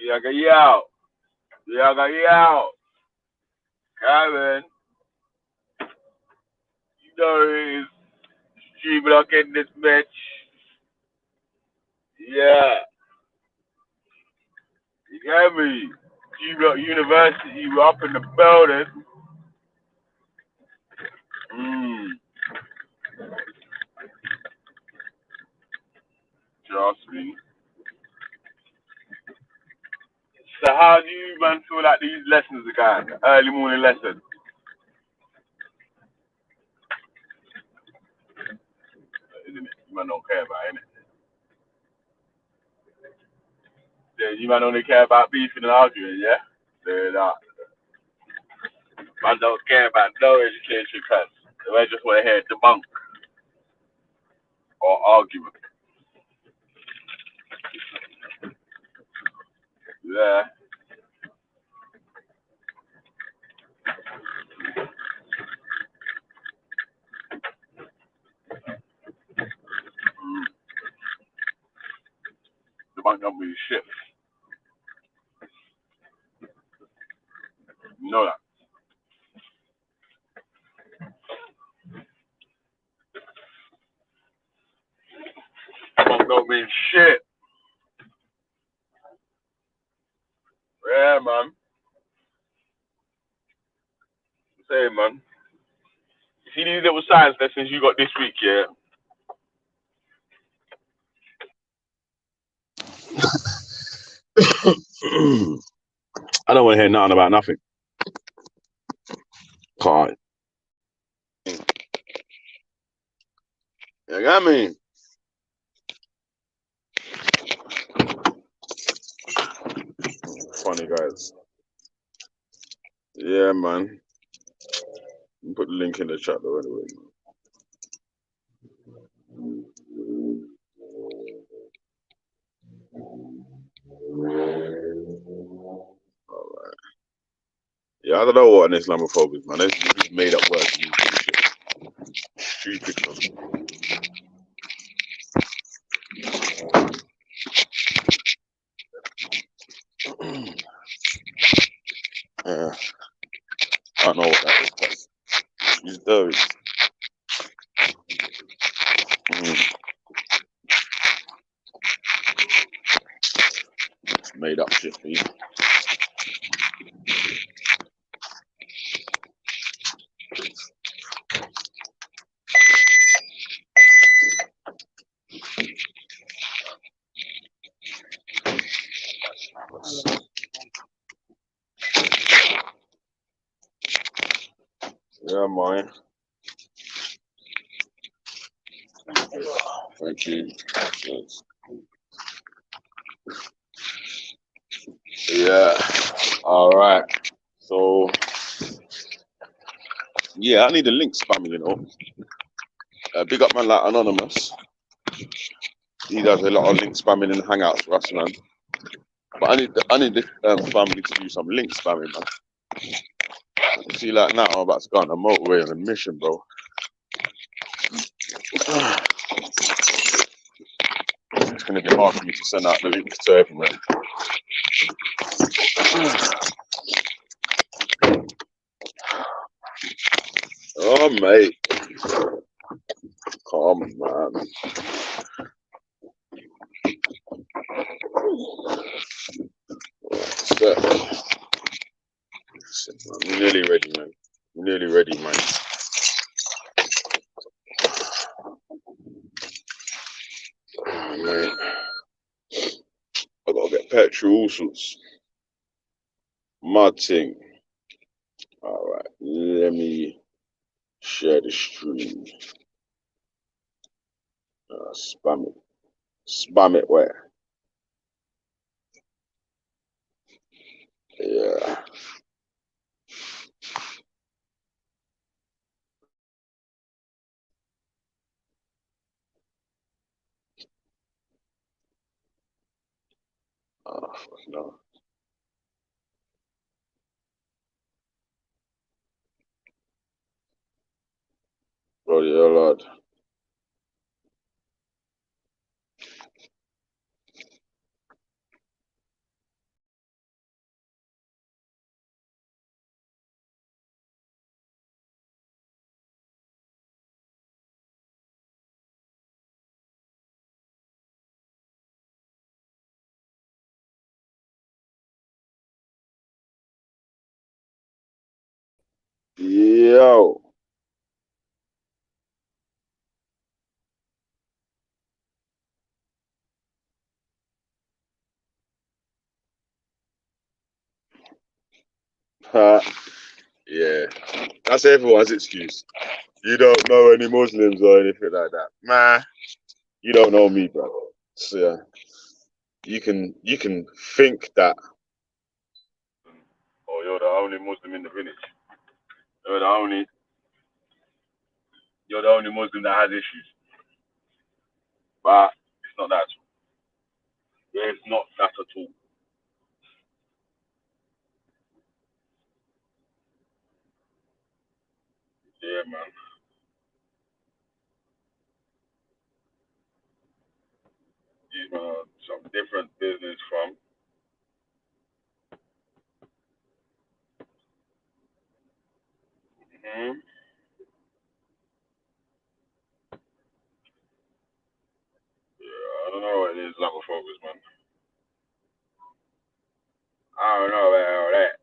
Yaga yow. Yaga yow. Kevin. You know it is G Block in this bitch. Yeah. You get me? G Block University, you up in the building. Mmm. Trust me. So how do you man feel like these lessons are going? Early morning lessons. Isn't it? You man don't care about it, innit? Yeah, you man only care about beefing and arguing, yeah? They're not. Man don't care about no education cuz. They just want to hear debunk or argument. Yeah. Mm. Debunk don't be shit. You know that. Debunk don't mean shit. Yeah, man. Say, man. See these little science lessons you got this week, yeah? I don't want to hear nothing about nothing. Can't. You got me? Funny guys. Yeah, man. Put the link in the chat though, anyway. Alright. Yeah, I don't know what an Islamaphobe is, man. This is made up words. Stupid stuff. Yeah. I don't know what that is. He's dirty. It's made up shit for you. Yeah, man. Thank you. Yeah. All right. So, yeah, I need a link spamming, you know. Big up man like Anonymous. He does a lot of link spamming in Hangouts for us, man. But I need the family to do some link spamming, man. See, like now I'm about to go on the motorway on a mission, bro. It's gonna be hard for me to send out the link to everyone. Oh, mate. Calm, man. I'm nearly ready, man. I'm nearly ready, man. Oh, man. I gotta get petrol, all sorts. Mud thing. Alright, let me share the stream. Spam it. Spam it where? Yeah. Oh, fuck no. Bro, you're Lord. Yo. Ha. Yeah. That's everyone's excuse. You don't know any Muslims or anything like that. Man, you don't know me, bro. So yeah, you can think that. Oh, you're the only Muslim in the village. You're the only you're the only Muslim that has issues. But it's not that. Yeah, it's not that at all. Yeah, man. These some different business from. Hmm. Yeah, I don't know what it is, Islamaphobe, man. I don't know about all that.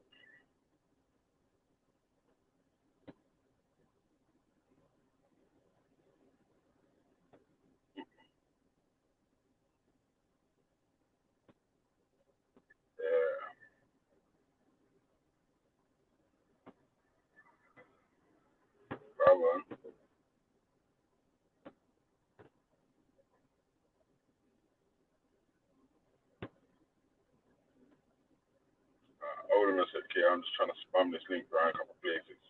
Yeah, bro, man. Hold on a sec, okay? I'm just trying to spam this link around a couple places.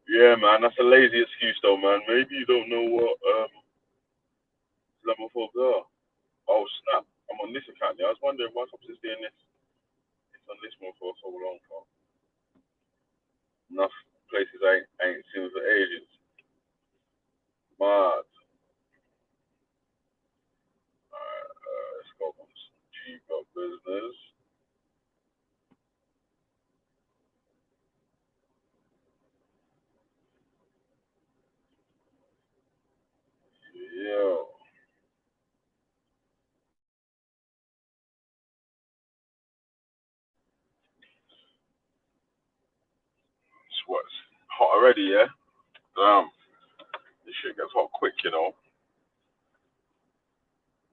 Yeah, man, that's a lazy excuse, though, man. Maybe you don't know what Islamophobes are. Oh, snap. I'm on this account now. I was wondering why I'm just doing this. It's on this one for so long, for enough places I ain't seen for ages. Mad. Let's go on G got business. Yo. It's what's hot already, yeah? Damn. This shit gets hot quick, you know.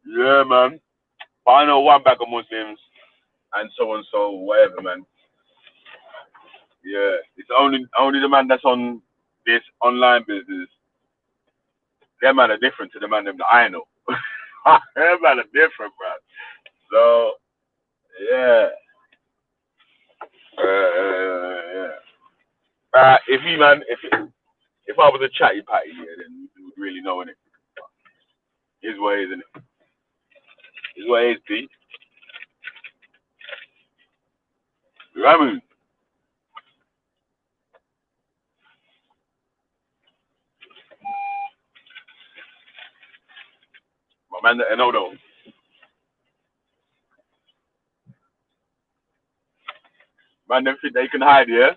Yeah, man. But I know one bag of Muslims and so, whatever, man. Yeah. It's only the man that's on this online business. Them man are different to the man them that I know. Them man are different, bro. So, yeah. Yeah. If you man, if I was a chatty patty, yeah, then you would really know it. His way, isn't it? His way is P. You know what I mean? My man, and hold on, man, them think they can hide, yeah.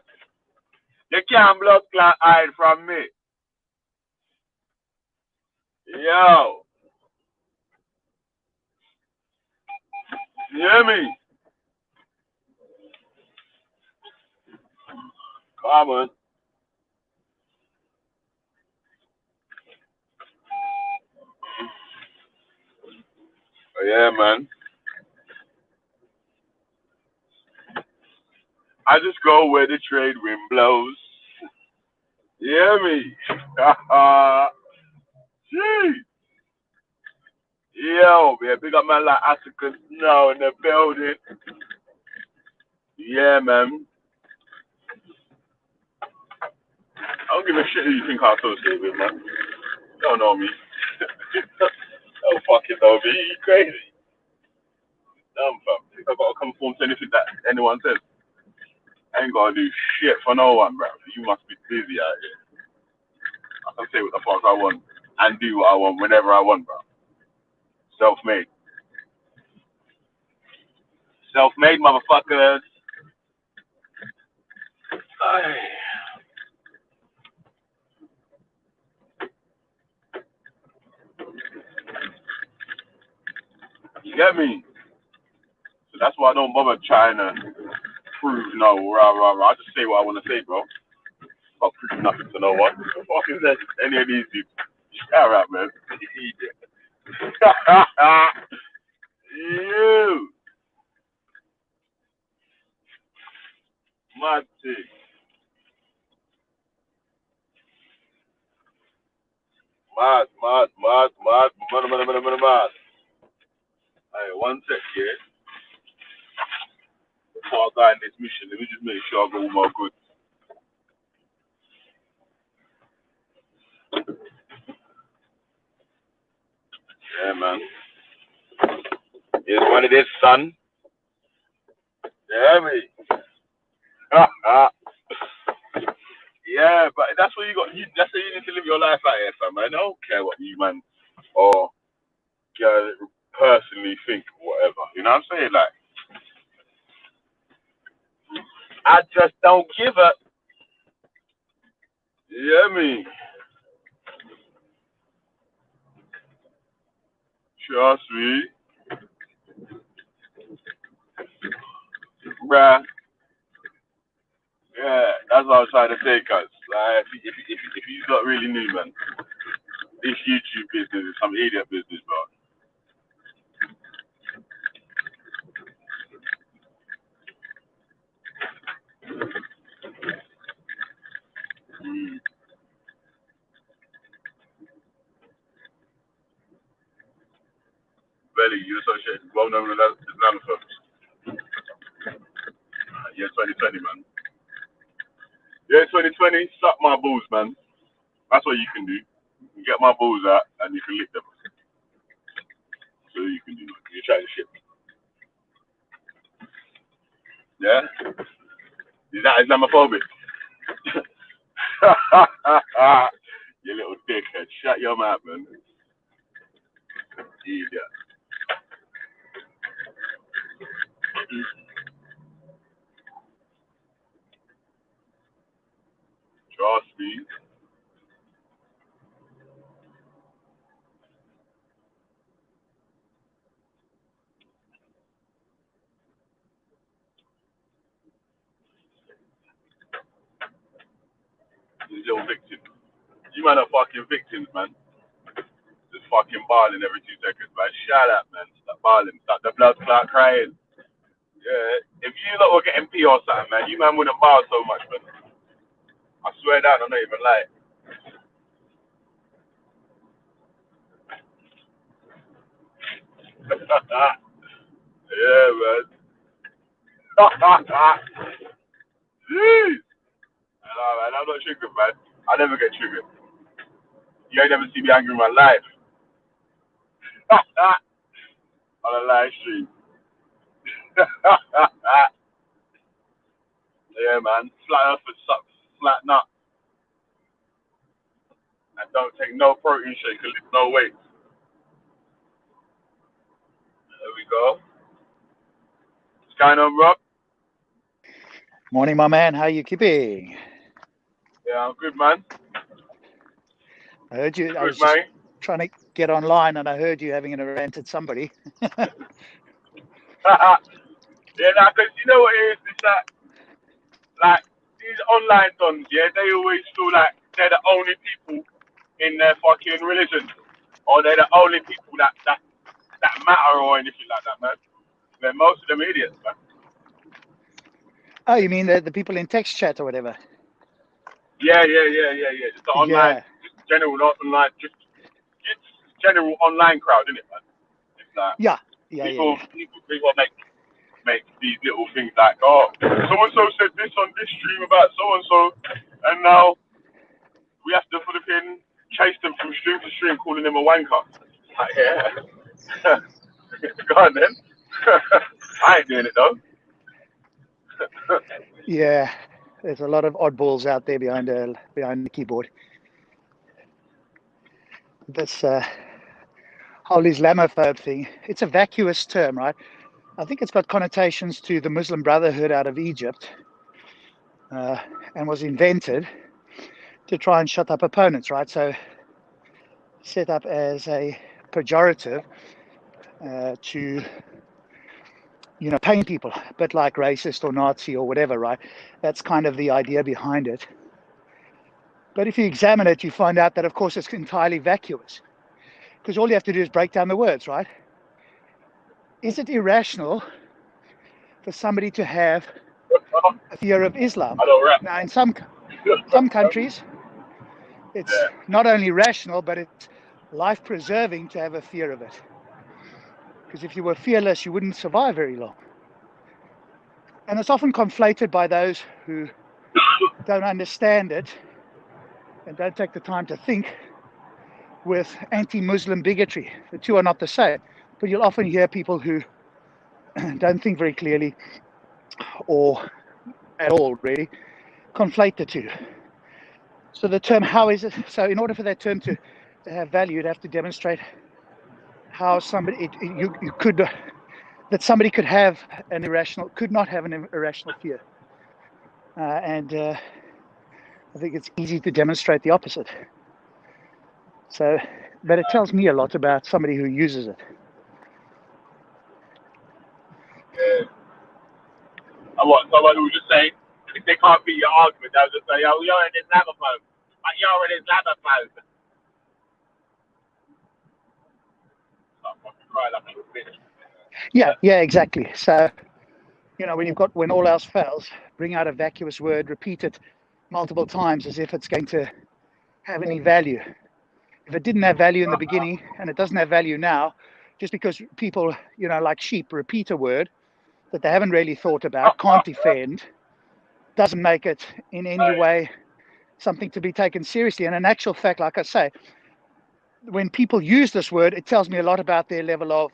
You can't blood clot hide from me, yo. You hear me? Come on. Oh, yeah, man. I just go where the trade wind blows. You hear me? Jeez. Yo, man, big up man like Atticus now in the building. Yeah, man. I don't give a shit who you think I associate with, man. You don't know me. Don't fucking know me. You crazy. Dumb, fam. Think I gotta conform to anything that anyone says. I ain't gotta do shit for no one, bro. You must be busy out here. I can say what the fuck I want and do what I want whenever I want, bro. Self-made. Self-made, motherfuckers. Ay, you get me? That's why I don't bother trying to prove no, rah rah rah. I just say what I want to say, bro. Can't prove nothing to no one. What the fuck is that? Any of these dudes? Shout out, man. You, mad thing. Mad. Hey, one sec, yeah. Before I go in this mission, let me just make sure I got all my goods. Yeah, man. Here's one of this, son. Yeah, me. Yeah, but that's what you got. That's how you need to live your life out here, fam. Man. I don't care what you, man, or personally think, whatever. You know what I'm saying? Like, I just don't give a. Yeah, me. Trust me, bruh. Yeah, that's what I was trying to say, cuz. Like, if you not really new, man, this YouTube business is some idiot business, bro. Mm. Belly, you associate well known with Islamophobes. Yeah, 2020, man. Yeah, 2020, suck my balls, man. That's what you can do. You can get my balls out and you can lick them. So you can do, man. You try to shit. Yeah? Is that Islamaphobic? You little dickhead. Shut your mouth, man. Idiot. Trust me. These little victims. You man are fucking victims, man. Just fucking balling every 2 seconds, man. Shut up, man. Stop balling. Stop the blood clot crying. Yeah. If you lot were getting pee or something, man, you man wouldn't ball so much, man. I swear down, I'm not even lying. Yeah, man. Jeez. Nah, man, I'm not triggered, man. I never get triggered. You ain't never see me angry in my life. On a live stream. Yeah, man. Flat earth and suck flat nut. And don't take no protein shake and lift no weight. There we go. What's going on, Rob? Morning, my man. How you keeping? Yeah, I'm good, man. I heard you. I Good, was just man. trying to get online, and I heard you having a rant at somebody. Yeah, nah, cause you know what it is? It's like these online dons, yeah, they always feel like they're the only people in their fucking religion, or they're the only people that matter or anything like that, man. They're most of them idiots, man. Oh, you mean the people in text chat or whatever? Yeah. Just the online, Yeah, just general online, just general online crowd, isn't it, man? It's like yeah, yeah, yeah, people yeah. people make these little things like, oh, so and so said this on this stream about so and so, and now we have to flipping chase them from stream to stream, calling them a wanker. Like, yeah, go on then. I ain't doing it though. Yeah, there's a lot of oddballs out there behind the keyboard. This whole Islamophobe thing. It's a vacuous term, right? I think it's got connotations to the Muslim Brotherhood out of Egypt, uh, and was invented to try and shut up opponents, right? So set up as a pejorative to paint people, a bit like racist or Nazi or whatever, right? That's kind of the idea behind it. But if you examine it, you find out that, of course, it's entirely vacuous, because all you have to do is break down the words, right? Is it irrational for somebody to have a fear of Islam? I don't rap. Now, in some countries, it's not only rational, but it's life-preserving to have a fear of it. Because if you were fearless, you wouldn't survive very long. And it's often conflated by those who don't understand it and don't take the time to think with anti-Muslim bigotry. The two are not the same. But you'll often hear people who don't think very clearly or at all, really, conflate the two. So the term, how is it? So in order for that term to have value, you'd have to demonstrate how somebody, that somebody could not have an irrational fear. And I think it's easy to demonstrate the opposite. So, but it tells me a lot about somebody who uses it. Yeah. Someone who would just say, if they can't beat your argument, they'll just say, oh, you're an Islamaphobe. You're an Islamaphobe. I'm fucking crying like a little bitch. Yeah, exactly. So, when all else fails, bring out a vacuous word, repeat it multiple times as if it's going to have any value. If it didn't have value in the beginning and it doesn't have value now, just because people, like sheep, repeat a word that they haven't really thought about, can't defend, doesn't make it in any way something to be taken seriously. And in actual fact, like I say, when people use this word, it tells me a lot about their level of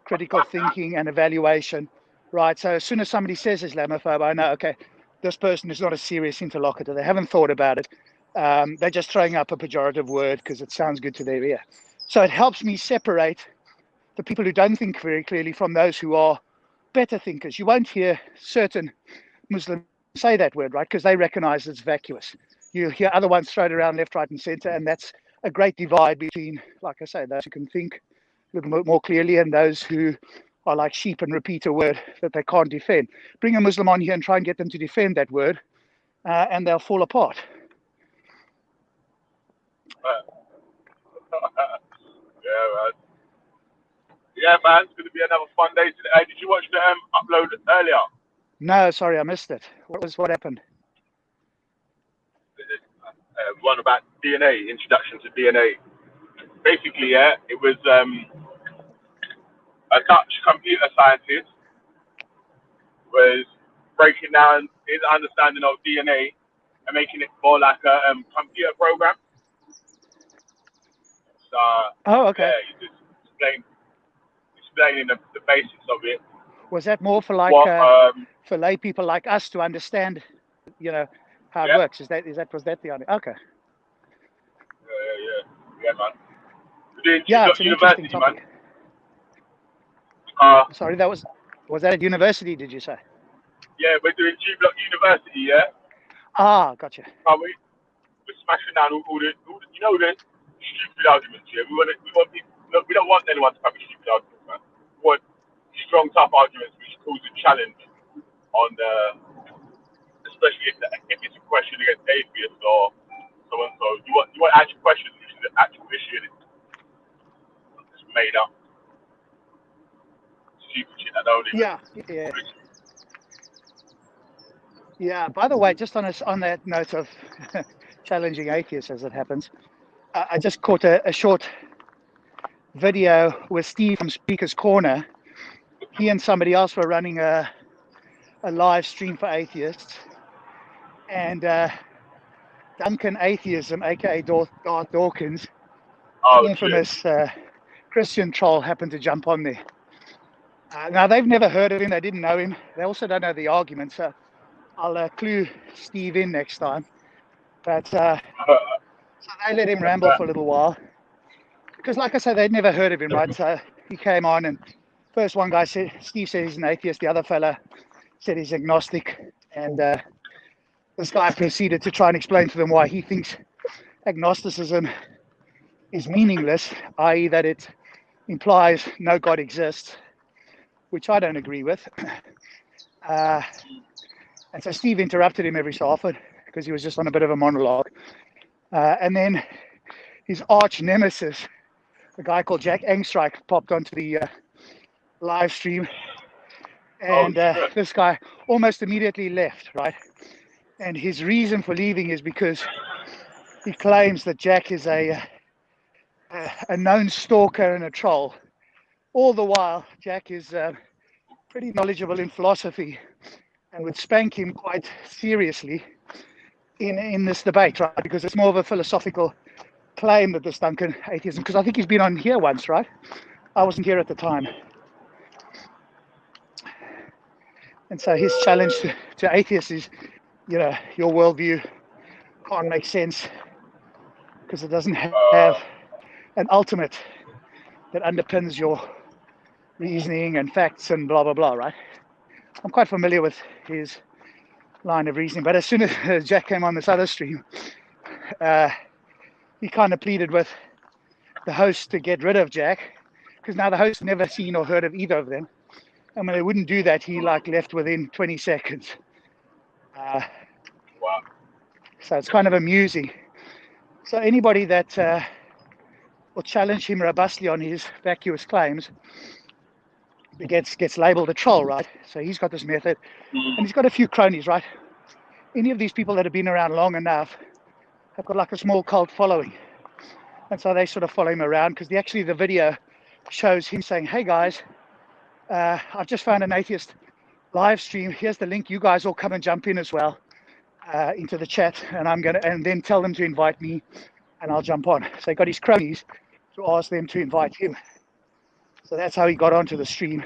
critical thinking and evaluation, right? So as soon as somebody says Islamophobe, I know, okay, this person is not a serious interlocutor. They haven't thought about it. They're just throwing up a pejorative word because it sounds good to their ear. So it helps me separate the people who don't think very clearly from those who are better thinkers. You won't hear certain Muslims say that word, right? Because they recognize it's vacuous. You hear other ones throw it around left, right, and center, and that's a great divide between, like I say, those who can think a little bit more clearly and those who are like sheep and repeat a word that they can't defend. Bring a Muslim on here and try and get them to defend that word, and they'll fall apart. Yeah, man, it's going to be another fun day today. Hey, did you watch the upload earlier? No, sorry, I missed it. What happened? One about DNA, introduction to DNA. Basically, yeah, it was a Dutch computer scientist was breaking down his understanding of DNA and making it more like a computer program. So, okay. Yeah, he just explaining the basics of it. Was that more for for lay people like us to understand, how it works? Was that the idea? Okay. Yeah, man. It's an interesting topic. Sorry, was that at university? Did you say? Yeah, we're doing G-Block University. Yeah. Gotcha. We're smashing down all the stupid arguments. Yeah, we don't want anyone to have a stupid argument, man. We want strong, tough arguments which cause a challenge on especially if it's a question against atheists or so and so. You want actual questions which is an actual issue. It's made up stupid shit that don't even. Yeah. By the way, just on that note of challenging atheists, as it happens, I just caught a short video with Steve from Speaker's Corner. He and somebody else were running a live stream for atheists, and Duncan Atheism, aka Darth Dawkins, infamous Christian troll, happened to jump on there. Now they've never heard of him, they didn't know him, they also don't know the argument, so I'll clue Steve in next time. But so they let him ramble for a little while because, like I said, they'd never heard of him, right? So he came on, and first one guy said, Steve said he's an atheist, the other fella said he's agnostic, and this guy proceeded to try and explain to them why he thinks agnosticism is meaningless, i.e. that it implies no God exists, which I don't agree with. And so Steve interrupted him every so often because he was just on a bit of a monologue. And then his arch nemesis, a guy called Jack Engstrike, popped onto the live stream. And this guy almost immediately left, right? And his reason for leaving is because he claims that Jack is a known stalker and a troll. All the while, Jack is pretty knowledgeable in philosophy and would spank him quite seriously in this debate, right? Because it's more of a philosophical claim that this Duncan atheism, because I think he's been on here once, right? I wasn't here at the time. And so his challenge to atheists is, your worldview can't make sense because it doesn't have an ultimate that underpins your reasoning and facts and blah, blah, blah, right? I'm quite familiar with his line of reasoning, but as soon as Jack came on this other stream, he kind of pleaded with the host to get rid of Jack, because now the host never seen or heard of either of them. And when they wouldn't do that, he left within 20 seconds. Wow. So it's kind of amusing. So anybody that will challenge him robustly on his vacuous claims gets labeled a troll, right? So he's got this method, and he's got a few cronies, right? Any of these people that have been around long enough have got like a small cult following, and so they sort of follow him around, because the video shows him saying, "Hey guys, I've just found an atheist live stream. Here's the link. You guys all come and jump in as well into the chat, and then tell them to invite me, and I'll jump on." So he got his cronies to ask them to invite him. So that's how he got onto the stream.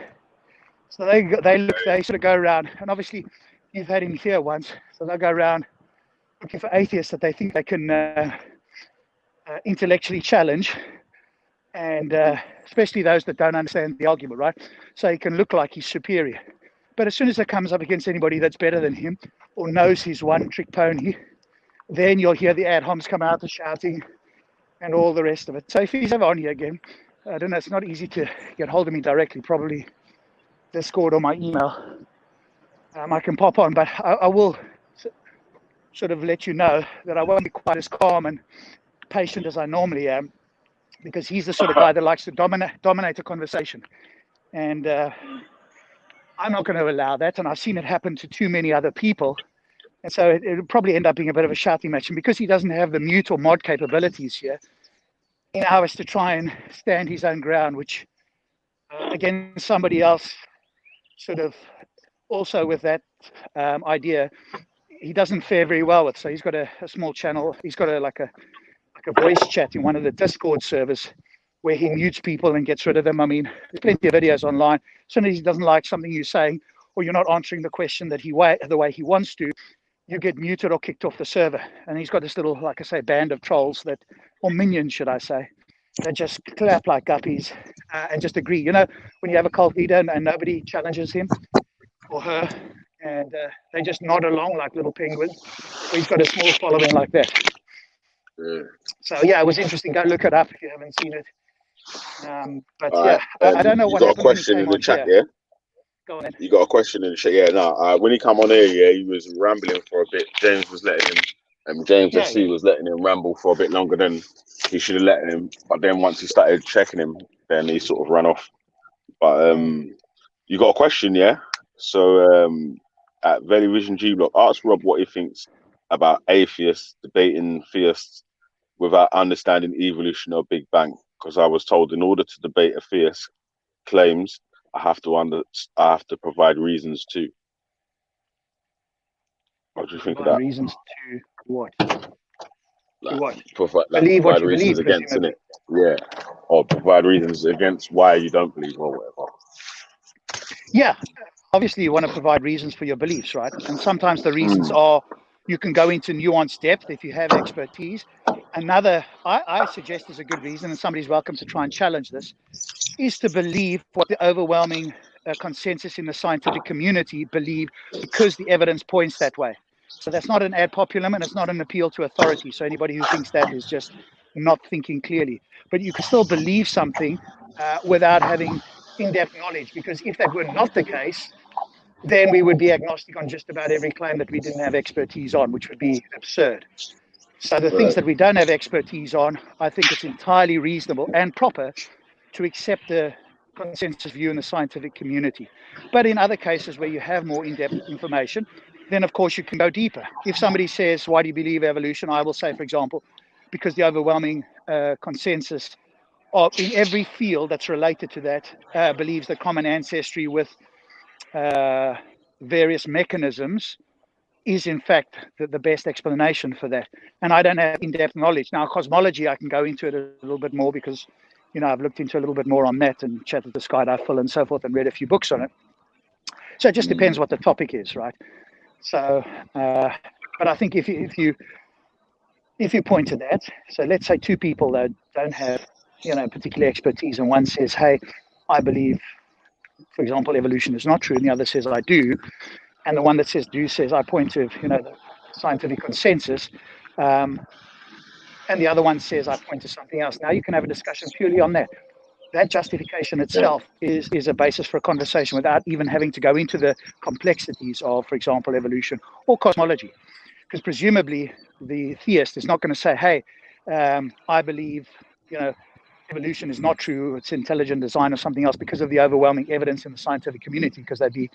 So they sort of go around, and obviously you've had him here once, so they'll go around looking for atheists that they think they can intellectually challenge, and especially those that don't understand the argument, right? So he can look like he's superior. But as soon as it comes up against anybody that's better than him or knows his one-trick pony, then you'll hear the ad homs come out, the shouting, and all the rest of it. So if he's ever on here again, I don't know, it's not easy to get hold of me directly, probably Discord or my email. I can pop on, but I will sort of let you know that I won't be quite as calm and patient as I normally am, because he's the sort of guy that likes to dominate a conversation. And I'm not going to allow that, and I've seen it happen to too many other people. And so it'll probably end up being a bit of a shouting match. And because he doesn't have the mute or mod capabilities here, now is to try and stand his own ground, which against somebody else sort of also with that idea, he doesn't fare very well with. So he's got a small channel. He's got like a voice chat in one of the Discord servers where he mutes people and gets rid of them. I mean, there's plenty of videos online. As soon as he doesn't like something you're saying, or you're not answering the question that the way he wants to, you get muted or kicked off the server. And he's got this little, like I say, band of trolls or minions, should I say, that just clap like guppies and just agree. You know, when you have a cult leader and nobody challenges him or her, and they just nod along like little penguins. So he's got a small following like that. Yeah. So yeah, it was interesting. Go look it up if you haven't seen it. But yeah, I don't know what happened. You got a question in the chat, yeah? Go on then. You got a question in the chat, yeah? No, when he come on here, yeah, he was rambling for a bit. James was letting him, James SC was letting him ramble for a bit longer than he should have let him. But then once he started checking him, then he sort of ran off. But you got a question, yeah? So at Valley Vision G Block, ask Rob what he thinks about atheists debating theists without understanding evolution or Big Bang. Because I was told in order to debate a theist claims, I have to provide reasons too. What do you think of that? Reasons to what? Like, what? Provide reasons against, innit? Yeah. Or provide reasons against why you don't believe or whatever. Yeah. Obviously, you want to provide reasons for your beliefs, right? And sometimes the reasons are, you can go into nuanced depth if you have expertise. Another, I suggest is a good reason, and somebody's welcome to try and challenge this, is to believe what the overwhelming consensus in the scientific community believe, because the evidence points that way. So that's not an ad populum, and it's not an appeal to authority. So anybody who thinks that is just not thinking clearly. But you can still believe something without having in-depth knowledge, because if that were not the case, then we would be agnostic on just about every claim that we didn't have expertise on, which would be absurd. So the things that we don't have expertise on, I think it's entirely reasonable and proper to accept the consensus view in the scientific community. But in other cases where you have more in-depth information, then of course you can go deeper. If somebody says, why do you believe evolution? I will say, for example, because the overwhelming consensus in every field that's related to that believes that common ancestry with various mechanisms is in fact the best explanation for that. And I don't have in-depth knowledge. Now, cosmology, I can go into it a little bit more because, you know, I've looked into a little bit more on that and chatted to Skydive Phil and so forth and read a few books on it. So it just depends what the topic is, right? So, but I think if you point to that, so let's say two people that don't have, you know, particular expertise, and one says, hey, I believe, for example, evolution is not true, and the other says, I do. And the one that says do says, I point to, you know, the scientific consensus. And the other one says, I point to something else. Now you can have a discussion purely on that. That justification itself is a basis for a conversation without even having to go into the complexities of, for example, evolution or cosmology. Because presumably the theist is not going to say, hey, I believe, you know, evolution is not true, it's intelligent design or something else because of the overwhelming evidence in the scientific community, because they'd be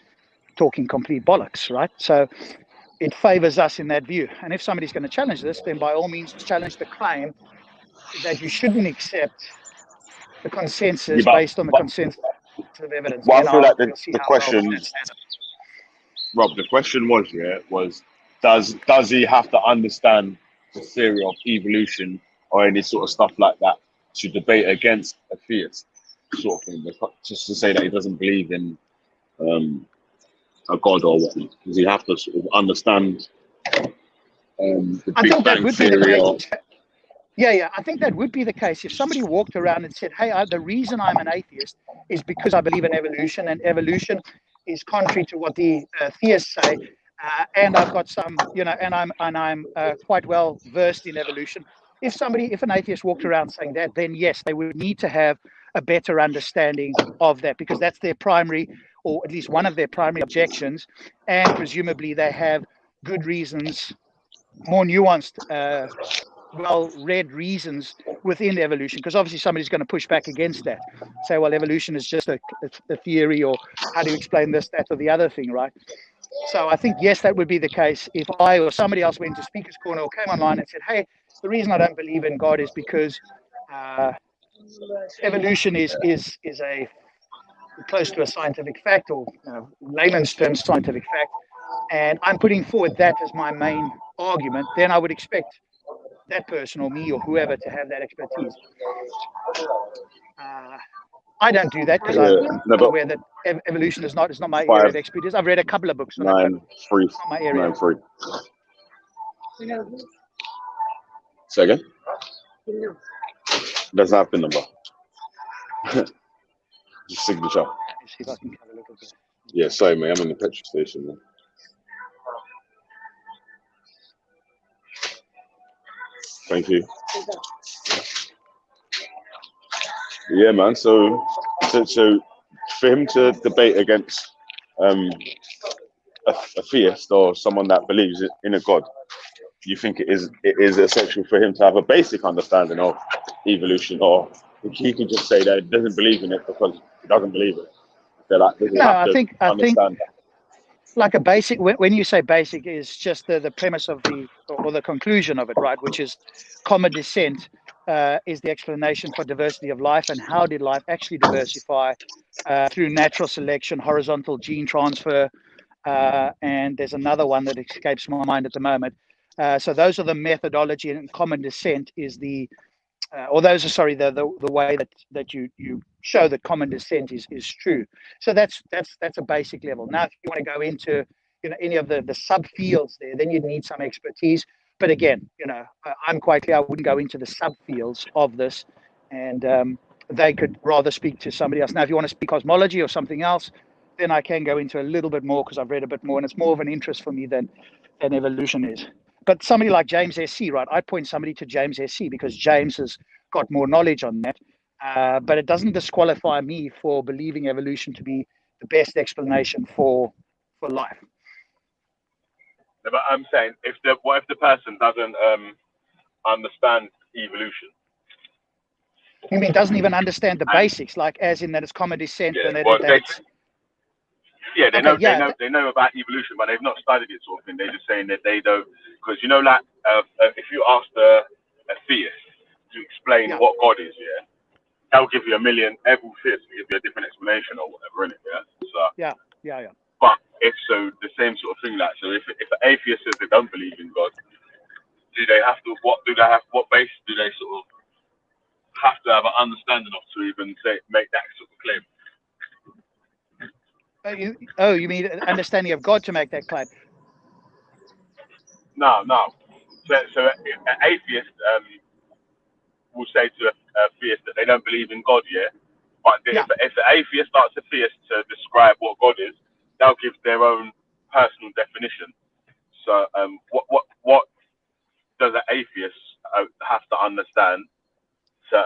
talking complete bollocks, right? So it favors us in that view. And if somebody's going to challenge this, then by all means challenge the claim that you shouldn't accept the consensus based on the consensus of evidence. Well, I feel like we'll see the how question, well that stands up. Rob, the question was does he have to understand the theory of evolution or any sort of stuff like that to debate against a theist sort of thing? Just to say that he doesn't believe in a god or whatnot. Does he have to sort of understand the Big Bang theory? I think that would be the case if somebody walked around and said, hey, the reason I'm an atheist is because I believe in evolution, and evolution is contrary to what the theists say, and I've got some, you know, and I'm quite well versed in evolution. If an atheist walked around saying that, then yes, they would need to have a better understanding of that, because that's their primary, or at least one of their primary objections, and presumably they have good reasons, more nuanced, well-read reasons within evolution, because obviously somebody's going to push back against that, say, well, evolution is just a theory, or how do you explain this, that, or the other thing, right? So I think, yes, that would be the case if I or somebody else went to Speaker's Corner or came online and said, hey, the reason I don't believe in God is because evolution is a close to a scientific fact, or layman's terms scientific fact, and I'm putting forward that as my main argument, then I would expect that person or me or whoever to have that expertise. I don't do that because I'm aware that evolution is not my area of expertise. I've read a couple of books on it, but it's not my area. 9-3. Say again? Doesn't have the number. Just signature. Let me see if I can have a look at that. Yeah, sorry, mate. I'm in the petrol station, man. Thank you. Yeah, man. So for him to debate against a theist or someone that believes in a god, you think it is essential for him to have a basic understanding of evolution, or he could just say that he doesn't believe in it because he doesn't believe it? I think like a basic, when you say basic, is just the premise of the conclusion of it, right? Which is common descent is the explanation for diversity of life, and how did life actually diversify through natural selection, horizontal gene transfer, and there's another one that escapes my mind at the moment. So those are the methodology, and common descent is the way that you show that common descent is true. So that's a basic level. Now, if you want to go into any of the subfields there, then you'd need some expertise. But again, I'm quite clear I wouldn't go into the subfields of this, and they could rather speak to somebody else. Now, if you want to speak cosmology or something else, then I can go into a little bit more, because I've read a bit more, and it's more of an interest for me than evolution is. But somebody like James SC, right? I point somebody to James SC because James has got more knowledge on that. but it doesn't disqualify me for believing evolution to be the best explanation for life. No, but I'm saying, what if the person doesn't understand evolution? You mean doesn't even understand the And basics, like as in that it's common descent yeah, and that, well, that it's they okay. know they know about evolution, but they've not studied it sort of thing. They're just saying that they don't, because like if you ask a theist to explain Yeah. what God is, yeah, they'll give you every theist will give you a different explanation or whatever, innit? Yeah. So, Yeah. but if so, the same sort of thing. Like, so if an atheist says they don't believe in God, what base do they sort of have to have an understanding of to even make that sort of claim? You mean understanding of God to make that claim? No. So an atheist will say to a theist that they don't believe in God, yeah. But Yeah. if an atheist starts a theist to describe what God is, they'll give their own personal definition. So what does an atheist have to understand to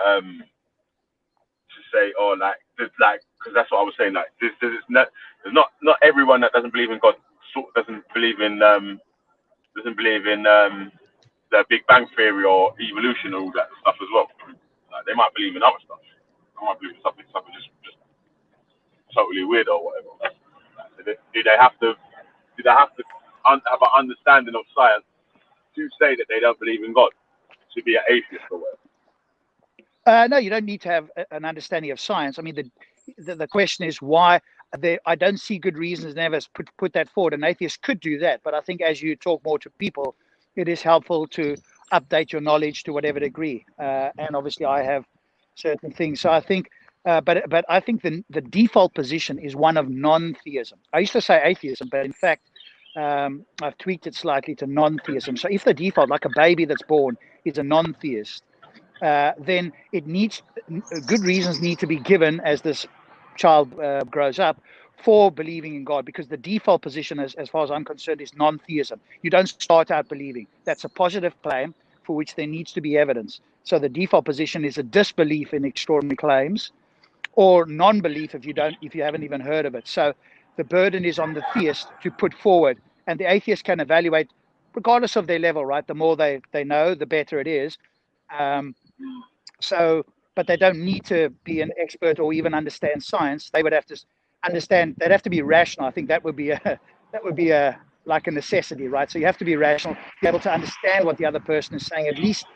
say, or because that's what I was saying, like there's not everyone that doesn't believe in God doesn't believe in the Big Bang Theory or evolution and all that stuff as well. Like, they might believe in other stuff. They might believe in something just totally weird or whatever. Do they have to have an understanding of science to say that they don't believe in God, to be an atheist or whatever? No, you don't need to have an understanding of science. I mean, the question is why. I don't see good reasons never put that forward. An atheist could do that, but I think as you talk more to people, it is helpful to update your knowledge to whatever degree. And obviously, I have certain things. So I think, but I think the default position is one of non-theism. I used to say atheism, but in fact, I've tweaked it slightly to non-theism. So if the default, like a baby that's born, is a non-theist, then good reasons need to be given as this child grows up for believing in God, because the default position, as far as I'm concerned, is non-theism. You don't start out believing. That's a positive claim for which there needs to be evidence. So the default position is a disbelief in extraordinary claims, or non-belief if you haven't even heard of it. So the burden is on the theist to put forward, and the atheist can evaluate regardless of their level, right? The more they know, the better it is. But they don't need to be an expert or even understand science. They would have to understand. They'd have to be rational. I think that would be like a necessity, right? So you have to be rational, be able to understand what the other person is saying, at least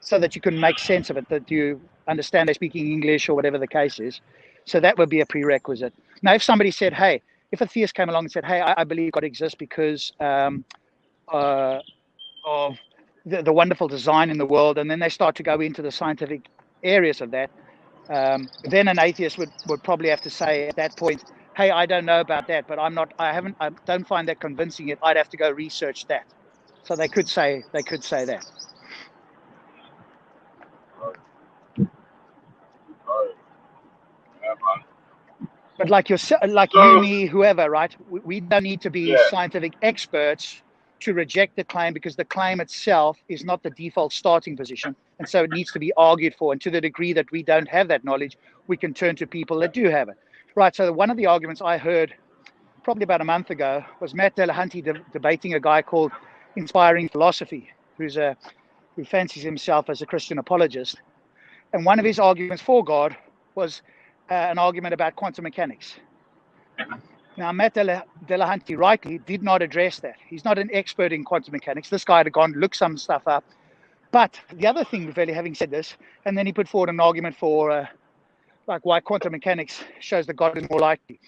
so that you can make sense of it, that you understand they're speaking English or whatever the case is. So that would be a prerequisite. Now, if somebody said, hey, if a theist came along and said, hey, I believe God exists because of the wonderful design in the world, and then they start to go into the scientific areas of that, then an atheist would probably have to say at that point, hey, I don't know about that, but I don't find that convincing yet. I'd have to go research that. So they could say that. But like you, me, whoever, right? We don't need to be scientific experts to reject the claim, because the claim itself is not the default starting position. And so it needs to be argued for. And to the degree that we don't have that knowledge, we can turn to people that do have it. Right. So one of the arguments I heard probably about a month ago was Matt Delahanty debating a guy called Inspiring Philosophy, who fancies himself as a Christian apologist. And one of his arguments for God was an argument about quantum mechanics. Now, Matt Delahanty rightly did not address that. He's not an expert in quantum mechanics. This guy had gone look some stuff up. But the other thing, really, having said this, and then he put forward an argument for why quantum mechanics shows that God is more likely.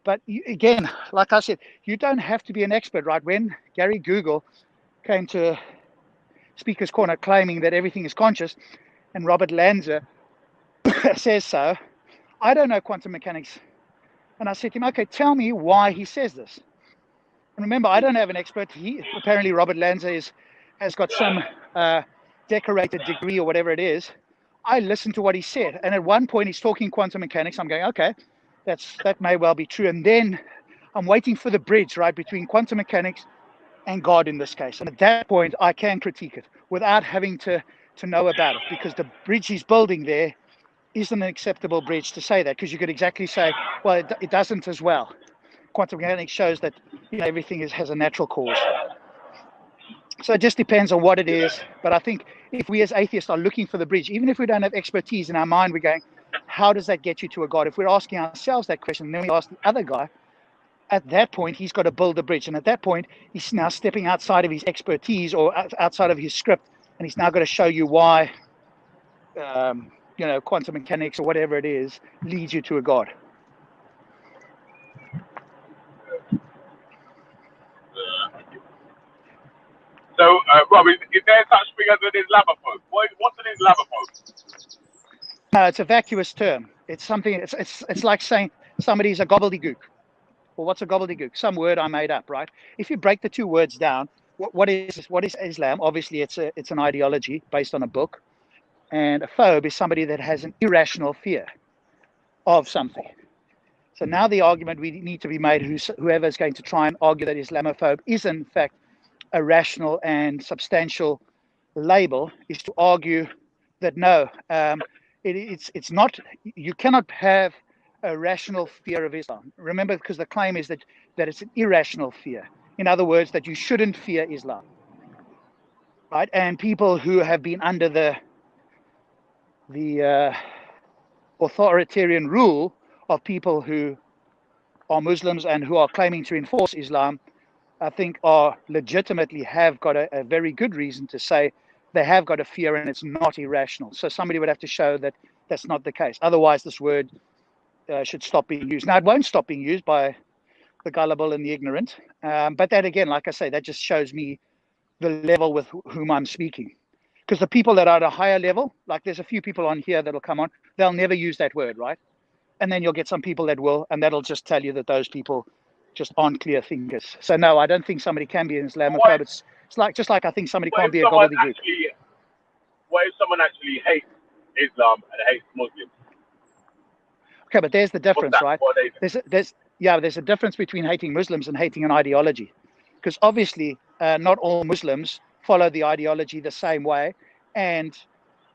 But again, like I said, you don't have to be an expert, right? When Gary Google came to Speaker's Corner claiming that everything is conscious, and Robert Lanza says so, I don't know quantum mechanics. And I said to him, okay, tell me why he says this. And remember, I don't have an expert. Apparently Robert Lanza has got some decorated degree or whatever it is. I listened to what he said. And at one point he's talking quantum mechanics. I'm going, okay, that may well be true. And then I'm waiting for the bridge, right, between quantum mechanics and God in this case. And at that point, I can critique it without having to know about it, because the bridge he's building there isn't an acceptable bridge to say that, because you could exactly say, well, it doesn't as well. Quantum mechanics shows that everything has a natural cause. So it just depends on what it is. But I think if we as atheists are looking for the bridge, even if we don't have expertise in our mind, we're going, how does that get you to a God? If we're asking ourselves that question, then we ask the other guy, at that point, he's got to build a bridge. And at that point, he's now stepping outside of his expertise or outside of his script. And he's now got to show you why, quantum mechanics or whatever it is, leads you to a God. So, Rob, is there such thing as an Islamaphobe? What's an Islamaphobe? No, it's a vacuous term. It's something. It's like saying somebody's a gobbledygook. Well, what's a gobbledygook? Some word I made up, right? If you break the two words down, what is Islam? Obviously, it's an ideology based on a book, and a phobe is somebody that has an irrational fear of something. So now the argument we need to be made, whoever is going to try and argue that Islamophobe is in fact a rational and substantial label, is to argue that no, it's not. You cannot have a rational fear of Islam. Remember, because the claim is that it's an irrational fear. In other words, that you shouldn't fear Islam, right? And people who have been under the authoritarian rule of people who are Muslims and who are claiming to enforce Islam, I think are legitimately have got a very good reason to say they have got a fear and it's not irrational. So somebody would have to show that that's not the case. Otherwise, this word should stop being used. Now, it won't stop being used by the gullible and the ignorant. But that, again, like I say, that just shows me the level with whom I'm speaking. Because the people that are at a higher level, like there's a few people on here that'll come on, they'll never use that word, right? And then you'll get some people that will, and that'll just tell you that those people just aren't clear thinkers. So no, I don't think somebody can be an Islamophobe. It's just like I think somebody can't be a gobbledygook. What if someone actually hates Islam and hates Muslims? Okay, but there's the difference, right? There's a difference between hating Muslims and hating an ideology. Because obviously, not all Muslims follow the ideology the same way. And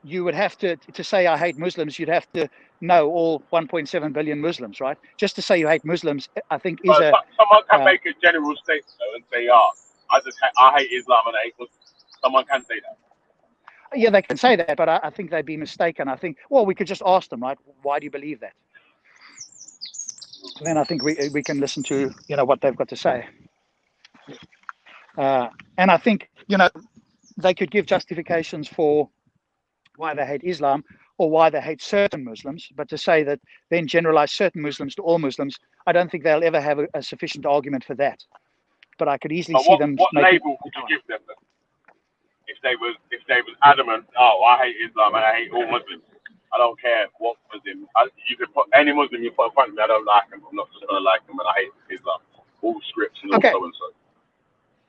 you would have to say I hate Muslims, you'd have to know all 1.7 billion Muslims, right? Just to say you hate Muslims, I think is someone can make a general statement though and say, I hate Islam and I hate Muslims. Someone can say that. Yeah, they can say that, but I think they'd be mistaken. I think, well, we could just ask them, right? Why do you believe that? And then I think we can listen to what they've got to say. And I think they could give justifications for why they hate Islam or why they hate certain Muslims, but to say that then generalize certain Muslims to all Muslims, I don't think they'll ever have a sufficient argument for that. But I could easily see them. What label would you give them then? If they was adamant, I hate Islam and I hate all Muslims. I don't care what Muslim. You could put any Muslim you put in front of me. I don't like them. I'm not just gonna like them, and I hate Islam. All scripts and all so and so.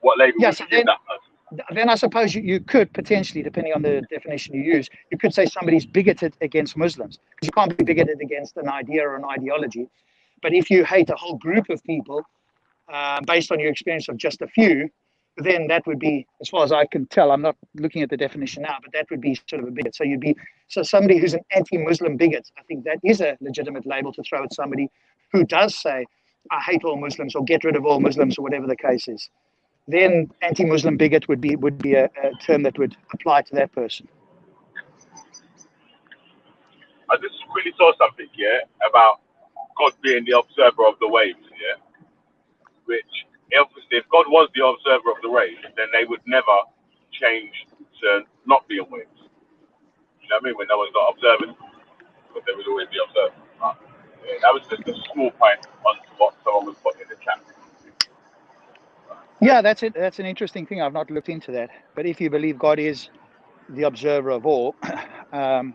What label would you give that person? Then I suppose you could potentially, depending on the definition you use, you could say somebody's bigoted against Muslims. Because you can't be bigoted against an idea or an ideology. But if you hate a whole group of people based on your experience of just a few, then that would be, as far as I can tell, I'm not looking at the definition now, but that would be sort of a bigot. So somebody who's an anti-Muslim bigot, I think that is a legitimate label to throw at somebody who does say, I hate all Muslims or get rid of all Muslims or whatever the case is. Then anti-Muslim bigot would be a term that would apply to that person. I just quickly saw something about God being the observer of the waves, which obviously if God was the observer of the waves, then they would never change to not be on waves. You know what I mean? When no one's not observing, but they would always be observing. That was just a small point on what someone was putting in the chat. Yeah, that's it. That's an interesting thing. I've not looked into that. But if you believe God is the observer of all, then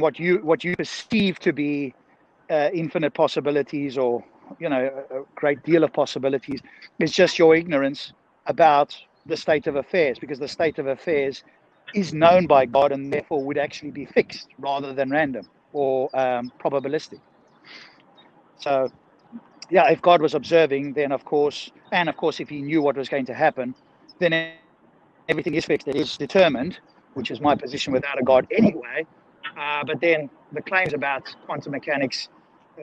what you perceive to be infinite possibilities or a great deal of possibilities is just your ignorance about the state of affairs, because the state of affairs is known by God and therefore would actually be fixed rather than random or probabilistic. So yeah, if God was observing, then of course if he knew what was going to happen, then everything is fixed. It is determined, which is my position without a God anyway. But then the claims about quantum mechanics,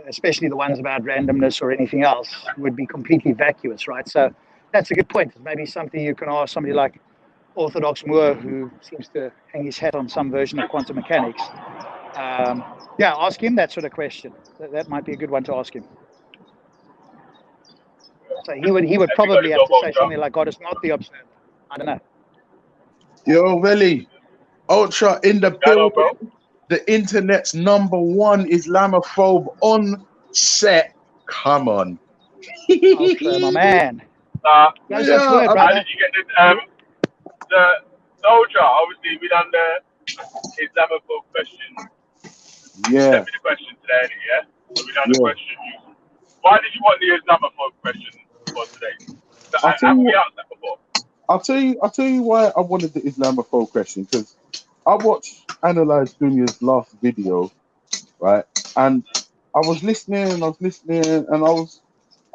especially the ones about randomness or anything else, would be completely vacuous, right? So that's a good point. Maybe something you can ask somebody like Orthodox Moore, who seems to hang his hat on some version of quantum mechanics. Yeah, ask him that sort of question. That might be a good one to ask him. So he would probably have to say something like, God is not the observer. I don't know. Yo, Veli, Ultra in the Hello, bro. building. The internet's #1 Islamaphobe on set. Come on. Ultra, my man. No such Yeah, word, How brother. did you get the soldier? Obviously, we done the Islamaphobe question. yeah, Sent me the question today, yeah? So we done the yeah. question. Why did you want the Islamaphobe question for today? So, I'll tell have you we what, asked that before? I'll tell you why I wanted the Islamaphobe question, because I watched Analyze Dunya's last video, right? And I was listening and I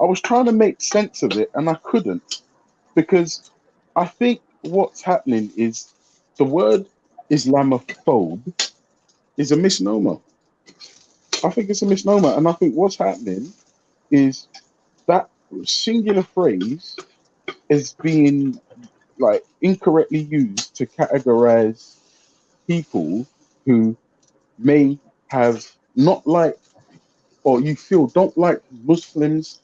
was trying to make sense of it, and I couldn't, because I think what's happening is the word Islamophobe is a misnomer. I think it's a misnomer, and I think what's happening is that singular phrase is being like incorrectly used to categorize people who may have not liked, or you feel don't like Muslims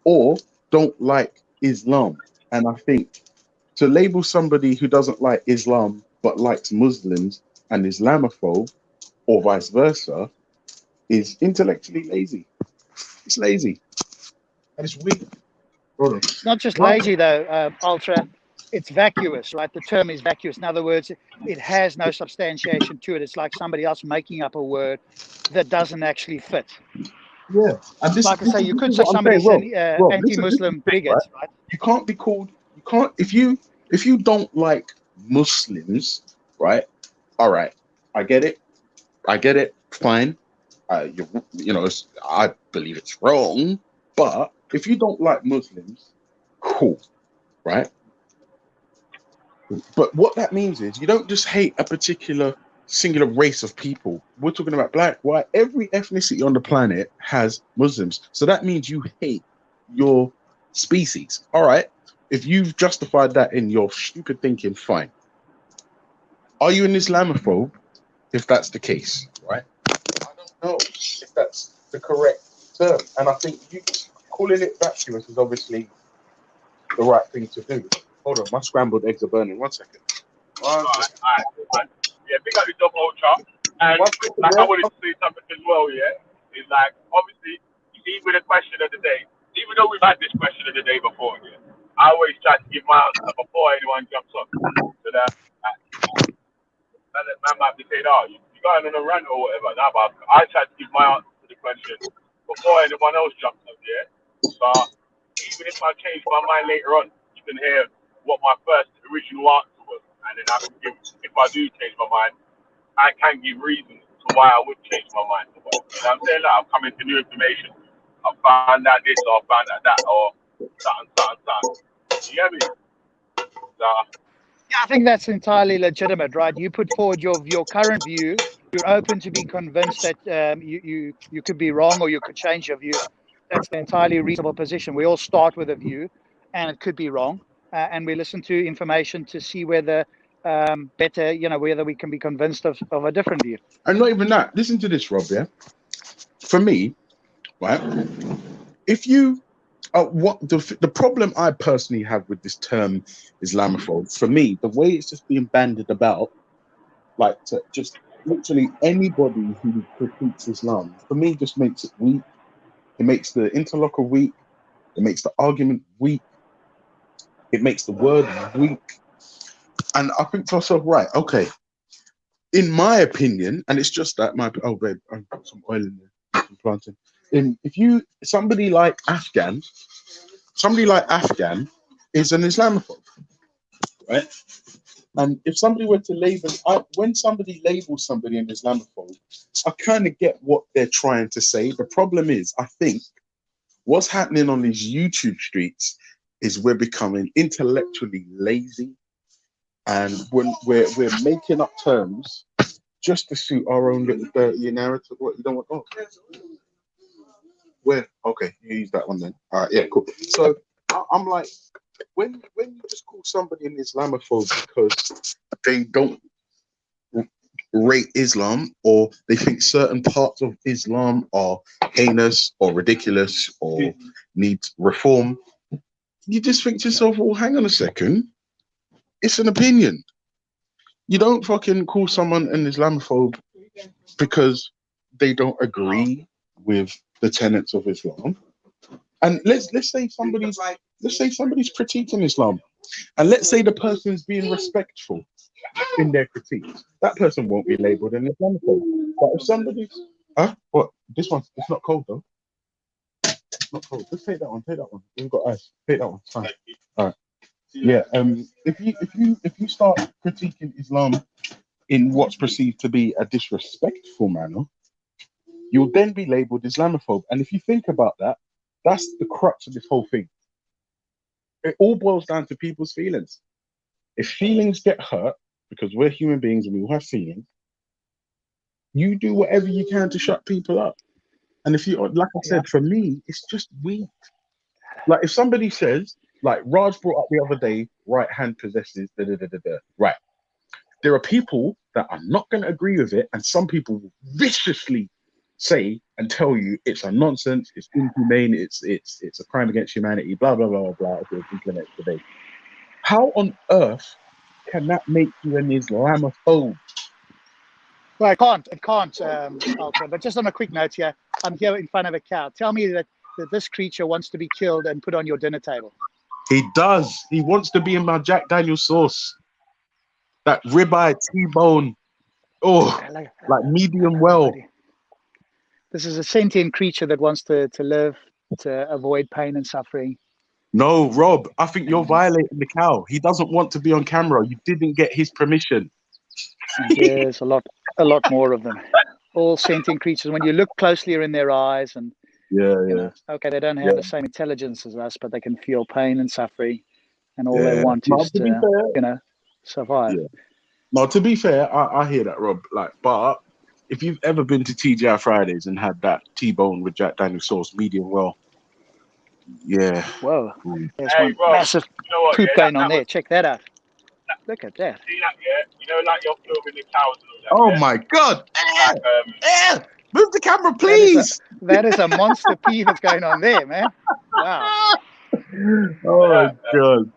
or don't like Islam. And I think to label somebody who doesn't like Islam but likes Muslims an Islamophobe or vice versa is intellectually lazy. It's lazy and it's weak. Hold on. It's not just lazy, though, Ultra. It's vacuous, right? The term is vacuous. In other words, it has no substantiation to it. It's like somebody else making up a word that doesn't actually fit. Yeah, and Like I say, you this could is say what I'm saying. somebody's an Rob, listen to anti-Muslim the thing, bigot, right? right? You can't be called. You can't if you don't like Muslims, right? All right, I get it. I get it. Fine. You know, I believe it's wrong, but if you don't like Muslims, cool, right? But what that means is you don't just hate a particular singular race of people. We're talking about black, white, every ethnicity on the planet has Muslims. So that means you hate your species. All right. If you've justified that in your stupid thinking, fine. Are you an Islamophobe if that's the case, right? I don't know if that's the correct term. And I think you calling it vacuous is obviously the right thing to do. Hold on, my scrambled eggs are burning. 1 second. Alright. Yeah, big up yourself, Ultra. And like, I wanted to say something as well, yeah? It's like, obviously, even with the question of the day, even though we've had this question of the day before, yeah, I always try to give my answer before anyone jumps on. So that man might be saying, oh, you going on a rant or whatever. Nah, but I try to give my answer to the question before anyone else jumps on, yeah? But even if I change my mind later on, you can hear what my first original answer was. And then I can give, if I do change my mind, I can give reasons to why I would change my mind. You know what I'm saying? Like, I've come into new information. I found out this or I found out that or something. You get me? So, Yeah, I think that's entirely legitimate, right? You put forward your current view. You're open to being convinced that you could be wrong or you could change your view. That's an entirely reasonable position. We all start with a view, and it could be wrong, and we listen to information to see whether better, whether we can be convinced of a different view. And not even that. Listen to this, Rob. Yeah. For me, right? If you, what the problem I personally have with this term Islamophobe, for me, the way it's just being bandied about, like to just literally anybody who critiques Islam, for me, just makes it weak. It makes the interlocutor weak. It makes the argument weak. It makes the word weak. And I think to myself, right, okay, in my opinion, and it's just that my babe, I've got some oil in there, some planting. If you somebody like Afghan is an Islamophobe, right? And if somebody were to label, when somebody labels somebody an Islamophobe, I kind of get what they're trying to say. The problem is, I think what's happening on these YouTube streets is we're becoming intellectually lazy, and when we're making up terms just to suit our own little dirty narrative. What you don't want? Oh, where? Okay, you use that one then. All right, yeah, cool. So I'm like, when you just call somebody an Islamophobe because they don't rate Islam, or they think certain parts of Islam are heinous or ridiculous or need reform, you just think to yourself, well, hang on a second, it's an opinion. You don't fucking call someone an Islamophobe because they don't agree with the tenets of Islam. And let's say somebody's critiquing Islam, and let's say the person's being respectful in their critiques. That person won't be labelled an Islamophobe. But if somebody's what? This one, it's not cold though. It's not cold. Just take that one. Take that one. We've got ice. Take that one. It's fine. All right. Yeah. If you start critiquing Islam in what's perceived to be a disrespectful manner, you'll then be labelled Islamophobe. And if you think about that, that's the crux of this whole thing. It all boils down to people's feelings. If feelings get hurt, because we're human beings and we all have feelings, you do whatever you can to shut people up. And if you, like I said, for me, it's just weak. Like if somebody says, like Raj brought up the other day, right hand possesses, right. There are people that are not going to agree with it, and some people will viciously say and tell you it's a nonsense, it's inhumane, it's a crime against humanity, blah blah blah blah. If it's implemented today, how on earth can that make you an Islamophobe? Well, it can't, Ultra. But just on a quick note here, I'm here in front of a cow. Tell me that this creature wants to be killed and put on your dinner table. He does. He wants to be in my Jack Daniel's sauce. That ribeye T-bone. Oh, like medium well. This is a sentient creature that wants to live, to avoid pain and suffering. No, Rob, I think you're violating the cow. He doesn't want to be on camera. You didn't get his permission. There's a lot more of them. All sentient creatures. When you look closely in their eyes, and you know, okay, they don't have the same intelligence as us, but they can feel pain and suffering, and all they want is to survive. Yeah. No, to be fair, I hear that, Rob. Like, but if you've ever been to TGI Fridays and had that T-bone with Jack Daniel's sauce, medium well, yeah. Whoa, there's one massive poop going on there. Check that out. Look at that. See that, yeah? You know, like you're filming the cows and all that. Oh my God! Move the camera, please. That is a monster pee that's going on there, man. Wow. Oh my God.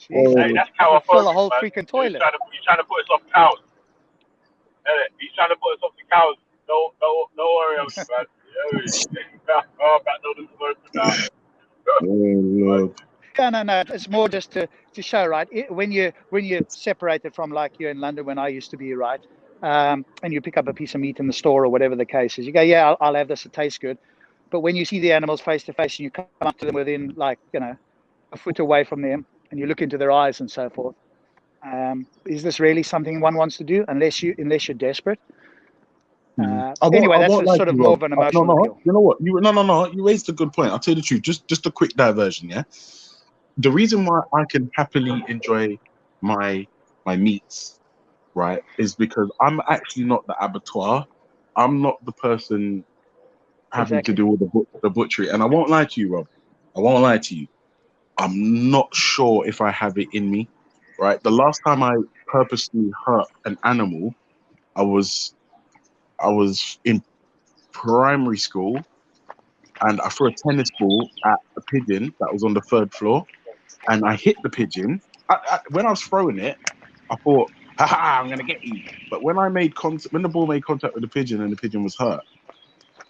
Hey, that's cow. Fill a whole freaking toilet. He's trying to put us off cows. He's trying to put us off the cows. No worry, man. Oh, back down the smoke now. Oh Lord. No. It's more just to show, right? When you're separated from, like you're in London when I used to be, right? And you pick up a piece of meat in the store or whatever the case is, you go, yeah, I'll have this. It tastes good. But when you see the animals face to face and you come up to them within, like, a foot away from them, and you look into their eyes and so forth, is this really something one wants to do? Unless you're desperate. Anyway, that's sort of more of an emotional appeal. You know what? You raised a good point. I'll tell you the truth. Just a quick diversion, yeah. The reason why I can happily enjoy my meats, right, is because I'm actually not the abattoir. I'm not the person having to do all the butchery. And I won't lie to you, Rob. I won't lie to you. I'm not sure if I have it in me, right? The last time I purposely hurt an animal, I was in primary school, and I threw a tennis ball at a pigeon that was on the 3rd floor, and I hit the pigeon. When I was throwing it, I thought, "Ha, I'm gonna get you." But when the ball made contact with the pigeon and the pigeon was hurt,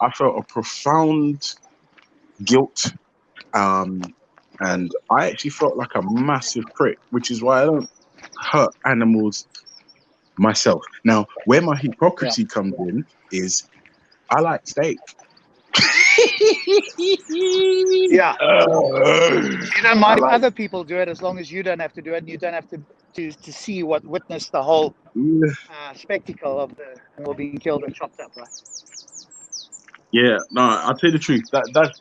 I felt a profound guilt, and I actually felt like a massive prick, which is why I don't hurt animals myself. Now, where my hypocrisy comes in is I like steak. Yeah. You don't mind if other people do it, as long as you don't have to do it, and you don't have to witness the whole spectacle of the animal being killed and chopped up, right? Yeah, no, I'll tell you the truth. That's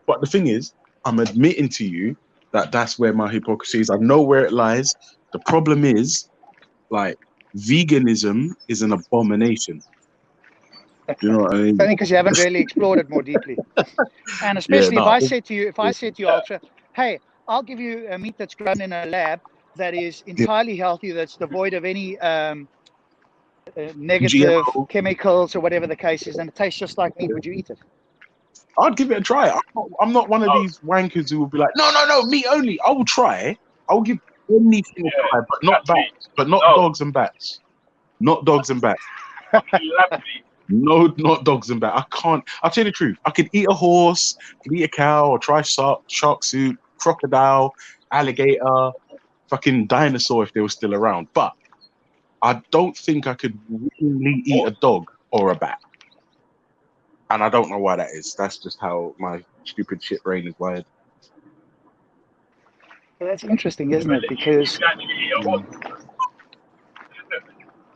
but the thing is, I'm admitting to you that that's where my hypocrisy is. I know where it lies. The problem is, like, veganism is an abomination. Do you know what I mean? It's only because you haven't really explored it more deeply. And Yeah, especially no. if I said to you, Ultra, hey, I'll give you a meat that's grown in a lab that is entirely healthy, that's devoid of any negative GMO. chemicals or whatever the case is, and it tastes just like meat, would you eat it? I'd give it a try. I'm not one of these wankers who will be like, no, meat only. I will try. I will give anything a try, but not bats. But not dogs and bats. Not dogs and bats. No, not dogs and bats. I can't. I'll tell you the truth. I could eat a horse, I could eat a cow, or try shark suit, crocodile, alligator, fucking dinosaur if they were still around. But I don't think I could really eat a dog or a bat. And I don't know why that is. That's just how my stupid shit brain is wired. Well, that's interesting, isn't it? Because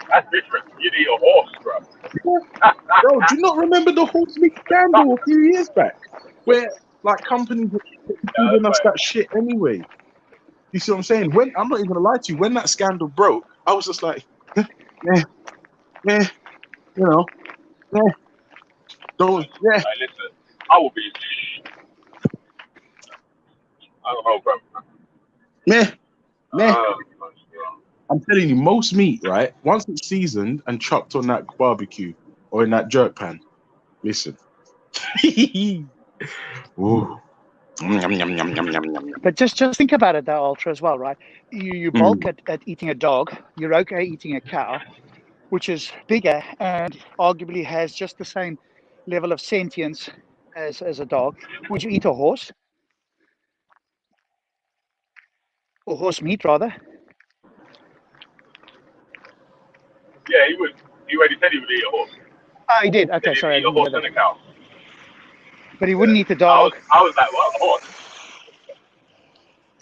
that's different. You'd eat a horse, bro. Bro, do you not remember the horse meat scandal a few years back? Where like companies were giving us that shit anyway. You see what I'm saying? When I'm not even gonna lie to you, when that scandal broke, I was just like, you know, don't, Hey, listen, I will be. I don't know, bro. I'm telling you, most meat, right? Once it's seasoned and chopped on that barbecue or in that jerk pan, listen. Ooh. But just think about it, though, Ultra, as well, right? You bulk at eating a dog. You're okay eating a cow, which is bigger and arguably has just the same level of sentience as a dog. Would you eat a horse? Or horse meat, rather? Yeah, he would. He already said he would eat a horse. Oh, he did. Okay, sorry. He'd eat a horse and a cow. But he wouldn't eat the dog. I was like, what? Horse?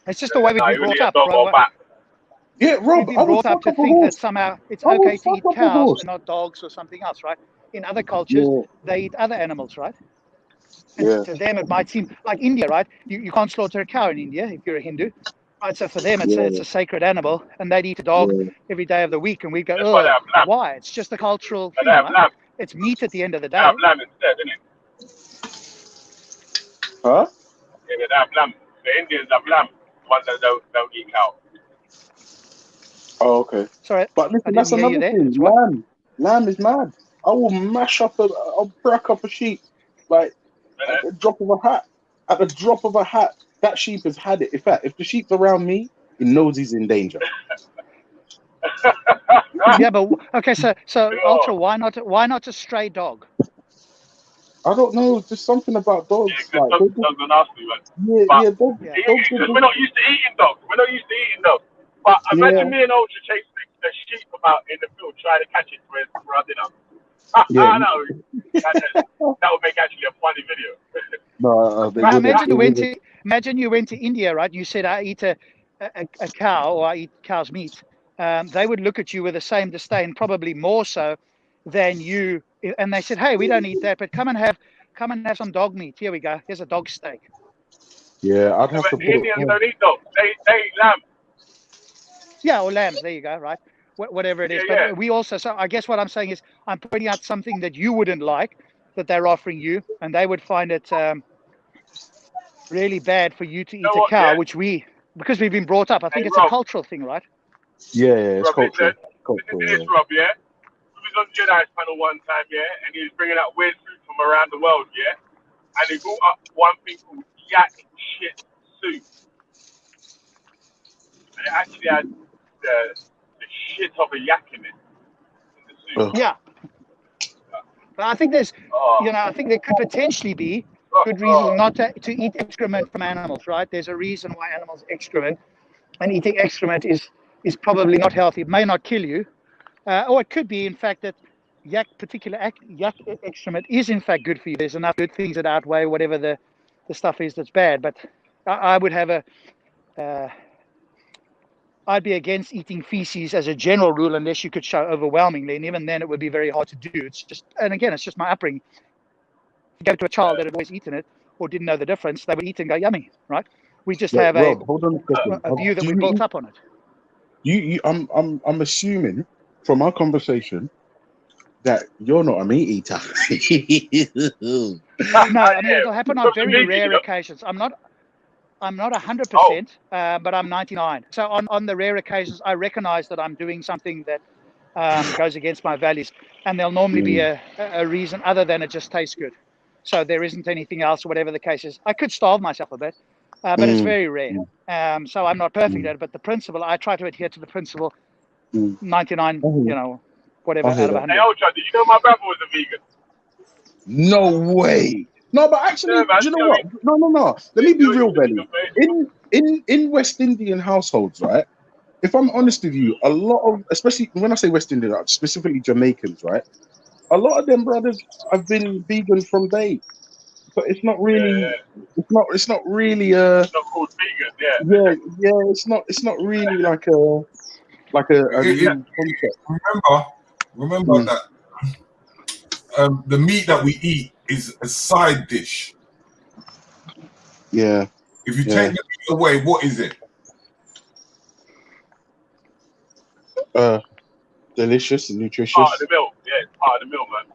It's just the way we've been brought up, right? Yeah, Rob, we've been brought up to think that somehow it's okay to eat cows and not dogs or something else, right? In other cultures, they eat other animals, right? And to them, it might seem like India, right? You can't slaughter a cow in India if you're a Hindu, right? So for them, it's a sacred animal, and they'd eat a dog every day of the week, and we go, oh, why? It's just a cultural thing, right? It's meat at the end of the day. They have lamb instead, isn't it? Huh? Yeah, they have lamb. The Indians have lamb. The ones that don't eat cow. Oh, okay. Sorry, but listen, that's another thing. Lamb is mad. I will I'll crack up a sheep like at the drop of a hat. At the drop of a hat, that sheep has had it. In fact, if the sheep's around me, he knows he's in danger. Yeah, but okay, so Ultra, why not a stray dog? I don't know, just something about dogs. Yeah, like, dogs are nasty, man. Dogs. We're not used to eating dogs. But imagine me and Ultra chasing the sheep about in the field, trying to catch it for our dinner. That would make actually a funny video. Imagine you went to India, right? You said, I eat a cow, or I eat cow's meat. They would look at you with the same disdain, probably more so than you. And they said, hey, we don't eat that, but come and have some dog meat. Here we go. Here's a dog steak. Yeah, I'd have to. Indians don't eat dogs. They eat lamb. Yeah, or lambs. There you go. Right. Whatever it is. But we also. So I guess what I'm saying is, I'm pointing out something that you wouldn't like that they're offering you, and they would find it really bad for you to eat a cow, because we've been brought up. I think it's a cultural thing, right? Yeah, it's cultural. This is Rob, yeah. We was on Jedi's panel one time, and he was bringing out weird food from around the world, and he brought up one thing called yak shit soup, and it actually had the shit of a yak in it. In the soup. Yeah. But I think there's, I think there could potentially be good reasons not to eat excrement from animals, right? There's a reason why animals excrement, and eating excrement is probably not healthy. It may not kill you, or it could be, in fact, that yak excrement is in fact good for you. There's enough good things that outweigh whatever the stuff is that's bad. But I would have I'd be against eating feces as a general rule unless you could show overwhelmingly, and even then it would be very hard to do. It's just my upbringing. If you go to a child that had always eaten it or didn't know the difference, they would eat and go yummy, right? We just have Rob, a view that we built up on it. I'm assuming from our conversation that you're not a meat eater. No, I mean, Yeah, it'll happen on because very the meat, rare you know. occasions. I'm not Oh, 100%, but I'm 99. So on the rare occasions, I recognize that I'm doing something that goes against my values, and there'll normally be a reason other than it just tastes good. So there isn't anything else, or whatever the case is. I could starve myself a bit, but it's very rare. So I'm not perfect at it, but the principle, I try to adhere to the principle. 99, whatever out of that. 100. hey, Ultra, did you know my brother was a vegan? No way. No, but actually, Yeah, man. do you know what? No. Let me be real, Belly. vegan. In West Indian households, right? If I'm honest with you, a lot of, especially when I say West Indian, specifically Jamaicans, right? A lot of them brothers have been vegan from day, but it's not really, it's not really It's not called vegan, it's not really like a new concept. Remember that the meat that we eat is a side dish. Yeah. If you take the meat away, what is it? Delicious and nutritious. Part of the milk, it's part of the milk, man.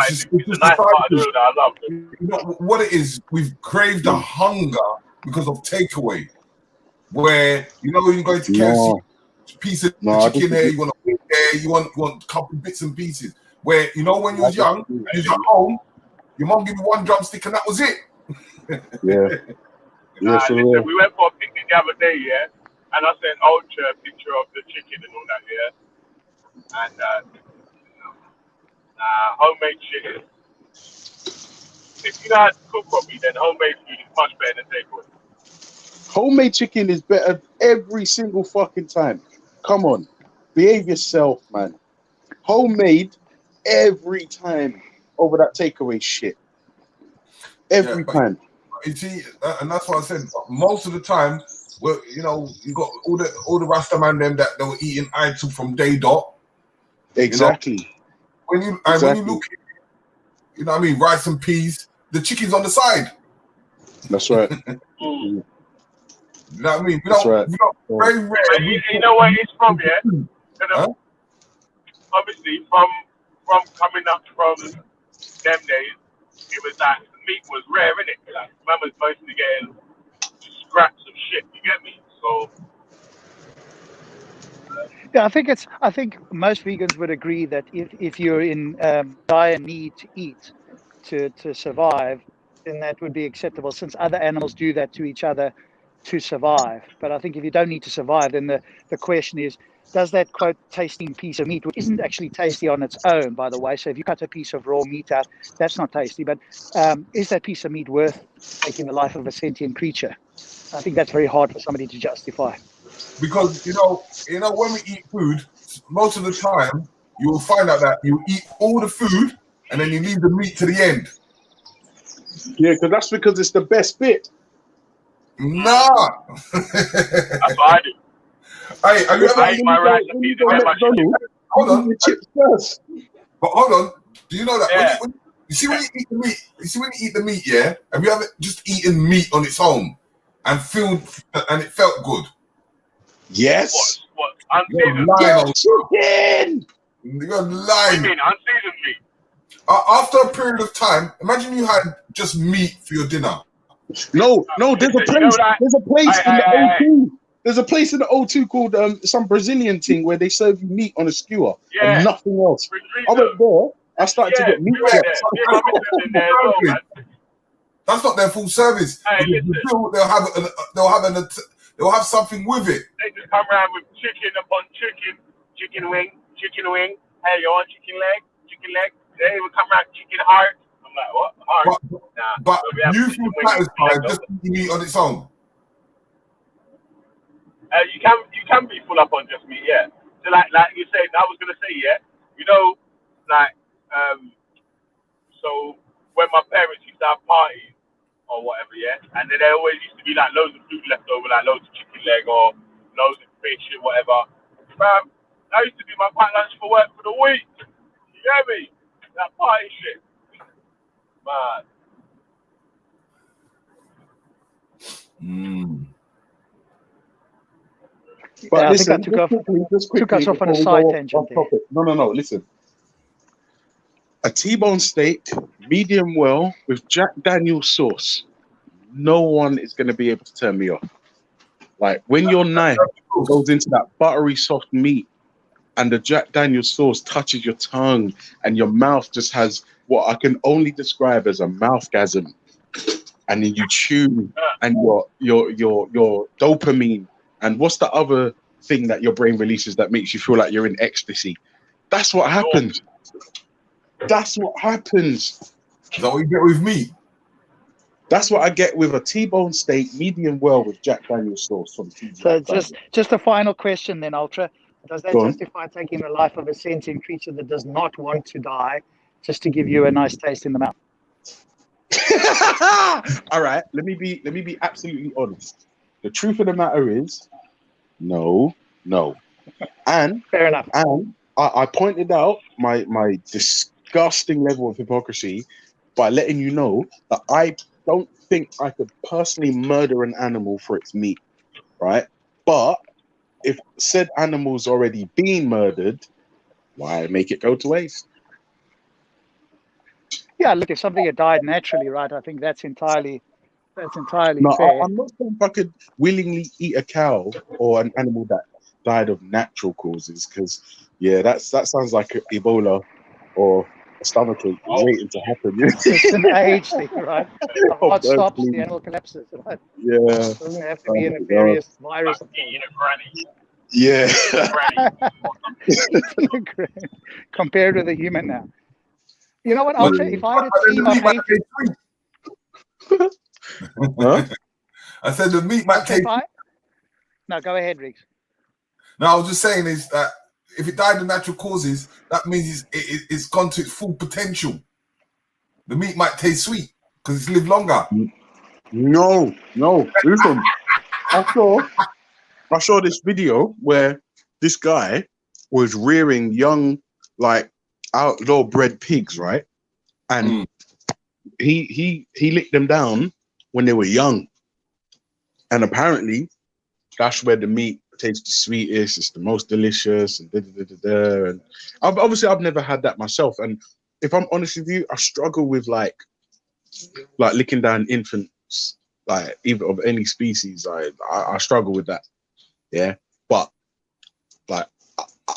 It's It's a nice part of the milk that I love. You know what it is? We've craved a hunger because of takeaway. Where when you go to KFC, piece of chicken there, you want a bit there, you want a couple bits and pieces. Where when you was young, you was at home, your mom gave you one drumstick and that was it. Listen, we went for a picnic the other day, and I sent Ultra a picture of the chicken and all that, and homemade chicken. If you know how to cook properly, then homemade food is much better than takeaway. Homemade chicken is better every single fucking time. Come on, behave yourself, man. Homemade every time over that takeaway shit. Every time. You see, and that's what I said. Most of the time, well, you got all the Rasta man them that they were eating idle from day dot. Exactly. When you look at it, you know what I mean, rice and peas, the chicken's on the side. That's right. You know what I mean? That's right. Very rare. You know where it's from, Huh? Obviously, from coming up from them days, it was that meat was rare, innit? Like, man was mostly getting scraps of shit. You get me? So. Yeah, I think most vegans would agree that if you're in dire need to eat to survive, then that would be acceptable, since other animals do that to each other to survive. But I think if you don't need to survive, then the question is, does that quote tasting piece of meat, which isn't actually tasty on its own, by the way, so if you cut a piece of raw meat out, that's not tasty, but is that piece of meat worth taking the life of a sentient creature? I think that's very hard for somebody to justify. Because when we eat food, most of the time you will find out that you eat all the food and then you leave the meat to the end. Yeah, because it's the best bit. Nah. That's what I do. Hey, have you ever eat my rice and peas and my chicken? Hold on. Chips first. But hold on. Do you know that when you eat the meat? You see when you eat the meat, yeah? Have you ever just eaten meat on its own and it felt good? Yes. What? Unseasoned? Chicken! You're lying. What do you mean, unseasoned meat? After a period of time, imagine you had just meat for your dinner. No, there's a place. There's a place in the O2. There's a place in the O2 called some Brazilian thing where they serve you meat on a skewer and nothing else. I went there. I started to get meat. That's not their full service. They'll have something with it. They just come around with chicken upon chicken wing. Hey, you want chicken leg? They will come around chicken heart. I'm like, what? Heart? But you feel satisfied just eating meat on its own. You can be full up on just meat, yeah. So like you said, I was gonna say, so when my parents used to have parties or whatever, and then there always used to be like loads of food left over, like loads of chicken leg or loads of fish and whatever. That used to be my packed lunch for work for the week. You get me? That party shit. Man. But Yeah, I think I listen, just took quickly us off on a before we side go tangent off there. topic. No. Listen, a T-bone steak, medium well with Jack Daniel's sauce. No one is going to be able to turn me off. Like when your knife goes into that buttery soft meat, and the Jack Daniel's sauce touches your tongue, and your mouth just has what I can only describe as a mouthgasm. And then you chew, and your dopamine, and what's the other thing that your brain releases that makes you feel like you're in ecstasy? That's what happens. That's what happens. Is that what you get with meat? That's what I get with a T-bone steak, medium well with Jack Daniel's sauce from So TGI. just a final question then, Ultra. Does that Go on. justify taking the life of a sentient creature that does not want to die just to give you a nice taste in the mouth? All right, let me be absolutely honest. The truth of the matter is, no. And Fair enough. And I pointed out my disgusting level of hypocrisy by letting you know that I don't think I could personally murder an animal for its meat, right? But if said animal's already been murdered, why make it go to waste? Yeah, look, if somebody had died naturally, right, I think that's entirely No, fair. I'm not saying if I could willingly eat a cow or an animal that died of natural causes, because that sounds like Ebola or a stomachache waiting to happen. It's an age thing, right? The heart Oh, stops, please. the animal collapses, right? Yeah. It doesn't have to be in a various virus. Eating a granny. Yeah. Eating a granny compared with a human now. You know what, Ultra? If I had a team of 80... Huh? I said the meat might taste. No, go ahead, Riggs. No, I was just saying is that if it died of natural causes, that means it's gone to its full potential. The meat might taste sweet because it's lived longer. No. Listen, I saw this video where this guy was rearing young, like outlaw bred pigs, right? And he licked them down when they were young, and apparently that's where the meat tastes the sweetest, it's the most delicious, and and I've never had that myself, and if I'm honest with you, I struggle with like licking down infants, like either of any species. I struggle with that, but like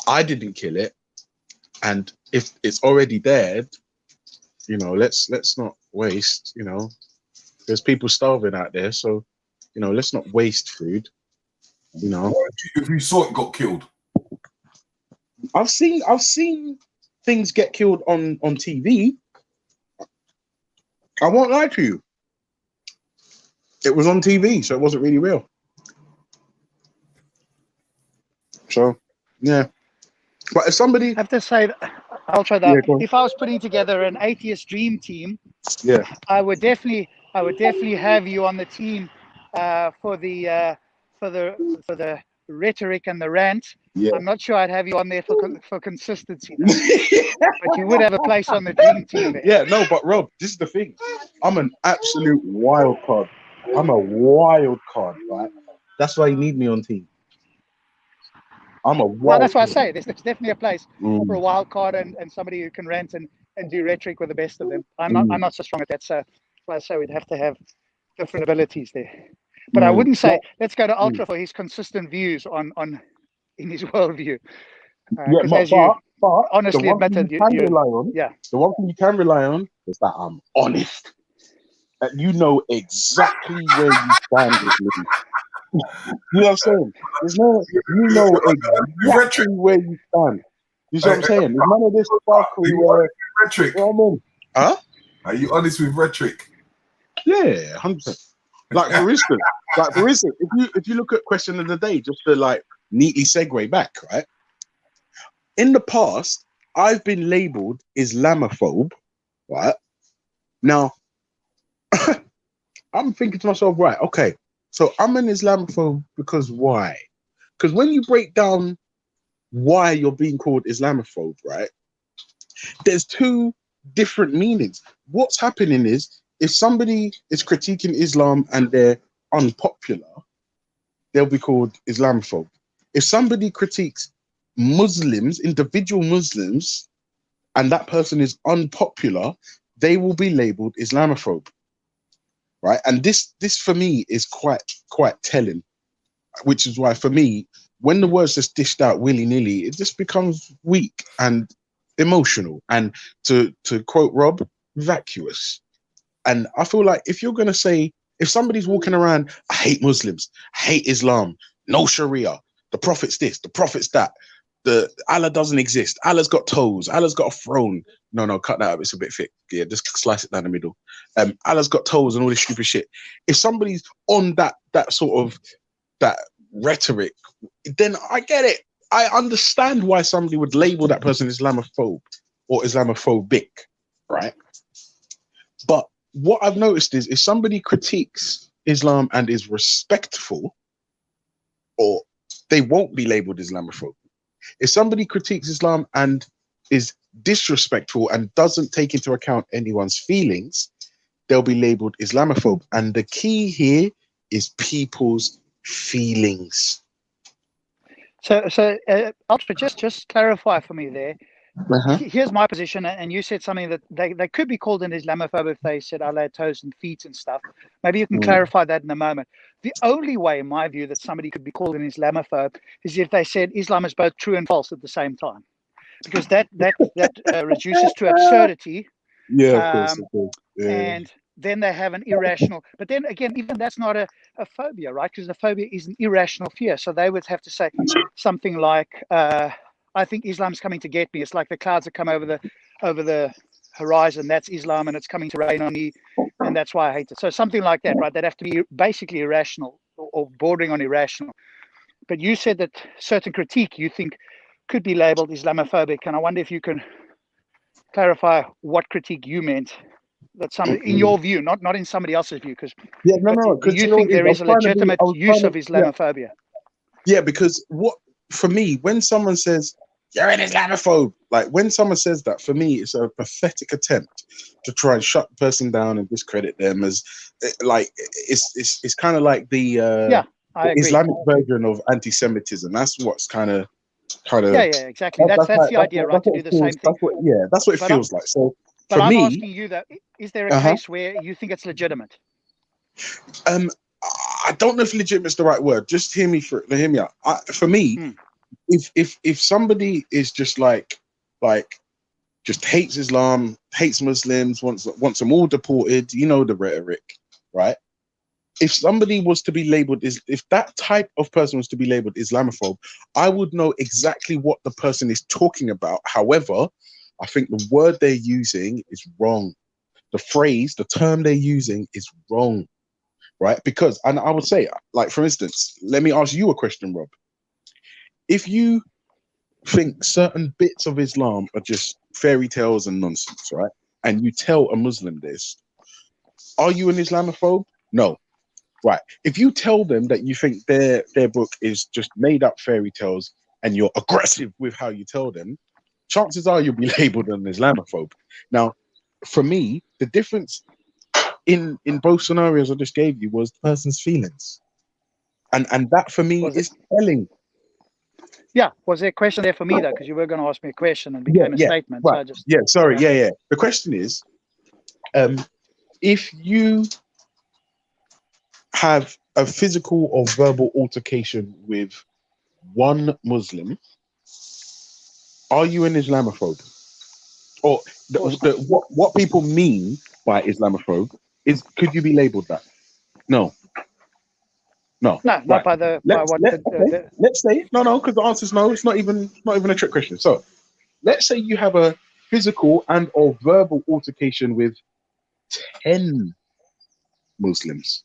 I didn't kill it, and if it's already dead, let's not waste. There's people starving out there, so let's not waste food. If you saw it got killed, I've seen things get killed on TV. I won't lie to you. It was on TV, so it wasn't really real. So, yeah. But if somebody... I have to say, I'll try that. If I was putting together an atheist dream team, I would definitely have you on the team for the rhetoric and the rant. Yeah. I'm not sure I'd have you on there for consistency, but you would have a place on the dream team there. Yeah, no, but Rob, this is the thing. I'm an absolute wild card. I'm a wild card, right? That's why you need me on team. Well, that's why I say there's definitely a place for a wild card and somebody who can rant and do rhetoric with the best of them. I'm not so strong at that, so I say we'd have to have different abilities there. But I wouldn't say let's go to Ultra for his consistent views on in his worldview. But honestly admitted, the one thing you can rely on is that I'm honest. That you know exactly where you stand with me. You know what I'm saying? You know exactly where you stand. You see what I'm saying? There's none of this fuckery where rhetoric. Huh? Are you honest with rhetoric? Yeah, 100%. Like for instance, if you look at question of the day, just to like neatly segue back, right? In the past, I've been labeled Islamaphobe, right? Now, I'm thinking to myself, right, okay, so I'm an Islamaphobe because why? Because when you break down why you're being called Islamaphobe, right, there's two different meanings. What's happening is if somebody is critiquing Islam and they're unpopular, they'll be called Islamaphobe. If somebody critiques Muslims, individual Muslims, and that person is unpopular, they will be labeled Islamophobe, right? And this for me is quite telling, which is why for me, when the words just dished out willy-nilly, it just becomes weak and emotional, and to quote Rob, vacuous. And I feel like if you're gonna say, if somebody's walking around, I hate Muslims, I hate Islam, no Sharia, the prophet's this, the prophet's that, the Allah doesn't exist, Allah's got toes, Allah's got a throne. No, cut that out, it's a bit thick. Yeah, just slice it down the middle. Allah's got toes and all this stupid shit. If somebody's on that sort of that rhetoric, then I get it. I understand why somebody would label that person Islamophobe or Islamophobic, right? But what I've noticed is if somebody critiques Islam and is respectful, or they won't be labeled Islamophobe. If somebody critiques Islam and is disrespectful and doesn't take into account anyone's feelings, they'll be labeled Islamophobe. And the key here is people's feelings. So, Ultra, just clarify for me there. Here's my position, and you said something that they could be called an Islamophobe if they said Allah had toes and feet and stuff. Maybe you can clarify that in a moment. The only way, in my view, that somebody could be called an Islamophobe is if they said Islam is both true and false at the same time, because that reduces to absurdity. Yeah, of course. Yeah. And then they have an irrational. But then again, even that's not a phobia, right? Because a phobia is an irrational fear. So they would have to say something like, I think Islam's coming to get me. It's like the clouds that come over the horizon. That's Islam, and it's coming to rain on me, and that's why I hate it. So something like that, right? They'd have to be basically irrational or bordering on irrational. But you said that certain critique you think could be labeled Islamophobic, and I wonder if you can clarify what critique you meant. That somebody, in your view, not in somebody else's view, because do you think there is a legitimate use of Islamophobia? Yeah, because for me, when someone says you're an Islamophobe, like when someone says that, for me, it's a pathetic attempt to try and shut the person down and discredit them as like it's kind of like the Islamic version of anti-Semitism. That's what's kind of yeah, exactly. That's the idea, right? To do the same thing. That's what it feels like. So. But I'm asking you though, is there a case where you think it's legitimate? I don't know if legitimate is the right word. Just hear me out. For me, if somebody is just like just hates Islam, hates Muslims, wants them all deported, you know the rhetoric, right? If somebody was to be labeled if that type of person was to be labeled Islamophobe, I would know exactly what the person is talking about. However, I think the word they're using is wrong. The term they're using is wrong, right? Because, and I would say, like, for instance, let me ask you a question, Rob. If you think certain bits of Islam are just fairy tales and nonsense, right? And you tell a Muslim this, are you an Islamophobe? No. Right. If you tell them that you think their book is just made up fairy tales and you're aggressive with how you tell them, chances are you'll be labeled an Islamophobe. Now, for me, the difference in both scenarios I just gave you was the person's feelings. And that for me is telling. Yeah. Was there a question there for me though? Because you were going to ask me a question and became a statement. Right. So The question is, if you have a physical or verbal altercation with one Muslim, are you an Islamophobe? Or what people mean by Islamophobe is, could you be labeled that? No. Not by the. Let's say no, because the answer is no. It's not even a trick question. So, let's say you have a physical and or verbal altercation with 10 Muslims.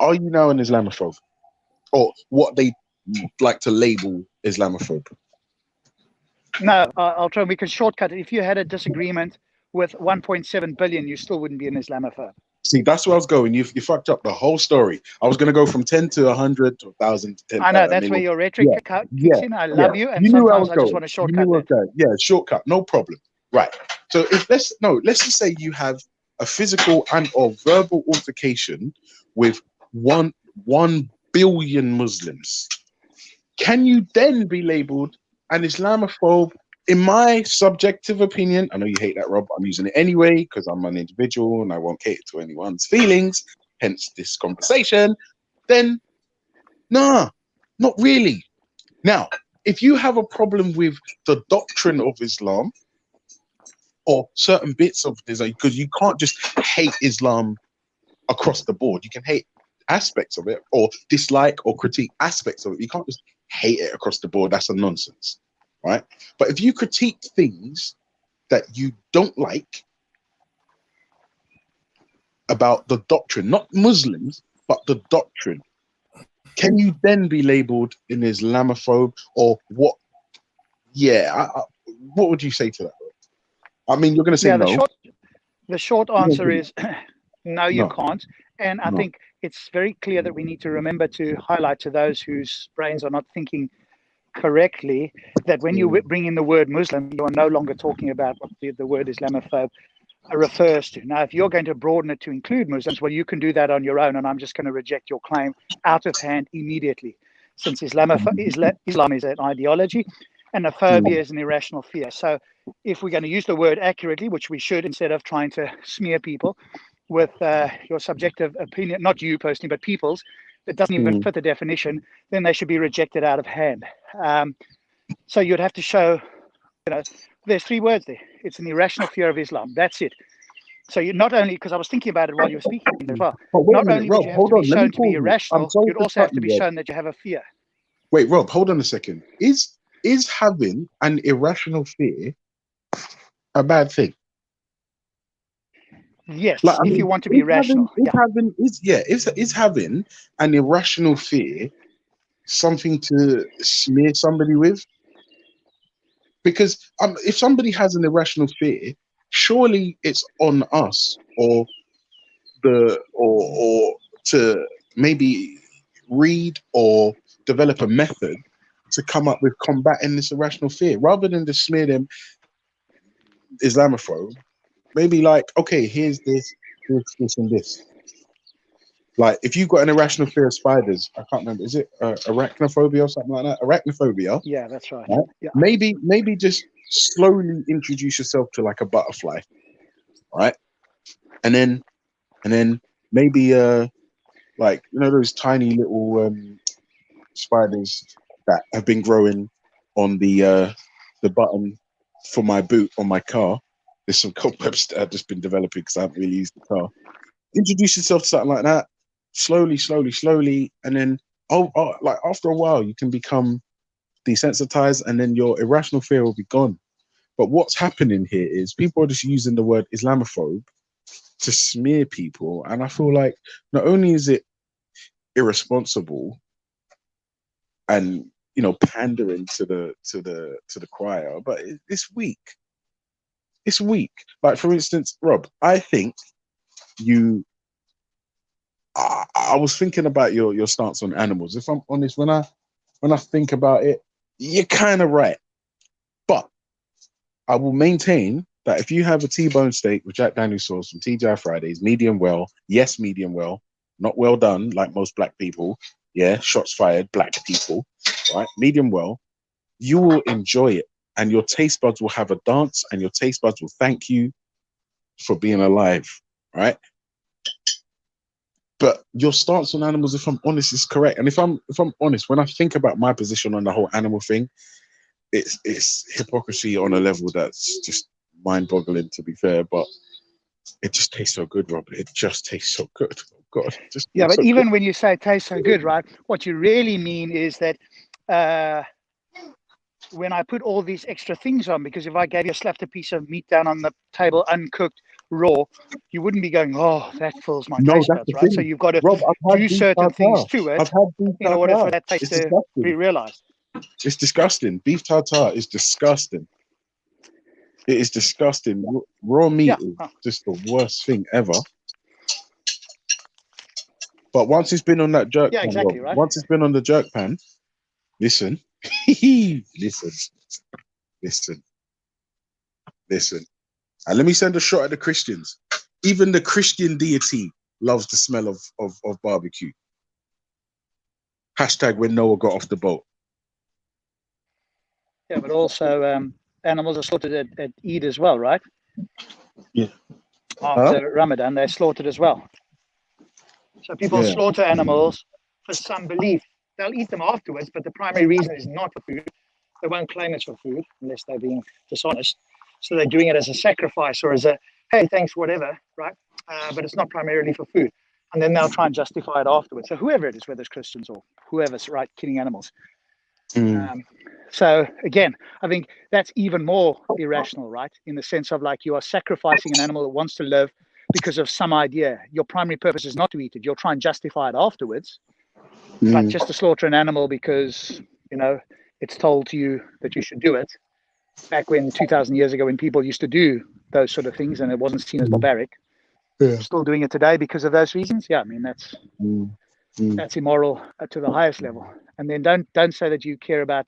Are you now an Islamophobe, or what they like to label Islamophobe? No, I'll try. We can shortcut it. If you had a disagreement with 1.7 billion, you still wouldn't be an Islamophobe. See, that's where I was going. You fucked up the whole story. I was going to go from 10 to 100 to 1,000 to 10. I know, that's where your rhetoric kicks in. I love you, and sometimes I just want to shortcut that. Yeah, shortcut, no problem. Right. So let's just say you have a physical and or verbal altercation with one billion Muslims, can you then be labeled an Islamophobe? In my subjective opinion, I know you hate that, Rob, but I'm using it anyway because I'm an individual and I won't cater to anyone's feelings, hence this conversation. Then, nah, not really. Now, if you have a problem with the doctrine of Islam or certain bits of Islam, because you can't just hate Islam across the board, you can hate aspects of it or dislike or critique aspects of it. You can't just hate it across the board. That's a nonsense, right? But if you critique things that you don't like about the doctrine, not Muslims, but the doctrine, can you then be labeled an Islamophobe or what? Yeah, what would you say to that? I mean, you're going to say no. The short answer is no, you No. can't. And I think it's very clear that we need to remember to highlight to those whose brains are not thinking correctly that when you bring in the word Muslim, you are no longer talking about what the word Islamophobe refers to. Now, if you're going to broaden it to include Muslims, well, you can do that on your own, and I'm just going to reject your claim out of hand immediately, since Islam is an ideology and a phobia is an irrational fear. So if we're going to use the word accurately, which we should, instead of trying to smear people with your subjective opinion, not you personally, but people's, that doesn't even fit the definition, then they should be rejected out of hand. So you'd have to show, there's three words there. It's an irrational fear of Islam. That's it. So you not only, because I was thinking about it while you were speaking as well, not only would you have to be shown to be irrational, you'd also have to be shown that you have a fear. Wait, Rob, hold on a second. Is having an irrational fear a bad thing? Yes, if you want to be rational. Is having an irrational fear something to smear somebody with? Because if somebody has an irrational fear, surely it's on us or to maybe read or develop a method to come up with combating this irrational fear, rather than just smear them Islamophobe. Maybe like, okay, here's this, and this. Like, if you've got an irrational fear of spiders, I can't remember, is it arachnophobia or something like that? Arachnophobia. Yeah, that's right. Right? Yeah. Maybe just slowly introduce yourself to like a butterfly, right? And then maybe like, those tiny little spiders that have been growing on the button for my boot on my car. There's some cobwebs that I've just been developing because I haven't really used the car. Introduce yourself to something like that, slowly, and then like after a while you can become desensitized, and then your irrational fear will be gone. But what's happening here is people are just using the word Islamophobe to smear people, and I feel like not only is it irresponsible and pandering to the choir, but it's weak. It's weak. Like, for instance, Rob, I think I was thinking about your stance on animals. If I'm honest, when I think about it, you're kind of right. But I will maintain that if you have a T-bone steak with Jack Daniel's sauce from TGI Fridays, medium well, yes, medium well, not well done like most black people, yeah, shots fired, black people, right, medium well, you will enjoy it, and your taste buds will have a dance, and your taste buds will thank you for being alive, right? But your stance on animals, if I'm honest, is correct. And if I'm honest, when I think about my position on the whole animal thing, it's hypocrisy on a level that's just mind-boggling, to be fair. But it just tastes so good, Rob. It just tastes so good. Oh God, but even when you say it tastes so good, right? What you really mean is that when I put all these extra things on, because if I gave you slapped a piece of meat down on the table, uncooked, raw, you wouldn't be going, oh, that fills my taste buds, right? So you've got to do certain things to it in order for that taste to be realized. It's disgusting. Beef tartare is disgusting. It is disgusting. Raw meat is just the worst thing ever. But once it's been on that jerk pan, exactly, right? Once it's been on the jerk pan, listen. Listen. And let me send a shot at the Christians. Even the Christian deity loves the smell of barbecue. Hashtag when Noah got off the boat. Yeah, but also animals are slaughtered at Eid as well, right? Yeah. After Ramadan, they're slaughtered as well. So people slaughter animals for some belief. They'll eat them afterwards, but the primary reason is not for food. They won't claim it's for food unless they're being dishonest. So they're doing it as a sacrifice or as a, hey, thanks, whatever, right? But it's not primarily for food. And then they'll try and justify it afterwards. So whoever it is, whether it's Christians or whoever's right, killing animals. So again, I think that's even more irrational, right? In the sense of like you are sacrificing an animal that wants to live because of some idea. Your primary purpose is not to eat it. You'll try and justify it afterwards. But just to slaughter an animal because, you know, it's told to you that you should do it. Back when 2,000 years ago, when people used to do those sort of things and it wasn't seen as barbaric, still doing it today because of those reasons. Yeah, I mean, that's immoral to the highest level. And then don't say that you care about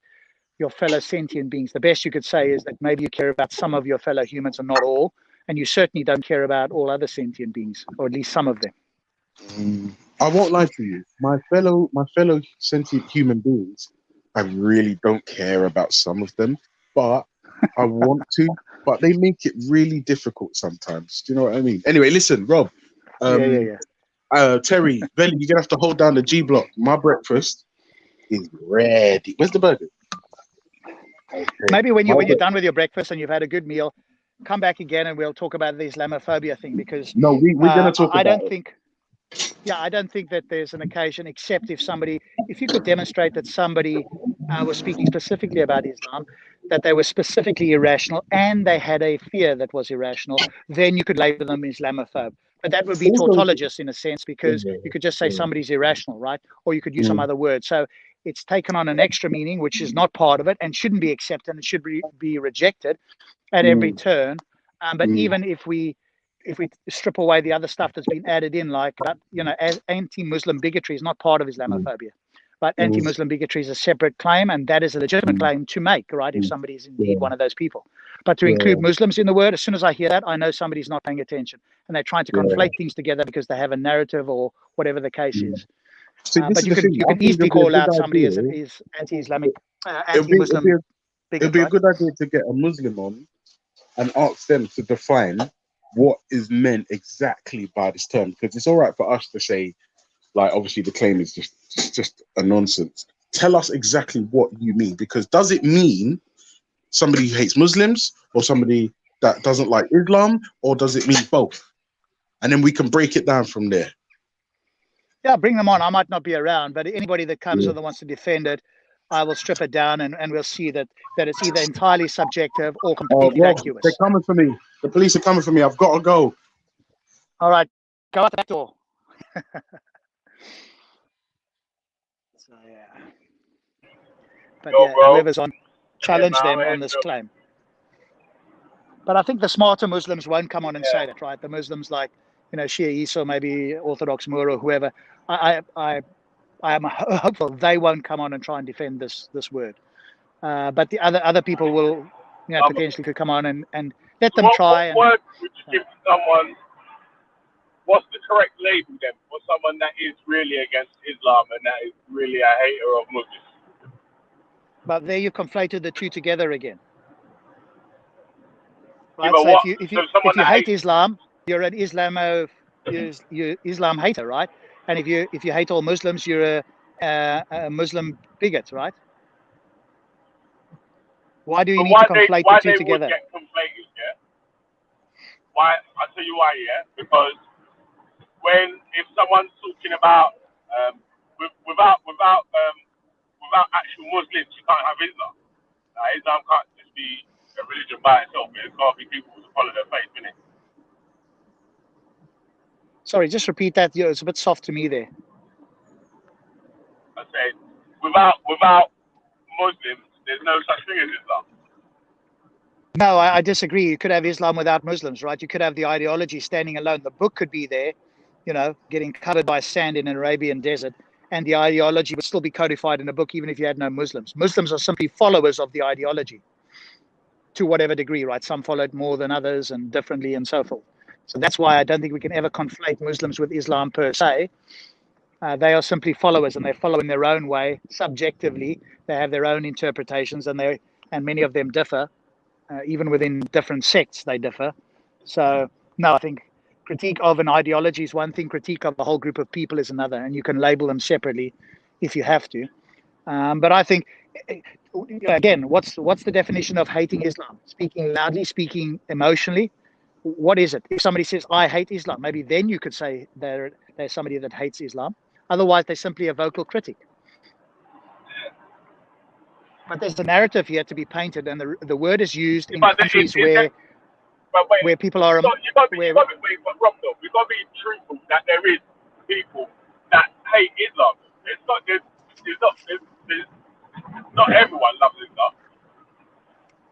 your fellow sentient beings. The best you could say is that maybe you care about some of your fellow humans and not all, and you certainly don't care about all other sentient beings, or at least some of them. I won't lie to you. My fellow sentient human beings, I really don't care about some of them, but I want to. But they make it really difficult sometimes. Do you know what I mean? Anyway, listen, Rob. Terry, Belly, you're gonna have to hold down the G block. My breakfast is ready. Where's the burger? Okay. Maybe when you're done with your breakfast and you've had a good meal, come back again and we'll talk about the Islamophobia thing because we're going to talk about I don't think that there's an occasion except if you could demonstrate that somebody was speaking specifically about Islam, that they were specifically irrational and they had a fear that was irrational, then you could label them Islamophobe. But that would be tautologist in a sense because you could just say somebody's irrational, right? Or you could use some other word. So it's taken on an extra meaning, which is not part of it and shouldn't be accepted and should be rejected at every turn. But even if we strip away the other stuff that's been added in, like, as anti-Muslim bigotry is not part of Islamophobia, but anti-Muslim bigotry is a separate claim, and that is a legitimate claim to make, right, if somebody is indeed one of those people. But to include Muslims in the word, as soon as I hear that, I know somebody's not paying attention, and they're trying to conflate things together because they have a narrative or whatever the case is. But you can easily call out somebody as anti-Islamic, anti-Muslim. It would be a good idea to get a Muslim on and ask them to define what is meant exactly by this term, because it's all right for us to say, like, obviously the claim is just a nonsense. Tell us exactly what you mean, because does it mean somebody who hates Muslims or somebody that doesn't like Islam, or does it mean both? And then we can break it down from there. Yeah, bring them on. I might not be around, but anybody that comes and wants to defend it, I will strip it down and we'll see that it's either entirely subjective or completely vacuous. They're coming for me. The police are coming for me. I've got to go. All right, go out the back door. So but whoever's on, challenge them on this claim. But I think the smarter Muslims won't come on and say that, right? The Muslims like, Shia Isa, maybe Orthodox Moor or whoever. I am hopeful they won't come on and try and defend this word. But the other people will, potentially could come on and let them try. What word would you give someone? What's the correct label then for someone that is really against Islam and that is really a hater of Muslims? But there you conflated the two together again. Right? Yeah, so if you hate Islam, you're an you're Islam hater, right? And if you hate all Muslims, you're a Muslim bigot, right? Why do you need to conflate the two together? Would get conflated, yeah? Why? I'll tell you why, yeah? Because if someone's talking about without actual Muslims, you can't have Islam. Islam can't just be a religion by itself. It's got to be people who follow their faith, innit? Sorry, just repeat that. It's a bit soft to me there. I said, without Muslims, there's no such thing as Islam. No, I disagree. You could have Islam without Muslims, right? You could have the ideology standing alone. The book could be there, getting covered by sand in an Arabian desert, and the ideology would still be codified in a book, even if you had no Muslims. Muslims are simply followers of the ideology to whatever degree, right? Some follow it more than others and differently and so forth. So that's why I don't think we can ever conflate Muslims with Islam per se. They are simply followers, and they follow in their own way, subjectively. They have their own interpretations, and many of them differ. Even within different sects, they differ. So, no, I think critique of an ideology is one thing, critique of a whole group of people is another, and you can label them separately if you have to. But I think, again, what's the definition of hating Islam? Speaking loudly, speaking emotionally. What is it? If somebody says, I hate Islam, maybe then you could say they're somebody that hates Islam. Otherwise, they're simply a vocal critic. But there's a narrative here to be painted, and the word is used in countries where people are. We've got to be truthful that there is people that hate Islam. It's not not everyone loves Islam.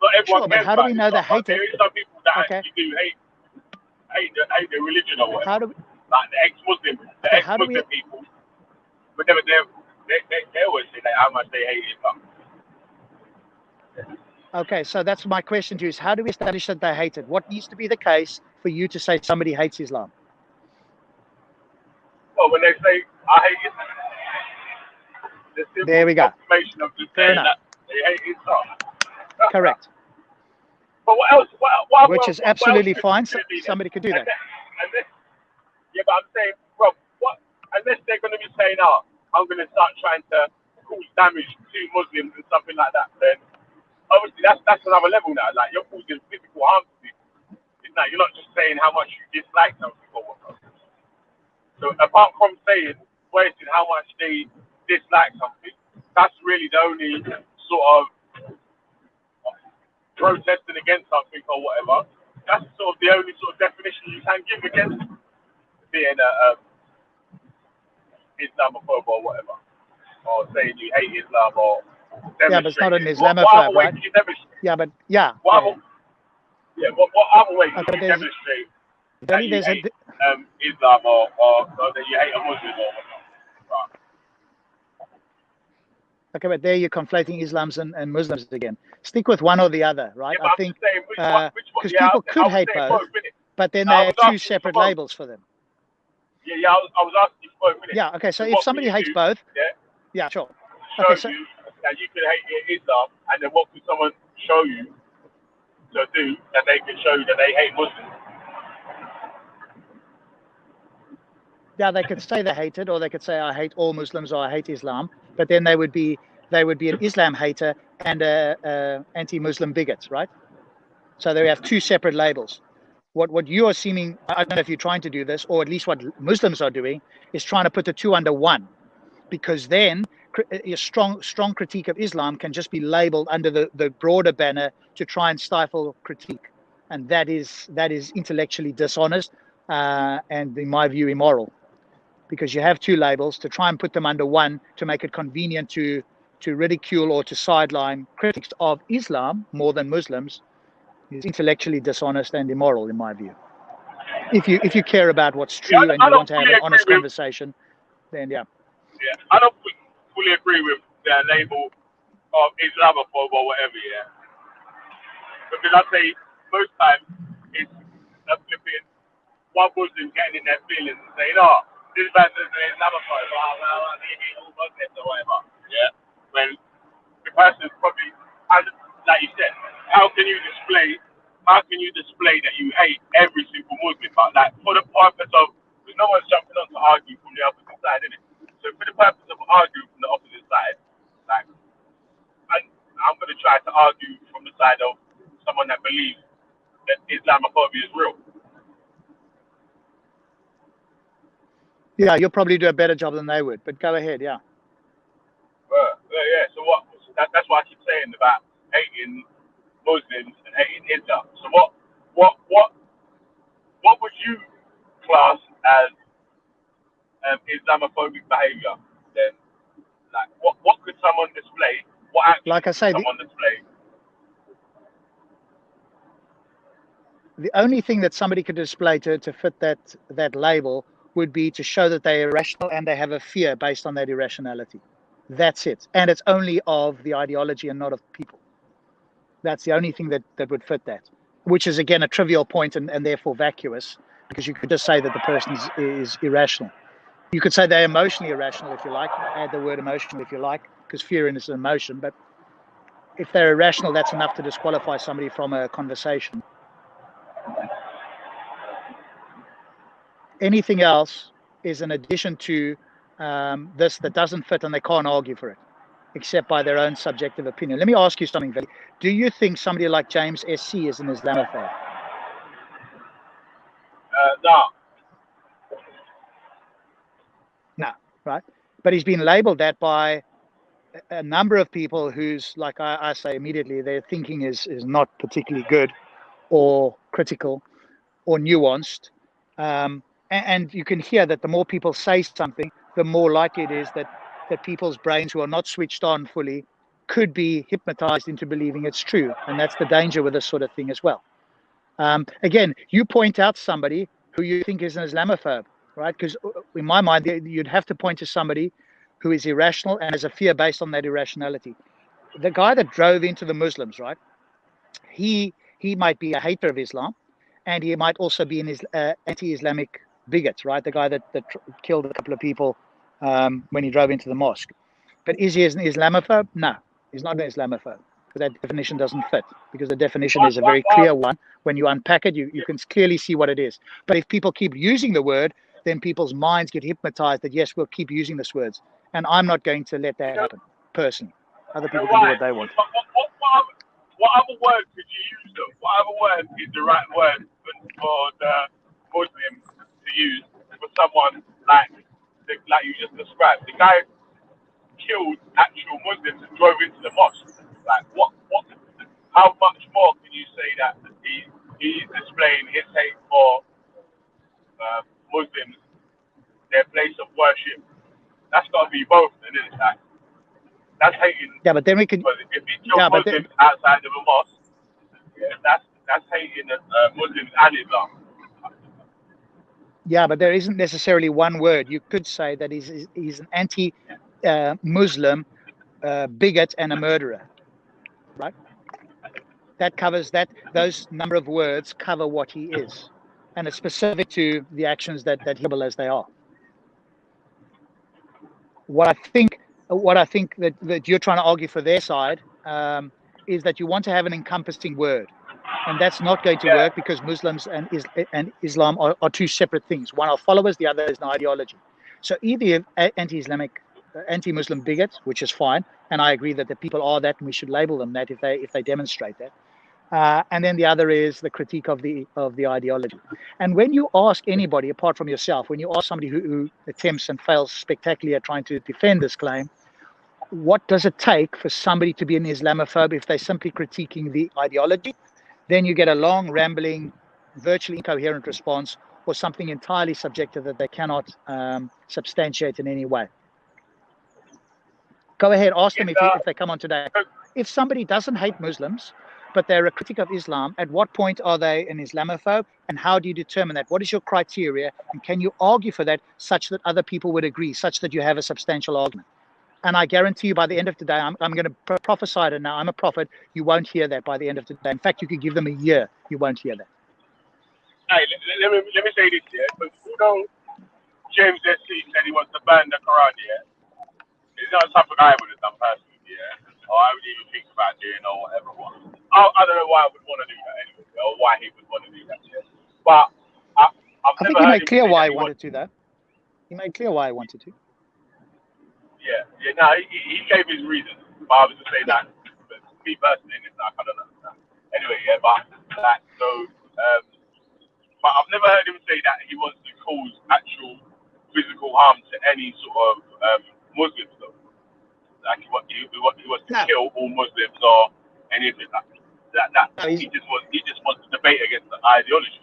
Not everyone. Sure, but how do we know they hate it? There is some people that actually do hate the religion or whatever. Like the ex-Muslim people. But they always say that how much they hate Islam. Okay, so that's my question to you: is how do we establish that they hate it? What needs to be the case for you to say somebody hates Islam? Well, when they say I hate Islam, there we go. Confirmation of just saying that they hate Islam. Correct. But what else? Which is absolutely fine. Somebody could do that. Yeah, but I'm saying, bro, unless they're going to be saying, I'm going to start trying to cause damage to Muslims and something like that, then obviously that's another level now. Like, you're causing physical harm to people. You're not just saying how much you dislike something or whatnot. So apart from voicing how much they dislike something, that's really the only sort of protesting against something or whatever. That's sort of the only sort of definition you can give against being a Islamaphobe or whatever, or saying you hate Islam or demonstrating. Yeah, but it's not an Islamaphobe, right? Yeah, but what other way can you demonstrate that you hate Islam or that you hate a Muslim or whatnot? Okay, but there you're conflating Islams and Muslims again. Stick with one or the other, right? Yeah, I think because people could hate both, but then they have two separate labels for them. Yeah, I was asking you for a minute. Yeah, okay, so if somebody hates both, yeah, sure. Okay, so you that you can hate Islam, and then what could someone show you to do that they can show you that they hate Muslims? Yeah, they could say they hate it, or they could say I hate all Muslims or I hate Islam, but then they would be an Islam hater and a anti-Muslim bigot, right? So they have two separate labels. What you are seeming, I don't know if you're trying to do this, or at least what Muslims are doing, is trying to put the two under one, because then a strong critique of Islam can just be labeled under the broader banner to try and stifle critique, and that is intellectually dishonest and, in my view, immoral, because you have two labels to try and put them under one to make it convenient to ridicule or to sideline critics of Islam more than Muslims. Is intellectually dishonest and immoral, in my view. If you care about what's true and you want to have an honest conversation, then yeah, I don't fully agree with the label of Islamaphobe or whatever. Yeah, because I say most times it's a flipping one Muslim getting in their feelings and saying, this person is an Islamaphobe, they hate all Muslims or whatever. Yeah, when the person is probably, like you said, how can you display that you hate every single Muslim? But like for the purpose of, because no one's jumping on to argue from the opposite side, isn't it? So for the purpose of arguing from the opposite side, like I'm going to try to argue from the side of someone that believes that Islamophobia is real. Yeah, you'll probably do a better job than they would, but go ahead, yeah. Yeah, so that's what I keep saying about hating Muslims and hating Islam. So what would you class as Islamophobic behavior then? Like what could someone display? What action like I say, could someone display? The only thing that somebody could display to fit that label would be to show that they're irrational and they have a fear based on that irrationality. That's it. And it's only of the ideology and not of people. That's the only thing that would fit that, which is, again, a trivial point and therefore vacuous, because you could just say that the person is irrational. You could say they're emotionally irrational if you like. Add the word emotional if you like, because fear is an emotion. But if they're irrational, that's enough to disqualify somebody from a conversation. Anything else is an addition to this that doesn't fit, and they can't argue for it, except by their own subjective opinion. Let me ask you something, Vili. Do you think somebody like James SC is an Islamophobe? No. No, right? But he's been labeled that by a number of people who's, like I say immediately, their thinking is not particularly good or critical or nuanced. And you can hear that the more people say something, the more likely it is that people's brains who are not switched on fully could be hypnotized into believing it's true. And that's the danger with this sort of thing as well. Again, you point out somebody who you think is an Islamophobe, right? Because in my mind, you'd have to point to somebody who is irrational and has a fear based on that irrationality. The guy that drove into the Muslims, right? He might be a hater of Islam, and he might also be an anti-Islamic bigot, right? The guy that killed a couple of people when he drove into the mosque. But is he an Islamophobe? No, he's not an Islamophobe. That definition doesn't fit, because the definition is a very clear one. When you unpack it, you can clearly see what it is. But if people keep using the word, then people's minds get hypnotized that, yes, we'll keep using this words. And I'm not going to let that happen, personally. Other people can do what they want. What other word could you use, though? What other word is the right word for the Muslims to use for someone like you just described? The guy killed actual Muslims and drove into the mosque. Like, what? How much more can you say that he's displaying his hate for Muslims, their place of worship? That's got to be both, isn't it? That's hating. Yeah, but then we can. If he kills Muslims outside of a mosque, that's hating Muslims and Islam. Yeah, but there isn't necessarily one word. You could say that he's an anti-Muslim bigot and a murderer, right? That covers that. Those number of words cover what he is, and it's specific to the actions that he as they are. What I think that you're trying to argue for their side is that you want to have an encompassing word, and that's not going to work, because Muslims and Islam are two separate things. One are followers, the other is an ideology. So either anti-Islamic, anti-Muslim bigot, which is fine, and I agree that the people are that, and we should label them that if they demonstrate that. And then the other is the critique of the ideology. And when you ask anybody apart from yourself, when you ask somebody who attempts and fails spectacularly at trying to defend this claim, what does it take for somebody to be an Islamophobe if they're simply critiquing the ideology? Then you get a long, rambling, virtually incoherent response, or something entirely subjective that they cannot substantiate in any way. Go ahead, ask them if they come on today. If somebody doesn't hate Muslims, but they're a critic of Islam, at what point are they an Islamophobe, and how do you determine that? What is your criteria, and can you argue for that such that other people would agree, such that you have a substantial argument? And I guarantee you, by the end of today, I'm going to prophesy it now. I'm a prophet. You won't hear that by the end of today. In fact, you could give them a year. You won't hear that. Hey, let me say this here. Because although James SC said he wants to ban the Quran, it's not something I would have done personally, or I would even think about doing or whatever. I don't know why I would want to do that anyway, or why he would want to do that. But I think he made clear why he wanted to, though. He made clear why he wanted to. No, he gave his reasons. But I was just saying that, but me personally, it's like, I don't know. Anyway, but I've never heard him say that he wants to cause actual physical harm to any sort of Muslims, though. Like he wants to kill all Muslims or anything like that. He just wants to debate against the ideology.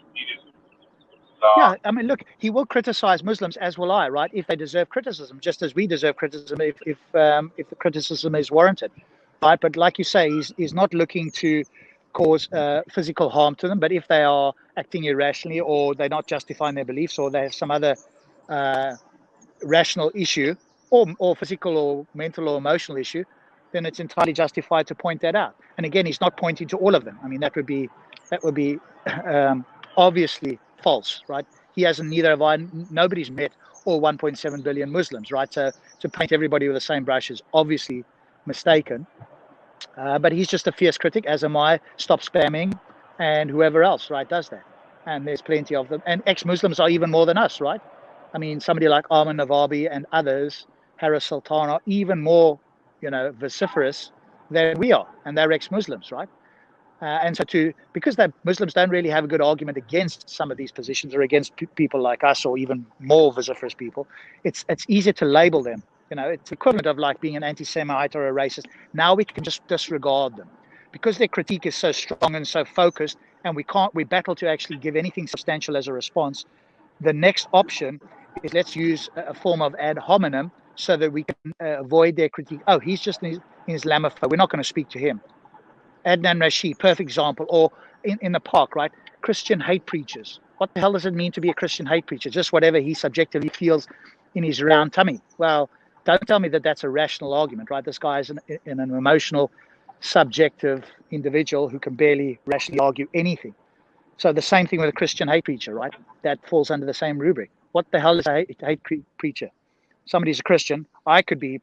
Yeah, I mean, look, he will criticize Muslims, as will I, right? If they deserve criticism, just as we deserve criticism if the criticism is warranted, right? But like you say, he's not looking to cause physical harm to them. But if they are acting irrationally, or they're not justifying their beliefs, or they have some other rational issue, or physical or mental or emotional issue, then it's entirely justified to point that out. And again, he's not pointing to all of them. I mean, that would be obviously false, right? He hasn't, neither have I, nobody's met all 1.7 billion Muslims, right? So to paint everybody with the same brush is obviously mistaken. But he's just a fierce critic, as am I. Stop spamming, and whoever else, right, does that. And there's plenty of them. And ex-Muslims are even more than us, right? I mean, somebody like Armin Navabi and others, Harris Sultan, are even more, vociferous than we are, and they're ex-Muslims, right? And so because that Muslims don't really have a good argument against some of these positions or against people like us or even more vociferous people, it's easier to label them. It's equivalent of like being an anti-Semite or a racist. Now we can just disregard them because their critique is so strong and so focused, and we battle to actually give anything substantial as a response. The next option is let's use a form of ad hominem so that we can avoid their critique. Oh, he's just an Islamaphobe. We're not going to speak to him. Adnan Rashid, perfect example. Or in the park, right? Christian hate preachers. What the hell does it mean to be a Christian hate preacher? Just whatever he subjectively feels in his round tummy. Well, don't tell me that that's a rational argument, right? This guy is an emotional, subjective individual who can barely rationally argue anything. So the same thing with a Christian hate preacher, right? That falls under the same rubric. What the hell is a hate preacher? Somebody's a Christian. I could be,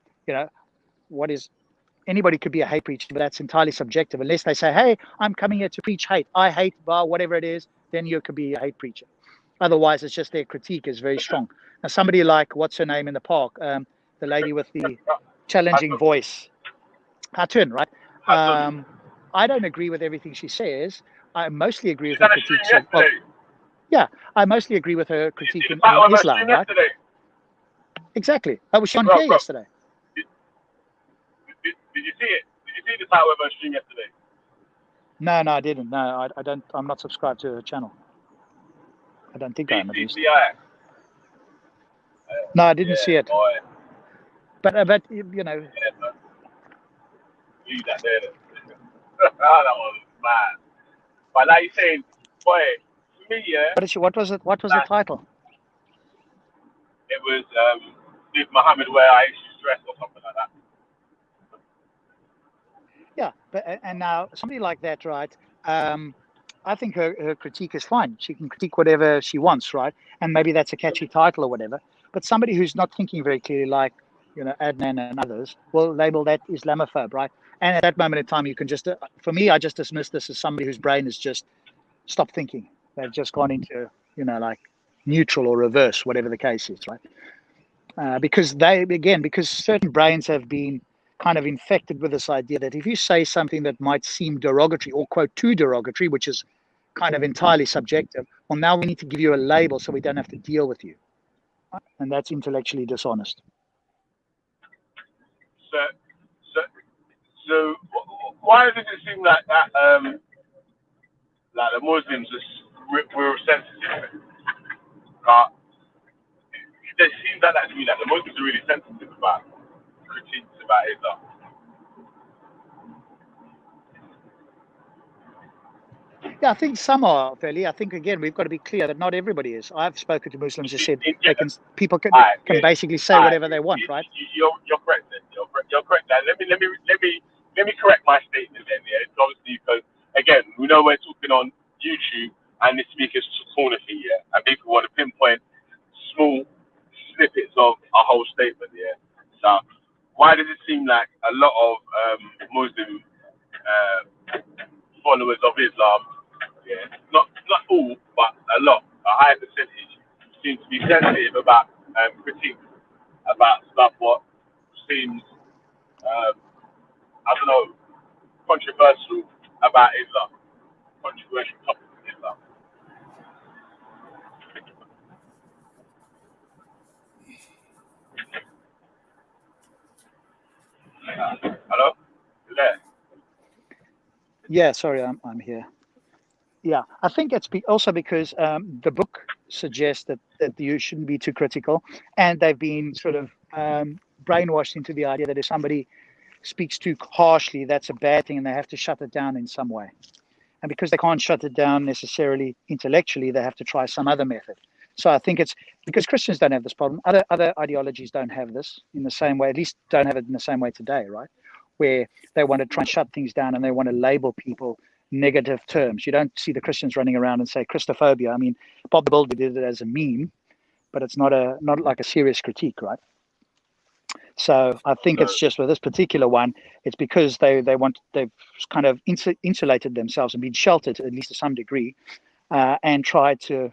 anybody could be a hate preacher, but that's entirely subjective. Unless they say, hey, I'm coming here to preach hate. I hate whatever it is, then you could be a hate preacher. Otherwise, it's just their critique is very strong. Now, somebody like, what's her name in the park? The lady with the challenging voice. Hatun, right? I don't agree with everything she says. I mostly agree with her critiques. I mostly agree with her critique in Islam, right? Exactly. I was on here yesterday. Did you see it? Did you see the title of her stream yesterday? No, I didn't. No, I don't. I'm not subscribed to her channel. I don't think I am. No, I didn't see it. Boy. But Leave that there. That was mad. But like you saying, boy, for me, What was it? What was the title? It was did Muhammad wear Aisha's dress or something like that? Yeah, and now somebody like that, right? I think her critique is fine. She can critique whatever she wants, right? And maybe that's a catchy title or whatever. But somebody who's not thinking very clearly, like Adnan and others, will label that Islamaphobe, right? And at that moment in time, you can just, for me, I just dismiss this as somebody whose brain has just stopped thinking. They've just gone into, like neutral or reverse, whatever the case is, right? Because certain brains have been kind of infected with this idea that if you say something that might seem derogatory or quote too derogatory, which is kind of entirely subjective, well, now we need to give you a label so we don't have to deal with you. And that's intellectually dishonest. So why does it seem like that? Like the Muslims we're sensitive. It seems like that to me. That the Muslims are really sensitive about critiques about Islam. Yeah, I think some are, fairly. I think, again, we've got to be clear that not everybody is. I've spoken to Muslims who said people can basically say whatever they want, right? You're correct. You're correct. Let me correct my statement then. Yeah, it's obviously because again we know we're talking on YouTube and the speaker's corner fee, yeah, and people want to pinpoint small snippets of a whole statement, yeah. So why does it seem like a lot of Muslim followers of Islam, yeah, not all, but a lot, a high percentage, seem to be sensitive about critiques about stuff what seems, I don't know, controversial about Islam, controversial topics in Islam. Hello? You there? Yeah, sorry, I'm here. Yeah, I think it's also because the book suggests that you shouldn't be too critical, and they've been sort of brainwashed into the idea that if somebody speaks too harshly, that's a bad thing, and they have to shut it down in some way. And because they can't shut it down necessarily intellectually, they have to try some other method. So I think it's because Christians don't have this problem. Other ideologies don't have this in the same way, at least don't have it in the same way today, right? Where they want to try and shut things down and they want to label people negative terms. You don't see the Christians running around and say Christophobia. I mean, Bob the Builder did it as a meme, but it's not like a serious critique, right? So I think it's just with this particular one, it's because they've kind of insulated themselves and been sheltered, at least to some degree, and tried to,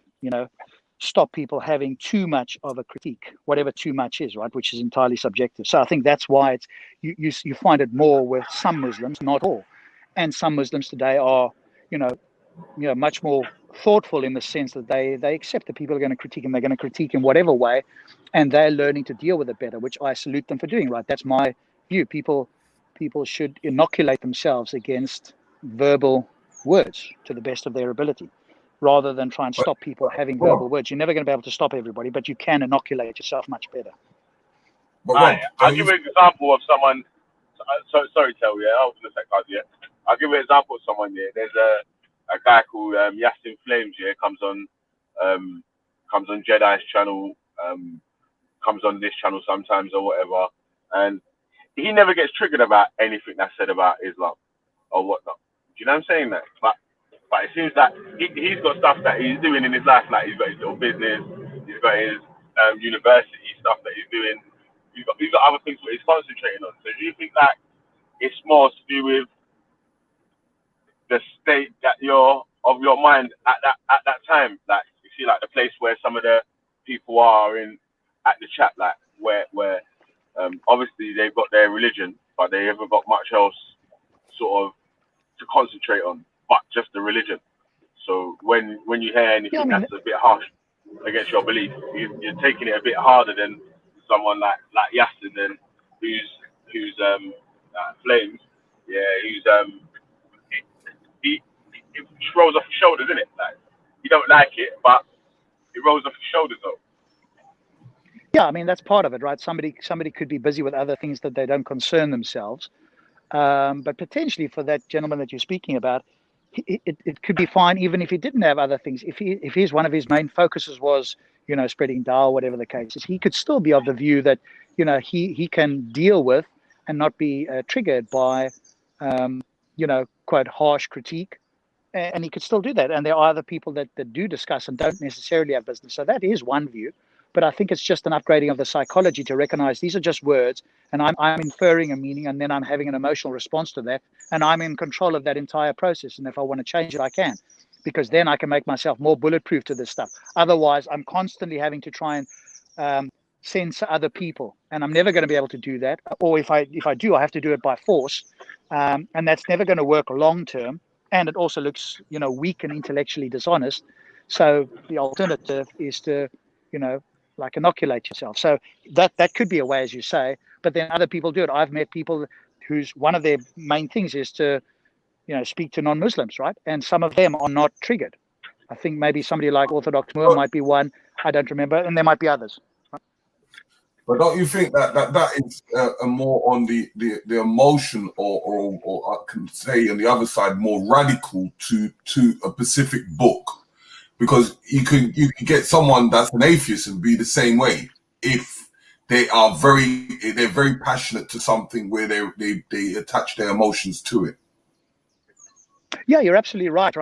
stop people having too much of a critique, whatever too much is, right, which is entirely subjective. So I think that's why it's you find it more with some Muslims, not all, and some Muslims today are, much more thoughtful in the sense that they accept that people are going to critique, and they're going to critique in whatever way, and they're learning to deal with it better, which I salute them for doing. Right, that's my view. People should inoculate themselves against verbal words to the best of their ability, rather than try and stop people having verbal words. You're never going to be able to stop everybody, but you can inoculate yourself much better. I'll give you an example of someone. Sorry, Tel. Yeah, I was going to say cards. Yeah, I'll give you an example of someone. Yeah, there's a guy called Yasin Flames. Yeah, comes on Jedi's channel. Comes on this channel sometimes or whatever, and he never gets triggered about anything that's said about Islam or whatnot. Do you know what I'm saying? That, but it seems that he's got stuff that he's doing in his life, like he's got his little business, he's got his university stuff that he's doing. He's got other things that he's concentrating on. So do you think that it's more to do with the state that of your mind at that time? Like you see, like the place where some of the people are in at the chat, like where obviously they've got their religion, but they haven't got much else sort of to concentrate on, but just the religion. So when you hear anything that's a bit harsh against your belief, you're taking it a bit harder than someone like Yasin, then who's Flames, yeah, he rolls off his shoulders, isn't it? Like you don't like it, but it rolls off his shoulders though. Yeah, I mean that's part of it, right? Somebody could be busy with other things that they don't concern themselves, but potentially for that gentleman that you're speaking about, it could be fine even if he didn't have other things. If he's one of his main focuses was spreading dawah, whatever the case is, he could still be of the view that he can deal with and not be triggered by quite harsh critique, and he could still do that. And there are other people that do discuss and don't necessarily have business. So that is one view. But I think it's just an upgrading of the psychology to recognize these are just words, and I'm inferring a meaning, and then I'm having an emotional response to that, and I'm in control of that entire process. And if I want to change it, I can, because then I can make myself more bulletproof to this stuff. Otherwise, I'm constantly having to try and censor other people, and I'm never going to be able to do that. Or if I do, I have to do it by force, and that's never going to work long term. And it also looks, weak and intellectually dishonest. So the alternative is to, like inoculate yourself. So that could be a way, as you say, but then other people do it. I've met people whose one of their main things is to, speak to non-Muslims, right? And some of them are not triggered. I think maybe somebody like Orthodox Moor might be one. I don't remember, and there might be others. But don't you think that is a more on the emotion, or I can say on the other side more radical to a specific book? Because you can get someone that's an atheist and be the same way if they're very passionate to something where they attach their emotions to it. Yeah, you're absolutely right.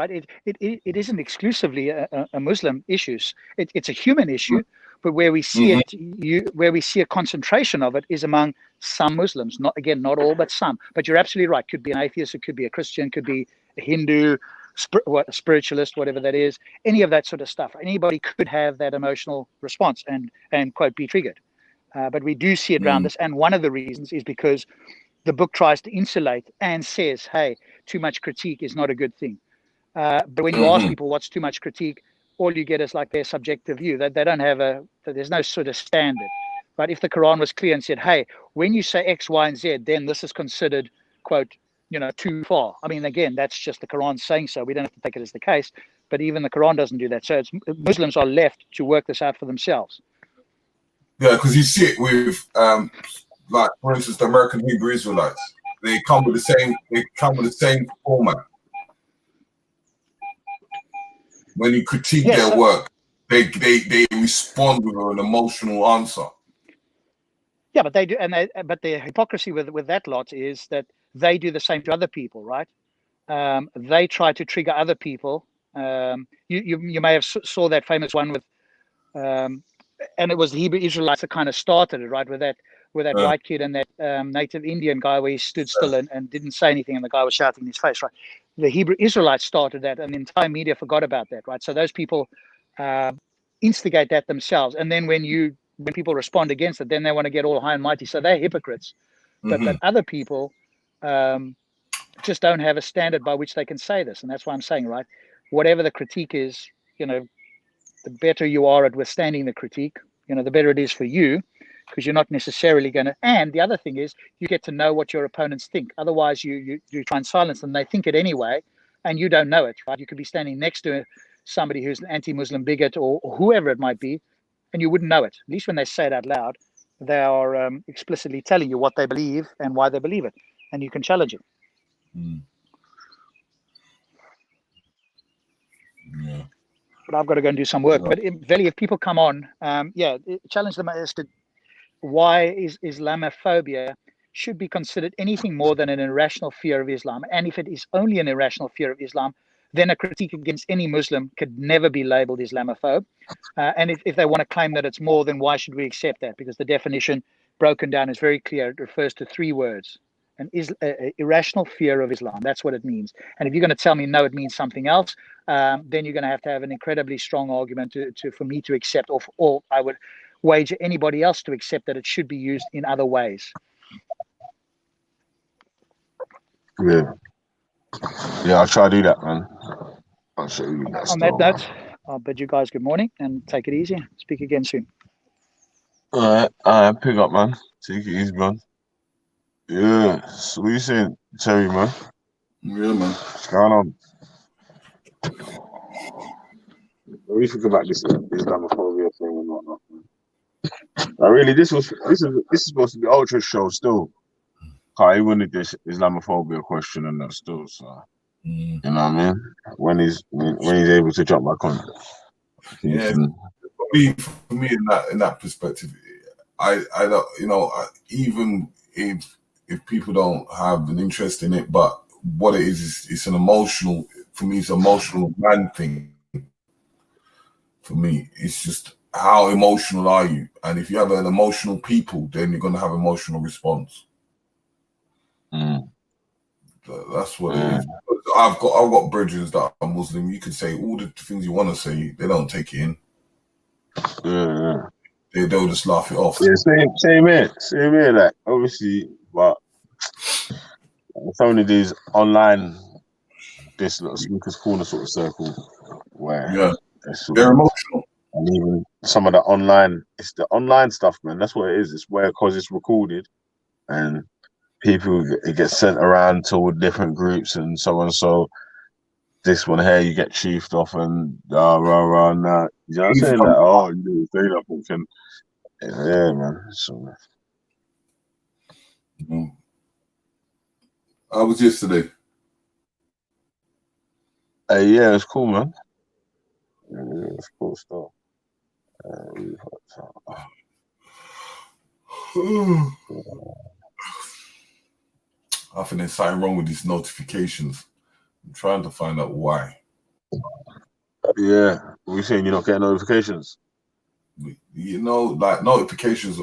It isn't exclusively a Muslim issue. It's a human issue, but where we see where we see a concentration of it is among some Muslims. Not all, but some. But you're absolutely right. Could be an atheist, it could be a Christian, could be a Hindu, a spiritualist, whatever that is. Any of that sort of stuff. Anybody could have that emotional response and quote be triggered. But we do see it around us, and one of the reasons is because the book tries to insulate and says, hey, too much critique is not a good thing. But when you ask people what's too much critique, all you get is like their subjective view. That they don't have there's no sort of standard. But if the Quran was clear and said, hey, when you say X, Y, and Z, then this is considered, quote, too far. I mean, again, that's just the Quran saying so. We don't have to take it as the case. But even the Quran doesn't do that. So Muslims are left to work this out for themselves. Yeah, because you see it with, like, for instance, the American Hebrew Israelites. They come with the same format. When you critique their work, they respond with an emotional answer. Yeah, but they do, but the hypocrisy with that lot is that they do the same to other people, right? they try to trigger other people. You may have saw that famous one with, and it was the Hebrew Israelites that kind of started it, right? With that white kid and that native Indian guy where he stood still and didn't say anything, and the guy was shouting in his face, right? The Hebrew Israelites started that, and the entire media forgot about that, right? So those people instigate that themselves, and then when people respond against it, then they want to get all high and mighty. So they're hypocrites. But other people just don't have a standard by which they can say this, and that's why I'm saying, right, whatever the critique is, the better you are at withstanding the critique, the better it is for you, because you're not necessarily going to. And the other thing is, you get to know what your opponents think. Otherwise, you try and silence them. They think it anyway, and you don't know it, right? You could be standing next to somebody who's an anti-Muslim bigot or whoever it might be, and you wouldn't know it. At least when they say it out loud, they are explicitly telling you what they believe and why they believe it, and you can challenge it. Yeah. But I've got to go and do some work. But if people come on, challenge them as to why is Islamophobia should be considered anything more than an irrational fear of Islam. And if it is only an irrational fear of Islam, then a critique against any Muslim could never be labeled Islamophobe. And if they want to claim that it's more, then why should we accept that? Because the definition broken down is very clear. It refers to 3 words. An irrational fear of Islam. That's what it means. And if you're going to tell me no, it means something else, then you're going to have an incredibly strong argument for me to accept, or I would wager anybody else to accept that it should be used in other ways. Yeah, I'll try to do that, man. I'll show you that. On that note, I'll bid you guys good morning and take it easy. Speak again soon. All right, pick up, man. Take it easy, man. Yeah, so what you saying, Terry, man? Yeah, man. What's going on? What do you think about this Islamophobia thing and whatnot? Really, this is supposed to be Ultra show still. He wanted this Islamophobia question and that still, so you know what I mean? When he's able to jump back on. Yeah, for me in that perspective, I don't, even if people don't have an interest in it, but what it is it's an emotional, for me, it's an emotional man thing. For me, it's just how emotional are you? And if you have an emotional people, then you're going to have emotional response. That's what it is. I've got brethren that are Muslim. You can say all the things you want to say, they don't take it in. They'll just laugh it off. Yeah, same here. Like obviously, but some of these online, this little Sneakers Corner sort of circle where they're emotional. And even some of the online, it's the online stuff, man. That's what it is. It's where, because it's recorded and people, it gets sent around to all different groups and so on. So this one here, you get chiefed off and nah. You know what I'm saying? Like, oh, you didn't say that, yeah, man. So, How was yesterday? Yeah, it's cool, man. Yeah, it's cool stuff. I think there's something wrong with these notifications. I'm trying to find out why. Yeah, what are you saying? You're not getting notifications? Like notifications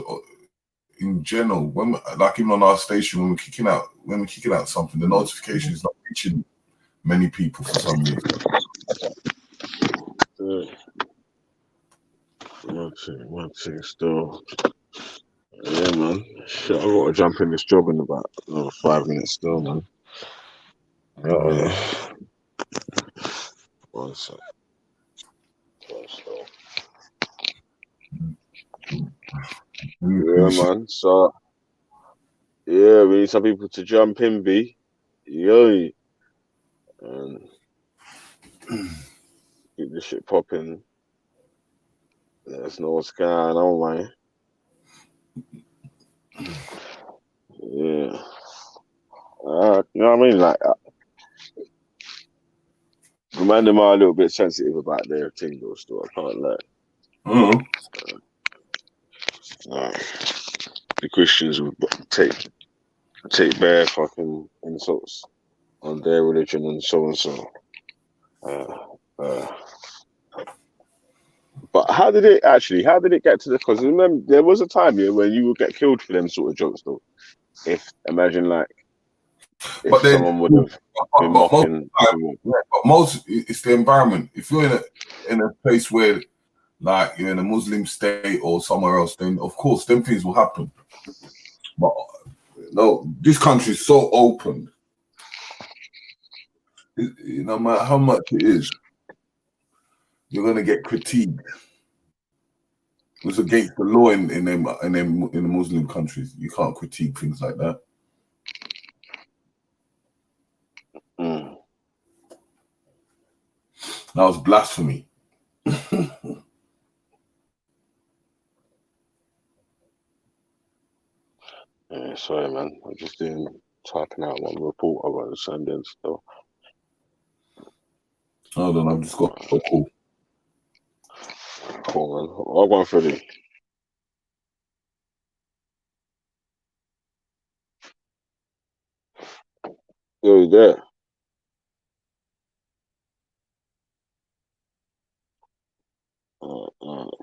in general. When like even on our station, when we're kicking out something, the notification is not reaching many people for some reason. One thing still. Yeah, man. Shit, I gotta jump in this job in about another 5 minutes still, man. One sec. Yeah, man. So, yeah, we need some people to jump in, B. Yo. And keep this shit popping. Let us know what's going on, man. Yeah. You know what I mean? Like, remind them are a little bit sensitive about their thing, though, still. I can't lie. The Christians will take bare fucking insults on their religion and so and so. But how did it get to this? Because remember, there was a time here when you would get killed for them sort of jokes, though. Imagine like if But then, someone would have been mocking. But most it's the environment. If you're in a place where like you're in a Muslim state or somewhere else, then of course them things will happen. But no, this country is so open. No matter how much it is, you're gonna get critiqued. It's against the law in the Muslim countries. You can't critique things like that. Mm. That was blasphemy. Yeah, sorry, man. I'm just typing out one report I want to send in still. Hold on, I've just got a call. Cool, man. I'll go for the. Yo, you there?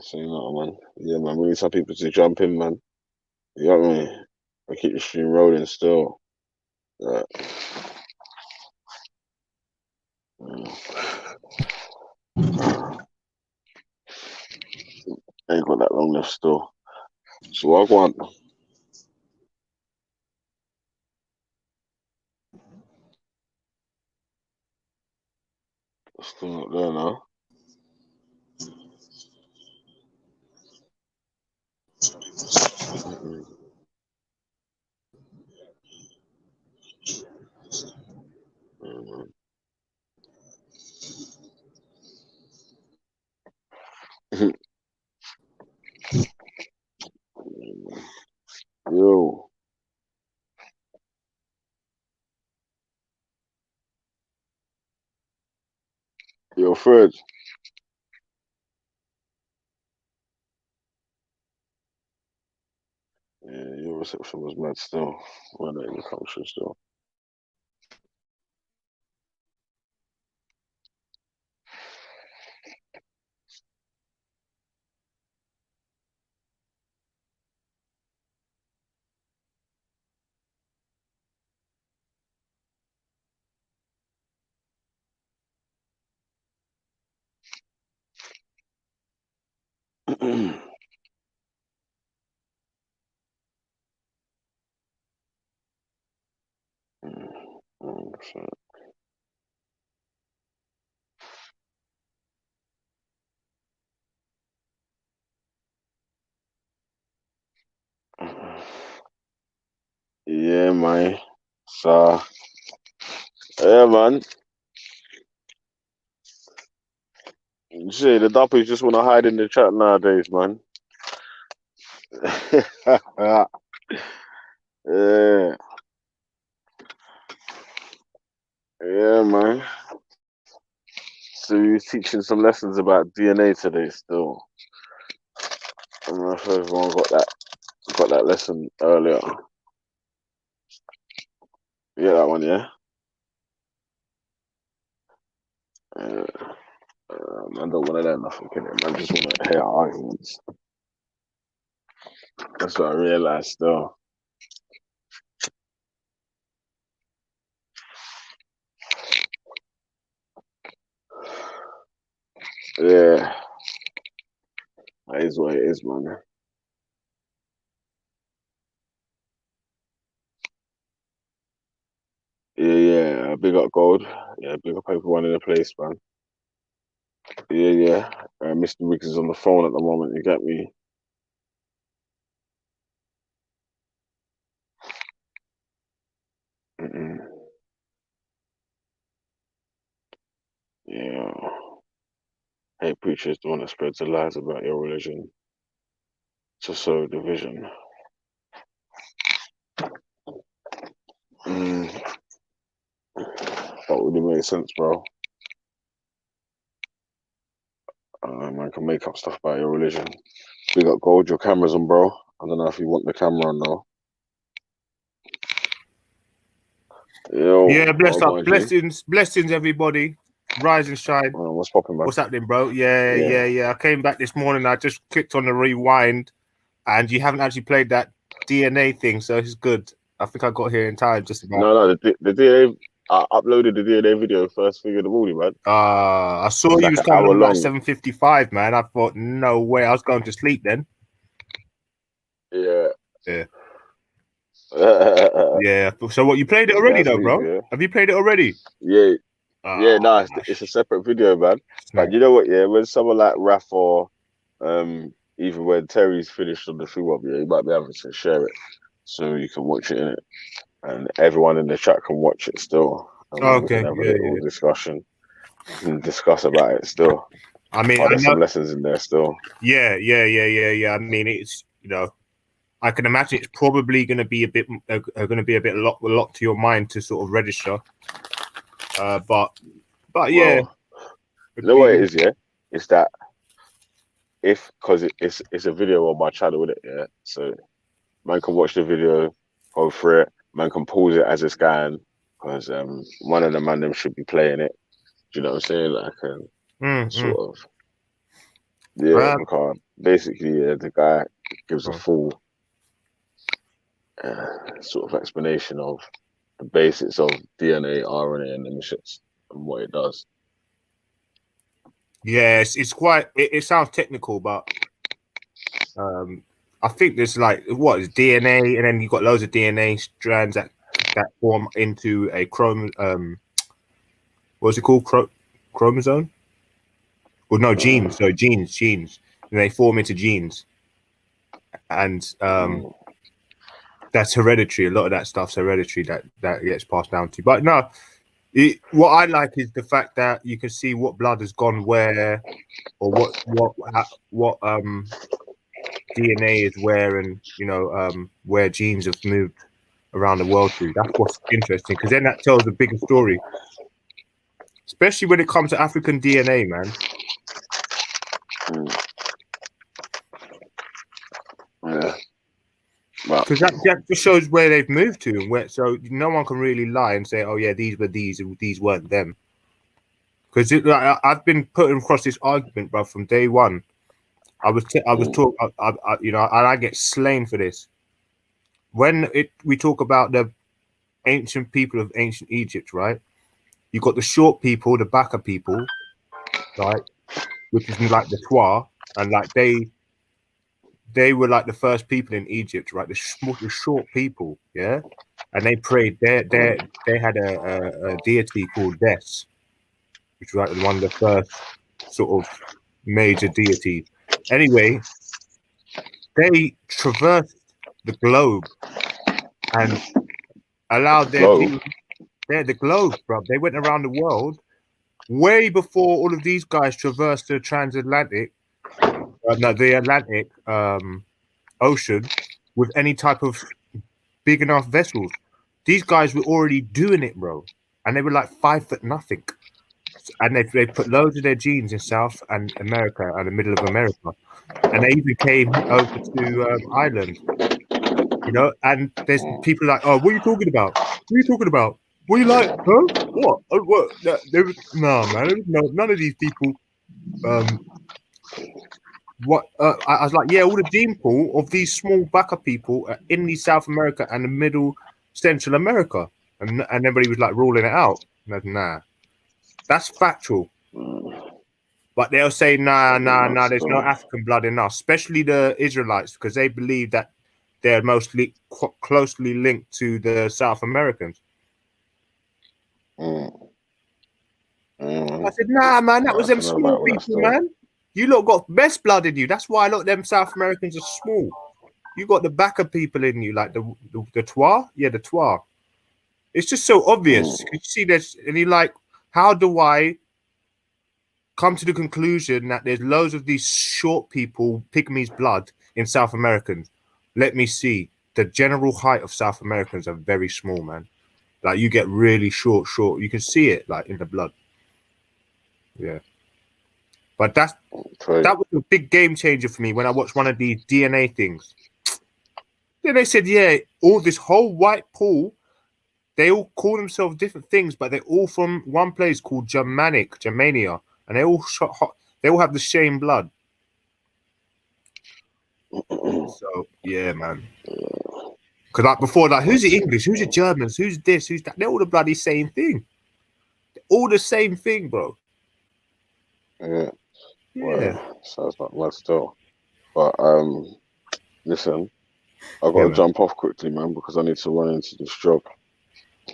So you know, man. Yeah, man. We need some people to jump in, man. You got me. I keep the stream rolling still. Yeah. Ain't got that long left still. So I want. Still not there now. Yo. Yo, Fred. Yeah, your reception was mad still. Well, in the country still. Yeah, man. So, yeah, man. See, the duppies just want to hide in the chat nowadays, man. Yeah. Yeah, man. So we was teaching some lessons about DNA today still. I don't know if everyone got that lesson earlier. Yeah, that one, yeah? Man don't want to learn nothing, can it? Man just want to hear arguments. That's what I realized still. Yeah. That is what it is, man. Yeah. Big up Gold. Yeah, big up everyone in the place, man. Yeah. Mr. Riggs is on the phone at the moment, you get me? Yeah. Hate preachers the one that spreads the lies about your religion to sow division. That really makes sense, bro. Man can make up stuff about your religion. Big up Gold, your camera's on, bro. I don't know if you want the camera or no. Yo, Yeah, bless up, going, blessings, everybody. Rise and shine. what's popping, man? What's happening, bro? Yeah. I came back this morning. I just clicked on the rewind, and you haven't actually played that DNA thing, so it's good. I think I got here in time, just about. No, the DNA. I uploaded the DNA video first thing in the morning, man. I saw you was coming on about 7:55, man. I thought, no way, I was going to sleep then. Yeah. Yeah. So what? You played it already, though, bro? Yeah. Have you played it already? Yeah. No, it's a separate video, man. But you know what? Yeah, when someone like Raf or even when Terry's finished on the thing up, you might be able to share it so you can watch it in it, and everyone in the chat can watch it still. And we can have a little discussion and discuss about it still. I mean, there's some lessons in there still. Yeah. I mean, it's I can imagine it's probably going to be a lot to your mind to sort of register. But yeah. Well, you know what it is, yeah? It's that because it's a video on my channel, isn't it? Yeah. So man can watch the video, go through it. Man can pause it as it's going because one of the man them should be playing it. Do you know what I'm saying? Like sort of. Yeah, basically, the guy gives a full sort of explanation of the basics of DNA, RNA, and emissions and what it does. Yes, it's quite. It sounds technical, but I think there's like what is DNA, and then you've got loads of DNA strands that form into a what's it called? Chromosome? Well, no, genes. So genes, and they form into genes, and that's hereditary. A lot of that stuff's hereditary that gets passed down to. But no, what I like is the fact that you can see what blood has gone where, or what DNA is where, and where genes have moved around the world to. That's what's interesting, because then that tells a bigger story, especially when it comes to African DNA, man. Yeah. Because that just shows where they've moved to, and where, so no one can really lie and say, "Oh yeah, these were these, and these weren't them." Because I've been putting across this argument, bro, from day one. I was talking, and I get slain for this. When we talk about the ancient people of ancient Egypt, right? You got the short people, the Baka people, right? Which is like the Twa, and like they were like the first people in Egypt, right? The short people, yeah, and they prayed. They had a deity called Des, which was like one of the first sort of major deities. Anyway, they traversed the globe and allowed the globe, bro. They went around the world way before all of these guys traversed the transatlantic. The Atlantic Ocean with any type of big enough vessels. These guys were already doing it, bro, and they were like 5'0", and they put loads of their genes in South and America and the middle of America, and they even came over to Ireland, And there's people like, "Oh, what are you talking about? What are you talking about? What are you like? Huh? What? What? No, man. None of these people." I was like, yeah, all the gene pool of these small Baka people are in the South America and the Middle Central America, and everybody was like ruling it out. And I was, nah, that's factual. But they'll say, nah, there's no African blood in us, especially the Israelites, because they believe that they're mostly closely linked to the South Americans. I said, nah, man, that was them small people, man. You lot got best blood in you. That's why a lot of them South Americans are small. You got the Baka people in you, like the Twa. Yeah, the Twa. It's just so obvious. You see this, and you're like, how do I come to the conclusion that there's loads of these short people, pygmies blood in South Americans? Let me see. The general height of South Americans are very small, man. Like you get really short. You can see it like in the blood. Yeah. But that was a big game changer for me when I watched one of these DNA things. Then they said, yeah, all this whole white pool, they all call themselves different things, but they're all from one place called Germania, and they all they all have the same blood. So yeah, man. Because like before, like who's the English, who's the Germans, who's this, who's that? They're all the bloody same thing. They're all the same thing, bro. Yeah. Yeah. Well, sounds like mad still. But listen, I've got Yeah, to man. jump off quickly, man, because I need to run into this job.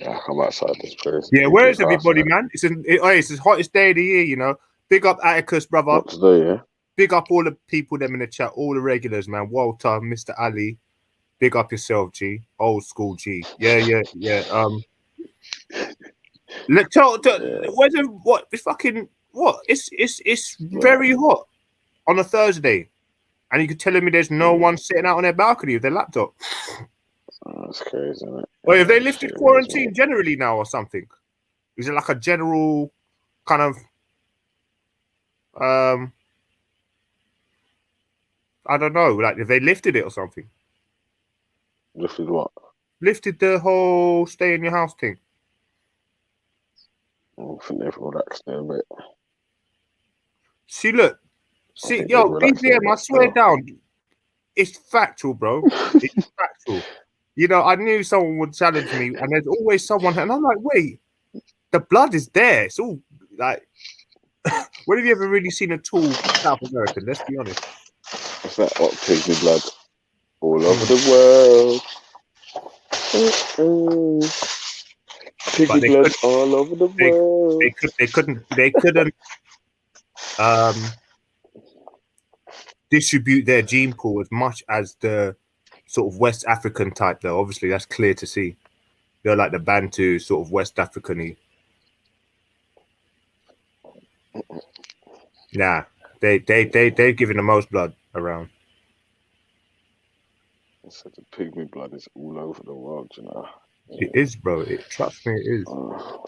Yeah, I'm outside this place. Yeah, where is Big house, everybody, man? It's the hottest day of the year, you know. Big up Atticus, brother. Not today, yeah. Big up all the people them in the chat, all the regulars, man. Walter, Mr. Ali. Big up yourself, G. Old school G. Yeah. Let's tell where's what? It's fucking what? It's very hot on a Thursday, and you could telling me there's no one sitting out on their balcony with their laptop. That's crazy, isn't it? Well, have they lifted quarantine generally now or something? Is it like a general kind of I don't know, like if they lifted it or something? Lifted what? Lifted the whole stay in your house thing. I think they've relaxed a bit. See, look. See, yo, BZM, I swear down. It's factual, bro. It's factual. You know, I knew someone would challenge me, and there's always someone, and I'm like, wait, the blood is there. It's all like, when have you ever really seen a tall South American? Let's be honest. What's that? What, pigmy blood? All over the world. Piggy blood all over the world. They couldn't distribute their gene pool as much as the sort of West African type, though. Obviously, that's clear to see. They're like the Bantu sort of West African-y. Nah, they're giving the most blood around. I said the pygmy blood is all over the world, you know. It is, bro. Trust me, it is.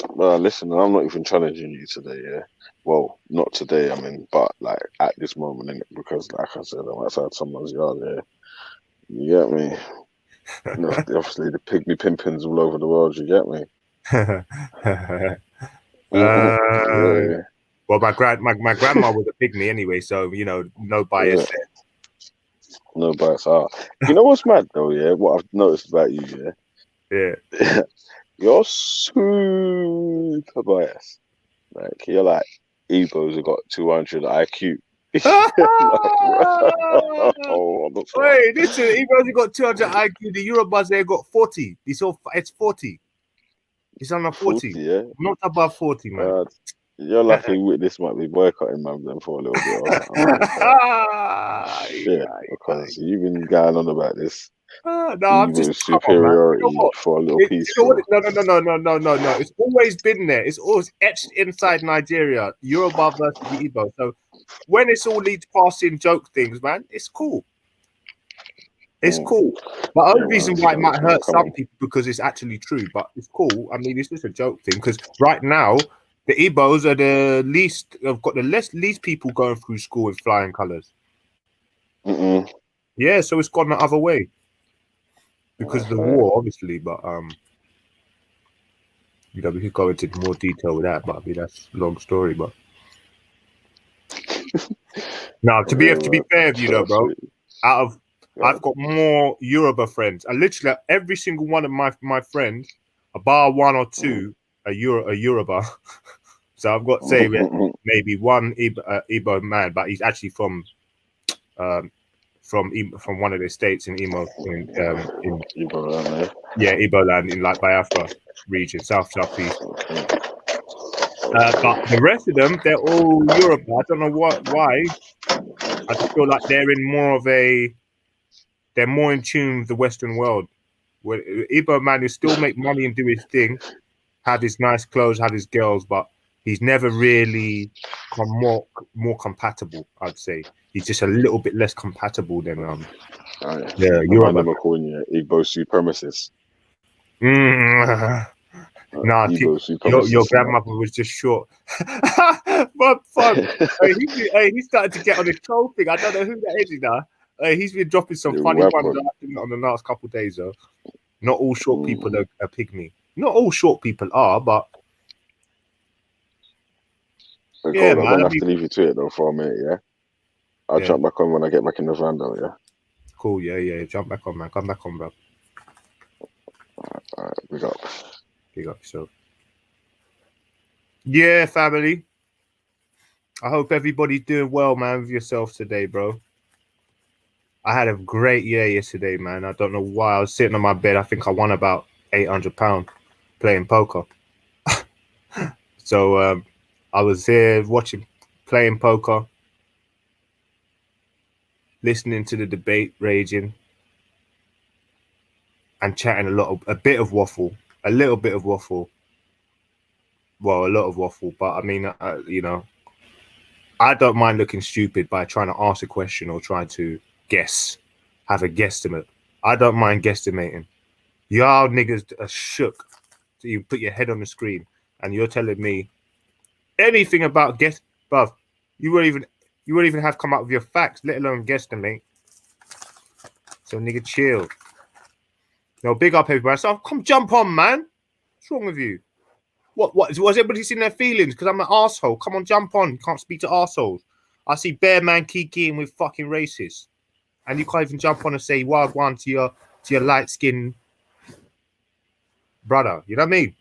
Well, listen, I'm not even challenging you today, yeah. Well, not today, I mean, but like at this moment, innit? Because like I said, I'm outside someone's yard, yeah. You get me? No, obviously, the pygmy pimpins all over the world. You get me? Yeah. Well, my grandma was a pygmy anyway, so you know, no bias there. No bias. You know what's mad though? Yeah, what I've noticed about you, yeah, you're super biased. Like you're like Igbo's have got 200 IQ. Wait, listen, Igbo's got 200 IQ. The Yorubas they got 40. It's 40. It's on a 40. Yeah, not above 40, man. You're lucky this might be boycotting man them for a little bit or something. Because you've been going on about this. No, I'm just superiority for a little piece. You know what? No. It's always been there. It's always etched inside Nigeria. Yoruba versus the Igbo. So when it's all these passing joke things, man, it's cool. It's cool. But the only reason why it might hurt some people because it's actually true, but it's cool. I mean, it's just a joke thing because right now the Igbos are the least. Have got the least people going through school with flying colours. Yeah, so it's gone the other way because of the war, obviously. But you know, we could go into more detail with that. But I mean, that's a long story. But now, to be fair with you, though, bro, I've got more Yoruba friends. And literally every single one of my friends, bar one or two, are Yoruba. So I've got to say maybe one Igbo man, but he's actually from one of the states in Imo, in Igbo land, Igbo land in like Biafra region, southeast. But the rest of them, they're all Yoruba. I don't know why. I just feel like they're more in tune with the Western world. Where Igbo man who still make money and do his thing, have his nice clothes, have his girls, but he's never really more compatible, I'd say. He's just a little bit less compatible than Yoruba. I'm never calling you Igbo supremacist. Nah, your grandmother was just short. But fun. He started to get on his troll thing. I don't know who that is, you know. He's been dropping some funny ones on the last couple of days, though. Not all short people are pygmy. Not all short people are, but Hey, yeah, Cole, I'm man. gonna have to leave you to it though for a minute, yeah? I'll jump back on when I get back in the van though, yeah? Cool, yeah. Jump back on, man. Come back on, bro. Alright, big up. Big up yourself. Yeah, family. I hope everybody's doing well, man, with yourself today, bro. I had a great year yesterday, man. I don't know why. I was sitting on my bed. I think I won about £800 playing poker. So I was here playing poker, listening to the debate raging, and chatting a bit of waffle, a little bit of waffle. Well, a lot of waffle, but I mean, you know, I don't mind looking stupid by trying to ask a question or trying to guess, have a guesstimate. I don't mind guesstimating. Y'all niggas are shook. So you put your head on the screen and you're telling me anything about bruv. You won't even have come up with your facts, let alone guesstimate. So nigga, chill. No, big up everybody. So come jump on, man. What's wrong with you? What was everybody seeing their feelings? Because I'm an arsehole. Come on, jump on. You can't speak to arseholes. I see Bear Man kikiing with fucking racists. And you can't even jump on and say wild one to your light skinned brother. You know what I mean?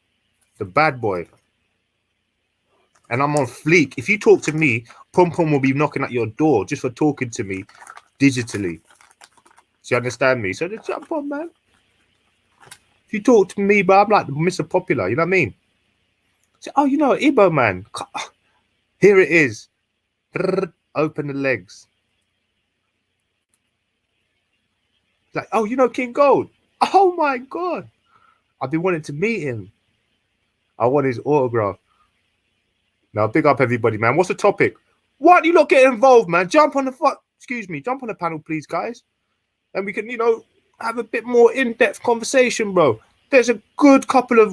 The bad boy. And I'm on fleek. If you talk to me, Pum Pum will be knocking at your door just for talking to me digitally. So you understand me? So just jump on, man. If you talk to me, but I'm like Mr. Popular, you know what I mean? So, oh, you know, Igbo man. Here it is. Open the legs. Like, oh, you know King Gold. Oh my God. I've been wanting to meet him. I want his autograph. Now, big up everybody, man. What's the topic? Why do you not get involved, man? Jump on the jump on the panel, please, guys. And we can, you know, have a bit more in-depth conversation, bro. There's a good couple of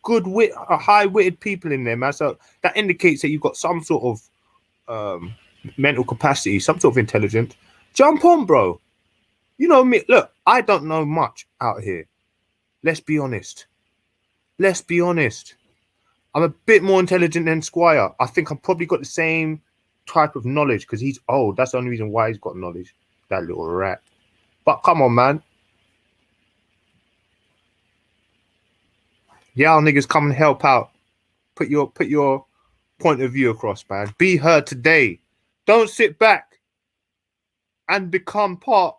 high-witted people in there, man. So that indicates that you've got some sort of mental capacity, some sort of intelligence. Jump on, bro. You know me. Look, I don't know much out here. Let's be honest. Let's be honest. I'm a bit more intelligent than Squire. I think I've probably got the same type of knowledge because he's old. That's the only reason why he's got knowledge. That little rat. But come on, man. Y'all niggas come and help out. Put your point of view across, man. Be heard today. Don't sit back and become part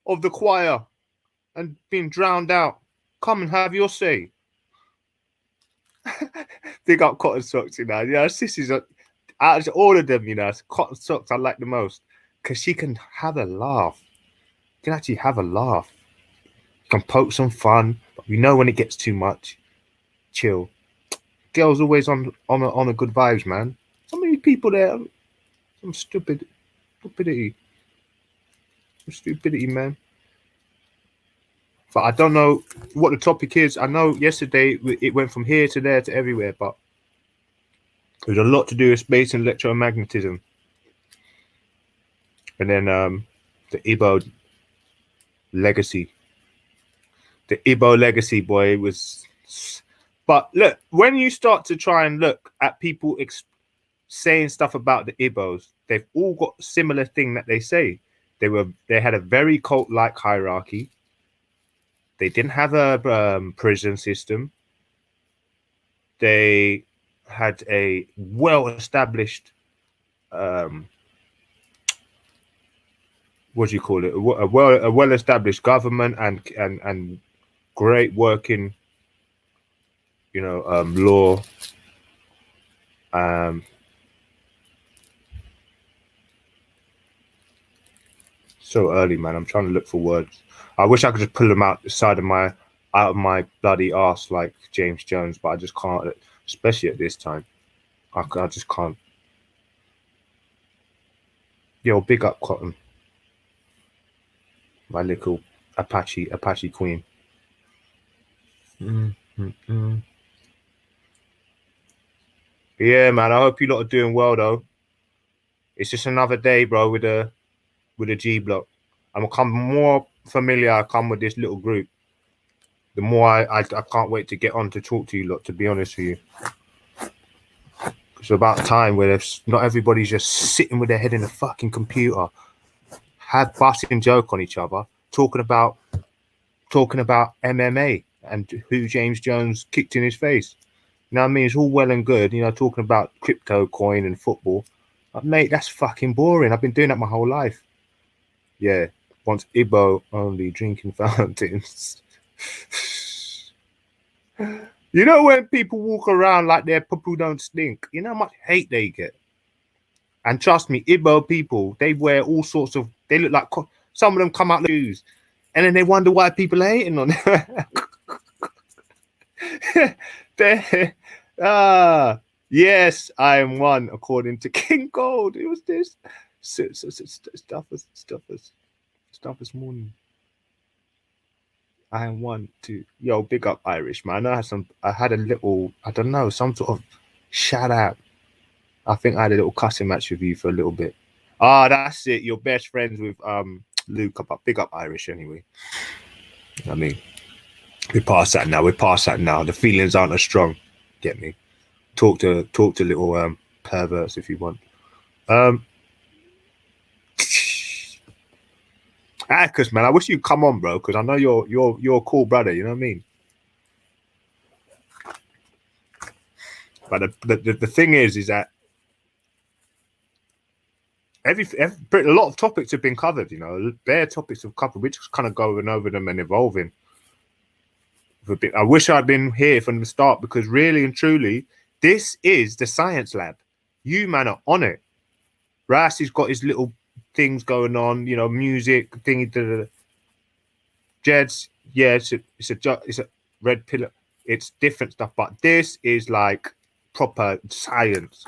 of the choir and being drowned out. Come and have your say. Big up Cotton Socks, you know. Yeah, sissies are out of all of them, you know. Cotton Socks I like the most because she can have a laugh. She can actually have a laugh. You can poke some fun, but we know when it gets too much. Chill. Girls always on a good vibes, man. Some of these people there, some stupidity, man. But I don't know what the topic is. I know yesterday it went from here to there to everywhere, but there's a lot to do with space and electromagnetism. And then the Igbo legacy. The Igbo legacy, boy, it was. But look, when you start to try and look at people saying stuff about the Igbos, they've all got a similar thing that they say. They had a very cult-like hierarchy. They didn't have a prison system. They had a well-established, what do you call it? A well-established government and great working, you know, law. So early, man. I'm trying to look for words. I wish I could just pull them out of my bloody ass like James Jones, but I just can't, especially at this time. I just can't. Yo, big up Cotton. My little Apache queen. Yeah, man. I hope you lot are doing well though. It's just another day, bro, with a G block. I'm become more familiar. I come with this little group. the more I can't wait to get on to talk to you lot, to be honest with you. It's about time where not everybody's just sitting with their head in a fucking computer, busting joke on each other, talking about MMA and who James Jones kicked in his face. You know what I mean? It's all well and good, you know, talking about crypto coin and football. But mate, that's fucking boring. I've been doing that my whole life. Yeah. Once Igbo only drinking fountains. You know when people walk around like their poo don't stink? You know how much hate they get? And trust me, Igbo people, they wear all sorts of... They look like... Some of them come out shoes. And then they wonder why people are hating on them. Yes, I am one, according to King Gold. It was this stuff this morning. I am one too. Yo, big up Irish, man. I had a little, I don't know, some sort of shout out. I think I had a little cussing match with you for a little bit. That's it. You're best friends with Luke. Big up Irish anyway. I mean, we're past that now. The feelings aren't as strong. Get me? Talk to little perverts if you want. Because man, I wish you'd come on, bro. Because I know you're a cool brother. You know what I mean? But the thing is that a lot of topics have been covered. You know, bare topics have covered. We're just kind of going over them and evolving. I wish I'd been here from the start, because really and truly, this is the science lab. You man are on it. Rassi's got his little things going on, you know, music thingy. Jed's, yeah, it's a red pillar. It's different stuff, but this is like proper science.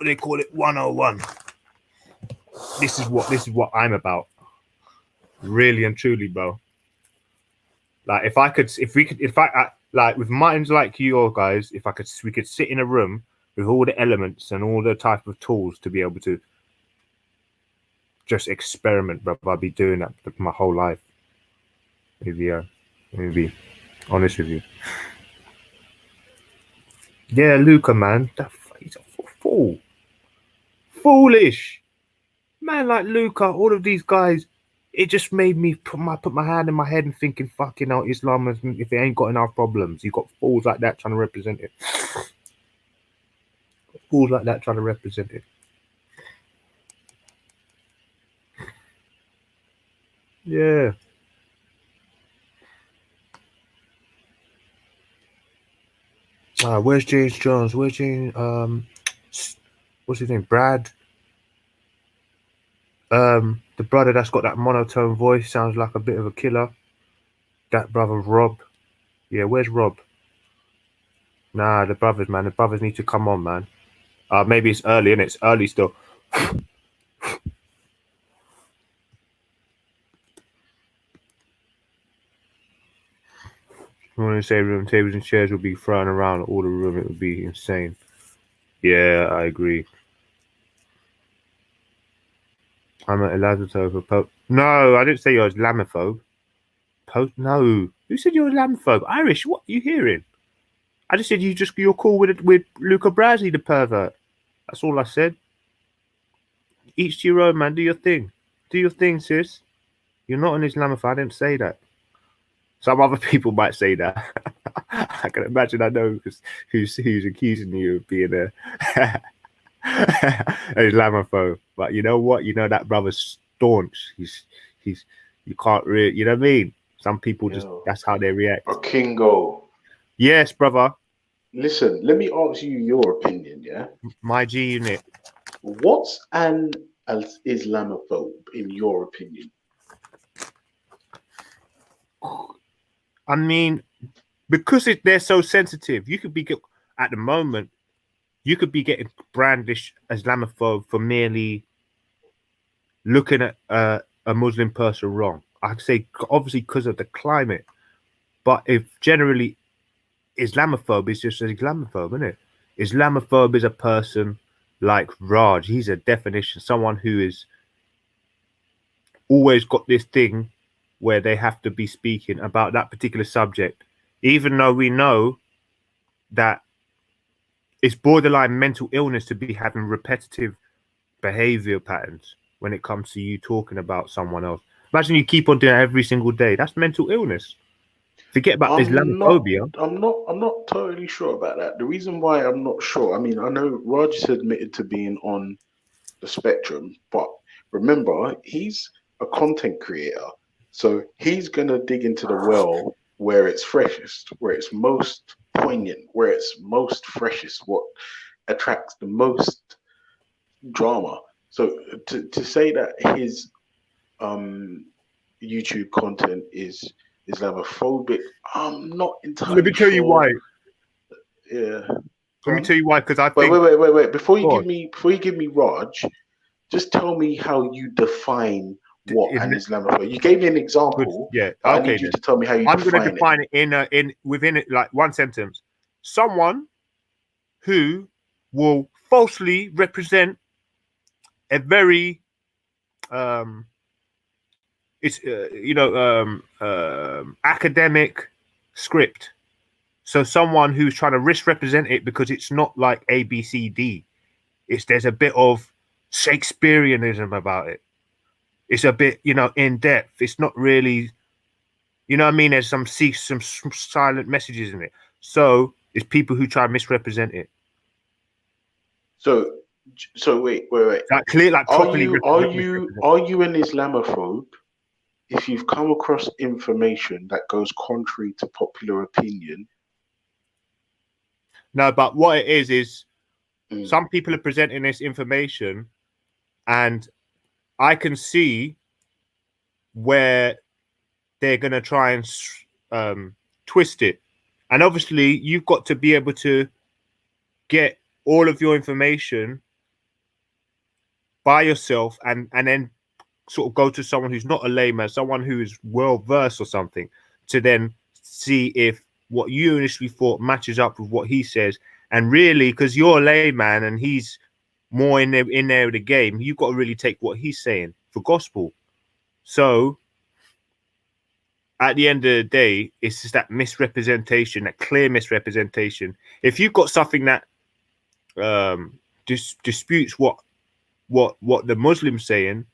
They call it 101. This is what I'm about. Really and truly, bro. Like if I like with minds like you guys, we could sit in a room with all the elements and all the type of tools to be able to just experiment, bro. I'd be doing that my whole life. Maybe be honest with you. Yeah, Luca, man, he's a fool. Foolish. Man like Luca, all of these guys, it just made me put my hand in my head and thinking, fucking hell, Islam, if it ain't got enough problems, you got fools like that trying to represent it. Fools like that trying to represent it. Yeah. Where's James Jones? Where's James? What's his name? Brad. The brother that's got that monotone voice sounds like a bit of a killer. That brother Rob. Yeah, where's Rob? Nah, the brothers, man. The brothers need to come on, man. Maybe it's early, and it's early still. When I say room, tables and chairs will be thrown around all the room, it would be insane. Yeah, I agree. I'm an Islamaphobe. No, I didn't say you're Islamaphobe. No. Who said you're Islamaphobe? Irish, what are you hearing? I just said you're cool with Luca Brasi, the pervert. That's all I said. Each to your own, man. Do your thing. Do your thing, sis. You're not an Islamaphobe. I didn't say that. Some other people might say that. I can imagine. I know who's accusing you of being a Islamaphobe. But you know what? You know that brother's staunch. He's you can't really. You know what I mean? Some people just that's how they react. Kingo. Yes, brother. Listen, let me ask you your opinion. Yeah. My G unit. What's an Islamaphobe in your opinion? I mean, because they're so sensitive, you could be at the moment, you could be getting brandished Islamaphobe for merely looking at a Muslim person wrong. I'd say obviously because of the climate, but if generally Islamaphobe is just an Islamaphobe, isn't it? Islamaphobe is a person like Raj. He's a definition, someone who is always got this thing where they have to be speaking about that particular subject, even though we know that it's borderline mental illness to be having repetitive behavior patterns when it comes to you talking about someone else. Imagine you keep on doing it every single day. That's mental illness. Forget about Islamophobia. I'm not totally sure about that. The reason why I'm not sure, I mean, I know Raj is admitted to being on the spectrum, but remember, he's a content creator. So he's gonna dig into the well where it's freshest, where it's most poignant, where it's most freshest, what attracts the most drama. So to say that his YouTube content is Islamophobic, I'm not entirely Let me tell you sure. why. Yeah. Let me tell you why, because I Wait, think. wait. Before you Go give me Raj, just tell me how you define what in an the- Islamophobe. You gave me an Good. example, Yeah. but I Okay. need you Then to tell me how you I'm going to define it. define it in within it like one sentence. Someone who will falsely represent a very it's academic script. So someone who's trying to misrepresent it because it's not like A, B, C, D. There's a bit of Shakespeareanism about it. It's a bit, in depth. It's not really, you know what I mean? There's some silent messages in it. So it's people who try and misrepresent it. So wait. Like clear, like Are properly. you an Islamophobe if you've come across information that goes contrary to popular opinion? No, but what it is some people are presenting this information, and I can see where they're going to try and twist it. And obviously, you've got to be able to get all of your information by yourself and then sort of go to someone who's not a layman, someone who is well versed or something, to then see if what you initially thought matches up with what he says. And really, because you're a layman and he's more in there with the game, you've got to really take what he's saying for gospel. So at the end of the day, it's just that misrepresentation, that clear misrepresentation. If you've got something that disputes what the Muslim's saying,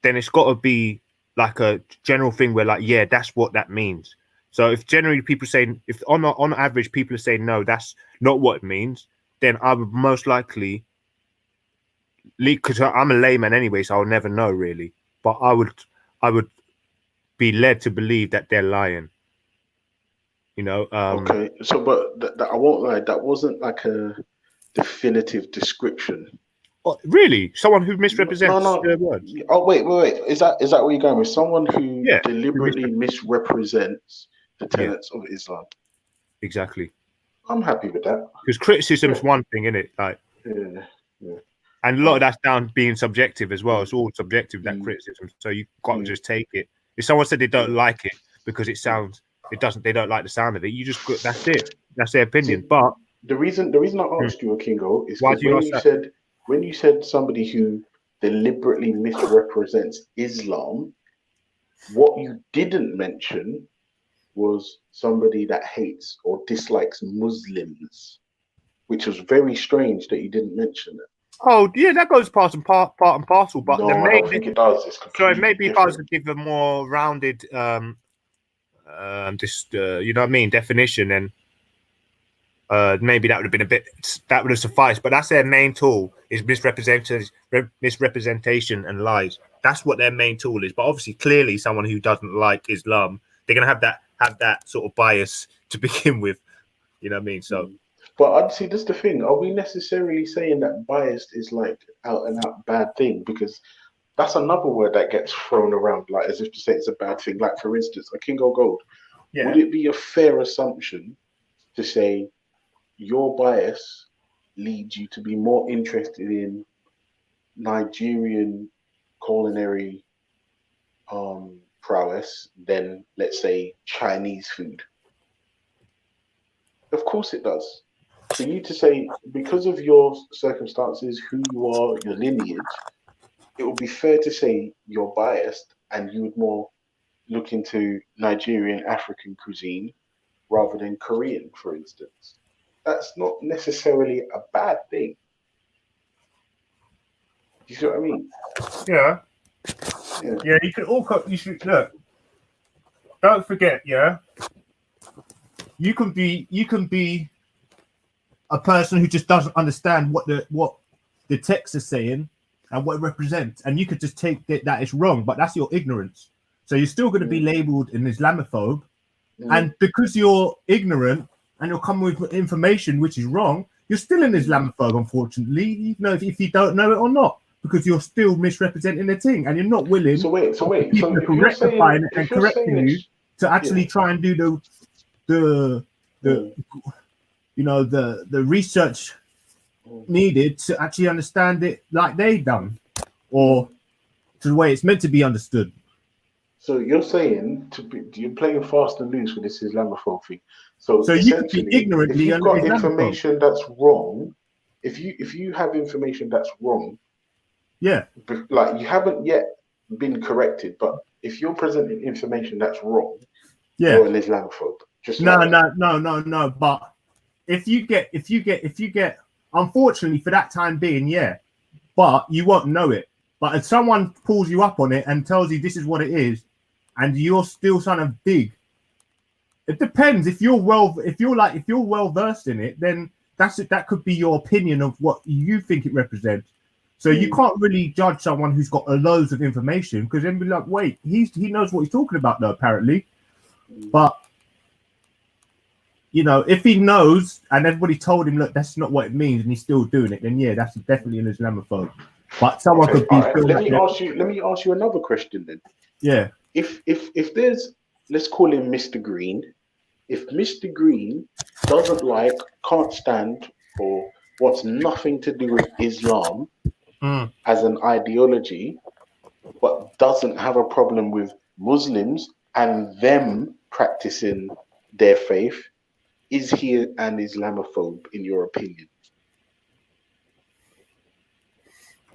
then it's got to be like a general thing where, like, yeah, that's what that means. So if generally people saying, if on average people are saying no, that's not what it means, then I would most likely, because I'm a layman anyway, so I'll never know really. But I would be led to believe that they're lying. Okay, so but I won't lie, that wasn't like a definitive description. Oh, really? Someone who misrepresents their words? Oh, wait. Is that where you're going with? Someone who Yeah, deliberately misrepresents the tenets of Islam. Exactly. I'm happy with that. Because criticism's one thing, isn't it? Like, yeah. And a lot of that's down being subjective as well. It's all subjective, that criticism. So you've got to just take it. If someone said they don't like it because they don't like the sound of it, you just, that's it. That's their opinion. See, but the reason I asked you, Kingo, is why because when you said somebody who deliberately misrepresents Islam, what you didn't mention was somebody that hates or dislikes Muslims, which was very strange that you didn't mention it. Oh yeah, that goes part and parcel. But no, I don't think it does. It's completely maybe different. if I was to give a more rounded, you know what I mean, definition, then maybe that would have been that would have sufficed. But that's their main tool, is misrepresentation and lies. That's what their main tool is. But obviously, clearly, someone who doesn't like Islam, they're gonna have that sort of bias to begin with. You know what I mean? So. But I'd see, this the thing. Are we necessarily saying that biased is like out and out bad thing? Because that's another word that gets thrown around, like as if to say it's a bad thing. Like for instance, a King of Gold. Yeah. Would it be a fair assumption to say your bias leads you to be more interested in Nigerian culinary prowess than, let's say, Chinese food? Of course it does. For you to say, because of your circumstances, who you are, your lineage, it would be fair to say you're biased and you would more look into Nigerian African cuisine rather than Korean, for instance. That's not necessarily a bad thing. You see what I mean? Yeah. Yeah. Yeah, you can all you should look. Don't forget, yeah. You can be a person who just doesn't understand what the text is saying and what it represents, and you could just take that it's wrong, but that's your ignorance. So you're still going to be labeled an Islamophobe, and because you're ignorant and you're coming with information which is wrong, you're still an Islamophobe, unfortunately, even though if you don't know it or not, because you're still misrepresenting the thing, and you're not willing. So wait. So people if you're rectifying saying, it and correcting you to actually try and do the the research needed to actually understand it like they done, or to the way it's meant to be understood. So you're saying you're playing fast and loose with this Islamophobe thing. So you could be ignorantly, if you've got information that's wrong, if you have information that's wrong, yeah, like you haven't yet been corrected, but if you're presenting information that's wrong, you're an Islamophobe. Just no. But if you get, unfortunately for that time being, yeah, but you won't know it. But if someone pulls you up on it and tells you this is what it is, and you're still trying to dig, it depends. If you're well versed in it, then that could be your opinion of what you think it represents. So you can't really judge someone who's got loads of information, because then be like, wait, he knows what he's talking about though, apparently. But if he knows and everybody told him, look, that's not what it means, and he's still doing it, then yeah, that's definitely an Islamophobe. But someone could be. Right. Let me ask you another question then. Yeah. If there's, let's call him Mr. Green. If Mr. Green can't stand, or wants nothing to do with Islam as an ideology, but doesn't have a problem with Muslims and them practicing their faith, is he an Islamophobe in your opinion?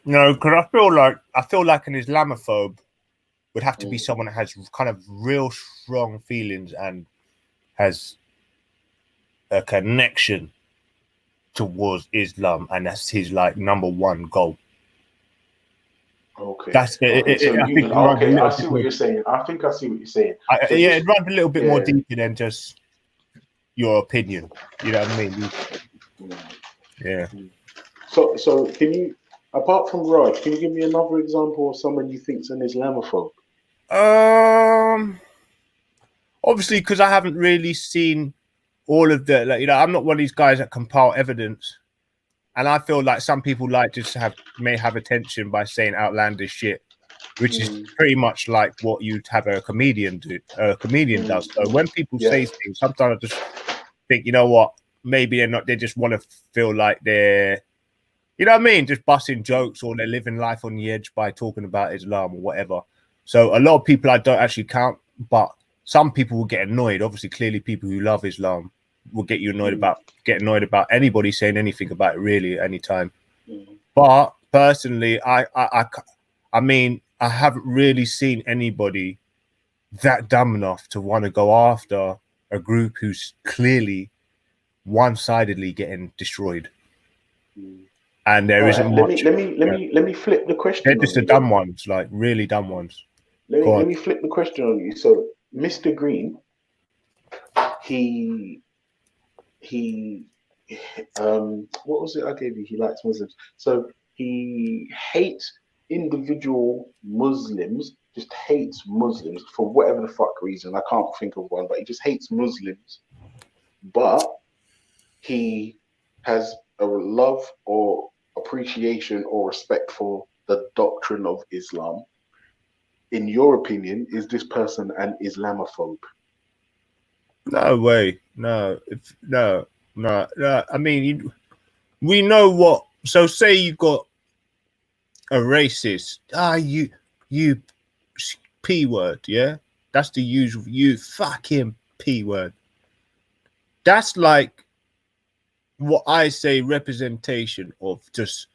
No, because I feel like an Islamophobe would have to be someone that has kind of real strong feelings and has a connection towards Islam, and that's his number one goal. Okay. That's it. I see what you're saying. I think I see what you're saying. It runs a little bit more deeper than just your opinion. You know what I mean? Yeah. So can you, apart from Raj, can you give me another example of someone you think's an Islamophobe? Obviously, because I haven't really seen all of the, I'm not one of these guys that compile evidence, and I feel like some people may have attention by saying outlandish shit, which is pretty much like what you'd have a comedian do. A comedian does. So when people say things, sometimes I just think, you know what? Maybe they're not. They just want to feel like they're, you know what I mean, just busting jokes, or they're living life on the edge by talking about Islam or whatever. So a lot of people I don't actually count, but some people will get annoyed. Obviously, clearly, people who love Islam will get annoyed about anybody saying anything about it really at any time. But personally, I mean, I haven't really seen anybody that dumb enough to want to go after a group who's clearly one-sidedly getting destroyed. And there isn't much. Let me flip the question. They're just the dumb ones, like really dumb ones. Let me flip the question on you. So, Mr. Green, he what was it I gave you? He likes Muslims. So he hates individual Muslims, just hates Muslims for whatever the fuck reason. I can't think of one, but he just hates Muslims. But he has a love or appreciation or respect for the doctrine of Islam. In your opinion, is this person an Islamophobe? No way. No. I mean, we know what. So say you've got a racist. You P word, yeah? That's the usual. You fucking P word. That's like what I say representation of just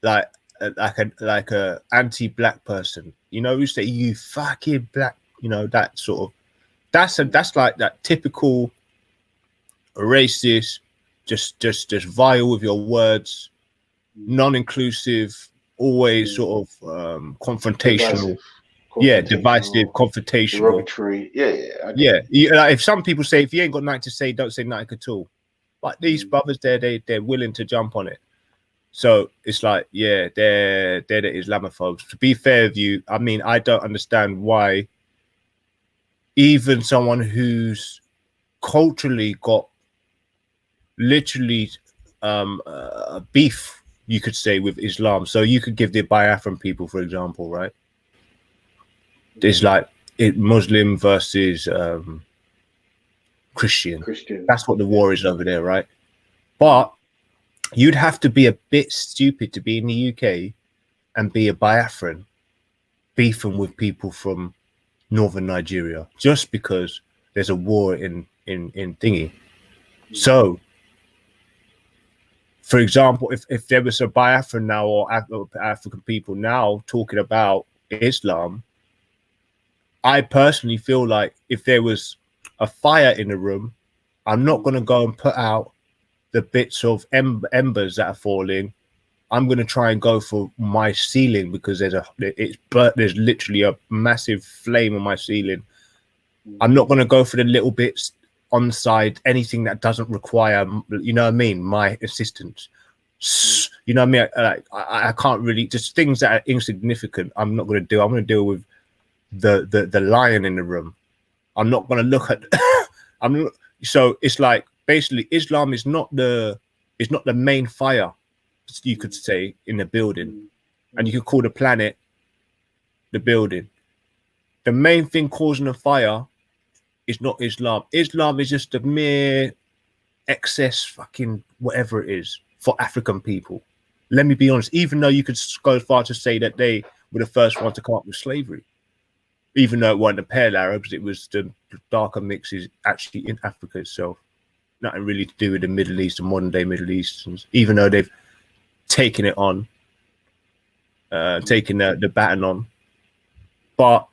like a anti-black person. You know, you say you fucking black you know, that sort of that's like that typical racist, just vile with your words, non-inclusive, always sort of confrontational. Divisive, confrontational, derogatory. Like if some people say if you ain't got nothing to say, don't say nothing at all. But these brothers, they're willing to jump on it. So it's like, yeah, they're the Islamophobes. To be fair with you, I mean, I don't understand why even someone who's culturally got literally beef, you could say, with Islam. So you could give the Biafran people, for example, right? There's like Muslim versus Christian. That's what the war is over there, right? But you'd have to be a bit stupid to be in the UK and be a Biafran beefing with people from northern Nigeria just because there's a war in thingy. So, for example, if there was a Biafran now or African people now talking about Islam, I personally feel like if there was a fire in the room, I'm not going to go and put out the bits of embers that are falling. I'm going to try and go for my ceiling because there's literally a massive flame on my ceiling. I'm not going to go for the little bits on the side, anything that doesn't require, you know what I mean, my assistance. You know what I mean? I can't really, just things that are insignificant, I'm not going to do. I'm going to deal with the lion in the room. I'm not going to look at so it's like basically Islam is not the main fire, you could say, in the building, and you could call the planet the building. The main thing causing a fire is not Islam. Islam is just a mere excess fucking whatever it is for African people. Let me be honest, even though you could go as far to say that they were the first one to come up with slavery, even though it weren't the pale Arabs, it was the darker mixes actually in Africa itself. Nothing really to do with the Middle East and modern day Middle East, even though they've taken it on, taking the baton on. But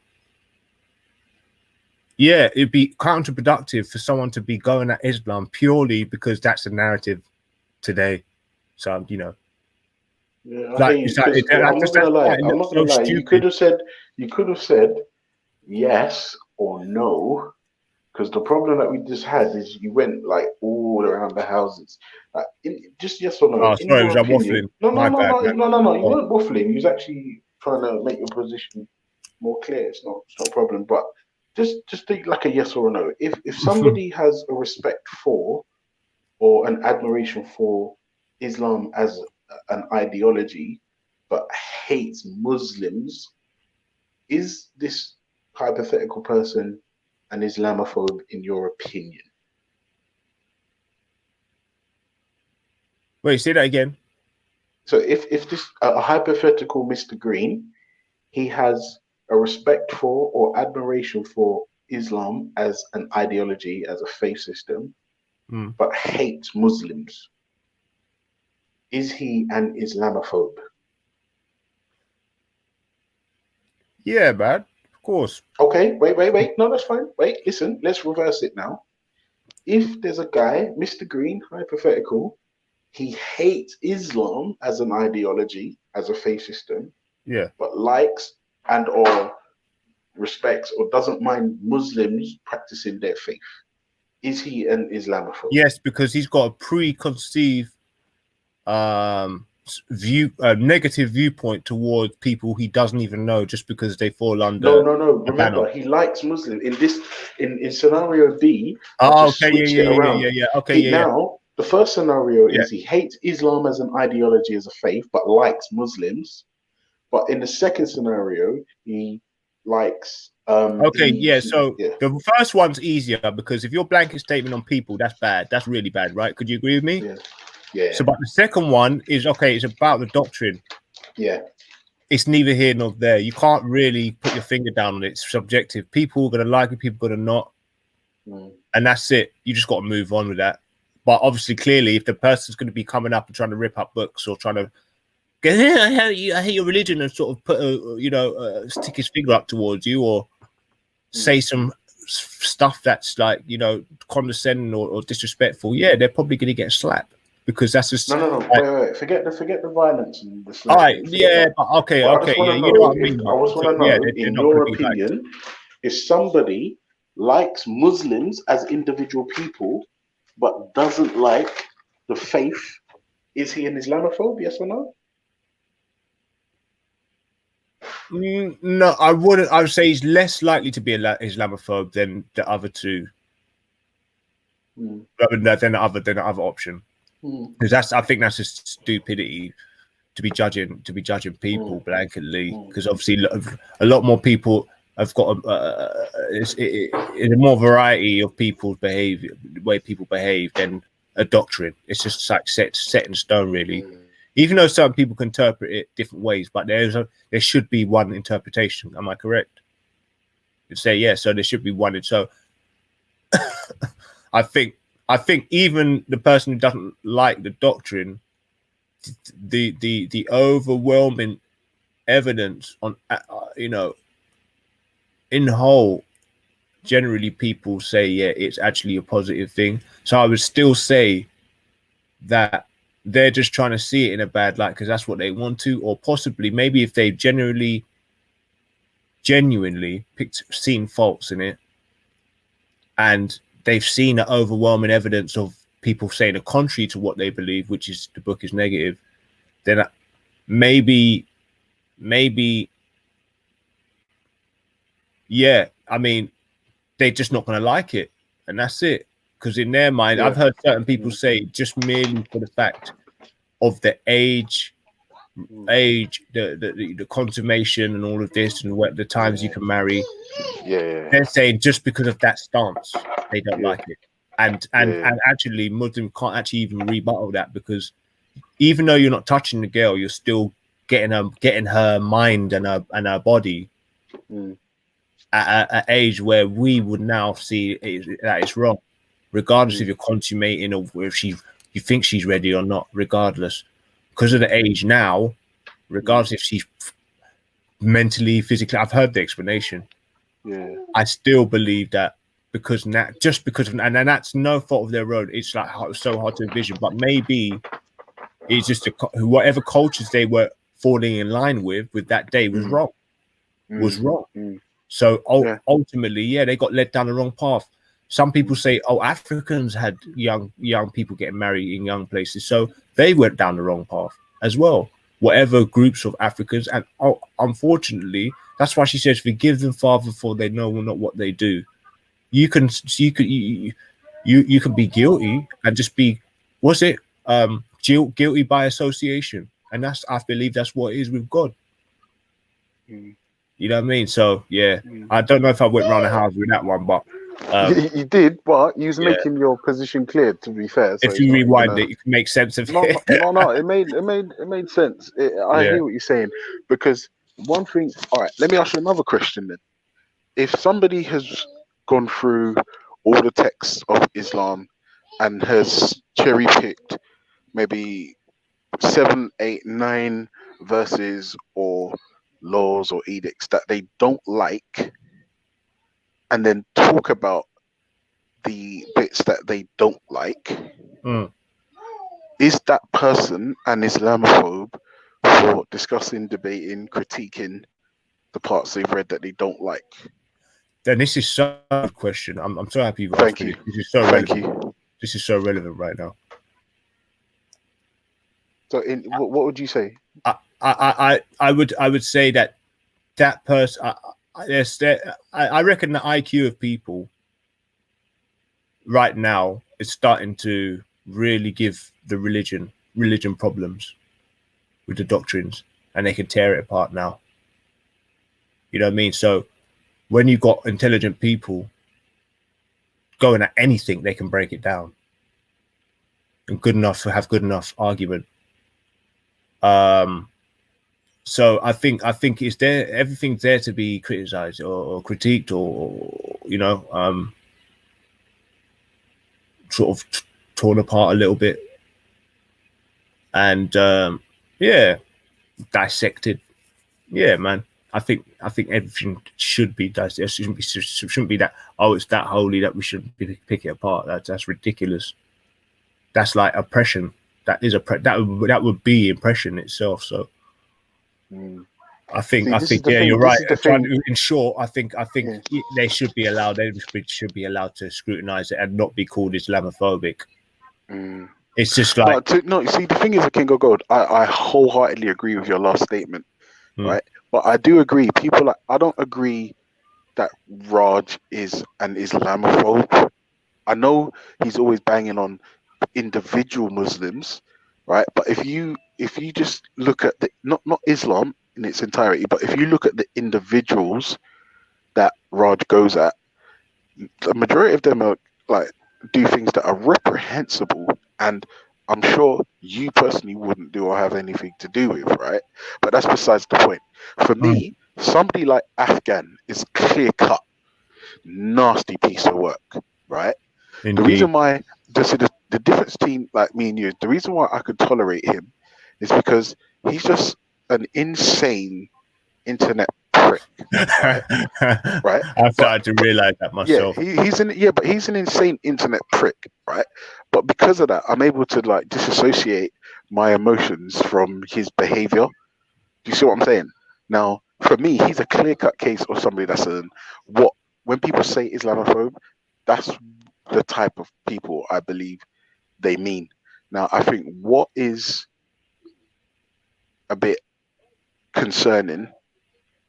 yeah, it'd be counterproductive for someone to be going at Islam purely because that's the narrative today. So, you know, I'm not gonna lie. You could have said yes or no, because the problem that we just had is you went like all around the houses. Like, just yes or no. Oh, sorry, was I waffling? No. You weren't waffling. You was actually trying to make your position more clear. It's not a problem. But just think like a yes or a no. If somebody has a respect for or an admiration for Islam as an ideology, but hates Muslims, is this hypothetical person an Islamophobe in your opinion? Wait, say that again. So if this a hypothetical Mr. Green, he has a respect for or admiration for Islam as an ideology, as a faith system, but hates Muslims, is he an Islamophobe? Yeah, man, of course. Okay, wait. No, that's fine. Wait, listen, let's reverse it now. If there's a guy, Mr. Green, hypothetical, he hates Islam as an ideology, as a faith system, but likes and or respects or doesn't mind Muslims practicing their faith, is he an Islamophobe? Yes, because he's got a preconceived negative viewpoint towards people he doesn't even know just because they fall under. No. Remember, he likes Muslims. In scenario B. Now, the first scenario is he hates Islam as an ideology, as a faith, but likes Muslims. But in the second scenario, he likes. So the first one's easier because if your blanket statement on people, that's bad. That's really bad, right? Could you agree with me? Yeah. So, but the second one is it's about the doctrine. Yeah. It's neither here nor there. You can't really put your finger down on it. It's subjective. People are gonna like it, people are gonna not. And that's it. You just got to move on with that. But obviously, clearly, if the person's going to be coming up and trying to rip up books or trying to go, I hate your religion, and sort of put stick his finger up towards you or say some stuff that's like, you know, condescending or disrespectful, yeah, they're probably going to get slapped, because that's just no. like, Wait. Forget the violence and the all right, slapping. yeah, but okay, But I just yeah, want to you know know what I mean. I just want to So, yeah, know, they're in not going your to be liked. opinion, if somebody likes Muslims as individual people but doesn't like the faith, is he an Islamophobe? Yes or no? No, I wouldn't. I would say he's less likely to be an Islamophobe than the other two, than the other option. Because I think that's just stupidity to be judging people blanketly. Because obviously a lot more people have got it's a more variety of people's behavior, the way people behave, than a doctrine. It's just like set in stone, really. Even though some people can interpret it different ways, but there should be one interpretation. Am I correct? You'd say yeah. So there should be one. And so I think even the person who doesn't like the doctrine, the overwhelming evidence on you know, in whole, generally people say yeah, it's actually a positive thing. So I would still say that they're just trying to see it in a bad light because that's what they want to, or possibly maybe if they genuinely seen faults in it, and they've seen the overwhelming evidence of people saying the contrary to what they believe, which is the book is negative, then maybe yeah, I mean, they're just not going to like it, and that's it. Because in their mind, I've heard certain people say just merely for the fact of the age, the consummation and all of this, and what the times you can marry. They're saying just because of that stance, they don't like it, and actually, Muslim can't actually even rebuttal that, because even though you're not touching the girl, you're still getting her mind and her body at an age where we would now see that it's wrong, regardless if you're consummating or if you think she's ready or not. Regardless, because of the age now, regardless if she's mentally, physically, I've heard the explanation. I still believe that because now, just because of, and that's no fault of their own. It's like so hard to envision, but maybe it's just whatever cultures they were falling in line with that day was wrong. So ultimately, yeah, they got led down the wrong path. Some people say, oh, Africans had young people getting married in young places, so they went down the wrong path as well. Whatever groups of Africans, and unfortunately, that's why she says, "Forgive them, Father, for they know not what they do." You can be guilty and just be, what's it? Guilty by association, and I believe that's what it is with God. You know what I mean? So yeah, I don't know if I went round the house with that one, but you did, but you was making your position clear. To be fair, so if you rewind it, you can make sense of it. No, it made sense. I hear what you're saying, because one thing. All right, let me ask you another question then. If somebody has gone through all the texts of Islam and has cherry picked maybe 7, 8, 9 verses or laws or edicts that they don't like, and then talk about the bits that they don't like, is that person an Islamophobe for discussing, debating, critiquing the parts they've read that they don't like? Then this is such a good question. I'm so happy you've Thank asked you. me. This is so Thank relevant. you. This is so relevant right now. So, what would you say? I would say that person. I reckon the IQ of people right now is starting to really give the religion problems with the doctrines, and they can tear it apart now. You know what I mean? So when you got intelligent people going at anything, they can break it down and have good enough argument. So I think it's there. Everything's there to be criticized or critiqued, or you know, sort of torn apart a little bit, and dissected. Yeah, man. I think everything should be that. It shouldn't be that. Oh, it's that holy that we shouldn't pick it apart. That's ridiculous. That's like oppression. That is that would be oppression itself. So I think you're right. In short, I think they should be allowed. They should be allowed to scrutinize it and not be called Islamophobic. It's just like no. See, the thing is, King of Gold, I wholeheartedly agree with your last statement, right? But I do agree. I don't agree that Raj is an Islamophobe. I know he's always banging on individual Muslims, right? But if you just look at the not Islam in its entirety, but if you look at the individuals that Raj goes at, the majority of them are like do things that are reprehensible, and I'm sure you personally wouldn't do or have anything to do with, right? But that's besides the point. For me, somebody like Afghan is clear cut, nasty piece of work, right? Indeed. The reason why the difference between like me and you, the reason why I could tolerate him is because he's just an insane internet prick, right? I've started to realize that myself. Yeah, but he's an insane internet prick, right? But because of that, I'm able to like disassociate my emotions from his behavior. Do you see what I'm saying? Now, for me, he's a clear-cut case of somebody that's when people say Islamophobe, that's the type of people I believe they mean. Now, I think what is a bit concerning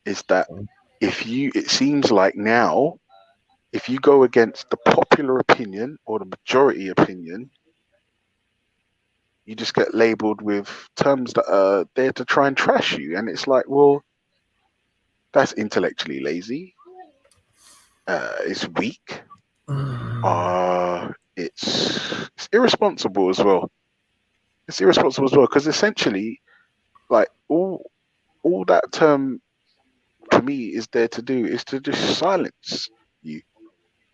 is that it seems like now, if you go against the popular opinion or the majority opinion, you just get labeled with terms that are there to try and trash you. And it's like, well, that's intellectually lazy. It's weak. It's irresponsible as well. It's irresponsible as well because essentially, like all that term to me is there to do is to just silence you.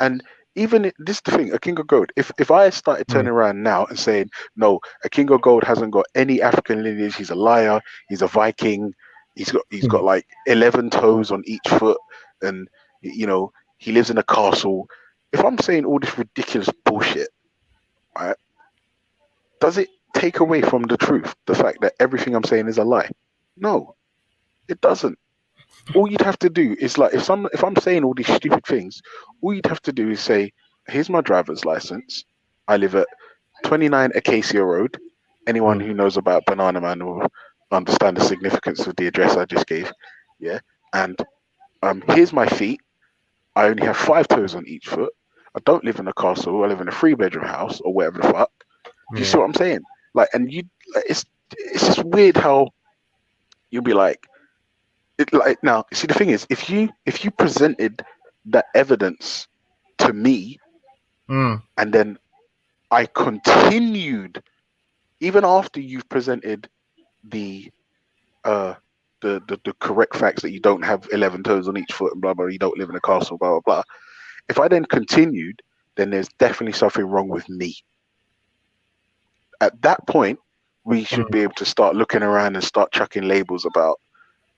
And even this is the thing, a King of Gold. If I started turning around now and saying, no, a King of Gold hasn't got any African lineage, he's a liar, he's a Viking, he's got like 11 toes on each foot, and you know, he lives in a castle. If I'm saying all this ridiculous bullshit, right, does it take away from the truth, the fact that everything I'm saying is a lie? No, it doesn't. All you'd have to do is like if I'm saying all these stupid things, all you'd have to do is say, here's my driver's license. I live at 29 Acacia Road. Anyone who knows about Banana Man will understand the significance of the address I just gave. Yeah. And here's my feet. I only have 5 toes on each foot. I don't live in a castle. I live in a 3-bedroom house or whatever the fuck. Do you see what I'm saying? Like, and it's just weird how you'll be like, now, see, the thing is, if you presented that evidence to me, and then I continued, even after you've presented the correct facts that you don't have 11 toes on each foot and blah blah, you don't live in a castle, blah blah blah. If I then continued, then there's definitely something wrong with me. At that point, we should be able to start looking around and start chucking labels about.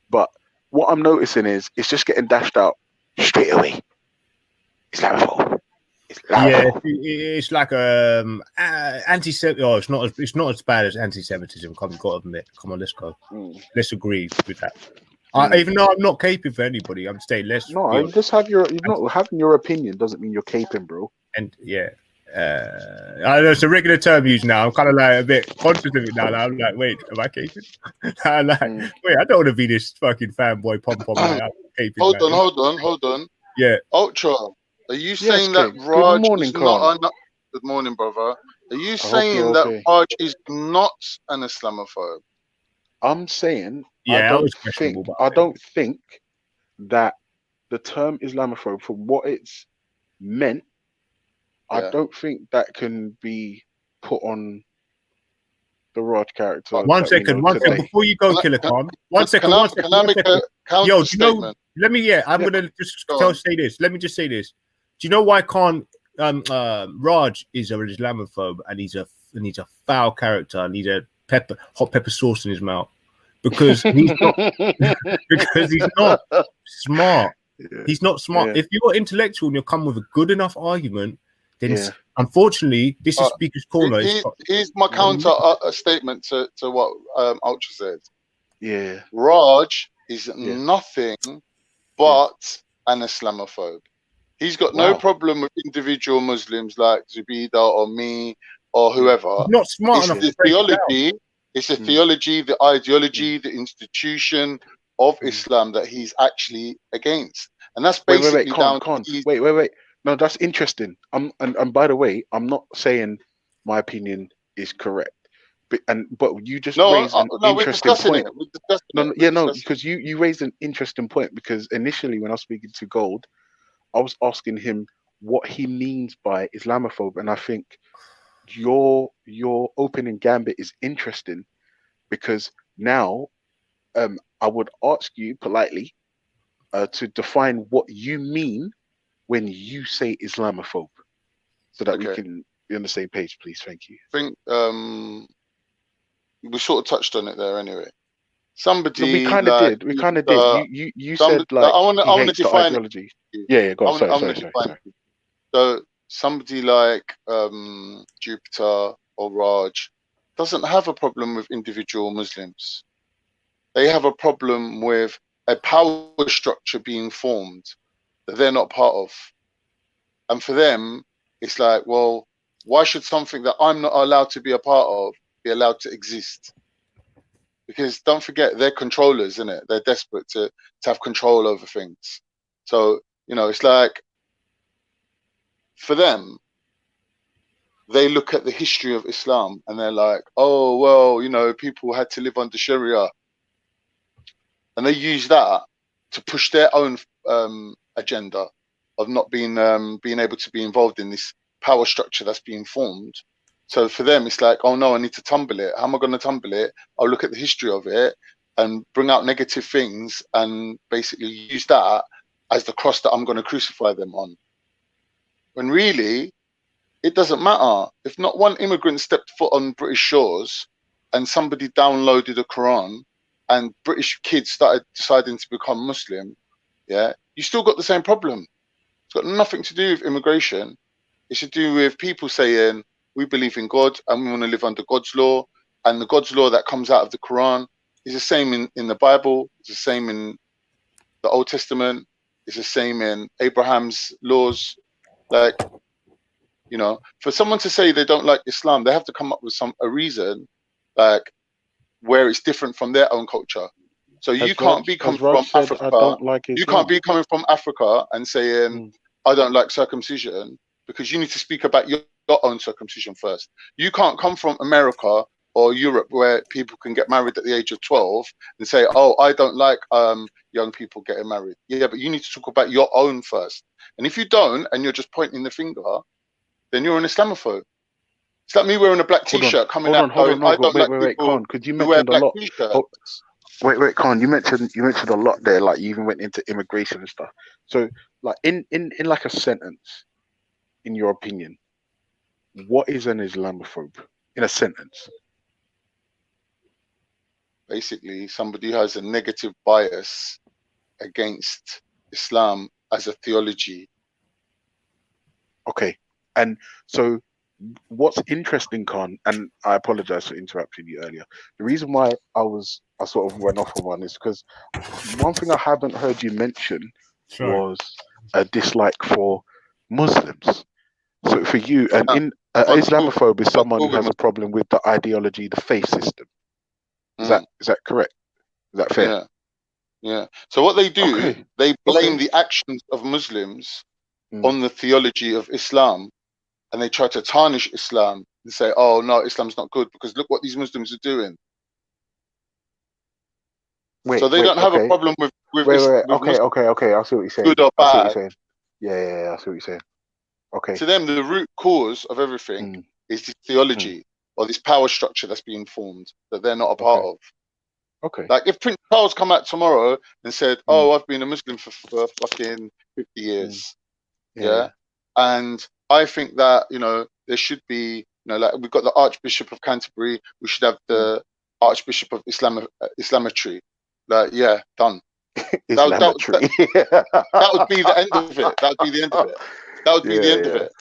But what I'm noticing is it's just getting dashed out straight away. Islamophobe. Yeah, it's like anti-Semitic. Oh, it's not as bad as anti-Semitism. Come on, let's go. Let's agree with that. Even though I'm not caping for anybody, I'm saying let's. No, just have you're not having your opinion doesn't mean you're caping, bro. And yeah. I know it's a regular term used now. I'm kind of like a bit conscious of it now. I'm like, wait, am I caping? I'm like, wait, I don't want to be this fucking fanboy pom pom. Hold on. Yeah. Ultra, are you saying that Raj is not? Good morning, brother. Are you saying that Raj is not an Islamophobe? I'm saying, I don't think that the term Islamophobe, for what it's meant, I don't think that can be put on the Raj character. One second, before you go, Killer Khan. One second. Can I make a counter statement? Let me. Yeah, I'm gonna just say this. Let me just say this. Do you know why can't Raj is an Islamophobe and he's a foul character and he's a hot pepper sauce in his mouth? because he's not because he's not smart. Yeah. He's not smart. Yeah. If you're intellectual and you come with a good enough argument, then Yeah. unfortunately, this is Speaker's Corner. Here's my counter statement to what Ultra said. Yeah. Raj is nothing but an Islamophobe. He's got no problem with individual Muslims like Zubida or me or whoever. He's not smart enough. The theology. It's the theology, the ideology, the institution of Islam that he's actually against, and that's basically wait. No, that's interesting. And by the way, I'm not saying my opinion is correct, but you just raised an interesting point. Because you raised an interesting point, because initially when I was speaking to Gold, I was asking him what he means by Islamophobe, and I think your opening gambit is interesting, because now I would ask you politely to define what you mean when you say Islamophobe, so that we can be on the same page, please. Thank you. I think we sort of touched on it there anyway. Somebody we kind of did. We kind of did. You said like I want to define ideology. Yeah. Go on. Sorry. So somebody like Jupiter or Raj doesn't have a problem with individual Muslims. They have a problem with a power structure being formed that they're not part of. And for them, it's like, well, why should something that I'm not allowed to be a part of be allowed to exist? Because don't forget, they're controllers, isn't it? They're desperate to have control over things. So, it's like, for them, they look at the history of Islam and they're like, oh, well, people had to live under Sharia. And they use that to push their own agenda of not being able to be involved in this power structure that's being formed. So for them, it's like, oh no, I need to tumble it. How am I going to tumble it? I'll look at the history of it and bring out negative things and basically use that as the cross that I'm going to crucify them on. When really, it doesn't matter. If not one immigrant stepped foot on British shores and somebody downloaded a Quran and British kids started deciding to become Muslim, you still got the same problem. It's got nothing to do with immigration. It's to do with people saying, we believe in God and we want to live under God's law. And the God's law that comes out of the Quran is the same in the Bible. It's the same in the Old Testament. It's the same in Abraham's laws. Like, for someone to say they don't like Islam, they have to come up with a reason, like, where it's different from their own culture. So you can't be coming from Africa. You can't be coming from Africa and saying, I don't like circumcision, because you need to speak about your own circumcision first. You can't come from America or Europe where people can get married at the age of 12 and say, oh, I don't like young people getting married. Yeah, but you need to talk about your own first. And if you don't, and you're just pointing the finger, then you're an Islamophobe. It's like me wearing a black T-shirt coming out. Wait, Khan, because you mentioned a lot. Wait, Khan, you mentioned a lot there. Like you even went into immigration and stuff. So, like in like a sentence, in your opinion, what is an Islamophobe? In a sentence. Basically, somebody who has a negative bias against Islam as a theology. Okay, and so what's interesting, Khan, and I apologize for interrupting you earlier. The reason why I sort of went off on one is because one thing I haven't heard you mention was a dislike for Muslims. So for you, Islamophobe is someone who has a problem with the ideology, the faith system. Is that correct? Is that fair? Yeah. So what they do, they blame the actions of Muslims on the theology of Islam, and they try to tarnish Islam and say, oh no, Islam's not good because look what these Muslims are doing. So they don't have a problem with okay. I see what you're saying. Good or bad. Yeah, I see what you're saying. Okay. To them, the root cause of everything is this theology or this power structure that's being formed that they're not a part of. Okay. Like if Prince Charles come out tomorrow and said, oh, I've been a Muslim for fucking 50 years. Yeah. And I think that, there should be, like we've got the Archbishop of Canterbury, we should have the Archbishop of Islamatry. Like, yeah, done. Islamatry. That would be the end of it. That would be the end of it. That would be the end of it.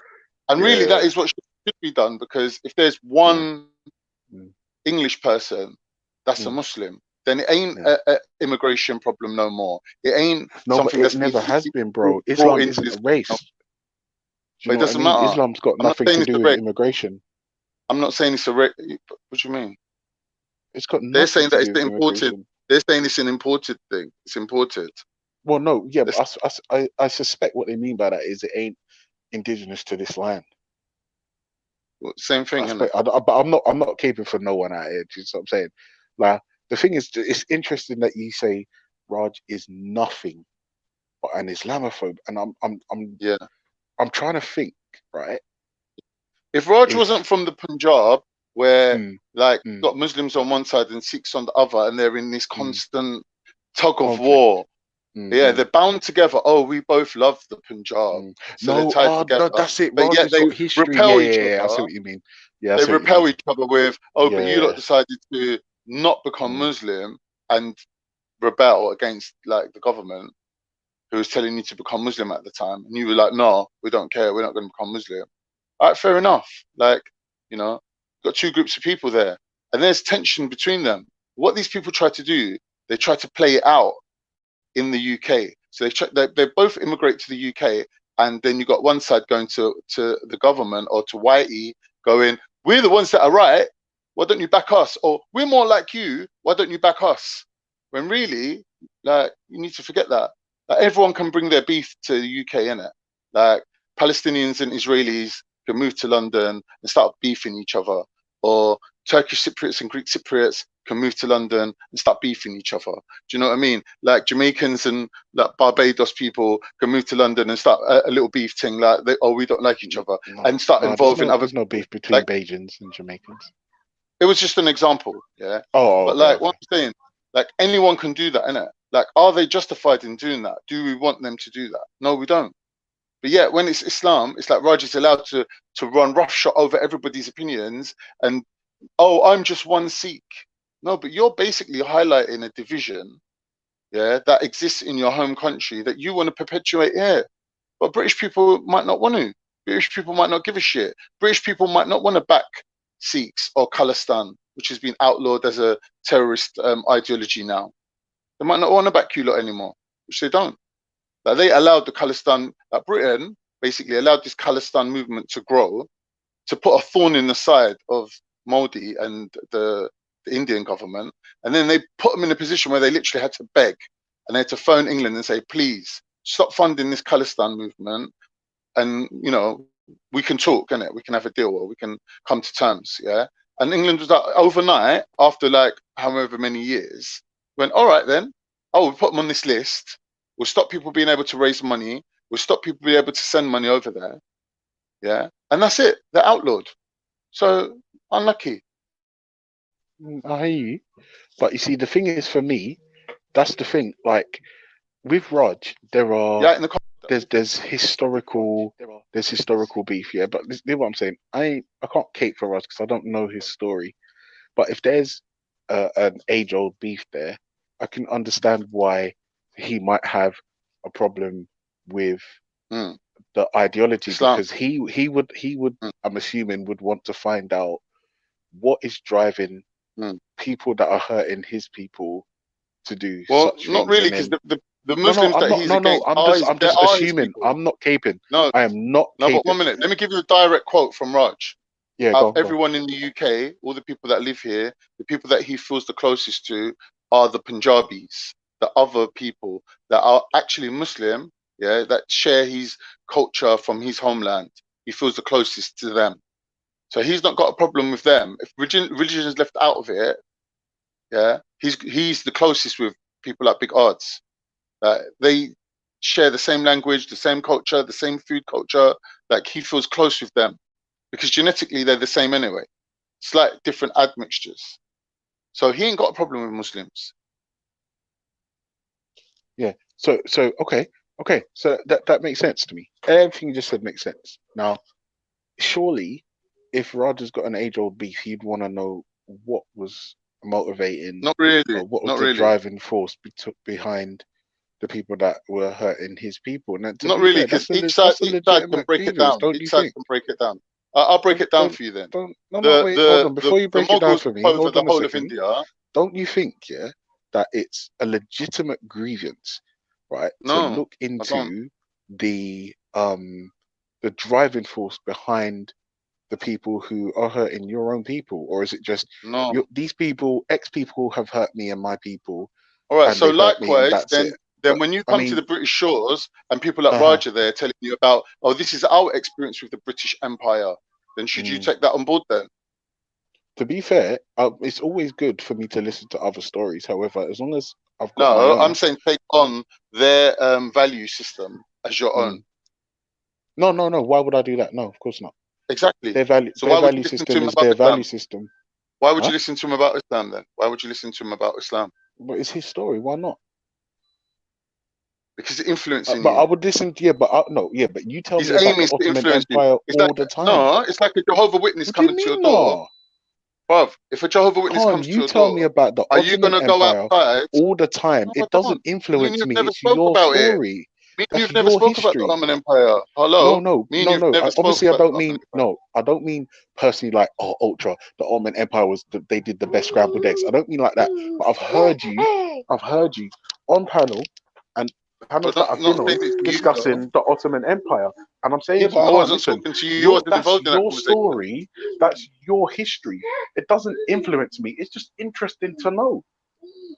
And really, that is what should be done, because if there's one English person that's a Muslim, then it ain't a immigration problem no more. It ain't something but that's it never has been, bro. brought Islam into isn't this. a race. Do But you it know what I doesn't mean? matter. Islam's got I'm not nothing saying to it's do a with race. immigration. I'm not saying it's a race. What do you mean? It's got They're nothing saying to that do it's with the imported. immigration. They're saying it's an imported thing. It's imported. Well, no, yeah, but I suspect what they mean by that is it ain't indigenous to this land. Same thing, isn't it? But I'm not caping for no one out here. Do you know what I'm saying? Like, the thing is, it's interesting that you say Raj is nothing but an Islamophobe, and I'm trying to think, right? If Raj wasn't from the Punjab, where got Muslims on one side and Sikhs on the other, and they're in this constant tug of war. Yeah, they're bound together. Oh, we both love the Punjab, so they're tied together. No, that's it. But Raj yet has they got history. repel each Yeah, I see other. what you mean. Yeah, I they see what you repel mean. each other with, oh, but you lot Yeah. decided to not become Muslim and rebel against like the government who was telling you to become Muslim at the time, and you were like, no, we don't care. We're not going to become Muslim. All right, fair enough. Like, you know, got two groups of people there, and there's tension between them. What these people try to do, they try to play it out in the UK. So they both immigrate to the UK, and then you got one side going to the government or to YE going, we're the ones that are right. Why don't you back us? Or we're more like you. Why don't you back us? When really, like, you need to forget that. Like, everyone can bring their beef to the UK, innit? Like, Palestinians and Israelis can move to London and start beefing each other, or Turkish Cypriots and Greek Cypriots can move to London and start beefing each other. Do you know what I mean? Like, Jamaicans and like Barbados people can move to London and start a little beef thing, like, we don't like each other, and start involving other. There's no beef between like, Bajans and Jamaicans. It was just an example, yeah. Oh, but okay, like, what I'm saying, like, anyone can do that, innit? Like, are they justified in doing that? Do we want them to do that? No, we don't. But yeah, when it's Islam, it's like Raj is allowed to run roughshod over everybody's opinions, and oh, I'm just one Sikh. No, but you're basically highlighting a division, yeah, that exists in your home country that you want to perpetuate here. But British people might not want to. British people might not give a shit. British people might not want to back Sikhs or Khalistan, which has been outlawed as a terrorist ideology now. They might not want to back you lot anymore, which they don't. Like, they allowed the Khalistan, like Britain basically allowed this Khalistan movement to grow, to put a thorn in the side of Modi and the Indian government, and then they put them in a position where they literally had to beg, and they had to phone England and say, please stop funding this Khalistan movement, and, you know, we can talk, innit? We can have a deal, or we can come to terms, yeah. And England was like, overnight, after like however many years, went, all right then, we'll put them on this list. We'll stop people being able to raise money. We'll stop people being able to send money over there. Yeah. And that's it. They're outlawed. So, unlucky. I hear you. But you see, the thing is, for me, that's the thing. Like, with Raj, there's historical beef, yeah. But this is what I'm saying. I can't cape for Raj because I don't know his story. But if there's an age-old beef there, I can understand why he might have a problem with the ideology, Islam. because he would I'm assuming would want to find out what is driving people that are hurting his people to do such not things. really, because the Muslims that he's against I'm just are his assuming. people. I'm not caping. No, I am not caping. But 1 minute. Let me give you a direct quote from Raj. Yeah, everyone in the UK, all the people that live here, the people that he feels the closest to are the Punjabis, the other people that are actually Muslim, yeah, that share his culture from his homeland. He feels the closest to them. So he's not got a problem with them. If religion is left out of it, yeah, he's the closest with people at big odds. They share the same language, the same culture, the same food culture. Like, he feels close with them, because genetically they're the same anyway. Slight different admixtures. So he ain't got a problem with Muslims. Yeah. So okay. So that makes sense to me. Everything you just said makes sense. Now, surely, if Raj has got an age-old beef, he'd want to know what was motivating? Not really. Or what was Not the really. driving force behind the people that were hurting his people? And to Not be really, fair, because that's each a side can legitimate break it grievance, down. don't Each you side think? can break it down. I'll break it down Don't, for you then. no, wait, hold on. Before you The break it down Mughals for took me, over hold the on a whole of second. India. Don't you think, yeah, that it's a legitimate grievance, right, to No, look I don't. into the driving force behind the people who are hurting your own people, or is it just No. these people, ex people, have hurt me and my people, All right. and So they've hurt me, and likewise, that's it? then But when you I come to mean, the British shores and people like uh-huh. Raj are there telling you about, oh, this is our experience with the British Empire, then should you take that on board then? To be fair, it's always good for me to listen to other stories. However, as long as I've got my No, own. I'm saying take on their value system as your own. No. Why would I do that? No, of course not. Exactly. Their value, So why would you value listen to system him is about their Islam? value system. Why would you listen to him about Islam then? Why would you listen to him about Islam? But it's his story. Why not? Because it's influencing But you. I would listen to but you tell His me about aim the is to Ottoman influence you. Empire It's all like the time. no, it's like a Jehovah Witness What do you coming to your mean, door. no? Bruv, if a Jehovah Witness Khan, comes to you your tell door, me about the are you Ottoman gonna go Empire outside? all the time. No, I It don't. doesn't Me and influence you've me. never It's spoke your about it. story. Me and That's you've never your spoke about the history. Ottoman Empire. Hello? No. Me and you've never spoke Obviously, I about the don't Ottoman mean Empire. I don't mean personally like ultra. The Ottoman Empire they did the best scrambled eggs. I don't mean like that. But I've heard you on panels But that I've been not on saying it's you though. discussing the Ottoman Empire, and I'm saying Yeah, to but you, I Khan, wasn't listen, talking to you. You wasn't that's involved in that your conversation. story. That's your history. It doesn't influence me. It's just interesting to know.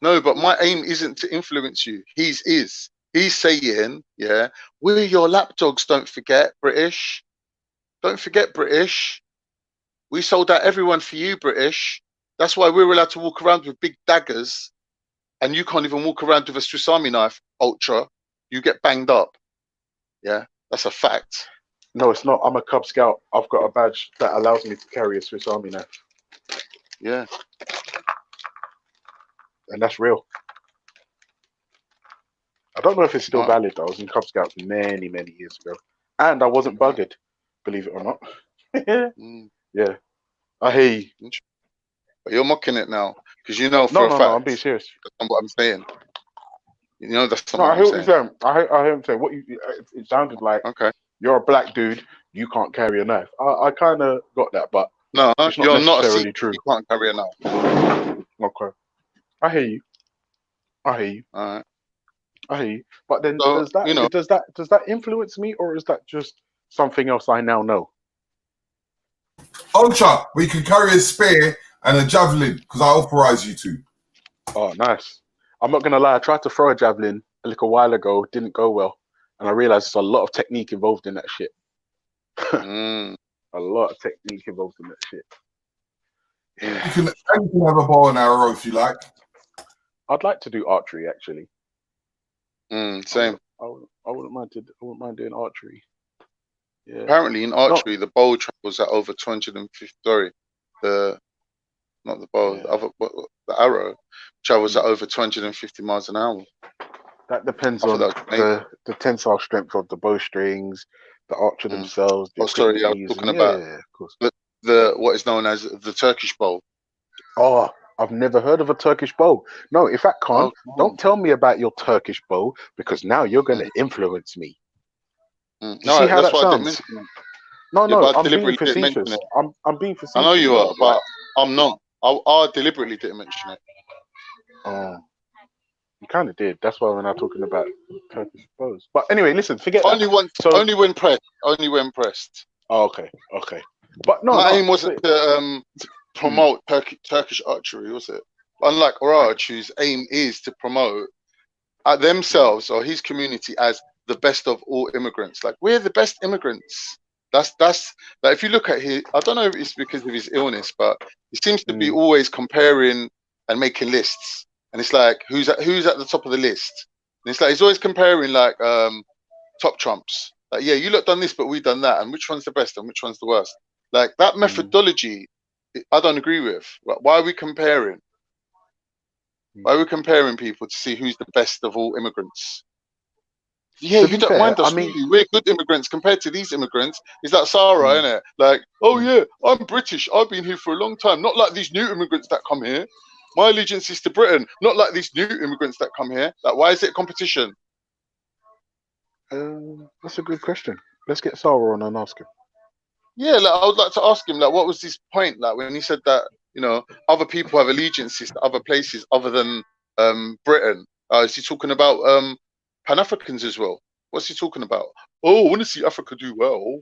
No, but my aim isn't to influence you. His is. He's saying, yeah, we're your lapdogs, don't forget, British. Don't forget, British. We sold out everyone for you, British. That's why we're allowed to walk around with big daggers and you can't even walk around with a Swiss Army knife, ultra. You get banged up. Yeah, that's a fact. No, it's not. I'm a Cub Scout. I've got a badge that allows me to carry a Swiss Army knife. Yeah. And that's real. I don't know if it's still valid. I was in Cub Scouts many, many years ago. And I wasn't buggered, believe it or not. Yeah. I hear you. But you're mocking it now. Because you know for a fact. No, I'm being serious. That's not what I'm saying. You know that's not No, what I hear I'm what you're saying. saying. I hear what you're saying. It sounded like you're a black dude, you can't carry a knife. I kind of got that, but no, it's not you're not a necessarily Sikh. true. You can't carry a knife. Okay. I hear you. All right. I hear you. But then So, does that influence me, or is that just something else I now know? Ultra, we can carry a spear and a javelin because I authorize you to. Oh, nice. I'm not gonna lie. I tried to throw a javelin a little while ago. Didn't go well, and I realized there's a lot of technique involved in that shit. A lot of technique involved in that shit. You can have a bow and arrow if you like. I'd like to do archery actually. Same. I wouldn't mind doing archery. Yeah. Apparently, in archery, the bow travels at over 250. Sorry, not the bow. Yeah. The arrow travels at over 250 miles an hour. That depends on the tensile strength of the bowstrings, the archer themselves. The sorry, I was talking about of course. the what is known as the Turkish bow. Oh, I've never heard of a Turkish bow. No, in fact, Khan, don't tell me about your Turkish bow because now you're going to influence me. You see how that sounds? No, I'm being facetious. I'm being facetious. I know you are, but I'm not. I deliberately didn't mention it. Oh, you kind of did. That's why we're not talking about Turkish bows. But anyway, listen, forget only that. Only when pressed. Only when pressed. Oh, okay. But no, my aim wasn't to promote Turkish archery, was it? Unlike Raj, whose aim is to promote themselves or his community as the best of all immigrants. Like, we're the best immigrants. That's like, if you look at I don't know if it's because of his illness, but he seems to be always comparing and making lists. And it's like, who's at the top of the list? And it's like he's always comparing like top trumps. Like, yeah, you lot done this, but we done that, and which one's the best and which one's the worst? Like, that methodology, I don't agree with. Why are we comparing? Why are we comparing people to see who's the best of all immigrants? Yeah, you don't mind us. We're good immigrants compared to these immigrants. Is that Sarah, isn't it? Like, oh yeah, I'm British. I've been here for a long time. Not like these new immigrants that come here. My allegiance is to Britain, not like these new immigrants that come here. Like, why is it competition? That's a good question. Let's get Sarah on and ask him. Yeah, like, I would like to ask him, like, what was his point? Like, when he said that, you know, other people have allegiances to other places other than Britain. Is he talking about Pan-Africans as well? What's he talking about? Oh, I want to see Africa do well.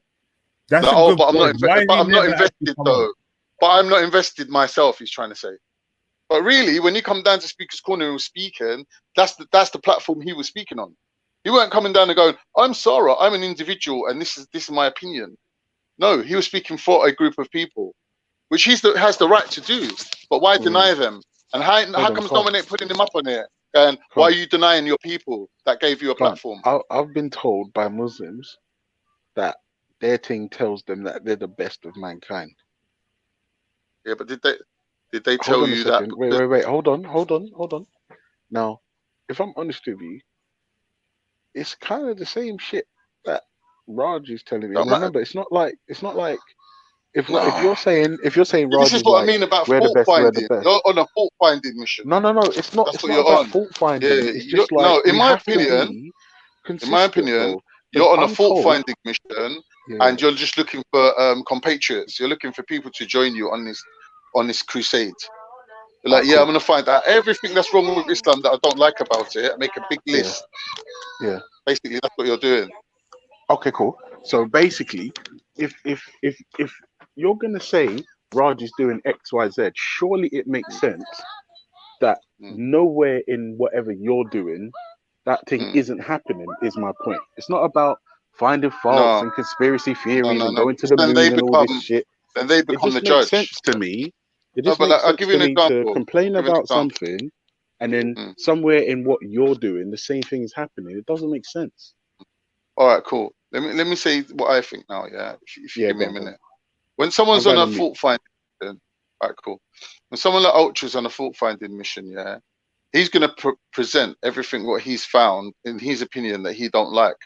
That's Like, a good but I'm point. not, but I'm not invested though. But I'm not invested myself. He's trying to say. But really, when you come down to Speaker's Corner and was speaking, that's the platform he was speaking on. He weren't coming down and going, "I'm Sarah, I'm an individual, and this is my opinion." No, he was speaking for a group of people, which has the right to do. But why deny them? And how come no one ain't putting him up on it? And why are you denying your people that gave you a platform? I've been told by Muslims that their thing tells them that they're the best of mankind. Yeah, but did they tell you that? Wait. Hold on. Now, if I'm honest with you, it's kind of the same shit that Raj is telling me. And remember, it's not like if you're saying Raj this is what I mean about fault finding. You're on a fault finding mission. No, it's not. That's it's not about fault finding. Yeah, it's just like in my opinion, you're on a fault finding mission, and you're just looking for compatriots. You're looking for people to join you on this crusade. You're like, I'm gonna find out everything that's wrong with Islam that I don't like about it. Make a big list. Yeah. Basically, that's what you're doing. Okay, cool. So basically, if you're gonna say Raj is doing X, Y, Z, surely it makes sense that nowhere in whatever you're doing, that thing isn't happening. Is my point. It's not about finding faults and conspiracy theories and going to the moon and all this shit. Then they become the judge. It just makes sense to me. It just makes sense to me to complain about something, and then somewhere in what you're doing, the same thing is happening. It doesn't make sense. All right, cool. Let me say what I think now. Yeah, if you give me a minute. When someone's on a fault finding mission, all right, cool. When someone like Ultra's on a fault finding mission, yeah, he's gonna present everything what he's found in his opinion that he don't like.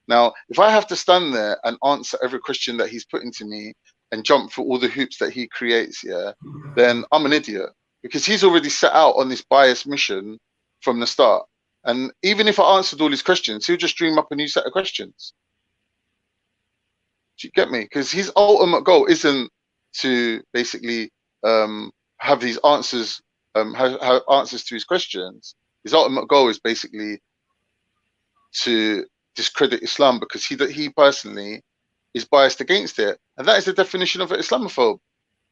Now, if I have to stand there and answer every question that he's putting to me and jump through all the hoops that he creates, yeah, then I'm an idiot, because he's already set out on this biased mission from the start. And even if I answered all his questions, he'll just dream up a new set of questions. Do you get me? Because his ultimate goal isn't to basically have these answers, have answers to his questions. His ultimate goal is basically to discredit Islam, because he personally is biased against it, and that is the definition of an Islamophobe.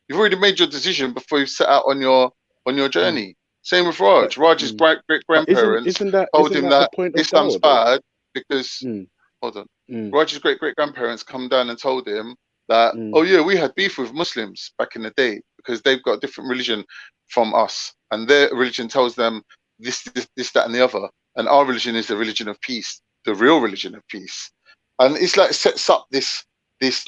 You've already made your decision before you set out on your journey. Same with Raj. Raj's great grandparents told him that Islam's bad because hold on. Raj's great grandparents come down and told him that oh yeah, we had beef with Muslims back in the day because they've got a different religion from us, and their religion tells them this, that, and the other, and our religion is the religion of peace, the real religion of peace. And it's like sets up this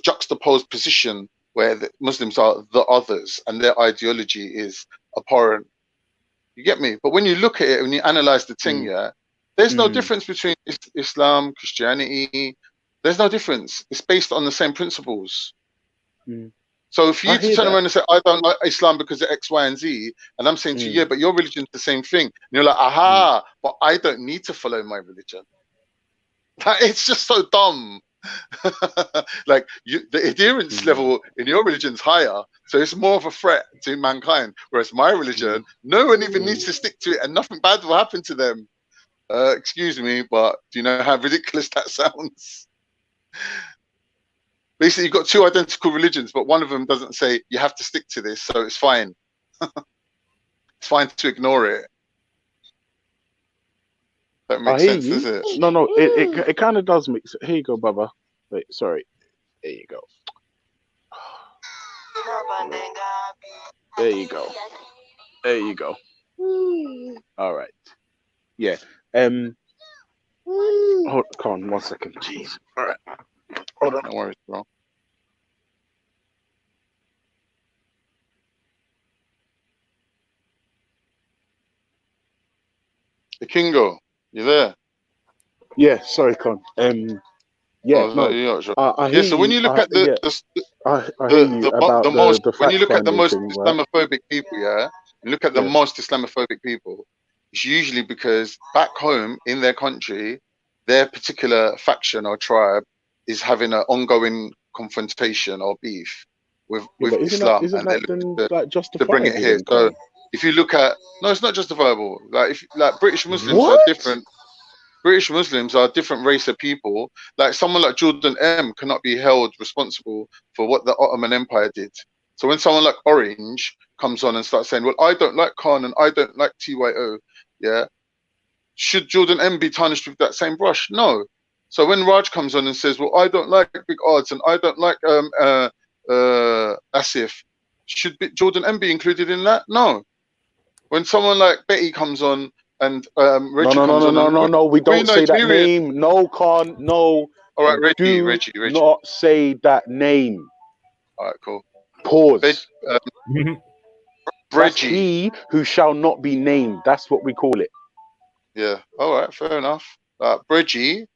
juxtaposed position where the Muslims are the others and their ideology is abhorrent. You get me? But when you look at it, when you analyze the thing, there's no difference between Islam, Christianity. There's no difference. It's based on the same principles. So if you turn around and say, I don't like Islam because of X, Y, and Z, and I'm saying to you, yeah, but your religion's the same thing. And you're like, aha, but I don't need to follow my religion. It's just so dumb. Like the adherence level in your religion's higher, so it's more of a threat to mankind, whereas my religion, no one even needs to stick to it and nothing bad will happen to them. Excuse me, but do you know how ridiculous that sounds? Basically, you've got two identical religions, but one of them doesn't say you have to stick to this, so it's fine. It's fine to ignore it. That makes sense, does it? No, it kind of does make sense. Here you go, Baba. Wait, sorry. There you go. There you go. There you go. All right. Yeah. Hold on 1 second. Jeez. All right. Hold on. No worries, bro. The Kingo, you there? Yeah, sorry, Con. Yeah, no. I hear so when you look at when you look at the most Islamophobic people, yeah, and look at the most Islamophobic people, it's usually because back home in their country, their particular faction or tribe is having an ongoing confrontation or beef with Islam, and they're looking to bring it here. So if you look at, no, it's not justifiable. Like British Muslims are different. British Muslims are a different race of people. Like someone like Jordan M cannot be held responsible for what the Ottoman Empire did. So when someone like Orange comes on and starts saying, well, I don't like Khan and I don't like TYO, yeah, should Jordan M be tarnished with that same brush? No. So when Raj comes on and says, well, I don't like Big Odds and I don't like Asif, should Jordan M be included in that? No. When someone like Betty comes on and Reggie comes on, no, we don't say that name. No, Khan, no. All right, Reggie. Not say that name. All right, cool. Pause. Reggie, he who shall not be named. That's what we call it. Yeah. All right. Fair enough. Reggie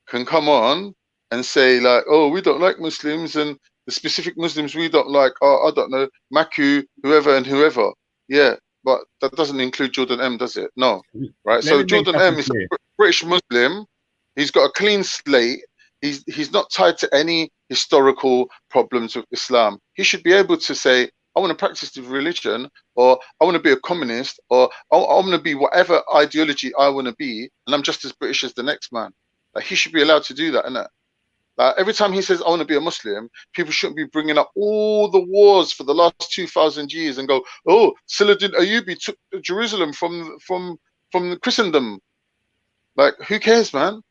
can come on and say like, "Oh, we don't like Muslims, and the specific Muslims we don't like are, I don't know, Maku, whoever and whoever." Yeah, but that doesn't include Jordan M, does it? No. Right. So Jordan M is a British Muslim. He's got a clean slate. He's not tied to any historical problems with Islam. He should be able to say, I want to practice the religion, or I want to be a communist, or I want to be whatever ideology I want to be, and I'm just as British as the next man. Like, he should be allowed to do that, innit? Like, every time he says, I want to be a Muslim, people shouldn't be bringing up all the wars for the last 2,000 years and go, oh, Saladin Ayyubi took Jerusalem from the Christendom. Like, who cares, man?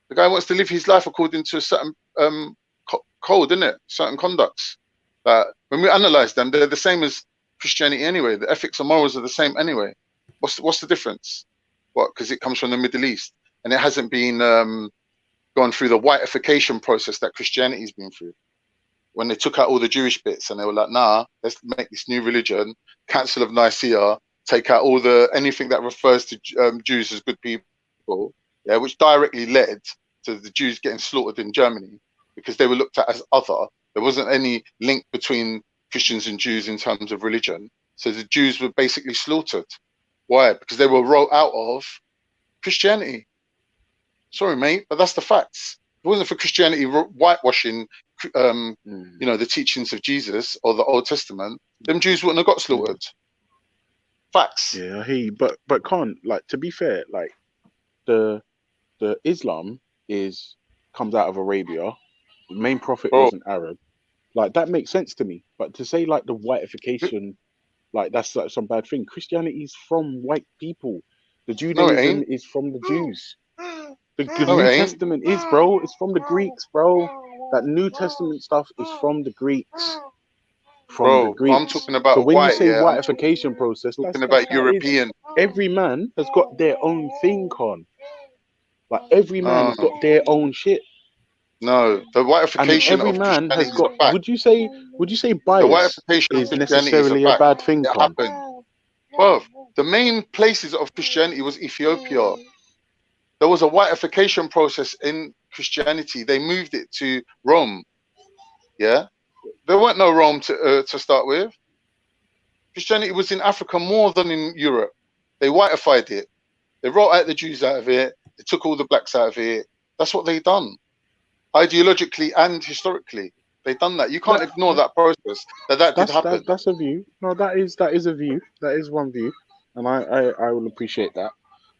The guy wants to live his life according to a certain code, innit? Certain conducts. When we analyze them, they're the same as Christianity anyway. The ethics and morals are the same anyway. What's the difference? What? Because it comes from the Middle East and it hasn't been gone through the whiteification process that Christianity's been through. When they took out all the Jewish bits and they were like, nah, let's make this new religion, Council of Nicaea, take out all anything that refers to Jews as good people, yeah, which directly led to the Jews getting slaughtered in Germany because they were looked at as other. There wasn't any link between Christians and Jews in terms of religion. So the Jews were basically slaughtered. Why? Because they were wrote out of Christianity. Sorry, mate, but that's the facts. If it wasn't for Christianity whitewashing, the teachings of Jesus or the Old Testament, them Jews wouldn't have got slaughtered. Facts. Yeah, I hear you. But Khan, like, to be fair, like the Islam comes out of Arabia. The main prophet wasn't Arab. Like, that makes sense to me. But to say like the whiteification, like that's like some bad thing. Christianity is from white people. The Judaism is from the Jews. The New Testament is, bro. It's from the Greeks, bro. That New Testament stuff is from the Greeks. The Greeks. I'm talking about. So when you say whiteification process, talking about European. Every man has got their own thing, Con. Like, every man has got their own shit. No, the whiteification every man has got. Would you say bias is necessarily a bad thing, Con? Well, the main places of Christianity was Ethiopia. There was a whiteification process in Christianity. They moved it to Rome. Yeah, there weren't no Rome to start with. Christianity was in Africa more than in Europe. They whiteified it. They wrote out the Jews out of it. They took all the blacks out of it. That's what they done. Ideologically and historically, they done that. You can't ignore that process. That did happen. That's a view. No, that is a view. That is one view, and I will appreciate that.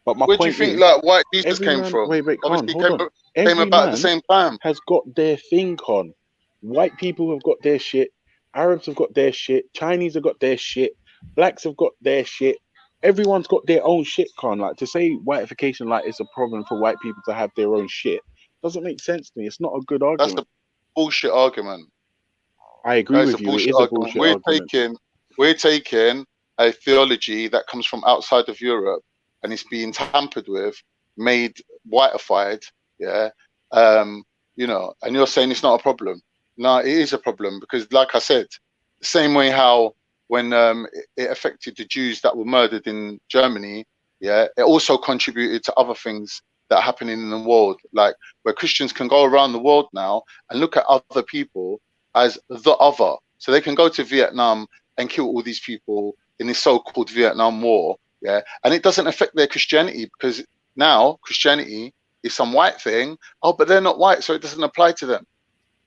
But my where do you think like white Jesus came from? Wait, obviously hold on. Came about at the same time. Has got their thing on. White people have got their shit. Arabs have got their shit. Chinese have got their shit. Blacks have got their shit. Everyone's got their own shit, Con. Like, to say whiteification like it's a problem for white people to have their own shit doesn't make sense to me. It's not a good argument. That's a bullshit argument. I agree with you. It is a bullshit argument. We're taking a theology that comes from outside of Europe and it's being tampered with, made whiteified, yeah. And you're saying it's not a problem. No, it is a problem because, like I said, the same way how when it affected the Jews that were murdered in Germany, yeah, it also contributed to other things that are happening in the world, like where Christians can go around the world now and look at other people as the other. So they can go to Vietnam and kill all these people in this so-called Vietnam War, yeah, and it doesn't affect their Christianity because now Christianity is some white thing. Oh, but they're not white, so it doesn't apply to them.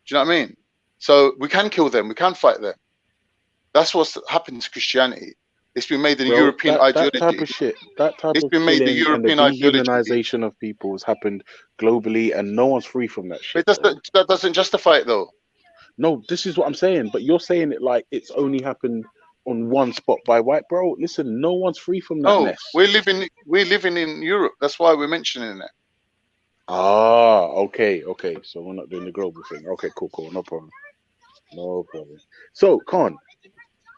Do you know what I mean? So we can kill them, we can fight them. That's what's happened to Christianity. It's been made in European ideology. That type of shit, that type It's of been made the killing and the European ideology. dehumanization of people has happened globally, and no one's free from that shit. That doesn't justify it, though. No, this is what I'm saying. But you're saying it like it's only happened on one spot by white, bro. Listen, no one's free from that mess. We're living in Europe. That's why we're mentioning it. Ah, okay. So we're not doing the global thing. Okay, cool, no problem. So, Khan,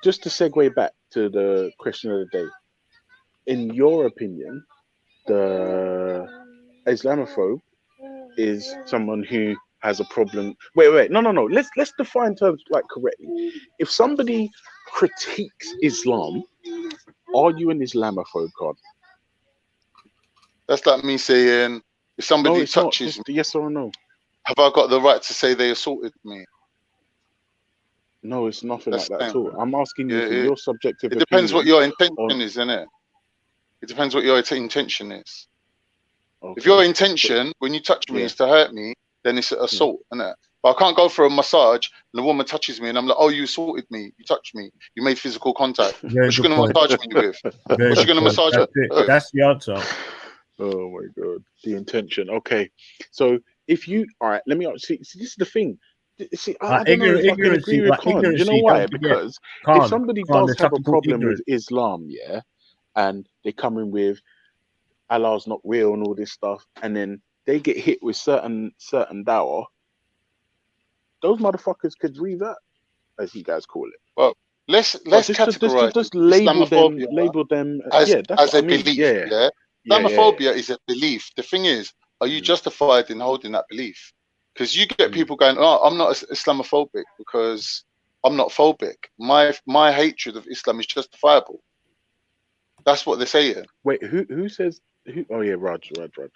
just to segue back to the question of the day, in your opinion, the Islamaphobe is someone who has a problem. Wait, no. Let's define terms like correctly. If somebody critiques Islam, are you an Islamaphobe, Khan? That's like me saying, if somebody touches me, yes or no, have I got the right to say they assaulted me? No, it's nothing like that at all. I'm asking you for your subjective opinion. It depends what your intention is, innit? It depends what your intention is. Okay. If your intention, when you touch me, is to hurt me, then it's an assault, innit? But I can't go for a massage and a woman touches me and I'm like, oh, you assaulted me, you touched me, you made physical contact. What's she going to massage me with? What's she going to massage me with? That's the answer. Oh my God, the intention. Okay, so if you, all right, let me see. This is the thing. See, I don't know if I can agree with Khan. You know why? Because if somebody does have a problem with Islam, yeah, and they come in with Allah's not real and all this stuff, and then they get hit with certain dawah, those motherfuckers could read that, as you guys call it. Well, let's categorize just label them as a belief. Yeah. Islamophobia is a belief. The thing is, are you justified in holding that belief? Because you get people going, oh, I'm not Islamophobic because I'm not phobic. My hatred of Islam is justifiable. That's what they're saying. Wait, who says who? Oh yeah, Raj. Okay.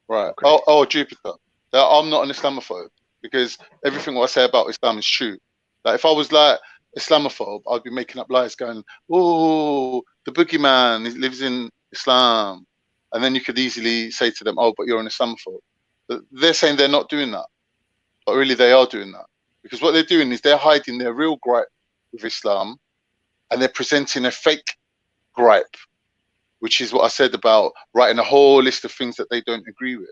Right. Okay. Oh, Jupiter. I'm not an Islamophobe because everything what I say about Islam is true. Like if I was like Islamophobe, I'd be making up lies going, oh, the boogeyman lives in Islam. And then you could easily say to them, oh, but you're an Islamophobe. But they're saying they're not doing that. But really they are doing that. Because what they're doing is they're hiding their real gripe with Islam and they're presenting a fake gripe, which is what I said about writing a whole list of things that they don't agree with.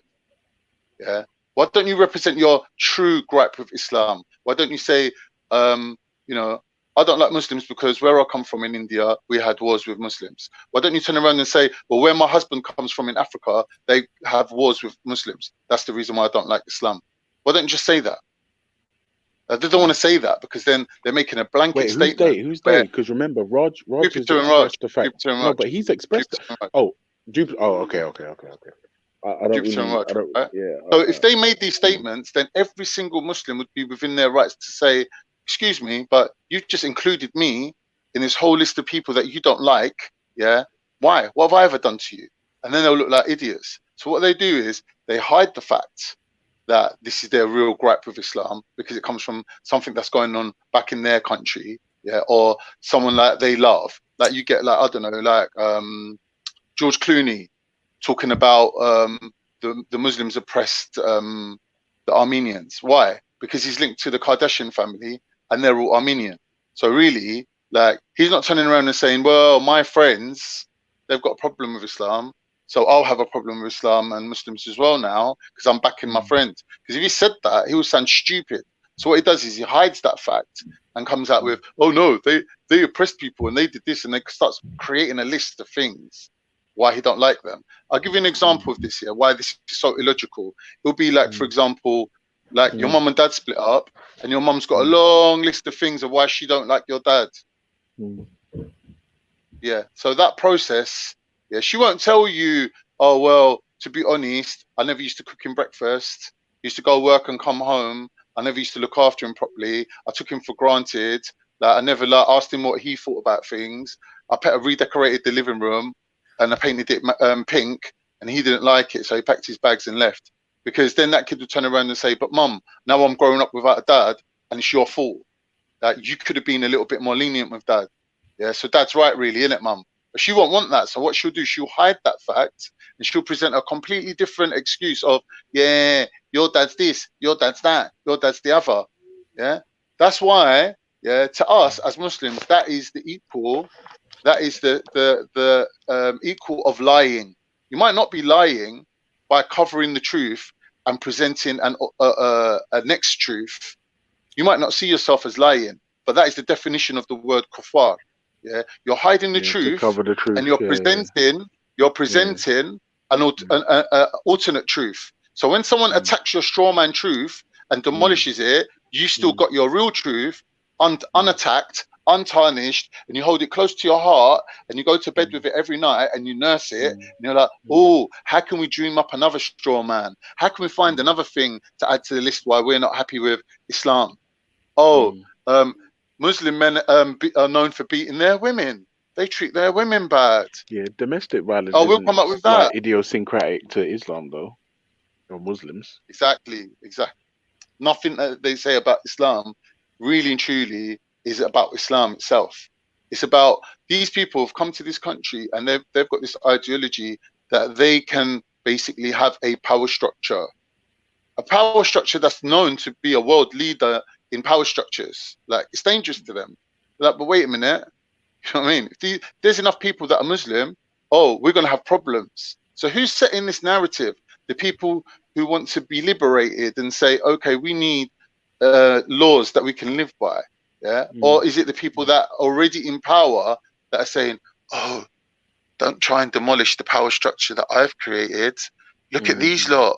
Yeah. Why don't you represent your true gripe with Islam? Why don't you say, you know, I don't like Muslims because where I come from in India, we had wars with Muslims. Why don't you turn around and say, well, where my husband comes from in Africa, they have wars with Muslims. That's the reason why I don't like Islam. Why don't you just say that? They don't want to say that because then they're making a blanket statement. Who's they? Because remember, Raj has expressed the fact. No, but he's expressed. Jupiter. Oh, okay. I don't really, right? So if they made these statements, then every single Muslim would be within their rights to say, excuse me, but you just included me in this whole list of people that you don't like. Yeah. Why? What have I ever done to you? And then they'll look like idiots. So what they do is they hide the fact that this is their real gripe with Islam because it comes from something that's going on back in their country. Yeah. Or someone like they love. Like you get like, I don't know, like George Clooney talking about the Muslims oppressed the Armenians. Why? Because he's linked to the Kardashian family and they're all Armenian. So really, like, he's not turning around and saying, well, my friends, they've got a problem with Islam, so I'll have a problem with Islam and Muslims as well now because I'm backing my friends. Because if he said that, he would sound stupid. So what he does is he hides that fact and comes out with, oh no, they oppressed people and they did this, and they starts creating a list of things why he don't like them. I'll give you an example of this here, why this is so illogical. It'll be like, for example, like your mum and dad split up and your mum's got a long list of things of why she don't like your dad. Yeah, so that process, yeah, she won't tell you, oh, well, to be honest, I never used to cook him breakfast. He used to go work and come home. I never used to look after him properly. I took him for granted. Like, I never asked him what he thought about things. I redecorated the living room and I painted it pink and he didn't like it. So he packed his bags and left. Because then that kid would turn around and say, but mum, now I'm growing up without a dad and it's your fault. That you could have been a little bit more lenient with dad. Yeah, so dad's right, really, innit, mum? But she won't want that. So what she'll do, she'll hide that fact, and she'll present a completely different excuse of, yeah, your dad's this, your dad's that, your dad's the other. Yeah, that's why, yeah, to us as Muslims, that is the equal. That is the equal of lying. You might not be lying by covering the truth and presenting a next truth. You might not see yourself as lying, but that is the definition of the word kuffar. Yeah, you're hiding the to truth, cover the truth. and you're presenting an alternate truth. So when someone attacks your straw man truth and demolishes it, you still got your real truth unattacked, untarnished, and you hold it close to your heart, and you go to bed with it every night, and you nurse it, and you're like, oh, how can we dream up another straw man? How can we find another thing to add to the list why we're not happy with Islam? Oh, Muslim men are known for beating their women. They treat their women bad. Yeah, domestic violence. Oh, we'll come up with that. Like idiosyncratic to Islam, though, or Muslims. Exactly. Nothing that they say about Islam really and truly is about Islam itself. It's about these people have come to this country and they've got this ideology that they can basically have a power structure that's known to be a world leader in power structures. Like, it's dangerous to them. Like, but wait a minute, you know what I mean? If there's enough people that are Muslim, oh, we're going to have problems. So who's setting this narrative? The people who want to be liberated and say, okay, we need laws that we can live by. Yeah. Or is it the people that are already in power that are saying, oh, don't try and demolish the power structure that I've created. Look at these lot.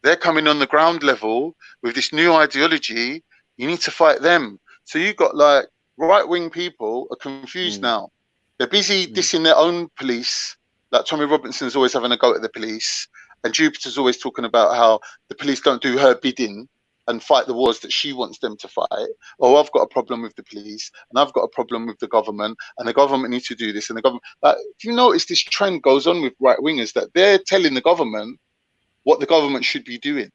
They're coming on the ground level with this new ideology. You need to fight them. So you got like right-wing people are confused now. They're busy dissing their own police. Like Tommy Robinson's always having a go at the police. And Jupiter's always talking about how the police don't do her bidding and fight the wars that she wants them to fight. Oh, I've got a problem with the police, and I've got a problem with the government, and the government needs to do this, and the government. If you notice, this trend goes on with right wingers that they're telling the government what the government should be doing.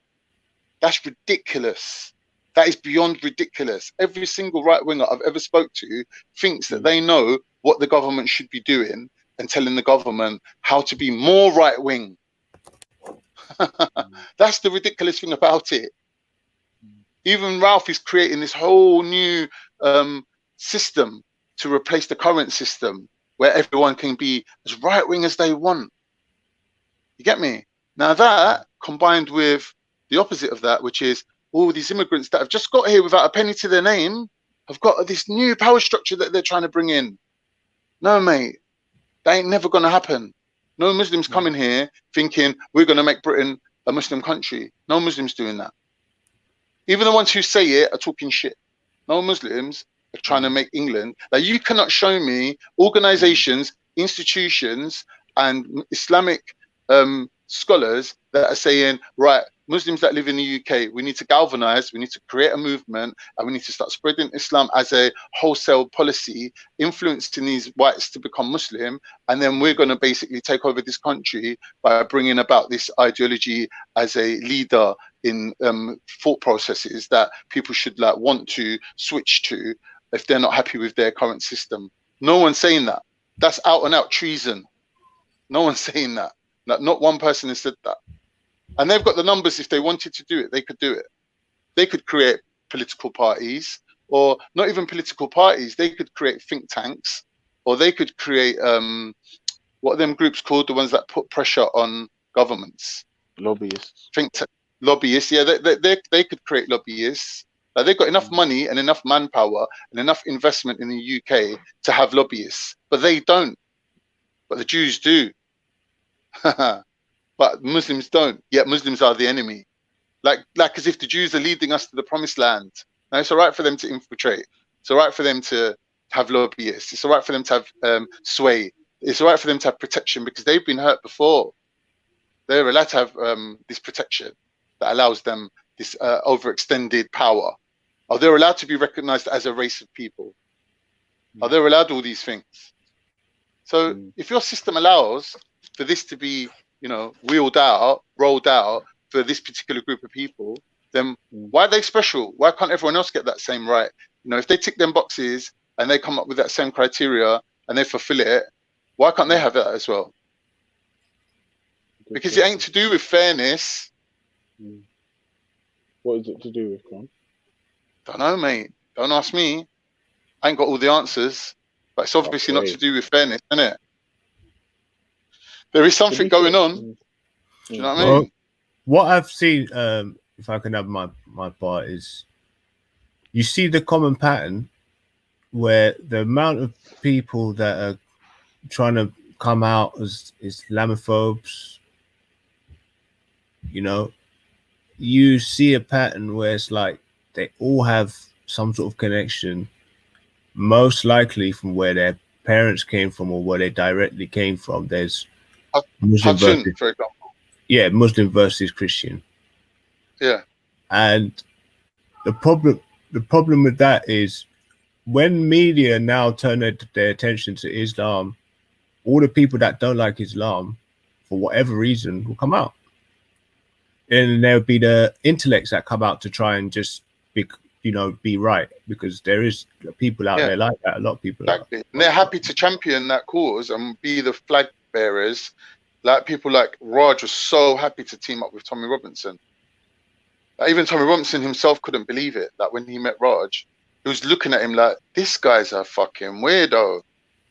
That's ridiculous. That is beyond ridiculous. Every single right winger I've ever spoke to thinks that they know what the government should be doing and telling the government how to be more right wing. That's the ridiculous thing about it. Even Ralph is creating this whole new system to replace the current system where everyone can be as right wing as they want. You get me? Now that combined with the opposite of that, which is all these immigrants that have just got here without a penny to their name, have got this new power structure that they're trying to bring in. No, mate, that ain't never going to happen. No Muslims coming here thinking we're going to make Britain a Muslim country. No Muslims doing that. Even the ones who say it are talking shit. No Muslims are trying to make England. Like, you cannot show me organizations, institutions, and Islamic scholars that are saying, right, Muslims that live in the UK, we need to galvanize, we need to create a movement, and we need to start spreading Islam as a wholesale policy, influencing these whites to become Muslim, and then we're going to basically take over this country by bringing about this ideology as a leader in thought processes that people should like want to switch to if they're not happy with their current system. No one's saying that. That's out and out treason. No one's saying that. Not one person has said that. And they've got the numbers. If they wanted to do it, they could do it. They could create political parties, or not even political parties. They could create think tanks, or they could create what are them groups called? The ones that put pressure on governments. Lobbyists. Lobbyists. Yeah, they could create lobbyists. They've got enough money and enough manpower and enough investment in the UK to have lobbyists, but they don't. But the Jews do. But Muslims don't. Yet Muslims are the enemy. Like as if the Jews are leading us to the promised land. Now, it's all right for them to infiltrate. It's all right for them to have lobbyists. It's all right for them to have sway. It's all right for them to have protection because they've been hurt before. They're allowed to have this protection that allows them this overextended power. Are they allowed to be recognized as a race of people? Are they allowed all these things? So if your system allows for this to be, rolled out for this particular group of people, then why are they special? Why can't everyone else get that same right? If they tick them boxes and they come up with that same criteria and they fulfill it, why can't they have that as well? Because it ain't to do with fairness. What is it to do with, Con? Don't know, mate. Don't ask me. I ain't got all the answers, but it's obviously not to do with fairness, isn't it? There is something going on. Do you know what I mean? What I've seen, if I can have my part, is you see the common pattern where the amount of people that are trying to come out as Islamophobes, you know, you see a pattern where it's like they all have some sort of connection, most likely from where their parents came from or where they directly came from. There's Muslim versus, for example. Yeah, Muslim versus Christian. Yeah. And the problem with that is when media now turn their attention to Islam, all the people that don't like Islam, for whatever reason, will come out. And there'll be the intellects that come out to try and just be right, because there is people out there like that. A lot of people exactly. And they're happy to champion that cause and be the flag bearers. Like people like Raj was so happy to team up with Tommy Robinson. Like, even Tommy Robinson himself couldn't believe it. Like when he met Raj, he was looking at him like, this guy's a fucking weirdo.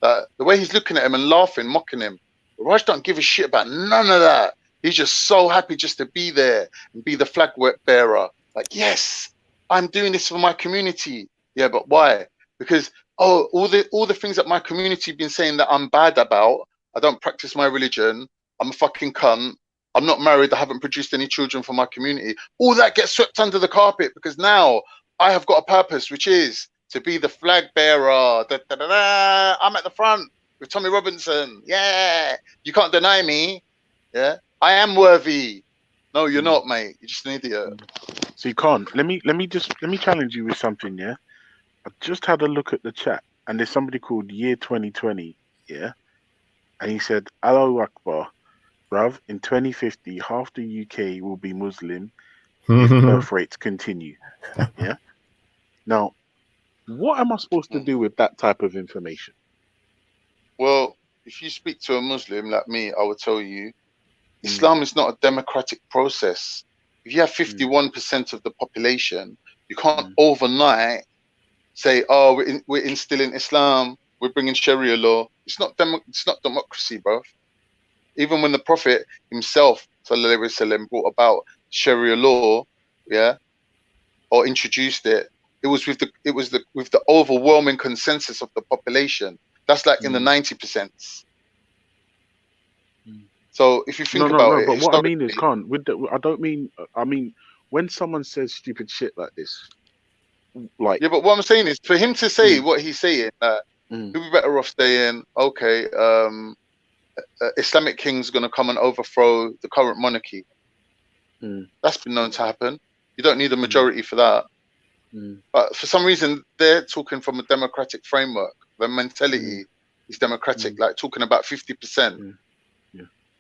Like the way he's looking at him and laughing, mocking him. But Raj don't give a shit about none of that. He's just so happy just to be there and be the flag bearer. Like, yes, I'm doing this for my community. Yeah, but why? Because all the things that my community been saying that I'm bad about. I don't practice my religion. I'm a fucking cunt. I'm not married. I haven't produced any children for my community. All that gets swept under the carpet because now I have got a purpose, which is to be the flag bearer. Da, da, da, da. I'm at the front with Tommy Robinson. Yeah, you can't deny me. Yeah, I am worthy. No, you're not, mate. You're just an idiot. So you can't. Let me challenge you with something. Yeah, I just had a look at the chat, and there's somebody called Year 2020. Yeah, and he said, "Allahu Akbar, bruv. In 2050, half the UK will be Muslim if birth rates continue." Yeah. Now, what am I supposed to do with that type of information? Well, if you speak to a Muslim like me, I would tell you, Islam is not a democratic process. If you have 51% of the population, you can't overnight say, "Oh, we're instilling Islam, we're bringing Sharia law." It's not democracy, bro. Even when the Prophet himself, sallallahu alaihi wasallam, brought about Sharia law, yeah, or introduced it, it was with the overwhelming consensus of the population. That's like in the 90%. So if you think about it, but what I mean is, I mean, when someone says stupid shit like this, like, yeah, but what I'm saying is, for him to say what he's saying, he'll be better off saying, okay, Islamic king's going to come and overthrow the current monarchy. That's been known to happen. You don't need a majority for that. But for some reason, they're talking from a democratic framework. Their mentality is democratic, like talking about 50%.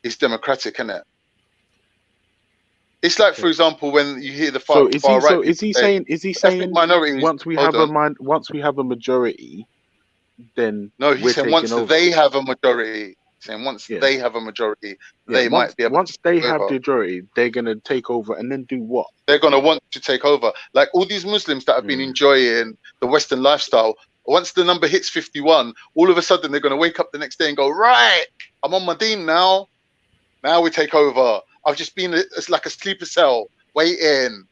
It's democratic, isn't it? It's like, for example, when you hear the far right. So is he saying minorities, once we have a majority, then no, he said once they have a majority. Saying once they have a majority, they might be able. Once they have the majority, they're gonna take over and then do what? They're gonna want to take over. Like all these Muslims that have been enjoying the Western lifestyle. Once the number hits 51, all of a sudden they're gonna wake up the next day and go, right, I'm on my deen now. Now we take over. I've just been it's like a sleeper cell, waiting,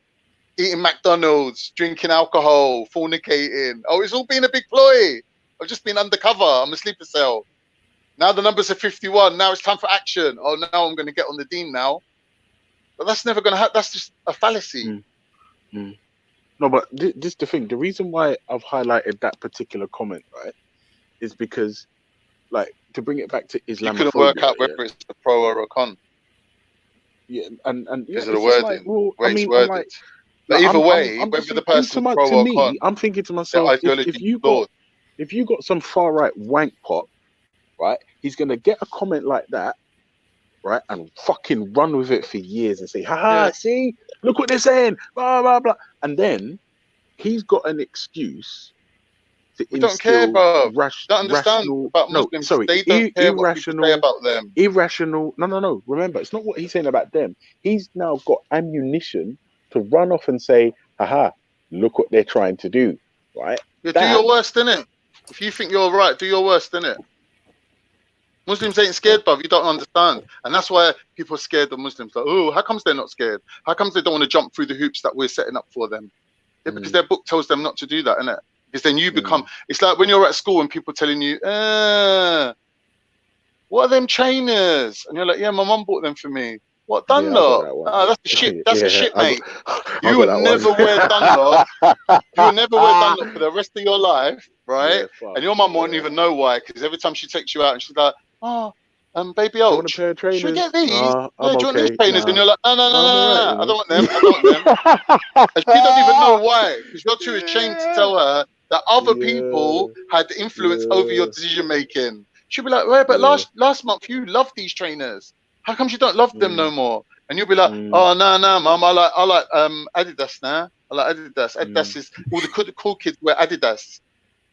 eating McDonald's, drinking alcohol, fornicating. Oh, it's all been a big ploy. I've just been undercover. I'm a sleeper cell. Now the numbers are 51. Now it's time for action. Oh, now I'm going to get on the deen now. But that's never going to happen. That's just a fallacy. No, but this is the thing. The reason why I've highlighted that particular comment, right, is because, like, to bring it back to Islamophobia. You couldn't work out whether it's a pro or a con. Yeah, and because of the wording. Like, well, I mean, but either way, whether the person's pro or con, I'm thinking to myself, if you got some far right wank pot, right, he's gonna get a comment like that, right, and fucking run with it for years and say, haha, see, look what they're saying, blah blah blah, and then he's got an excuse. to We don't care, instill bro. Don't understand rational. about No, Muslims. sorry, They don't care what people say irrational. about them. Irrational. No. Remember, it's not what he's saying about them. He's now got ammunition to run off and say, "Haha, look what they're trying to do." Right? Yeah, do your worst, innit? If you think you're right, do your worst, innit? Muslims ain't scared, bruv. You don't understand. And that's why people are scared of Muslims. Like, oh, how comes they're not scared? How comes they don't want to jump through the hoops that we're setting up for them? Yeah, because their book tells them not to do that, innit? Because then you become, it's like when you're at school and people telling you, what are them trainers? And you're like, yeah, my mum bought them for me. What, Dunlop? That's a shit. That's a shit, mate. You would never wear Dunlop. You would never wear Dunlop for the rest of your life, right? And your mum won't even know why, because every time she takes you out and she's like, oh, baby Oach, should we get these? Yeah, do you want these trainers? And you're like, no, I don't want them. I don't want them. And she don't even know why, because you're too ashamed to tell her that other people had influence over your decision making. She'll be like, well, but last month you loved these trainers. How come you don't love them no more? And you'll be like, oh no, mum, I like Adidas now. I like Adidas. Adidas is all the cool kids wear Adidas.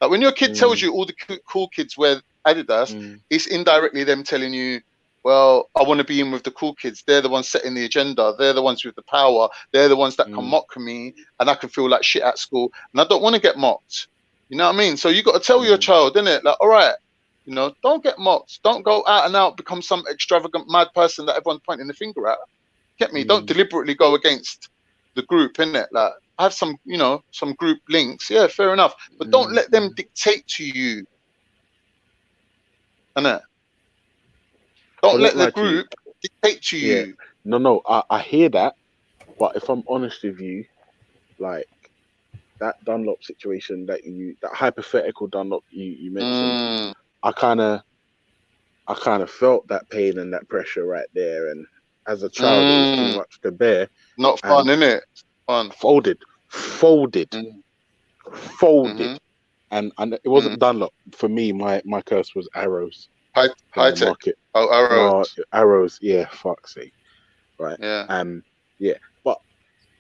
Like when your kid tells you all the cool kids wear Adidas, it's indirectly them telling you, well, I want to be in with the cool kids. They're the ones setting the agenda. They're the ones with the power. They're the ones that can mock me, and I can feel like shit at school. And I don't want to get mocked. You know what I mean? So you got to tell your child, innit? Like, all right, you know, don't get mocked. Don't go out and out, become some extravagant mad person that everyone's pointing the finger at. Get me? Don't deliberately go against the group, innit? Like, have some, you know, some group links. Yeah, fair enough. But don't let them dictate to you. Innit? Don't let the group dictate to you. No, I hear that. But if I'm honest with you, like that Dunlop situation that hypothetical Dunlop you mentioned, I kind of felt that pain and that pressure right there, and as a child it was too much to bear. Not fun, innit? Fun. Folded, and it wasn't Dunlop for me. My curse was Arrows. High tech. Market. Oh, Arrows. No, Arrows. Yeah, fuck's sake. Right. Yeah. Yeah, but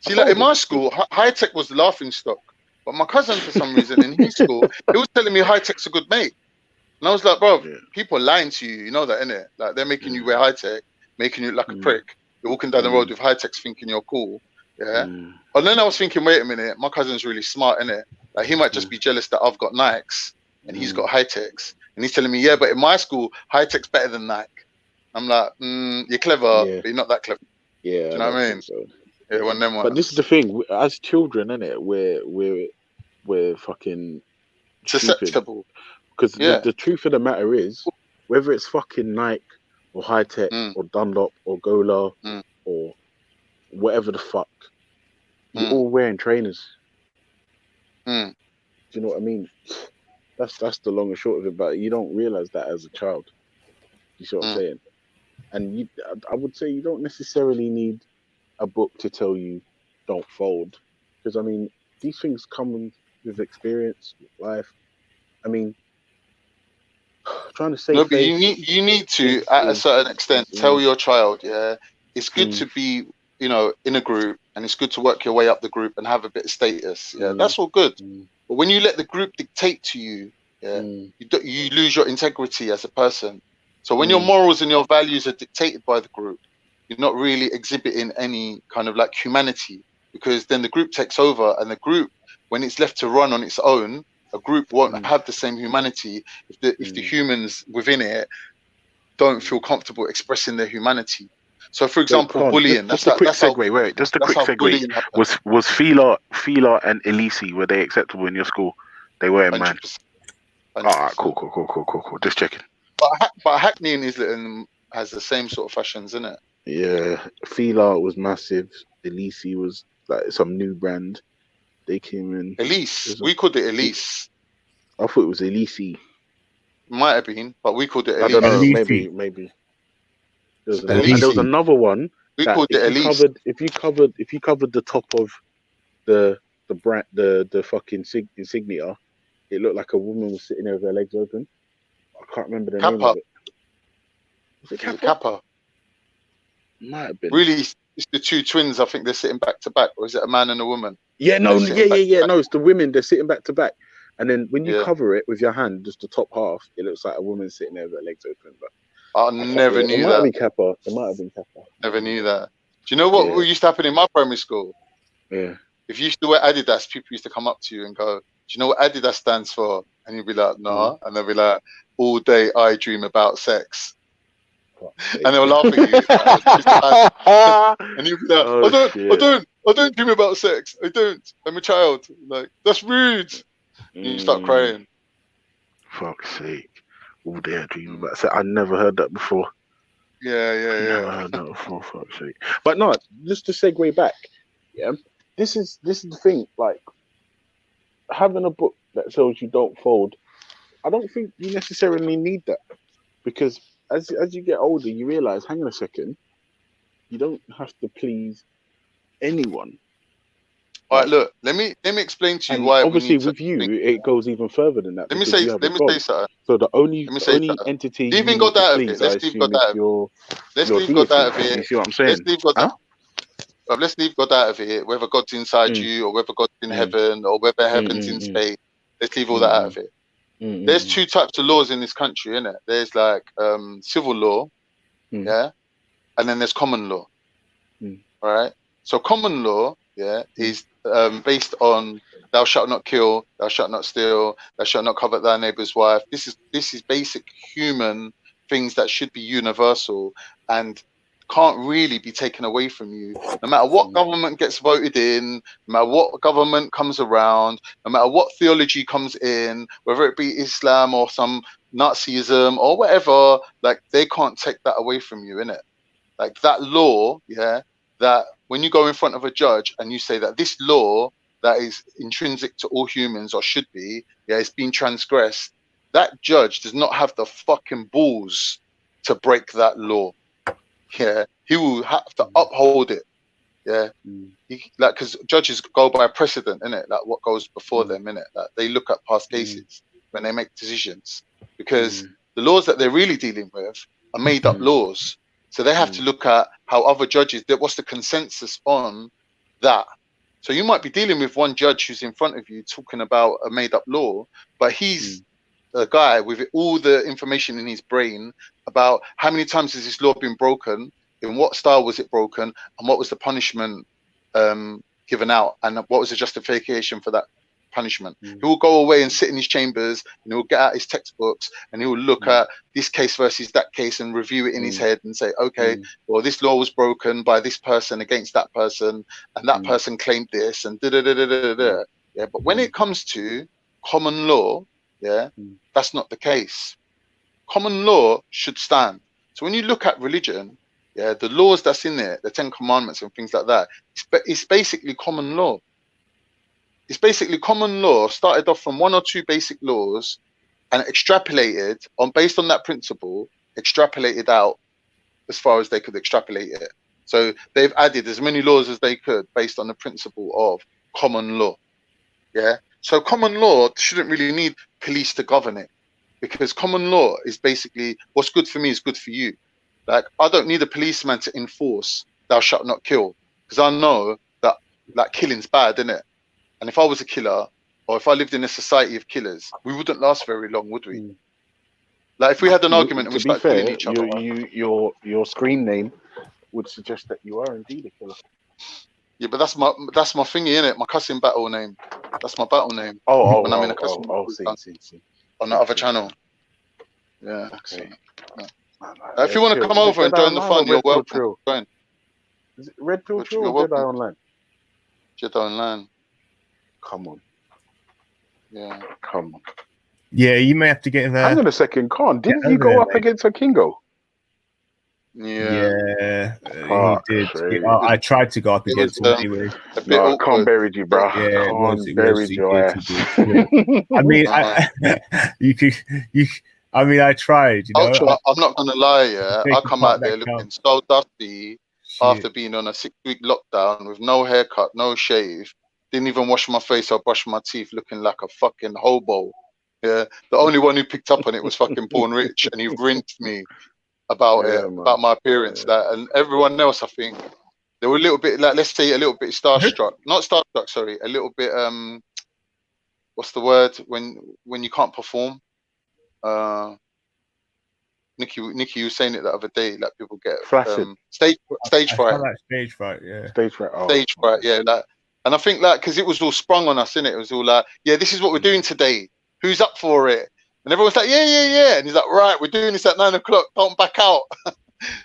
see, like in my school, high tech was the laughing stock. But my cousin, for some reason, in his school, he was telling me high tech's a good mate. And I was like, bro, people are lying to you. You know that, innit? Like, they're making you wear high tech, making you look like a prick. You're walking down the road with high techs thinking you're cool. Yeah. And then I was thinking, wait a minute, my cousin's really smart, innit? Like, he might just be jealous that I've got Nikes and he's got high techs. And he's telling me, yeah, but in my school, high tech's better than Nike. I'm like, you're clever, but you're not that clever. Yeah. Do you know what I mean? So. Yeah, one of them ones. But this is the thing, as children, innit? We're fucking susceptible. Because the truth of the matter is, whether it's fucking Nike or high tech or Dunlop or Gola or whatever the fuck, you're all wearing trainers. Do you know what I mean? That's the long and short of it. But you don't realize that as a child. You see what I'm saying? And I would say you don't necessarily need a book to tell you don't fold, because I mean these things come with experience, with life. I mean, trying to say no, but you need to at a certain extent tell your child, it's good to be, you know, in a group, and it's good to work your way up the group and have a bit of status. That's all good. But when you let the group dictate to you, you lose your integrity as a person. So when your morals and your values are dictated by the group, you're not really exhibiting any kind of like humanity, because then the group takes over, and the group, when it's left to run on its own, a group won't have the same humanity if the humans within it don't feel comfortable expressing their humanity. So, for example, bullying. Just a quick segue. Was Fila and Elise, were they acceptable in your school? They were, man. All right, cool. Just checking. But Hackney and Islington has the same sort of fashions, isn't it? Yeah, Fila was massive. Elise was like some new brand. They came in. Elise. We called it Elise. I thought it was Elise. Might have been, but we called it Elise. I don't know. Maybe. There was another one. We called it Elise. If you covered the top of the brand, the fucking insignia, it looked like a woman was sitting there with her legs open. I can't remember the name of it. Was it Kappa? Might have been. Really, it's the two twins. I think they're sitting back to back, or is it a man and a woman? Yeah, no, No, it's the women. They're sitting back to back, And then when you Yeah. cover it with your hand, just the top half, it looks like a woman sitting there with her legs open. But I never it knew might have that. been Kappa. It might have been Kappa. Never knew that. Do you know what Yeah. used to happen in my primary school? Yeah. If you used to wear Adidas, people used to come up to you and go, "Do you know what Adidas stands for?" And you'd be like, "Nah," and they'll be like, "All day I dream about sex," and they'll laugh at you. And you'd be like, Oh, I don't dream about sex. I don't. I'm a child. Like, that's rude. And you start crying. Fuck's sake. All day I dream about sex. I never heard that before. Never heard that before, fuck's sake. But no, just to segue back, yeah, this is the thing, like having a book that tells you don't fold, I don't think you necessarily need that, because as you get older you realise, hang on a second, you don't have to please anyone. All right, look, let me explain to you And why obviously we need with you it goes even further than that. Let me because say you have let a me God. say something. So the only something. entity Leaving you God need to out of please, it. I Let's leave assume, God out is of it. your Let's leave deity. God out of it. You see what I'm saying? Let's leave God out. Let's leave God out of it. Whether God's inside you or whether God's in heaven or whether heaven's in space. Let's leave all that out of it. There's two types of laws in this country, innit? There's like civil law, yeah, and then there's common law. All right. So common law, yeah, is based on thou shalt not kill, thou shalt not steal, thou shalt not covet thy neighbor's wife. This is basic human things that should be universal and can't really be taken away from you, no matter what government gets voted in, no matter what government comes around, no matter what theology comes in, whether it be Islam or some Nazism or whatever. Like, they can't take that away from you, innit? Like, that law, yeah, that when you go in front of a judge and you say that this law that is intrinsic to all humans, or should be, yeah, it's been transgressed, that judge does not have the fucking balls to break that law. Yeah, he will have to uphold it. Yeah, because judges go by precedent, innit? Like what goes before them, innit? Like they look at past cases when they make decisions, because the laws that they're really dealing with are made up laws. So they have to look at how other judges, what's the consensus on that. So you might be dealing with one judge who's in front of you talking about a made up law, but he's a guy with all the information in his brain about how many times has this law been broken, in what style was it broken, and what was the punishment given out, and what was the justification for that punishment. He will go away and sit in his chambers, and he will get out his textbooks, and he will look at this case versus that case and review it in his head and say, okay, well, this law was broken by this person against that person, and that person claimed this, and da-da-da-da-da-da. Yeah, but when it comes to common law, yeah, that's not the case. Common law should stand. So when you look at religion, yeah, the laws that's in there, the 10 Commandments and things like that, it's basically common law. It's basically common law, started off from one or two basic laws and extrapolated based on that principle, extrapolated out as far as they could extrapolate it. So they've added as many laws as they could based on the principle of common law. Yeah. So common law shouldn't really need police to govern it, because common law is basically what's good for me is good for you. Like, I don't need a policeman to enforce thou shalt not kill, because I know that like killing's bad, innit? And if I was a killer, or if I lived in a society of killers, we wouldn't last very long, would we? Like, if we had an argument and we started killing each other. Your screen name would suggest that you are indeed a killer. Yeah, but that's my thingy, innit? My cussing battle name. That's my battle name. When I'm in a cussing see. On the other channel. Yeah. Okay. If you want to come over and join the fun, you're welcome. Join. Is it Red Pill True or Jedi Online? Jedi Online. Come on. Yeah. Come on. Yeah, you may have to get in there. Hang on a second, Khan. Didn't you go up against a Kingo? Yeah. He did. I tried to go up against him anyway. No, Khan buried you, bro. Yeah, Khan buried your ass. I mean, I mean, I tried. You know, I'm not gonna lie. Yeah, I come out there looking so dusty after being on a 6-week lockdown with no haircut, no shave. Didn't even wash my face or brush my teeth, looking like a fucking hobo. Yeah, the only one who picked up on it was fucking Porn Rich, and he rinsed me about about my appearance. That, and everyone else, I think, they were a little bit like, let's say, a little bit starstruck. Not starstruck, sorry, a little bit what's the word when you can't perform? Nikki was saying it the other day. Like people get stage fright. Like stage fright, yeah. Stage fright, yeah. Like, and I think like because it was all sprung on us, innit? It was all like, yeah, this is what we're doing today. Who's up for it? And everyone's like, yeah. And he's like, right, we're doing this at 9 o'clock. Don't back out.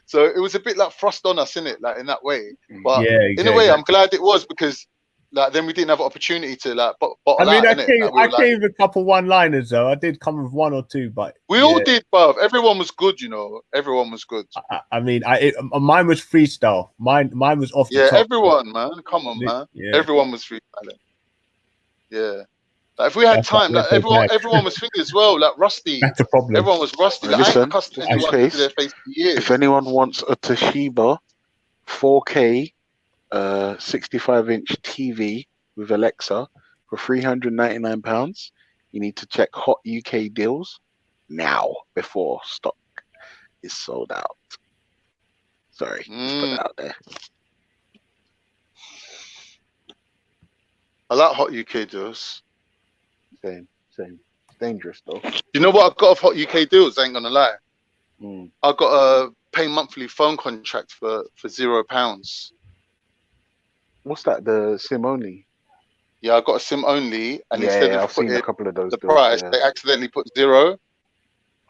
So it was a bit like thrust on us, innit? Like in that way. But in a way, I'm glad it was because like then we didn't have an opportunity to like bottle out, I came with a couple one-liners though. I did come with one or two, but we all did, bruv. Everyone was good, you know. Everyone was good. I mean, mine was freestyle. Mine was off the top. Everyone, man. Come on, man. Yeah. Everyone was freestyling. Yeah. Like if we had time, like everyone was thinking as well. Like Rusty, that's a problem. Everyone was Rusty. Like, Listen, I ain't cussed anyone to their face for years. If anyone wants a Toshiba 4K 65-inch TV with Alexa for £399, you need to check Hot UK deals now before stock is sold out. Sorry, just put it out there. I like Hot UK deals. Same. Dangerous though. You know what I got off Hot UK deals? I ain't gonna lie. I got a pay monthly phone contract for £0. What's that? The SIM only? Yeah, I got a SIM only, and instead of I've seen putting a couple of those the deals, price, they accidentally put 0.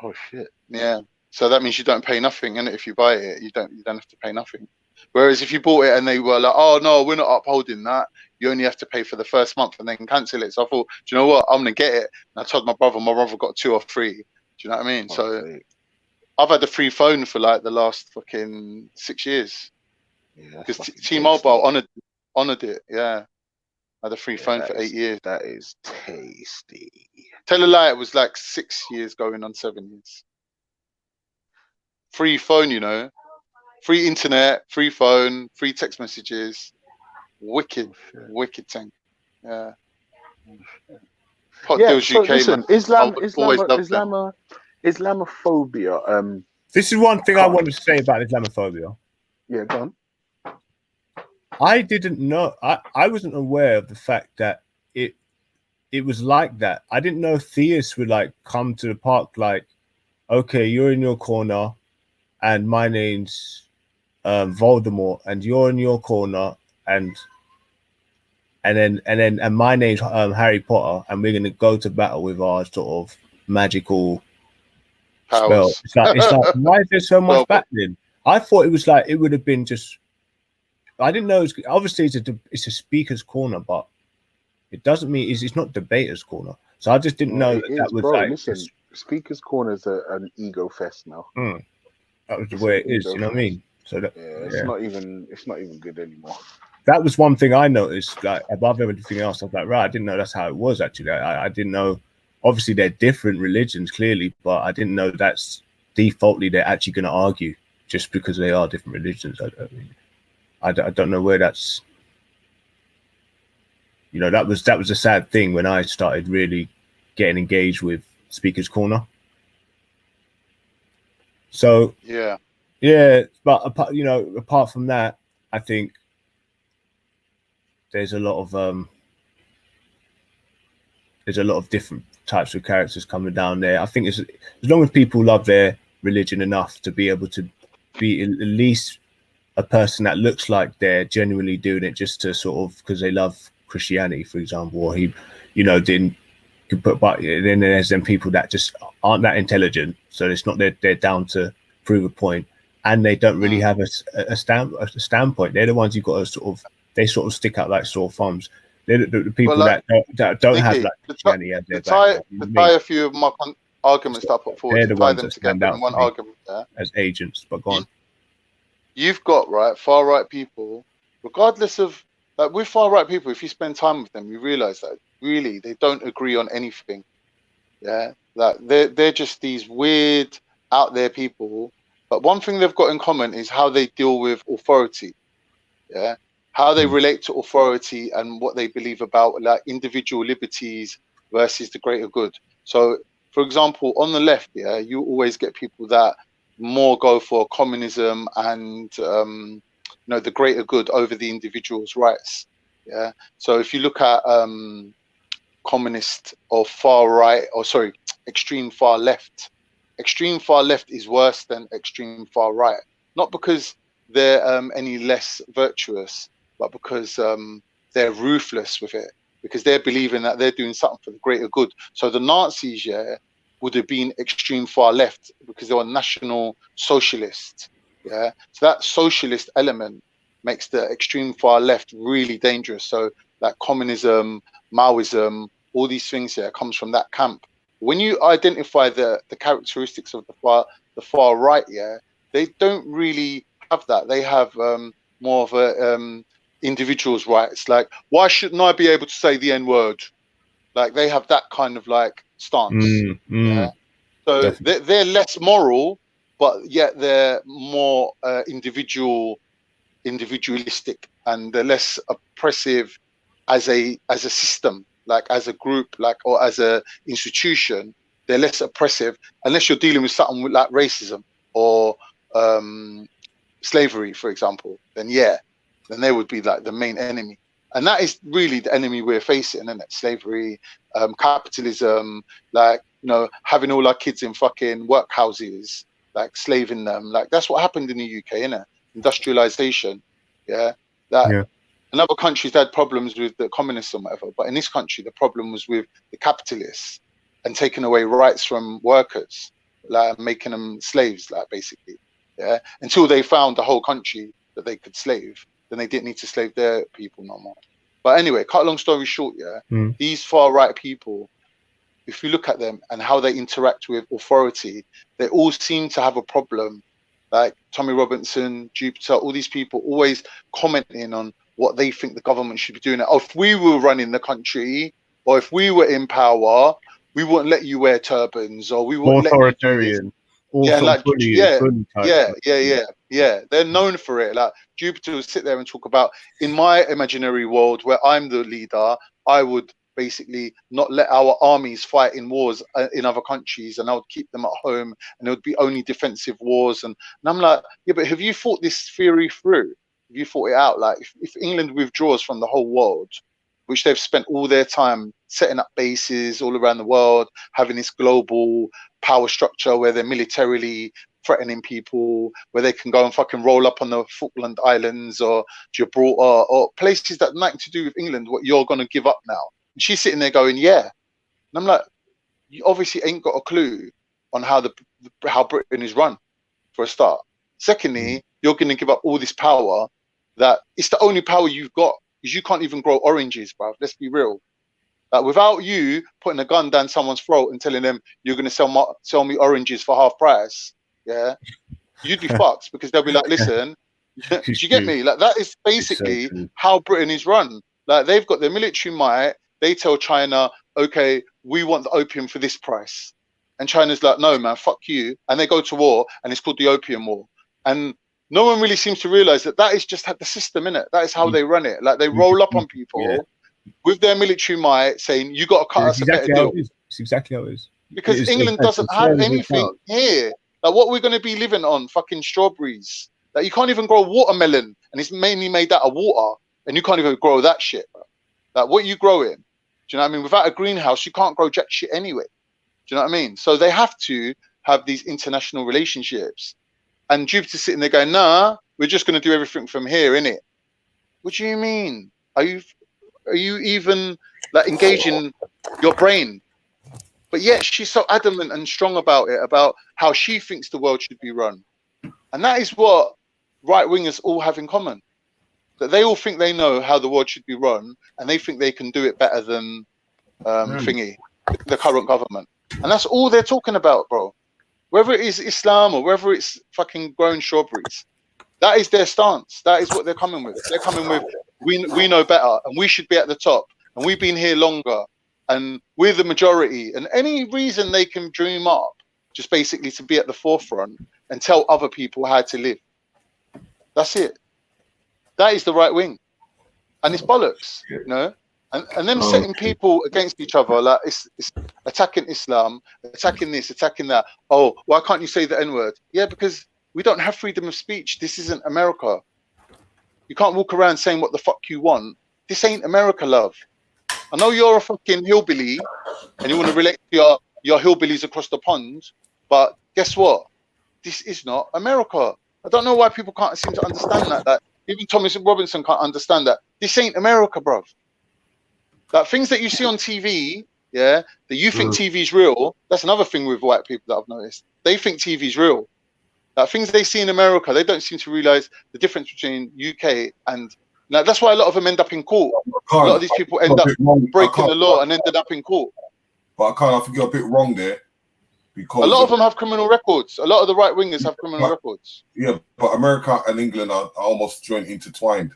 Oh shit! Yeah, so that means you don't pay nothing, and if you buy it, you don't have to pay nothing. Whereas if you bought it and they were like, oh no, we're not upholding that, you only have to pay for the first month and then cancel it. So I thought, do you know what? I'm gonna get it. And I told my brother got 2 or 3. Do you know what I mean? So I've had a free phone for like the last fucking 6 years. Because T-Mobile honored it. Yeah, I had a free phone for 8 years. That is tasty. Tell a lie, it was like 6 years going on 7 years. Free phone, you know. Free internet, free phone, free text messages. Wicked thing. Yeah. Hot Deals UK, listen, man. Islamophobia. This is one thing I wanted to say about Islamophobia. Yeah, go on. I didn't know. I wasn't aware of the fact that it was like that. I didn't know theists would like come to the park like, okay, you're in your corner, and my name's Voldemort, and you're in your corner, and my name's Harry Potter, and we're gonna go to battle with our sort of magical spell. It's like why is there so much battling? I thought it was like it would have been just. I didn't know. Obviously, it's a speaker's corner, but it doesn't mean it's not debater's corner. So I just didn't know that was like. Listen, speaker's corner is an ego fest now. That was the way it is. You know what I mean? So that, it's not even good anymore. That was one thing I noticed. Like above everything else, I was like, right, I didn't know that's how it was actually. I didn't know. Obviously, they're different religions, clearly, but I didn't know that's defaultly they're actually going to argue just because they are different religions. I don't know where that's. You know, that was a sad thing when I started really getting engaged with Speaker's Corner. So yeah, but apart from that, I think there's a lot of different types of characters coming down there. I think as long as people love their religion enough to be able to be at least a person that looks like they're genuinely doing it just to sort of because they love Christianity, for example, or didn't put. But then there's them people that just aren't that intelligent, so it's not they're down to prove a point, and they don't really have a standpoint. They're the ones you've got to they sort of stick out like sore thumbs. They're the people that don't have like Christianity as their background. To tie a few of my arguments that I put forward, they're the ones that stand out in one argument as agents. But go on. You've got far right people, regardless of with far right people, if you spend time with them, you realize that really they don't agree on anything. Yeah, that they're just these weird out there people. But one thing they've got in common is how they deal with authority. Yeah, how they relate to authority and what they believe about like individual liberties versus the greater good. So, for example, on the left, you always get people that more go for communism and the greater good over the individual's rights. Yeah. So if you look at communist or far right, or sorry, extreme far left. Extreme far left is worse than extreme far right, not because they're any less virtuous, but because they're ruthless with it, because they're believing that they're doing something for the greater good. So the Nazis, yeah, would have been extreme far left because they were national socialists. Yeah, so that socialist element makes the extreme far left really dangerous. So like communism, Maoism, all these things here comes from that camp. When you identify the characteristics of the far right, yeah, they don't really have that. They have more of a individual's rights. Like, why shouldn't I be able to say the N word? Like, they have that kind of like stance. Yeah. So they're less moral, but yet they're more individualistic, and they're less oppressive as a system, like as a group, like, or as a institution. They're less oppressive unless you're dealing with something like racism or slavery, for example. Then they would be like the main enemy, and that is really the enemy we're facing, isn't it? Slavery, capitalism, like, you know, having all our kids in fucking workhouses, like slaving them. Like, that's what happened in the UK, innit? Industrialization. Yeah. In other countries they had problems with the communists and whatever, but in this country the problem was with the capitalists and taking away rights from workers, like making them slaves, like, basically. Yeah. Until they found the whole country that they could slave, then they didn't need to slave their people no more. But anyway, cut a long story short, yeah, these far right people, if you look at them and how they interact with authority, they all seem to have a problem. Like Tommy Robinson, Jupiter, all these people always commenting on what they think the government should be doing. Oh, if we were running the country, or if we were in power, we wouldn't let you wear turbans, or we wouldn't let you do this. Yeah, like, yeah. They're known for it. Like, Jupiter will sit there and talk about, in my imaginary world where I'm the leader, I would basically not let our armies fight in wars in other countries, and I would keep them at home, and it would be only defensive wars. And I'm like, yeah, but have you thought this theory through? Have you thought it out? Like, if England withdraws from the whole world, which they've spent all their time setting up bases all around the world, having this global power structure where they're militarily threatening people, where they can go and fucking roll up on the Falkland Islands or Gibraltar or places that have nothing to do with England, what you're going to give up now? And she's sitting there going, yeah. And I'm like, you obviously ain't got a clue on how how Britain is run, for a start. Secondly, you're going to give up all this power that it's the only power you've got, because you can't even grow oranges, bruv. Let's be real. Like, without you putting a gun down someone's throat and telling them you're going to sell me oranges for half price, yeah, you'd be fucked, because they'll be like, listen, do you get me? Like, that is basically how Britain is run. Like, they've got their military might. They tell China, okay, we want the opium for this price. And China's like, no, man, fuck you. And they go to war, and it's called the Opium War. And no one really seems to realize that is just the system, innit? That is how they run it. Like, they roll up on people with their military might, saying, you got to cut us a better deal. It's exactly how it is. Because England doesn't have anything here. Like, what we're going to be living on? Fucking strawberries. Like, you can't even grow watermelon, and it's mainly made out of water, and you can't even grow that shit, bro. Like, what are you growing? Do you know what I mean? Without a greenhouse, you can't grow jack shit anyway. Do you know what I mean? So they have to have these international relationships. And Jupiter's sitting there going, nah, we're just going to do everything from here, innit? What do you mean? Are you even like engaging your brain? But yet she's so adamant and strong about it, about how she thinks the world should be run. And that is what right-wingers all have in common. That they all think they know how the world should be run, and they think they can do it better than the current government. And that's all they're talking about, bro. Whether it is Islam or whether it's fucking growing strawberries, that is their stance. That is what they're coming with. They're coming with, we know better, and we should be at the top, and we've been here longer, and we're the majority. And any reason they can dream up, just basically to be at the forefront and tell other people how to live. That's it. That is the right wing. And it's bollocks, you know? And them setting people against each other, like it's attacking Islam, attacking this, attacking that. Oh, why can't you say the N-word? Yeah, because we don't have freedom of speech. This isn't America. You can't walk around saying what the fuck you want. This ain't America, love. I know you're a fucking hillbilly and you want to relate to your hillbillies across the pond, but guess what? This is not America. I don't know why people can't seem to understand that. That even Thomas Robinson can't understand that. This ain't America, bruv. Like things that you see on TV, yeah, that you think TV's real, that's another thing with white people that I've noticed. They think TV's real. Like things they see in America, they don't seem to realize the difference between UK and now that's why a lot of them end up in court. A lot of these people end up breaking the law and ended up in court. But I think you're a bit wrong there. Because a lot of them have criminal records. A lot of the right wingers have criminal records. Yeah, but America and England are almost joint intertwined.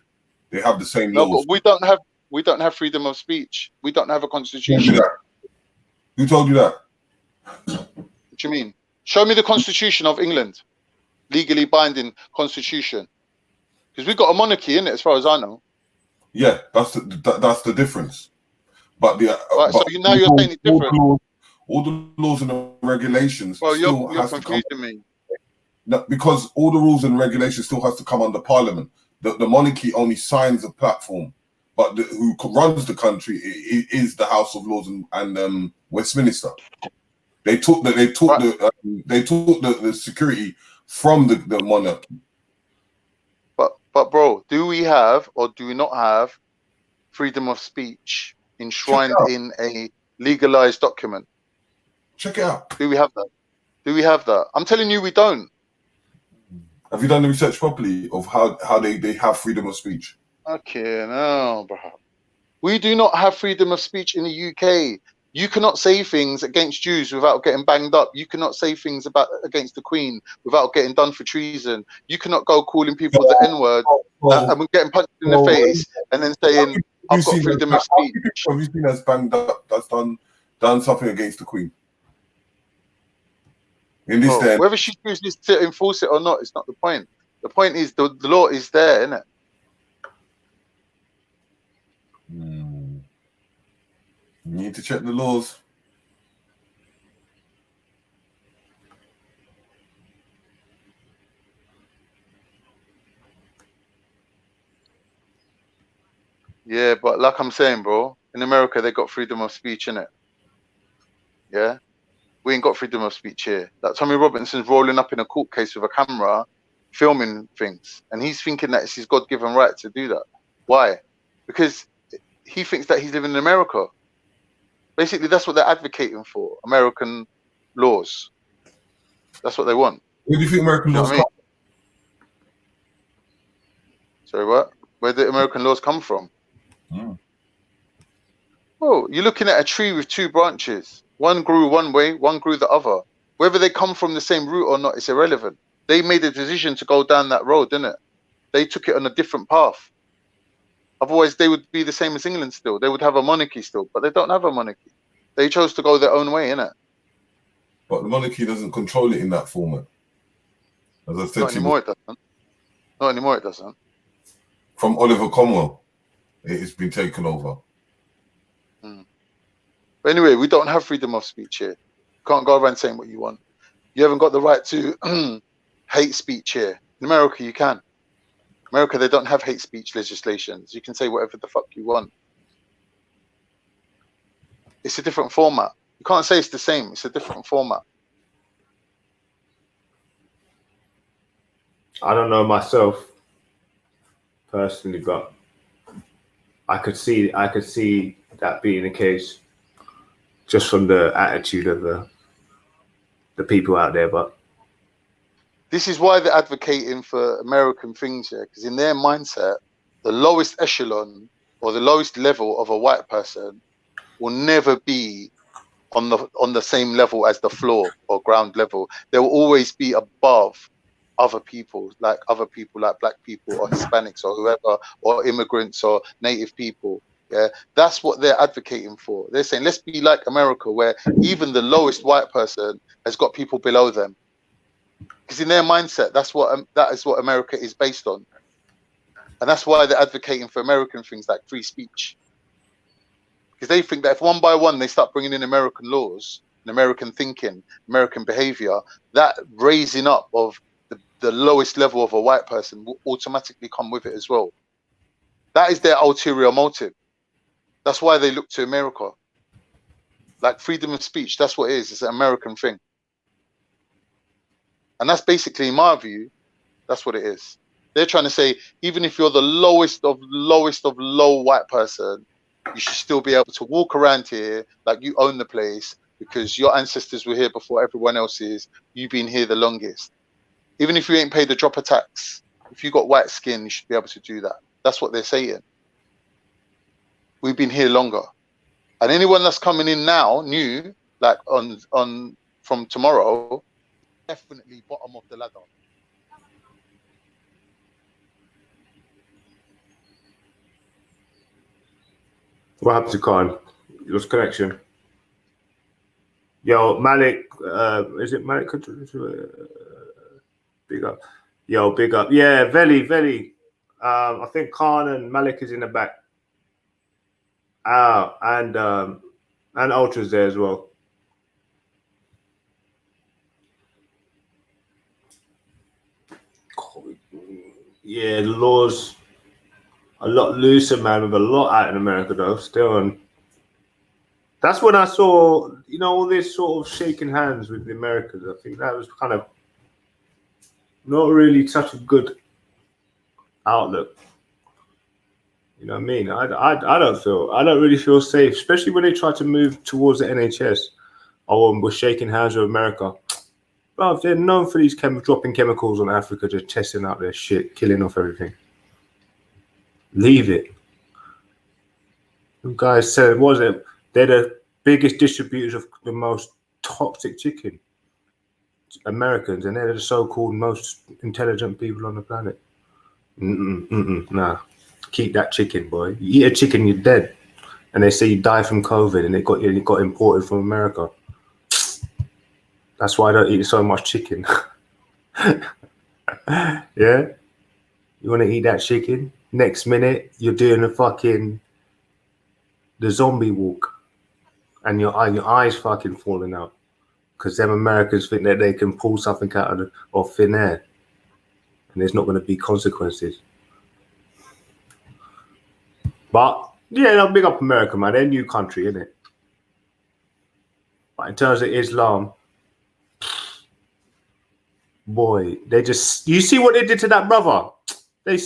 They have the same no, laws. But we don't have freedom of speech. We don't have a constitution. Who told you that? What do you mean? Show me the constitution of England, legally binding constitution. Because we've got a monarchy in it, as far as I know. Yeah, that's the difference. But the right, so now you're saying it's different. All the laws and the regulations. Well, you're confusing me. No, because all the rules and regulations still has to come under Parliament. The monarchy only signs a platform, but who runs the country is the House of Lords and Westminster. They took the security from the monarchy. But bro, do we have or do we not have freedom of speech enshrined in a legalized document? Check it out. Do we have that? Do we have that? I'm telling you, we don't. Have you done the research properly of how they have freedom of speech? Okay, no, bro. We do not have freedom of speech in the UK. You cannot say things against Jews without getting banged up. You cannot say things against the Queen without getting done for treason. You cannot go calling people the N-word and we're getting punched in the face and then saying, I've got freedom of speech. Have you seen us banged up that's done something against the Queen? In this day, whether she chooses to enforce it or not, it's not the point. The point is the law is there, isn't it? You need to check the laws. Yeah, but like I'm saying, bro, in America they got freedom of speech, innit? Yeah? We ain't got freedom of speech here. Like Tommy Robinson's rolling up in a court case with a camera, filming things, and he's thinking that it's his God-given right to do that. Why? Because he thinks that he's living in America. Basically, that's what they're advocating for, American laws. That's what they want. Where do you think American laws come? Sorry, what? Where do American laws come from? Well, you're looking at a tree with two branches. One grew one way, one grew the other. Whether they come from the same root or not, it's irrelevant. They made a decision to go down that road, didn't it? They took it on a different path. Otherwise, they would be the same as England still. They would have a monarchy still, but they don't have a monarchy. They chose to go their own way, innit? But the monarchy doesn't control it in that format. As I said Not anymore, it doesn't. Not anymore, it doesn't. From Oliver Cromwell, it has been taken over. But anyway, we don't have freedom of speech here. You can't go around saying what you want. You haven't got the right to hate speech here. In America, you can. America, they don't have hate speech legislations. You can say whatever the fuck you want. It's a different format. You can't say it's the same. It's a different format. I don't know myself personally, but I could see that being the case just from the attitude of the people out there. But this is why they're advocating for American things here, because in their mindset, the lowest echelon or the lowest level of a white person will never be on the same level as the floor or ground level. They will always be above other people like black people or Hispanics or whoever, or immigrants or native people. Yeah, that's what they're advocating for. They're saying, let's be like America, where even the lowest white person has got people below them. Because in their mindset, that is what America is based on. And that's why they're advocating for American things like free speech. Because they think that if one by one they start bringing in American laws and American thinking, American behavior, that raising up of the lowest level of a white person will automatically come with it as well. That is their ulterior motive. That's why they look to America. Like freedom of speech, that's what it is. It's an American thing. And that's basically, in my view, that's what it is. They're trying to say, even if you're the lowest of low white person, you should still be able to walk around here like you own the place because your ancestors were here before everyone else is. You've been here the longest. Even if you ain't paid a drop of tax, if you got white skin, you should be able to do that. That's what they're saying. We've been here longer. And anyone that's coming in now, new, like on from tomorrow, definitely bottom of the ladder. What happened to Khan? It was connection. Yo, Malik, is it Malik? Big up. Yo, big up. Yeah, Veli. I think Khan and Malik is in the back. And Ultra's there as well. Yeah, the law's a lot looser, man, with a lot out in America, though. Still, that's when I saw, all this sort of shaking hands with the Americans. I think that was kind of not really such a good outlook. You know what I mean? I don't really feel safe, especially when they try to move towards the NHS. Oh, we're shaking hands with America. Well, they're known for these dropping chemicals on Africa, just testing out their shit, killing off everything. Leave it. You guys said, what was it? They're the biggest distributors of the most toxic chicken. Americans, and they're the so-called most intelligent people on the planet. Nah. Keep that chicken, boy. You eat a chicken, you're dead. And they say you die from COVID, and it got imported from America. That's why I don't eat so much chicken. Yeah? You want to eat that chicken? Next minute, you're doing the zombie walk. And your eyes fucking falling out. Because them Americans think that they can pull something out of thin air. And there's not going to be consequences. But, yeah, big up America, man. They're a new country, isn't it? But in terms of Islam, boy, they just... You see what they did to that brother? They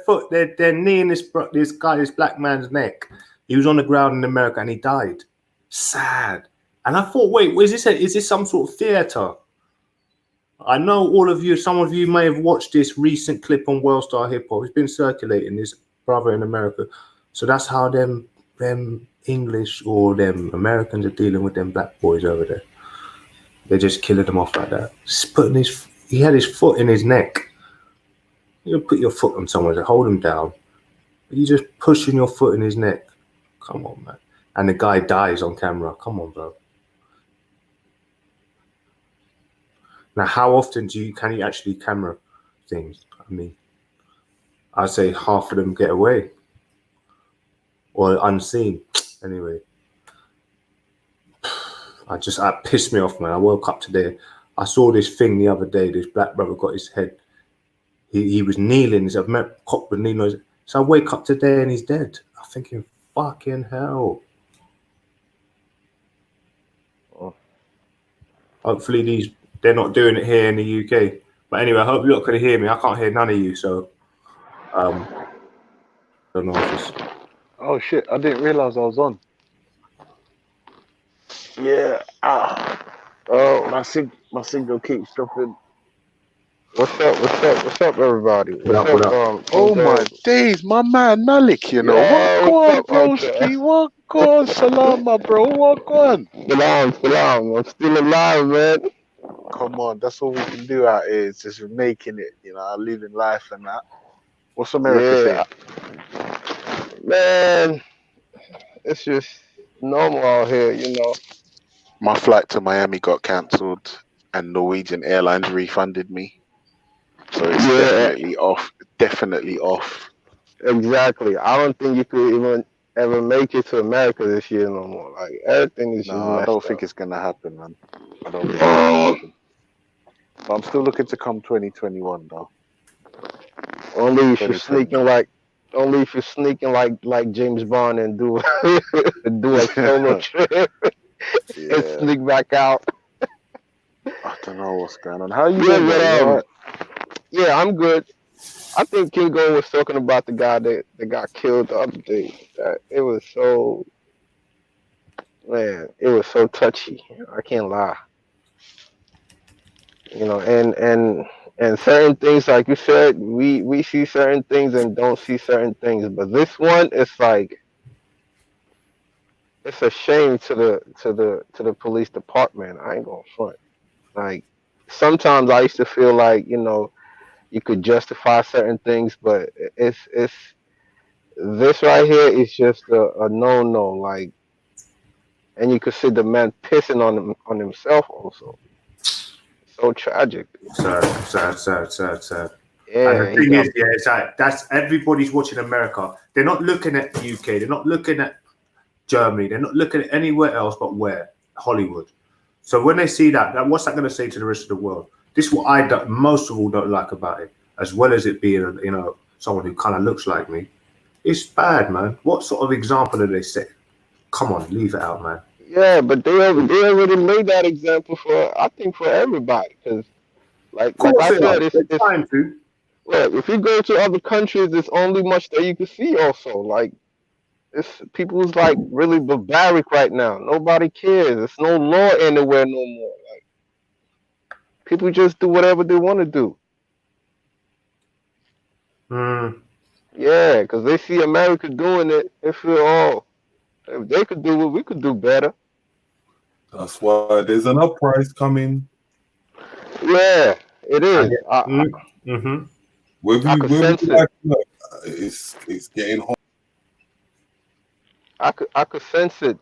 put their knee in this black man's neck. He was on the ground in America and he died. Sad. And I thought, wait, is this some sort of theater? I know some of you may have watched this recent clip on Worldstar Hip Hop. It's been circulating, this brother in America. So that's how them English or them Americans are dealing with them black boys over there. They're just killing them off like that. He had his foot in his neck. You put your foot on someone to hold him down. You just pushing your foot in his neck. Come on, man. And the guy dies on camera. Come on, bro. Now, how often can you actually camera things? I mean, I'd say half of them get away or unseen. Anyway, that pissed me off, man. I woke up today. I saw this thing the other day. This black brother got his head. He was kneeling. A cop was kneeling. So I wake up today and he's dead. I'm thinking, fucking hell. Oh. Hopefully they're not doing it here in the UK. But anyway, I hope you're not going to hear me. I can't hear none of you, so don't know if it's... Oh shit! I didn't realize I was on. Yeah. Oh, my signal keeps dropping. What's up, everybody? What up? Oh my days, my man Malik, what going, broski? What going, Salama, bro? What going? Salam. I'm still alive, man. Come on, that's all we can do out here is just making it, living life and that. What's America saying? Man, it's just normal out here, My flight to Miami got cancelled and Norwegian Airlines refunded me. So it's definitely off. Exactly. I don't think you could even ever make it to America this year no more. Like, everything is just I don't think it's going to happen, man. I don't think it's going to happen. But I'm still looking to come 2021, though. Only if you're sneaking like Only if you're sneaking like James Bond and do do a solo trip and Yeah, sneak back out. I don't know what's going on. How you Yeah, been, but though? You all right? yeah, I'm good. I think Kingo was talking about the guy that got killed the other day. It was so, man, it was so touchy. I can't lie. You know, and certain things, like you said, we see certain things and don't see certain things. But this one, it's like it's a shame to the police department. I ain't gonna front. Like sometimes I used to feel like you could justify certain things, but it's this right here is just a no. Like, and you could see the man pissing on himself also. So tragic. Sad. And the Yeah, he thing got is, yeah, it's like that's everybody's watching America. They're not looking at the UK. They're not looking at Germany. They're not looking at anywhere else but where? Hollywood. So when they see that what's that going to say to the rest of the world? This is what most of all don't like about it, as well as it being, someone who kind of looks like me. It's bad, man. What sort of example do they set? Come on, leave it out, man. Yeah, but they already made that example for I think for everybody because Of like course I they are. said, They're trying to. look, if you go to other countries, there's only much that you can see. Also, like it's people's like really barbaric right now. Nobody cares. There's no law anywhere no more. Like people just do whatever they want to do. Mm. Yeah, because they see America doing it. They feel, oh, if they could do it, we could do better. That's why there's an uprise coming. Yeah, it is. Whether I you could sense it. like it, it's getting hot. I could sense it,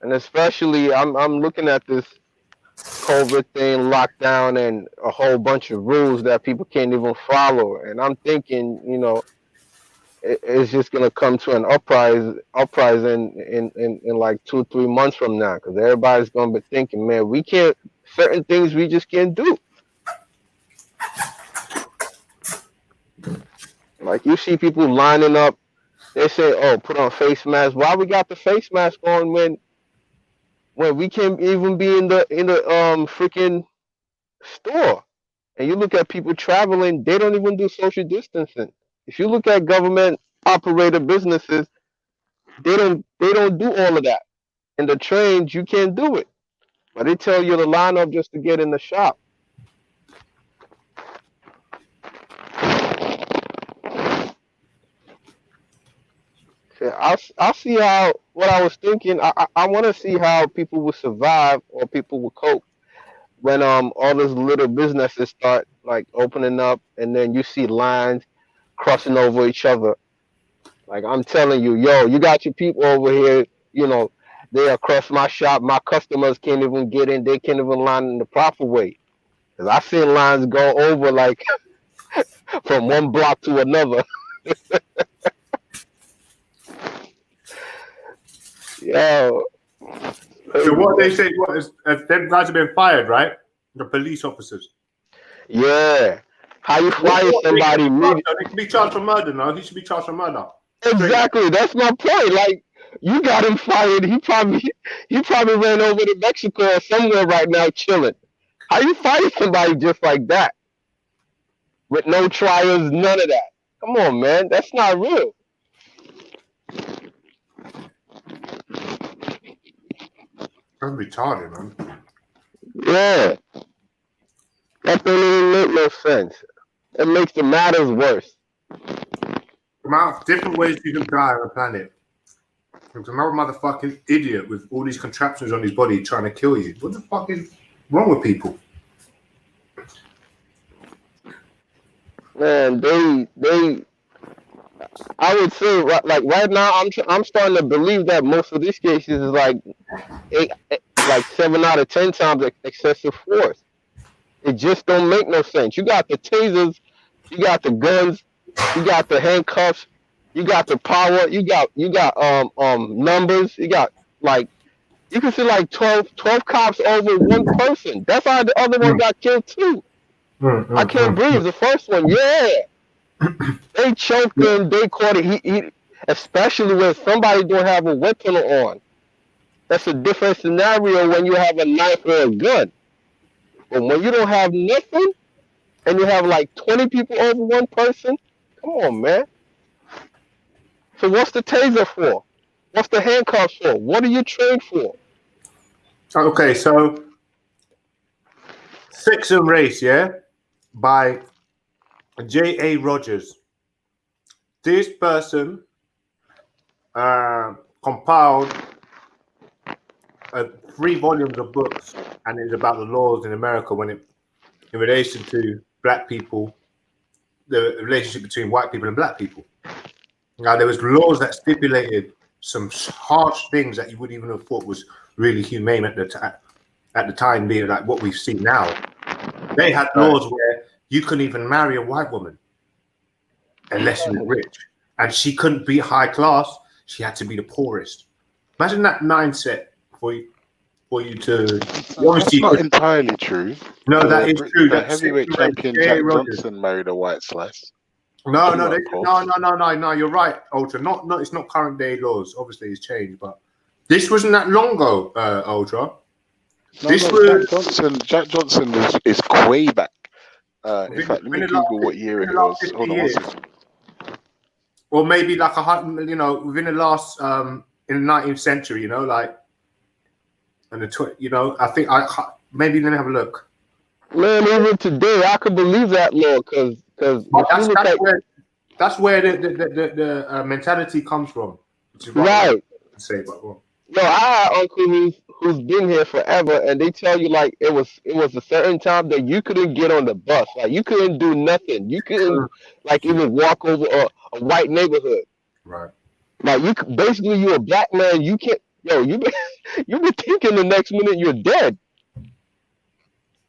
and especially I'm looking at this COVID thing, lockdown, and a whole bunch of rules that people can't even follow. And I'm thinking, it's just gonna come to an uprising in like 2-3 months from now, because everybody's gonna be thinking, man, we can't certain things we just can't do. Like you see people lining up, they say, "Oh, put on face masks." Why we got the face mask on when we can't even be in the freaking store? And you look at people traveling, they don't even do social distancing. If you look at government operated businesses, they don't do all of that. In the trains, you can't do it, but they tell you to line up just to get in the shop. I'll see how what I was thinking. I want to see how people will survive or people will cope when all those little businesses start like opening up, and then you see lines crossing over each other. Like I'm telling you, yo, you got your people over here. They across my shop. My customers can't even get in. They can't even line in the proper way. Cause I seen lines go over like from one block to another. Yo. So what they say, them guys have been fired, right? The police officers. Yeah. How you fire somebody? They can be charged for murder now. He should be charged for murder. Exactly. That's my point. Like you got him fired. He probably ran over to Mexico or somewhere right now chilling. How you fire somebody just like that? With no trials, none of that. Come on, man. That's not real. That's retarded, man. Yeah. That don't even make no sense. It makes the matters worse. Different ways you can die on the planet. There's another motherfucking idiot with all these contraptions on his body trying to kill you. What the fuck is wrong with people? Man, I would say like right now I'm starting to believe that most of these cases is like 7 out of 10 times excessive force. It just don't make no sense. You got the tasers, you got the guns, you got the handcuffs, you got the power, you got numbers, you got like you can see like 12 cops over one person. That's how the other one got killed too. I can't breathe. The first one, yeah. They choked him. They caught it. He especially when somebody don't have a weapon on. That's a different scenario when you have a knife or a gun. But when you don't have nothing and you have like 20 people over one person, come on, man. So what's the taser for? What's the handcuffs for? What are you trained for? Okay, so Sex and Race, yeah, by J.A. Rogers. This person compiled 3 volumes of books, and it's about the laws in America in relation to black people, the relationship between white people and black people. Now, there was laws that stipulated some harsh things that you wouldn't even have thought was really humane at the time, being like what we've seen now. They had laws where you couldn't even marry a white woman unless you were rich, and she couldn't be high class. She had to be the poorest. Imagine that mindset for you to. That's not entirely true. No, that is true. The heavyweight champion Jack Johnson married a white slice. No, you're right, Ultra. Not, it's not current day laws. Obviously, it's changed, but this wasn't that long ago, Ultra. Jack Johnson is way back. In fact, let me Google what year it was. Hold on. Or maybe like within the last in the 19th century, like, and the I think maybe let me have a look. Man, even today, I could believe that law because that's where the mentality comes from. Right. Say, but I had uncle who's been here forever, and they tell you like it was a certain time that you couldn't get on the bus, like you couldn't do nothing, you couldn't like even walk over a white neighborhood. Right. Like you're a black man, you can't. You be thinking the next minute you're dead.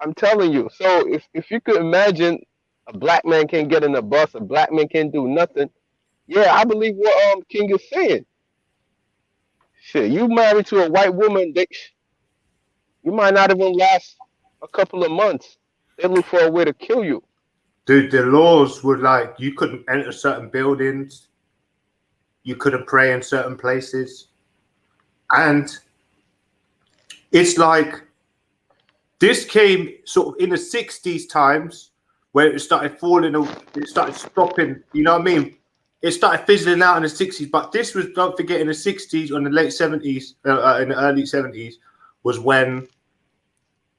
I'm telling you. So if you could imagine a black man can't get in a bus, a black man can't do nothing. Yeah, I believe what King is saying. Shit, you married to a white woman, you might not even last a couple of months. They look for a way to kill you. Dude, the laws were like you couldn't enter certain buildings, you couldn't pray in certain places, and it's like this came sort of in the 60s times where it started falling, it started stopping. You know what I mean? It started fizzling out in the 60s, but this was, don't forget, in the 60s or in the late 70s, in the early 70s, was when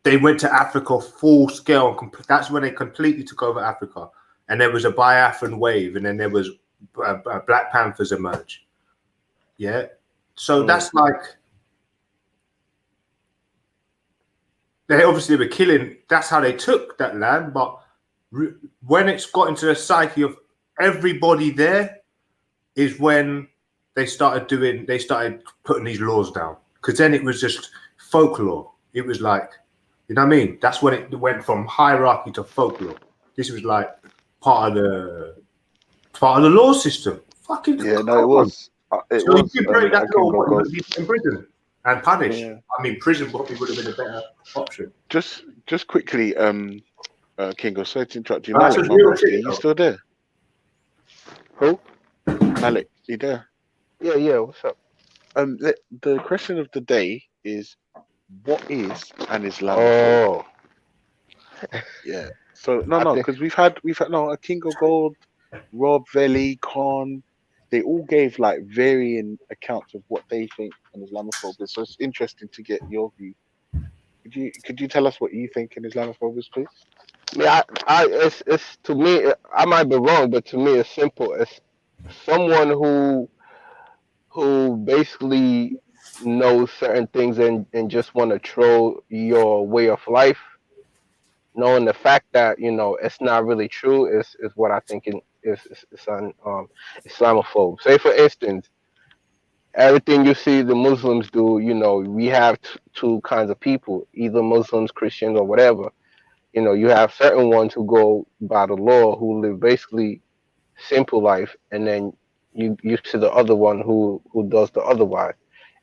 they went to Africa full scale. That's when they completely took over Africa. And there was a Biafran wave, and then there was Black Panthers emerge. Yeah. So that's like, they obviously were killing, that's how they took that land, but when it's got into the psyche of everybody there is when they started putting these laws down, because then it was just folklore. It was like, you know what I mean? That's when it went from hierarchy to folklore. This was like part of the law system. Fucking yeah, no, it was. So if you break that law, what, you would be in prison and punished. Yeah. I mean, prison probably would have been a better option. Just quickly, Kingo, sorry to interrupt you. Malik, are you still there? Who? Malik, you there? Yeah. What's up? The question of the day is, what is an Islamaphobe? Oh. Yeah. So because we've had a Kingo Gold, Rob, Veli, Khan. They all gave like varying accounts of what they think an Islamophobe is. So it's interesting to get your view. Could you tell us what you think an Islamophobe is, please? Yeah, it's to me. I might be wrong, but to me, it's simple. It's someone who basically knows certain things and just want to troll your way of life, knowing the fact that it's not really true is what I think is on Islamophobe. Say for instance, everything you see the Muslims do, we have two kinds of people, either Muslims, Christians, or whatever. You have certain ones who go by the law, who live basically simple life, and then you see the other one who does the otherwise.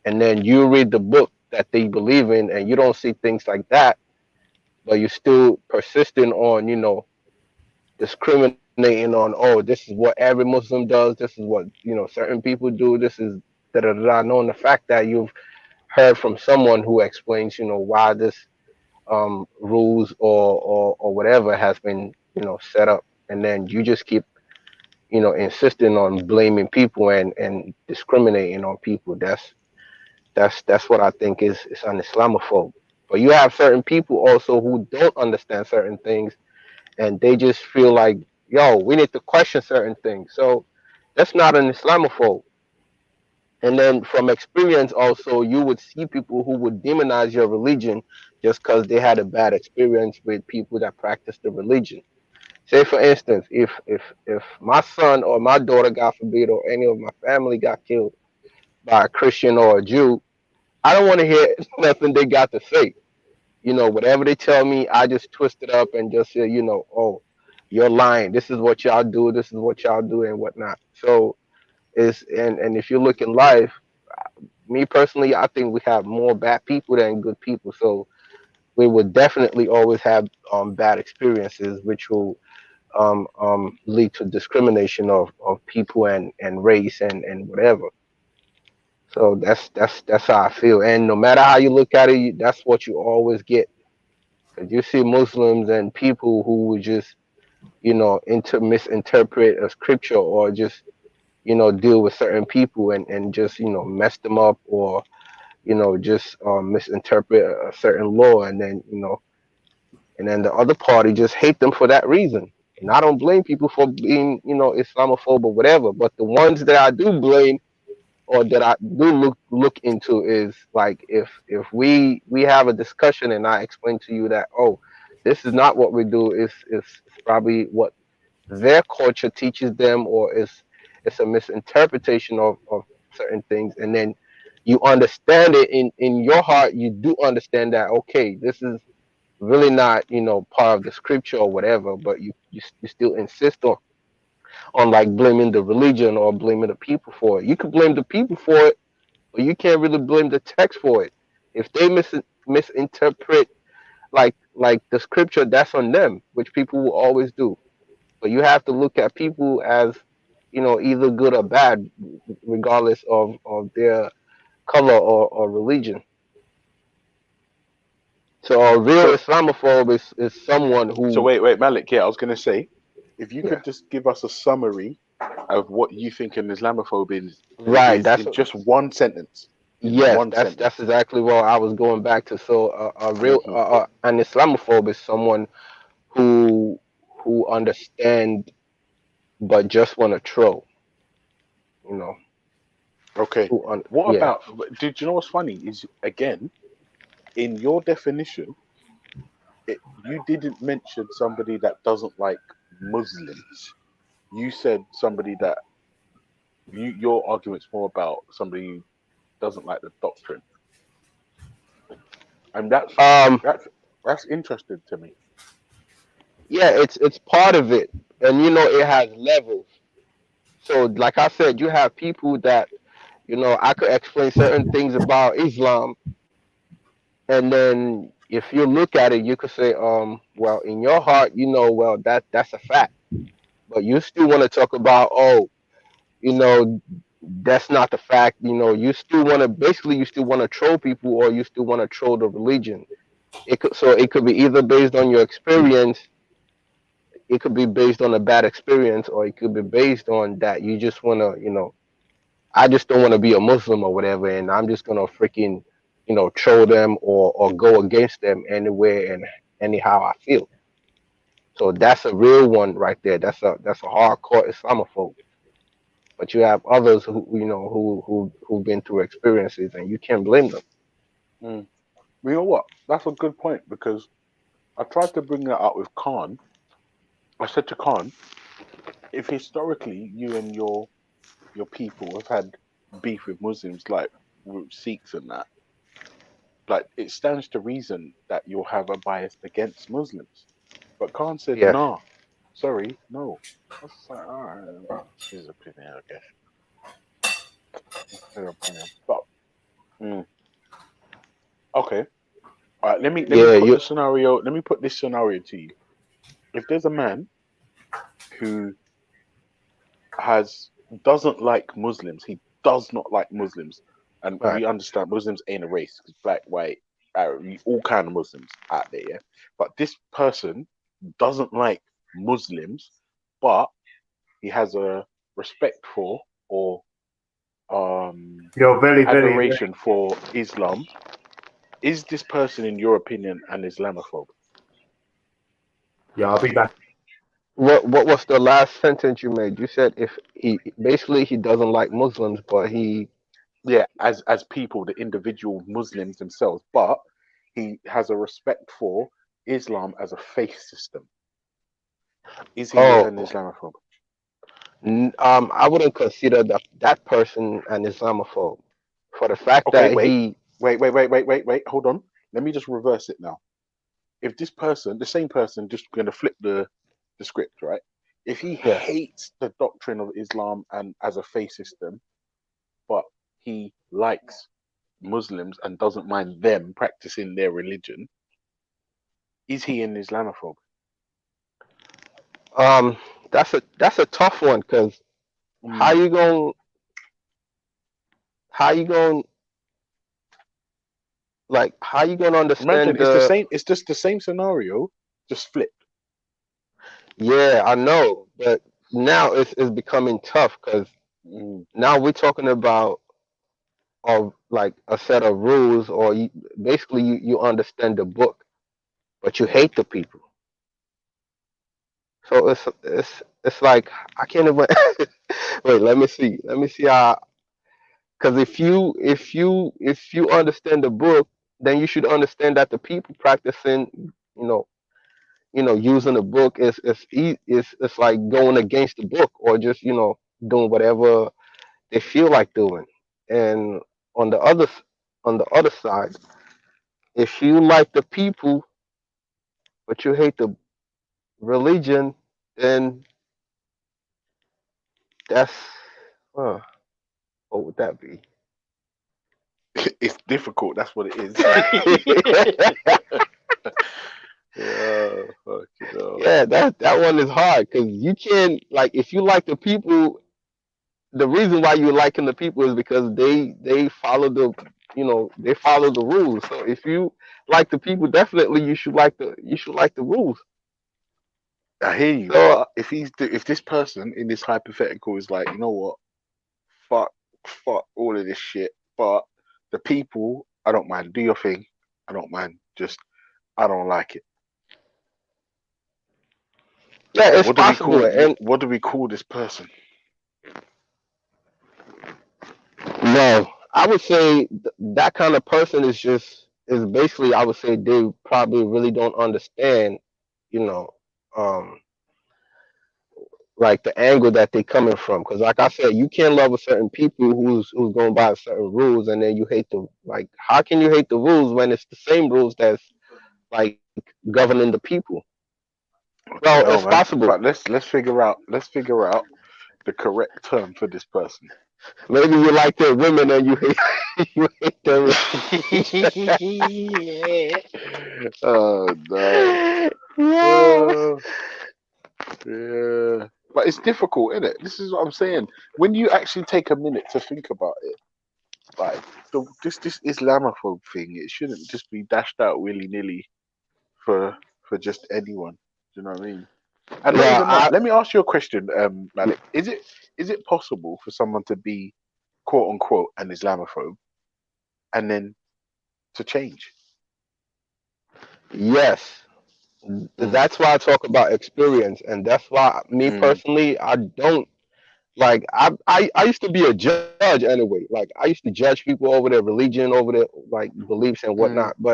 And then you read the book that they believe in, and you don't see things like that, but you're still persisting on, discriminating on, oh, this is what every Muslim does, this is what certain people do, this is da da da, knowing the fact that you've heard from someone who explains why this rules or whatever has been set up, and then you just keep insisting on blaming people and discriminating on people. That's what I think is an Islamophobe. But you have certain people also who don't understand certain things, and they just feel like, yo, we need to question certain things. So that's not an Islamophobe. And then from experience, also, you would see people who would demonize your religion just because they had a bad experience with people that practice the religion. Say, for instance, if my son or my daughter, God forbid, or any of my family got killed by a Christian or a Jew, I don't want to hear nothing they got to say. Whatever they tell me, I just twist it up and just say, oh, you're lying. This is what y'all do. This is what y'all do, and whatnot. So and if you look in life, me personally, I think we have more bad people than good people. So we would definitely always have bad experiences, which will lead to discrimination of people and race and whatever. So that's how I feel. And no matter how you look at it, that's what you always get. Because you see Muslims and people who would just misinterpret a scripture, or just deal with certain people and just mess them up, or just misinterpret a certain law, and then the other party just hate them for that reason. And I don't blame people for being Islamophobe or whatever, but the ones that I do blame, or that I do look into, is like, if we have a discussion and I explain to you that, oh, this is not what we do, it's probably what their culture teaches them, or it's a misinterpretation of certain things, and then you understand it in your heart, you do understand that, okay, this is really not part of the scripture or whatever, but you still insist on like blaming the religion or blaming the people for it. You can blame the people for it, but you can't really blame the text for it. If they misinterpret like the scripture, that's on them, which people will always do. But you have to look at people as either good or bad, regardless of their color or religion. So a real So, Islamophobe is someone so who, wait, Malik. Yeah, I was gonna say, if you yeah, could just give us a summary of what you think an Islamophobe right. is in just one sentence. In Yes, one that's sentence. exactly what I was going back to. So a real Hmm. an Islamophobe is someone who understand but just want to troll. You know, Okay. What yeah. about? Did you know what's funny? Is again in your definition, you didn't mention somebody that doesn't like Muslims. You said somebody that your argument's more about somebody who doesn't like the doctrine, and Um, that's interesting to me. yeah, it's part of it, and it has levels. So, like I said, you have people that I could explain certain things about Islam, and then if you look at it, you could say, well, in your heart, well, that's a fact, but you still want to talk about, oh, you know, that's not the fact. You still want to, basically, you still want to troll people, or you still want to troll the religion. It could be either based on your experience, it could be based on a bad experience, or it could be based on that you just want to, I just don't want to be a Muslim or whatever, and I'm just gonna freaking, troll them, or go against them anywhere and anyhow I feel. So that's a real one right there. That's a hardcore Islamophobe. But you have others who who've been through experiences, and you can't blame them. Mm. You know what? That's a good point because I tried to bring that up with Khan. I said to Khan, if historically you and your people have had beef with Muslims, like with Sikhs and that, like it stands to reason that you'll have a bias against Muslims. But Khan said, Yes. nah, sorry, no. I was like, all right, it's his opinion, I guess. It's their opinion. But mm, okay, all right. Let me Yeah. put You. the scenario. Let me put this scenario to you. If there's a man, who doesn't like Muslims. He does not like Muslims, and Right. we understand Muslims ain't a race. 'Cause black, white, Arab, all kind of Muslims out there. Yeah, but this person doesn't like Muslims, but he has a respect for or You're very, very, very. adoration for Islam. Is this person, in your opinion, an Islamophobe? Yeah, I'll be back. What was the last sentence you made? You said if he basically he doesn't like Muslims, but he Yeah, as people, the individual Muslims themselves, but he has a respect for Islam as a faith system. Is he oh an Islamophobe? I wouldn't consider that person an Islamophobe for the fact Okay, that he wait. Hold on. Let me just reverse it now. If this person, the same person, just going to flip the script, right? If he yeah. hates the doctrine of Islam and as a faith system, but he likes Muslims and doesn't mind them practicing their religion, is he an Islamophobe? Um, that's a tough one because how Mm. you going how you going how you gonna Imagine understand it's the the same. It's just the same scenario, just flipped. yeah I know, but now it's becoming tough because Mm. now we're talking about of like a set of rules or basically you understand the book but you hate the people, so it's like I can't even wait, let me see how, because if you understand the book, then you should understand that the people practicing, you know using the book is like going against the book or just doing whatever they feel like doing. And on the other on the other side, if you like the people but you hate the religion, then that's huh, what would that be? It's difficult. That's what it is. Yeah, fucking hell. Yeah, that one is hard because you can't, like, if you like the people, the reason why you're liking the people is because they follow they follow the rules. So if you like the people, definitely you should like the rules. I hear you, So but if this person in this hypothetical is like, you know what, fuck all of this shit, but the people, I don't mind. Do your thing. I don't mind. Just I don't like it. yeah, it's What do we call possible. And what do we call this person? no, I would say that kind of person is basically, I would say they probably really don't understand, you know, um, like the angle that they coming from. Because like I said, you can't love a certain people who's going by certain rules, and then you hate the, like. How can you hate the rules when it's the same rules that's like governing the people? Well, Okay, it's no man. possible. But let's figure out the correct term for this person. Maybe you like their women and you hate you hate their Oh no. yeah. Uh, yeah. But it's difficult, isn't it? This is what I'm saying. When you actually take a minute to think about it, like this Islamophobe thing, it shouldn't just be dashed out willy nilly for just anyone. Do you know what I mean? And not Yeah, even that. Let me ask you a question, Malik. Is it possible for someone to be quote unquote an Islamophobe and then to change? yes. Mm, That's why I talk about experience, and that's why me mm. personally, I don't like. I used to be a judge anyway. Like I used to judge people over their religion, over their like beliefs and whatnot. Mm. But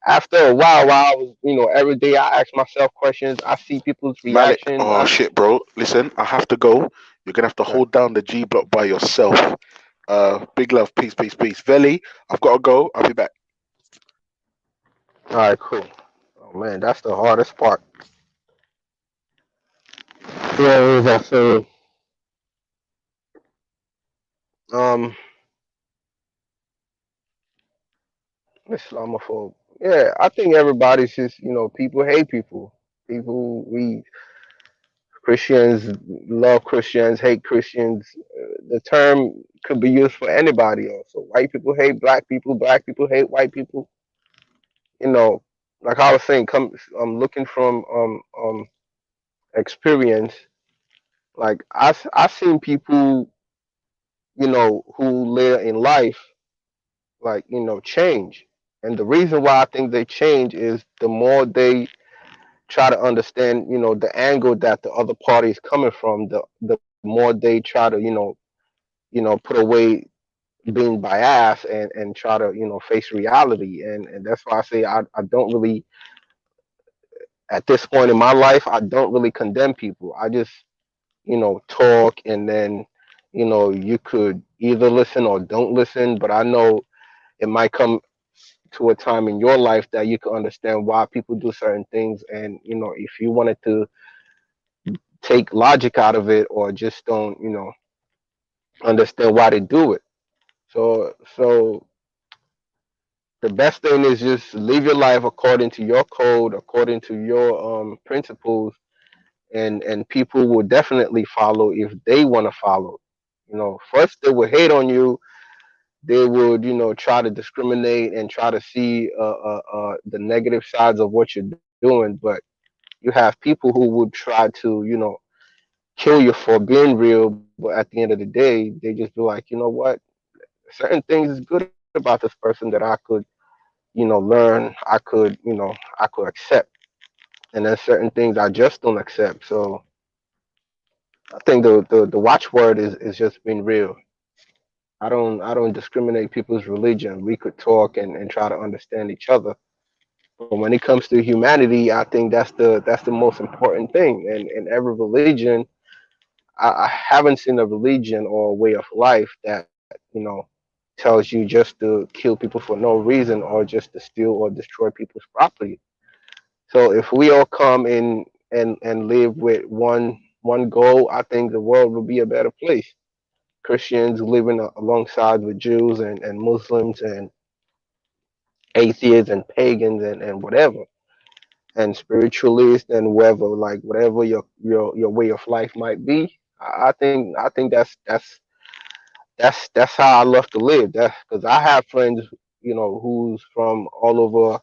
after a while I was, every day I ask myself questions. I see people's Malik, reactions. oh shit, bro. Listen, I have to go. You're gonna have to Right. hold down the G block by yourself. Big love, peace, peace, peace. Veli, I've got to go. I'll be back. All right, cool. Oh man, that's the hardest part. Yeah, what was I saying? Um, Islamophobe. Yeah, I think everybody's just, people hate people. People Christians love Christians, hate Christians. The term could be used for anybody also. White people hate black people hate white people. You know, like I was saying, I'm looking from experience. Like I seen people, who later in life, like, change. And the reason why I think they change is the more they try to understand, the angle that the other party is coming from, the more they try to, put away being biased and try to, face reality. And that's why I say I don't really, at this point in my life, I don't really condemn people. I just, talk, and then, you could either listen or don't listen, but I know it might come to a time in your life that you can understand why people do certain things. And, if you wanted to take logic out of it, or just don't, understand why they do it. So the best thing is just live your life according to your code, according to your principles, and people will definitely follow if they want to follow. First they will hate on you. They would, try to discriminate and try to see the negative sides of what you're doing. But you have people who would try to, kill you for being real. But at the end of the day, they just be like, you know what? Certain things is good about this person that I could, learn. I could accept. And there's certain things I just don't accept. So I think the watchword is just being real. I don't discriminate people's religion. We could talk and try to understand each other. But when it comes to humanity, I think that's the most important thing. And in every religion, I haven't seen a religion or a way of life that, tells you just to kill people for no reason, or just to steal or destroy people's property. So if we all come in and live with one goal, I think the world will be a better place. Christians living alongside with Jews and Muslims and atheists and pagans and whatever, and spiritualists and whoever, like whatever your way of life might be. I think that's how I love to live. That's because I have friends, who's from all over,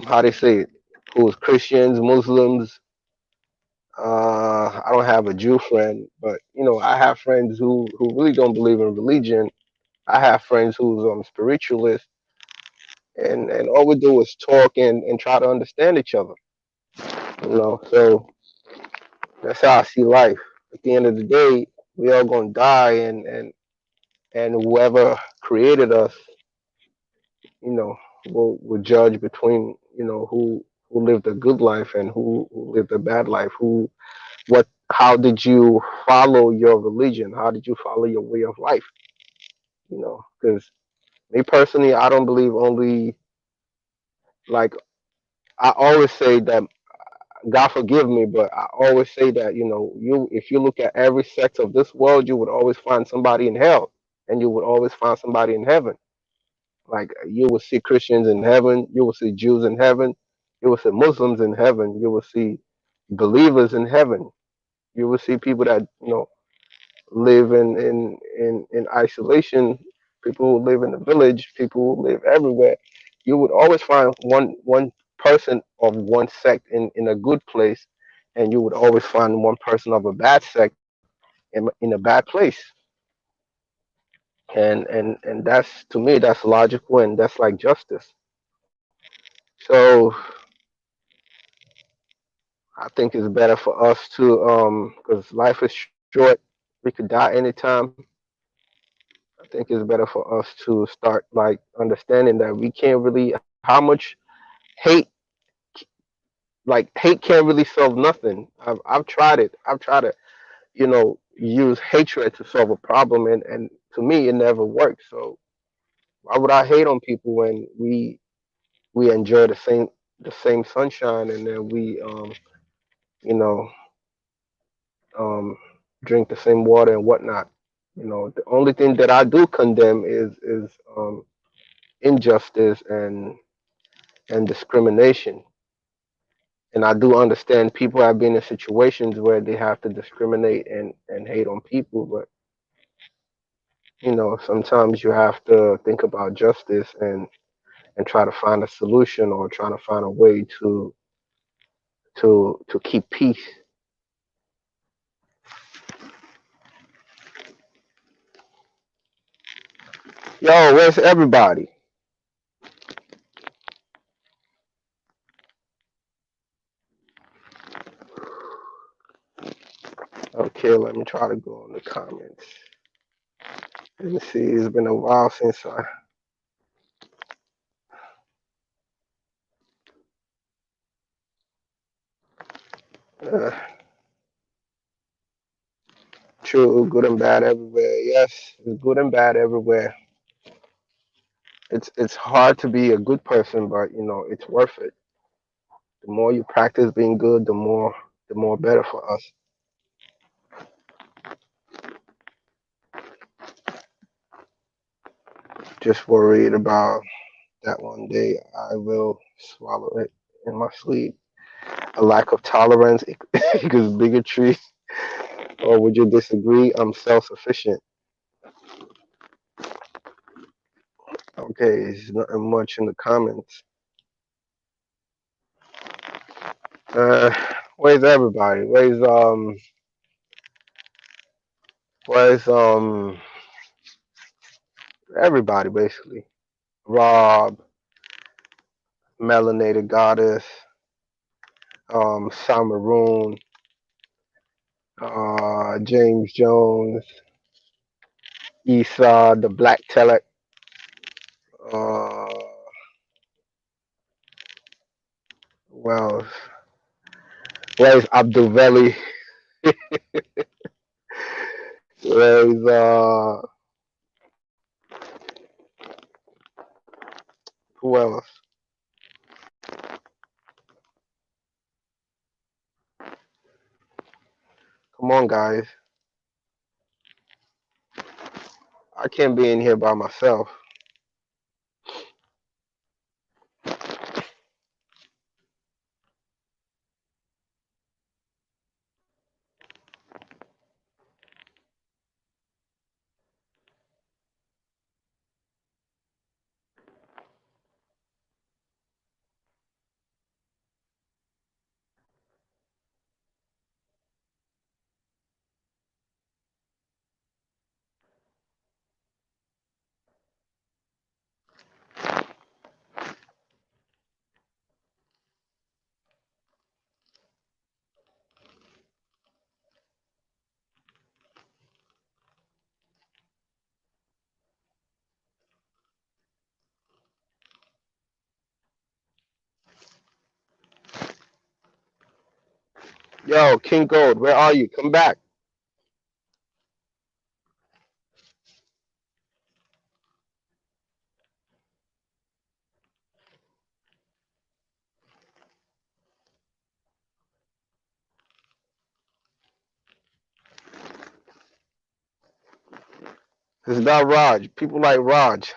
how they say it, who's Christians, Muslims. I don't have a Jew friend, but I have friends who really don't believe in religion. I have friends who's spiritualists, and all we do is talk and try to understand each other. So that's how I see life. At the end of the day, we all gonna die, and whoever created us, you know, will judge between, who lived a good life and who lived a bad life. How did you follow your religion? How did you follow your way of life? Because me personally, I don't believe only, like, I always say that, God forgive me, but I always say that, if you look at every sect of this world, you would always find somebody in hell, and you would always find somebody in heaven. Like, you will see Christians in heaven, you will see Jews in heaven, you will see Muslims in heaven, you will see believers in heaven, you will see people that, live in isolation, people who live in the village, people who live everywhere. You would always find one person of one sect in a good place, and you would always find one person of a bad sect in a bad place. And that's, to me, that's logical, and that's like justice. So I think it's better for us to, because life is short, we could die anytime. I think it's better for us to start like understanding that we can't really, how much hate, hate can't really solve nothing. I've tried it. I've tried to, use hatred to solve a problem, and to me it never works. So why would I hate on people when we enjoy the same sunshine, and then we you know um drink the same water and whatnot. The only thing that I do condemn is injustice and discrimination. And I do understand people have been in situations where they have to discriminate and hate on people, but sometimes you have to think about justice and try to find a solution or trying to find a way to keep peace. Yo, where's everybody? Okay, let me try to go in the comments. Let me see. It's been a while since I. Uh, True, good and bad everywhere. Yes, it's good and bad everywhere. It's hard to be a good person, but it's worth it. The more you practice being good, the more better for us. Just worried about that one day I will swallow it in my sleep. A lack of tolerance equals bigotry. Or would you disagree? I'm self-sufficient. Okay, there's nothing much in the comments. Uh, where's everybody? Where's everybody basically? Rob, Melanated Goddess, Samaroon, James Jones, Esau, the Black Telek, uh, well, where's Abdul Veli? Where's who else? Come on, guys. I can't be in here by myself. Yo, King Gold, where are you? Come back. It's about Raj. People like Raj.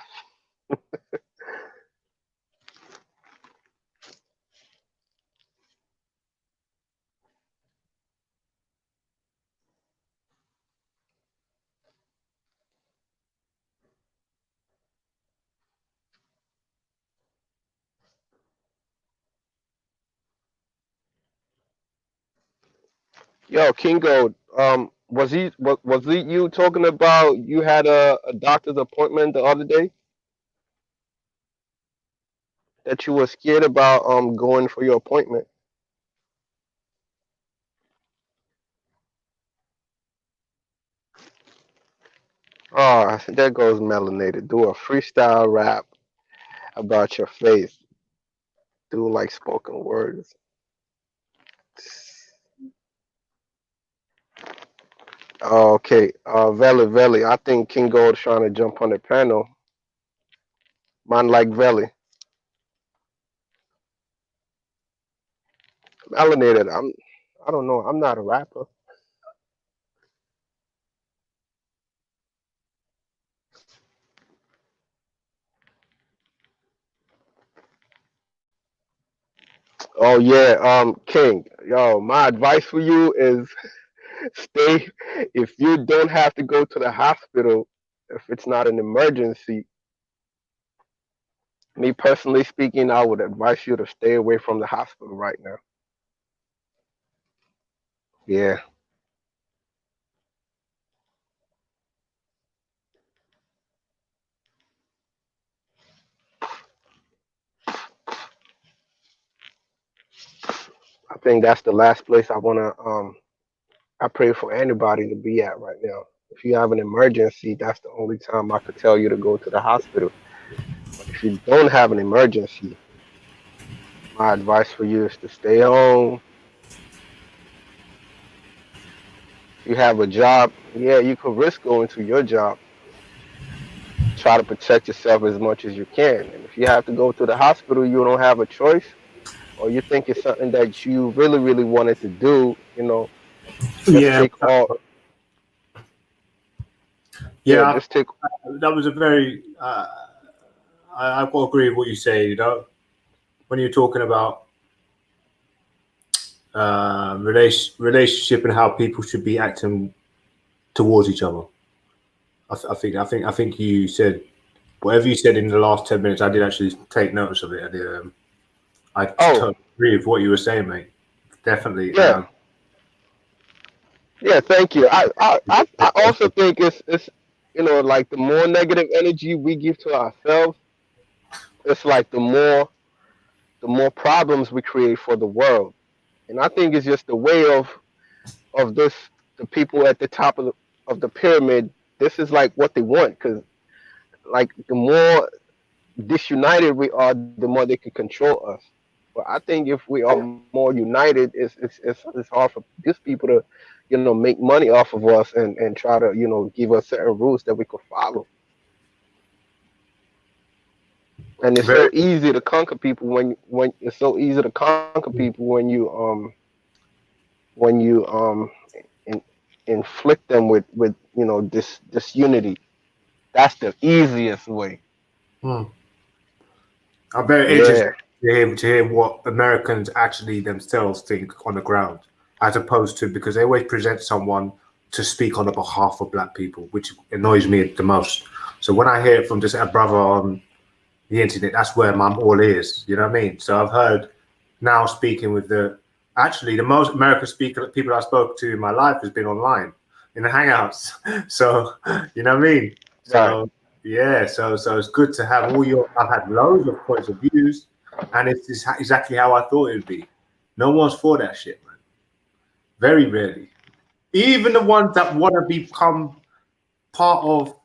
Yo, King Gold. Was he you talking about you had a doctor's appointment the other day that you were scared about going for your appointment? Oh, there goes Melanated. Do a freestyle rap about your faith. Do like spoken words. Oh, okay. Veli Veli. I think King Gold trying to jump on the panel. Man like Veli. Melanated. I don't know. I'm not a rapper. Oh yeah, King. Yo, my advice for you is stay. If you don't have to go to the hospital, if it's not an emergency, me personally speaking, I would advise you to stay away from the hospital right now. Yeah. I think that's the last place I wanna I pray for anybody to be at right now. If you have an emergency, that's the only time I could tell you to go to the hospital. But if you don't have an emergency, my advice for you is to stay home. If you have a job, yeah, you could risk going to your job. Try to protect yourself as much as you can. And if you have to go to the hospital, you don't have a choice, or you think it's something that you really, really wanted to do, just Yeah, take all, yeah, yeah. just take, That was a very. I've got to agree with what you say. When you're talking about relationship and how people should be acting towards each other. I think you said whatever you said in the last 10 minutes. I did actually take notice of it. I oh, totally agree with what you were saying, mate. Definitely. yeah, yeah, thank you. I also think it's like the more negative energy we give to ourselves, it's like the more problems we create for the world. And I think it's just the way of this the people at the top of the pyramid. This is like what they want, because like the more disunited we are, the more they can control us. But I think if we are more united, it's hard for these people to, make money off of us and try to, give us certain rules that we could follow. And it's very so easy to conquer people when it's so easy to conquer people when you in, inflict them with this unity. That's the easiest way. Hmm. I'm very interested Yeah, to hear what Americans actually themselves think on the ground, as opposed to because they always present someone to speak on the behalf of black people, which annoys me the most. So when I hear it from just a brother on the internet, that's where I'm all ears. You know what I mean? So I've heard now speaking with the most American speaker people I spoke to in my life has been online in the Hangouts. So you know what I mean? right. So yeah, so it's good to have all your. I've had loads of points of views, and it's exactly how I thought it would be. No one's for that shit, man. Very rarely. Even the ones that want to become part of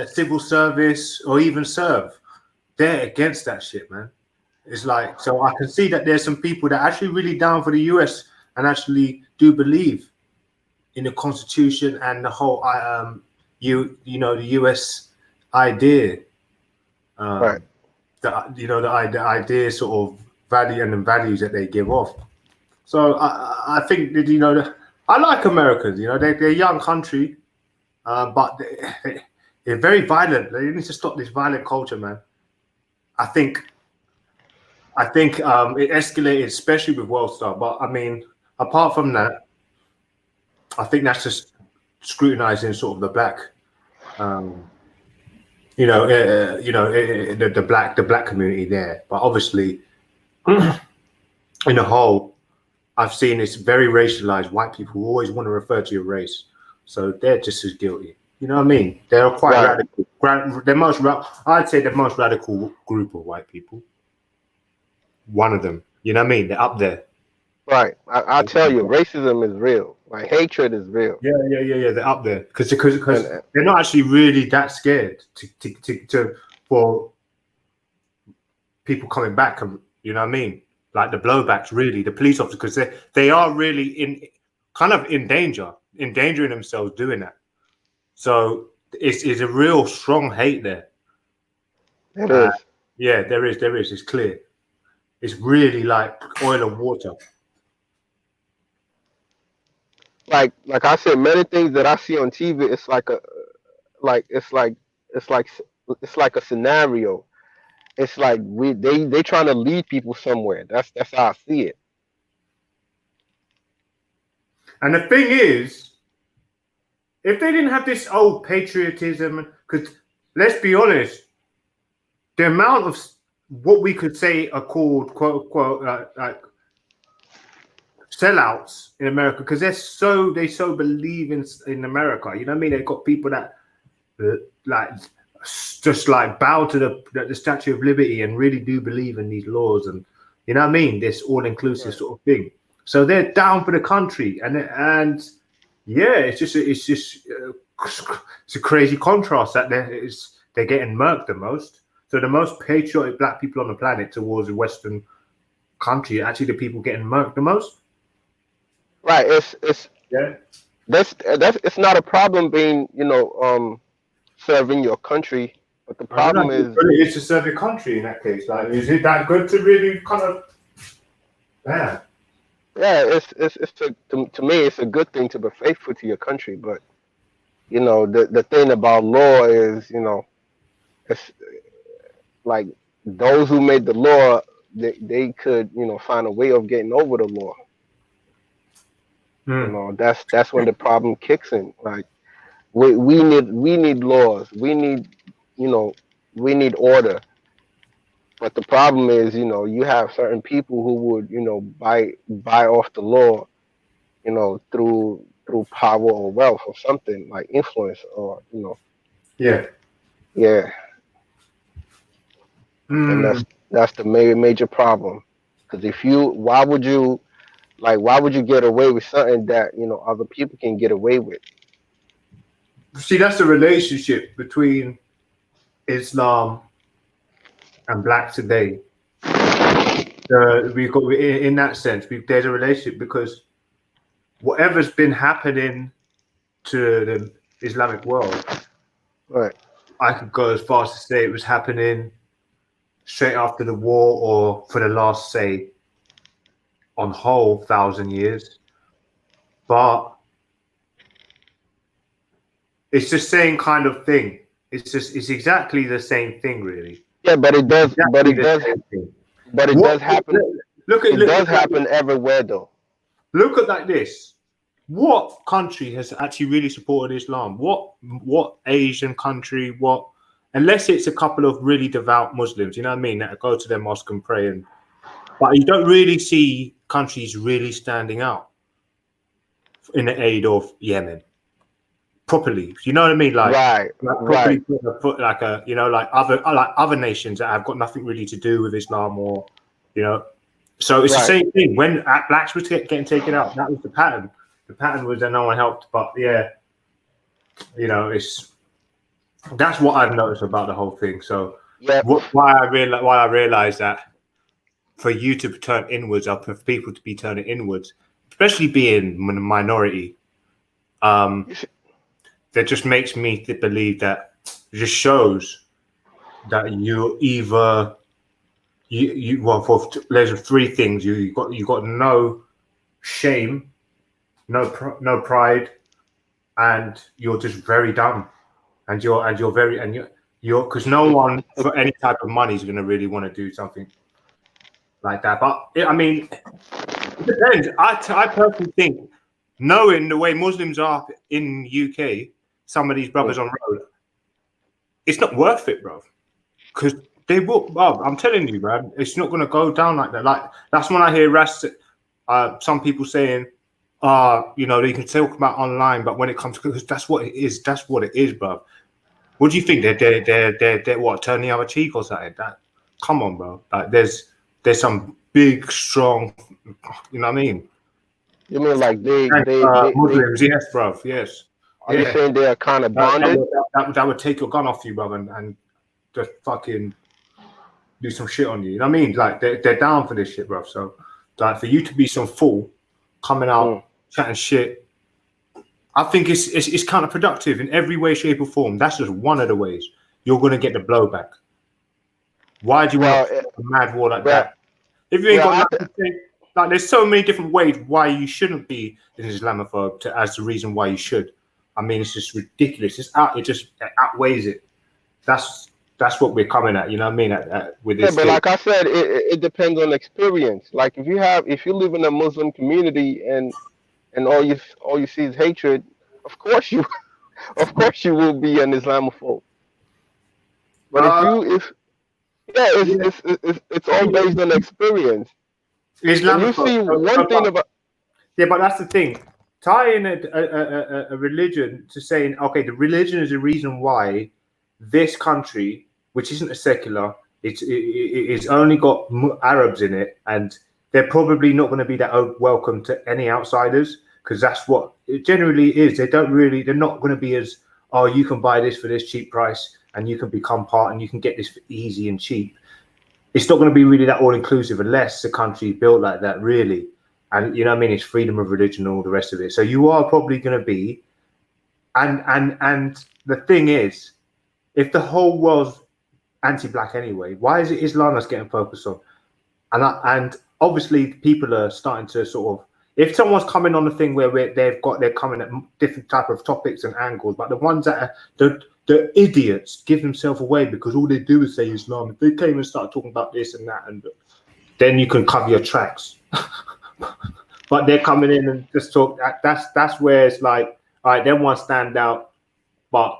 civil service or even serve, they're against that shit, man. It's like, so I can see that there's some people that are actually really down for the US and actually do believe in the Constitution and the whole the US idea, Right. the idea sort of value and the values that they give off. So I think that I like Americans. They're a young country, but they're very violent. They need to stop this violent culture, man. I think it escalated, especially with World Star. But I mean, apart from that, I think that's just scrutinizing sort of the black, um, the black community there. But obviously, in the whole, I've seen it's very racialized. White people who always want to refer to your race, so they're just as guilty. You know what I mean? They're quite Right. radical. I'd say the most radical group of white people. One of them. You know what I mean? They're up there. Right. I tell you, racism is real. Like hatred is real. Yeah. They're up there because And they're not actually really that scared for people coming back. You know what I mean? Like the blowbacks, really, the police officers, because they are really in danger, endangering themselves doing that. So it's a real strong hate there. it Uh, is. yeah, there is. It's clear. It's really like oil and water. Like I said, many things that I see on TV, it's like a like it's like it's like a scenario. it's like they trying to lead people somewhere. That's how I see it. And the thing is, if they didn't have this old patriotism, because let's be honest, the amount of what we could say are called quote unquote like sellouts in America, because they so believe in America. You know what I mean? They've got people that like just like bow to the Statue of Liberty and really do believe in these laws, and you know what I mean, this all-inclusive sort of thing. So they're down for the country, and yeah, it's a crazy contrast that they're getting murked the most. So the most patriotic black people on the planet towards a Western country are actually the people getting murked the most. Right. It's yeah. That's it's not a problem being serving your country, but the problem is it's to serve your country in that case. Like, is it that good to really kind of? Yeah. Yeah, to me it's a good thing to be faithful to your country, but the thing about law is it's like those who made the law, they could find a way of getting over the law. That's when the problem kicks in. Like we need laws, we need order. But the problem is, you have certain people who would, buy off the law, through power or wealth or something like influence or, Yeah. Yeah. And that's the major problem. Because why would you get away with something that, other people can get away with? See, that's the relationship between Islam and black today. We've got in that sense, there's a relationship because whatever's been happening to the Islamic world, right? I could go as far as to say it was happening straight after the war, or for the last, say, on whole 1,000 years, but it's the same kind of thing. It's exactly the same thing, really. Yeah, but it does. But it does happen. It does happen everywhere, though. Look at like this. What country has actually really supported Islam? What Asian country? Unless it's a couple of really devout Muslims, you know what I mean, that go to their mosque and pray, but you don't really see countries really standing out in the aid of Yemen properly. You know what I mean? Like properly put a foot, like other nations that have got nothing really to do with Islam, or so it's the same thing. When blacks were getting taken out, that was the pattern. The pattern was that no one helped, but that's what I've noticed about the whole thing. So why I realized that for you to turn inwards, or for people to be turning inwards, especially being a minority, that just makes me believe that it just shows that you either there's three things. You got no shame, no pride, and you're just very dumb, and you're because no one for any type of money is going to really want to do something like that. But I mean, it depends. I personally think, knowing the way Muslims are in UK, some of these brothers on road, it's not worth it, bro. Because they will. Well, I'm telling you, man, it's not going to go down like that. Like that's when I hear some people saying, they can talk about online, but when it comes to, because that's what it is. That's what it is, bro. What do you think? They're what, turn the other cheek or something? Come on, bro. Like there's some big, strong. You know what I mean? You mean like they Muslims? Yes, bro. Yes. Are you saying they are kind of bonded? That would take your gun off you, bro, and just fucking do some shit on you. You know what I mean? Like they're down for this shit, bro. So like for you to be some fool coming out chatting shit, I think it's counterproductive in every way, shape, or form. That's just one of the ways you're gonna get the blowback. Why do you want a mad war like that? If you ain't got nothing to say, like there's so many different ways why you shouldn't be an Islamaphobe as the reason why you should. I mean, it's just ridiculous. It just outweighs it. That's That's what we're coming at. You know what I mean? With Yeah, this but thing. like I said, it depends on experience. Like if you live in a Muslim community and all you see is hatred, of course you of course you will be an Islamophobe. But Uh, if yeah, yeah, it's all based on experience. And you Islamophobe. see one thing about Yeah, but that's the thing. Tying a religion to saying, okay, the religion is the reason why this country, which isn't a secular, it's only got Arabs in it, and they're probably not going to be that welcome to any outsiders, because that's what it generally is. They're not going to be as, oh, you can buy this for this cheap price, and you can become part, and you can get this for easy and cheap. It's not going to be really that all inclusive unless the country is built like that, really. And you know what I mean? It's freedom of religion and all the rest of it. So you are probably going to be, and the thing is, if the whole world's anti-black anyway, why is it Islam that's getting focused on? And obviously people are starting to sort of, if someone's coming on the thing where they're coming at different type of topics and angles, but the ones that are the idiots give themselves away because all they do is say Islam. If they came and start talking about this and that, and then you can cover your tracks. But they're coming in and just talk. That's where it's like, all right, then one stand out. But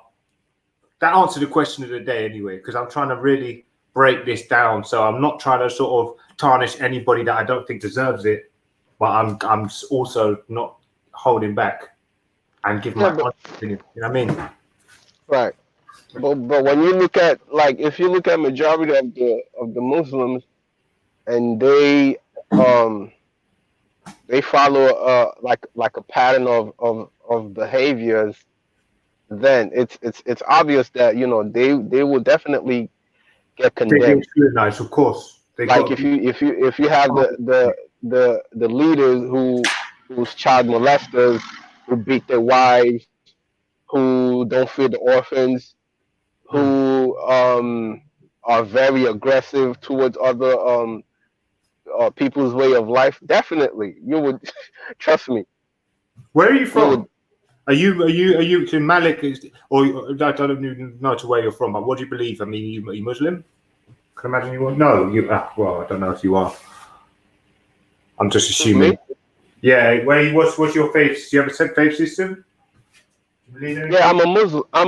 that answered the question of the day anyway, because I'm trying to really break this down. So I'm not trying to sort of tarnish anybody that I don't think deserves it, but I'm also not holding back and give my honest opinion. You know what I mean? right. But when you look at like if you look at majority of the Muslims and they follow like a pattern of behaviors, then it's obvious that they will definitely get They get condemned. scrutinized, of course. Like if you have the leaders who's child molesters, who beat their wives, who don't feed the orphans, who are very aggressive towards other people's way of life, definitely you would trust me. Where are you from? Are you to Malik? Or I don't even know to where you're from, but what do you believe? I mean, are you Muslim? Can I imagine you are? No, well, I don't know if you are. I'm just assuming. Yeah, what's your faith? Do you have a faith system? Yeah, I'm a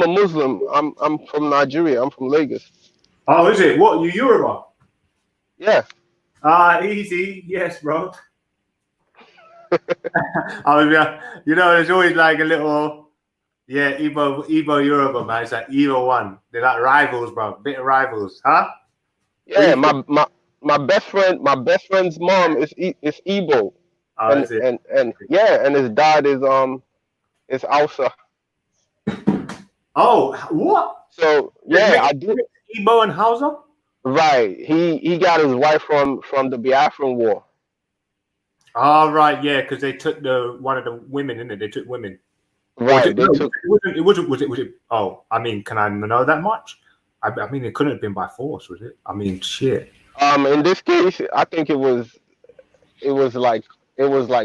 Muslim. I'm from Nigeria. I'm from Lagos. Oh, is it? What, you Yoruba? Yeah. Easy. Yes, bro. There's always like a little, Igbo Yoruba, man. It's like either one. They're like rivals, bro. Bit of rivals, huh? Yeah, my best friend's mom is Igbo. Oh, and, is it? and his dad is Hausa. Oh, what? So yeah, I do. Igbo and Hausa? Right. He got his wife from the Biafran War. Oh, right, yeah, because they took one of the women, didn't they? They took women. Right. It wasn't. Oh, I mean, can I know that much? I mean, it couldn't have been by force, was it? I mean, shit. In this case, I think it was like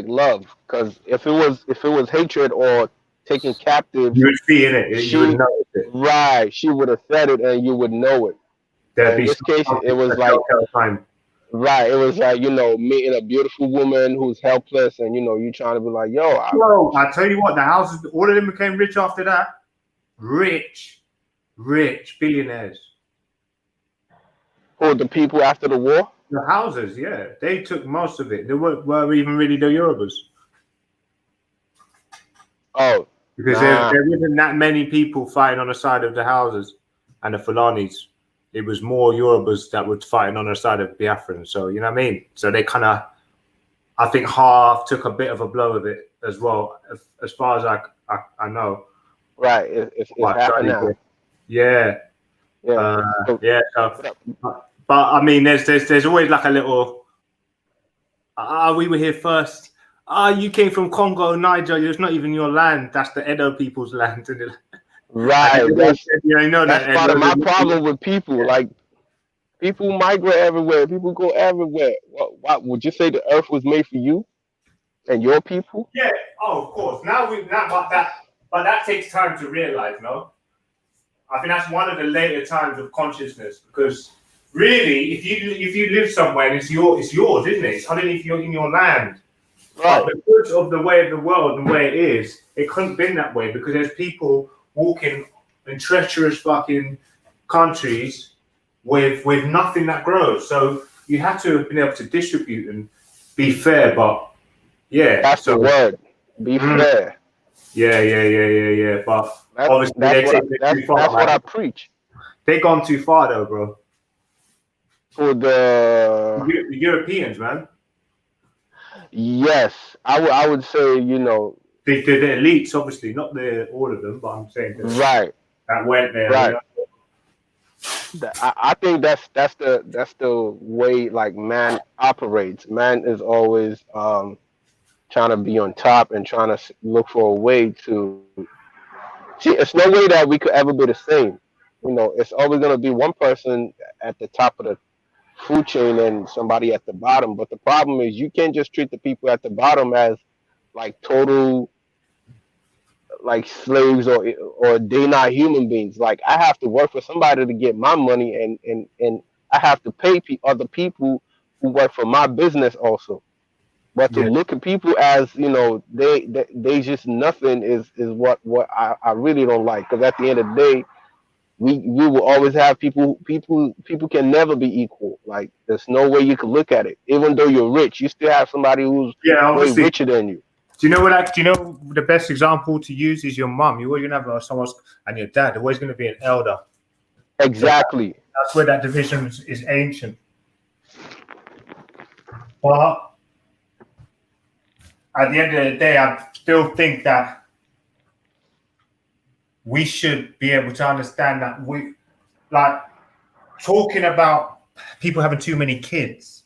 love, because if it was hatred or taking captive, you would see it. You would know it. Right. She would have said it, and you would know it. In this case, it was like right. It was like meeting a beautiful woman who's helpless, and you trying to be like, I tell you what, the houses, all of them became rich after that. Rich billionaires. Who, the people after the war? The houses, yeah, they took most of it. They weren't even really the Yorubas. Oh, because there wasn't that many people fighting on the side of the houses and the Fulanis. It was more Yorubas that were fighting on the side of Biafran. So you know what I mean. So they kind of, I think, half took a bit of a blow of it as well, as far as I know. Right, it's happening now. Yeah. But I mean, there's always like a little. We were here first. You came from Congo, Niger. It's not even your land. That's the Edo people's land. Right. That's that part of my problem with people. Like, people migrate everywhere. People go everywhere. What would you say the earth was made for you and your people? Yeah. Oh, of course. But that takes time to realize, no. I think that's one of the later times of consciousness, because really, if you live somewhere and it's yours, isn't it? It's underneath in your land. Right. But because of the way of the world and the way it is, it couldn't have been that way, because there's people walking in treacherous fucking countries with nothing that grows. So you have to have been able to distribute and be fair. But yeah, That's the word. Be fair. Yeah. But obviously that's what I preach. They've gone too far though, bro. For the Europeans, man. Yes, I would say, you know, the elites, obviously, not all of them, but I'm saying right that went there. Right. You know? I think that's the way like man operates. Man is always trying to be on top and trying to look for a way to see. It's no way that we could ever be the same. You know, it's always going to be one person at the top of the food chain and somebody at the bottom. But the problem is you can't just treat the people at the bottom as like total like slaves or they not human beings. Like I have to work for somebody to get my money, and I have to pay other people who work for my business also. But to look at people as, you know, they just nothing is what I really don't like, because at the end of the day we will always have people can never be equal. Like there's no way you can look at it. Even though you're rich, you still have somebody who's way richer than you. Do you know the best example to use is your mum. You're always gonna have someone, and your dad. There's always gonna be an elder. Exactly. So that's where that division is ancient. But at the end of the day, I still think that we should be able to understand that we, like, talking about people having too many kids,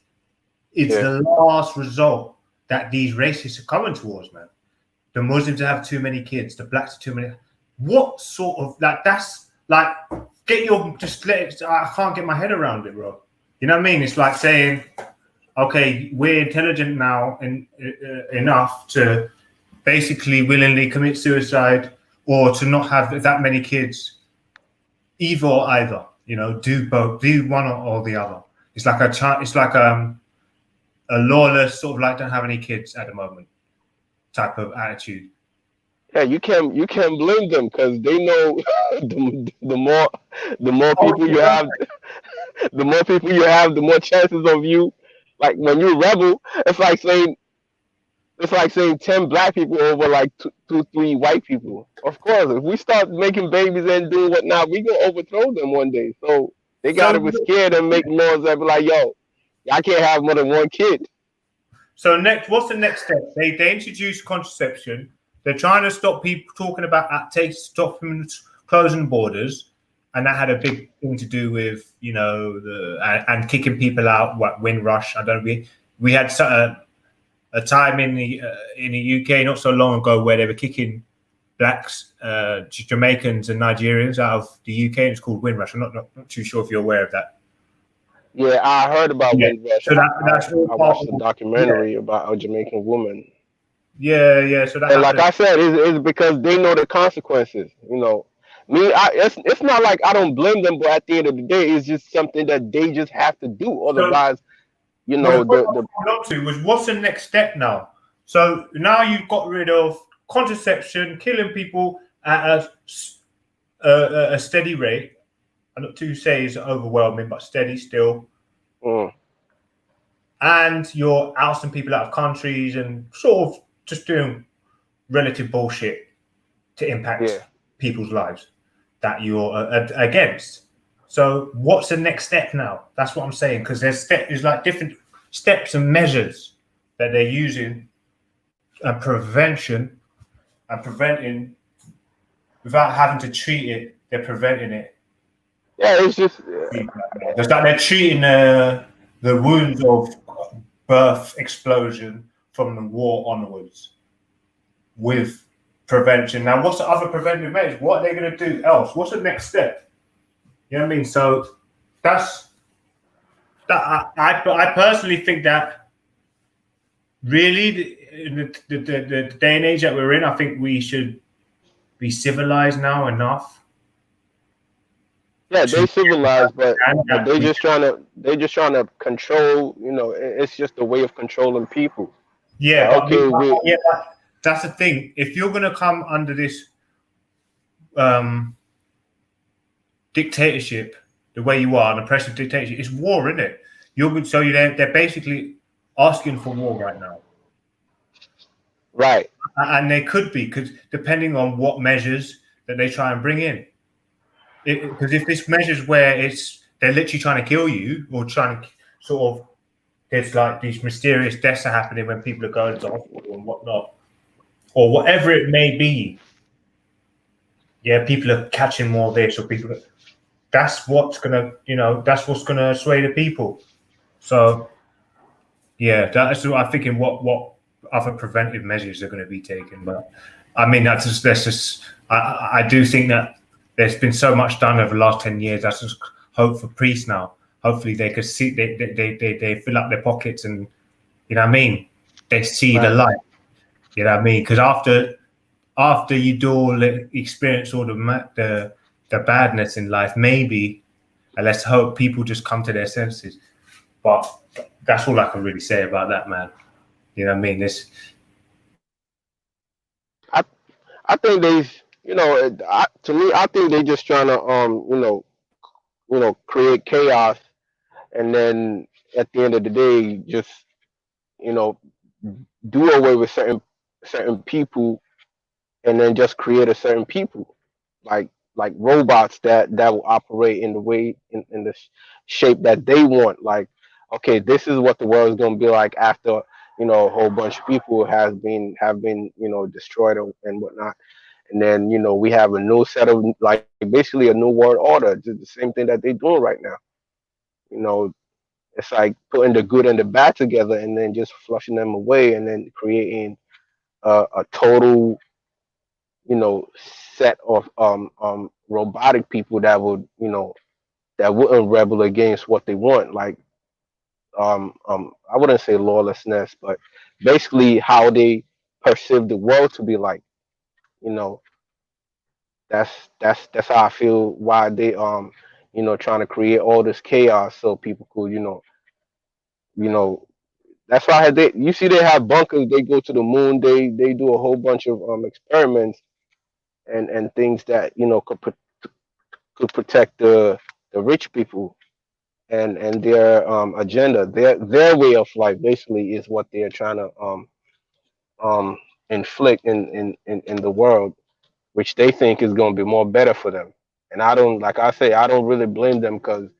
it's the last result that these racists are coming towards, man. The Muslims have too many kids, the blacks are too many. What sort of, like, that's like, I can't get my head around it, bro. You know what I mean? It's like saying, okay, we're intelligent now and enough to basically willingly commit suicide or to not have that many kids, either or either. You know, do both, do one or the other. It's like a lawless sort of like don't have any kids at the moment type of attitude. Yeah, you can't blame them, because they know the more people you have, the more people you have, the more chances of you. Like when you rebel, it's like saying 10 black people over like two, 3 white people. Of course, if we start making babies and doing whatnot, we gonna overthrow them one day. So they gotta be scared and make laws that be like, yo, I can't have more than one kid. So what's the next step? They introduced contraception. They're trying to stop people talking about stopping closing borders, and that had a big thing to do with, you know, and kicking people out. What Windrush? I don't know. We had a time in the UK not so long ago where they were kicking blacks, Jamaicans, and Nigerians out of the UK. It's called Windrush. I'm not too sure if you're aware of that. Yeah, I heard about Windrush. So that's I watched a documentary about a Jamaican woman. Yeah. So that, and like I said, it's because they know the consequences. You know, it's not like I don't blame them, but at the end of the day, it's just something that they just have to do. Otherwise, you know, what's the next step now? So now you've got rid of contraception, killing people at a steady rate. I'm not to say it's overwhelming, but steady still. And you're ousting people out of countries and sort of just doing relative bullshit to impact people's lives that you're against. So what's the next step now? That's what I'm saying, because there's like different steps and measures that they're using, and preventing without having to treat it. They're preventing it. Yeah, it's just like they're treating the wounds of birth explosion from the war onwards with prevention. Now, what's the other preventive measures? What are they going to do else? What's the next step? You know what I mean? So that's that. I personally think that really in the day and age that we're in, I think we should be civilized now enough Yeah, to they civilized, but understand that they're just trying to control. It's just a way of controlling people. yeah, Like, but okay, we yeah, that's the thing. If you're gonna come under this um, dictatorship, the way you are, an oppressive dictatorship, it's war, isn't it? They're basically asking for war right now, right. and they could be, because depending on what measures that they try and bring in. Because if this measures where they're literally trying to kill you, or trying to sort of, there's like these mysterious deaths are happening when people are going to hospital and whatnot, or whatever it may be. Yeah, people are catching more of this, or people. That's what's gonna sway the people. So yeah, that's what I'm thinking. What other preventive measures are going to be taken? But I mean, that's just. I do think that there's been so much done over the last 10 years. That's just hope for priests now. Hopefully, they could see they fill up their pockets, and you know what I mean. They see the Right. light. You know what I mean? Because after you do all experience all the badness in life, maybe, and let's hope people just come to their senses. But that's all I can really say about that, man. You know what I mean? I I think to me, I think they just trying to create chaos, and then at the end of the day, just you know do away with certain people, and then just create a certain people, like robots that will operate in the way in the shape that they want. Like, okay, this is what the world is going to be like after a whole bunch of people have been destroyed and whatnot. And then we have a new set of, like, basically a new world order, just the same thing that they're doing right now. You know, it's like putting the good and the bad together and then just flushing them away and then creating a total you know set of robotic people that wouldn't rebel against what they want. Like, I wouldn't say lawlessness, but basically how they perceive the world to be like. You know, that's how I feel, why they trying to create all this chaos so people could you know that's why you see they have bunkers, they go to the moon, they do a whole bunch of experiments and things that could protect the rich people and their agenda, their way of life basically is what they're trying to um inflict in the world, which they think is going to be more better for them. And I don't, like I say, I don't really blame them, because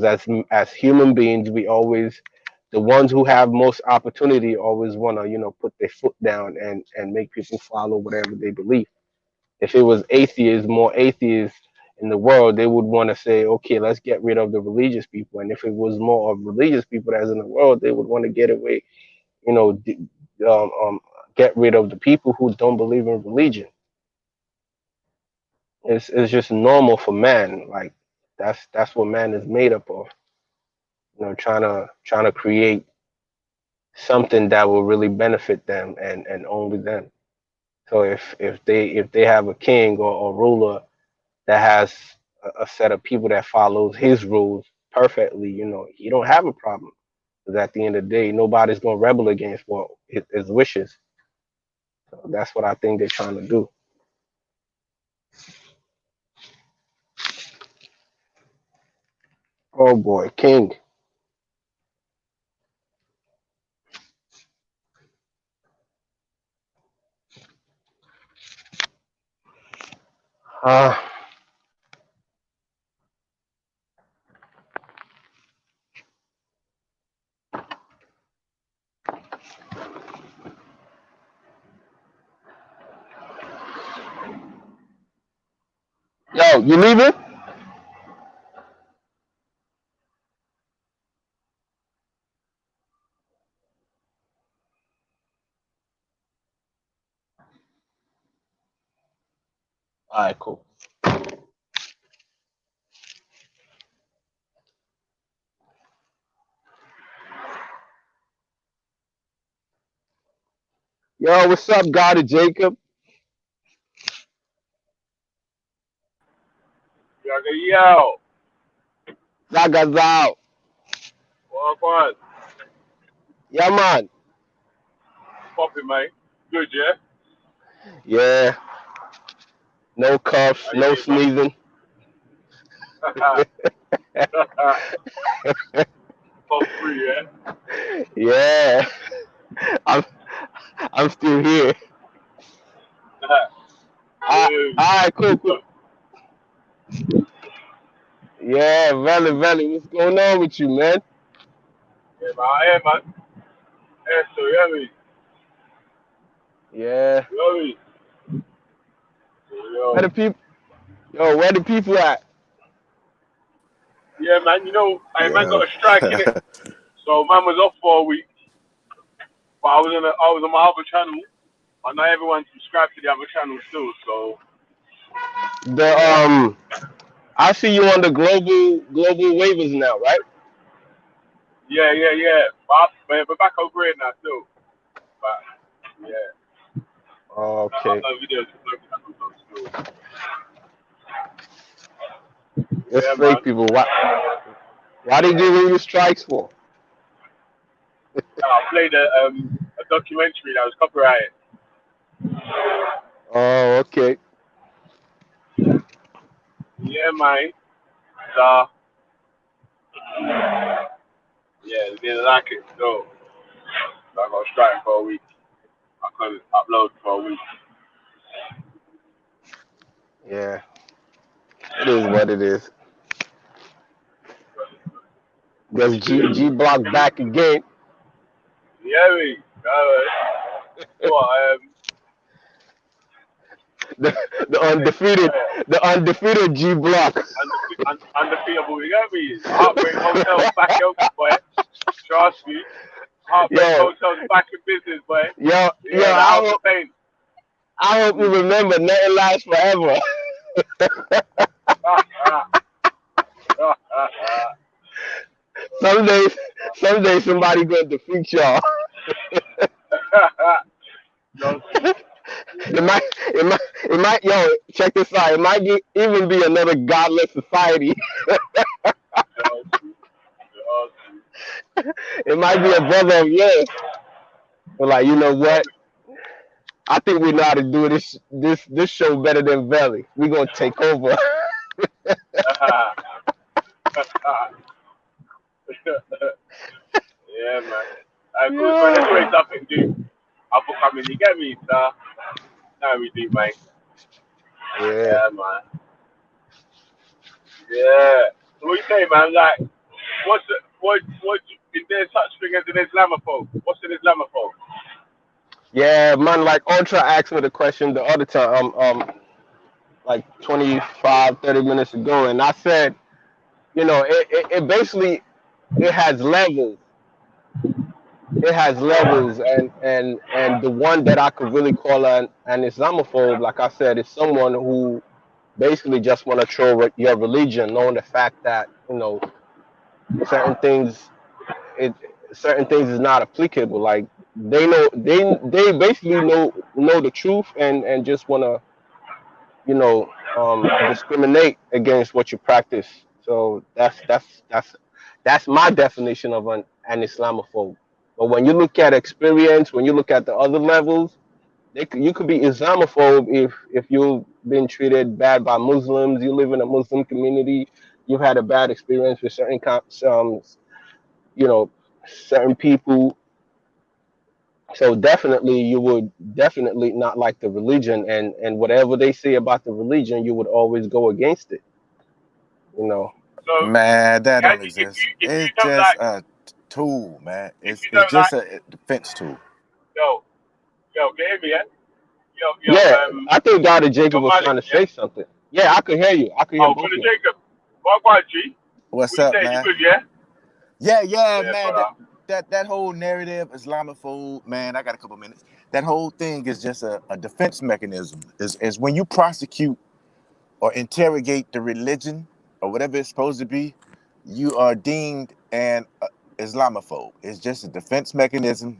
as human beings, we always, the ones who have most opportunity always want to put their foot down and make people follow whatever they believe. If it was more atheists in the world, they would want to say, okay, let's get rid of the religious people. And if it was more of religious people that's in the world, they would want to get away, you know, get rid of the people who don't believe in religion. It's just normal for man. Like, that's what man is made up of. Trying to create something that will really benefit them and only them. So if they have a king or a ruler that has a set of people that follows his rules perfectly, you don't have a problem. Because at the end of the day, nobody's gonna rebel against what his wishes. So that's what I think they're trying to do. Oh boy, King. Uh, yo, you leaving? All right, cool. Yo, what's up, God and Jacob? Yeah, yo. Zagazao. What? Yeah, man. Popping, mate. Good, yeah? Yeah. No coughs, no sneezing. Pop free, yeah? Yeah. I'm still here. All right, cool. Yeah, Valley, what's going on with you, man? Yeah, man. Yeah, so, Yeah. Yo. Where the people at? Yeah, man, man Yeah. got a strike, innit? So, man was off for a week. But I was on my other channel. I know everyone's subscribed to the other channel still, so. I see you on the global waivers now, right? Yeah. But we're back over here now still. But, yeah. Okay. No videos still. It's Yeah, fake man. people. Why they giving you strikes for? I played a documentary that was copyrighted. Oh, okay. Yeah, man. So, yeah, they didn't like it, so I got strike for a week. I couldn't upload for a week. Yeah. It is what it is. There's G Block back again. Yeah, me. What? The undefeated G Block. Undefeatable. You get me? Heartbreak Hotel's back open, boy. Trust me. Heartbreak Hotel's back in business, boy. Yo, I hope you remember nothing lasts forever. Someday somebody gonna defeat y'all. It might, yo, check this out. It might even be another godless society. It might be a brother of yours. But like, you know what? I think we know how to do this show better than Valley. We're gonna take over. Yeah, man. Cool. So let's wait up and do. I'll come in. You get me, sir? Now we do, mate. Yeah, man. Yeah. So what you say, man? Like, what is there such thing as an Islamaphobe? What's an Islamaphobe? Yeah, man, like Ultra asked me the question the other time, like 25, 30 minutes ago, and I said, it basically it has levels. It has levels, and the one that I could really call an Islamophobe, like I said, is someone who basically just want to throw your religion, knowing the fact that certain things is not applicable. Like they basically know the truth and just want to discriminate against what you practice. So that's my definition of an Islamophobe. But when you look at experience, when you look at the other levels, you could be Islamophobe if you've been treated bad by Muslims, you live in a Muslim community, you've had a bad experience with certain people. So definitely, you would definitely not like the religion, and whatever they say about the religion, you would always go against it. So, Man, that don't if exist. you It's don't just like, a tool, man. It's don't just like, a defense tool. yo, get me, yeah? Yeah, I think Dr. Jacob was Malik, trying to say something. Yeah, I could hear you. I could hear both Brother of you. Jacob. What, G? What's What up, you say? You man? good, yeah? Yeah, Yeah, man. brother. That whole narrative, Islamophobe, man. I got a couple minutes. That whole thing is just a defense mechanism. Is when you prosecute or interrogate the religion or whatever it's supposed to be, you are deemed an Islamophobe. It's just a defense mechanism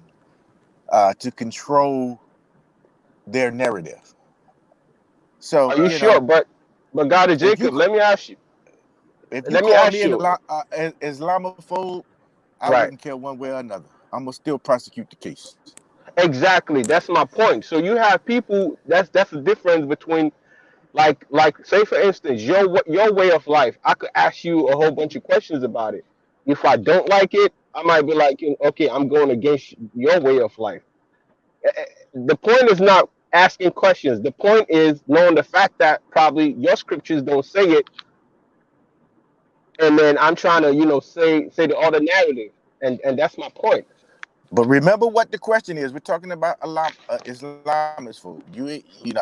to control their narrative. So Are you sure? But Dr. if you Jacob, let me ask you. If you let me call ask me an you. Islamophobe, I Right. wouldn't care one way or another. I'm gonna still prosecute the case. Exactly. That's my point. So you have people. That's the difference between like say for instance your way of life. I could ask you a whole bunch of questions about it. If I don't like it, I might be like, okay, I'm going against your way of life. The point is not asking questions. The point is knowing the fact that probably your scriptures don't say it, and then I'm trying to say the other narrative, and that's my point. But remember what the question is. We're talking about Islamophobe.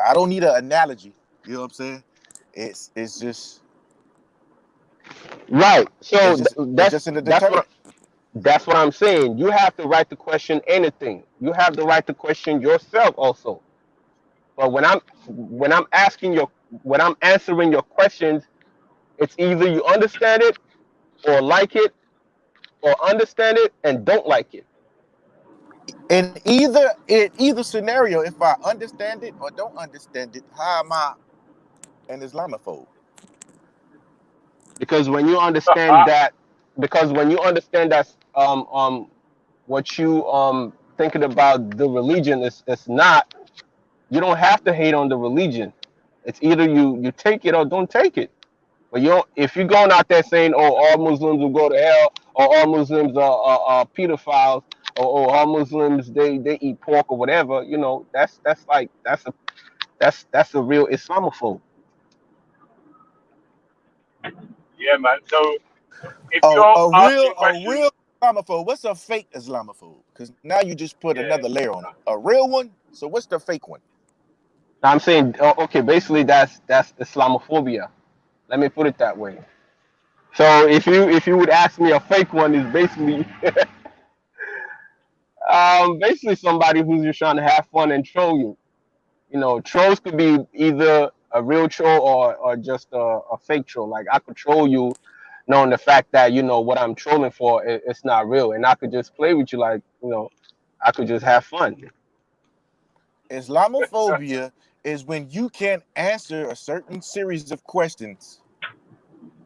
I don't need an analogy. You know what I'm saying? It's just Right. So it's just in the deterrent. that's what I'm saying. You have the right to question anything. You have the right to question yourself also. But when I'm answering your questions, it's either you understand it or like it, or understand it and don't like it. In either scenario, if I understand it or don't understand it, how am I an Islamophobe? Because when you understand that, what you thinking about the religion is not, you don't have to hate on the religion. It's either you take it or don't take it. But you don't, if you're going out there saying, "Oh, all Muslims will go to hell," or "All Muslims are pedophiles," or "All Muslims they eat pork," or whatever, that's a real Islamophobe. Yeah, man. So if Oh, you're a asking real questions, Islamophobe. What's a fake Islamophobe? Because now you just put yeah, another layer on it. A real one. So what's the fake one? I'm saying, okay, basically that's Islamophobia. Let me put it that way. So if you would ask me, a fake one is basically basically somebody who's just trying to have fun and troll you. Trolls could be either a real troll or just a fake troll. Like I could troll you, knowing the fact that what I'm trolling for, it's not real, and I could just play with you like I could just have fun. Islamophobia is when you can't answer a certain series of questions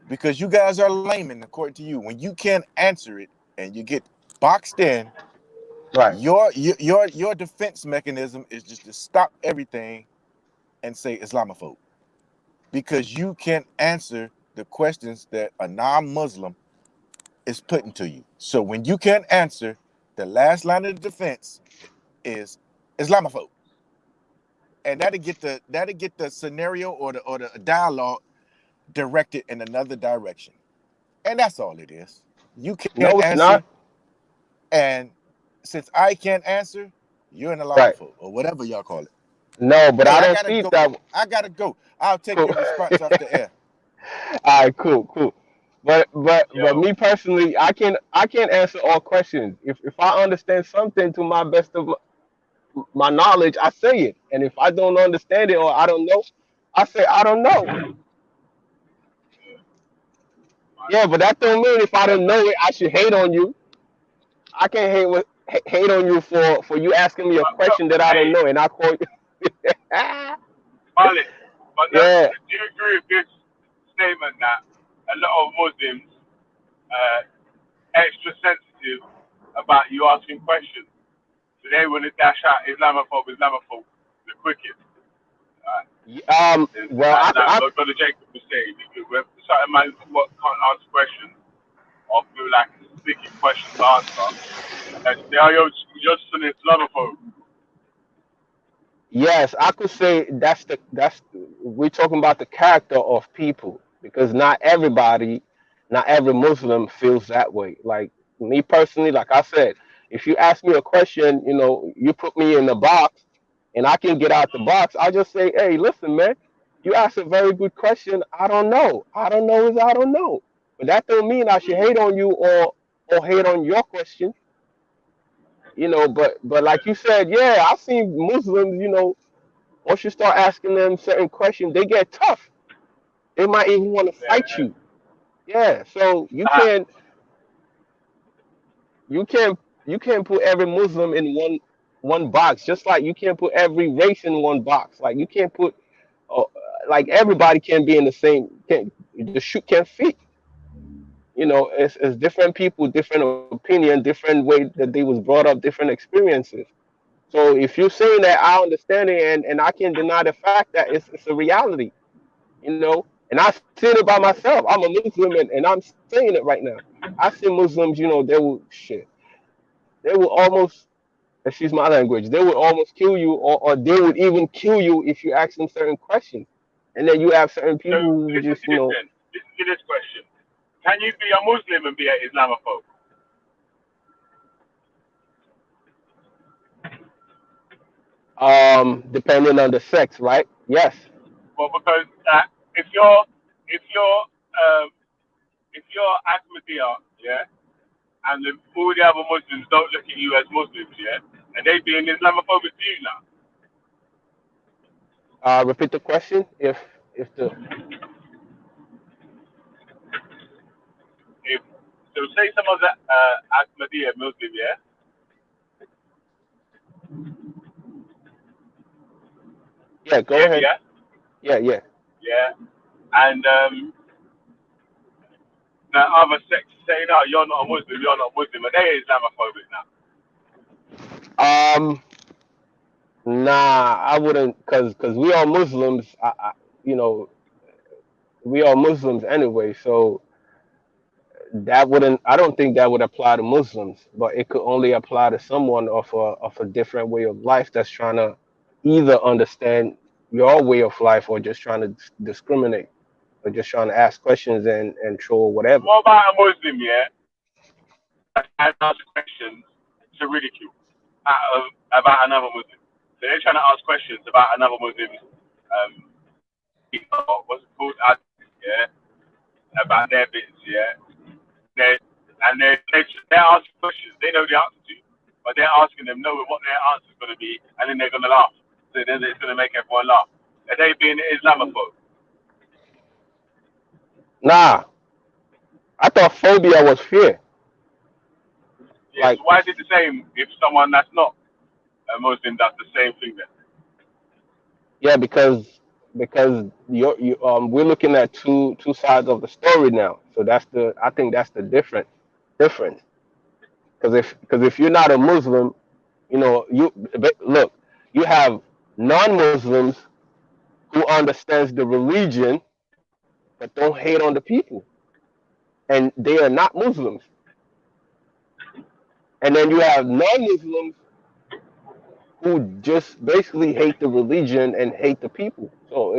because you guys are laymen, according to you. When you can't answer it and you get boxed in, Right. your defense mechanism is just to stop everything and say Islamophobe because you can't answer the questions that a non-Muslim is putting to you. So when you can't answer, the last line of defense is Islamophobe, and that'll get the scenario or the dialogue directed in another direction, and that's all it is. You can't No, it's answer, not. and since I can't answer, you're an Right. Islamophobe or whatever y'all call it. No, but Hey, I I don't gotta see it go that. though. I gotta go. I'll take Cool. your response off the air. All right, cool. But yo, me personally, I can't answer all questions. If I understand something to my best of my knowledge, I say it. And if I don't understand it or I don't know, I say I don't know. Yeah, but that don't mean if I yeah, don't man. know it, I should hate on you. I can't hate on you for you asking me a question that I don't Hey, know, and I call you. Malik, but now, Yeah, do you agree with this statement that a lot of Muslims extra sensitive about you asking questions? So they want to dash out Islamophobe, the quickest. well, Like Brother Jacob was saying, if certain man what can't answer questions or feel like it's a sticky question to answer, and they are you're just an Islamophobe. yes, I could say that's we're talking about the character of people, because not every Muslim feels that way. Like me personally, like I said, if you ask me a question, you put me in the box, and I can get out the box. I just say, hey, listen, man, you asked a very good question. I don't know. I don't know is I don't know, but that don't mean I should hate on you or hate on your question. But like you said, yeah, I've seen Muslims, once you start asking them certain questions, they get tough. They might even want to fight you. Yeah. So you can't you can't put every Muslim in one box. Just like you can't put every race in one box. Like you can't put uh, like everybody can be in the same. Can The shoe can't fit. You know, it's different people, different opinion, different way that they was brought up, different experiences. So if you're saying that I understand it and I can deny the fact that it's a reality, you know, and I see it by myself. I'm a Muslim and I'm saying it right now. I see Muslims, you know, they will almost, excuse my language, they would almost kill you, or they would even kill you if you ask them certain questions. And then you have certain So people who would listen just, to you this know, then. Listen to this question. Can you be a Muslim and be an Islamophobe? depending on the sex, right? Yes. Well, because if you're if you're um, if you're Ahmadiyya, yeah, and all the other Muslims don't look at you as Muslims, yeah, and they being Islamophobic to you now. Repeat the question. If the If so, say someone's Ahmadiyya Muslim, yeah, Yeah, go yeah, ahead. yeah, Yeah, yeah. yeah, and the other sex say no, you're not a Muslim, you're not Muslim, and they Islamophobic now. Nah, I wouldn't, cause we are Muslims. You know, we are Muslims anyway. So that wouldn't. I don't think that would apply to Muslims, but it could only apply to someone of a different way of life that's trying to either understand your way of life or just trying to discriminate or just trying to ask questions and troll whatever. What about a Muslim, yeah, and ask questions to ridicule about another Muslim? So they're trying to ask questions about another Muslim's what's it called? Yeah, about their bits, yeah. They they're asking questions. They know the answer to, but they're asking them knowing what their answer is going to be, and then they're going to laugh. So then it's going to make everyone laugh. Are they being Islamophobe? Nah, I thought phobia was fear. Yes. Like, Why is it the same if someone that's not a Muslim does the same thing then? yeah, because we're looking at two sides of the story now. So I think that's the difference. Because if you're not a Muslim, you know, look, you have non-Muslims who understands the religion but don't hate on the people, and they are not Muslims. And then you have non-Muslims who just basically hate the religion and hate the people. So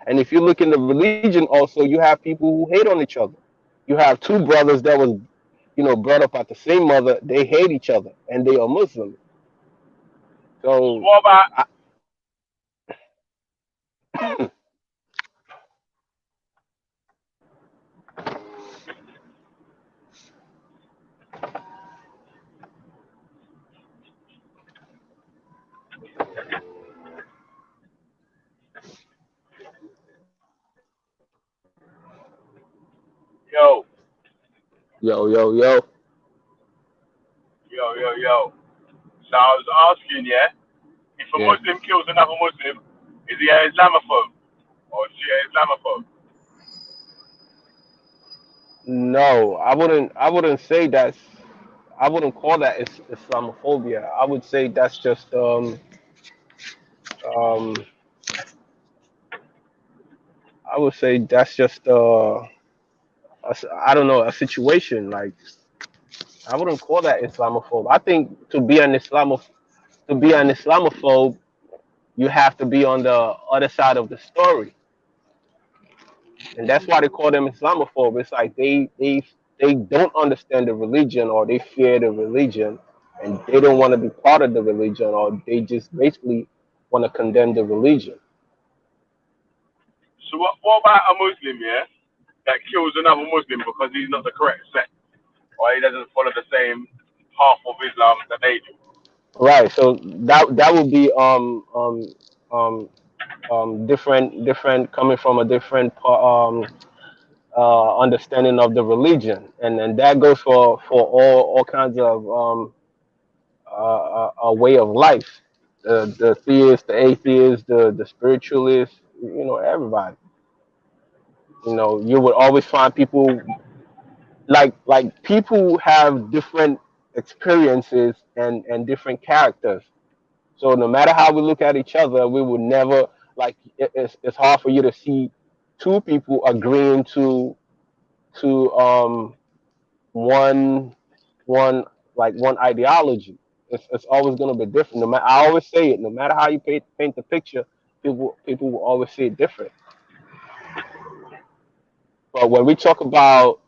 and if you look in the religion also, you have people who hate on each other. You have two brothers that was, you know, brought up at the same mother. They hate each other and they are Muslim. So What about I, yo, yo, yo, yo. yo? So I was asking, yeah, if a Yeah. Muslim kills another Muslim, is he an Islamophobe or is she an Islamophobe? No, I wouldn't say that's. I wouldn't call that Islamophobia. I would say that's just um. I would say that's just I don't know, a situation. Like, I wouldn't call that Islamophobe. I think to be an Islamophobe, you have to be on the other side of the story, and that's why they call them Islamophobe. It's like they don't understand the religion, or they fear the religion, and they don't want to be part of the religion, or they just basically want to condemn the religion. So what about a Muslim, yeah, that kills another Muslim because he's not the correct sect or he doesn't follow the same path of Islam that they do? Right. So that would be um different coming from a different understanding of the religion, and that goes for all kinds of a way of life. The theist, the atheist, the spiritualist, you know, everybody. You know, you would always find people like people have different experiences and different characters. So no matter how we look at each other, we would never like it's hard for you to see two people agreeing to one one one ideology. It's always going to be different. No matter, I always say it. No matter how you paint the picture, people will always see it different. But when we talk about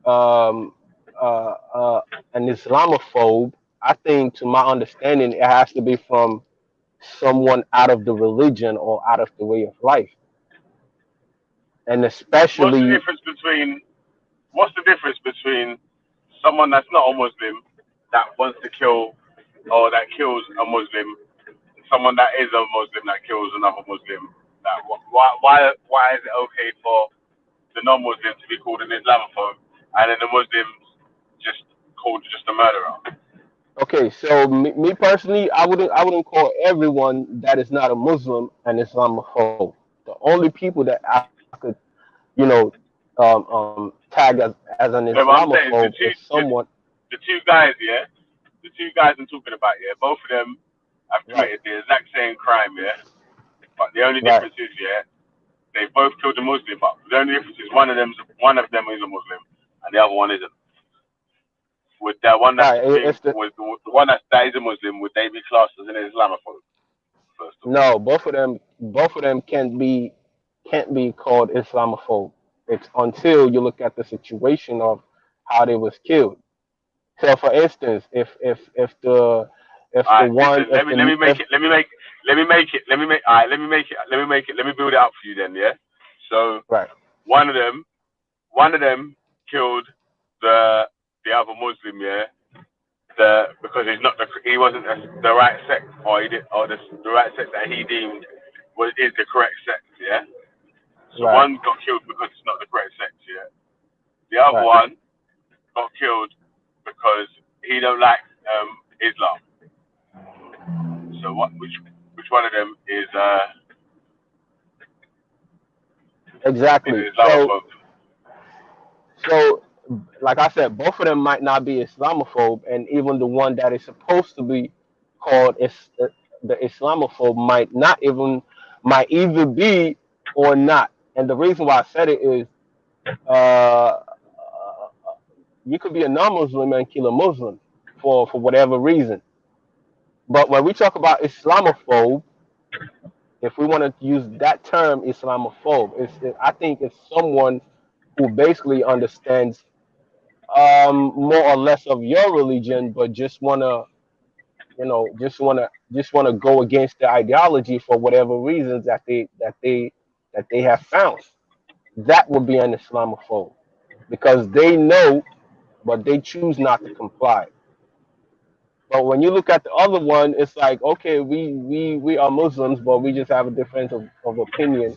um, uh, uh, an Islamophobe, I think, to my understanding, it has to be from someone out of the religion or out of the way of life, and What's the especially difference between someone that's not a Muslim that wants to kill or that kills a Muslim, and someone that is a Muslim that kills another Muslim? That why is it okay for the non-Muslim to be called an Islamophobe and then the Muslims just called just a murderer? okay. So me personally, I wouldn't call everyone that is not a Muslim an Islamophobe. The only people that I could you know tag as an So what I'm saying is Islamophobe is someone the two guys, yeah, the two guys I'm talking about, yeah, both of them have right, committed the exact same crime, yeah. But the only right. difference is, yeah, they both killed a Muslim, but the only difference is one of them is a Muslim and the other one isn't. Would that one that's Right. being It's the was the one that is a Muslim, would they be classed as an Islamophobe? First of all, no. Both of them can't be called Islamophobe. It's until you look at the situation of how they was killed. So, for instance, if the one listen. if Let me the make if it. All right, let me build it up for you then. Yeah. So right, one of them, one of them killed the other Muslim. Yeah. Because he wasn't the right sect, or the right sect that he deemed is the correct sect. Yeah. So right, one got killed because it's not the correct sect. Yeah. The other right. one got killed because he don't like Islam. So which one of them is Exactly. So Islamophobe? so like I said, both of them might not be Islamophobe, and even the one that is supposed to be called the Islamophobe might either be or not. And the reason why I said it is, uh, you could be a non-Muslim and kill a Muslim for whatever reason. But when we talk about Islamophobe, if we want to use that term, Islamophobe, I think it's someone who basically understands more or less of your religion, but just wanna just wanna go against the ideology for whatever reasons that they have found. That would be an Islamophobe because they know, but they choose not to comply. But when you look at the other one, it's like, okay, we are Muslims, but we just have a difference of opinion.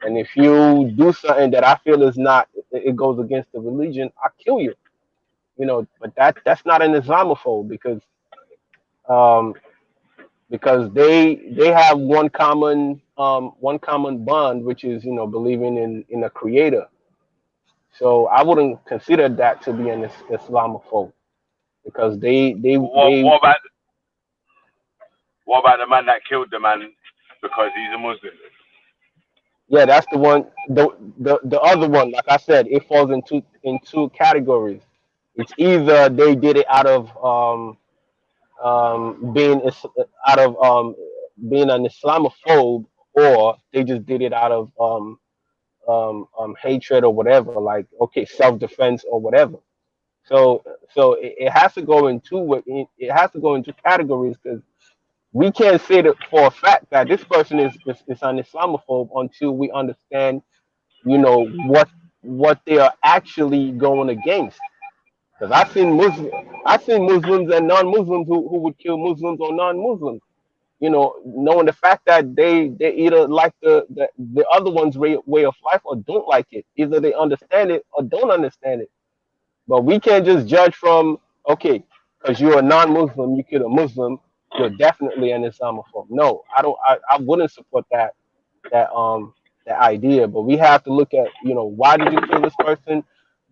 And if you do something that I feel is not, it goes against the religion, I kill you. But that's not an Islamophobe um, because they have one common bond, which is believing in a creator. So I wouldn't consider that to be an Islamophobe because they What about the man that killed the man because he's a Muslim? yeah, that's the one. The other one, like I said, it falls into categories. It's either they did it being out of being an Islamophobe, or they just did it out of hatred or whatever, like, okay, self defense or whatever. So it has to go into it has to go into categories because we can't say that for a fact that this person is an Islamophobe until we understand what they are actually going against. Because I've seen Muslims and non-Muslims who would kill Muslims or non-Muslims. Knowing the fact that they either like the other one's way of life or don't like it. Either they understand it or don't understand it. But we can't just judge from, okay, because you're a non-Muslim, you kill a Muslim, you're definitely an Islamophobe. No, I don't. I wouldn't support that that idea. But we have to look at, why did you kill this person?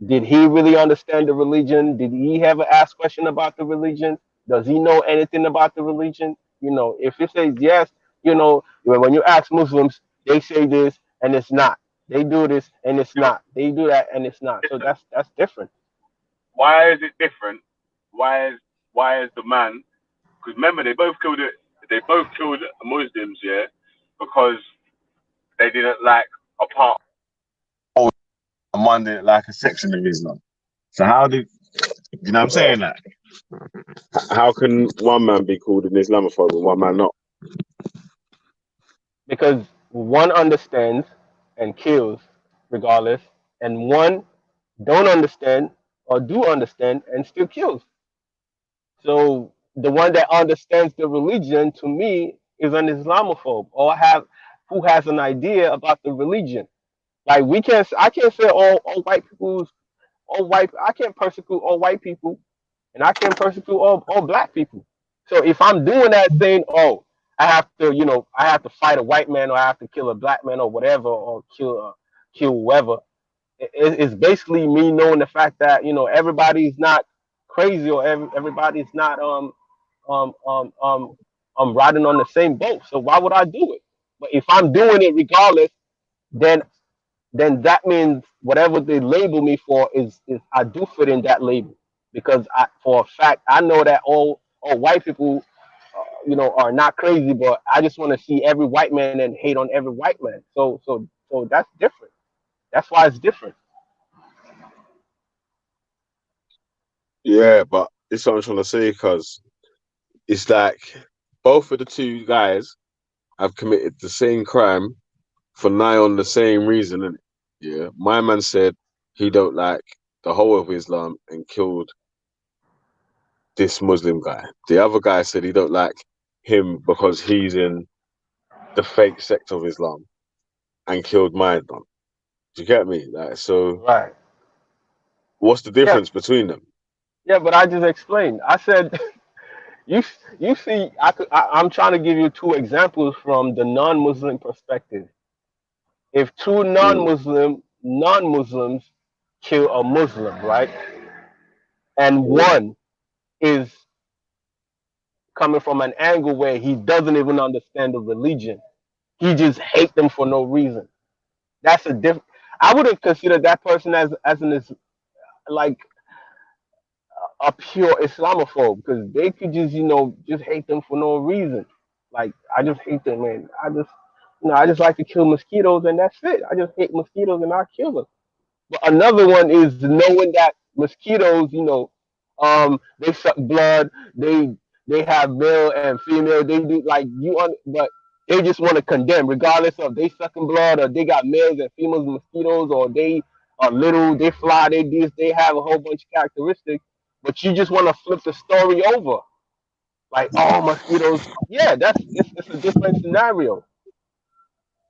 Did he really understand the religion? Did he ever ask question about the religion? Does he know anything about the religion? You know, if it says yes, you know, when you ask Muslims, they say this and it's not. They do this and it's not. They do that and it's not. So that's different. Why is it different? Why is the man? Because remember, they both killed it. They both killed Muslims, yeah, because they didn't like a part. And one didn't like a section of Islam. So how did you know what I'm saying that? How can one man be called an Islamophobe and one man not? Because one understands and kills regardless, and one don't understand or do understand and still kills. So the one that understands the religion to me is an Islamophobe or have who has an idea about the religion. Like I can't say all white people's all white I can't persecute all white people and I can't persecute all black people. So if I'm doing that saying, oh, I have to, you know, I have to fight a white man or I have to kill a black man or whatever or kill whoever, it's basically me knowing the fact that, you know, everybody's not crazy or everybody's not um um um riding on the same boat. So why would I do it? But if I'm doing it regardless, then that means whatever they label me for is I do fit in that label because for a fact I know that all white people, you know, are not crazy, but I just want to see every white man and hate on every white man. So that's different. That's why it's different. Yeah, but this is what I'm trying to say because it's like both of the two guys have committed the same crime for nigh on the same reason, innit? Yeah. My man said he don't like the whole of Islam and killed this Muslim guy. The other guy said he don't like him because he's in the fake sect of Islam and killed my man. Do you get me? Like, so Right. what's the Yeah. difference between them? Yeah, but I just explained. I said you you see I'm trying to give you two examples from the non-Muslim perspective. If two non-Muslims kill a Muslim, right? And one is coming from an angle where he doesn't even understand the religion. He just hate them for no reason. That's a different. I wouldn't consider that person as an like a pure Islamophobe because they could just just hate them for no reason. Like I just hate them, man. I just like to kill mosquitoes and that's it. I just hate mosquitoes and I kill them. But another one is knowing that mosquitoes, they suck blood. They have male and female. They do like but they just want to condemn, regardless of they sucking blood or they got males and females mosquitoes or they are little, they fly, they do this, they have a whole bunch of characteristics. But you just want to flip the story over, like oh mosquitoes. Yeah, it's a different scenario.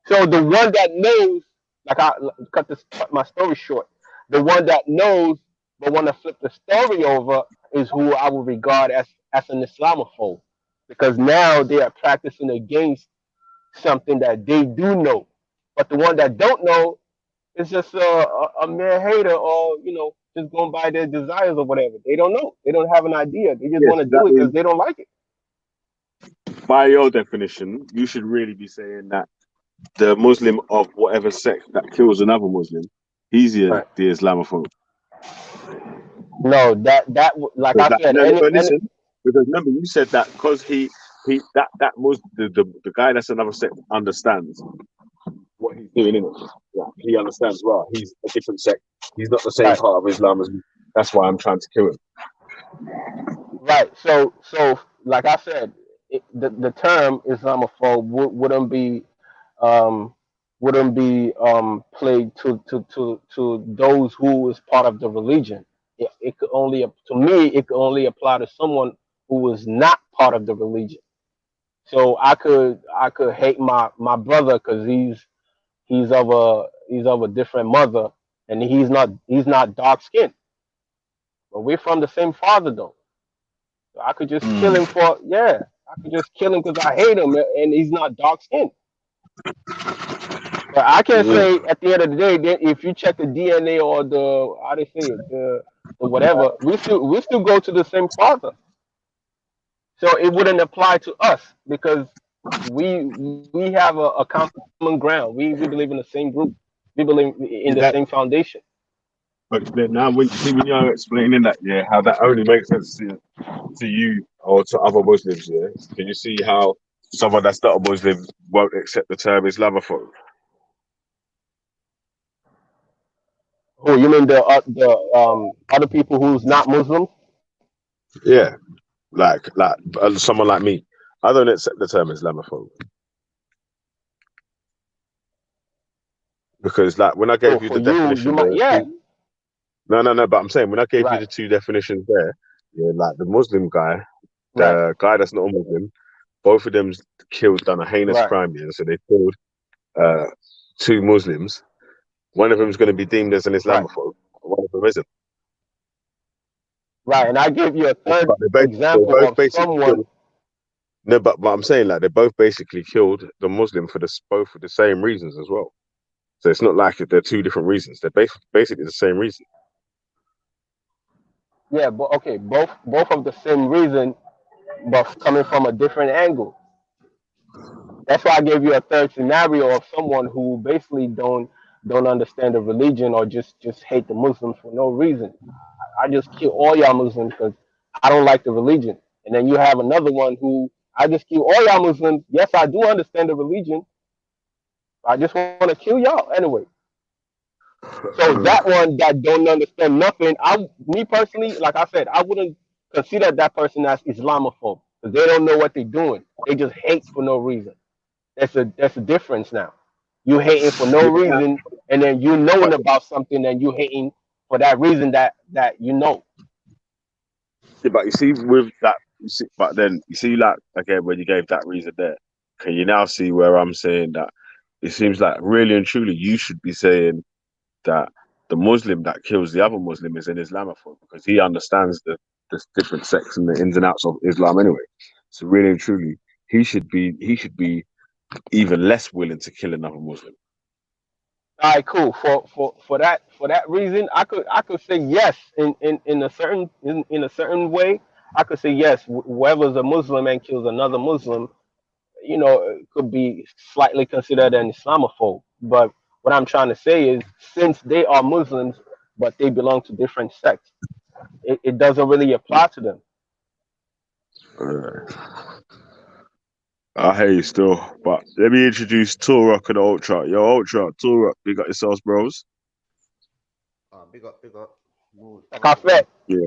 So the one that knows, like I cut my story short, the one that knows but want to flip the story over is who I would regard as an Islamophobe, because now they are practicing against something that they do know, but the one that don't know is just a mere hater or just going by their desires or whatever. They don't know. They don't have an idea. They just Yes, want to that do it is because they don't like it. by your definition, you should really be saying that the Muslim of whatever sect that kills another Muslim, he's the Right. Islamophobe. No, that like I said, No, any but listen, because remember you said that because that was the guy that's another sect understands what he's doing in it. Yeah, he understands. Well, he's a different sect. He's not the same right. part of Islam as me. That's why I'm trying to kill him. Right. So like I said, the term Islamophobe um, wouldn't be played to those who is part of the religion. It could only to me it could only apply to someone who is not part of the religion. So I could hate my brother because he's of a different mother and he's not dark skinned, but we're from the same father though. So I could just kill him for I could just kill him because I hate him and he's not dark skinned. But I can say at the end of the day, that if you check the DNA or the how they say it, the whatever, we still go to the same father. So it wouldn't apply to us because we have a common ground. We believe in the same group. We believe in the That, same foundation. but then now when you're explaining that, yeah, how that only makes sense to you or to other Muslims, yeah, can you see how someone that's not a Muslim won't accept the term Islamophobe? Oh, you mean the other people who's not Muslim? Yeah, like someone like me, I don't accept the term Islamophobe because, like, when I Oh, gave you for the you, you definition, might, yeah, no, but I'm saying when I gave you right, the two definitions there, yeah, like the Muslim guy, right, the guy that's not a Muslim, both of them done a heinous right, crime, yeah. So they killed uh, two Muslims. One of them is going to be deemed as an right, Islamophobe. One of them isn't. right. And I give you a third But they example both of basically someone. killed. No, but I'm saying like they both basically killed the Muslim for both for the same reasons as well. So it's not like they're two different reasons. They're basically the same reason. Yeah, but okay, both of the same reason, but coming from a different angle. That's why I gave you a third scenario of someone who basically don't understand the religion or just hate the Muslims for no reason. I just kill all y'all Muslims because I don't like the religion. And then you have another one who I just kill all y'all Muslims. Yes, I do understand the religion. I just want to kill y'all anyway. So that one that don't understand nothing, me personally, like I said, I wouldn't consider that person as Islamophobe because they don't know what they're doing. They just hate for no reason. That's a difference now. You hating for no Yeah, reason, and then you knowing but about something, and you hating for that reason that you know. but you see with that, you see, but then you see like again when you gave that reason there, can you now see where I'm saying that it seems like really and truly you should be saying that the Muslim that kills the other Muslim is an Islamophobe because he understands the different sects and the ins and outs of Islam anyway. So really and truly, he should be even less willing to kill another Muslim. All right, cool. For that reason, I could say yes in a certain way. I could say yes. Whoever's a Muslim and kills another Muslim, it could be slightly considered an Islamophobe. But what I'm trying to say is, since they are Muslims, but they belong to different sects, it doesn't really apply to them. Uh, I hear you still, but let me introduce Turok and Ultra. Yo, Ultra, Turok, you got yourselves, bros. Big up, big up. More, more love. Kafet. Yeah,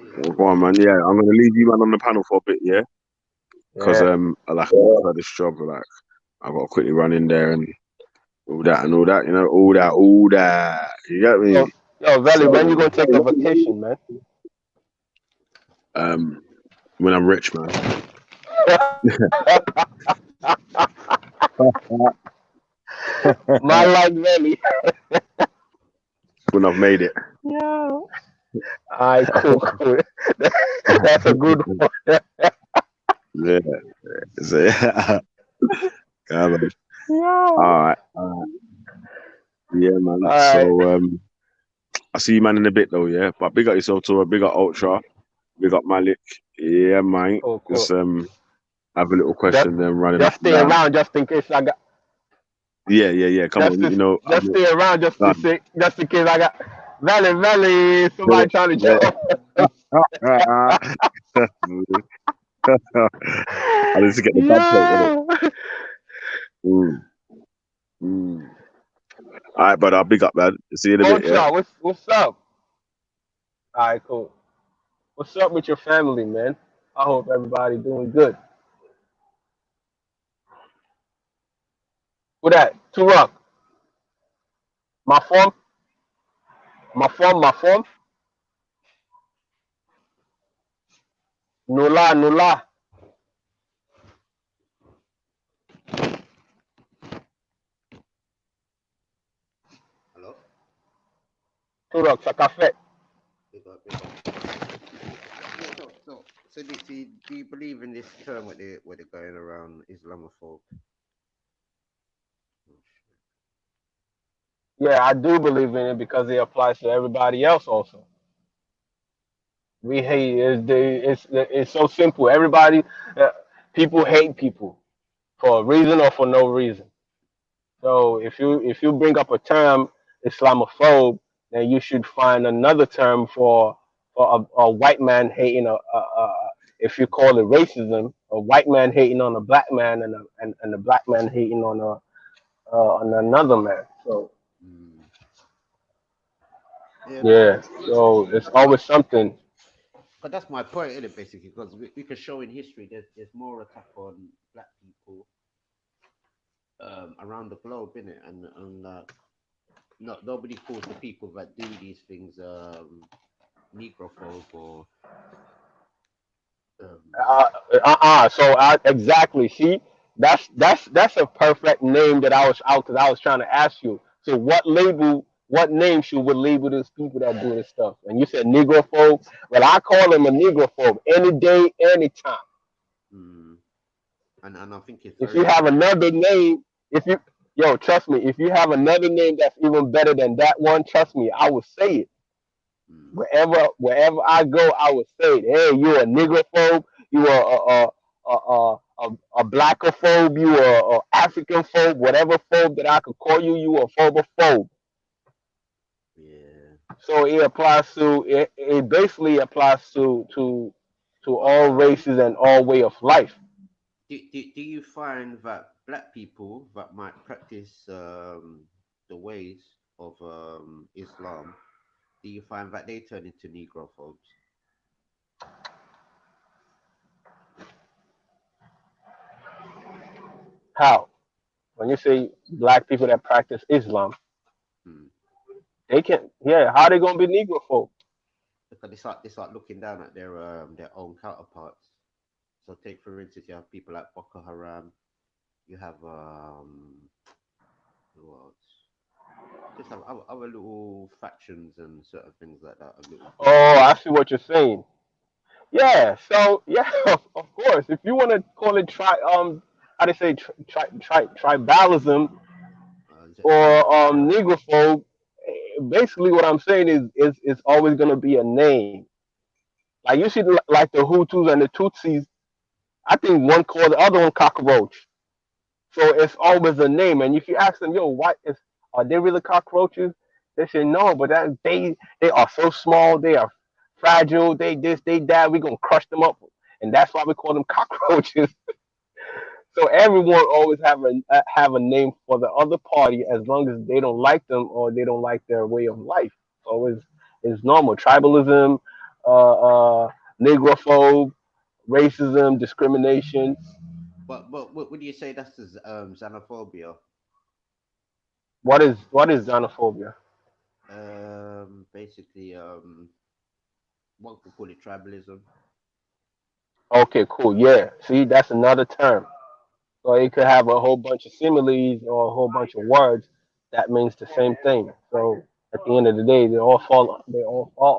Yeah, well, go on, man. Yeah, I'm gonna leave you man on the panel for a bit, yeah, because Yeah. like for this job, like I've got to quickly run in there and all that, all that. You get Yo, me? yo, Valley, So, when you gonna take a vacation, man? um, when I'm rich, man. My like Valley. When I've made it. Yeah. All right, cool, cool. That's a good one. Yeah. So, yeah. Yeah, man. Yeah. All right. Yeah, man. All right. So I see you, man, in a bit though. Yeah, but big up yourself, too. Big up Ultra. Big up Malik. Yeah, man. Cool, Just cool. have a little Just question, then running up just and stay down. around just in case I got Yeah. Come just on, to, I'm just stay around done. just in case I got Valley, Yeah, somebody trying to yeah. jump. I need to get the dub plate in it. Yeah. Mm, mm. All right, but I'll big up, man. See you in a bit, yeah? Ultra, what's up? All right, cool. What's up with your family, man? I hope everybody doing good. Who that? Turok. My form? My form? Nula, Nula. Hello? Turok, sa cafe. Big up, big up. Yeah, so do you believe in this term what they're going around Islamophobe? Yeah, I do believe in it because it applies to everybody else also. We hate it's so simple. Everybody, uh, people hate people for a reason or for no reason. So if you bring up a term Islamophobe, then you should find another term for a white man hating if you call it racism, a white man hating on a black man and a black man hating on another man. So Mm. Yeah, yeah, so it's but always something. but that's my point, isn't it? Basically, because we can show in history there's more attack on black people around the globe, innit? And not nobody calls the people that do these things negrophobe or um, Exactly. See, that's a perfect name that I was out because I was trying to ask you. So what name should we label these people that do this stuff? And you said negrophobe. Well, I call him a negrophobe any day, anytime. mm, and I think it's If you very have another name, if you trust me, if you have another name that's even better than that one, trust me, I will say it. mm, Wherever I go, I would say, "Hey, you're a negrophobe. You are a blackophobe. You are a African phobe. Whatever phobe that I could call you, you are phobophobe." yeah. So it basically applies to But all races and all way of life. do you find that black people that might practice the ways of Islam, do you find that they turn into negrophobes? How? When you say black people that practice Islam, Hmm. they can yeah. How they gonna be negrophobe? Because they start looking down at their own counterparts. So take for instance, you have people like Boko Haram. You have who else? Just have other little factions and certain things like that, of little groups. Oh, I see what you're saying. Yeah, so yeah, of course. If you want to call it how they say tribalism or negrophobe, basically what I'm saying is it's always gonna be a name. Like you see, like the Hutus and the Tutsis. I think one called the other one cockroach. So it's always a name. And if you ask them, yo, are they really cockroaches? They say no, but they are so small. They are fragile. They this, they that. We're gonna crush them up, and that's why we call them cockroaches. So everyone always have a name for the other party as long as they don't like them or they don't like their way of life. So it's normal. Tribalism, negrophobe, racism, discrimination. But what would you say that's the xenophobia? What is xenophobia? Basically, one could call it tribalism. Okay, cool. Yeah. See, that's another term. So it could have a whole bunch of similes or a whole bunch of words that means the same thing. So at the end of the day, they all fall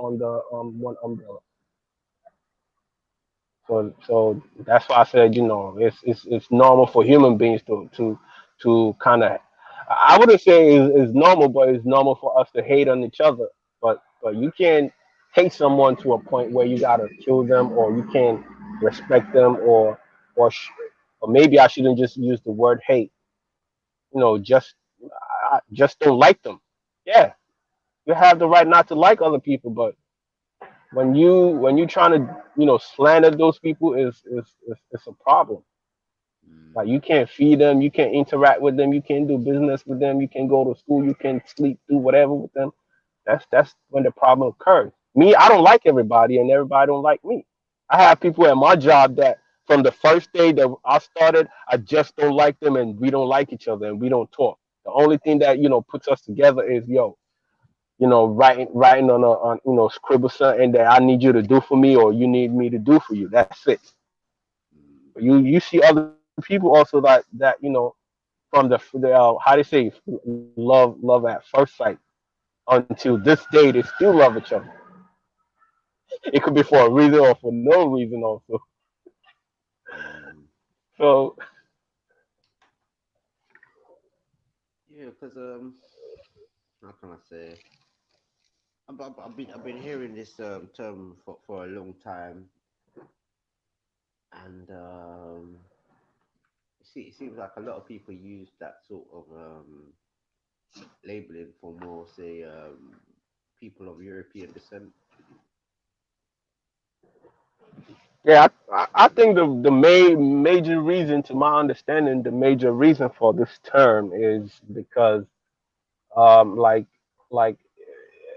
under one umbrella. So that's why I said, it's normal for human beings to kind of, I wouldn't say it's normal, but it's normal for us to hate on each other. But you can't hate someone to a point where you gotta kill them, or you can't respect them, or sh- or maybe I shouldn't just use the word hate. Just I just don't like them. Yeah, you have the right not to like other people, but when you trying to slander those people is a problem. Mm, Like you can't feed them, you can't interact with them, you can't do business with them, you can't go to school, you can sleep, do whatever with them. That's when the problem occurs. Me, I don't like everybody, and everybody don't like me. I have people at my job that from the first day that I started, I just don't like them, and we don't like each other, and we don't talk. The only thing that puts us together is writing on scribble something that I need you to do for me or you need me to do for you. That's it. mm, You see other people also that from the how they say love at first sight. Until this day, they still love each other. It could be for a reason or for no reason also. mm. So Yeah, because how can I say? I've been hearing this term for a long time, and it seems like a lot of people use that sort of labeling for more, say, people of European descent. Yeah, I think the main major reason, to my understanding, the major reason for this term is because like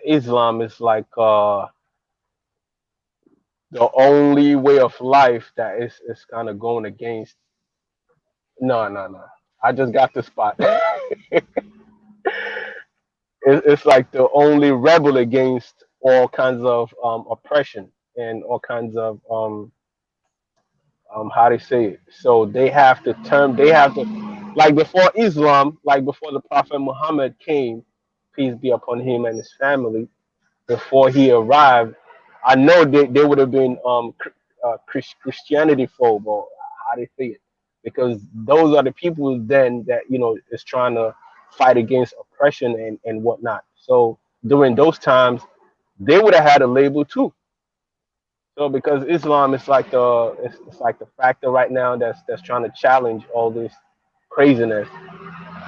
Islam is like the only way of life that is kind of going against. No, no, no. I just got the spot. It's like the only rebel against all kinds of oppression and all kinds of how they say it. So they have to, like before Islam, like before the Prophet Muhammad came, peace be upon him and his family, before he arrived, I know they would have been Christianity phobe, or how they say it, because those are the people then that is trying to fight against oppression and whatnot. So during those times, they would have had a label too. So because Islam is like it's like the factor right now that's trying to challenge all this craziness.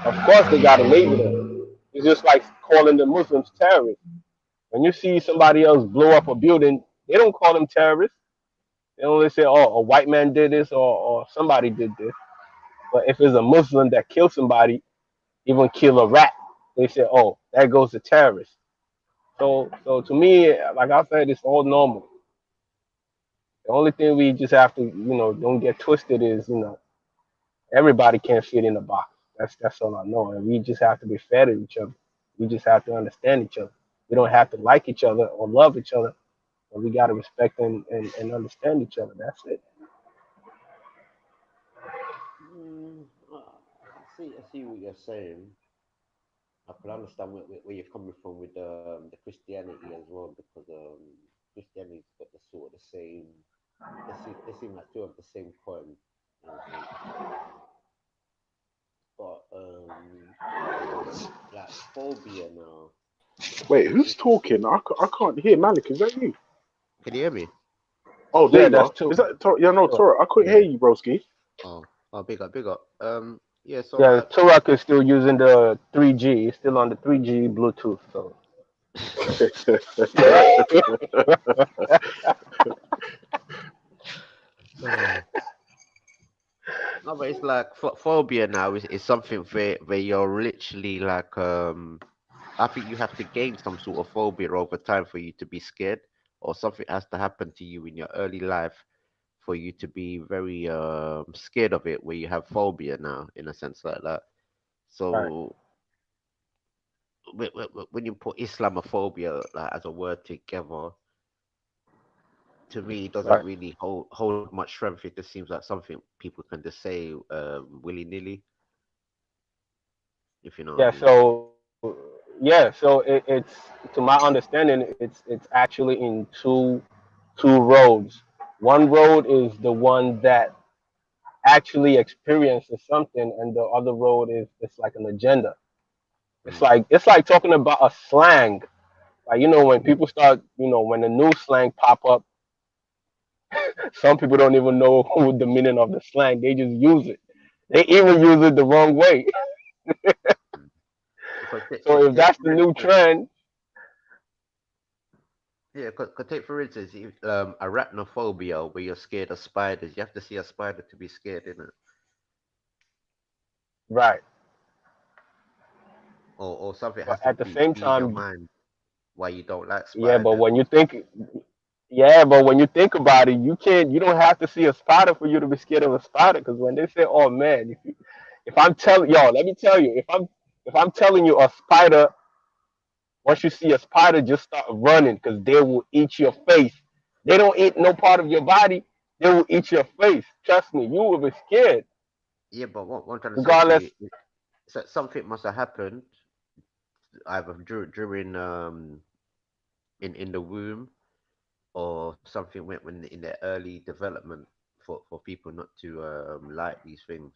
Of course, they got to label them. It's just like calling the Muslims terrorists. When you see somebody else blow up a building, they don't call them terrorists. They only say, "Oh, a white man did this," or "somebody did this." But if it's a Muslim that kills somebody, even kill a rat, they say, "Oh, that goes to terrorists." So to me, like I said, it's all normal. The only thing we just have to, don't get twisted is, everybody can't fit in a box. That's all I know, and we just have to be fair to each other. We just have to understand each other. We don't have to like each other or love each other, but we got to respect and understand each other. That's it. I see what you're saying. I can understand where you're coming from with the Christianity as well, because Christianity's got the sort of the same. They seem like two of the same coin, in a sense. But like phobia now. Wait, who's talking? I can't hear. Malik, is that you? Can you hear me? Oh, there Yeah, you that's are. true. Is that yeah? No, Sure. Tora. I couldn't hear Yeah. you, broski. Oh, big up, big up. Yeah. So Yeah, like, Turok is still using the 3G. It's still on the 3G Bluetooth. So. no, but it's like phobia now is something where you're literally like I think you have to gain some sort of phobia over time for you to be scared, or something has to happen to you in your early life for you to be very scared of it, where you have phobia now, in a sense like that. Right. So when you put Islamophobia like as a word together, to me, it doesn't Right. really hold much strength. It just seems like something people can just say willy nilly, if you know what I Yeah. mean. So it's to my understanding, it's actually in two roads. One road is the one that actually experiences something, and the other road is it's like an agenda. Mm. It's like talking about a slang. Like when people start, when the new slang pop up, some people don't even know who the meaning of the slang. They just use it. They even use it the wrong way. Mm. Because So if take that's the for new instance, trend, yeah, cause take for instance, if, arachnophobia, where you're scared of spiders. You have to see a spider to be scared, innit? right? Or something But has to at the same be in your time, mind why you don't like yeah. But spiders. when you think, yeah, but when you think about it, you don't have to see a spider for you to be scared of a spider. Because when they say, "Oh man," if I'm telling y'all, let me tell you, if I'm telling you a spider, once you see a spider, just start running because they will eat your face. They don't eat no part of your body. They will eat your face. Trust me, you will be scared. Yeah, but what I'm trying to say to Regardless, you is that something must have happened either during in the womb, or something went when in their early development for people not to like these things.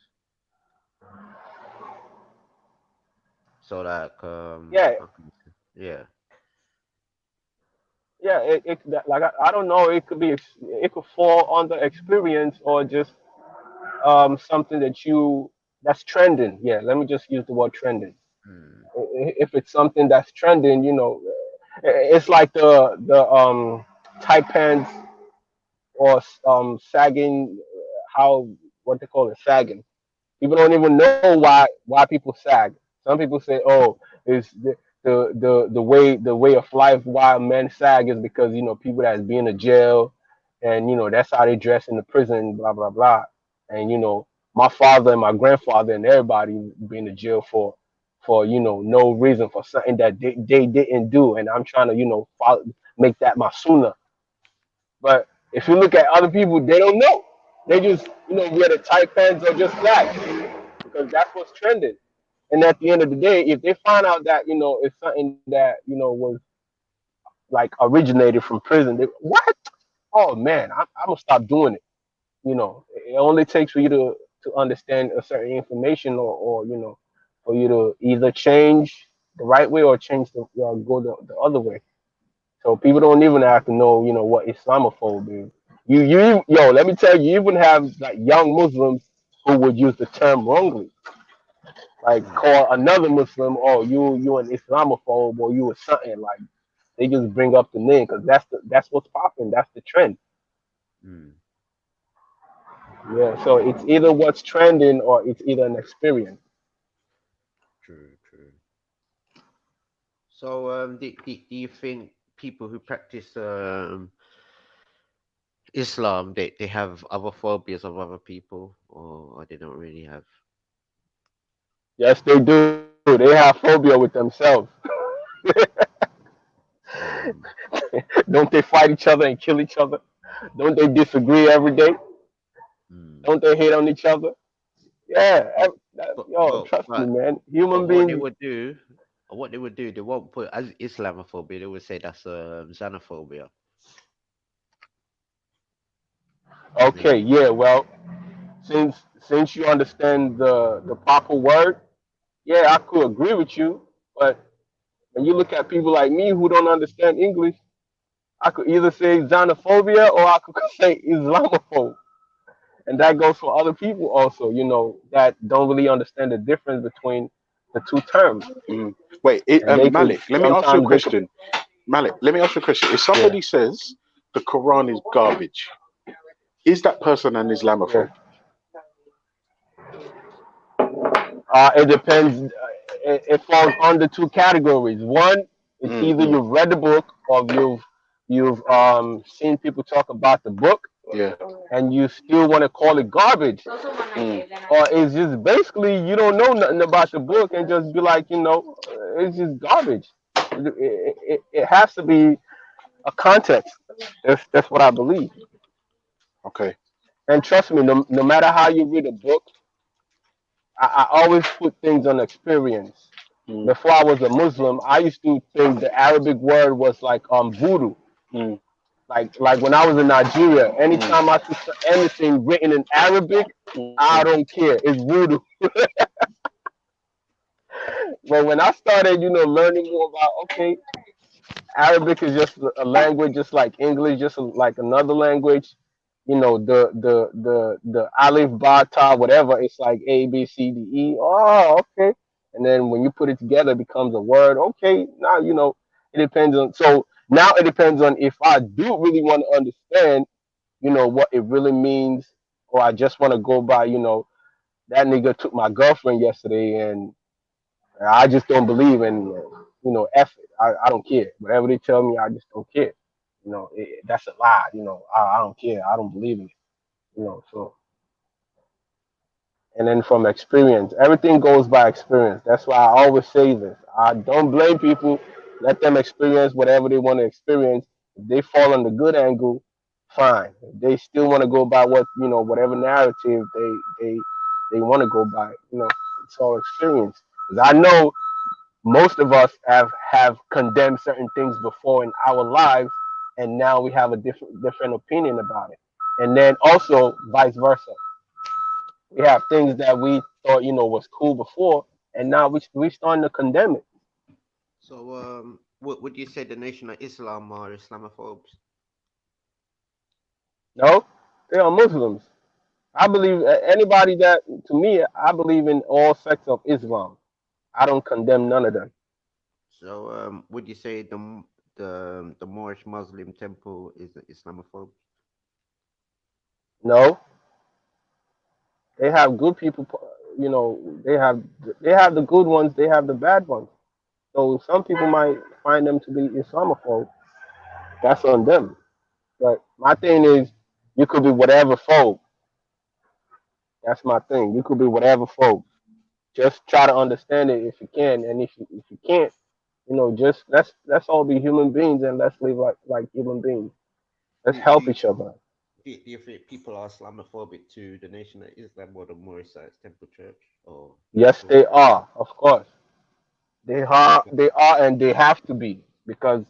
So like Yeah, how can I say- yeah. yeah. Like I don't know. It could be it could fall under experience or just something that's trending. Yeah, let me just use the word trending. Mm, If it's something that's trending, it's like the tight pants or sagging, how what they call it, sagging. People don't even know why people sag. Some people say, "Oh, it's the way of life why men sag is because people that's been in jail, and that's how they dress in the prison, blah blah blah." And my father and my grandfather and everybody been in jail for no reason for something that they didn't do, and I'm trying to follow, make that my sunnah. But if you look at other people, they don't know. They just wear the tight pants or just black because that's what's trending. And at the end of the day, if they find out that it's something that was like originated from prison, they what? Oh man, I'm gonna stop doing it. It only takes for you to understand a certain information, or for you to either change the right way or change go the other way. So people don't even have to know what Islamophobe is. Yo, let me tell you, you even have like young Muslims who would use the term wrongly, like mm, call another Muslim, oh you an Islamophobe or you or something like. They just bring up the name because that's what's popping. That's the trend. mm. Yeah. So it's either what's trending or it's either an experience. True, true. So do you think people who practice Islam, they have other phobias of other people, or they don't really have? Yes, they do. They have phobia with themselves. Mm, Don't they fight each other and kill each other? Don't they disagree every day? mm. Don't they hate on each other? Yeah. But Yo, trust me, man. but Human what they beings. would do, they won't put as Islamophobia. They would say that's xenophobia. Okay. Yeah. Yeah. Well, since you understand the proper word, yeah, I could agree with you. But when you look at people like me who don't understand English, I could either say xenophobia or I could say Islamophobe. And that goes for other people also, that don't really understand the difference between the two terms. Mm. Wait, And they could Malik, let me ask you a sometimes they could question. Malik, let me ask you a question. If yeah, somebody says the Quran is garbage, is that person an yeah. Islamophobe? It depends. It falls under two categories. One, it's either Mm-hmm. you've read the book or you've seen people talk about the book, Yeah. and you still want to call it garbage, Mm. or it's just basically you don't know nothing about the book and just be like, it's just garbage. It has to be a context. That's what I believe. Okay. And trust me, no matter how you read a book, I always put things on experience. Mm. Before I was a Muslim, I used to think the Arabic word was like voodoo. Mm. Like when I was in Nigeria, Mm. anytime I see anything written in Arabic, I Mm. don't care. It's voodoo. But when I started, learning more about, okay, Arabic is just a language, just like English, just like another language. The Alif, Ba, Ta, whatever. It's like A, B, C, D, E. Oh, okay. And then when you put it together, it becomes a word. Okay, now it depends on. So now it depends on if I do really want to understand, what it really means, or I just want to go by, that nigga took my girlfriend yesterday, and I just don't believe in, F it. I don't care. Whatever they tell me, I just don't care. That's a lie. I don't care. I don't believe in it. So, and then from experience, everything goes by experience. That's why I always say this. I don't blame people. Let them experience whatever they want to experience. If they fall on the good angle, fine. If they still want to go by whatever narrative they want to go by, it's all experience. 'Cause I know most of us have condemned certain things before in our lives, and now we have a different opinion about it. And then also vice versa, we have things that we thought was cool before, and now we starting to condemn it. So, what would you say the Nation of Islam are Islamophobes? No, they are Muslims. I believe anybody that, to me, I believe in all sects of Islam. I don't condemn none of them. So, would you say the Moorish Muslim temple is Islamophobe? No, they have good people. You know, they have the good ones. They have the bad ones. So some people might find them to be Islamophobe. That's on them. But my thing is, you could be whatever phobe. That's my thing. You could be whatever phobe. Just try to understand it if you can, and if you can't, you know, just let's all be human beings and let's live like human beings. Let's Do, do, help you, each other. do you think people are Islamophobic to the Nation of Islam or the Moorish Temple Church? Or Yes, or they are. Of course, they are. They are, and they have to be because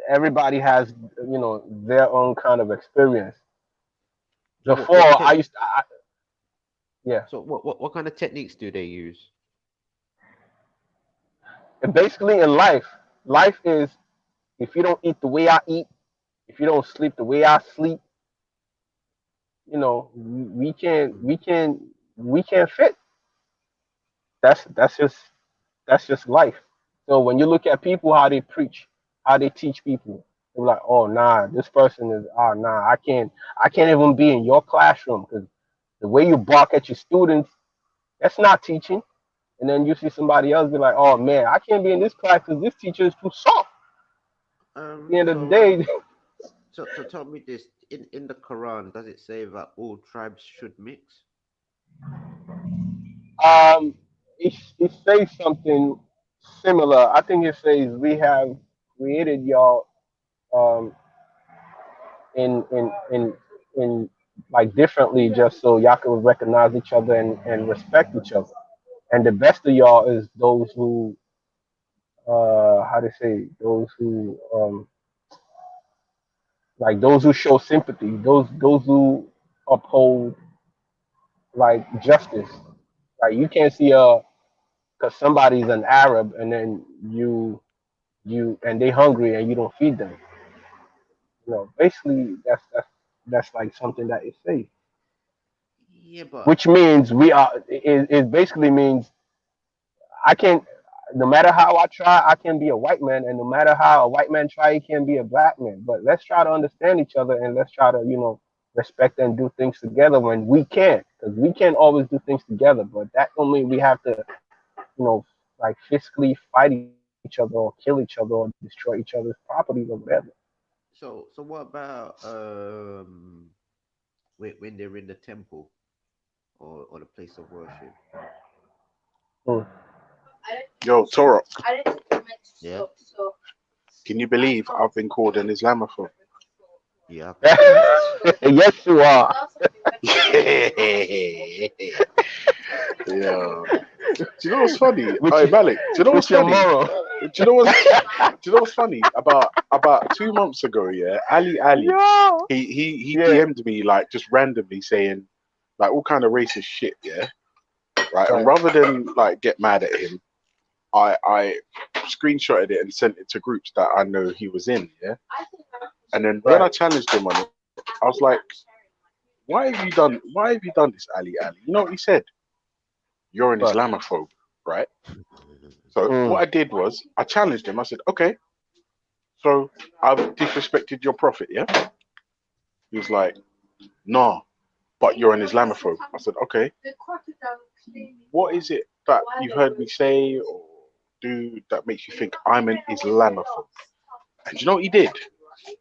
everybody has, you know, their own kind of experience. so Before what I tech? used to, yeah. So what kind of techniques do they use? And basically in life is if you don't eat the way I eat, if you don't sleep the way I sleep, you know, we can't fit. That's that's just life. So when you look at people, how they preach, how they teach people, they're like, oh nah, this person is nah, I can't even be in your classroom because the way you bark at your students, that's not teaching. And then you see somebody else be like, oh man, I can't be in this class because this teacher is too soft. At the end of the So day, so tell me this: in the Quran, does it say that all tribes should mix? um, it says something similar. I think it says we have created y'all um, in like differently just so y'all can recognize each other and respect each other. And the best of y'all is those who how to say those who like those who show sympathy, those who uphold like justice. Like you can't see because somebody's an Arab and then you and they hungry and you don't feed them. You know, basically that's like something that is safe. Yeah, but Which means it basically means I can no matter how I try, I can be a white man, and no matter how a white man try, he can be a black man. But let's try to understand each other and let's try to, you know, respect and do things together when we can, because we can't always do things together. But that don't mean we have to, you know, like physically fight each other or kill each other or destroy each other's properties or whatever. so what about when they're in the temple or the place of worship? Hmm. Yo, Torok, Yeah, can you believe I've been called an Islamophobe? yeah, I can believe. Yes, you are. Yeah. Do you know what's funny? With Hey your, Malik, do you know what's with your funny? moral. Do you know what's do you know what's funny? About 2 months ago, yeah, Ali, Yo. he Yeah. DM'd me like just randomly saying like all kind of racist shit, yeah. Right. And Right. rather than like get mad at him, I screenshotted it and sent it to groups that I know he was in, yeah. And then when I Right. challenged him on it, I was like, why have you done this, Ali? You know what he said? You're an Right. Islamophobe, right? So what Mm. I did was I challenged him. I said, okay, so I've disrespected your prophet, yeah? He was like, no, but you're an Islamophobe. I said, okay, what is it that you've heard me say or do that makes you think I'm an Islamophobe? And you know what he did?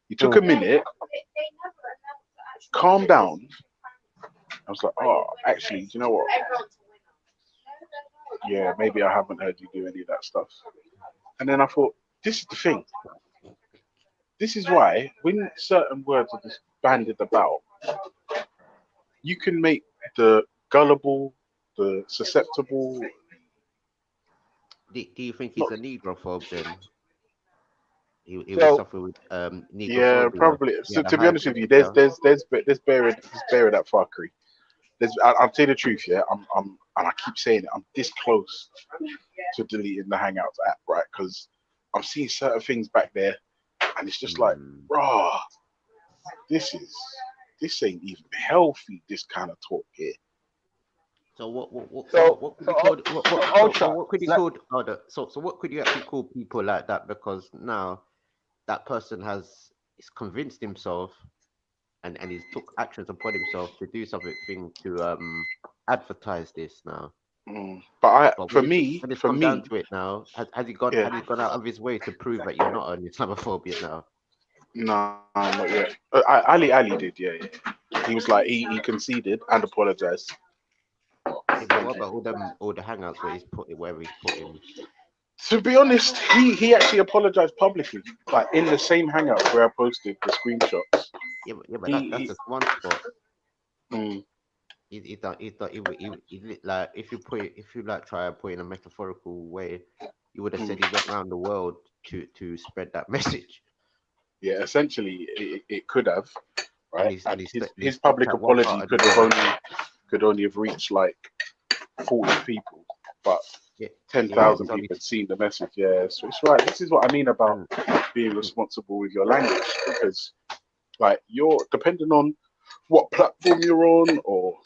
He took a Mm. minute, calmed down. I was like, oh, actually, do you know what? Yeah, maybe I haven't heard you do any of that stuff. And then I thought, this is the thing. This is why when certain words are just bandied about, you can make the gullible, the susceptible, Do you think he's not a negrophobe then? He was So suffering with yeah, negrophobia. probably. He So had a to be high honest with blood you, pressure. there's bearing that fuckery. I'll tell you the truth, yeah. And I keep saying it. I'm this close to deleting the Hangouts app, right? Because I'm seeing certain things back there, and it's just like, rah, this ain't even healthy. This kind of talk here. So what So could you call so Ultra, what could you like, call so what could you actually call people like that? Because now that person has convinced himself and he's took actions upon himself to do something to advertise this now. But But for when it's come down me, to it now, has yeah, he gone out of his way to prove that you're not an Islamophobic now? no, not yet. Ali did, yeah. He was like he conceded and apologized. Yeah, but what about all the hangouts where he's put in? To be honest, he actually apologized publicly, like in the same hangout where I posted the screenshots. Yeah, but that's He just one spot. mm, He like if you like try and put it in a metaphorical way, you would have said mm. he went around the world to spread that message. Yeah, essentially it could have, And right? And he his stopped public at one part apology of the could only have reached like 40 people, but yeah, 10,000 it's only people had seen the message. Yeah, so it's right. This is what I mean about and being responsible with your language, because like you're depending on what platform you're on, or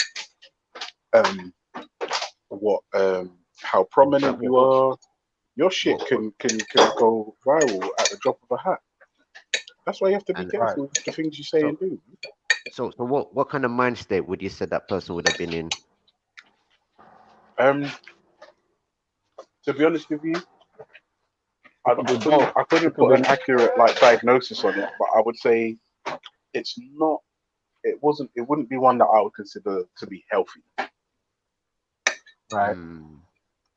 um what how prominent you are, your shit what can go viral at the drop of a hat. That's why you have to be and right. careful with the things you say so and do. so what kind of mind state would you say that person would have been in? Um, to be honest with you, It could be both. I couldn't It could put be an accurate like diagnosis on it, but I would say it's not. It wouldn't be one that I would consider to be healthy. right. Hmm.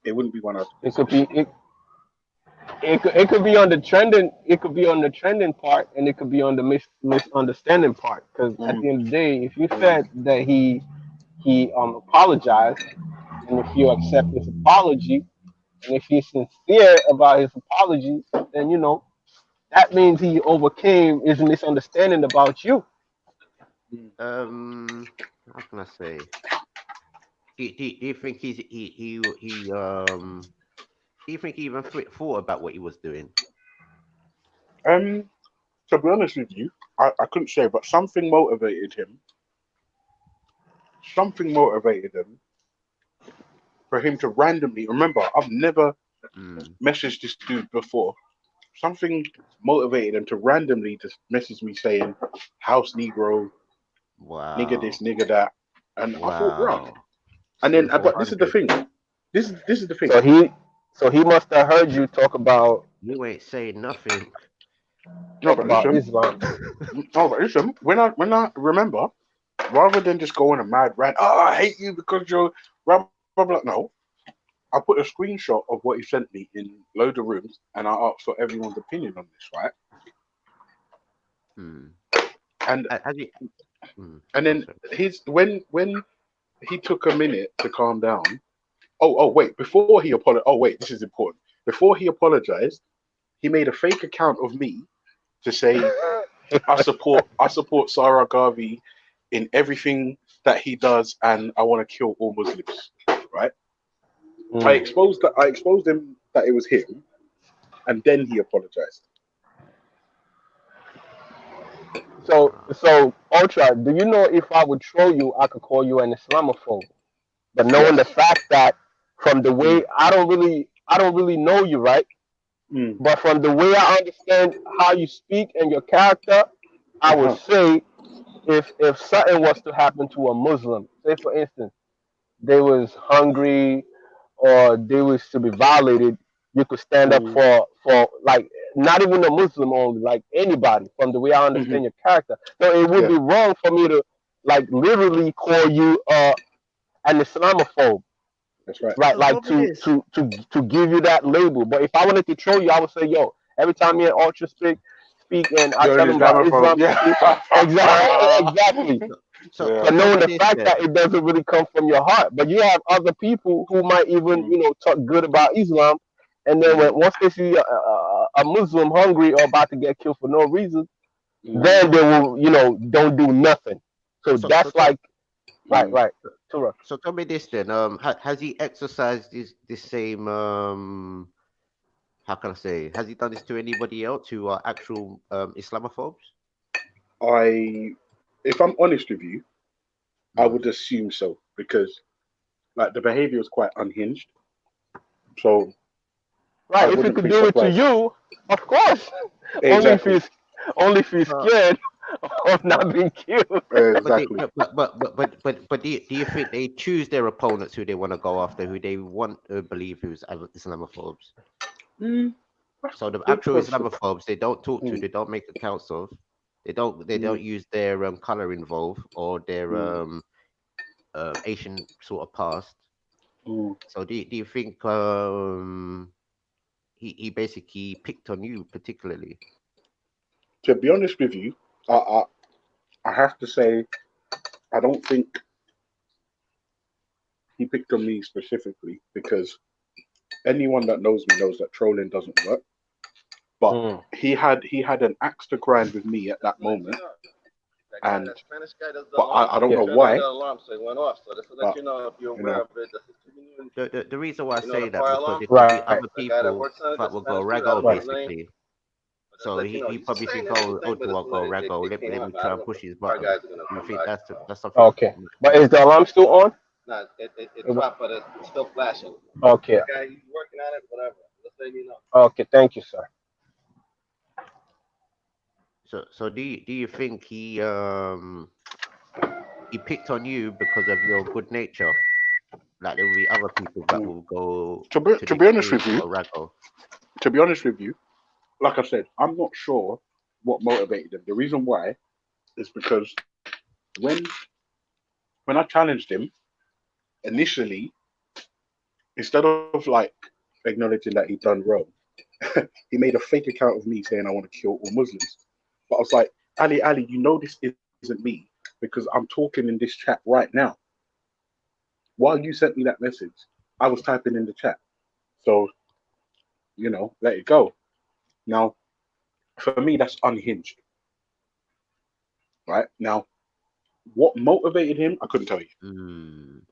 It wouldn't be one I'd It could consider. be it could be on the trending. It could be on the trending part, and it could be on the misunderstanding part. Because at Mm, the end of the day, if you said that he apologized, and if you accept his apology, and if he's sincere about his apology, then that means he overcame his misunderstanding about you. mm, How can I say? Do you think do you think he even thought about what he was doing? Um, to be honest with you, I couldn't say, but something motivated him. Something motivated him for him to randomly. Remember, I've never Hmm. messaged this dude before. Something motivated him to randomly just message me saying, "House Negro, nigga this, Wow. nigga that," and I thought, "Bruh." Wow. And Still then, but this is the 400. thing. This is the thing. So he must have heard you talk about You ain't saying nothing. No, but listen. Islam. No, but listen. When I remember, rather than just go on a mad rant, oh, I hate you because you're blah blah blah. No, I put a screenshot of what he sent me in load of rooms, and I asked for everyone's opinion on this, right? Hmm. And Has he? Hmm. and Oh, then sorry. his when he took a minute to calm down. Oh wait, before he apologized. Oh wait, this is important. Before he apologized, he made a fake account of me to say I support Sarah Garvey in everything that he does, and I want to kill all Muslims. Right? I Mm. exposed him that it was him, and then he apologized. So Ultra, do you know if I would troll you, I could call you an Islamophobe? But knowing the Yes. fact that from the Mm, way I don't really know you, right? mm, But from the way I understand how you speak and your character, I would uh-huh. say if something was to happen to a Muslim, say for instance, they was hungry or they was to be violated, you could stand up Mm, for like not even a Muslim only, like anybody from the way I hmm. understand your character. So it would Yeah, be wrong for me to like literally call you an Islamophobe, that's right. right? So Like tell me to this. to to give you that label. But if I wanted to troll you, I would say, yo, every time me and Ultra speak and I You're an tell him about Islamophobe. Islam Yeah. history, exactly. So Yeah. But tell knowing me the this fact that then. it doesn't really come from your heart, but you have other people who might even, Mm, talk good about Islam, and then mm, once they see a Muslim hungry or about to get killed for no reason, mm, then they will, don't do nothing. So So that's like, Right. Tura. So tell me this then. Has he exercised this same how can I say? Has he done this to anybody else who are actual Islamophobes? If I'm honest with you, I Mm. would assume so because like the behavior was quite unhinged. So I Right. If he wouldn't could be do it to surprised. you, of course. Exactly. Only if he's Uh, scared of but not being killed. but they, Exactly. but do you think they choose their opponents who they want to go after, who they want to believe who's Islamophobes? Mm, that's So a the good actual question. Islamophobes they don't talk to, Mm, they don't make accounts of, they don't mm, use their color involved or their mm, Asian sort of past. mm. So do you think he basically picked on you particularly? To be honest with you, I have to say I don't think he picked on me specifically because anyone that knows me knows that trolling doesn't work. But Mm. he had an axe to grind with me at that moment, and but I don't Yeah. know why. But you know, The reason why I say that because it could be Right. other people that will go raggo Right. basically. So he probably think, oh, do I go raggo? Let me try and push his button. Do you think that's something Okay. that might But be? is the alarm still on? Okay. Okay. Thank you, sir. So do you think he picked on you because of your good nature? Like there will be other people that mm. will go to To the be honest extreme with to you, go raggo. like I said, I'm not sure what motivated him. The reason why is because when when I challenged him initially, instead of like acknowledging that he'd done wrong, he made a fake account of me saying I want to kill all Muslims. But I was like, Ali, you know this isn't me because I'm talking in this chat right now. While you sent me that message, I was typing in the chat. So, let it go. Now, for me, that's unhinged, right? Now, what motivated him, I couldn't tell you. Mm.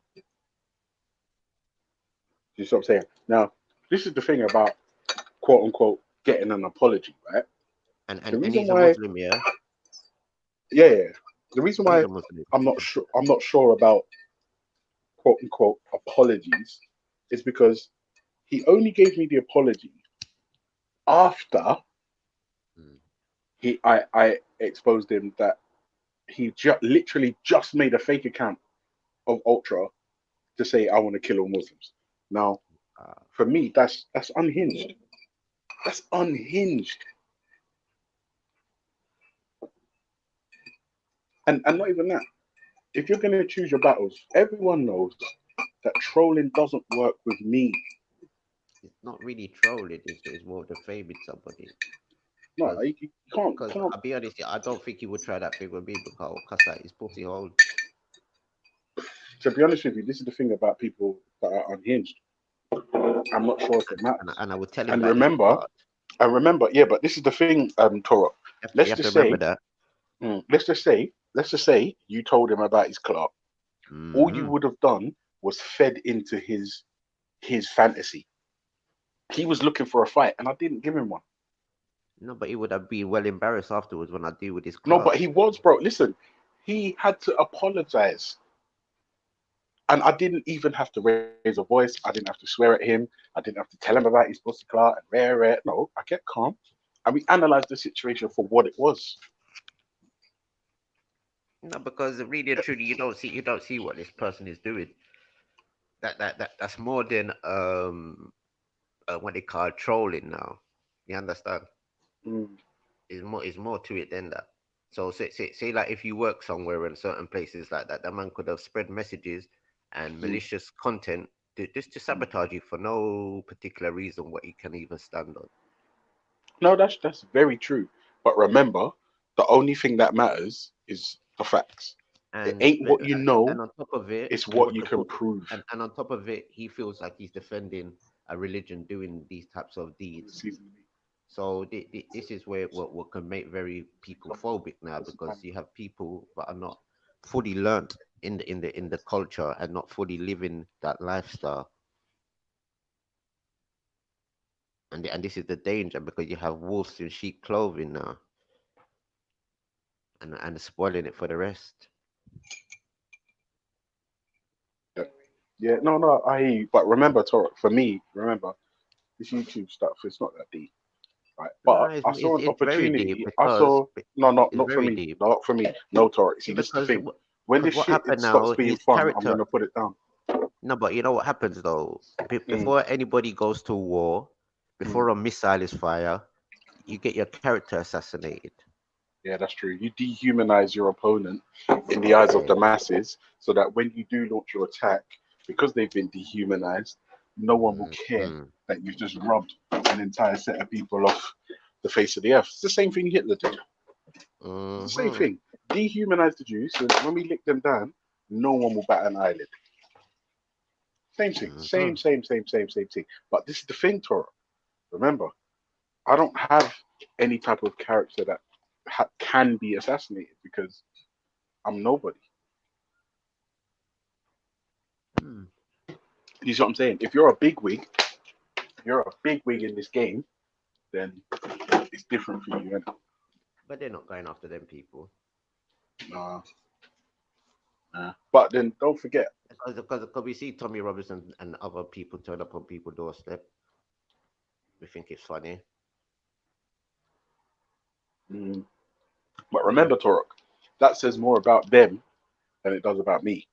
You see what I'm saying? Now, this is the thing about quote unquote getting an apology, right? The And reason he's a why, Muslim, yeah. yeah, the reason He's why a Muslim. I'm not sure about quote unquote apologies is because he only gave me the apology after Mm. I exposed him that he literally just made a fake account of Ultra to say I want to kill all Muslims. Now, Uh, for me, that's unhinged. That's unhinged, and not even that. If you're gonna choose your battles, everyone knows that trolling doesn't work with me. it's not really trolling. It's more defaming somebody. No, you Because can't. I'll be honest, I don't think he would try that thing with me because like his pussy hole. To be honest with you, this is the thing about people that are unhinged. I'm not sure if it matters. And I would tell him And that in remember, part. yeah, but this is the thing, Toro. You Let's have to just remember say, that. let's just say you told him about his club. All you Hmm. would have done was fed into his fantasy. He was looking for a fight, and I didn't give him one. No, but he would have been well embarrassed afterwards when I deal with his No, club. but he was, bro. Listen, he had to apologize. And I didn't even have to raise a voice. I didn't have to swear at him. I didn't have to tell him about his pussy clout and rare. No, I kept calm. And we analyzed the situation for what it was. No, because really and truly, you don't see what this person is doing. That's more than what they call trolling now. You understand? Mm, Is more to it than that. So say like if you work somewhere in certain places like that, that man could have spread messages and mm, malicious content just to mm. sabotage you for no particular reason what you can even stand on. No, that's very true. But remember, the only thing that matters is the facts. It And ain't what you know, and on top of it, it's what you to can put prove. and on top of it, he feels like he's defending a religion doing these types of deeds. So this is where what can make very people phobic now because you have people that are not fully learnt in the culture and not fully living that lifestyle. And this is the danger, because you have wolves in sheep clothing now, and spoiling it for the rest. Yeah, no, I hear you. But remember, Torah, for me, remember, this YouTube stuff, it's not that deep, right? No, But no, I saw an it's very deep, opportunity. I saw, no, it's not for very me. deep. Not for me. No, Torah. See, Yeah, this is the because thing. When this what shit it happened stops now, being his fun, I'm character. going to put it down. No, but you know what happens though? Mm, Before anybody goes to war, mm. before a missile is fired, you get your character assassinated. Yeah, that's true. You dehumanize your opponent in the eyes of Yeah. the masses so that when you do launch your attack, because they've been dehumanized, no one will care Mm-hmm. that you've just robbed an entire set of people off the face of the earth. It's the same thing Hitler did. It's the same Mm-hmm. thing. Dehumanize the Jews, so when we lick them down, no one will bat an eyelid. Same thing. Mm-hmm. Same thing. But this is the thing, Torah. Remember, I don't have any type of character that can be assassinated because I'm nobody. Mm. You see what I'm saying? If you're a bigwig, if you're a bigwig in this game, then it's different for you. But they're not going after them people. Nah, nah. But then don't forget. Because we see Tommy Robinson and other people turn up on people's doorstep. We think it's funny. Mm, but remember, Torok, that says more about them than it does about me.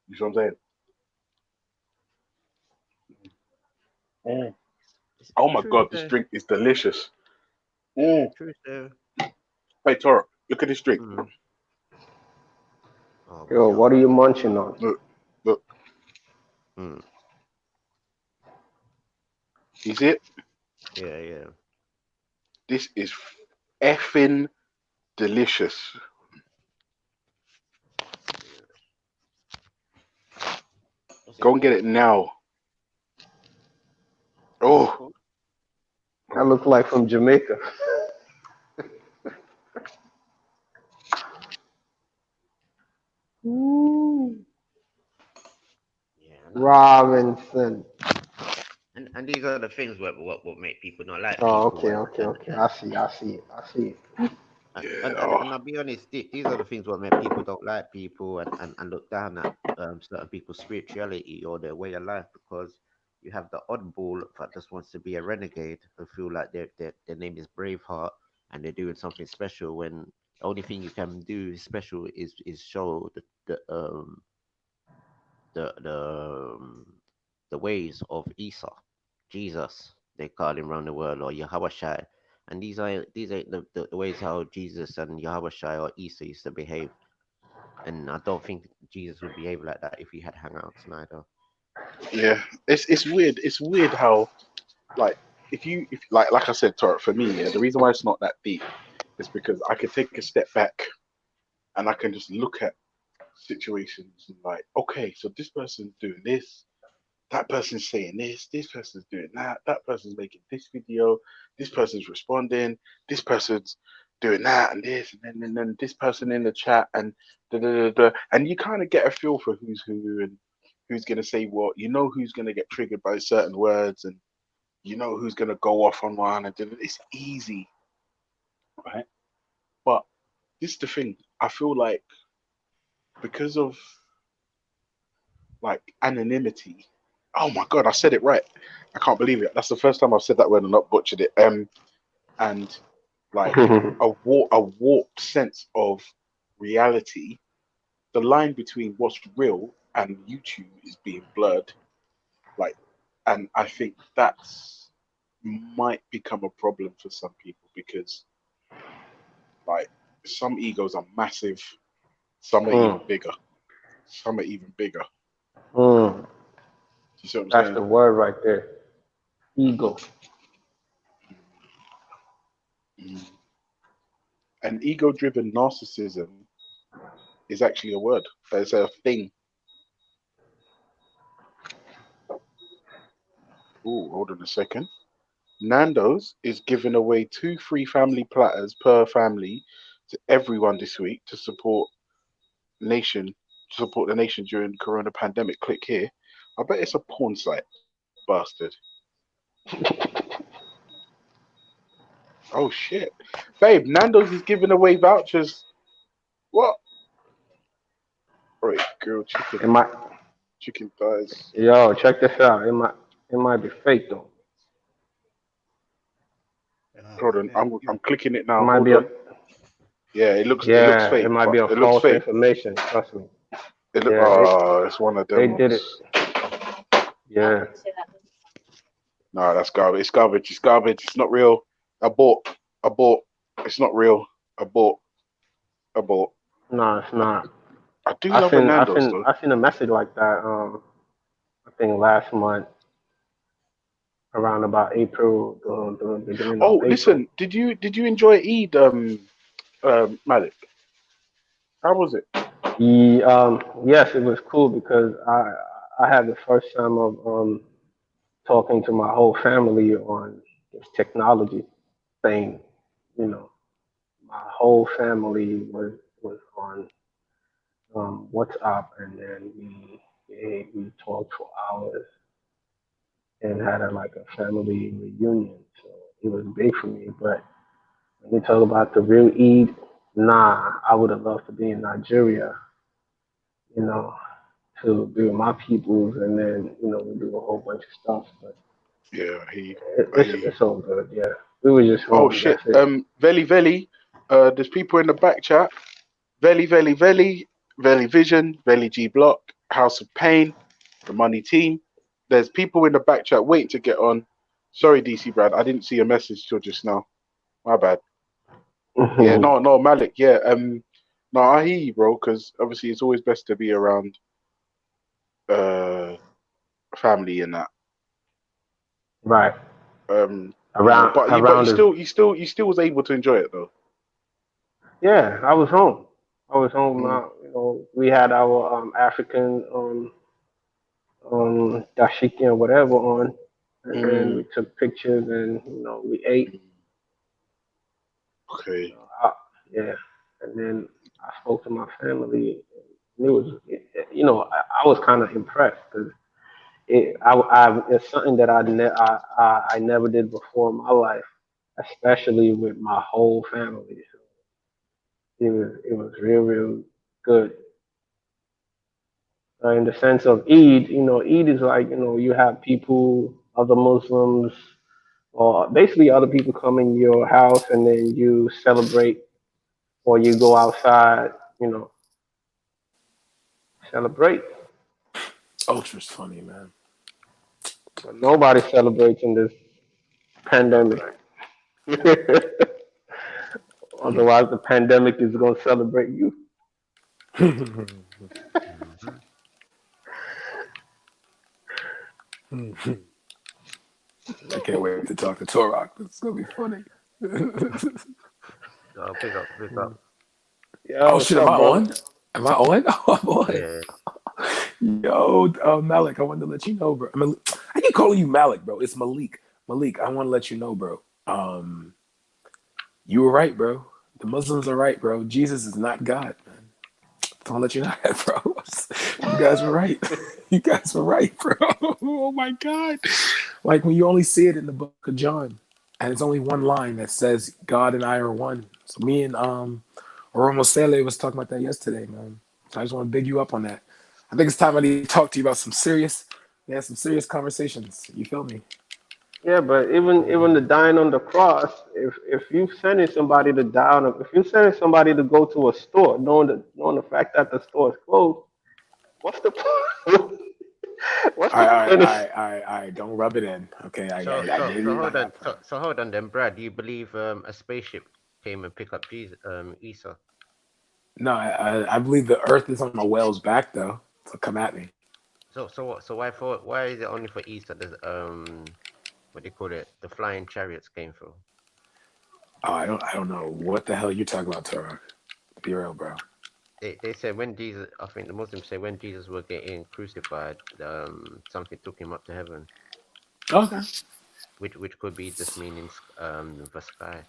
You see what I'm saying? Mm. Oh my Truth God, this there. drink is delicious. Mm. Truth there. Hey, Torok, look at this drink. Mm. Oh, Yo, yo. what are you munching on? Look. Mm. You see it? Yeah, yeah. This is effing delicious. What's it Go and get called? it now. What's it Oh, called? I look like from Jamaica. Ooh, Yeah, Robinson. and these are the things what make people not like Oh, people, okay, okay, okay. I see, I see it. I see it. yeah. and I'll be honest, these are the things what make people don't like people, and look down at certain people's spirituality or their way of life, because you have the oddball that just wants to be a renegade and feel like their name is Braveheart and they're doing something special, when the only thing you can do special is show the ways of Isa, Jesus, they call him around the world, or Yahweh. And these are the ways how Jesus and Yahweh or Isa used to behave. And I don't think Jesus would behave like that if he had hangouts neither. Yeah. It's weird. It's weird how like if like I said, Torah, for me, yeah, the reason why it's not that deep is because I could take a step back and I can just look at situations and like, okay, so this person's doing this, that person's saying this person's doing that, that person's making this video, this person's responding, this person's doing that and this, and then this person in the chat and and you kind of get a feel for who's who and who's gonna say what. You know who's gonna get triggered by certain words, and you know who's gonna go off on one, and it's easy, right? But this is the thing. I feel like because of like anonymity. Oh my God, I said it right. I can't believe it. That's the first time I've said that word and not butchered it. And like a warped sense of reality. The line between what's real and YouTube is being blurred. Like, and I think that's might become a problem for some people because like some egos are massive, some are even Mm, bigger, some are even bigger. mm. You see what I'm That's saying? the word right there. Ego. Mm. And ego-driven narcissism is actually a word. It's a thing. Oh, hold on a second. Nando's is giving away 2 free family platters per family to everyone this week to support Nation support the nation during the corona pandemic. Click here. I bet it's a porn site, bastard. Oh shit, babe! Nando's is giving away vouchers. What? Right, grilled chicken, It might. chicken thighs. Yo, check this out. It might be fake though. Hold on, I'm clicking it It now. might Hold be a on. Yeah, it looks yeah. It fake, might but be a it looks false fake. information. Trust me. It look. Yeah, Oh, it's one of they them did it. ones. Yeah. No, that's garbage. It's garbage. It's garbage. It's not real. I bought. It's not real. I bought. No, it's not. I do love a Nando's though. I seen a message like that. I think last month, around about April, the beginning of Oh, April. listen. Did you enjoy Eid, Malik? How was it? Yes, it was cool because I had the first time of talking to my whole family on this technology thing. You know, my whole family was on WhatsApp, and then we talked for hours and had like a family reunion. So it was big for me. But when you talk about the real Eid, nah, I would have loved to be in Nigeria. You know, to be with my peoples, and then we do a whole bunch of stuff. But Yeah, it's all good. Yeah, we were just Oh home. shit. That's it. Veli. There's people in the back chat. Veli Vision, Veli G Block, House of Pain, the Money Team. There's people in the back chat waiting to get on. Sorry, DC Brad, I didn't see a message till just now. My bad. Yeah, no, Malik. Yeah, no, I hear you, bro. Because obviously it's always best to be around family and that. Right. But you still was able to enjoy it though. Yeah, I was home. I was home. Mm. We had our African dashiki and whatever on, and then we took pictures and we ate. Okay. Yeah, and then I spoke to my family. And I was kind of impressed because it's something that I never did before in my life, especially with my whole family. So it was real good. In the sense of Eid, Eid is like you have people, other Muslims, or basically other people come in your house and then you celebrate, or you go outside, celebrate. Ultra's funny, man. But nobody celebrates in this pandemic. Otherwise, the pandemic is going to celebrate you. I can't wait to talk to Torok. It's gonna be funny. Pick up. Yo, Oh what's shit, up, am I brother? on? Am I on? Oh, I'm on. Yeah. Yo, Malik, I wanted to let you know, bro. I keep calling you Malik, bro. It's Malik. Malik, I want to let you know, bro. You were right, bro. The Muslims are right, bro. Jesus is not God, man. Don't let you know that, bro. You guys were right. You guys were right, bro. Oh my God. Like when you only see it in the book of John, and it's only one line that says God and I are one. So me and Oromo Sele was talking about that yesterday, man. So I just want to big you up on that. I think it's time I need to talk to you about some serious conversations. You feel me? Yeah, but even the dying on the cross, if you sending somebody to die on, if you sending somebody to go to a store, knowing the fact that the store is closed, what's the point? What's All the point? right. Don't rub it in. Okay, I So gave you my hold on. So hold on then, Brad. Do you believe a spaceship came and picked up Jesus, Isa? No, I believe the Earth is on my whale's back though. So come at me. So why is it only for Isa? There's what do you call it? The flying chariots came through. Oh, I don't know what the hell you're talking about, Torah. Be real, bro. They said when Jesus, I think the Muslims say when Jesus was getting crucified, something took him up to heaven. Okay. Which could be just meaning the sky.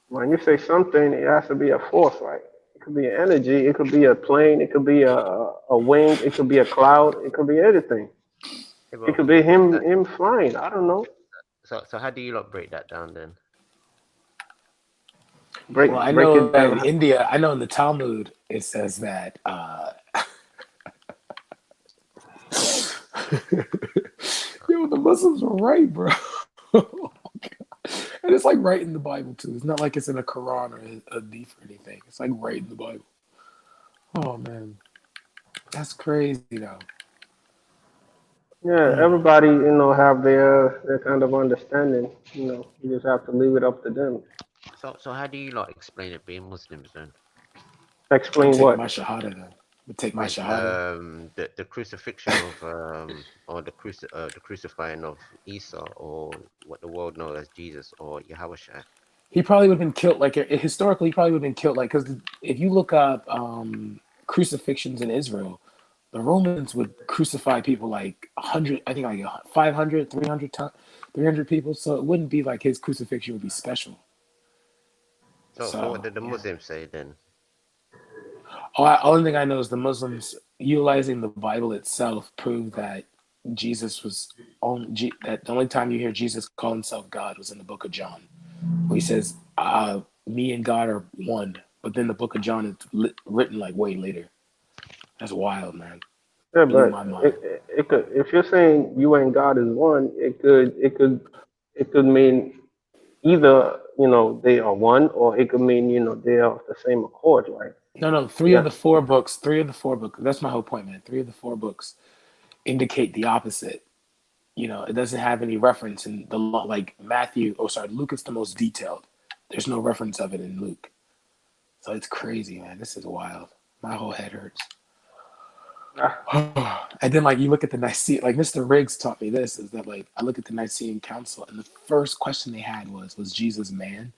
When you say something, it has to be a force, right? It could be energy. It could be a plane. It could be a wing. It could be a cloud. It could be anything. Yeah, It but could be what's that? him flying. I don't know. So how do you lot break that down then? Well, I Break know it that in down. India, I know in the Talmud it says that yo, the Muslims were right, bro. And it's like right in the Bible too. It's not like it's in a Quran or a Hadith or anything. It's like right in the Bible. Oh man, that's crazy though. Yeah, everybody, have their kind of understanding. You just have to leave it up to them. So how do you lot explain it being Muslims then? I'm Explain taking what? my shahada then. I'm take my Like shahada. the crucifixion of or the crucifying of Isa, or what the world knows as Jesus or Yahweh. He probably would have been killed. Like historically, he probably would have been killed. Like because if you look up crucifixions in Israel, the Romans would crucify people like 100, I think like 500, 300 times, 300 people. So it wouldn't be like his crucifixion would be special. So what So did the yeah. Muslims say then? Only thing I know is the Muslims utilizing the Bible itself prove that Jesus was that the only time you hear Jesus call himself God was in the book of John, where he says, "Me and God are one." But then the book of John is written like way later. That's wild, man. Yeah, Blew but my mind. it could. If you're saying you and God is one, it could mean either they are one, or it could mean they are of the same accord, right? No, three Yeah. of the four books. That's my whole point, man. 3 of the 4 books indicate the opposite. It doesn't have any reference in the law. Like Luke is the most detailed. There's no reference of it in Luke. So it's crazy, man. This is wild. My whole head hurts. And then, like, you look at the Nicene, like Mr. Riggs taught me this, is that, like, I look at the Nicene Council, and the first question they had was Jesus man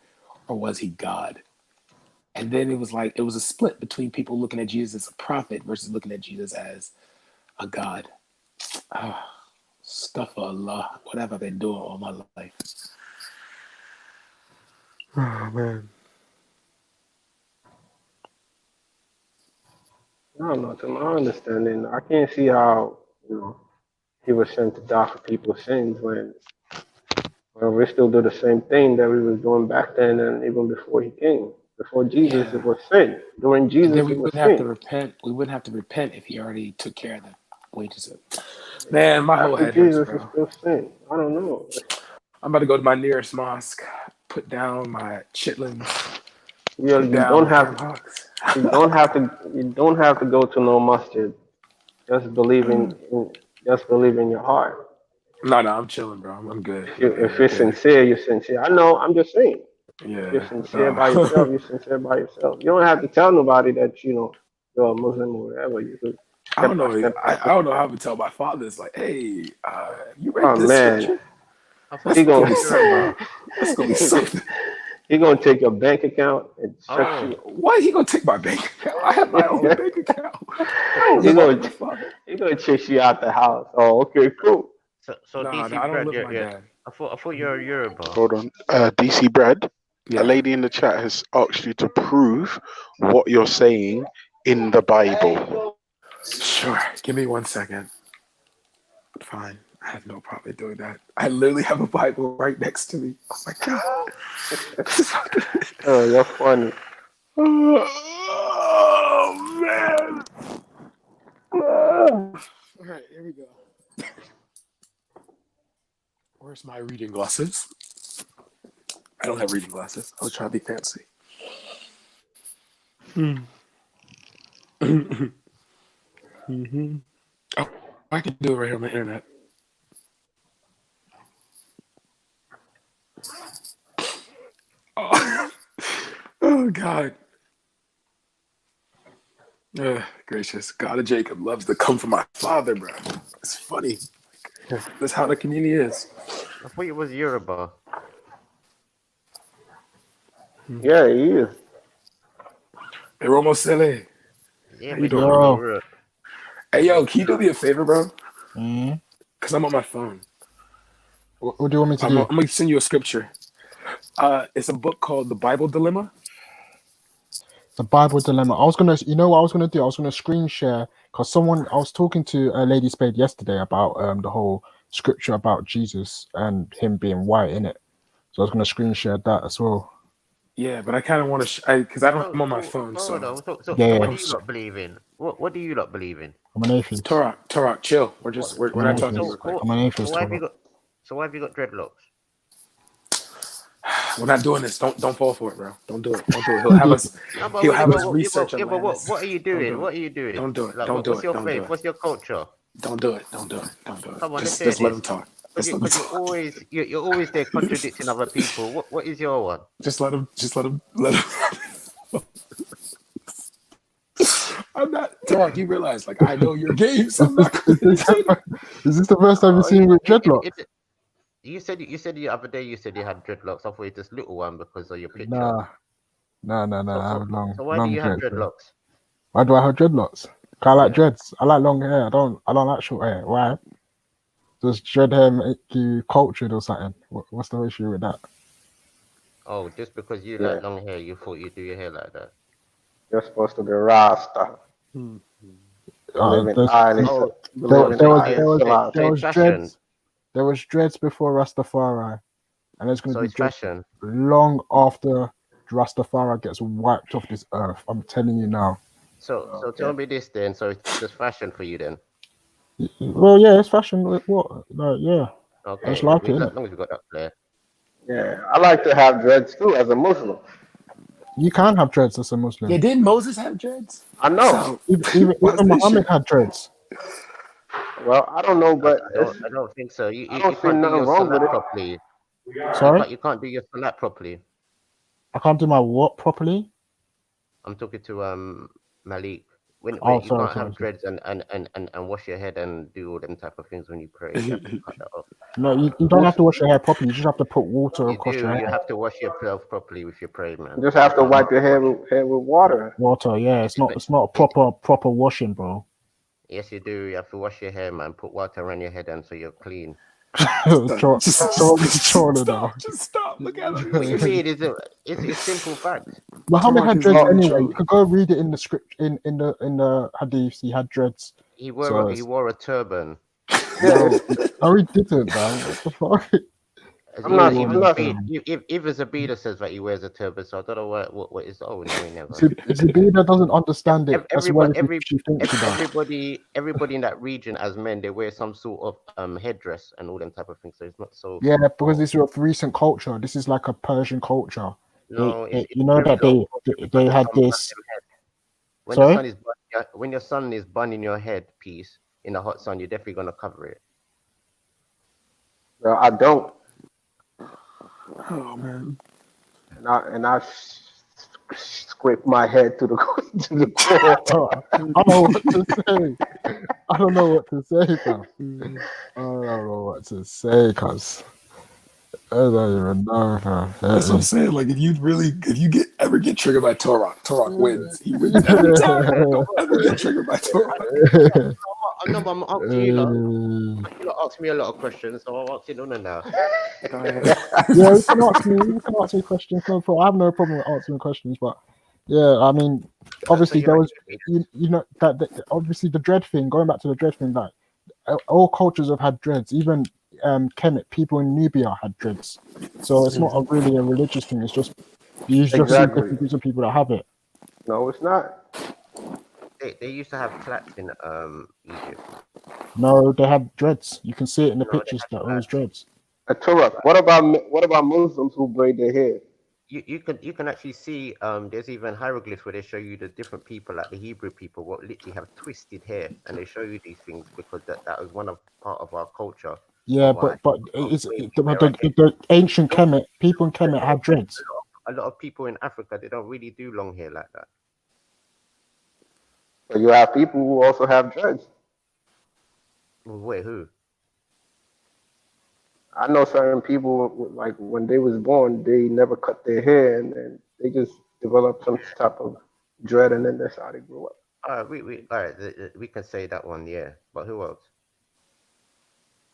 or was he God? And then it was a split between people looking at Jesus as a prophet versus looking at Jesus as a God. Stuff for Allah. What have I been doing all my life? Oh, man. I don't know. To my understanding, I can't see how he was sent to die for people's sins when we still do the same thing that we was doing back then and even before he came. Before Jesus, it was sin. During And Jesus, then we it was wouldn't have to sin. repent. We wouldn't have to repent if he already took care of the wages of. Man, my whole After head hurts, Jesus, it's bro. still sin. I don't know. I'm about to go to my nearest mosque, put down my chitlins, You, put you down don't my ham have hocks. you don't have to go to no masjid. Just believe in your heart. No, I'm chilling, bro. I'm good. If I'm you're good. sincere, you're sincere. I know. I'm just saying. If you're Yeah. sincere by yourself, you're sincere by yourself. You don't have to tell nobody that you're a Muslim or whatever. You could I don't step by know. step I practice. don't know how to tell my father. It's like, hey, you read Oh this man, scripture? I thought he you was gonna Yoruba. That's gonna be something. he gonna take your bank account and shut Oh, you. Why he gonna take my bank account? I have my own bank account. I don't he live under my gonna father. he gonna chase you out the house. Oh, okay, cool. so No, DC I don't Brad, live with my dad. I thought you're a Yoruba. Hold on. DC Bread, a Yeah. lady in the chat has asked you to prove what you're saying in the Bible. Sure. Give me 1 second. Fine. I have no problem doing that. I literally have a Bible right next to me. Oh my god. Oh, you're funny. Oh man. All right, here we go. Where's my reading glasses? I don't have reading glasses. I was trying to be fancy. Mm-hmm. Oh, I can do it right here on the internet. Oh, oh God. Gracious. God of Jacob loves to come from my father, bro. It's funny. That's how the community is. I thought you was Yoruba. Yeah, he is. Hey, Romo Sele. Yeah, How you but doing, you bro? were. Hey, yo, can you do me a favor, bro? Mm-hmm. Because I'm on my phone. What do you want me to I'm do? going to send you a scripture. It's a book called The Bible Dilemma. The Bible dilemma. I was gonna, you know what I was gonna do? I was gonna screen share because I was talking to a Lady Spade yesterday about the whole scripture about Jesus and him being white in it. So I was gonna screen share that as well. Yeah, but I kind of want to, because I'm on my So phone, hold so. on. So Yeah, what yeah. do you lot believe in? What do you lot believe in? I'm an atheist. Torok, chill. We're I'm not an talking to you atheist. real quick. I'm an atheist. So why have you got? So why have you got dreadlocks? We're not doing this. Don't fall for it, bro. Don't do it. Don't do it. He'll have us. No, but He'll have us but research Atlantis. what are you Don't doing? do it. What are you doing? Don't do it. Like, Don't do what's it. your Don't do faith? it. What's your culture? Don't do it. Don't do it. Don't do it. Come on, let's hear Just let him this. talk. Because you're always there contradicting other people. What is your one? Just let him. I'm not. Torok, you realize, like, I know your game, so I'm not going to say that. Is this the first time you've seen me with dreadlocks? You said the other day you said you had dreadlocks. I thought it was this little one because of your picture. Nah. I have So why do long you have dreads. dreadlocks? Why do I have dreadlocks? 'Cause I like dreads. I like long hair. I don't like short hair. Why? Does dread hair make you cultured or something? What's the issue with that? Oh, just because you Yeah. like long hair, you thought you do your hair like that. You're supposed to be Rasta. Living There's- highly. Oh, There was dreads. There was dreads before Rastafari, and there's going to So be it's dreads fashion. long after Rastafari gets wiped off this earth. I'm telling you now. So tell me this then. So it's just fashion for you then. Well, yeah, it's fashion. What? Like, yeah. Okay. I just like it. As Innit? long as we got that clear. Yeah, I like to have dreads too as a Muslim. You can have dreads as a Muslim. Yeah, didn't Moses have dreads? I know. Even Muhammad had dreads. Well, I don't know, but I don't think so. You I don't see can't do nothing your wrong with salat it. properly. Sorry? You can't do your salat properly. I can't do my what properly? I'm talking to Malik. When Oh, you sorry, can't have dreads and wash your head and do all them type of things when you pray. You have to cut that off. No, you don't have to wash your hair properly. You just have to put water across your You hair. have to wash yourself properly with your prayer, man. You just have to wipe your hair with water. Water, yeah. It's not a proper washing, bro. Yes, you do. You have to wash your hair, man. Put water around your head and so you're clean. Just stop. Look at him. What you mean? It's simple fact. Muhammad had dreads anyway. You could go read it in the script in the hadiths. He had dreads. He wore a turban. No, he didn't, man. What the fuck? Even Zabida says that he wears a turban, so I don't know what is. Oh no, he never. Zabida doesn't understand it as well as she thinks she does. Everybody in that region, as men, they wear some sort of headdress and all them type of things. So it's not so. Yeah, because this is a recent culture. This is like a Persian culture. No, you know that they had this. When when your sun is burning your head piece in the hot sun, you're definitely gonna cover it. No, I don't. Oh man. And I scrape my head to the core. I don't know what to say. I don't know what to say, fam. I don't know what to say, cuz I don't even know, fam. That's what I'm saying. Like, if you ever get triggered by Torok wins. He wins every time. Don't ever get triggered by Torok. No, but I'm asking you lot. You lot ask me a lot of questions, so I'll ask you none now. Yeah, you can ask me questions. No problem. I have no problem with answering questions, but yeah, I mean, obviously there was, you know, that obviously the dread thing. Going back to the dread thing, like all cultures have had dreads. Even Kemet, people in Nubia had dreads. So it's not really a religious thing. It's just you just see different groups of people that have it. No, it's not. They used to have plaits in Egypt. No, they had dreads. You can see it in the pictures that it was dreads. Torok, what about Muslims who braid their hair? You can actually see there's even hieroglyphs where they show you the different people, like the Hebrew people, what literally have twisted hair, and they show you these things because that was one of part of our culture. Yeah, but the ancient Kemet, people in Kemet had dreads. A lot of people in Africa, they don't really do long hair like that. But you have people who also have dreads. Wait, who? I know certain people, like when they was born, they never cut their hair, and then they just developed some type of dread, and then that's how they grew up. All right, we can say that one, yeah. But who else?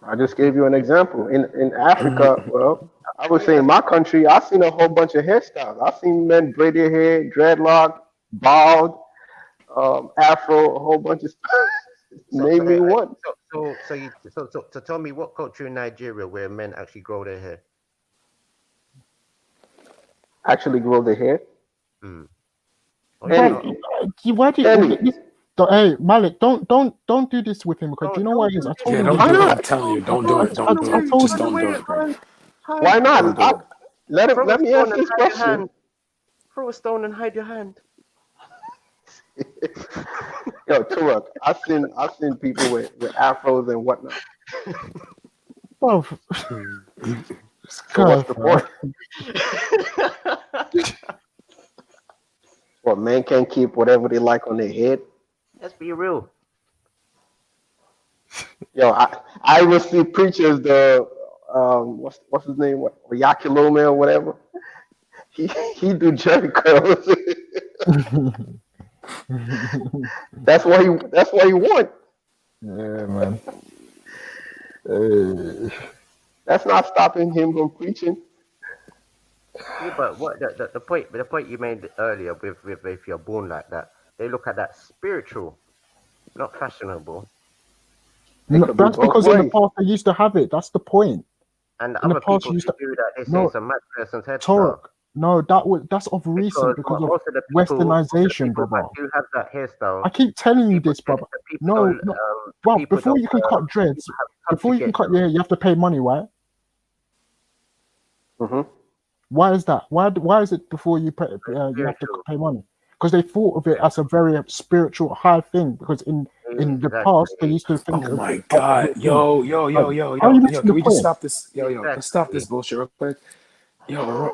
I just gave you an example. In Africa, well, I would say in my country, I've seen a whole bunch of hairstyles. I've seen men braid their hair, dreadlock, bald, afro, a whole bunch of stuff. Name me one. So tell me what culture in Nigeria where men actually grow their hair? Actually grow their hair. Mm. Oh, why do you? Hey Malik, don't do this with him because do you know what it is? I told him. Don't do it. I'm telling you, don't do it. Don't do it. Just don't do it, bro. Why not? Let me answer this question. Throw a stone and hide your hand. Yo, Turok, I've seen people with afros and whatnot. Well, so what's the point? Well, men can keep whatever they like on their head. Let's be real. Yo, I will see preachers what's his name? Yakulome or whatever. He do jerry curls. That's what he want. Yeah, man. That's not stopping him from preaching. Yeah, but what the point you made earlier with if you're born like that, they look at that spiritual, not fashionable. No, that's because in the past they used to have it. That's the point. And in other people who do that, they say it's a mad person's head style. No, that's of recent because of westernization, brother. You have that hairstyle. I keep telling you this, brother. No, well, before you can cut dreads, before you can cut your hair, you have to pay money, right? Mm-hmm. Why is that? Why is it before you pay? You have to pay money? Because they thought of it as a very spiritual high thing. Because in the past they used to think. Oh my God! Yo! Can we just stop this? Yo! Let's stop this bullshit real quick. Yo!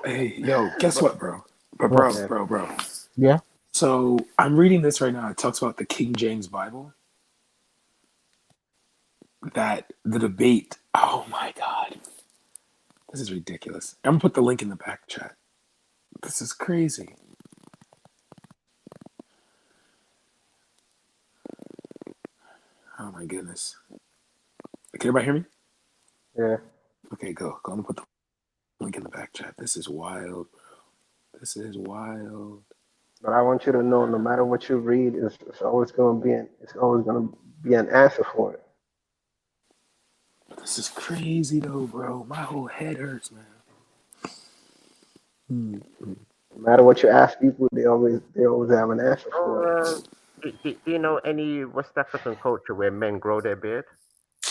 Guess what, bro? Bro. Yeah. So I'm reading this right now. It talks about the King James Bible. That the debate. Oh my God! This is ridiculous. I'm gonna put the link in the back chat. This is crazy. Oh my goodness. Can everybody hear me? Yeah. Okay, go. I'm gonna put the link in the back chat. This is wild, bro. This is wild. But I want you to know, no matter what you read, it's always gonna be an answer for it. This is crazy though, bro. My whole head hurts, man. No matter what you ask people, they always have an answer for it. Do you know any West African culture where men grow their beard?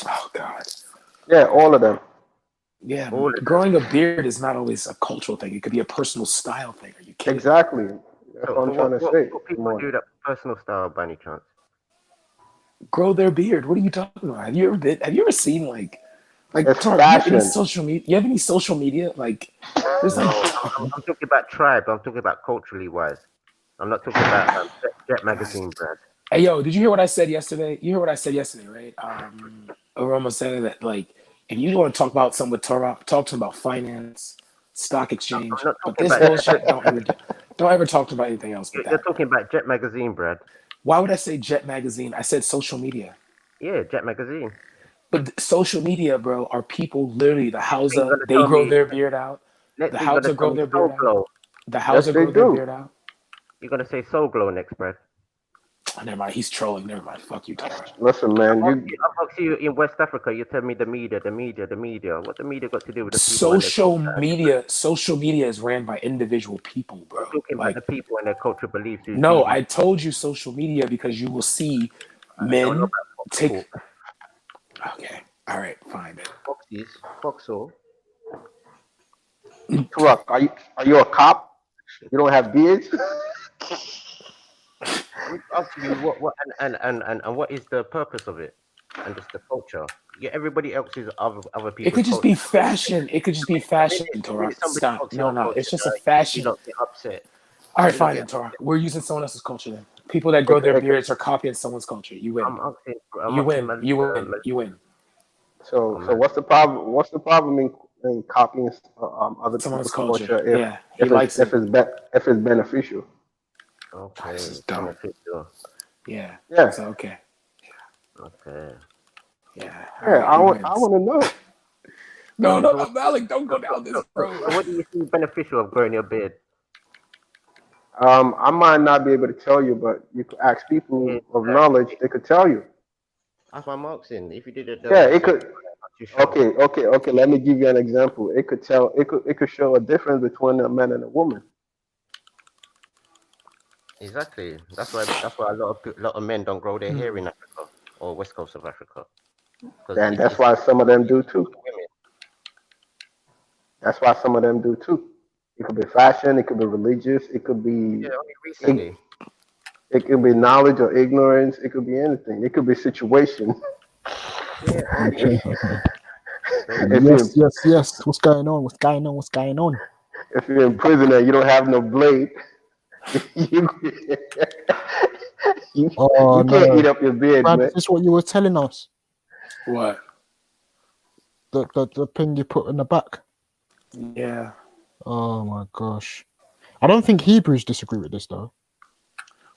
Oh God. Yeah, all of them. Yeah, growing a beard is not always a cultural thing. It could be a personal style thing. Are you kidding? Exactly. That's what I'm trying to say. What people do that personal style by any chance? Grow their beard. What are you talking about? Have you ever seen like it's Tar, fashion. You have any social media? You have any social media? Like, there's I'm talking about tribe. I'm talking about culturally wise. I'm not talking about Jet Magazine brand. Hey, yo, did you hear what I said yesterday? You heard what I said yesterday, right? Aroma said that, like, if you want to talk about something with Torah, talk to him about finance, stock exchange. But this bullshit, don't ever talk about anything else but that. You're talking about Jet Magazine, Brad. Why would I say Jet Magazine? I said social media. Yeah, Jet Magazine. But social media, bro, are people literally, the Hausa, they grow their beard out. The Hausa grow their beard out. The Hausa grow their beard out. You're going to say Soul Glow next, Brad. Oh, never mind. He's trolling. Never mind. Fuck you, Tara. Listen, man. I ask you in West Africa, you tell me the media. What the media got to do with the social media? Social media is ran by individual people, bro. I'm talking about the people and their cultural beliefs. No, I told you social media because you will see men take. Okay. All right. Fine. Man. Foxhole. Turok, are you a cop? You don't have beards? I'm asking you what and what is the purpose of it and just the culture? Yeah, everybody else is other people. It could just be fashion. It could just be fashion, Torah. Stop. No. It's just a fashion. You don't get upset. All right, fine, Torah. We're using someone else's culture then. People that grow their beards are copying someone's culture. You win. You win. So what's the problem? What's the problem in copying other someone's people's culture? if it's beneficial. Okay. This is dumb. Yeah. So, okay. Okay. Yeah. I want to know. No, Malik, don't go down this road. What do you see beneficial of growing your beard? I might not be able to tell you, but you could ask people of knowledge. They could tell you. That's why I'm asking. If you didn't know, Yeah, you it say could. not too sure. Okay. Let me give you an example. It could tell. It could show a difference between a man and a woman. Exactly. That's why a lot of men don't grow their hair in Africa or west coast of Africa because And that's it's why some of them do for too. the women. That's why some of them do too. It could be fashion. It could be religious. It could be. Yeah, only It, recently. it could be knowledge or ignorance. It could be anything. It could be situation. Yeah, or if slavery. you Yes. What's going on? What's going on? What's going on? if you're in prison and you don't have no blade, you you, Oh you can't eat no, up your beard, Brad, man. is this what you were telling us? What? The thing you put in the back. Yeah. Oh my gosh, I don't think Hebrews disagree with this though.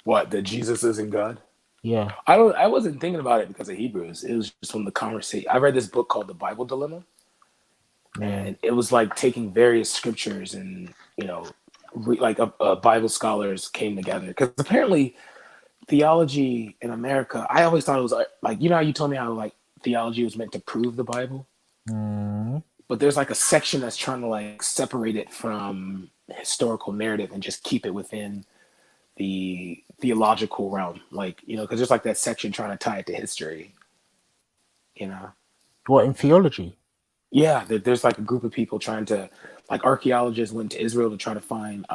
What? That Jesus isn't God? Yeah. I wasn't thinking about it because of Hebrews. It was just from the conversation. I read this book called The Bible Dilemma, and it was like taking various scriptures and Bible scholars came together because apparently theology in America. I always thought it was like how you told me how like theology was meant to prove the Bible, but there's like a section that's trying to like separate it from historical narrative and just keep it within the theological realm, because there's like that section trying to tie it to history, What in theology? Yeah, there's like a group of people trying to, like archaeologists went to Israel to try to find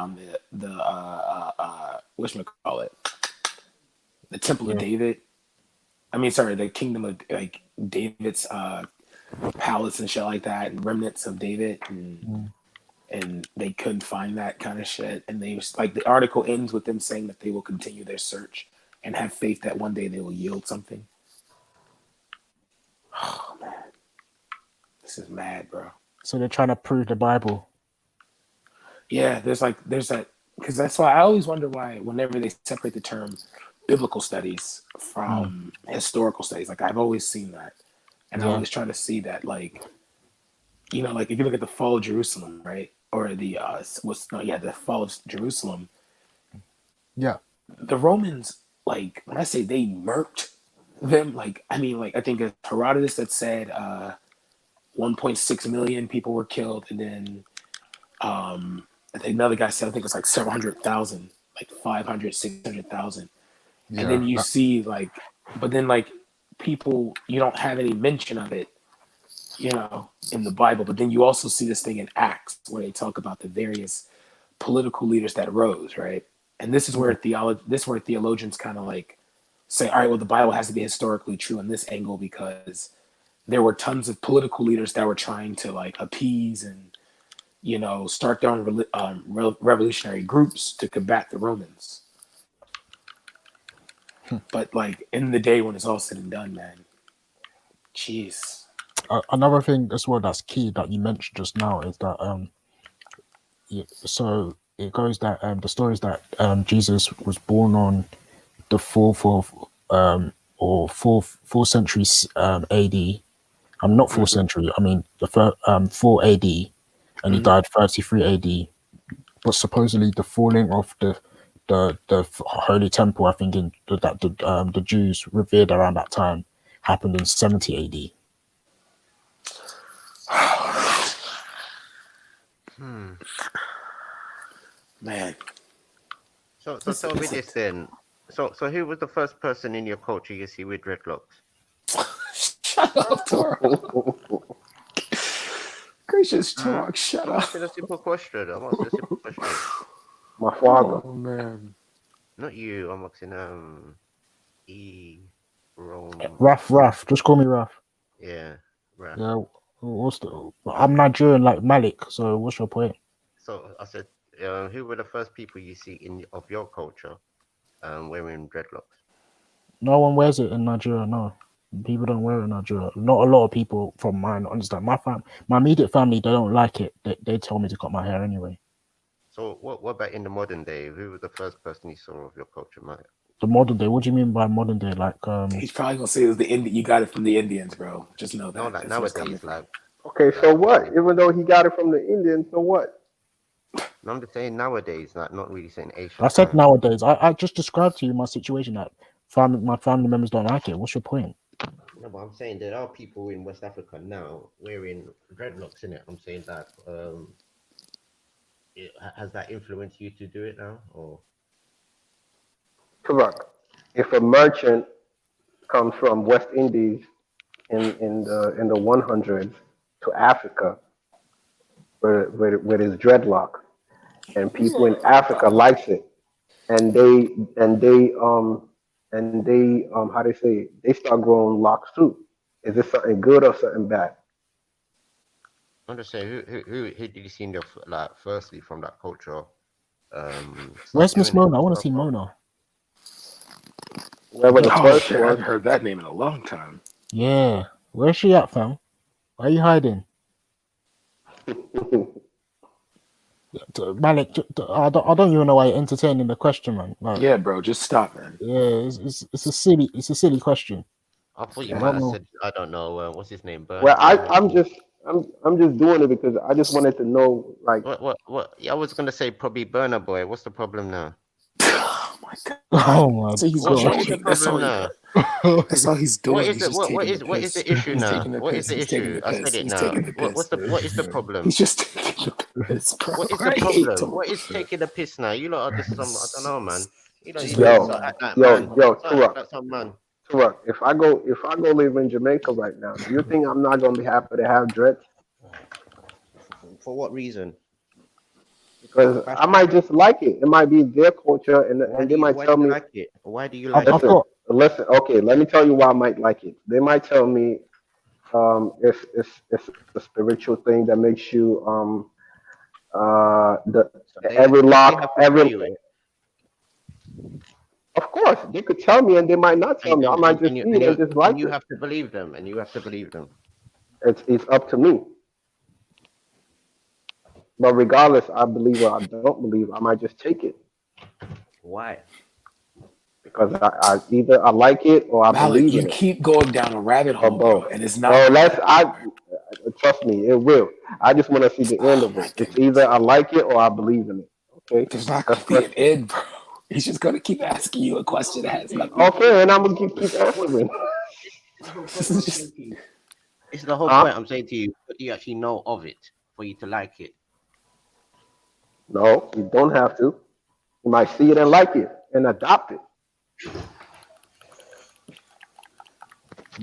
whatchamacallit, the Temple of David. I mean, sorry, the kingdom of like David's palace and shit like that, and remnants of David, and they couldn't find that kind of shit. And they was like, the article ends with them saying that they will continue their search and have faith that one day they will yield something. Oh man, this is mad, bro. So they're trying to prove the Bible. Yeah, there's that, because that's why I always wonder why whenever they separate the term biblical studies from historical studies, like I've always seen that, and I always try to see that, like if you look at the fall of Jerusalem, right, or the fall of Jerusalem. Yeah, the Romans, like when I say they murked them, like I mean, like I think it's Herodotus that said 1.6 million people were killed, and then I think another guy said I think it's like 700,000, like 500, 600,000. And then you see but then people, you don't have any mention of it, in the Bible. But then you also see this thing in Acts where they talk about the various political leaders that rose, right? And this is where theologians kind of like say, all right, well, the Bible has to be historically true in this angle because there were tons of political leaders that were trying to like appease and start their own revolutionary groups to combat the Romans. But like in the day when it's all said and done, man, jeez. Another thing as well that's key that you mentioned just now is that so it goes that the stories that Jesus was born on the 4th century AD. Not 4th century. I mean the 4 AD, and he died 33 AD. But supposedly the falling of the Holy Temple, I think that the Jews revered around that time, happened in 70 AD. Man. So tell me this then. So who was the first person in your culture you see with dreadlocks? Shut up, Toro. Gracious talk. Shut I'm up. asking a simple question. My father. Oh man. Not you. I'm asking Rome. Raf. Just call me Raf. Yeah, Raf. Yeah. I'm Nigerian like Malik. So what's your point? So I said, who were the first people you see of your culture wearing dreadlocks? No one wears it in Nigeria. No, people don't wear it in Nigeria. Not a lot of people from mine understand. My immediate family, they don't like it. They told me to cut my hair anyway. So what about in the modern day? Who was the first person you saw of your culture, Mike? The modern day? What do you mean by modern day? Like he's probably gonna say it was the Indian. You got it from the Indians, bro. Just know that. No, like nowadays, like. Okay, so what? Even though he got it from the Indians, so what? No, I'm just saying nowadays, like not really saying I ancient said times. nowadays. I just described to you my situation that my family members don't like it. What's your point? No, but I'm saying there are people in West Africa now wearing dreadlocks in it. I'm saying that has that influenced you to do it now, or Correct. If a merchant comes from West Indies in the 100s to Africa with his dreadlock, and people in Africa likes it, and they how they say it, they start growing locks too. Is this something good or something bad? I'm just saying who did you see in the like firstly from that culture start Where's Miss doing it? Mona? I want to see Mona. Whoever the Oh first shit, I was. haven't heard that name in a long time. Yeah, where's she at, fam? Why are you hiding? Malik, I don't even know why you're entertaining the question, man. Like, Yeah, bro, just stop, man. yeah, it's a silly question. I thought you I might don't have know. said I don't know what's his name, Well, Burner Boy. I'm just doing it because I just wanted to know, like, What? Yeah, I was gonna say probably Burner Boy. What's the problem now? Oh my god. Oh my So he's What is the joking. That's all problem he now? that's all he's What doing. is He's it? just taking the What is piss. the issue He's now? taking the What is piss. the He's taking issue? the I said piss. it He's now. taking the piss. What is the problem? He's just taking the piss, bro. What is the I hate problem? him. What is taking the piss now? You lot are just some I don't know, man. You Just don't leave him start alone. act like man. Start act Turok, like some man. Turok. If I go live in Jamaica right now, do you think I'm not gonna be happy to have dreads? For what reason? Because I Fashion? might just like it. It might be their culture, and they might Why do tell you me, like it? Why do you I've like it? listen, got listen. Okay, let me tell you why I might like it. They might tell me, it's a spiritual thing that makes you the So they every do they lock have to tell every. you it? Of course, they could tell me, and they might not tell me. I might just see it and just And like you it. have to believe them, and you have to believe them. It's up to me. But regardless, I believe or I don't believe, I might just take it Why? because I either I like it or I Malik, believe you in it keep going down a rabbit or hole, bro, both. and it's Oh, not let's working. I trust me, it will. I just want to see the end Oh of my it. It's goodness. either I like it or I believe in it. Okay, There's not that's gonna be press. an end, bro. He's just gonna keep asking you a question that has nothing to do Okay, with and it. I'm gonna keep answering. This is the whole This point is I'm just saying to you. This is the whole Huh? point I'm saying to you. What do you actually know of it for you to like it? No, you don't have to. You might see it and like it and adopt it.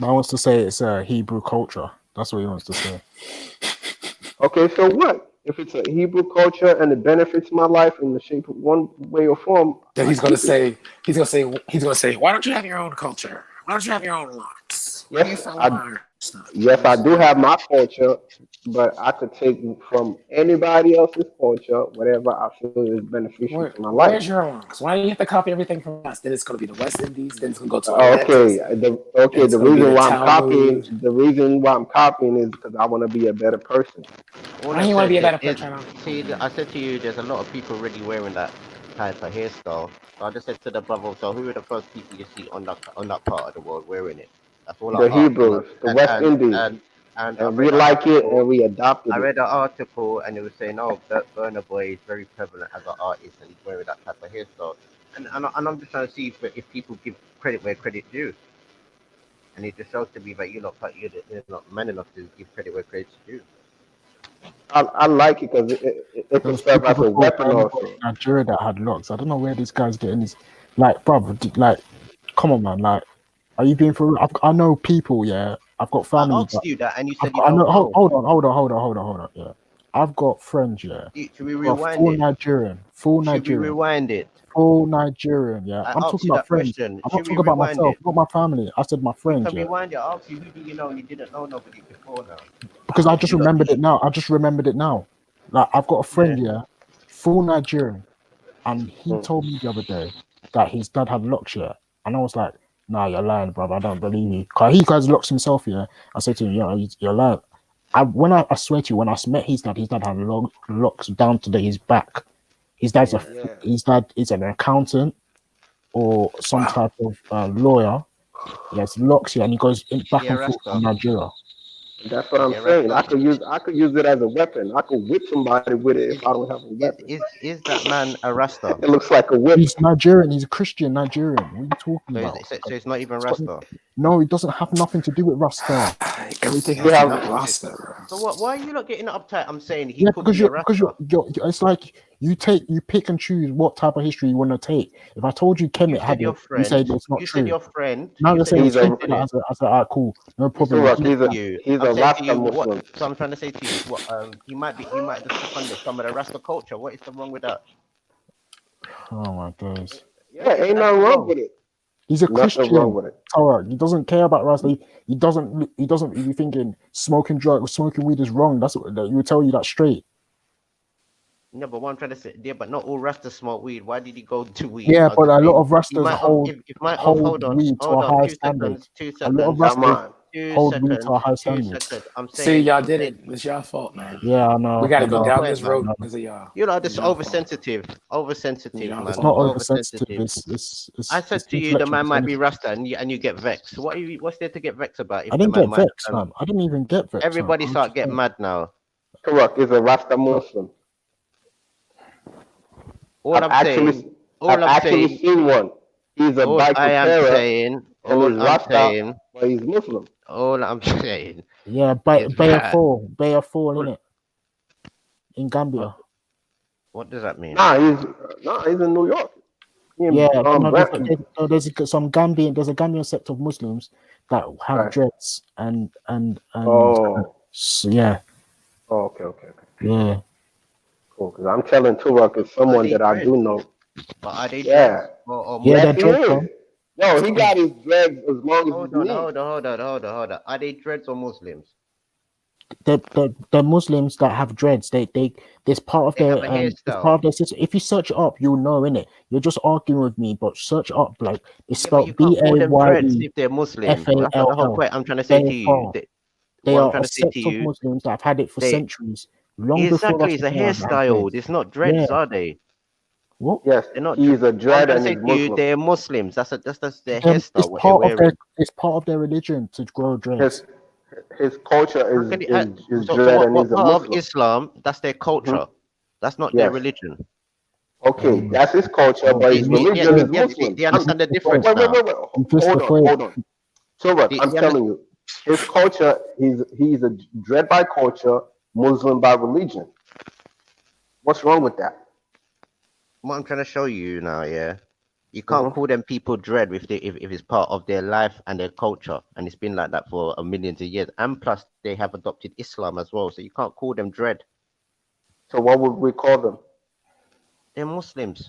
Man wants to say it's a Hebrew culture. That's what he wants to say. Okay, so what? If it's a Hebrew culture and it benefits my life in the shape of one way or form, then I keep it. he's gonna say, why don't you have your own culture? Why don't you have your own locks? Why do you Yes, follow I our stuff? yes I do have my culture, but I could take from anybody else's culture whatever I feel is beneficial to my life. Where's your locks? Why do you have to copy everything from us? Then it's gonna be the West Indies, then it's gonna go to Okay, Atlantis, then it's the gonna be reason the why I'm copying Talmud. is because I want to be a better person. All Why I do you wanna said be a better is, person? see, I said to you, there's a lot of people already wearing that type of hairstyle. So I just said to the brother, so who are the first people you see on that part of the world wearing it? That's all The I asked. Hebrews, the West Indies, And and we like it and we adopted I it. read an article, and it was saying, oh, Burna Boy is very prevalent as an artist, and he's wearing that type of hairstyle. And I'm just trying to see if people give credit where credit due. And it just shows to me that you're not man enough to give credit where credit's due. I like it because it There could was serve people as a before weapon Burna Boy also. in Nigeria that had locks. I don't know where these guys getting these. Like, brother, like, come on, man. Like, are you being for real? I know people. Yeah, I've got I family, asked but you that, and you I've said you got. I know. don't know. Hold on. Yeah, I've got friends. Yeah, Should we who are rewind full it? Nigerian, Should we rewind it? full Nigerian. Yeah, I I'm asked talking you about that friends. question. I'm not Should we talking about rewind myself, it? not my family. I said my We friends. can Yeah, rewind it. I asked you, who do you know? And you didn't know nobody before now. because I just You lot remembered it didn't. now. Like, I've got a friend. Yeah. Yeah, full Nigerian. And he Mm. told me the other day that his dad had locks, yeah. And I was like, nah, you're lying, brother. I don't believe you. Cause he has locks himself, yeah. I said to him, you're lying. I swear to you, when I met his dad had locks down to his back. His dad's Yeah. his dad is an accountant or some type of lawyer. He has locks, yeah, and he goes back Yeah, and forth Rasta. from Nigeria. That's what I'm Yeah, saying. Rasta. I could use it as a weapon. I could whip somebody with it if I don't have a weapon. Is that man a Rasta? It looks like a whip. He's Nigerian. He's a Christian Nigerian. What are you talking So about? it's not even It's got- Rasta. no, it doesn't have nothing to do with Rasta. Everything You has to have not Rasta, bro. So why are you not getting uptight? I'm saying he Yeah, could because be a you're, Rasta. it's like you pick and choose what type of history you want to take. If I told you You Kemet said had your it, you say friend. it's not You said true. your friend. Now You you're said saying your it's he's true. friend For did that. it. I said, all right, cool, no problem. So I'm Turak, saying to he's you, a I'm saying to Rasta you what. Muslim. So I'm trying to say to you what he might just took under some of the Rasta culture. What is the wrong with that? Oh my days. Yeah, ain't nothing wrong with it. He's a Nothing Christian. wrong with it. Alright, he doesn't care about Rasta. He doesn't. Be thinking smoking weed is wrong. That's what he would tell you that straight. No, but what I'm trying to say, yeah, but not all Rastas smoke weed. Why did he go to weed? Yeah, I'm but just a lot saying, of he Rastas might have, hold if might have, hold weed to a high standard. two A lot of seconds, Come Rastas on. hold weed to a high standard. I'm See, saying, y'all did it. It's y'all fault, man. Yeah, I We know. got I to go the know. down point, this man. road because of y'all. You know, It's this y'all fault. oversensitive, y'all man. It's not fault. oversensitive. Oversensitive. It's I said it's to you, the intellectual man might be dishonest. Rasta, and you get vexed. So what's there to get vexed about I if the didn't man get might? vexed, man. I didn't even get vexed, man. Everybody I was start just getting mad now. Turak is a Rasta Muslim. All I'm saying, I've actually seen one. He's a all I am biker saying, and all he's I'm Rasta, saying, but he's Muslim. all I'm saying yeah, is Bay of that. Fall, innit? In Gambia. What does that mean? Nah, he's in New York. Yeah, no, Brampton. there's some Gambian. There's a Gambian sect of Muslims that have Right. dreads and Oh. so, yeah, Oh, okay. yeah. Cool. Because I'm telling Turak is someone that I do know. But are they Yeah. dreads? Or Yeah, Yes, they're he dreads, is. man. Yo, he got his dreads as long as his knee. Hold on. Are they dreads or Muslims? They're Muslims that have dreads. They there's part of They their have a it's hairstyle. part of their system. If you search it up, you'll know, innit? You're just arguing with me, but search it up, like it's Yeah, but you spelled can't call them dreads BAYE if they're Muslim. That's not the whole FALL. point I'm trying to say to you. They What I'm are trying a to say to sect of you, Muslims that have had it for they centuries, long before exactly it's a Rastafari had hairstyle. dreads. It's not Yeah. dreads, are they? What? Yes, They're not. he's a What I'm dread trying to and say he's to you, Muslim. they're Muslims. That's their It's hairstyle. What they're part of wearing. it's part of their religion to grow dreads. His culture How can is so dread and what he's a part of Muslim. Islam? That's their culture. That's not their Yes. religion. Okay, that's his culture, but his Do religion is you Muslim. understand the difference Wait. now? Hold on. Turak, Do I'm you telling you, his culture, he's a dread by culture, Muslim by religion. What's wrong with that? What I'm trying to show you now, yeah, you can't call them people dread if it's part of their life and their culture, and it's been like that for millions of years. And plus, they have adopted Islam as well, so you can't call them dread. So what would we call them? They're Muslims.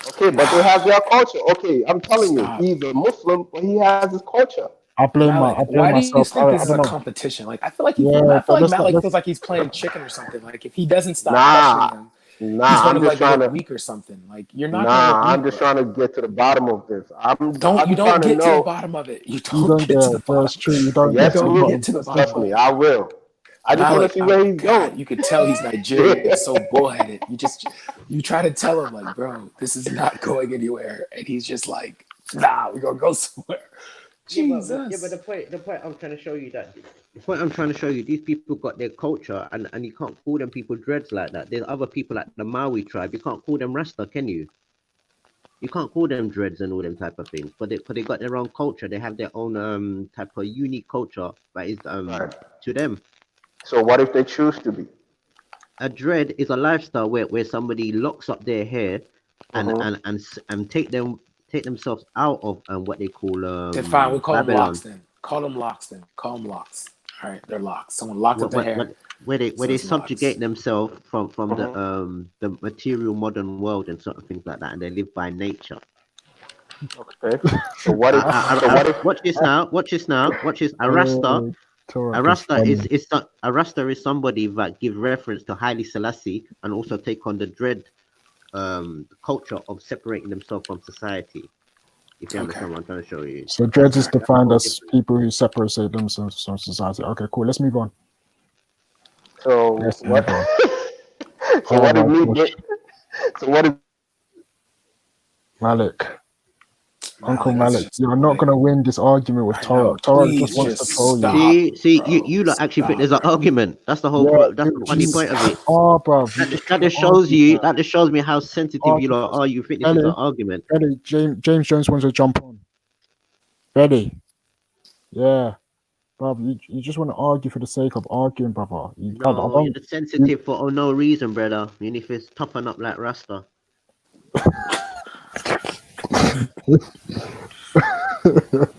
Okay, but they have their culture. Okay, I'm telling you, he's a Muslim, but he has his culture. I blame Why do you myself. think I this is don't a know. competition? Like I feel like Yeah, I feel but like let's Malik let's feels like he's playing chicken or something. Like if he doesn't stop questioning him, he's I'm gonna just like trying look to. weak or something. Like you're not gonna look I'm weak, just bro. trying to get to the bottom of this. I'm You just don't trying to get to the know. bottom of it. You You don't don't get to the get. That's bottom. true. You don't You get to the Yes, you don't will. get to the bottom Trust of me, it. I will. I just want to Malik, see oh where he's God, going. you could tell he's Nigerian, so bullheaded. You try to tell him like, bro, this is not going anywhere, and he's just like, nah, we're gonna go somewhere. Jesus. But the point I'm trying to show you these people got their culture, and you can't call them people dreads like that. There's other people like the Maui tribe. You can't call them Rasta, can you? You can't call them dreads and all them type of things, but they got their own culture. They have their own type of unique culture that is to them. So what if they choose to be? A dread is a lifestyle where somebody locks up their hair and take themselves out of what they call Then fine, we'll call them Babylon. locks then. Call them locks. All right, they're locks. Someone locked up their hair. Where they So it's subjugate themselves from the material modern world and sort of things like that, and they live by nature. Okay. So what if? Watch this now. A Rasta. A Rasta is somebody that give reference to Haile Selassie and also take on the dread culture of separating themselves from society. If you understand what I'm trying to show you. So dreads is defined as people who separate themselves from society. Okay, cool. Let's move on. So Let's what? move on. So what did we get? So what did Malik? Uncle that's Malik, just you're not like gonna win this argument with I know. Torah. Torah Please just wants to just troll you. stop, You bro. lot actually think Stop, there's an bro. argument. That's the whole Yeah, point. That's you the funny just point of it. oh, bruv, you're just That trying to just shows argue, you. man. That just shows me how sensitive you Argue, lot are. You think this is an Belly, argument? Belly, James Jones wants to jump on. Belly, yeah, bruv, you just want to argue for the sake of arguing, brother. You can't. I No, you're don't. the You, sensitive for no reason, brother. You need to toughen up like Rasta.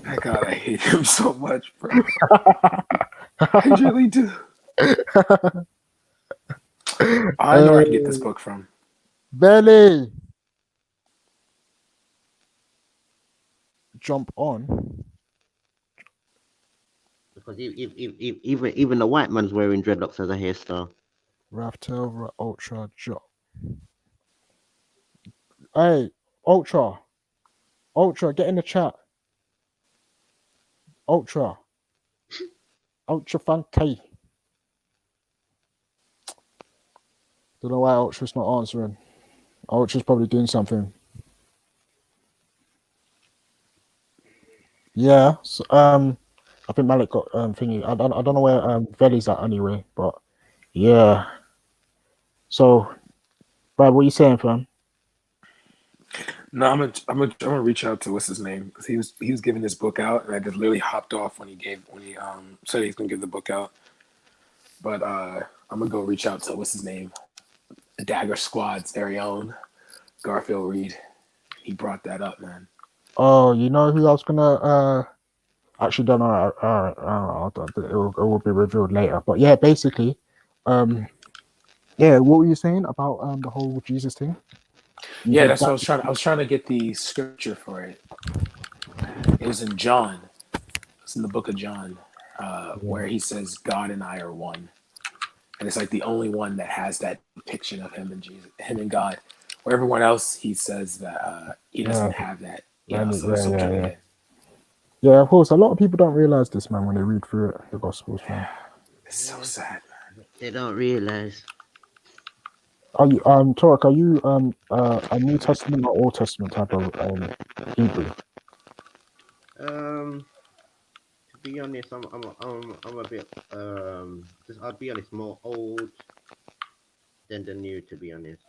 My God, I hate him so much, bro. I really do. I know where I can get this book from. Belly, jump on. Because even the white man's wearing dreadlocks as a hairstyle. Raftel Ultra Job. Hey, Ultra, get in the chat. Ultra Funky. Don't know why Ultra's not answering. Ultra's probably doing something. Yeah. So, I think Malik got thingy. I don't know where Veli's at anyway, but yeah. So, Brad, what are you saying, fam? No, I'm gonna reach out to what's his name, because he was giving this book out, and I just literally hopped off when he said he's gonna give the book out. But I'm gonna go reach out to what's his name, Dagger Squad's very own Garfield Reed. He brought that up, man. Oh, you know who I was gonna actually don't know. It will be revealed later. But yeah, basically, yeah. What were you saying about the whole Jesus thing? Yeah, that's what I was trying. I was trying to get the scripture for it. It was in John. It's in the book of John, where he says, "God and I are one," and it's like the only one that has that depiction of him and Jesus, him and God. Where everyone else, he says that he doesn't have that. So that's what I'm trying to get. Yeah, of course. A lot of people don't realize this, man, when they read through it, the Gospels, man. It's so sad, man. They don't realize. Are you Torek, are you a New Testament or Old Testament type of Hebrew? To be honest, I'm a bit I'll be honest, more old than the new, to be honest.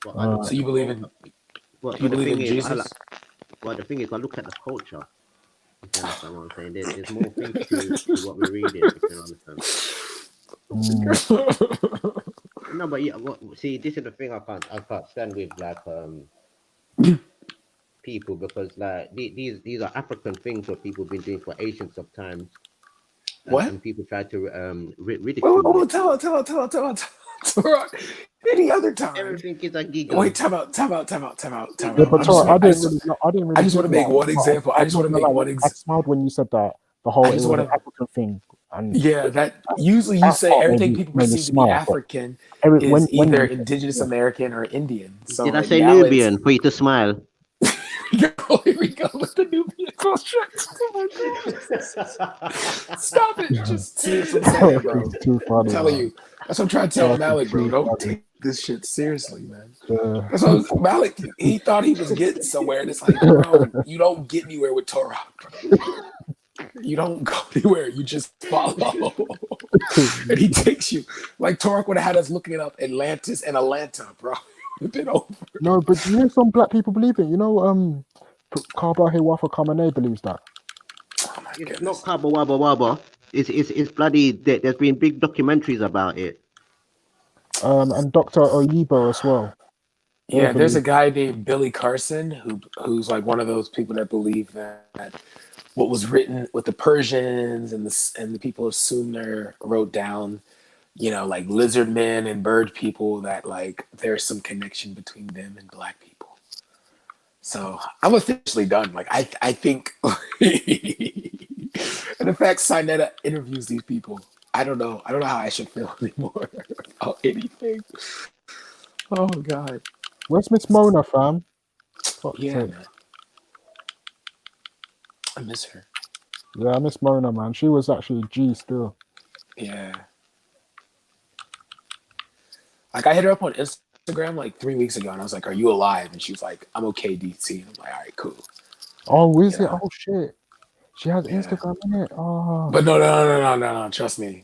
But so you believe in? You believe in Jesus? The thing is, I look at the culture. If you understand what I'm saying, there's more things to what we're reading. If you understand. No, but yeah, see, this is the thing I can't stand with like people, because like these are African things what people have been doing for ancients of times. And people try to ridicule it. Tell any other time. Everything is a giggle. Wait, time out. Yeah, but I didn't really. I just want to make one example. I smiled when you said that the whole it was an African thing. And yeah, that usually you say everything people perceive to be African is either indigenous American or Indian. So did I say Nubian for you to smile? Oh, here we go with the Nubian construct. Oh my God. Stop it. Just see what I'm saying, bro. Too funny, I'm telling you. That's what I'm trying to tell Malik, bro. Don't take this shit seriously, man. That's what Malik, he thought he was getting somewhere. And it's like, bro, you don't get anywhere with Torah, bro. You don't go anywhere. You just follow. And he takes you. Like Torah would have had us looking up Atlantis and Atlanta, bro. Been over. No, but you know some black people believe it. You know, Kaba Hewafa Kamane believes that. Oh it's not Kaba Waba Waba. It's bloody. There's been big documentaries about it. And Dr. Oyibo as well. Yeah, there's a guy named Billy Carson who's like one of those people that believe that what was written with the Persians and the people of Sumer wrote down, like lizard men and bird people, that like there's some connection between them and black people. So I'm officially done. Like I think, and in fact, Sinetta interviews these people. I don't know how I should feel anymore about anything. Oh God. Where's Miss Mona, fam? Yeah, man. I miss her. Yeah, I miss Mona, man. She was actually G still. Yeah. Like I hit her up on Instagram like 3 weeks ago, and I was like, "Are you alive?" And she was like, "I'm okay, DC." And I'm like, "All right, cool." Oh, is You it? know? Oh shit. She has Yeah. Instagram in it. Oh. But no. Trust me.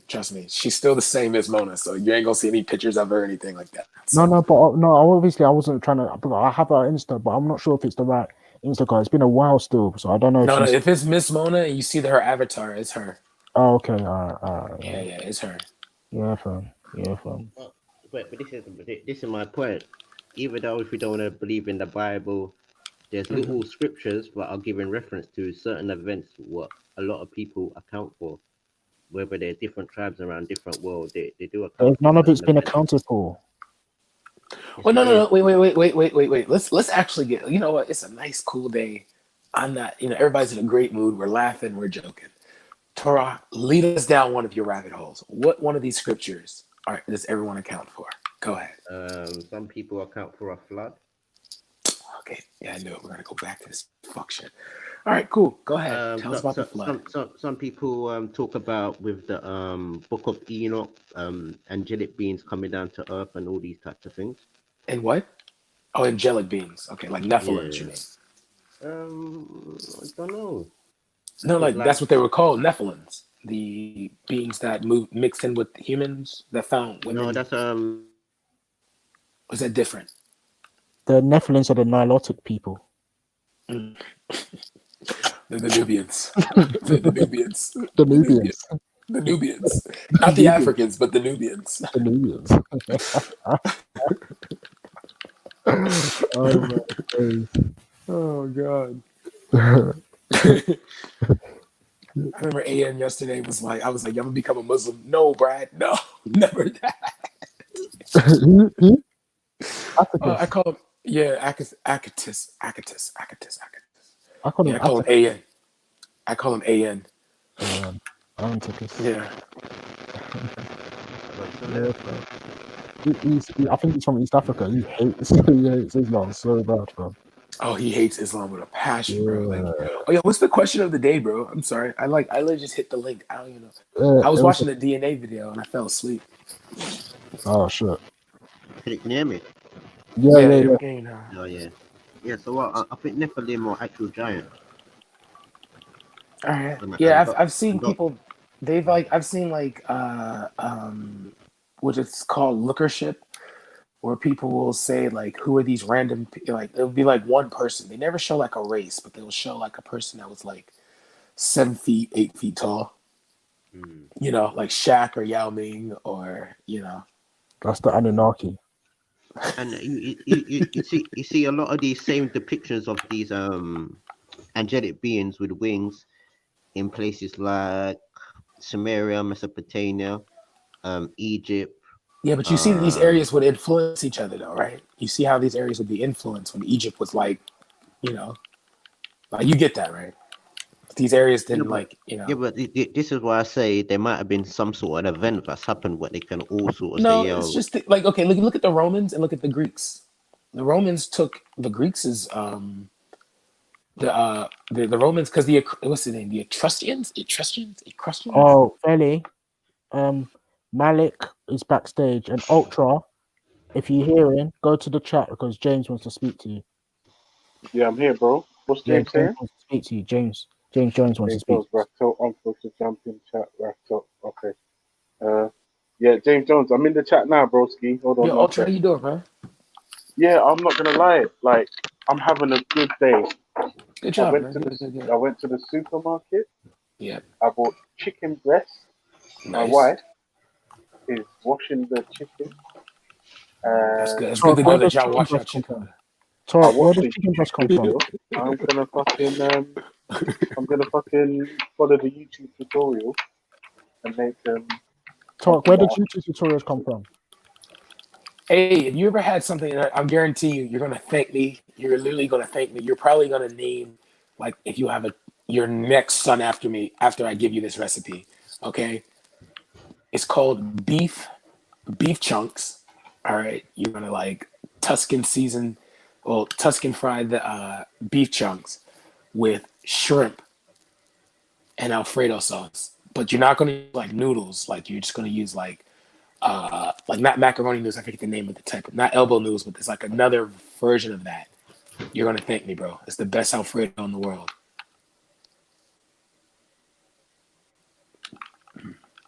She's still the same as Mona, so you ain't gonna see any pictures of her or anything like that. So. No, but no. Obviously, I wasn't trying to. I have her Insta, but I'm not sure if it's the right Instagram. It's been a while still, so I don't know if No. she's. If it's Miss Mona and you see her avatar, it's her. Oh, okay. All right. Yeah, it's her. Yeah, fam. Yeah, fam. But this is my point. Even though if we don't want to believe in the Bible, there's little scriptures that are giving reference to certain events what a lot of people account for. Whether they're different tribes around different world, they do account for None of it's certain been events. accounted for. Well, no. Wait. Let's actually get. You know what? It's a nice, cool day. I'm not. You know, everybody's in a great mood. We're laughing. We're joking. Torah, lead us down one of your rabbit holes. What one of these scriptures does everyone account for? Go ahead. Some people account for a flood. Okay, yeah, I knew it. We're gonna go back to this fuck shit. All right, cool. Go ahead. Tell us about the flood. Some people talk about with the Book of Enoch, angelic beings coming down to earth and all these types of things. And what? Oh, angelic beings. Okay, like Nephilim, you mean? I don't know. No, like that's what they were called, Nephilims. The beings that mixed in with humans that found women. No, that's Was that different? The Nephilims are the Nilotic people. The Nubians. the Nubians. The Nubians. The Nubians. Not the Africans, but the Nubians. The Nubians. Oh God. I remember AN yesterday was like, I was like, I'm gonna become a Muslim. No, Brad, no, never that. I call him, Akatis. I call him AN. I call him AN. Anticus. Yeah. I think he's from East Africa. He hates Islam so bad, bro. Oh, he hates Islam with a passion, bro. Like, oh yeah, what's the question of the day, bro? I'm sorry. I literally just hit the link. I don't even know. I was watching the DNA video and I fell asleep. Oh shit. Can you hear me? Yeah. Oh yeah. Yeah, so I think Nephilim are actual giants. All right. Yeah, I've seen people. I've seen what it's called lookership, where people will say like, who are these random, like it'll be like one person. They never show like a race, but they'll show like a person that was like 7 feet, 8 feet tall. You know, like Shaq or Yao Ming, or you know. That's the Anunnaki. And you see a lot of these same depictions of these angelic beings with wings in places like Samaria, Mesopotamia, Egypt. Yeah, but you see these areas would influence each other, though, right? You see how these areas would be influenced when Egypt was like, you know, like you get that, right? These areas didn't Yeah, but this is why I say there might have been some sort of event that's happened where they can all sort of no, say, it's just like, okay, look at the Romans and look at the Greeks. The Romans took the Greeks as the Romans, because what's the name? The Etruscans. Oh, Feli. Malik is backstage, and Ultra. If you're hearing, go to the chat because James wants to speak to you. Yeah, I'm here, bro. What's James saying? Wants to speak to you. James Jones wants to speak. I'm supposed to jump in chat. Okay. Yeah, James Jones. I'm in the chat now, broski. Hold on. Yo, Ultra, how you doing, man? Yeah, I'm not gonna lie. Like, I'm having a good day. Good job, I went to the supermarket. Yeah. I bought chicken breast. Nice. My wife is washing the chicken. That's good. It's good to know that y'all wash your chicken. Where does chicken breast come from? I'm gonna fucking follow the YouTube tutorial and make them. Where did YouTube tutorials come from? Hey, if you ever had something, I guarantee you're gonna thank me. You're literally gonna thank me. You're probably gonna name, like, if you have your next son after me after I give you this recipe. Okay, it's called beef chunks. All right, you're gonna like Tuscan fry the beef chunks with shrimp and Alfredo sauce. But you're not gonna use like noodles. Like you're just gonna use like not macaroni noodles. I forget the name of the type. Not elbow noodles, but there's like another version of that. You're gonna thank me, bro. It's the best Alfredo in the world.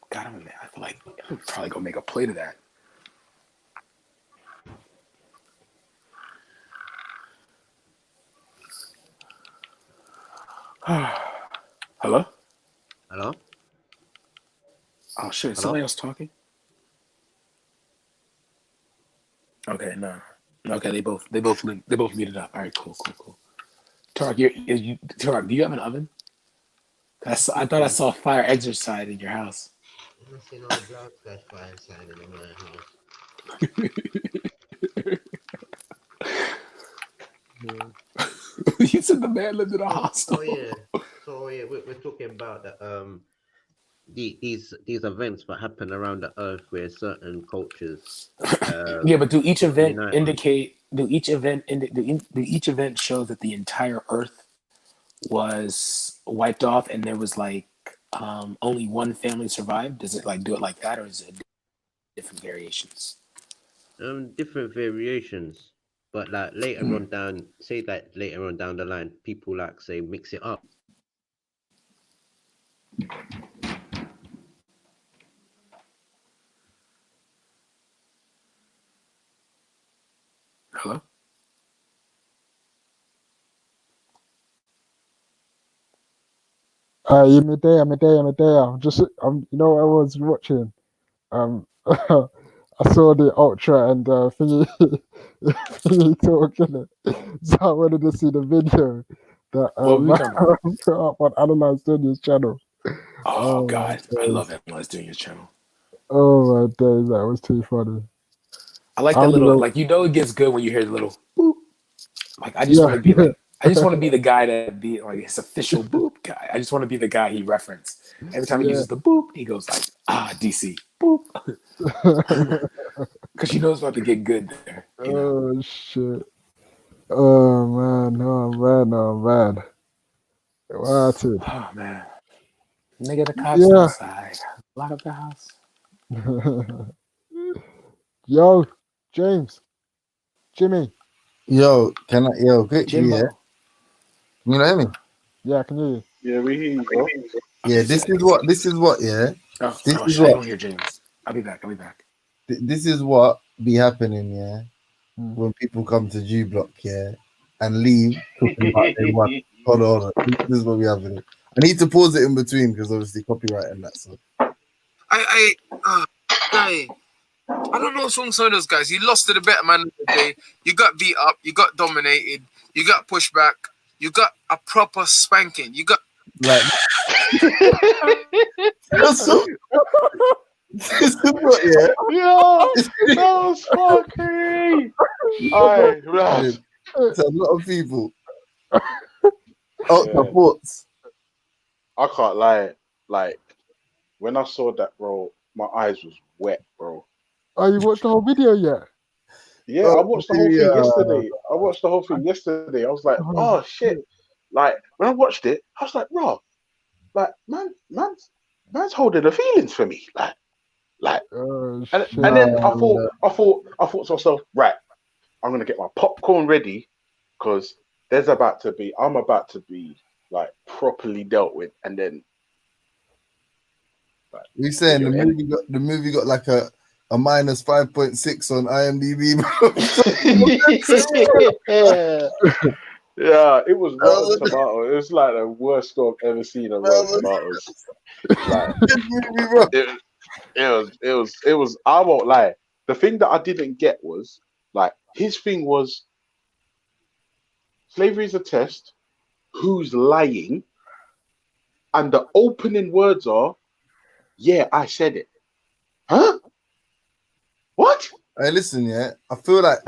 God, I feel like I'm probably gonna make a plate of that. Hello? Hello? Oh shit, is Hello? somebody else talking? Okay, no. Okay, they both muted up. All right, cool. Tarek, Tarek, do you have an oven? I thought I saw fire exercise in your house. I'm not seeing no black guys fire inside in my house. You said the man lived in a hostel. Oh yeah. So yeah, we're talking about these events that happen around the earth where certain cultures Yeah, but do each event unite on. indicate? Do each event show that the entire Earth was wiped off and there was like only one family survived? Does it like do it like that, or is it different variations? Different variations, but like later on down, say that later on down the line, people like say mix it up. Hello? I'm there. You know what I was watching? I saw the Ultra and thingy, thingy talking it. So I wanted to see the video that What were we talking about? put up on Analyze Dunya's channel. Oh My God, I love days. Analyze Dunya's channel. Oh my days, that was too funny. I like I that don't little, know. like, it gets good when you hear the little boop. Like, I just Yeah, want to be like, I just want to be the guy to be like his official boop guy. I just want to be the guy he referenced. Every time he yeah. uses the boop, he goes like, DC, boop. Because you know it's about to get good there, you know? Oh shit. Oh man, oh man. What it? Oh, man. Nigga, the cops Yeah. outside. Lock up the house. Yo, James, Jimmy, Yo, quickly, yeah. Jimbo. Can you hear me? yeah, I can hear you. Yeah, we hear you, bro. Yeah, this is what, yeah. Oh, This is shit, I what, don't hear James. I'll be back. this is what be happening, yeah, Mm. when people come to G Block, yeah, and leave talking about they want. Hold on. This is what we happening. I need to pause it in between because obviously copyright and that. So Guy, I don't know what's wrong with some of those guys. You lost to the better man of the day. You got beat up. You got dominated. You got pushed back. You got a proper spanking. You got like, so, this is what, yeah. Yeah, that was fucking. Alright, right. It's a lot of people. Oh, thoughts. I can't lie. Like when I saw that, bro, my eyes was wet, bro. Oh, you watched the whole video yet? Yeah, I watched the whole thing yesterday. I was like, oh shit. Like when I watched it, I was like, bro, like man's holding the feelings for me. Like Oh, and shit. then I thought to myself, right, I'm gonna get my popcorn ready because I'm about to be like properly dealt with, and then like, We saying the movie got like a minus 5.6 on IMDb, bro. Yeah, it was Rotten Tomato. It was like the worst score I've ever seen on Rotten Tomatoes. Like it was. I won't lie. The thing that I didn't get was like his thing was slavery is a test. Who's lying? And the opening words are, "Yeah, I said it." Huh? What? Hey, listen, yeah. I feel like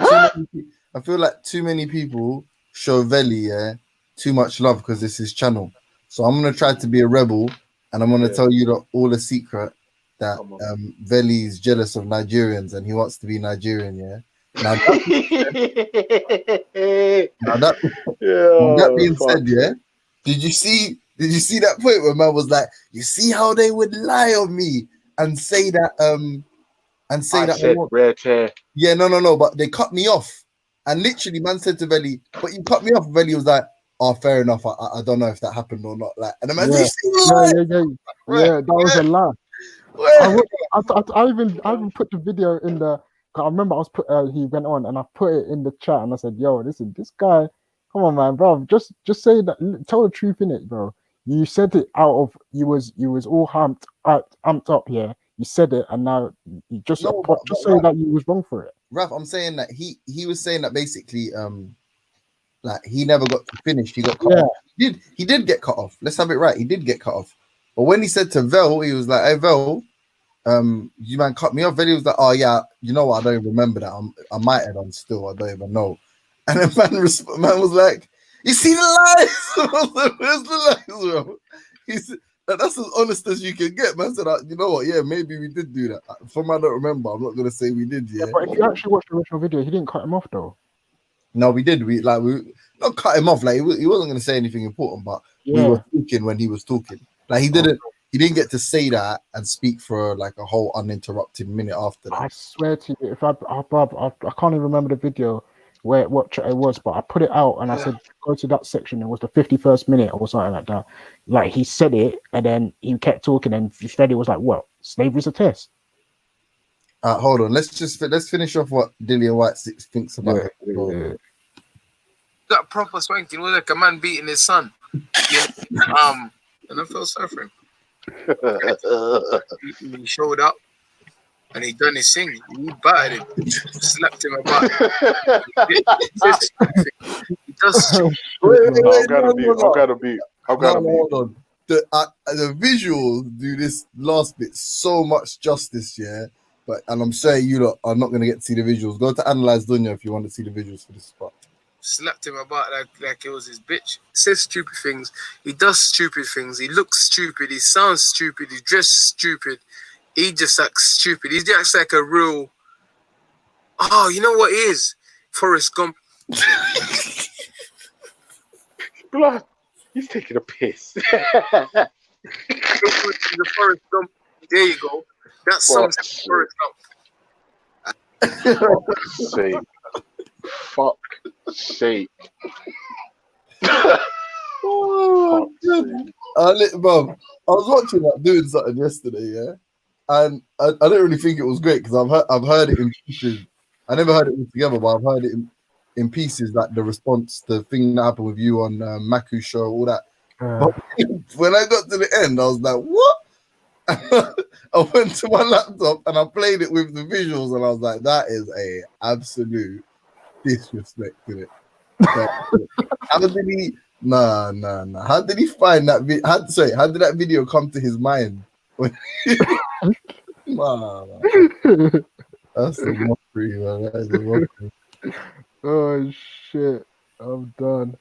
too many people show Veli, yeah, too much love because it's his channel. So I'm gonna try to be a rebel, and I'm gonna tell you all a secret that Veli is jealous of Nigerians and he wants to be Nigerian, yeah. Now that being said, yeah, did you see that point where man was like, you see how they would lie on me and say that I said red hair. Yeah, no, but they cut me off. And literally, man said to Veli, "But you cut me off." Veli was like, "Oh, fair enough. I don't know if that happened or not." Like, and the man said, Yeah, that was a lie. I even put the video in the. I remember he went on and I put it in the chat and I said, "Yo, listen, this guy, come on, man, bro, just say that, tell the truth in it, bro. You said it out of you was all amped up here. You said it, and now you just say that you was wrong for it." Raf, I'm saying that he was saying that basically, like he never got to finish. He got cut off. He did get cut off. Let's have it right. He did get cut off. But when he said to Vel, he was like, "Hey Vel, you man cut me off." Vel, he was like, "Oh yeah, you know what? I don't even remember that. I might have done still. I don't even know." And the man was like, "You see the lies? Where's the lies, bro?" He said, "That's as honest as you can get." Man said, "You know what? Yeah, maybe we did do that." From I don't remember. I'm not gonna say we did. Yeah, but if you actually watch the original video, he didn't cut him off though. No, we did. We not cut him off. Like he wasn't going to say anything important, but we were talking when he was talking. Like he didn't get to say that and speak for like a whole uninterrupted minute after that. I swear to you, if I can't even remember the video what it was, but I put it out and I said go to that section. It was the 51st minute or something like that. Like he said it and then he kept talking and instead it was like, "What? Slavery's a test." Hold on. Let's finish off what Dillian White thinks about it. That proper swanking was like a man beating his son. And I felt sorry for him. He showed up and he done his thing. He battered him, slapped him about. He does. I've got to be. Hold on. The visuals do this last bit so much justice, yeah. And I'm saying you lot are not going to get to see the visuals. Go to Analyze Dunya if you want to see the visuals for this spot. Slapped him about like it was his bitch. Says stupid things. He does stupid things. He looks stupid. He sounds stupid. He dresses stupid. He just acts stupid. He acts like a real. Oh, you know what he is? Forrest Gump. Blood. He's taking a piss. The Forrest Gump. There you go. That's some Forrest Gump. Fuck sake. Oh, bro, I was watching that doing something yesterday, yeah, and I don't really think it was great because I've heard it in pieces. I never heard it all together, but I've heard it in pieces, like the response, the thing that happened with you on Maku's show, all that. But when I got to the end, I was like, "What?" I went to my laptop and I played it with the visuals, and I was like, "That is a absolute disrespect to it." How did he? Nah. How did he find that? How did that video come to his mind? Nah. That's a mockery, man. That is a mockery. Oh shit! I'm done.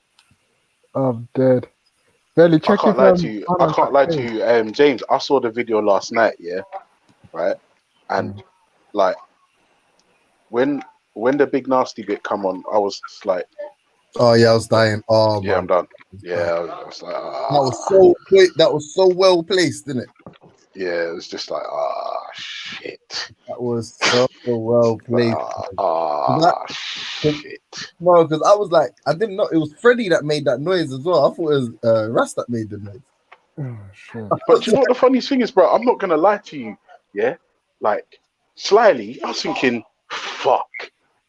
I'm dead. Belly, check I can't lie to you, James. I saw the video last night, yeah, right, and like when the big nasty bit come on, I was just like, "Oh yeah, I was dying." Oh yeah, I'm done. Yeah, I was like, that was so well placed, didn't it? Yeah, it was just like, shit. That was so well placed. Shit. No, because I was like, I didn't know it was Freddie that made that noise as well. I thought it was Ras that made the noise. Oh shit! But you know what the funniest thing is, bro? I'm not gonna lie to you. Yeah, like slyly, I was thinking, fuck.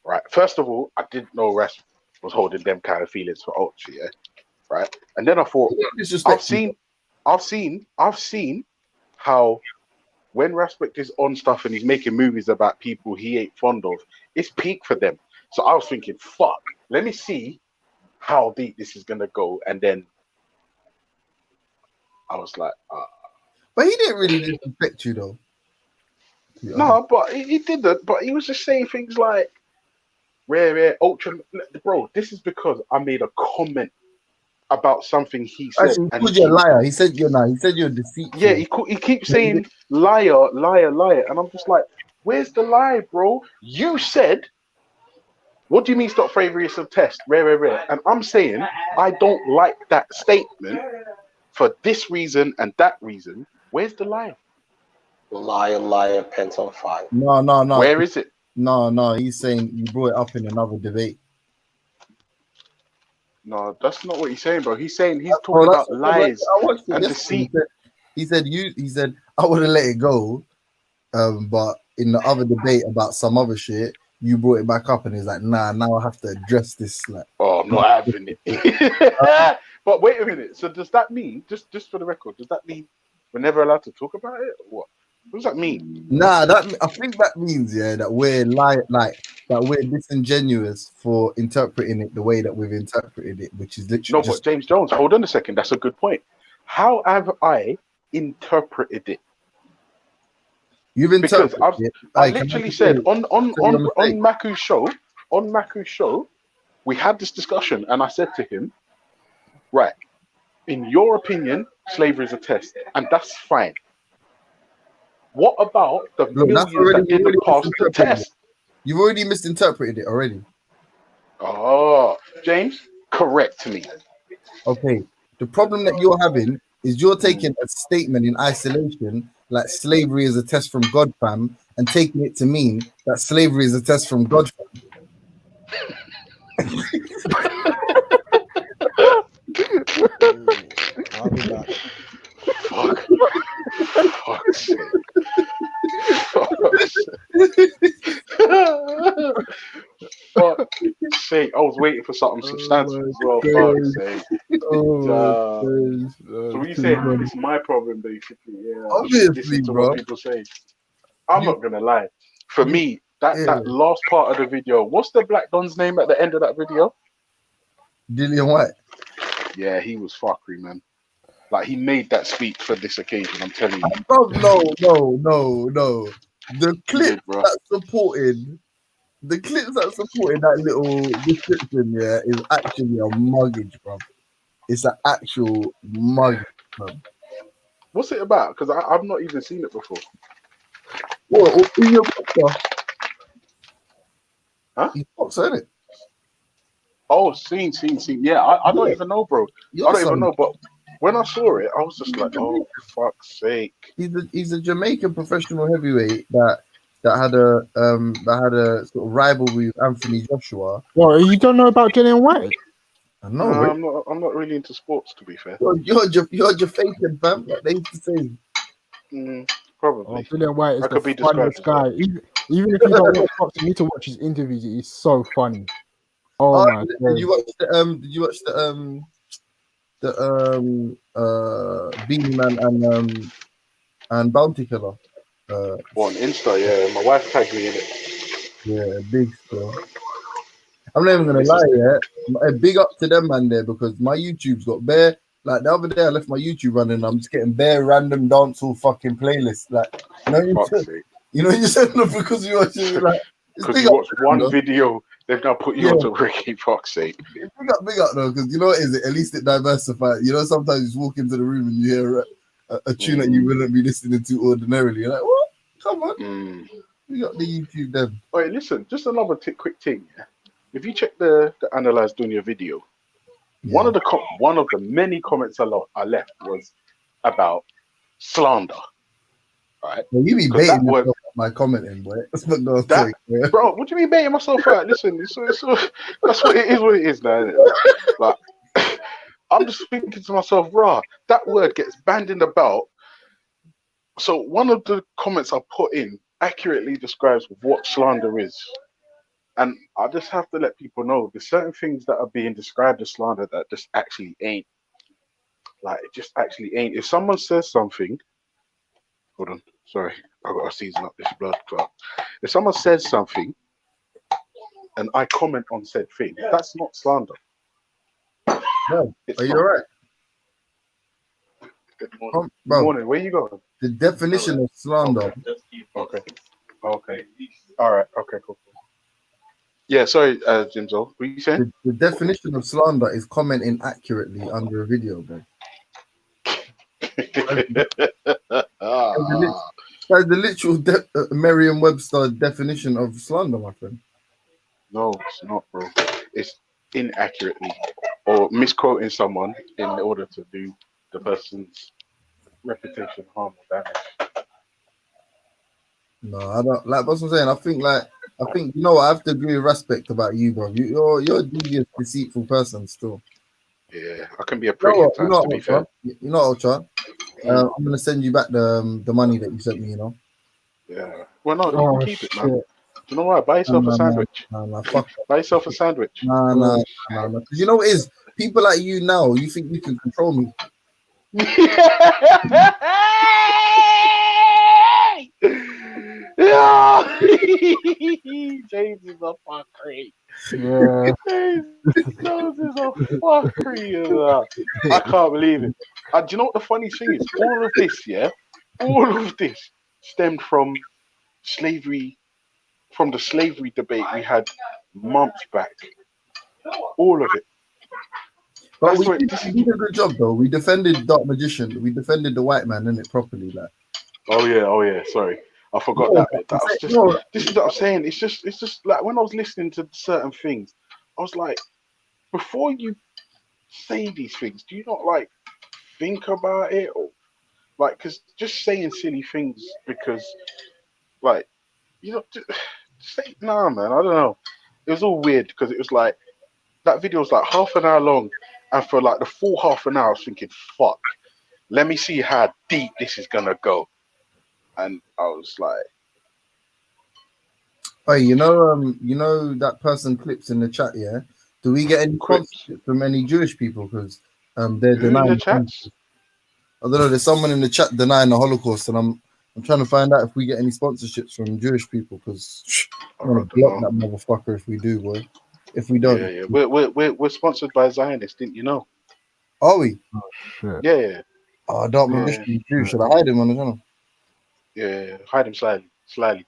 Right. First of all, I didn't know Ras was holding them kind of feelings for Ultra. Yeah. Right. And then I thought, I've seen how when Respect is on stuff and he's making movies about people he ain't fond of, it's peak for them. So I was thinking, fuck, let me see how deep this is gonna go. And then I was like, but he didn't really disrespect you though. No, but he didn't. But he was just saying things like, rare, ultra. Bro, this is because I made a comment about something he said. He called you a liar. He said you're not. He said you're deceitful. Yeah, he keeps saying liar, and I'm just like, where's the lie, bro? You said, what do you mean stop favoring of test? Rare. And I'm saying I don't like that statement for this reason and that reason. Where's the lie? Liar, pence on fire. No. Where is it? No. He's saying you brought it up in another debate. No, that's not what he's saying, bro. He's saying he's Bro, talking that's about what I lies watched it and yesterday. deceit. He said I would have let it go, but in the other debate about some other shit, you brought it back up, and he's like, nah, now I have to address this. Like, Oh, I'm not having it. But wait a minute. So does that mean, just for the record, does that mean we're never allowed to talk about it, or what? What does that mean? nah, I think that means that we're that we're disingenuous for interpreting it the way that we've interpreted it, which is literally No, but James Jones, hold on a second. That's a good point. How have I interpreted it? you've Because interpreted it. I Can I literally just say, said on your mistake? Maku's show, we had this discussion, and I said to him, right, in your opinion, slavery is a test, and that's fine. What about the Look, that's millions that you've didn't already pass the misinterpreted it. test? You've already misinterpreted it already. Oh, James, correct me. Okay. The problem that you're having is you're taking a statement in isolation, like slavery is a test from God, fam, and taking it to mean that slavery is a test from God, fam. I'll be back. Fuck. Fuck's sake. Fuck's sake. I was waiting for something substantial as well. Fuck's sake. So when you say it's my problem, basically, yeah. Obviously, Listen to bro. what people say. I'm not gonna lie. For me, that last part of the video, what's the Black Don's name at the end of that video? Dillian White. Yeah, he was fuckery, man. Like he made that speech for this occasion. I'm telling you. Bro, no. The clips that supported that little description, yeah, is actually a muggage, bro. It's an actual muggage, bro. What's it about? Because I've not even seen it before. What? In your boxer? Huh? He's boxer, isn't it? Oh, seen. Yeah, I don't even know, bro. You're I don't even some- know, but when I saw it, I was just like, oh, fuck's sake. He's a Jamaican professional heavyweight that had a sort of rivalry with Anthony Joshua. Well, you don't know about Dillian White? I know, right? I'm not really into sports, to be fair. You're Jamaican, fam. Like they used to say. Probably. Dillian White is I the could be funniest described guy. Even if you don't watch boxing, you need to watch his interviews. He's so funny. Oh my Did god! you watch the Beanie Man and Bounty Killer? On Insta, yeah. My wife tagged me in it. Yeah, big still. I'm not even gonna lie, yeah. Big up to them, man, there, because my YouTube's got bare. Like the other day, I left my YouTube running. And I'm just getting bare random dancehall fucking playlists. Like, you said no because you watch it. Like, because you watched one video, they've now put you onto Ricky. Fuck's sake. Big up though, because you know what is it? At least it diversifies. You know, sometimes you just walk into the room and you hear a tune that you wouldn't be listening to ordinarily. You're like, what? Come on. We got the YouTube then. Wait, listen, just another quick thing. Yeah? If you check the Analyze Dunya video, one of the many comments I left was about slander. Right? Well, you be baiting my commenting, boy. Bro, what do you mean baiting myself out? Listen, that's what it is now. Like, I'm just thinking to myself, rah, that word gets bandied about. So one of the comments I put in accurately describes what slander is. And I just have to let people know there's certain things that are being described as slander that just actually ain't. Like, it just actually ain't. If someone says something, hold on, sorry, I've got to season up this blood clot. If someone says something and I comment on said thing, that's not slander. No, are you all right? Good morning. Good morning. Where you going? The definition of slander. Okay. All right. Okay, cool. Yeah, sorry, Jimzo. What are you saying? The definition of slander is commenting accurately under a video, bro. That's the literal Merriam-Webster definition of slander, my friend. No, it's not, bro. It's inaccurately or misquoting someone in order to do the person's reputation harm or damage. No, I don't like what I'm saying. I think you know what, I have to agree with respect about you, bro. You're a devious, deceitful person still. Yeah, I can be a prick at times, to be fair. Ultra. I'm gonna send you back the money that you sent me. Yeah. Well, no, you can keep it, man. Do you know what? Buy yourself a sandwich. Fuck. Buy yourself a sandwich. No. You know what it is? People like you now, you think you can control me. Yeah. James is a fuckery. Yeah. James is a fuckery. I can't believe it. And do you know what the funny thing is? All of this stemmed from slavery, from the slavery debate we had months back. All of it. But we did a good job though. We defended Dark Magician. We defended the white man, didn't it, properly? Like. Oh yeah. Sorry, I forgot that bit. That was just. This is what I'm saying. It's just like when I was listening to certain things, I was like, before you say these things, do you not like think about it, or like, because just saying silly things because, like, just say nah, man. I don't know. It was all weird because it was like that video was like half an hour long, and for like the full half an hour, I was thinking, fuck, let me see how deep this is gonna go. And I was like, "Hey, you know that person clips in the chat, yeah? Do we get any sponsorship from any Jewish people? Because they're denying in the chats? I don't know. There's someone in the chat denying the Holocaust, and I'm trying to find out if we get any sponsorships from Jewish people. Because I'm gonna block that motherfucker if we do, boy. If we don't, yeah. We're sponsored by Zionists, didn't you know? Are we? Oh shit. Yeah. Oh, Dark Magician Jew. Should I hide him on the channel? Yeah, hide him slyly. Like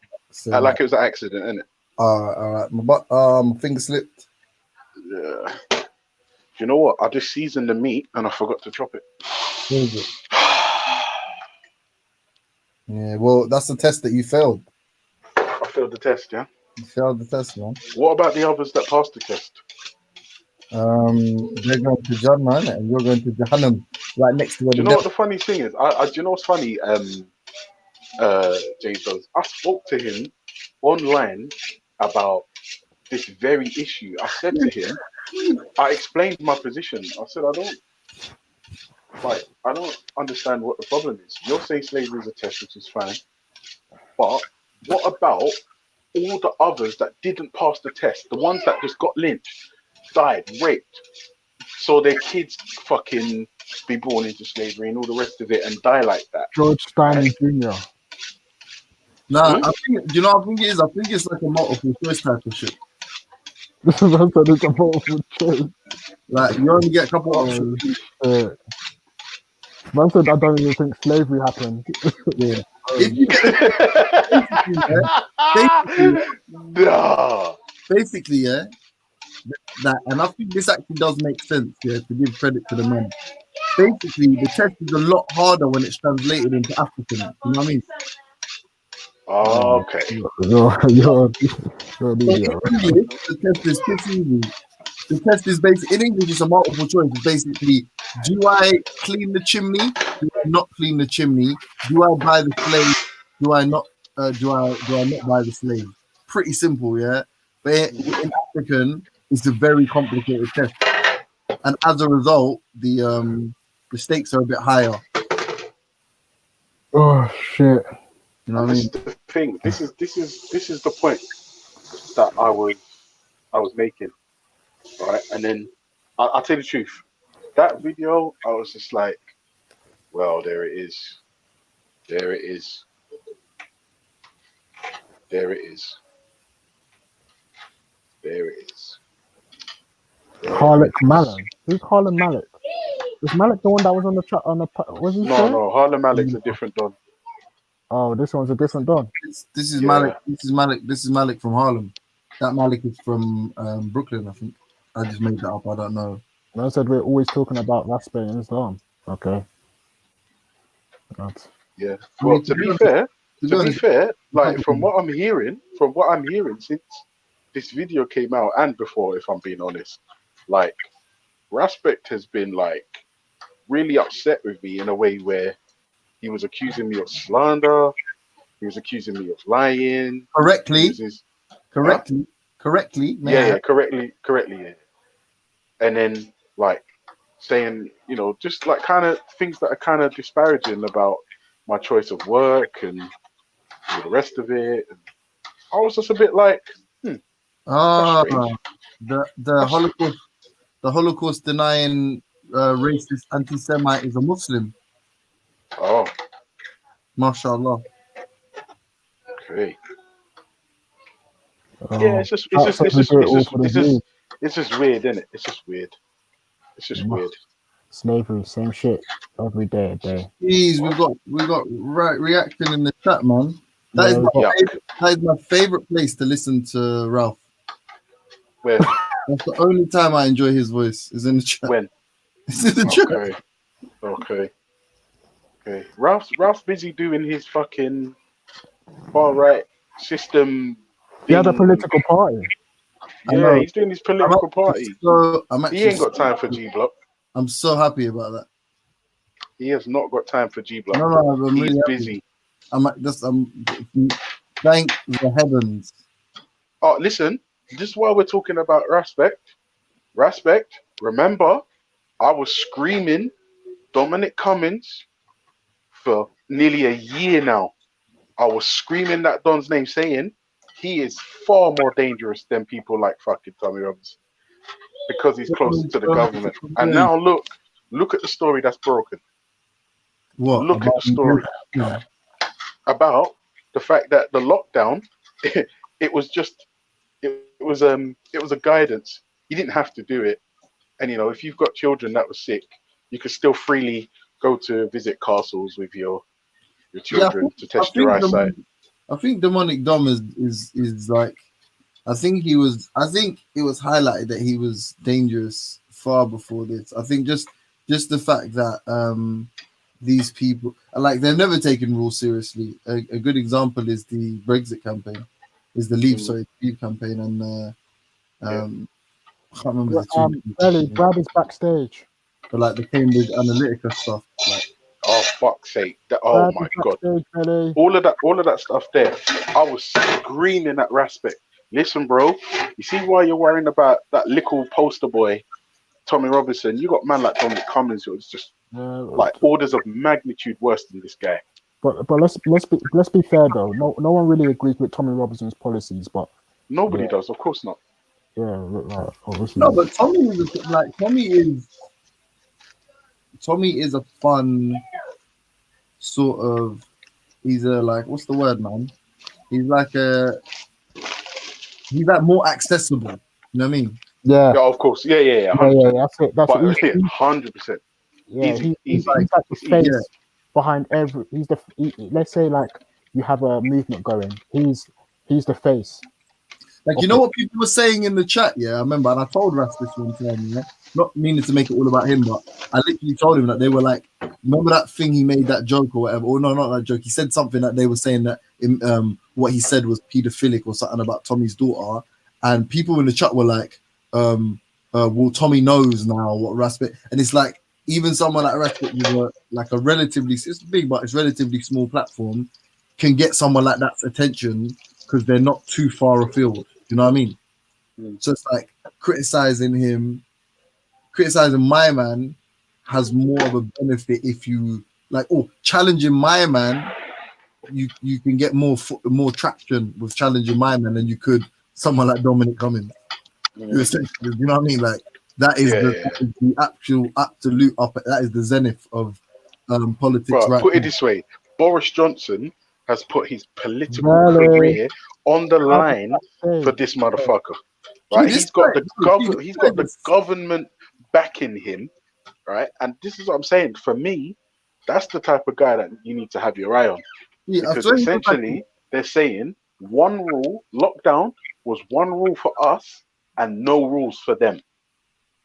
it was an accident, isn't it? All right. My finger slipped. Yeah. You know what? I just seasoned the meat and I forgot to chop it. Where is it? Yeah, well, that's the test that you failed. I failed the test, yeah? You failed the test, man. What about the others that passed the test? They're going to Jannah, innit? And you're going to Jahannam, right next to where Do you know what the funny thing is? Do you know what's funny, James does? I spoke to him online about this very issue. I said to him, I explained my position. I said, I don't understand what the problem is. You'll say slavery is a test, which is fine. But what about all the others that didn't pass the test? The ones that just got lynched, died, raped, so their kids fucking be born into slavery and all the rest of it and die like that. George Steiner Jr. Nah, I think it is. I think it's like a multiple choice type of shit. This is what I said, it's a multiple choice. Like you only get a couple options. Man said, I don't even think slavery happened. Yeah. If you basically, yeah, that, and I think this actually does make sense, yeah, to give credit to the men. Basically, the test is a lot harder when it's translated into African. You know what I mean? Oh, okay. You're an idiot. In English, the test is pretty easy. The test is basically, in English, it's a multiple choice. It's basically, do I clean the chimney? Do I not clean the chimney? Do I buy the slave? Do I not? Do I not buy the slave? Pretty simple, yeah. But in African, it's a very complicated test, and as a result, the stakes are a bit higher. Oh shit! You know what I mean? This is the thing. This is the point that I was making, right? And then I'll tell you the truth. That video, I was just like, well, there it is. There it is. There it is. There it is. Harlek Malik. Who's Harlem Malik? Was Malik the one that was on the chat on the? Was he? No. Harlem Malik's a different Don. Oh, this one's a different Don. This is Malik. This is Malik from Harlem. That Malik is from Brooklyn, I think. I just made that up. I don't know. I said we're always talking about Raspe in Islam. Okay. That's... Yeah. Well, to be fair, like from what I'm hearing since this video came out and before, if I'm being honest, like Raspect has been like really upset with me in a way where he was accusing me of slander, he was accusing me of lying. Correctly. Yeah, correctly, yeah. And then like saying, you know, just like kind of things that are kind of disparaging about my choice of work and all the rest of it. And I was just a bit like, that's strange. The Holocaust denying racist anti-Semite is a Muslim. Oh, mashallah. Okay. Oh, Yeah, it's just weird, isn't it? It's just weird. It's just weird. Slavery, same shit every day. Jeez, we got reaction in the chat, man. That is my favorite place to listen to Ralph. Where? That's the only time I enjoy his voice is in the chat. When? It's in the chat. Okay. Ralph's busy doing his fucking far right system. He had a political party. Yeah, he's doing his political party. He ain't got time for G Block. I'm so happy about that. He has not got time for G Block. No, I'm he's really busy. Thank the heavens. Oh, listen, just while we're talking about respect, remember, I was screaming Dominic Cummings for nearly a year now. I was screaming that Don's name, saying he is far more dangerous than people like fucking Tommy Robinson because he's closer to the government. And now look at the story that's broken. What? Look at the story about the fact that the lockdown, it was a guidance. You didn't have to do it. And you know, if you've got children that were sick, you could still freely go to visit castles with your children to test your eyesight. I think Demonic Dom is like, I think it was highlighted that he was dangerous far before this. I think just the fact that these people like they've never taken rules seriously. A good example is the Brexit campaign, is the Leave campaign, and I can't remember the two. Ellie, Brad is backstage. But like the Cambridge Analytica stuff, like. Oh fuck's sake! Oh my god! All of that stuff there. I was screaming at respect. Listen, bro. You see why you're worrying about that little poster boy, Tommy Robinson? You got man like Dominic Cummings who was just like orders of magnitude worse than this guy. But let's be fair though. No one really agrees with Tommy Robinson's policies, but nobody does. Of course not. Yeah, like, obviously. No, but Tommy is a fun sort of. He's a like, what's the word, man? He's like more accessible. You know what I mean? Yeah. Yeah, of course. Yeah. 100%. That's it. That's 100%. Yeah, he's like the face behind every. Let's say like you have a movement going. He's the face. Like, you know what people were saying in the chat, yeah? I remember, and I told Ras this one time, yeah? Not meaning to make it all about him, but I literally told him that they were like, remember that thing he made, that joke or whatever? Or no, not that joke. He said something that they were saying that what he said was pedophilic or something about Tommy's daughter. And people in the chat were like, well, Tommy knows now what Raspit. And it's like, even someone like Raspit with like a relatively, it's big, but it's relatively small platform, can get someone like that's attention because they're not too far afield. You know what I mean? So it's like criticizing my man has more of a benefit if you like, challenging my man, you can get more traction with challenging my man than you could someone like Dominic Cummings. You know what I mean? Like that is the absolute upper. That is the zenith of politics. Bro, right put now. it this way: Boris Johnson has put his political career on the line for this motherfucker. Right? He's got the government backing him, right? And this is what I'm saying. For me, that's the type of guy that you need to have your eye on. Yeah, because essentially they're saying one rule, lockdown was one rule for us and no rules for them.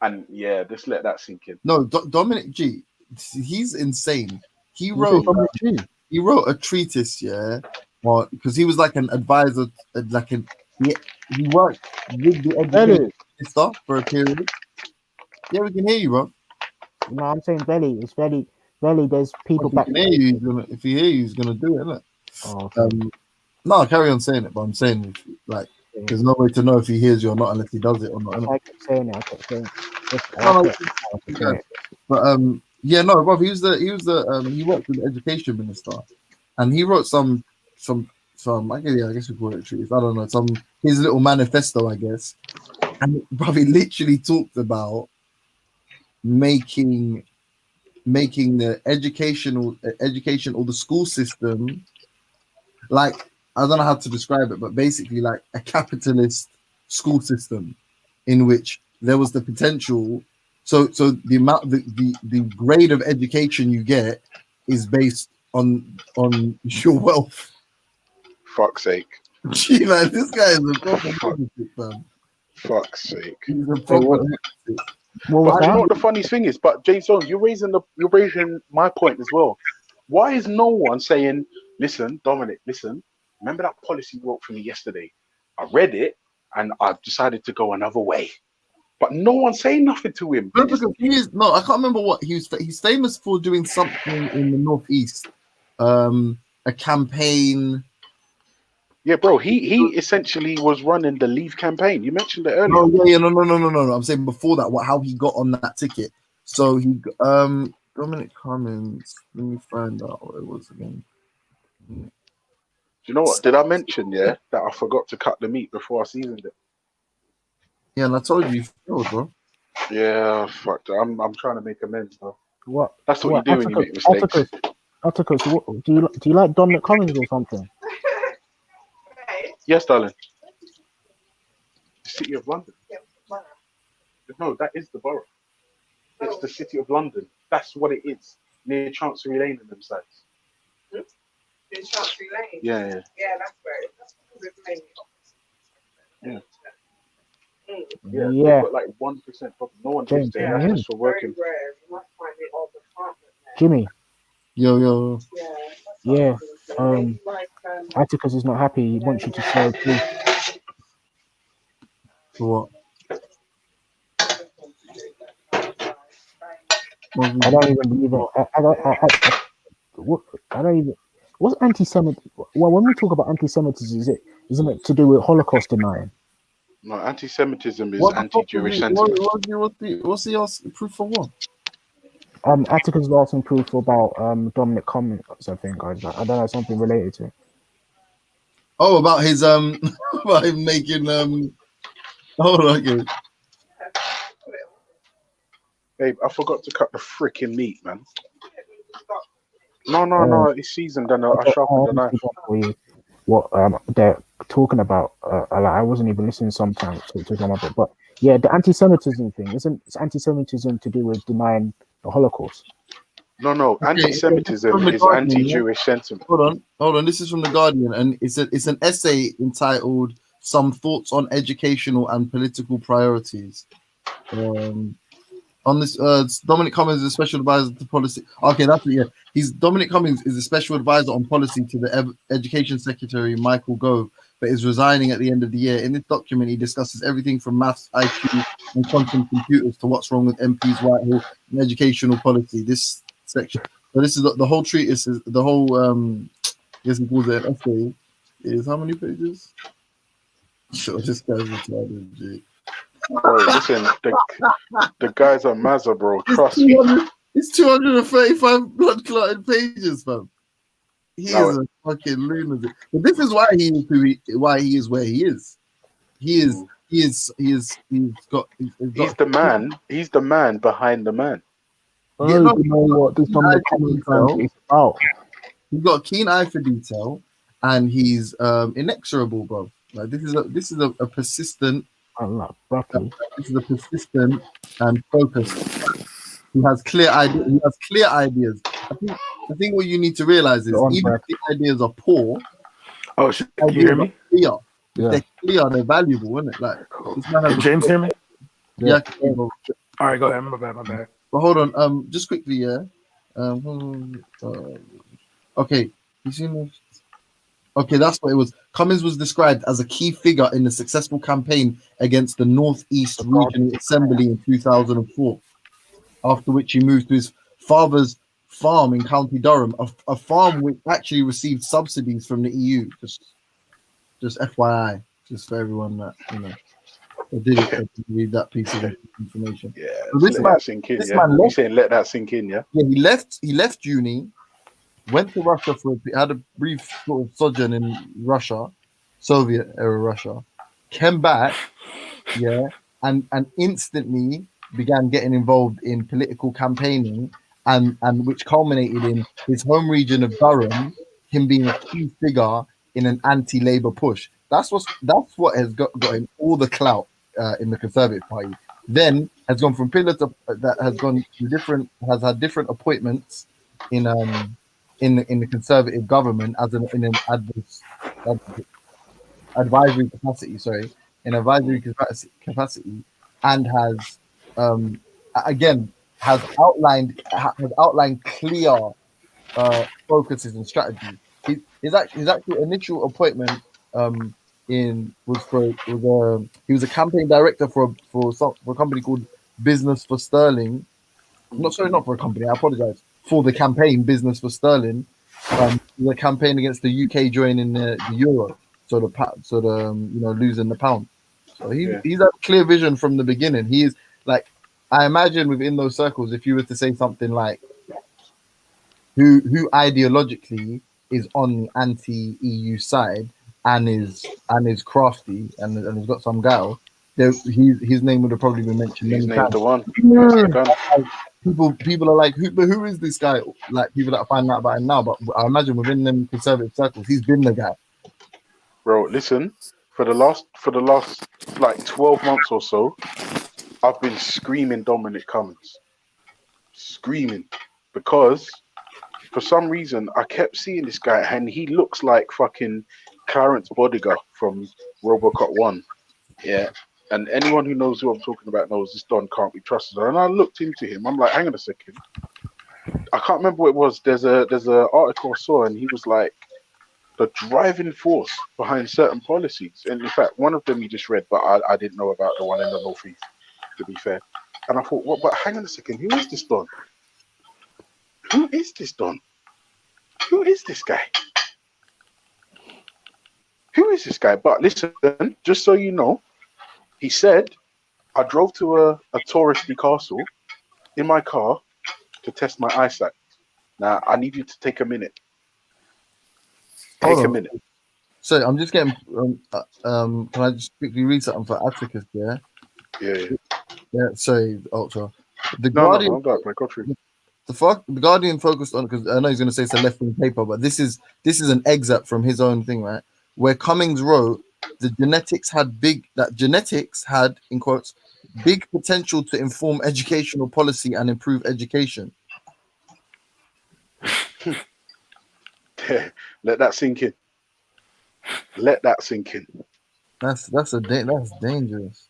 And yeah, just let that sink in. No, Dominic G, he's insane. He wrote a treatise, because he was like an advisor, he worked with the education minister for a period. Yeah, we can hear you, bro. No, I'm saying Belly. It's Belly. There's people back. If he hear you, he's gonna do it, isn't it? Oh, okay. No, carry on saying it, but I'm saying like there's no way to know if he hears you or not unless he does it or not. I kept saying it. No, Okay. yeah. But yeah, no, bro, he worked with the education minister, and he wrote some I guess we call it treatise. I don't know, his little manifesto, I guess. And bro, he literally talked about making the education or the school system, like, I don't know how to describe it, but basically like a capitalist school system in which there was the potential. So the amount, the grade of education you get is based on your wealth. Fuck's sake. Gee, man, this guy is a proper lunatic, man. Fuck's sake. He's a proper lunatic. But you know what the funniest thing is? But James Jones, you're raising my point as well. Why is no one saying, listen, Dominic, listen, remember that policy you wrote for me yesterday? I read it and I've decided to go another way. But no one's saying nothing to him. No, because I can't remember what he's famous for, doing something in the Northeast. A campaign. Yeah, bro, he essentially was running the Leave campaign. You mentioned it earlier. No. I'm saying before that, how he got on that ticket. So Dominic Cummings. Let me find out what it was again. Do you know what? Did I mention that I forgot to cut the meat before I seasoned it? Yeah, and I told you failed, bro. Yeah, fuck that. I'm trying to make amends, bro. What? That's what you do when you make mistakes. Atticus, do you like Dominic Cummings or something? Yes, darling. City of London. No, that is the borough. It's the City of London. That's what it is. Near Chancery Lane and them sites. In Chancery Lane? Yeah. Yeah, that's where it is. That's mainly Yeah. Mm. Yeah, they've got like 1% problem. No one James, lives there. That's just for working. Very rare. You must find it all the apartment there. Jimmy. Yo. Yeah. Atticus is not happy. He wants you to share proof. For what? I don't even believe it. I don't even. What's anti-Semitic? Well, when we talk about anti-Semitism, isn't it to do with Holocaust denying? No, anti-Semitism is anti-Jewish sentiment. What's the proof for what? Atticus is asking proof about Dominic Cummings, I think. I don't know, something related to it. Oh, about his about him making hold on, okay. Babe, I forgot to cut the freaking meat, man. No, it's seasoned and I sharpened the knife. For you what they're talking about. I wasn't even listening sometimes to some of it, but yeah, the anti-Semitism thing isn't anti-Semitism to do with denying the Holocaust. No, anti-Semitism is anti-Jewish sentiment. Hold on. This is from the Guardian, and it's an essay entitled "Some Thoughts on Educational and Political Priorities." On this, Dominic Cummings is a special advisor to policy. Okay, that's it. Yeah, Dominic Cummings is a special advisor on policy to the Education Secretary Michael Gove, but is resigning at the end of the year. In this document, he discusses everything from maths, IQ, and quantum computers to what's wrong with MPs Whitehall and educational policy. This section. So this is the whole treatise. Is the whole yes, he calls it an essay. Is how many pages? Sure, this guy's retarded, G. Bro, listen, the guy's a Mazza, bro. Trust me. It's 235 blood clotted pages, fam. He is a fucking lunatic. But this is why he is where he is. He's the man. He's the man behind the man. You know what this Dominic Cummings is about. He's got a keen eye for detail, and he's inexorable, bro. Like this is a persistent. This is a persistent and focused. He has clear ideas. I think what you need to realize is even if the ideas are poor, can you hear me? Clear. If they're clear, they're valuable, isn't it? Like Can James hear me? Yeah. All right, go ahead. My bad. But hold on, just quickly, yeah. Okay, you see me? Okay, that's what it was. Cummings was described as a key figure in the successful campaign against the Northeast Regional Assembly in 2004, after which he moved to his father's farm in County Durham, a farm which actually received subsidies from the EU. Just FYI, just for everyone that, you know. I did read that piece of information. Yeah, So just let that sink in. this Yeah, man you left. saying let that sink in? Yeah. Yeah, he left uni, went to Russia had a brief sort of sojourn in Russia, Soviet era Russia, came back, yeah, and instantly began getting involved in political campaigning, and which culminated in his home region of Durham, him being a key figure in an anti-Labour push. That's what has got him all the clout in the Conservative Party. Then has gone from pillar to that has gone to has had different appointments in the Conservative government as advisory capacity, sorry, in advisory capacity, and has again has outlined clear focuses and strategies. His actual initial appointment in was for was he was a campaign director for a company called Business for Sterling. Not for a company. I apologize for the campaign Business for Sterling. The campaign against the UK joining the euro, losing the pound. So he's had clear vision from the beginning. He is like, I imagine within those circles, if you were to say something like, who ideologically is on the anti-EU side and is crafty and has got some guile, his name would have probably been mentioned He's many named times. the one. That's the gun. People are like, who is this guy? Like people that are finding out about him now, but I imagine within them conservative circles, he's been the guy. Bro, listen, for the last like 12 months or so, I've been screaming Dominic Cummings. Screaming. Because for some reason I kept seeing this guy and he looks like fucking Clarence Bodiger from Robocop 1. Yeah. And anyone who knows who I'm talking about knows this Don can't be trusted. And I looked into him. I'm like, hang on a second. I can't remember what it was. There's a article I saw and he was like the driving force behind certain policies. And in fact, one of them you just read, but I didn't know about the one in the Northeast, to be fair. And I thought, what? But hang on a second, who is this Don? Who is this Don? Who is this guy? Who is this guy? But listen, just so you know, he said, I drove to a touristy castle in my car to test my eyesight. Now, I need you to take a minute. Take a minute. So I'm just getting. Can I just quickly read something for Atticus? Yeah. Yeah. Sorry, Ultra. The Guardian. I'm back. I got through. The Guardian focused on, because I know he's going to say it's a left wing paper, but this is an excerpt from his own thing, right? Where Cummings wrote genetics had in quotes big potential to inform educational policy and improve education. Let that sink in. Let that sink in. That's dangerous.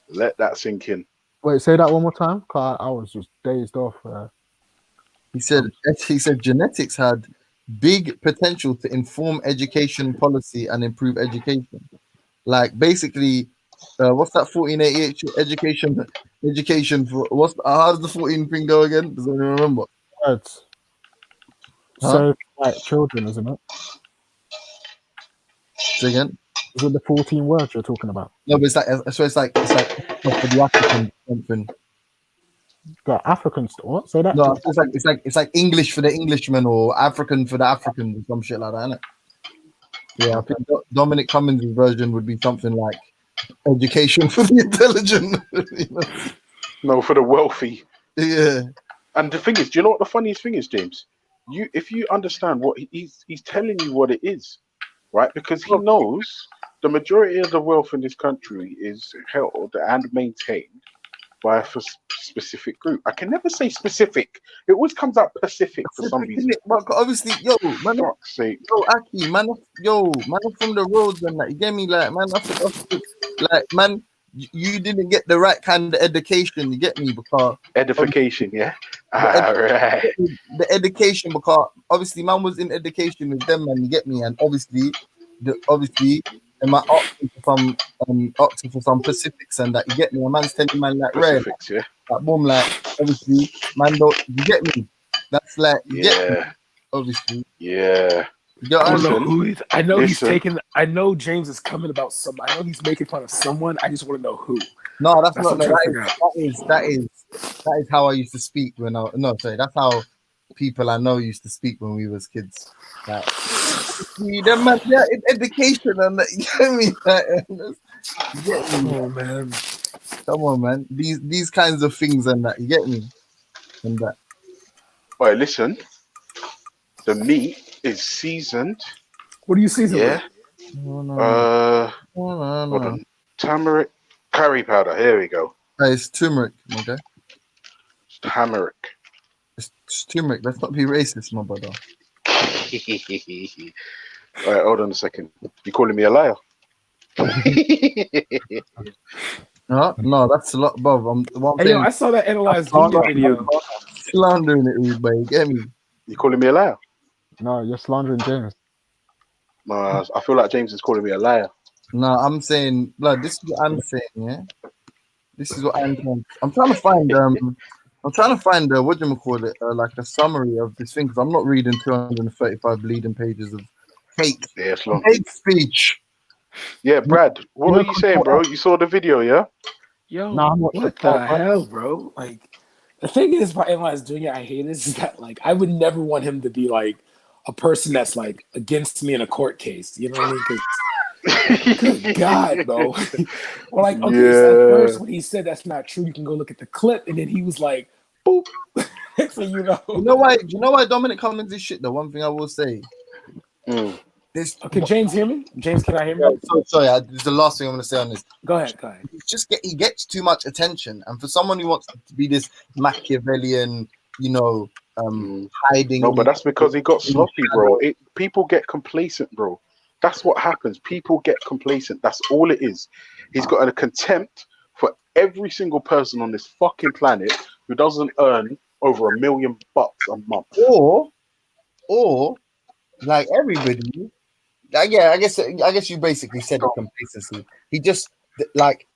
Let that sink in. Wait, say that one more time. Cause I was just dazed off. He said genetics had big potential to inform education policy and improve education. Like basically, what's that 1488 education for? How does the 14 thing go again? Does anyone remember? Words. So like children, isn't it? Say again. Is it the 14 words you're talking about? No, but it's like for the African something. The African what? Say that. No, it's like English for the Englishman or African for the African or some shit like that, isn't it? Yeah, I think Dominic Cummings' version would be something like education for the intelligent. No, for the wealthy. Yeah. And the thing is, do you know what the funniest thing is, James? If you understand what he's telling you what it is, right? Because he knows the majority of the wealth in this country is held and maintained by a specific group. I can never say specific. It always comes out Pacific for some reason. But obviously, man, Aki, man, from the roads and that. You get me, like, man, man, you didn't get the right kind of education. You get me, because edification, yeah. The education, because obviously, man was in education with them, man. You get me, and obviously, am I opting for some Pacifics and that? You get me? A man's telling man like Pacifics, red, like boom, like obviously, man, don't you get me? That's like you get me? Obviously, yeah. Yo, I don't know Andrew, who he's. I know he's Listen. taking. I know James is coming about some. I know he's making fun of someone. I just want to know who. no, that's That's not. what I'm No, trying to figure out. that is how I used to speak when I. No, sorry, that's how people I know used to speak when we was kids. Like, see, them man, yeah, education and that, you get me. You get me. Oh man. Come on, man. These kinds of things and that. You get me. And that. All right, listen. The meat is seasoned. What are you seasoning Yeah. with? Hold on. Turmeric, curry powder. Here we go. It's turmeric, okay. Turmeric. It's turmeric. Let's not be racist, my brother. All right, hold on a second. You calling me a liar? No, that's a lot, Bob. One Hey yo, thing. I saw that Analyze Junior video. Slandering it, rude boy. Get me? You calling me a liar? No, you're slandering James. I feel like James is calling me a liar. No, I'm saying, blood. This is what I'm saying. Yeah, this is what I'm saying. I'm trying to find what do you call it? Like a summary of this thing because I'm not reading 235 bleeding pages of hate. Yeah, it's long. Hate speech. Yeah, Brad, what are you saying, bro? You saw the video, yeah? Yo, Nah, I'm not what the hell, bro? Like, the thing is, about Analyze Junior, I hate this, is that, like, I would never want him to be, like, a person that's, like, against me in a court case. You know what I mean? Because, good God, bro. Or, like, okay, so at first when he said that's not true, you can go look at the clip, and then he was like, boop. So, you know. You know why? Do you know why Dominic Cummings is shit? The one thing I will say. This. Can James hear me? James, can I hear me? Sorry, this is the last thing I'm going to say on this. Go ahead. He gets too much attention, and for someone who wants to be this Machiavellian, hiding. No, but that's because he got sloppy, bro. People get complacent, bro. That's what happens. People get complacent. That's all it is. He's got a contempt for every single person on this fucking planet who doesn't earn over $1 million a month. Or like everybody. Yeah, I guess you basically said it, complacency. He just like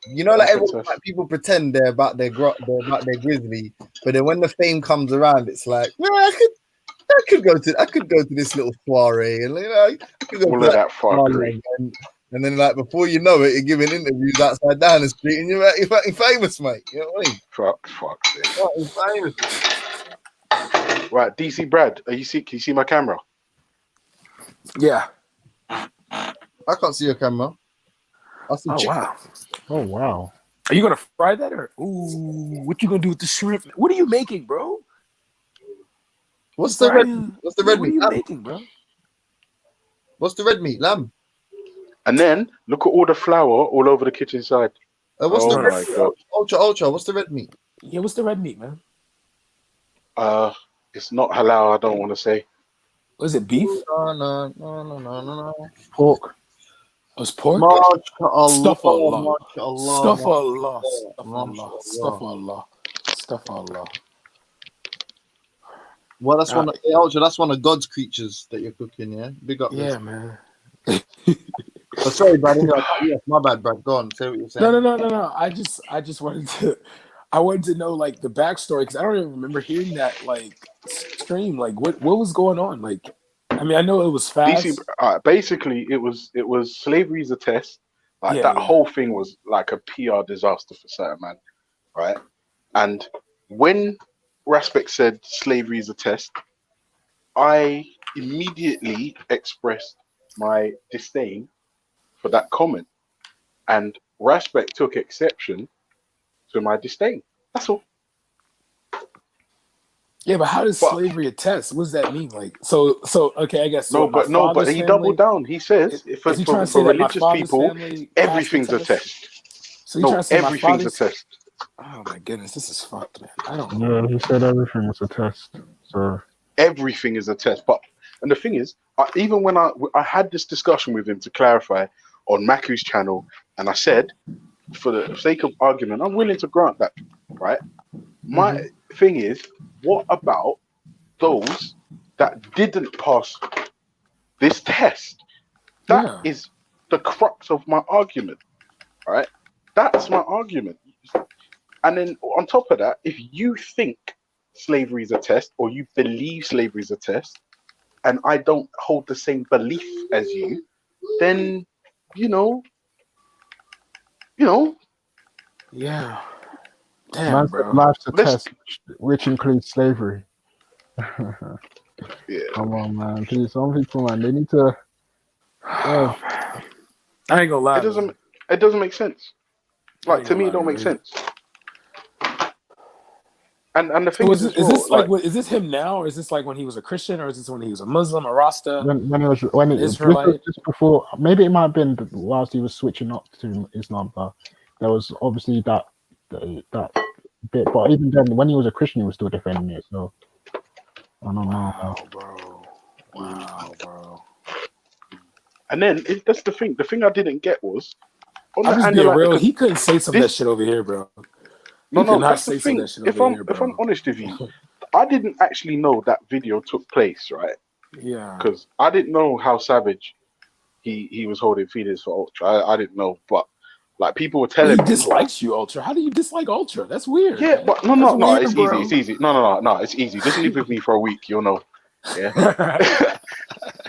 everyone, like, people pretend they're about their grizzly, but then when the fame comes around, it's like, yeah, I could go to this little soiree, and I could go all to of that fuckery. and then like before you know it, you're giving interviews outside down the street, and you're fucking famous, mate. You know what I mean? Fuck this. Right, DC Brad, can you see my camera? Yeah. I can't see your camera. I see chicken. Wow. Oh wow. Are you gonna fry that or what you gonna do with the shrimp? What are you making, bro? What's the red meat? What are you making, bro? What's the red meat? Lamb. And then look at all the flour all over the kitchen side. What's the red my God. Ultra, what's the red meat? Yeah, what's the red meat, man? It's not halal, I don't want to say. Was it beef? No. Pork. It was pork? Astaghfirullah. Astaghfirullah. Well, that's one of God's creatures that you're cooking, yeah? Big up. Yeah, man. Sorry, Brad. Yes, my bad, Brad. Go on, say what you're saying. No. I just wanted to know, like, the backstory, because I don't even remember hearing that, like, stream. Like, what was going on? Like, I mean, I know it was fast. Basically, it was slavery is a test. Like, whole thing was like a PR disaster for certain man, right? And when Raspek said slavery is a test, I immediately expressed my disdain for that comment, and Raspek took exception to my disdain. That's all. Yeah, but how does slavery a test? What does that mean? Like, so okay, I guess. So but he doubled down. He says for religious people, everything's a test. So you're trying to say everything's a test. Oh my goodness, this is fucked, man. I don't know. Yeah, he said everything was a test. So everything is a test. And the thing is, even when I had this discussion with him to clarify on Maku's channel, and I said, for the sake of argument, I'm willing to grant that, right? My thing is, what about those that didn't pass this test? That is the crux of my argument, right? That's my argument. And then on top of that, if you think slavery is a test, or you believe slavery is a test, and I don't hold the same belief as you, then you know. Yeah. Damn, Man said bro. life's a Let's. test, which includes slavery. Yeah. Come on, man. Please, some people, man, they need to. Yeah. I ain't gonna lie. It doesn't make sense. I Like ain't to gonna me, lie, it don't bro. make sense. And the So thing is as is well, this like like is this him now, or is this like when he was a Christian, or is this when he was a Muslim, a Rasta, When it was an this was Israelite? just before, maybe it might have been whilst he was switching up to Islam, but there was obviously that bit. But even then, when he was a Christian, he was still defending it. So I don't know. Wow, bro. Wow, bro. and then that's the thing. The thing I didn't get was on I'm the just being underline real. because He couldn't say some of that this shit over here, bro. He could no, not that's the say some of thing. that shit over here, If I'm bro. honest with you, I didn't actually know that video took place, right? Yeah. Because I didn't know how savage he was holding feelings for Ultra. I didn't know, but like people were But he telling me, like, dislikes you, Ultra. How do you dislike Ultra? That's weird. yeah, but no, That's no, weird, it's easy. bro. It's easy. No, it's easy. Just live with me for a week, you'll know. Yeah,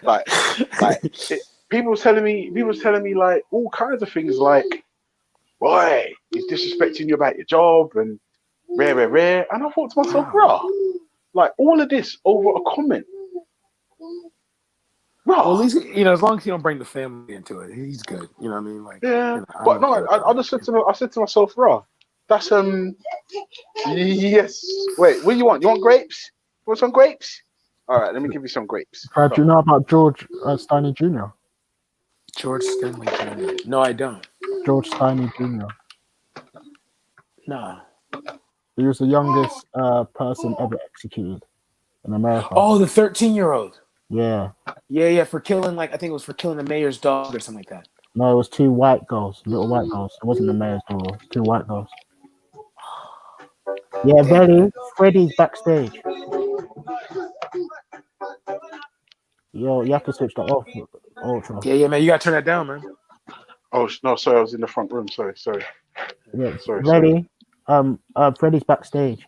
like people was telling me like all kinds of things, like, boy, he's disrespecting you about your job and rare, and I thought to myself, rah, like all of this over a comment, rah. Well, at least as long as you don't bring the family into it, he's good. You know what I mean? Like, Yeah, I'm but no, okay with I just said to myself, rah, that's yes. Wait, what do you want? You want grapes? You want some grapes? All right, let me give you some grapes. Do you know about George Steiny Jr.? George Stanley Jr. No, I don't. George Steiny Jr. Nah. He was the youngest person ever executed in America. Oh, the 13-year-old. Yeah. Yeah, for killing, like, I think it was for killing the mayor's dog or something like that. No, it was two white girls, little white girls. It wasn't the mayor's daughter. It was two white girls. Yeah, Belly. Freddy's backstage. Yo, you have to switch that off, Ultra. Yeah, man, you gotta turn that down, man. Oh no, sorry, I was in the front room. Sorry. Yeah, Sorry. Ready? Freddy's backstage.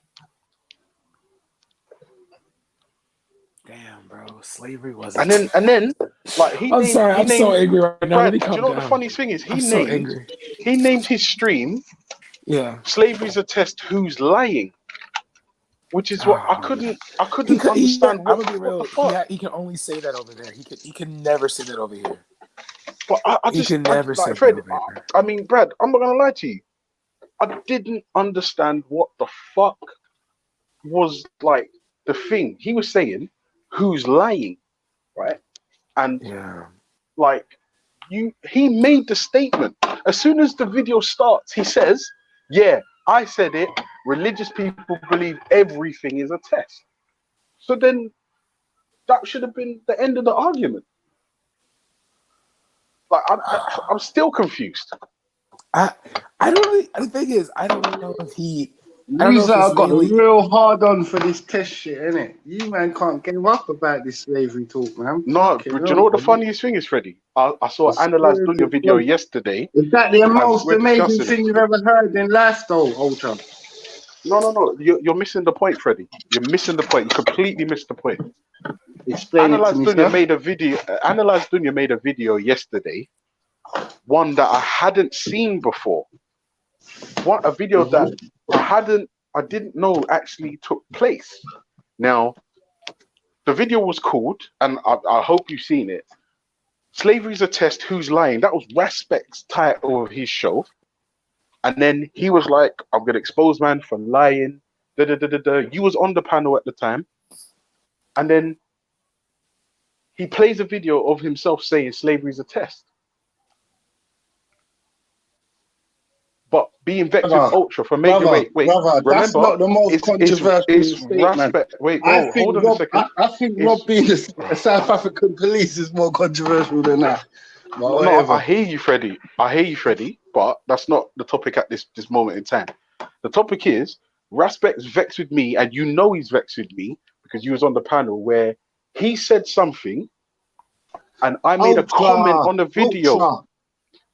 Damn, bro, slavery was. And then, like I'm sorry, I'm so angry right now. Let Brad, me do calm you know what down. the funniest thing is? I'm so angry. He named his stream. Yeah. Slavery's a test. Who's lying? Which is what I couldn't understand. I'm gonna be real. He can only say that over there. He can never say that over here. But I just can never say like Fred. that over here. I mean, Brad, I'm not gonna lie to you. I didn't understand what the fuck was like the thing he was saying. Who's lying, right? And like he made the statement as soon as the video starts. He says, "Yeah, I said it. Religious people believe everything is a test." So then that should have been the end of the argument. Like I'm still confused. I don't really. The thing is, I don't know if he. I don't know if Reza it's got mainly. real hard on for this test shit, innit? You man can't give up about this slavery talk, man. No, Fucking but do you hell, know what the man. funniest thing is, Freddie? I saw The Analyze slavery Dunya video talk. yesterday. Is that the and most we're amazing discussing thing it. you've ever heard in life, though, Ultra? No. You're missing the point, Freddie. You're missing the point. You completely missed the point. Explain Analyze it to me, Dunya sir. made a video. Analyze Dunya made a video yesterday. One that I hadn't seen before. A video that I didn't know actually took place. Now, the video was called, and I hope you've seen it. Slavery's a test. Who's lying? That was Respect's title of his show. And then he was like, "I'm gonna expose man for lying." You was on the panel at the time, and then he plays a video of himself saying slavery's a test. But being vexed with Ultra for making wait. Brother, that's Remember, not the most controversial it's statement. Respect. Wait, bro, hold on a second. I think Rob being the South African police is more controversial than that. But No, whatever. I hear you, Freddie. But that's not the topic at this moment in time. The topic is Respect's vexed with me, and you know he's vexed with me because you was on the panel where he said something, and I made a comment on the video.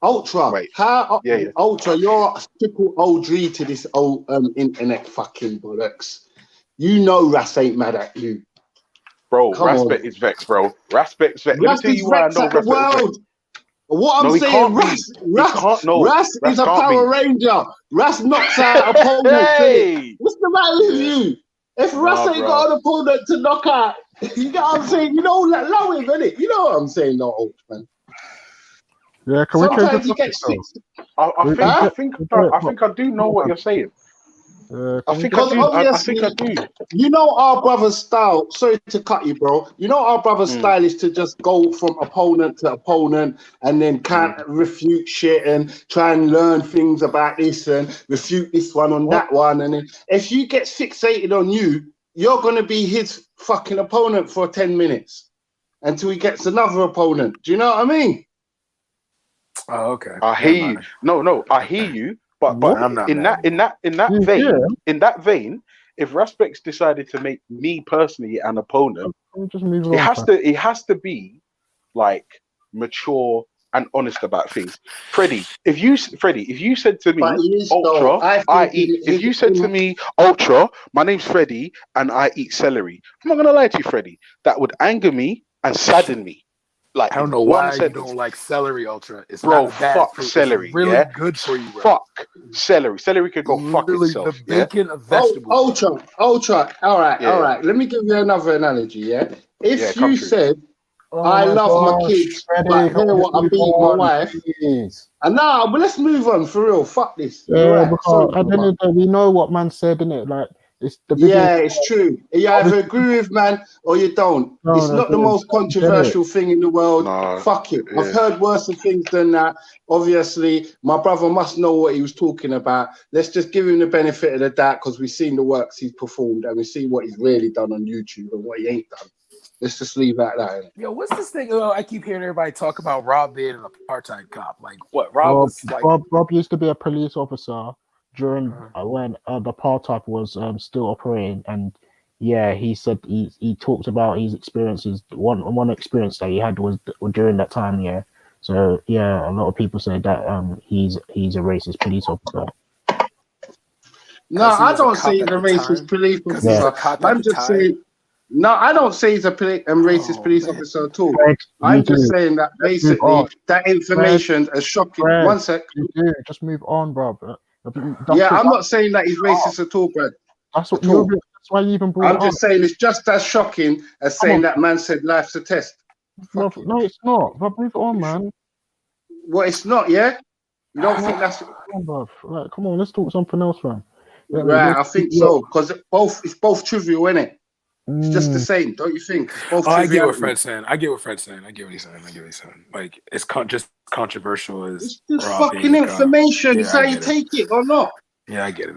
Ultra, Right. how? Yeah. Ultra, you're a typical OG to this old internet fucking bollocks. You know Ras ain't mad at you. Bro, Come on. Raspet is vexed, bro. Raspet's vexed. Let me Ras tell is you why I vexed know at the Raspet's vexed. world. What No, I'm he saying, can't be. He can't. No, Ras Ras is a can't Power be. Ranger. Ras knocks out opponents, innit? Hey! What's the matter with Yeah. you? If Ras Nah, ain't bro. got an opponent to knock out, you get what I'm saying? You know, allow him, innit? You know what I'm saying, no, Ulch, man. Yeah, can we change Sometimes the he topic gets though? six. I think I do know what you're saying. I think I Because do. I obviously, think I do. you know our brother's style. Sorry to cut you, bro. You know our brother's Mm. style is to just go from opponent to opponent and then can't refute shit and try and learn things about this and refute this one on that one. And then if you get fixated on you, you're gonna be his fucking opponent for 10 minutes until he gets another opponent. Do you know what I mean? Oh, okay. I hear you. No, I hear you. But I'm not in mad that vein, if Raspex decided to make me personally an opponent, just move it on. has to be like mature and honest about things. Freddie, if you said to me, But he is Ultra, though. I I think eat. If you said to me, Ultra, my name's Freddie and I eat celery, I'm not gonna lie to you, Freddie. That would anger me and sadden me. Like I don't know one why you sentence. don't like celery, Ultra. It's Bro, not a bad fuck fruit. celery, It's really yeah? good for you, bro. Fuck celery. Celery could go fuck Literally itself, the bacon of Oh, vegetables. Ultra. All right. Yeah. Let me give you another analogy. Yeah. Yeah, If come you through. said, Oh I my love my gosh, kids, Freddie, but can hear we what just I move beat my on, wife. please? And now, but let's move on for real. Fuck this. You're Yeah, right. Sorry, because at the end brother. of the day, we know what man said, innit? Like, it's the video. Yeah, it's true. You either agree with man or you don't. No, It's no, not the most I get it. controversial thing in the world. No, Fuck it. I've yeah. heard worse things than that. Obviously, my brother must know what he was talking about. Let's just give him the benefit of the doubt because we've seen the works he's performed and we see what he's really done on YouTube and what he ain't done. Let's just leave that there. Yo, what's this thing? I keep hearing everybody talk about Rob being an apartheid cop. Like, what? Rob was like. Rob used to be a police officer during when the apartheid was still operating, and yeah, he said he talked about his experiences. One experience that he had was during that time. Yeah, so yeah, a lot of people say that he's a racist police officer. No, I don't say say he's a racist police Because he was officer. a cop at I'm the just time. saying. No, I don't say he's a racist police officer at all. Fred, I'm you just do. saying that Let's move basically on. that information is shocking. Fred, One sec. you do. Just move on, bro. Yeah, I'm not saying that he's racist at all, Brad. That's what At all. that's why you even brought I'm it up. just saying it's just as shocking as Come saying on. that man said life's a test. Bro, no, it's not. But move on, man. Well, it's not, yeah? You don't think that's Come on, bro. Like, come on, let's talk something else, man. Yeah, right? I think so because it's both trivial, isn't it? It's just the Mm. same, don't you think? It's both Oh, I get what triviality. Fred's saying. I get what he's saying. I get what he's saying. Like, it's just controversial as It's just Rob fucking being a cop. information. Yeah, It's how I you get it. take it or not. Yeah, I get it.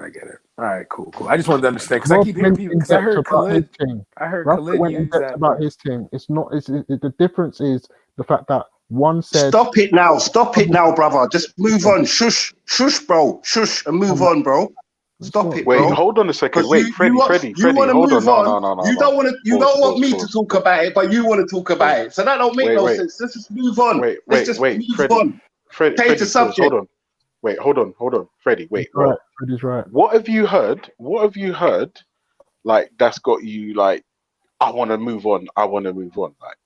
All right, cool. I just wanted to understand because I Rob keep hearing went people. in Because I depth heard about his Khalid. thing. I heard Rob Khalid went in use depth that. about his thing. It's not. The difference is the fact that one said. Stop it now. Stop it now, brother. Just move on. Shush, bro. Shush and move on, bro. Stop it, Wait, bro. hold on a second. Because Wait, Freddie, you want to hold on. move on. No. You don't want to. You don't want me to talk about it, but you want to talk about it. So that don't make no sense. Let's just move on. Let's just move Freddie, on. Change Freddie, the subject. hold on. Wait, hold on. Freddie, wait, bro. Right, Freddie's right. What have you heard? Like that's got you like, I want to move on. Like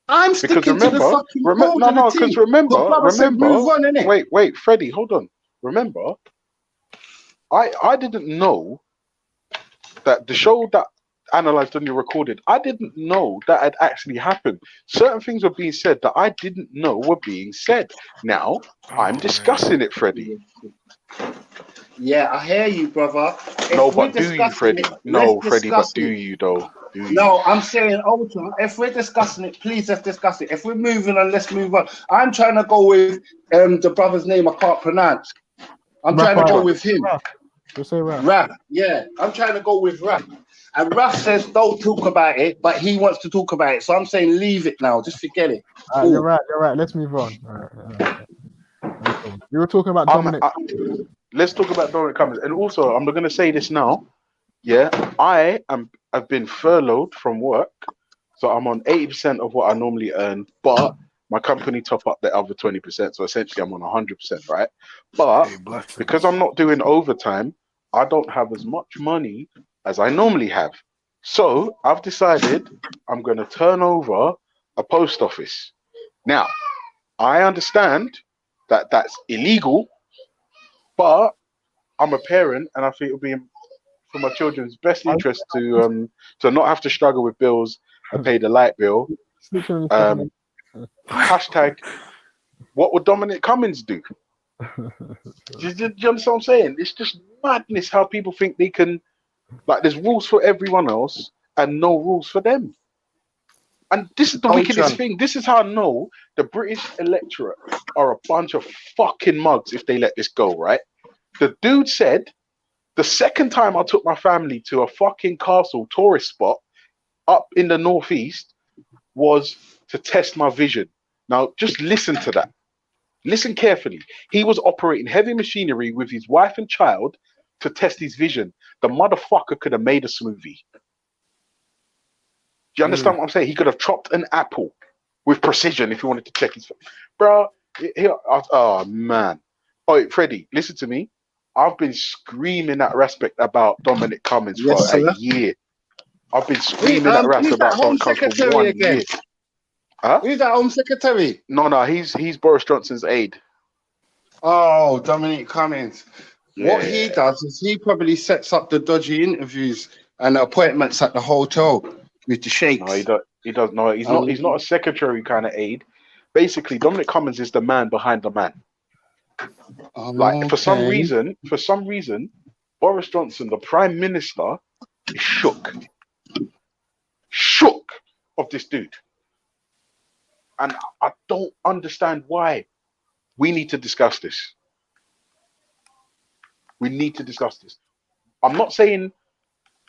I'm sticking to the fucking code of the team. Because remember, said move on, innit? wait, Freddie, hold on. Remember, I didn't know that the show that Analyzed on your recorded, I didn't know that had actually happened. Certain things were being said that I didn't know were being said. Now I'm discussing it, Freddie. Yeah, I hear you, brother. No, but do you, Freddie? No, Freddie, but do you though? No, I'm saying, Ultra, if we're discussing it, please let's discuss it. If we're moving on, let's move on. I'm trying to go with the brother's name I can't pronounce. I'm trying to go with him. Just say Raf. Raf, yeah. I'm trying to go with Raf. And Raf says don't talk about it, but he wants to talk about it. So I'm saying leave it now. Just forget it. You're right. Let's move on. You were talking about Dominic. Let's talk about Dominic Cummings. And also, I'm going to say this now. Yeah, I've been furloughed from work, so I'm on 80% of what I normally earn, but my company top up the other 20%, so essentially I'm on 100%, right? But because I'm not doing overtime, I don't have as much money as I normally have. So I've decided I'm going to turn over a post office. Now, I understand that that's illegal, but I'm a parent, and I think it'll be for my children's best interest to not have to struggle with bills and pay the light bill. Hashtag, what would Dominic Cummings do? Do you understand what I'm saying? It's just madness how people think they can, like, there's rules for everyone else and no rules for them. And this is the wickedest thing. This is how I know the British electorate are a bunch of fucking mugs if they let this go, right? The dude said, the second time I took my family to a fucking castle tourist spot up in the northeast was to test my vision. Now, just listen to that. Listen carefully. He was operating heavy machinery with his wife and child to test his vision. The motherfucker could have made a smoothie. Do you understand what I'm saying? He could have chopped an apple with precision if he wanted to check his... Bro, oh, man. Oh, Freddie, listen to me. I've been screaming that respect about Dominic Cummings for a year. I've been screaming that respect about Dominic Cummings for 1 year. Huh? Who's that Home Secretary? No, he's Boris Johnson's aide. Oh, Dominic Cummings. Yeah. What he does is he probably sets up the dodgy interviews and appointments at the hotel with the sheikhs. No, he does. No, he's not. He's not a secretary kind of aide. Basically, Dominic Cummings is the man behind the man. Like for some reason, Boris Johnson, the Prime Minister, is shook of this dude, and I don't understand why. We need to discuss this. We need to discuss this. I'm not saying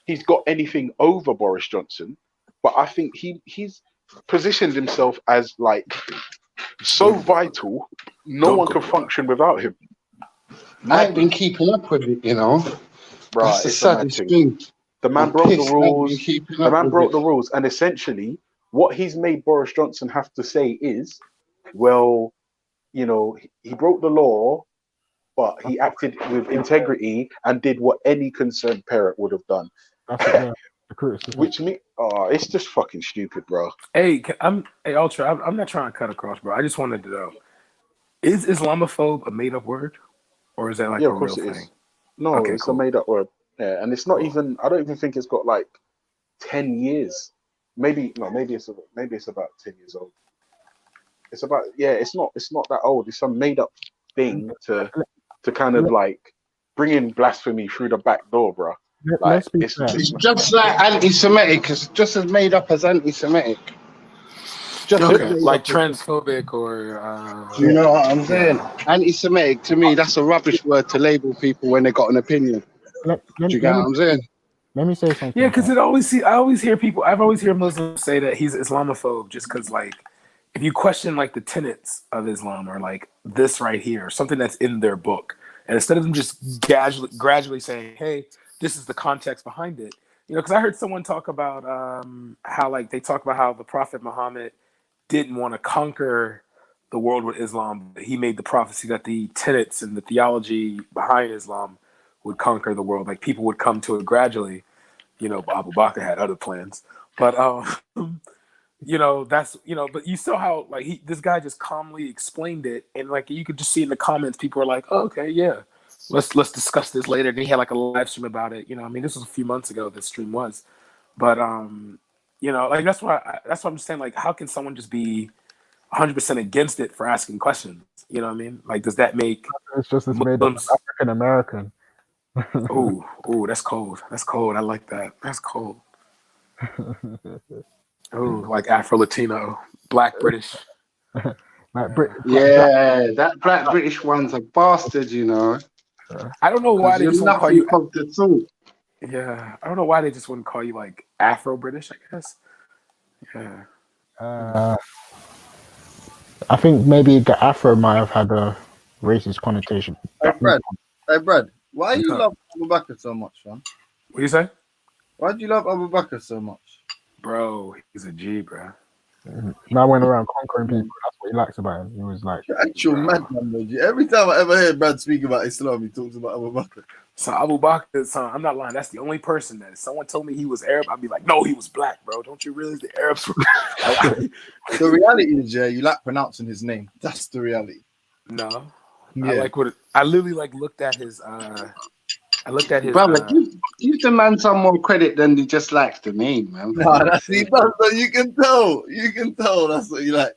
he's got anything over Boris Johnson, but I think he's positioned himself as like so vital, no one can function without him. I ain't been keeping up with it, you know. Right, that's the saddest thing. The man broke the rules. The man broke the rules, and essentially, what he's made Boris Johnson have to say is, well, you know, he broke the law, but he acted with integrity and did what any concerned parent would have done. Which me, it's just fucking stupid, bro. Hey, Ultra, I'm not trying to cut across, bro. I just wanted to know: is Islamaphobe a made-up word, or is that like a real thing? No, okay, it's a made-up word. Yeah, and it's not even. I don't even think it's got like 10 years. Maybe it's about 10 years old. It's about It's not that old. It's some made-up thing to kind of like bring in blasphemy through the back door, bro. Like, it's just like anti-Semitic. It's just as made up as anti-Semitic. Like transphobic or. You know what I'm saying? Anti-Semitic, to me, that's a rubbish word to label people when they got an opinion. Do you get what I'm saying? Let me say something. Yeah, because I always hear people. I've always heard Muslims say that he's Islamophobe just because, like, if you question like the tenets of Islam or like this right here, something that's in their book, and instead of them just gradually saying, "Hey, this is the context behind it," you know, because I heard someone talk about how like they talk about how the Prophet Muhammad didn't want to conquer the world with Islam. He made the prophecy that the tenets and the theology behind Islam would conquer the world. Like people would come to it gradually. You know, Abu Bakr had other plans, but you know, that's, you know, but you saw how like this guy just calmly explained it, and like you could just see in the comments, people were like, oh, "Okay, yeah, let's discuss this later." And he had like a live stream about it. You know, I mean, this was a few months ago. This stream was, but you know, like that's why I'm just saying, like, how can someone just be 100% against it for asking questions? You know what I mean? Like, does that make it's just as made up African American? Oh, that's cold. That's cold. I like that. That's cold. Oh, like Afro Latino, Black British. That Black British one's a bastard, you know. I don't know why they just won't call you. The yeah, I don't know why they just wouldn't call you like Afro British. I guess. Yeah. I think maybe the Afro might have had a racist connotation. Hey, Brad. Why do you love Abu Bakr so much, man? What do you say? Why do you love Abu Bakr so much? Bro, he's a G, bro. Man went around conquering people. That's what he likes about him. He was like, Actual madman, bro. Every time I ever hear Brad speak about Islam, he talks about Abu Bakr. So Abu Bakr, son, I'm not lying. That's the only person that if someone told me he was Arab, I'd be like, no, he was black, bro. Don't you realize the Arabs were The reality is, yeah, you like pronouncing his name. That's the reality. No. Yeah. I like what I literally like looked at his Brother, give the man some more credit than he just likes the name, man. No, that's he does. So you can tell. You can tell. That's what he likes.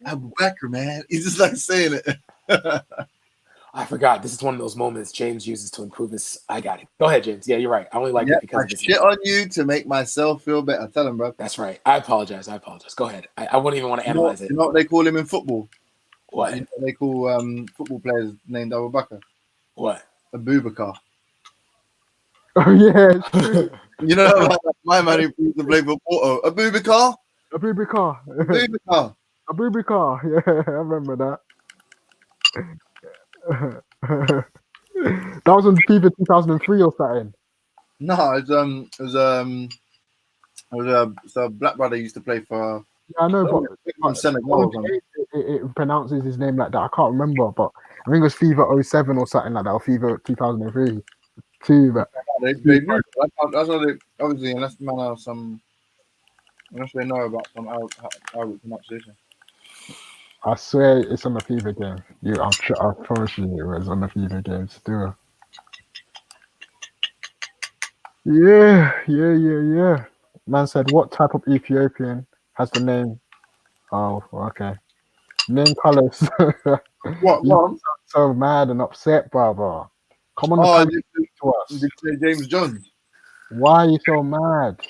Abu Bakr, man. He's just like saying it. I forgot. This is one of those moments James uses to improve his. I got it. Go ahead, James. Yeah, you're right. I only like it because I shit on you to make myself feel better. Tell him, bro. That's right. I apologize. Go ahead. I wouldn't even want to analyze it. You know what they call him in football? What? You know what they call football players named Abu Bakr? What? Abubakar. oh yeah, it's true. You know, like my man who used to play for Porto. Abubakar? Abubakar. Abubakar. Abubakar. Yeah, I remember that. That was on FIFA 2003 or something. No, it was a black brother used to play for. Yeah, I know, but Senegal. It pronounces his name like that. I can't remember, but I think it was FIFA 07 or something like that, or FIFA 2003 too. But they do. That's what they obviously, unless the man has some, unless they know about some Arabic pronunciation. I swear it's on the FIFA game. I promise you it was on the FIFA game still. Yeah. Man said, what type of Ethiopian has the name? Oh, okay. Name colors. What? You sound so mad and upset, brother. Come on the panel to us. Did you say James Jones? Why are you so mad?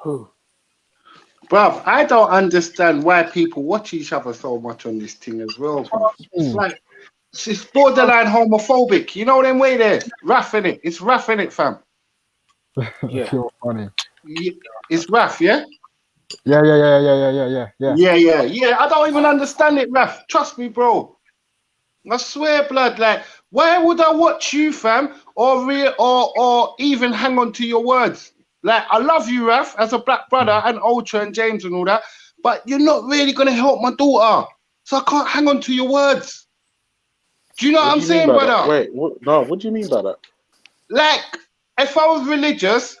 Who? Bruv, I don't understand why people watch each other so much on this thing as well, bruv. It's like, it's borderline homophobic. You know them way there? Roughing it. It's roughing it, fam. Yeah. You're funny. It's rough, yeah? Yeah. Yeah. I don't even understand it, Raf. Trust me, bro. I swear, blood. Like, why would I watch you, fam, or even hang on to your words? Like, I love you, Raf, as a black brother, and Ultra and James and all that, but you're not really gonna help my daughter, so I can't hang on to your words. Do you know what I'm saying, brother? That? Wait, what do you mean by that? Like, if I was religious,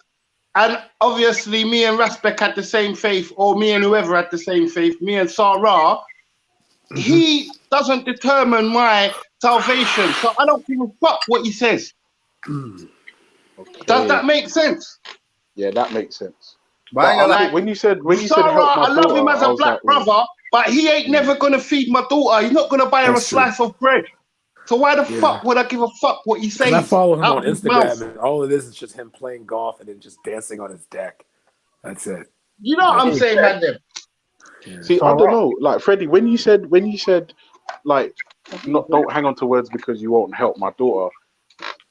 and obviously me and Rasbek had the same faith, or me and whoever had the same faith, me and Sarah, he doesn't determine my salvation. So I don't give a fuck what he says. Okay. Does that make sense? Yeah, that makes sense. But like, when you said Sarah, help my I love daughter, him as a black brother, but he ain't never gonna feed my daughter. He's not gonna buy her a slice of bread. So why the fuck would I give a fuck what he says? I follow him on his Instagram, mouth? and all it is just him playing golf and then just dancing on his deck. That's it. You know what I'm saying, man? See, I don't know. Like Freddie, when you said like don't hang on to words because you won't help my daughter,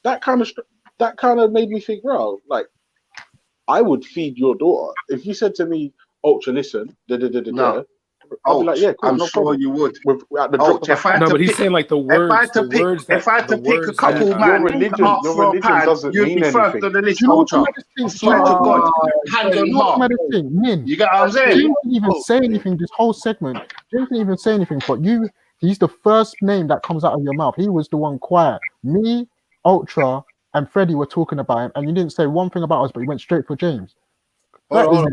that kind of made me think, bro, like I would feed your daughter. If you said to me, Ultra, listen, No. I'll be like, yeah, cool, I'm no sure problem. you would. At the drop of a hat. No, but he's saying like the words. If I had to pick a couple man your religion doesn't you'd mean be first anything. on the list, You know what Ultra. I swear to God, hand on heart. You get what I'm saying? James didn't even say anything this whole segment. James didn't even say anything, but he's the first name that comes out of your mouth. He was the one quiet. Me, Ultra, and Freddie were talking about him, and you didn't say one thing about us, but you went straight for James. Hold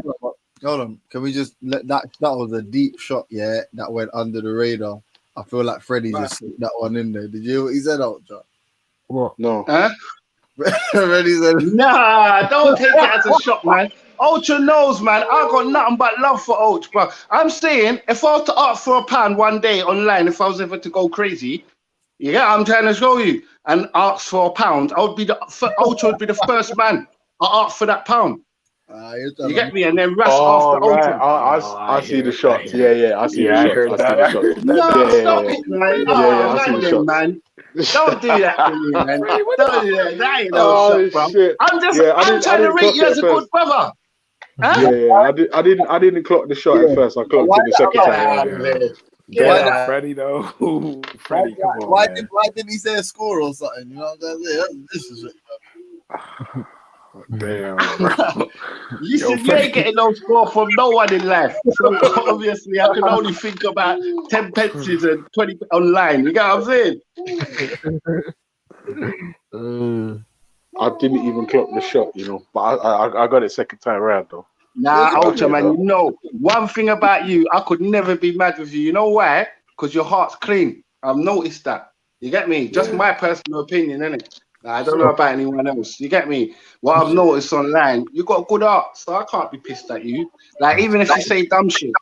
on. Can we just let that was a deep shot, yeah, that went under the radar. I feel like Freddie just slipped that one in there. Did you hear what he said, Ultra? What? No. Huh? Freddie said, nah, don't take it as a shot, man. Ultra knows, man. I got nothing but love for Ultra, bro. I'm saying, if I was to ask for £1 one day online, if I was ever to go crazy, yeah, I'm trying to show you, and ask for £1, Ultra would be the first man I ask for that £1. You get me? And then Russ after right. Ultra. I see the shots. Yeah, I see the shots. I heard that. No, stop it, man. I see the shots. Man. Don't do that to me, man. Don't do that. That ain't no shot, bro. Shit. I'm trying to rate you as a good brother. Huh? Yeah. I didn't clock the shot at first. I clocked it the second time. Yeah, Freddie though. Freddie, come on, why did he say a score or something? You know what I'm saying? This is it. Damn, bro. Listen, you ain't getting no score from no one in life. So obviously, I can only think about 10 pences and 20 online. You get what I'm saying? I didn't even clock the shot, you know, but I got it second time round though. Nah, But, Ultra, you man, know. you know, one thing about you, I could never be mad with you. You know why? Because your heart's clean. I've noticed that. You get me? Just my personal opinion, innit? I don't know about anyone else. You get me? What I've noticed online, you got a good heart, so I can't be pissed at you. Like, even if you say dumb shit,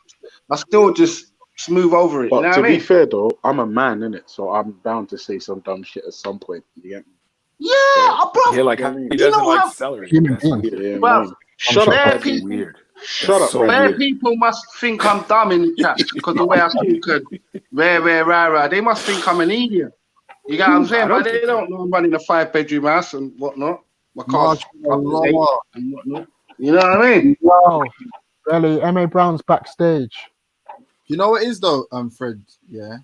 I still just smooth over it. But You know to what I be mean? fair though, I'm a man, innit? So I'm bound to say some dumb shit at some point. You get me? Yeah, bro. Yeah, like You know how what I mean? he You doesn't know like how, celery. Human That's beings. Yeah, bro, man. Shut up, bare That's Bradley. people, weird. Shut That's up, so bare Bradley. weird. people must think I'm dumb in the chat because the way I talk and rah. They must think I'm an idiot. You get what I'm Nah, I saying? But don't they think so. don't know I'm running a 5-bedroom house and whatnot. My car's up to date Mashallah. and whatnot. You know what I mean? Wow. Really, MA Brown's backstage. You know what it is though, Fred? Yeah.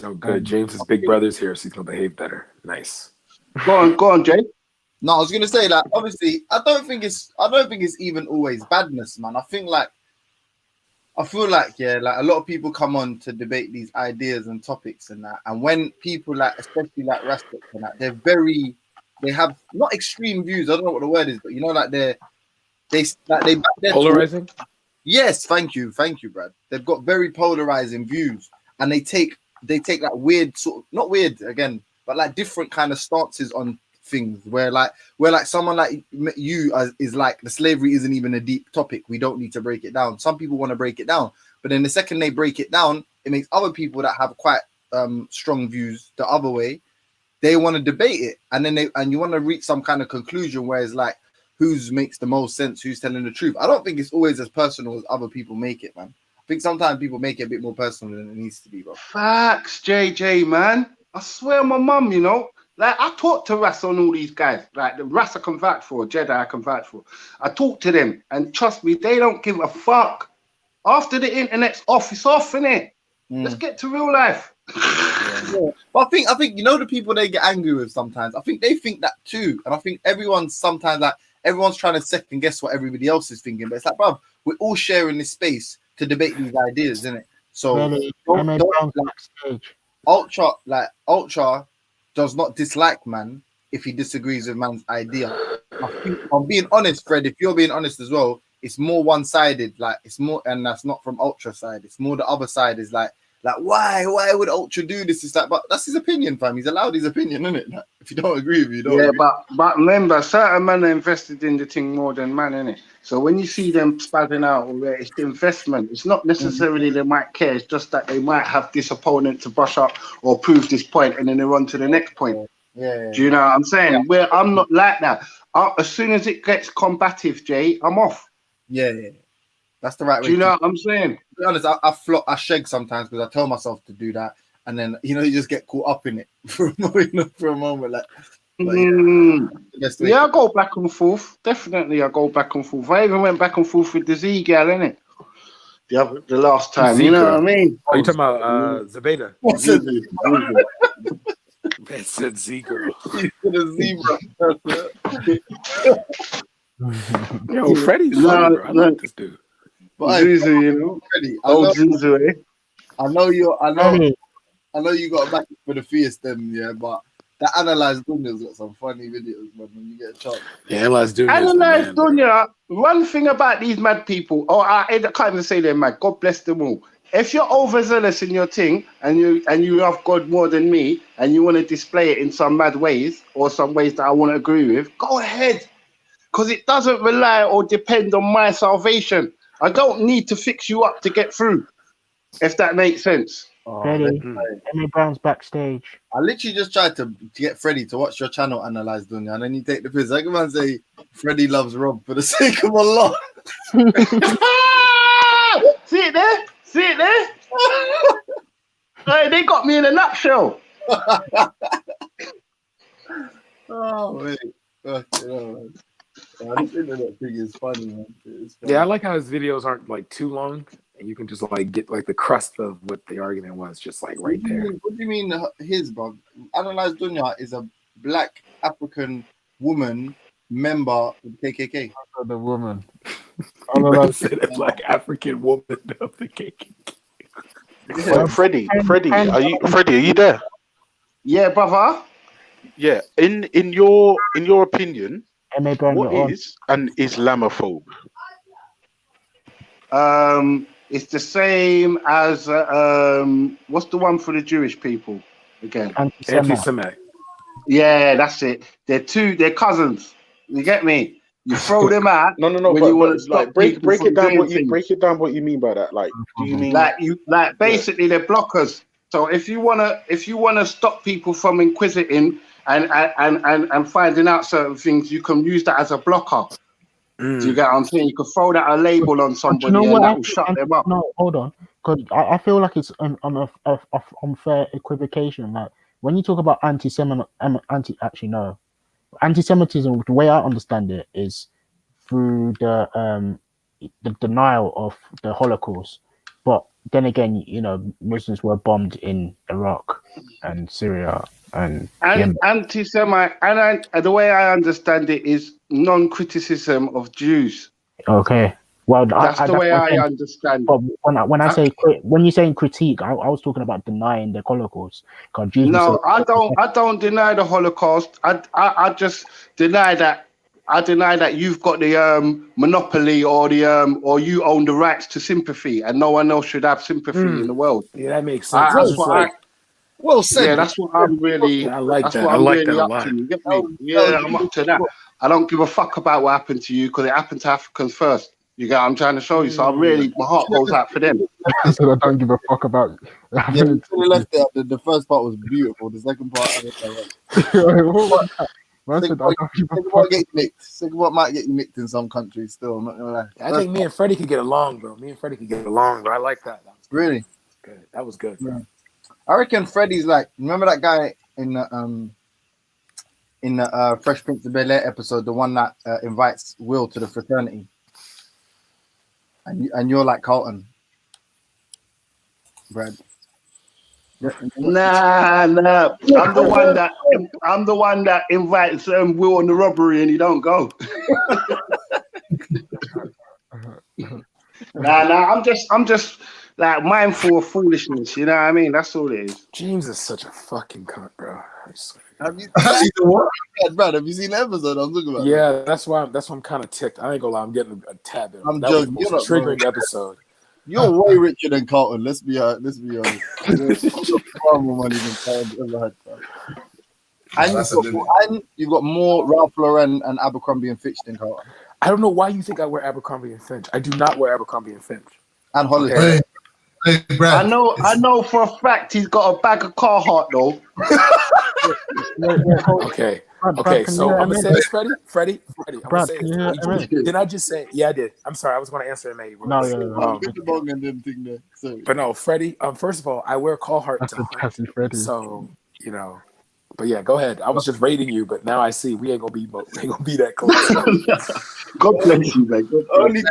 Oh, good. James's big brother's here, so he's gonna behave better. Nice. Go on, Jay. No, I was gonna say like obviously I don't think it's even always badness, man. I feel like yeah, like a lot of people come on to debate these ideas and topics and that, and when people like, especially like Rastak and that, they have not extreme views. I don't know what the word is, but you know, like they back their Polarizing. Yes, thank you, Brad. They've got very polarizing views, and they take like weird sort of, not weird again, but like different kind of stances on things where like someone like you is like the slavery isn't even a deep topic. We don't need to break it down. Some people want to break it down, but then the second they break it down, it makes other people that have quite strong views the other way. They want to debate it, and then you want to reach some kind of conclusion where it's like, whose makes the most sense, who's telling the truth. I don't think it's always as personal as other people make it, man. I think sometimes people make it a bit more personal than it needs to be, bro. Facts, JJ, man. I swear my mum, you know. Like, I talk to Ras on all these guys. Like, the Ras I can vouch for, Jedi I can vouch for. I talk to them, and trust me, they don't give a fuck. After the internet's off, it's off, innit? Let's get to real life. Yeah. But I think you know the people they get angry with sometimes. I think they think that too, and I think everyone's sometimes like everyone's trying to second guess what everybody else is thinking. But it's like, bruv, we're all sharing this space to debate these ideas, isn't it? So Really, MA Brown's backstage. Ultra does not dislike man if he disagrees with man's idea. I think, I'm being honest, Fred. If you're being honest as well, it's more one-sided. Like it's more, and that's not from Ultra side. It's more the other side is like why would Ultra do this? It's like, but that's his opinion, fam. He's allowed his opinion, isn't it? Like, if you don't agree with you, don't. Yeah, agree. but remember, certain men are invested in the thing more than man, innit? So when you see them spazzing out, it's the investment. It's not necessarily they might care. It's just that they might have this opponent to brush up or prove this point, and then they're on to the next point. Yeah. Do you know what I'm saying? Where I'm not like that. As soon as it gets combative, Jay, I'm off. Yeah. That's the right way. Do you know what I'm saying? To be honest, I shake sometimes because I tell myself to do that, and then you just get caught up in it for a moment. Like, I go back and forth. Definitely, I go back and forth. I even went back and forth with the Z gal, innit? The last time, you know what I mean? Are you talking about Zabeda? Man said Z girl. Yo, Freddie's funny, bro. I like this dude. Zuzu, you know. Freddie, Zuzu, eh? I know you got a back for the fierce them, yeah, but that Analyze Dunya's got some funny videos, man, when you get a chance. Yeah, Analyze Dunya. One thing about these mad people, I can't even say they're mad. God bless them all. If you're overzealous in your thing and you love God more than me and you want to display it in some mad ways or some ways that I want to agree with, go ahead. Because it doesn't rely or depend on my salvation. I don't need to fix you up to get through, if that makes sense. Freddie, MA Brown's backstage. I literally just tried to get Freddie to watch your channel, Analyze Dunya, and then you take the piss. I can man say Freddie loves Rob for the sake of Allah. See it there? Hey, they got me in a nutshell. Oh, wait. Okay, this internet thing is funny, man. Yeah, I like how his videos aren't like too long, and you can just like get like the crust of what the argument was, just like right there. What do you mean his, bro? Analyze Dunya is a black African woman member of the KKK. The woman. Man said a black African woman of the KKK. Wait, Freddie, are you there? Yeah, brother. Yeah. In your opinion, MA Brown, what you're on. is an Islamophobe? It's the same as what's the one for the Jewish people again? Anti-Semite. Yeah, that's it. They're cousins. You get me? You throw them out. No, when you want to stop break people it from down. doing things. Break it down. What you mean by that? Like, do you mean Like basically they're blockers. So if you wanna stop people from inquisiting and finding out certain things, you can use that as a blocker. Do you get what I'm saying? You can throw that a label on somebody Do you know and what that will shut them up. No, hold on, because I feel like it's an unfair equivocation. Like when you talk about anti-Semitism, anti-Semitism. The way I understand it is through the denial of the Holocaust. But then again, you know, Muslims were bombed in Iraq and Syria and Yemen. Anti-Semite, and the way I understand it is non-criticism of Jews. Okay. Well, that's the way I saying. understand. But when you're saying critique, I was talking about denying the Holocaust. No, I don't deny the Holocaust. I just deny that. I deny that you've got the monopoly or or you own the rights to sympathy, and no one else should have sympathy in the world. Yeah, that makes sense. Well said. Yeah, that's what I'm really. Yeah, I like that's that. what I I'm like really that a up lot. to. You get me? Yeah, I'm up to that. I don't give a fuck about what happened to you because it happened to Africans first. You get what I'm trying to show you. So my heart goes out for them. I said I don't give a fuck about. Yeah, you could have left there. The first part was beautiful. The second part, I don't know. Cigarette might get you nicked in some countries. Still, I'm not gonna lie. I think me and Freddie could get along, bro. I like that. Really good. That was good. Yeah. I reckon Freddie's like. Remember that guy in the Fresh Prince of Bel-Air episode, the one that invites Will to the fraternity, and you're like Carlton, Brad. Nah. I'm the one that invites Will on the robbery and he don't go. Nah. I'm just like mindful of foolishness. You know what I mean? That's all it is. James is such a fucking cunt, bro. Have you seen the episode I'm talking about? Yeah, that's why I'm kind of ticked. I ain't gonna lie, I'm getting a tad bit. I'm that was joking. the most triggering episode. You're way richer than Carlton. Let's be honest. You're far more money than Carlton ever had. And you've got more Ralph Lauren and Abercrombie and Fitch than Carlton. I don't know why you think I wear Abercrombie and Fitch. I do not wear Abercrombie and Fitch. And Holiday. Okay. Hey, Brad, I know for a fact he's got a bag of Carhartt though. Okay. So I'm gonna say this, Freddie. I'm gonna say this. Did I just say? Yeah, I did. I'm sorry. I was gonna answer MA. But no, Freddie. First of all, I wear Carhartt to hunt. So you know. But yeah, go ahead. I was just rating you, but now I see we ain't gonna be that close. God bless you, man. Only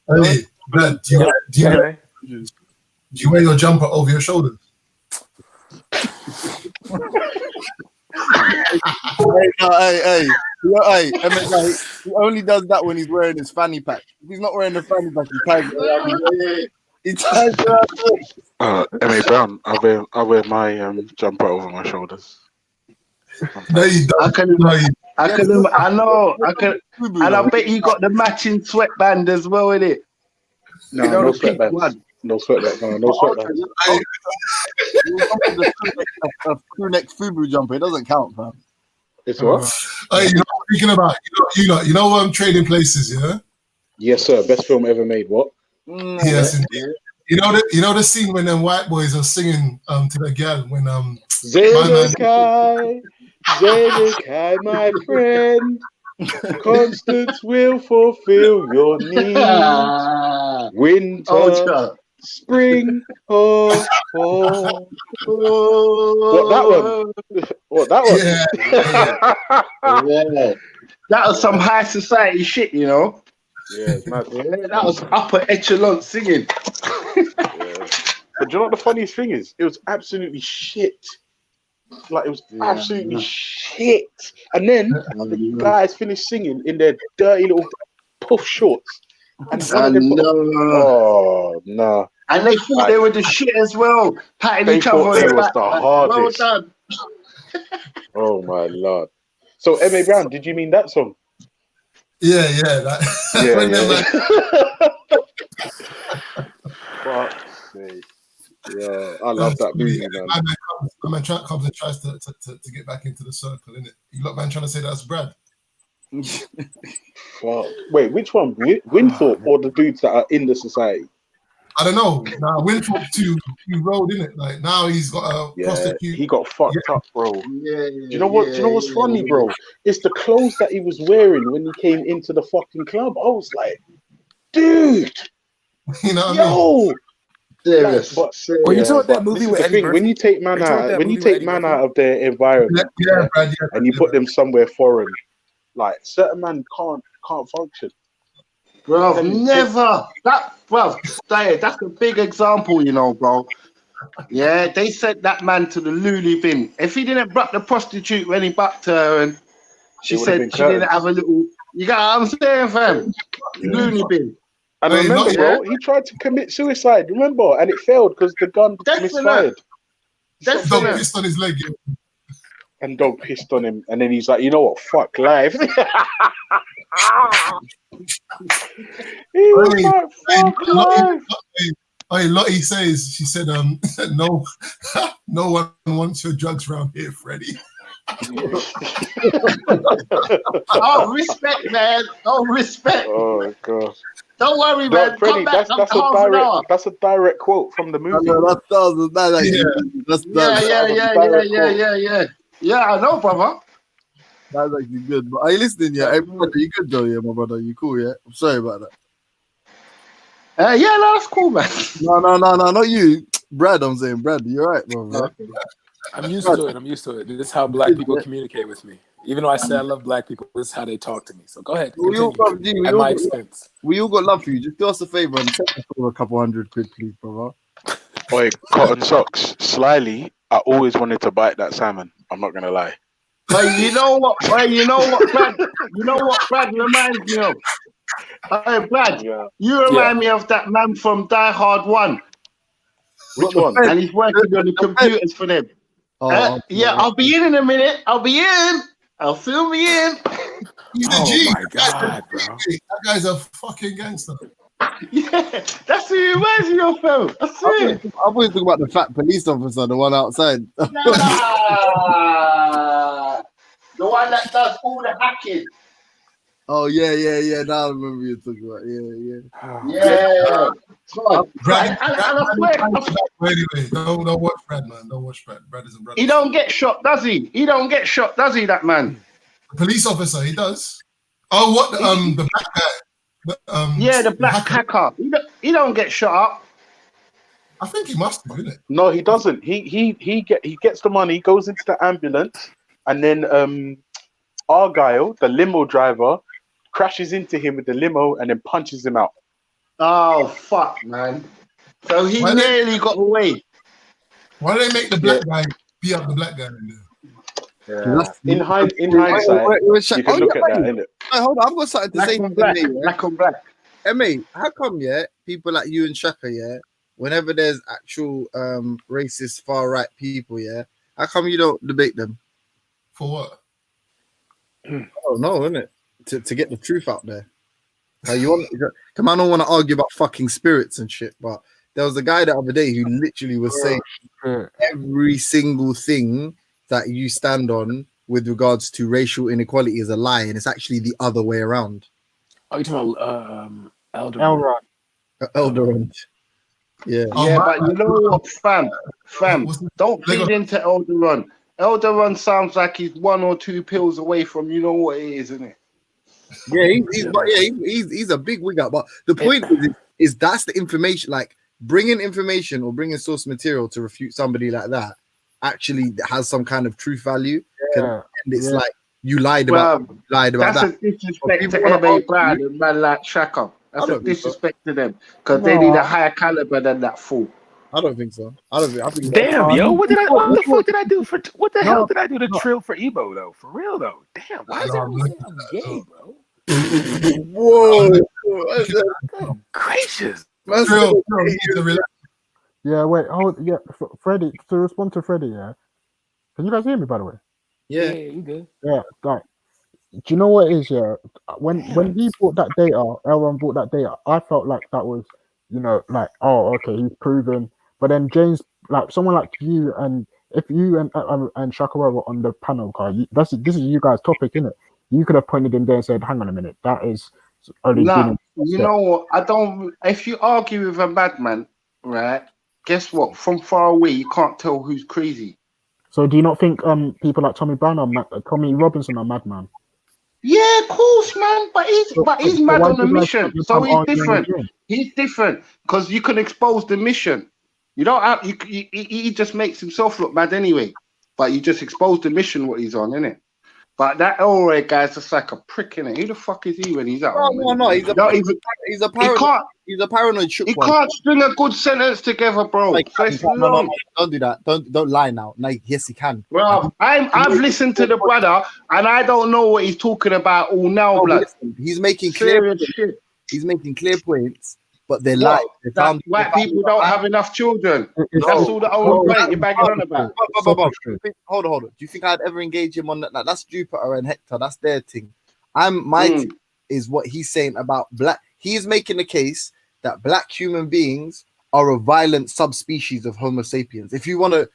Hey, Brad, do you wear your jumper over your shoulders? Hey, he only does that when he's wearing his fanny pack. If he's not wearing the fanny pack, he ties it around. MA Brown, I wear my jumper over my shoulders. No, you don't. I know. And I bet you got the matching sweatband as well, innit? No sweatbands. No sweatbands. No sweatbands. A crew neck FUBU jumper. It doesn't count, man. It's what? Hey, speaking about you know Trading Places, yeah? Yes, sir. Best film ever made. What? Yes, indeed. You know the scene when them white boys are singing to the girl when Zedekai, my friend. Constance will fulfill your needs. Winter, spring, What that one? Yeah. That was some high society shit, you know. Yeah, that was upper echelon singing. But do you know what the funniest thing is? It was absolutely shit. Like it was absolutely shit. And then the guys finished singing in their dirty little puff shorts, and one I of them put know. no. And they thought they were the shit as well, patting They each other thought on they the was back. the Like, well hardest. done. Oh my lord. So M.A. Brown, did you mean that song? Yeah, that. Fuck's sake. Yeah, I love that movie, man. My man comes and tries to get back into the circle, innit? You lot, man, trying to say that's Brad. Fuck. Wait, which one? Winthorpe or the dudes that are in the society? I don't know. Now Winthorpe too rolled, innit? Like now he's got a prostitute. He got fucked up, bro. Yeah. Do you know what? Do you know what's funny, bro? It's the clothes that he was wearing when he came into the fucking club. I was like, dude, you know what yo. I mean? Serious. But, you saw that movie this is with the Eddie thing. Murphy? When you take man out, out of their environment, Brad, and you put them somewhere foreign, like certain man can't function. Bro, never. That's a big example, you know, bro. Yeah, they sent that man to the Lulu bin. If he didn't buck the prostitute when he bucked her, and she said she didn't have a little, you got what I'm saying, fam? Loony bin. And remember, bro, he tried to commit suicide, remember? And it failed because the gun misfired. Dog pissed on his leg. And dog pissed on him. And then he's like, you know what? Fuck life. He was like, fuck life. Lottie says, she said, no one wants your drugs around here, Freddie. Oh, respect, man. Oh, respect. Oh, God. Don't worry, man. Freddie, Come back. that's a direct quote from the movie. Yeah, I know, brother. That's actually good. But are you listening? Yeah, hey, brother, you good though? Yeah, my brother, you cool? Yeah, I'm sorry about that. Yeah, no, that's cool, man. No, not you, Brad. I'm saying, Brad, you're right, bro. Okay. I'm used to it. This is how black people communicate with me. Even though I say I love black people, this is how they talk to me. So go ahead. We all got love for you. Just do us a favor and take us for a couple $100, please, brother. Oi, cotton socks. Slyly, I always wanted to bite that salmon. I'm not gonna lie. But you know what, Brad? Brad reminds me of. Brad, you remind me of that man from Die Hard 1. Which one? And he's working on the computers for them. I'll be in a minute. I'll be in. I'll fill me in. He's the G. My God, bro. That guy's a fucking gangster. Yeah, that's who he reminds me of, fam. That's it. I always talk about the fat police officer, the one outside. The one that does all the hacking. Oh yeah. Now I remember you talking about. Yeah. Brad, anyway, don't watch Brad, man. Don't watch Brad. Brad isn't Brad. He don't get shot, does he? He don't get shot, does he? That man. The police officer, he does. Oh, what? The black guy. The black hacker. He don't get shot up. I think he must do, innit? No, he doesn't. He gets the money, goes into the ambulance, and then Argyle, the limo driver, crashes into him with the limo and then punches him out. Oh fuck, man! So he nearly got away. Why do they make the black guy beat up the black guy in there? Yeah. In hindsight, you can look at that, innit? Hold on, I've got something to say. Black on black. MA, how come, people like you and Shaka, whenever there's actual racist far right people, how come you don't debate them? For what? Oh no, innit? To get the truth out there. Come on, I don't want to argue about fucking spirits and shit, but there was a guy the other day who literally was saying every single thing that you stand on with regards to racial inequality is a lie, and it's actually the other way around. Oh, you're talking about Elrond. Yeah. But you know what, fam, don't feed into Elrond. Elrond sounds like he's 1 or 2 pills away from you know what it is, isn't it? Yeah, he's a big wig up. But the point is that's the information, like bringing information or bringing source material to refute somebody like that actually has some kind of truth value. And it's like you lied about that. That's a disrespect to M.A. Brown and man like Shaka. That's a disrespect to them because they need a higher caliber than that fool. I don't think so. I don't think. I think. Damn, yo, what the fuck did I do for? What the hell No, did I do to no. trill for Ebo though? For real though. Damn, why is everyone saying I'm gay, bro? Whoa! Good gracious. Trill, you need to relax. Yeah, wait, hold. Yeah, Freddie. To respond to Freddie, yeah. Can you guys hear me? By the way. Yeah, you good. Yeah, like, do you know what it is? Yeah, when he brought that data, Elron brought that data. I felt like that was, like, oh, okay, he's proven. But then James, like someone like you, and if you and Shakara were on the panel, card, this is you guys' topic, isn't it? You could have pointed him there and said, "Hang on a minute, that is only Nah, dealing." you know what? I don't. If you argue with a madman, right? Guess what? From far away, you can't tell who's crazy. So, do you not think people like Tommy Brown Tommy Robinson are madman? Yeah, of course, man. But he's mad why on a do you guys mission, spend your so time he's arguing different. with him? He's different because you can expose the mission. You don't have he just makes himself look mad anyway. But you just expose the mission what he's on, innit? But that Elroy guy's just like a prick, innit? Who the fuck is he when he's out? No. He's a paranoid. He's a paranoid shook He one. can't string a good sentence together, bro. Like, So it's no, long. don't do that. Don't lie now. Like, yes, he can. Well, I've listened to the brother, and I don't know what he's talking about all now, blood. Listen, he's making clear. He's making clear points, but they're What? lying. They That found white people don't have enough children. That's all the only point you're bagging on about. Hold on. Do you think I'd ever engage him on that? Like, that's Jupiter and Hector. That's their thing. My thing is what he's saying about black. He is making the case that black human beings are a violent subspecies of Homo sapiens. If you wanna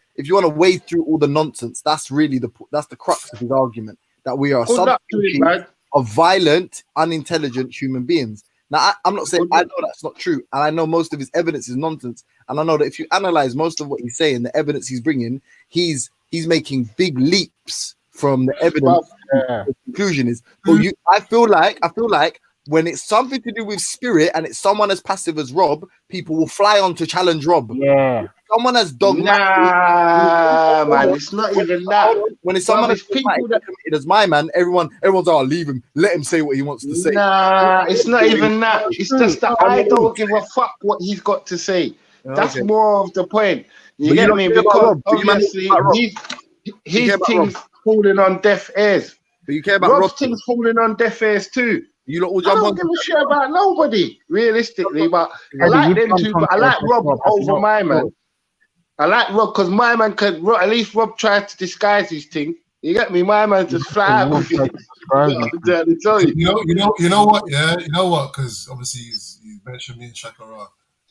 wade through all the nonsense, that's really that's the crux of his argument, that we are a subspecies of violent, unintelligent human beings. Now, I'm not saying I know that's not true, and I know most of his evidence is nonsense, and I know that if you analyze most of what he's saying, the evidence he's bringing, he's making big leaps from the evidence. The conclusion is, I feel like when it's something to do with spirit and it's someone as passive as Rob, people will fly on to challenge Rob. Yeah. Someone as dogmatic. Nah, man, it's not even that. When it's someone as people that as my man, everyone's oh, leave him, let him say what he wants to say. Nah, it's not even that. It's just that I don't give a fuck what he's got to say. That's more of the point. You get me? Because obviously his thing's falling on deaf ears. But you care about Rob's Rob thing's falling on deaf ears too. You lot all I jump don't on. give a shit about nobody, realistically. But I like them two. But I like Rob over my man. I like Rob because my man can. At least Rob tried to disguise his thing. You get me? My man just flat out. You know what? Yeah, you know what? Because obviously you mentioned me and Shakara.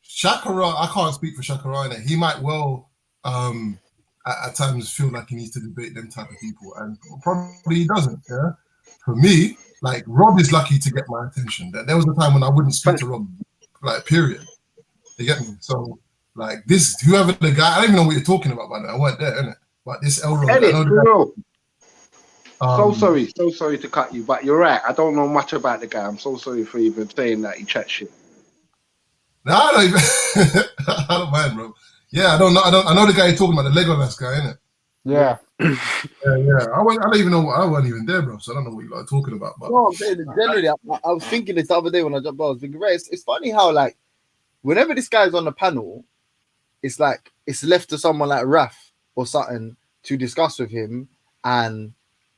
Shakara, I can't speak for Shakara. He might well, at times, feel like he needs to debate them type of people, and probably he doesn't. Yeah. For me, like Rob is lucky to get my attention. There was a time when I wouldn't speak to Rob, like period. You get me? So. Like this, whoever the guy, I don't even know what you're talking about, by the way. I weren't there, innit? But this Elroy. So sorry to cut you, but you're right. I don't know much about the guy. I'm so sorry for even saying that he chat shit. No, I don't even. I don't mind, bro. Yeah, I don't know. I know the guy you're talking about, the Legolas guy, innit? Yeah. yeah. I don't even know. I wasn't even there, bro. So I don't know what you're talking about. But no, generally, I was thinking this the other day when I jumped on. I was thinking, it's funny how like whenever this guy's on the panel, it's like it's left to someone like Raf or something to discuss with him, and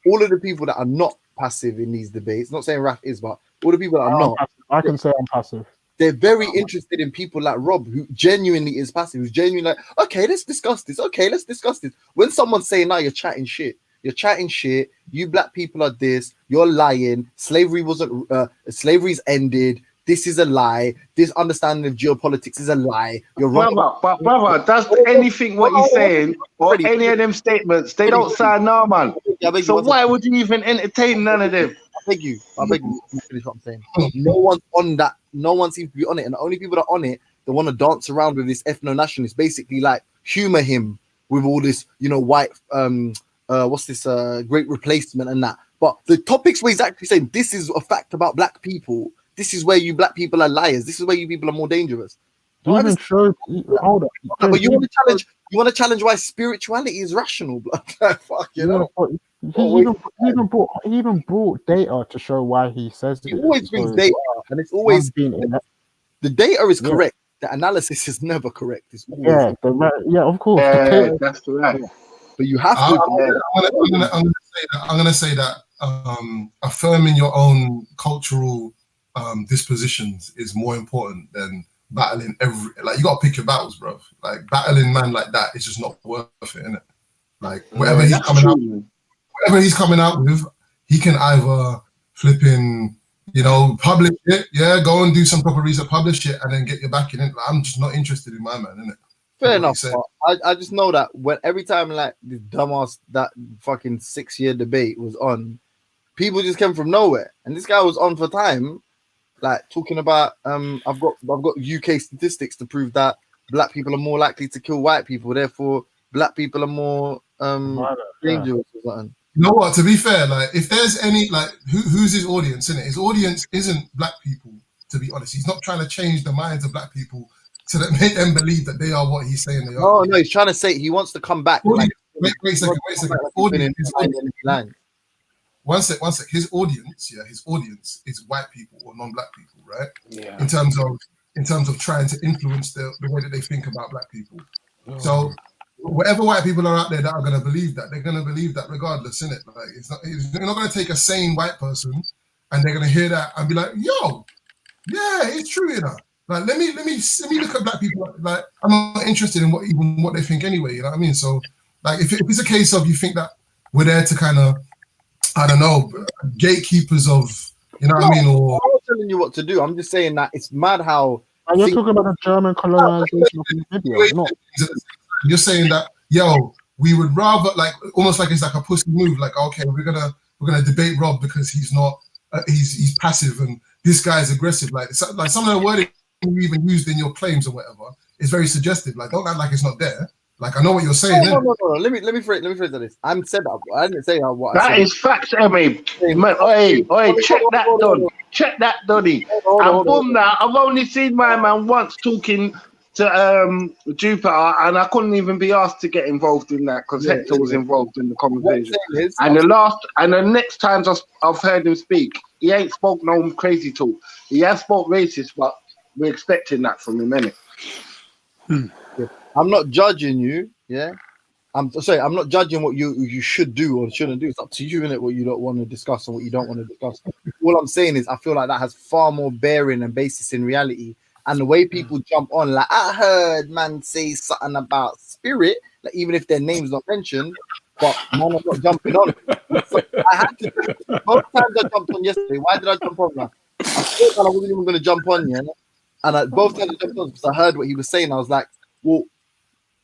all of the people that are not passive in these debates, not saying Raf is, but all the people that are not, I can say I'm passive. They're very interested in people like Rob, who genuinely is passive, who's genuinely like, okay, let's discuss this. Okay, let's discuss this. When someone's saying, no, you're chatting shit. You're chatting shit. You black people are this. You're lying. Slavery wasn't. Slavery's ended. This is a lie. This understanding of geopolitics is a lie. You're wrong. Brother, does anything what you're saying or any of them statements, they don't sound normal. So why would you even entertain none of them? I beg you. Finish what I'm saying. No one's on that. No one seems to be on it. And the only people that are on it, they want to dance around with this ethno-nationalist, basically like humor him with all this, white, what's this, great replacement and that. But the topics where he's actually saying this is a fact about black people. This is where you black people are liars. This is where you people are more dangerous. Even showed, hold up. But you want to challenge? You want to challenge why spirituality is rational, blood? Fuck, you know. He even brought data to show why he says it. He always brings data, and it's always the data is correct. the analysis is never correct. It's always Yeah, yeah, of course. The tail, that's right. yeah. But you have I'm to. gonna say that affirming your own cultural dispositions is more important than battling like you gotta pick your battles, bro. Like battling man like that is just not worth it, innit? Like whatever he's coming out with, he can either flipping, publish it, go and do some proper research, publish it, and then get your back in it. Like, I'm just not interested in my man, innit? Fair enough. I just know that when every time like this dumbass that fucking 6-year debate was on, people just came from nowhere, and this guy was on for time, like talking about I've got UK statistics to prove that black people are more likely to kill white people, therefore black people are more dangerous or something. You know what? To be fair, like if there's any who's his audience, innit? His audience isn't black people. To be honest, he's not trying to change the minds of black people to make them believe that they are what he's saying they are. No, he's trying to say he wants to come back. Wait a second. One sec. His audience is white people or non-black people, right? Yeah. In terms of trying to influence the way that they think about black people. So whatever white people are out there that are going to believe that, they're going to believe that regardless, innit? Like they're not going to take a sane white person and they're going to hear that and be like, yo, yeah, it's true, Like let me look at black people. Like I'm not interested in what they think anyway. You know what I mean? So like if it's a case of you think that we're there to kind of, I don't know, gatekeepers of, you know what I mean? Or I'm not telling you what to do. I'm just saying that it's mad how. And you're talking about the German colonization of Namibia, not. You're saying that, yo, we would rather like almost like it's like a pussy move. Like, okay, we're gonna debate Rob because he's not, he's passive and this guy's aggressive. Like some of the wording you even used in your claims or whatever is very suggestive. Like, don't act like it's not there. Like, I know what you're saying. No. Let me phrase that. This. I said that. I didn't say what I said. That is facts, Emmy. Oi, check that, Don. Check that, Donny. And boom, now I've only seen my man once talking to Jupiter, and I couldn't even be asked to get involved in that because Hector was involved in the conversation. And the next times I've heard him speak, he ain't spoke no crazy talk. He has spoke racist, but we're expecting that from him, innit? I'm not judging you, yeah. I'm not judging what you should do or shouldn't do. It's up to you, innit, what you don't want to discuss and what you don't want to discuss. All I'm saying is I feel like that has far more bearing and basis in reality. And the way people jump on, like I heard man say something about spirit, like even if their name's not mentioned, but man, I'm not jumping on. So I had to. Both times I jumped on yesterday. Why did I jump on that? I thought I wasn't even going to jump on, yeah. And both times I jumped on because I heard what he was saying. I was like, well,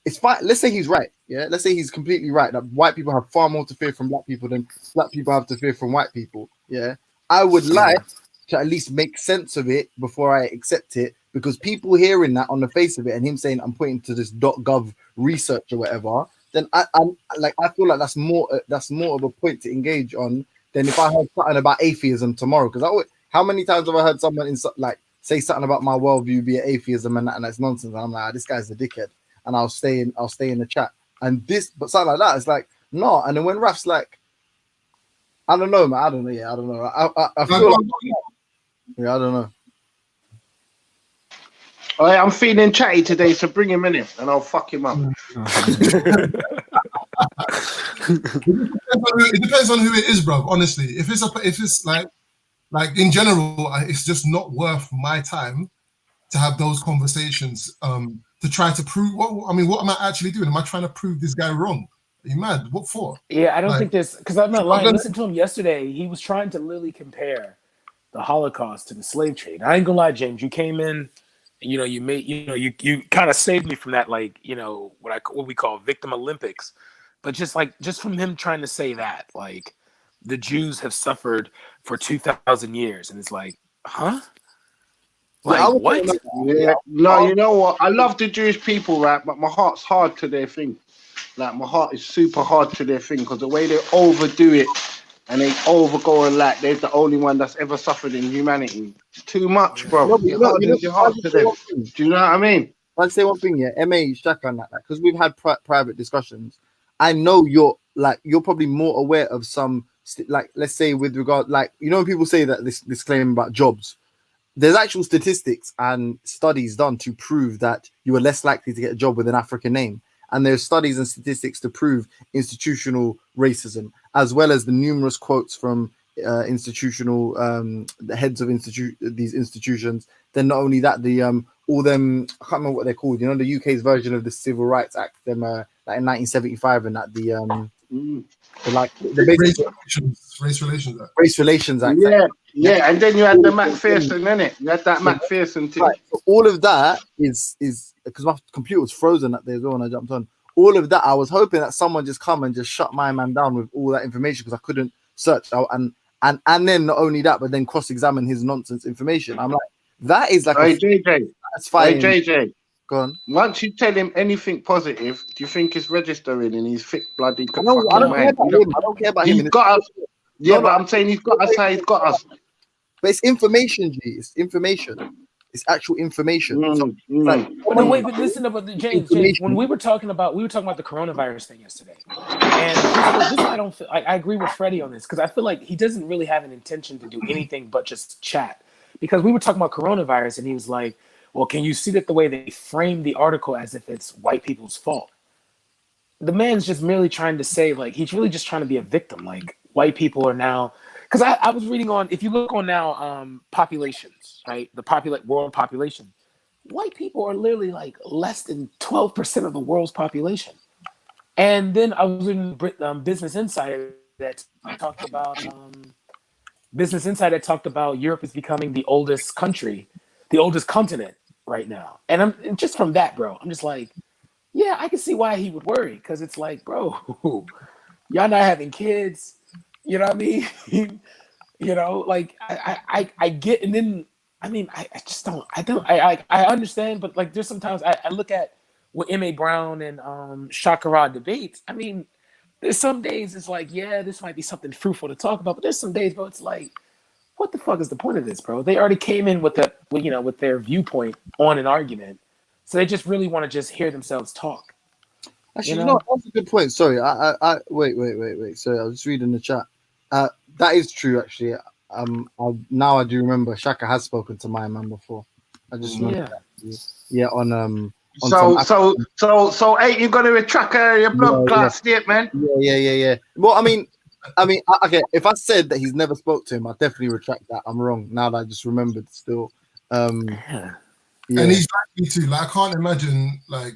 it's fine. Let's say he's right. Yeah, let's say he's completely right that white people have far more to fear from black people than black people have to fear from white people. Yeah, I would like to at least make sense of it before I accept it, because people hearing that on the face of it and him saying I'm pointing to this .gov research or whatever, then I'm like I feel like that's more of a point to engage on than if I heard something about atheism tomorrow. Because how many times have I heard someone say something about my worldview be atheism and that's nonsense? And I'm like, this guy's a dickhead. And I'll stay in the chat. But something like that, it's like, no. And then when Raf's like, I don't know, man. I don't know. Yeah, I don't know. I feel like, yeah, I don't know. All right, I'm feeling chatty today, so bring him in here and I'll fuck him up. It depends on who it is, bro. Honestly, if it's like in general, it's just not worth my time to have those conversations. To try to prove what am I actually doing? Am I trying to prove this guy wrong? Are you mad? What for? Yeah, I don't think there's, because I'm not lying. Listen to him yesterday. He was trying to literally compare the Holocaust to the slave trade. I ain't gonna lie, James. You came in, and, you kind of saved me from that, like, what we call victim Olympics. But just from him trying to say that, like, the Jews have suffered for 2,000 years, and it's like, huh? Like, what? Yeah, no, you know what? I love the Jewish people, right? But my heart's hard to their thing. Like, my heart is super hard to their thing because the way they overdo it and they overgo and like they're the only one that's ever suffered in humanity. It's too much, bro. Your heart to them. Do you know what I mean? I'll say one thing, yeah. MA Shaka on that, because we've had private discussions. I know you're probably more aware of some, like, let's say with regard, like, when people say that this claim about jobs. there's actual statistics and studies done to prove that you are less likely to get a job with an African name. And there's studies and statistics to prove institutional racism, as well as the numerous quotes from institutional the heads of these institutions. Then not only that, the all them, I can't remember what they're called. You know, the UK's version of the Civil Rights Act, them like in 1975, and that the Race Relations Act. Yeah, and then you had the Macpherson, innit? You had that Macpherson thing. Right. So all of that is because my computer was frozen that day as well when I jumped on. All of that, I was hoping that someone just come and just shut my man down with all that information because I couldn't search. And then not only that, but then cross-examine his nonsense information. I'm like, that is like JJ. satisfying. Hey, JJ. Go on. Once you tell him anything positive, do you think it's registering in his thick bloody I don't care about him. I don't care about him. He's got us. Yeah, but I'm saying he's got us how he's got us. But it's information, G. It's information. It's actual information. So, like, No, wait, but listen about James. When we were talking about the coronavirus thing yesterday, and this is why I don't feel. I agree with Freddie on this because I feel like he doesn't really have an intention to do anything but just chat. Because we were talking about coronavirus, and he was like, "Well, can you see that the way they framed the article as if it's white people's fault?" The man's just merely trying to say, like, he's really just trying to be a victim. Like, white people are now. Because I was reading on, if you look on now, populations, right? The world population, white people are literally like less than 12% of the world's population. And then I was reading Business Insider that talked about Europe is becoming the oldest country, the oldest continent right now. And just from that, bro, I'm just like, yeah, I can see why he would worry because it's like, bro, y'all not having kids. You know what I mean? You know, like I get, and then I just don't. I understand, but like there's sometimes I look at what M.A. Brown and Shakara debates. I mean, there's some days it's like, yeah, this might be something fruitful to talk about, but there's some days, bro, it's like, what the fuck is the point of this, bro? They already came in with their viewpoint on an argument, so they just really want to just hear themselves talk. Actually, that's a good point. Sorry, I wait. Sorry, I was just reading the chat. That is true, actually. Now I do remember Shaka has spoken to my man before. I just remember that. Yeah, on So ain't you gonna retract your blood clot statement? Yeah. Well, I mean, okay. If I said that he's never spoke to him, I definitely retract that. I'm wrong now that I just remembered. Still, and he's likely to. Like, I can't imagine. I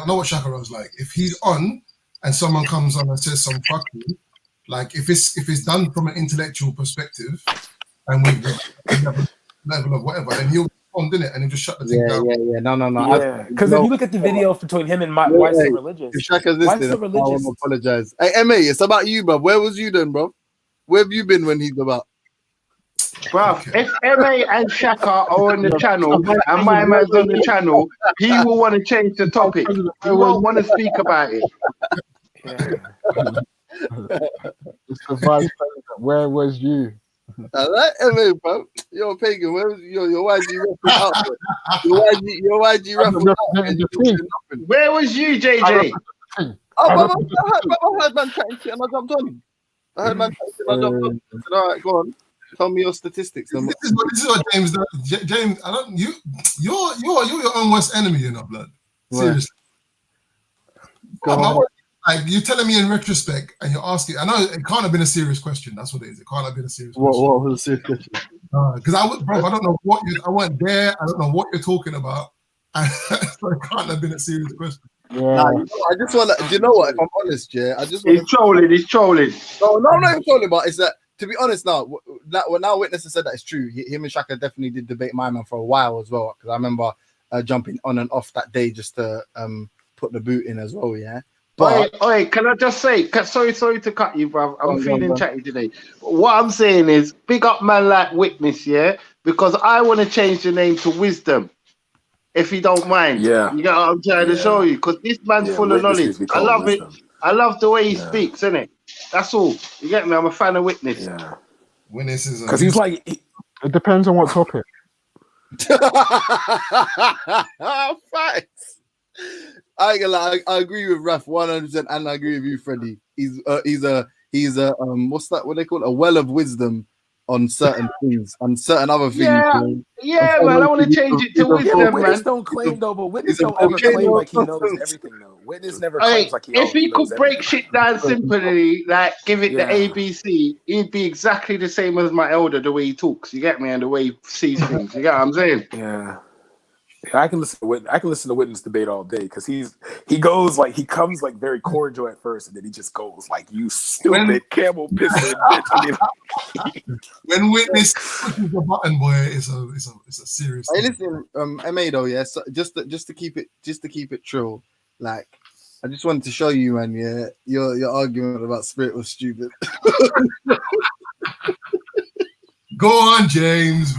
know what Shakara's like. If he's on and someone comes on and says some fucking. Like if it's done from an intellectual perspective, and with the level of whatever, then he'll respond, didn't it? And he'll just shut the thing down. Yeah. No. Yeah, because if you look at the video between him and Why So Religious, if Shaka's listening, I want to apologize. Hey, MA, it's about you, bro. Where was you then, bro? Where have you been when he's about? Bro, if MA and Shaka are on the channel and my man's on the channel, he will want to change the topic. He won't want to speak about it. Mr. Vice President, where was you? I like MA, bro. You're pagan. Where was your YG reference out? Your YG reference. Where was you, JJ? I heard man chatting shit and I jumped on. I said, all right, go on. Tell me your statistics. This is what James does. James, you're your own worst enemy, you know, blood. Seriously. Like you're telling me in retrospect, and you're asking. I know it can't have been a serious question. That's what it is. It can't have been a serious question. What was a serious question? Because I don't know what I weren't there. I don't know what you're talking about. So it can't have been a serious question. Yeah. Nah, I just want to. Do you know what? If I'm honest, He's trolling. No, I'm not even trolling. But it's that. To be honest, now witnesses said that it's true. Him and Shaka definitely did debate my man for a while as well. Because I remember jumping on and off that day just to put the boot in as well. Yeah. But can I just say, sorry to cut you, bro. I'm feeling chatty today. What I'm saying is, big up man like Witness, yeah? Because I want to change the name to Wisdom, if you don't mind. Yeah. You know what I'm trying to show you? Because this man's full of knowledge. I love it. I love the way he speaks, innit? That's all. You get me? I'm a fan of Witness. Yeah. Witness is... Because he's like... It depends on what topic. Facts. I agree with Raf 100%, and I agree with you, Freddie. He's a what's that? What they call it? A well of wisdom, on certain things, on certain other things. Yeah, Man. yeah, man. I want to change it to Yeah, but wisdom, witness man. don't claim though. But witness He's a don't ever claim volcano. like he knows everything though. Witness never Hey, claims like he if he knows could break everything. shit down simply, like give it the Yeah. ABC, he'd be exactly the same as my elder, the way he talks. You get me, and the way he sees things. You get what I'm saying? Yeah. I can listen to Witness debate all day because he goes like he comes like very cordial at first and then he just goes like you stupid camel pisser bitch. When Witness pushes the button, boy, it's a serious Hey, thing. listen, MA though, yeah. So just to keep it true, like I just wanted to show you, man. Yeah, your argument about spirit was stupid. Go on, James.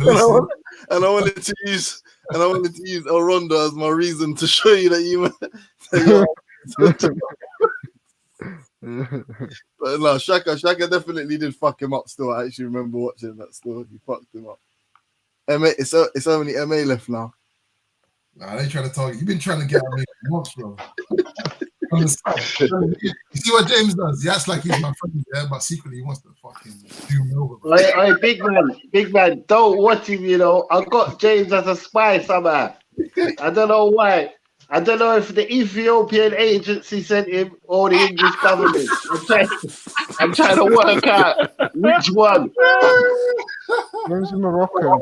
and I wanted to use El Rondo as my reason to show you that you. But no, Shaka definitely did fuck him up. Still, I actually remember watching that. Still, he fucked him up. MA, it's only MA left now. Nah, they trying to target. You've been trying to get at me for months, bro. You see what James does? He acts like he's my friend, yeah, but secretly he wants to fucking do me over. Bro. Hey, big man, don't watch him. You know, I got James as a spy somehow. I don't know why. I don't know if the Ethiopian agency sent him or the English government. I'm trying to work out which one. Where's Morocco?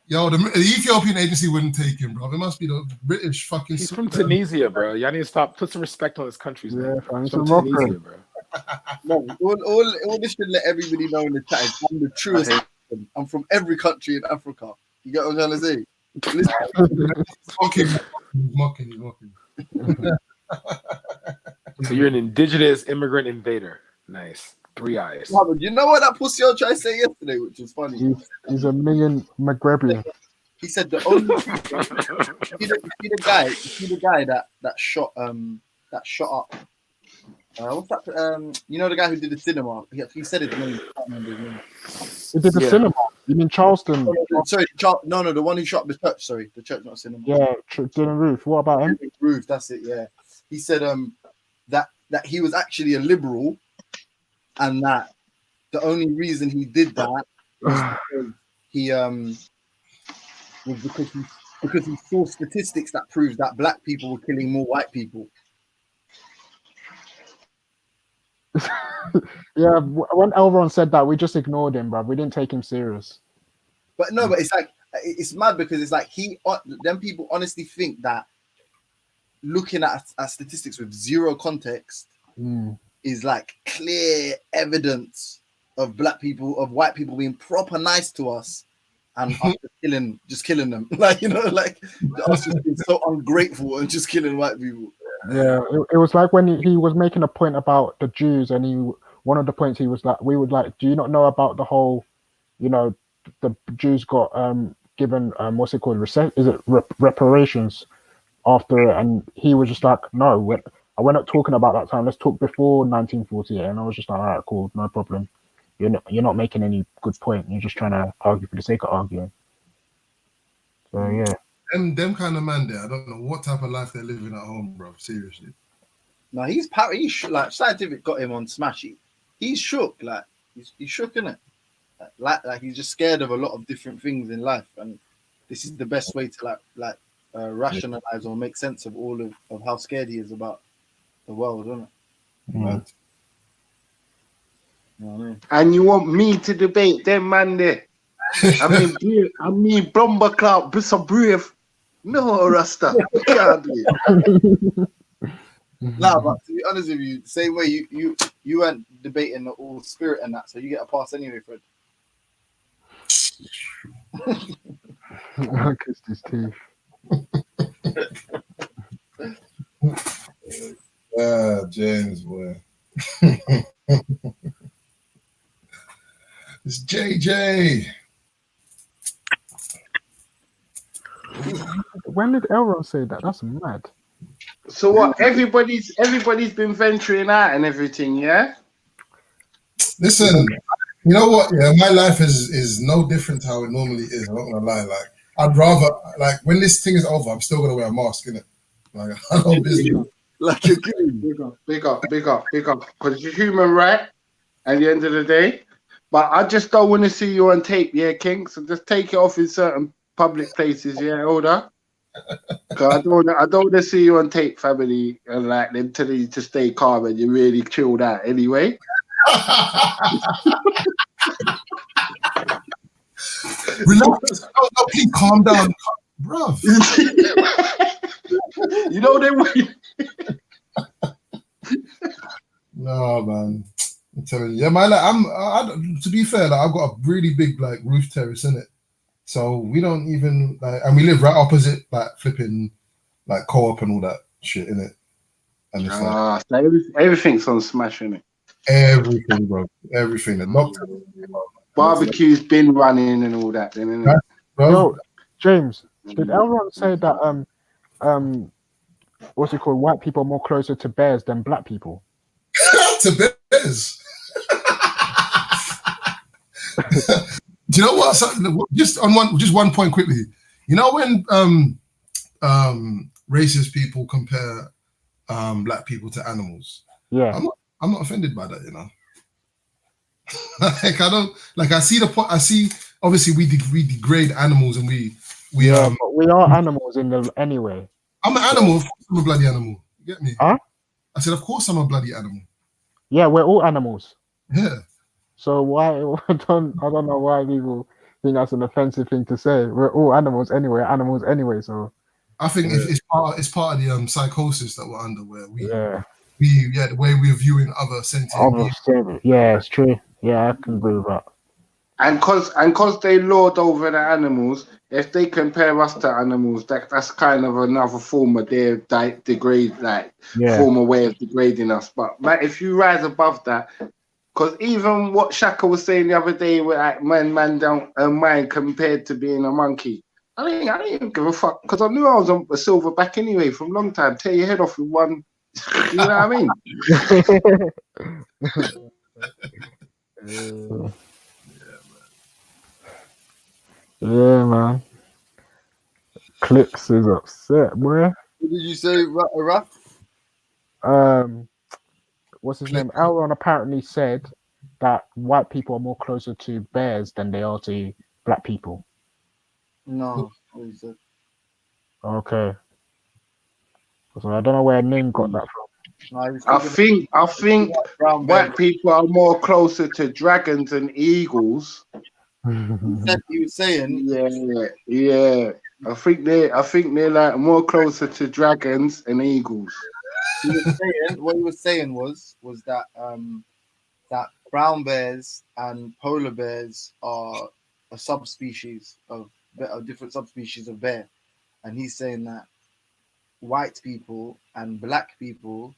Yo, the Ethiopian agency wouldn't take him, bro. It must be the British fucking. He's from Tunisia, bro. Y'all need to stop. Put some respect on his country's name. He's from from Tunisia, bro. No, all this should let everybody know in the chat is I'm the truest. I'm from every country in Africa. You get what I'm trying to say? He's mocking. So you're an indigenous immigrant invader. Nice. 3 eyes. You know what that pussy I tried to say yesterday, which is funny. He's a million Maghrebian. He said the only you see the guy that shot up. What's that? You know the guy who did the cinema. He said his name. I can't remember his name. He did the cinema. You mean Charleston? Sorry, no, the one who shot the church. Sorry, the church, not cinema. Yeah, Dylan Roof. What about him? Roof. That's it. Yeah, he said that he was actually a liberal, and that the only reason he did that was because he saw statistics that proves that black people were killing more white people. Yeah, when Elron said that, we just ignored him, bro. We didn't take him serious. But no, but it's like it's mad because it's like them people honestly think that looking at statistics with zero context is like clear evidence of white people being proper nice to us and us just killing them. Like, you know, like us just being so ungrateful and just killing white people. Yeah, it was like when he was making a point about the Jews, and one of the points he was like, we would like, do you not know about the whole, you know, the Jews got given what's it called, reparations after it, and he was just like, no, we're not talking about that time. Let's talk before 1948. And I was just like, all right, cool, no problem. You're not making any good point. You're just trying to argue for the sake of arguing. So yeah. Them kind of man there, I don't know what type of life they're living at home, bro. Seriously. No, he's like Scientific got him on Smashy. He's shook, like he's shook, innit? Like he's just scared of a lot of different things in life, and this is the best way to rationalize or make sense of all of how scared he is about the world, isn't it? Right. You know what I mean? And you want me to debate them man there? I mean, Brumba Cloud, be so brave. No, Rasta, you can't do it. Nah, but to be honest with you, same way you weren't debating the all spirit and that, so you get a pass anyway, Fred. I kissed his teeth. James, boy. It's JJ. When did Elron say that? That's mad. So what? Everybody's been venturing out and everything, yeah. Listen, you know what? Yeah, my life is no different to how it normally is. I'm not gonna lie. Like, I'd rather, like, when this thing is over, I'm still gonna wear a mask, innit? Like, I don't business. Like, you're kidding. Big up. Because it's a human right. At the end of the day, But I just don't want to see you on tape, yeah, King. So just take it off in certain public places, yeah, older. Cause I don't want to see you on tape, family, and like them telling you to stay calm and you really chilled out anyway. Relax. No, please calm down, bro. You know they way. No, man. I'm telling you, yeah, man. Like, to be fair, like, I've got a really big like roof terrace in it, so we don't even like, and we live right opposite like flipping like co-op and all that shit in it, and it's like So everything's on smash, innit? everything, bro, everything. The doctor, Barbecue's been running and all that, then, innit? Yo, James, did everyone say that what's it called? White people are more closer to bears than black people. to bears. Do you know what? Just one point quickly. You know when racist people compare black people to animals? Yeah. I'm not offended by that, you know. Like I don't like. I see the point. I see. Obviously, we degrade animals, and we but we are animals in the anyway. I'm an animal. Of course I'm a bloody animal. You get me? Huh? I said, of course I'm a bloody animal. Yeah, we're all animals. Yeah. So why I don't know why people think that's an offensive thing to say. We're all animals anyway. So I think if it's part of the psychosis that we're under, where yeah, the way we're viewing other sentient beings. Yeah, it's true. Yeah, I can agree with that. And cause they lord over the animals, if they compare us to animals, that's kind of another form of their degrade, like former way of degrading us. But if you rise above that, because even what Shaka was saying the other day, where like man don't mind compared to being a monkey. I didn't even give a fuck because I knew I was a silverback anyway from a long time. Tear your head off with one. You know what I mean? Yeah, man. Clips is upset, boy. What did you say, Raf? What's his name? Elron apparently said that white people are more closer to bears than they are to black people. No. What he said. Okay. So I don't know where Ning got that from. I think white people are more closer to dragons and eagles. He was saying, yeah. I think they're like more closer to dragons and eagles. What he was saying was that that brown bears and polar bears are a subspecies of a different subspecies of bear, and he's saying that white people and black people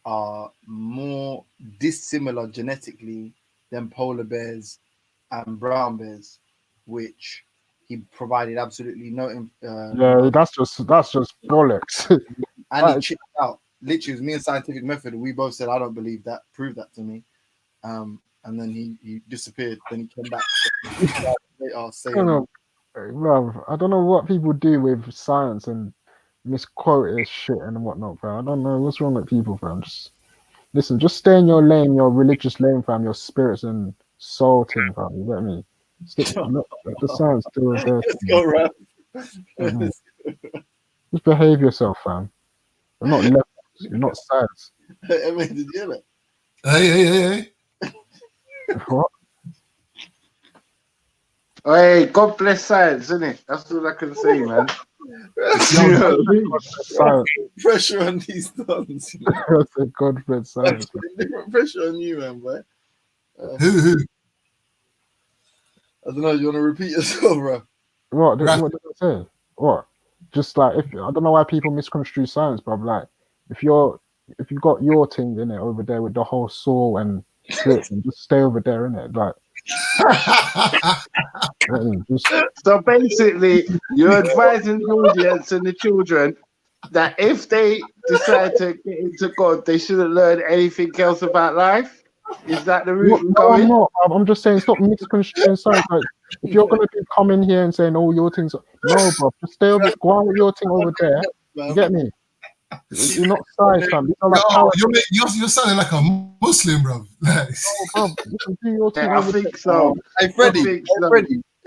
are more dissimilar genetically than polar bears and brown bears, which he provided absolutely no. That's just bollocks. And he checked out. Literally, it was me and Scientific Method. We both said, "I don't believe that. Prove that to me." And then he disappeared. Then he came back. I don't know what people do with science and misquote his shit and whatnot, fam. I don't know what's wrong with people, fam. Just stay in your lane, your religious lane, fam. Your spirits and soul thing, fam. You get me? Let the science do it there. Let's go, Raf. Just behave yourself, fam. You're not left. You're not science. I mean, did you hear that? Hey. What? Hey, God bless science, isn't it? That's all I can say, man. Pressure on these dons. God bless science. Different pressure on you, man, boy. Who? I don't know. You want to repeat yourself, bro? What did I say? What? Just like I don't know why people misconstrue science, bro. Like if you've got your thing in it over there with the whole saw and slits, and just stay over there in it, like. So basically, you're advising the audience and the children that if they decide to get into God, they shouldn't learn anything else about life. Is that the route? No, I'm not. I'm just saying stop misconstruing science. Like, if you're gonna come in here and saying all your things, no, bro, just stay over. Go on with your thing over there. You get me? You're not size, fam. These are like You're sounding like a Muslim, bro. Like, bro, listen, do your thing I over think so. Hey, Freddie. I think so.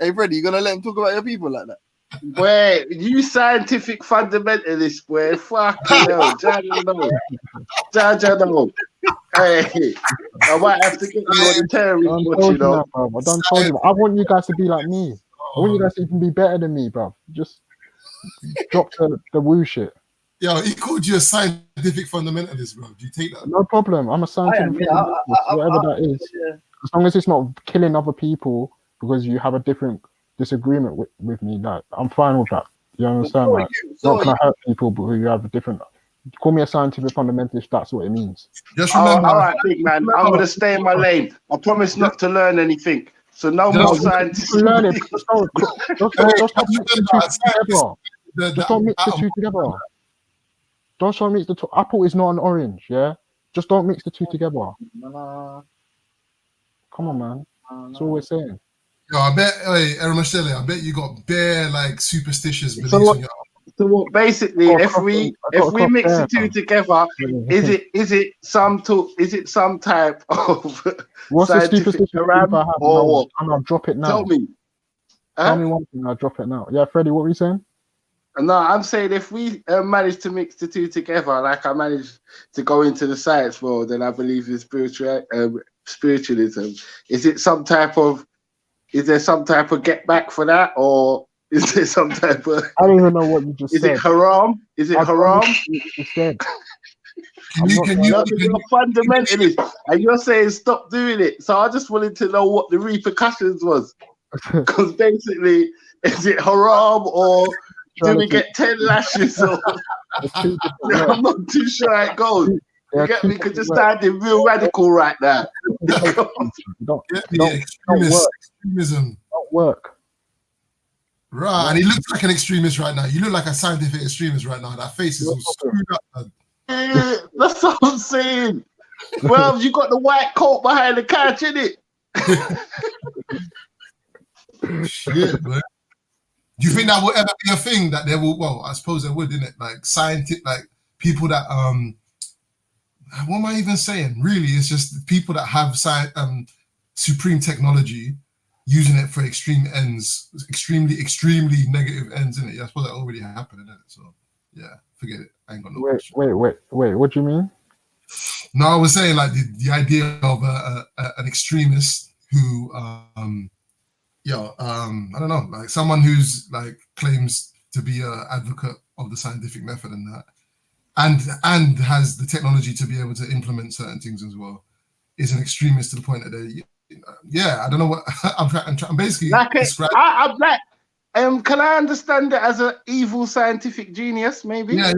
Hey, Freddie, you gonna let him talk about your people like that? Boy, you scientific fundamentalist, boy. Fucking hell. Jaja know. Jaja know. Hey, I might have to get you on the terrorist I watch, told you you know. that, bro. I done told you that. I want you guys to be like me. I want you guys to even be better than me, bro. Just drop the woo shit. Yo, he called you a scientific fundamentalist, bro. Do you take that? No problem. I'm a scientific fundamentalist, whatever that is. As long as it's not killing other people because you have a different disagreement with me, like I'm fine with that. You understand? So are Like, you. So not are gonna you. hurt people, but you have a different. Call me a scientific fundamentalist. That's what it means. Just Oh, remember, all right, big man. I'm going to stay in my lane. I promise not to learn anything. So no more just, scientists. You can learn it. Just don't mix the two together. Just don't mix the two together. Don't mix the two. Apple is not an orange. Yeah. Just don't mix the two together. Come on, man. That's all we're saying. yo, I bet, hey, Eramashele, I bet you got bare like superstitious So beliefs what? on your. So what, basically, if we mix the two together, is it some type of What's the scientific superstition haram I have? or what? And I'll drop it now. Tell me. Tell me one thing. I'll drop it now. Yeah, Freddie, what were you saying? No, I'm saying if we manage to mix the two together, like I managed to go into the science world, and I believe in spiritualism. Is there some type of get back for that, or is there some type of? I don't even know what you just said. Is it haram? Is it haram? You said. Can you you're a fundamentalist, and you're saying stop doing it. So I just wanted to know what the repercussions was, because basically, is it haram or do we get 10 lashes? Or I'm not too sure how it goes. You get me? Because you're standing real radical right now. Don't Extremism. Don't work. Right, and he looks like an extremist right now. You look like a scientific extremist right now. That face is all screwed up, man. Yeah, that's what I'm saying. Well, you got the white coat behind the couch, innit? Shit, man. Do you think that will ever be a thing that there will? Well, I suppose there would, innit? Like scientific, like people that what am I even saying? Really, it's just people that have supreme technology using it for extreme ends, extremely negative ends, innit? I suppose that already happened, innit? So yeah, forget it. I ain't got no question. Wait. What do you mean? No, I was saying like the idea of an extremist who I don't know, like someone who's like claims to be an advocate of the scientific method and that, and has the technology to be able to implement certain things as well, is an extremist to the point that they, I don't know what I'm basically like describing. I'm like, can I understand it as an evil scientific genius, maybe? Yeah,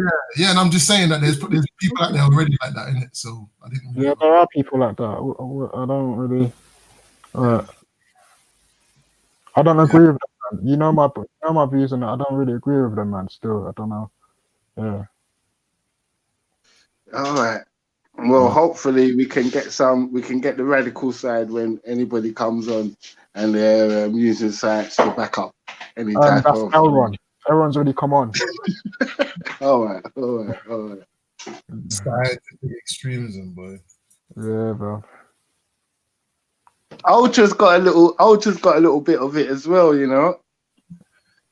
and I'm just saying that there's people out there already like that, in it. So I didn't. Yeah, there are people like that. I don't really. I don't agree with them, man. You know my views on that. I don't really agree with them, man. Still, I don't know. Yeah. All right. Well, hopefully we can get the radical side when anybody comes on and they're using science to back up any type That's of. Elron. Elron's already come on. All right. Scientific extremism, boy. Yeah, bro. Ultra's got a little bit of it as well, you know.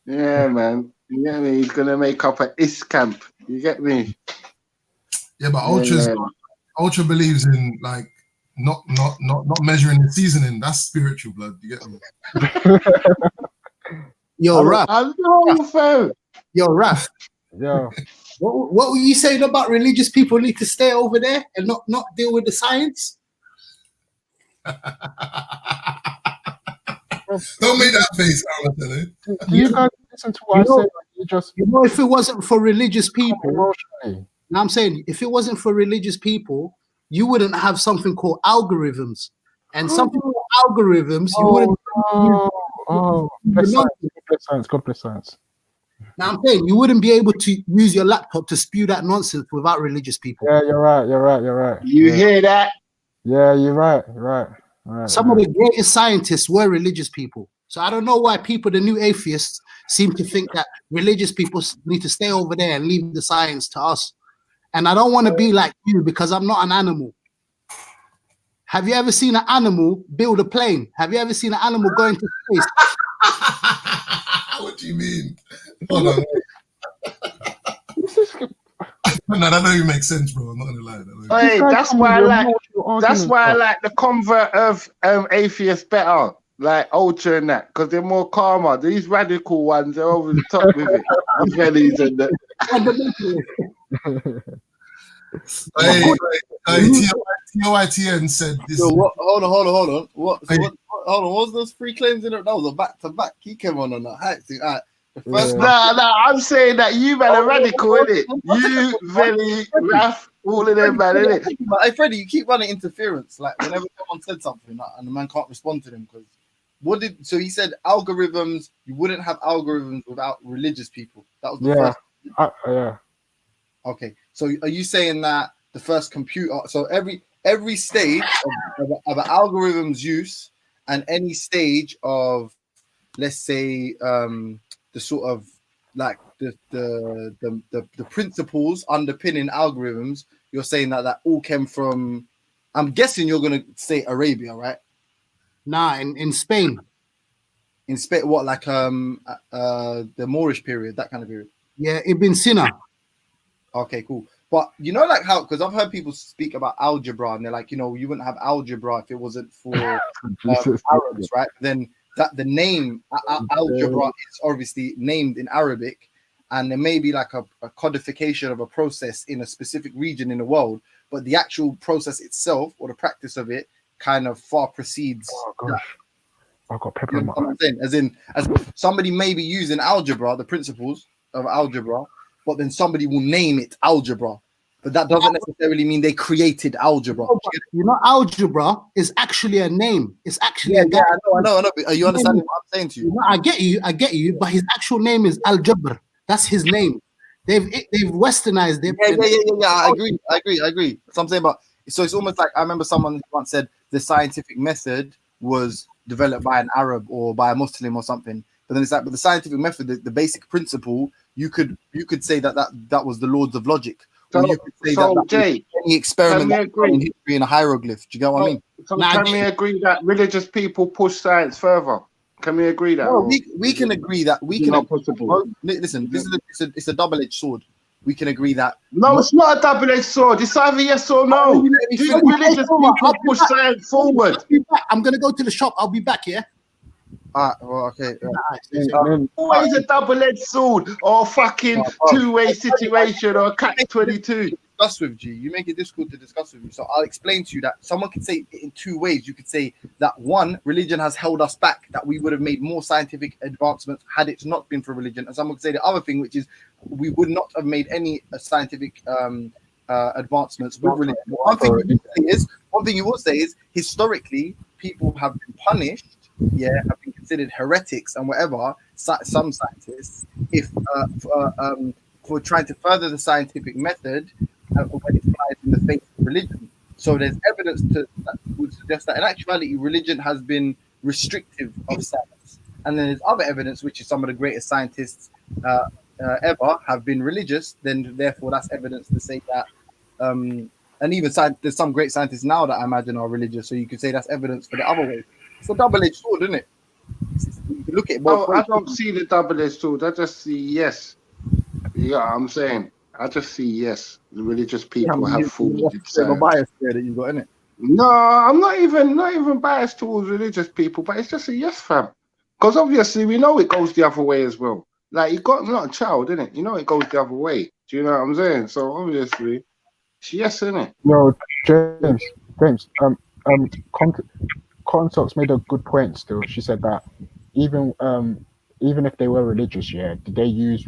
Yeah, man. You get me? He's gonna make up an IS camp. You get me? Yeah, but Ultra believes in like not measuring the seasoning. That's spiritual, blood. You get me? Yo, Raph. I know, fam. Yo, Raph. Yeah. What were you saying about religious people need to stay over there and not deal with the science? Don't make that face, Alan. Do you guys listen to what I say? You know, if it wasn't for religious people, now I'm saying, if it wasn't for religious people, you wouldn't have something called algorithms. And something called algorithms, you wouldn't. God bless science. Now I'm saying you wouldn't be able to use your laptop to spew that nonsense without religious people. Yeah, you're right. You hear that? Yeah, you're right. Some of the greatest scientists were religious people. So I don't know why the new atheists, seem to think that religious people need to stay over there and leave the science to us. and I don't want to be like you because I'm not an animal. Have you ever seen an animal build a plane? Have you ever seen an animal go into space? What do you mean? Hold on. No, that don't even make sense, bro. I'm not gonna lie. Hey, that's why I like. That's why I bro. like the convert of atheists better, like Ultra and that, because they're more calmer. These radical ones, they're over the top with it. The Vellies and the. TOITN said this. So what? Hold on. What? So what? Hold on. What was those three claims in it? That was a back to back. He came on that hype thing. All right. The first one. No, I'm saying that you man are radical, innit? You, Velly, Raf, all of them, man, innit? Hey, Freddie, you keep running interference. Like whenever someone said something, and the man can't respond to them because what did? So he said algorithms. You wouldn't have algorithms without religious people. That was the first. Yeah. Okay. So are you saying that the first computer? So every stage of an algorithm's use and any stage of, let's say, the sort of like the principles underpinning algorithms, you're saying that all came from, I'm guessing you're gonna say Arabia, right? Nah, in Spain. In Spain, what, like the Moorish period, that kind of period? Yeah, Ibn Sina. Okay, cool. But you know, like how, because I've heard people speak about algebra, and they're like, you know, you wouldn't have algebra if it wasn't for Arabs, right? Then that the name algebra is obviously named in Arabic, and there may be like a codification of a process in a specific region in the world, but the actual process itself or the practice of it kind of far precedes. Oh gosh, I've got pepper You in know my what I'm saying? As somebody may be using algebra, the principles of algebra, but then somebody will name it algebra. But that doesn't necessarily mean they created algebra. You know, algebra is actually a name. It's actually a guy. I know. Are you understanding what I'm saying to you? No, I get you. But his actual name is Al-Jabr. That's his name. They've westernized it. Yeah. I agree. So I'm saying, but so it's almost like I remember someone once said the scientific method was developed by an Arab or by a Muslim or something. But then it's like, but the scientific method, the basic principle, you could say that was the laws of logic. So, or you could say so that Jay, any experiment can we agree? in history in a hieroglyph. Do you get what I mean? So can we agree that religious people push science further? Can we agree that? No, we can agree that we can. Possible. Listen, it's a double-edged sword. We can agree that. No, it's not a double-edged sword. It's either yes or no. Do religious people push science forward? I'm gonna go to the shop. I'll be back. Yeah. Okay. Always a double-edged sword or fucking two-way situation or catch-22. Discuss with you. You make it difficult to discuss with you. So I'll explain to you that someone could say it in two ways. You could say that one, religion has held us back, that we would have made more scientific advancements had it not been for religion. And someone could say the other thing, which is we would not have made any scientific advancements with religion. One thing you will say is historically people have been punished, have been considered heretics and whatever, some scientists, if for trying to further the scientific method when it flies in the face of religion. So there's evidence that would suggest that in actuality religion has been restrictive of science. And then there's other evidence, which is some of the greatest scientists ever have been religious, then therefore that's evidence to say that and even there's some great scientists now that I imagine are religious, so you could say that's evidence for the other way. It's a double-edged sword, isn't it? You can look at it both ways. I don't see the double-edged sword. I just see yes. Yeah, I'm saying I just see yes. The religious people have forwarded science. A bias there that you've got, isn't it? No, I'm not even biased towards religious people, but it's just a yes, fam. Because obviously we know it goes the other way as well. Like you got not a child, innit? You know it goes the other way. Do you know what I'm saying? So obviously, it's yes, innit? No, James. Consox made a good point. Still, she said that even if they were religious, did they use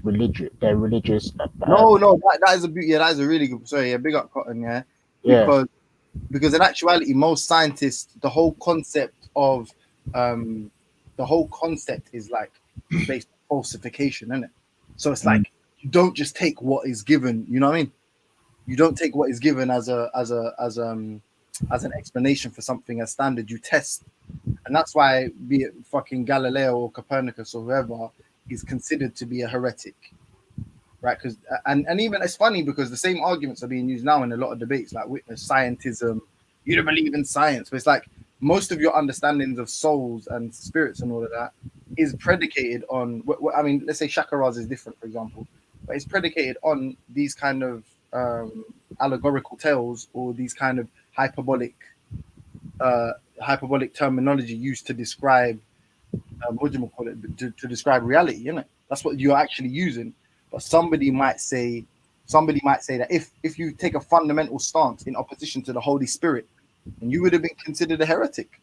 their religious? No, that is that is a really good. Sorry, big up Cotton, because in actuality, most scientists, the whole concept is like based on falsification, isn't it? So it's like you don't just take what is given. You know what I mean? You don't take what is given as an explanation for something as standard. You test, and that's why, be it fucking Galileo or Copernicus or whoever, is considered to be a heretic. right? Because and even it's funny because the same arguments are being used now in a lot of debates, like witness scientism. You don't believe in science, but it's like most of your understandings of souls and spirits and all of that is predicated on. I mean, let's say Shakaraz is different, for example, but it's predicated on these kind of allegorical tales or these kind of hyperbolic terminology used to describe what do you call it, to describe reality, you know. That's what you're actually using. But somebody might say that if you take a fundamental stance in opposition to the Holy Spirit, and you would have been considered a heretic.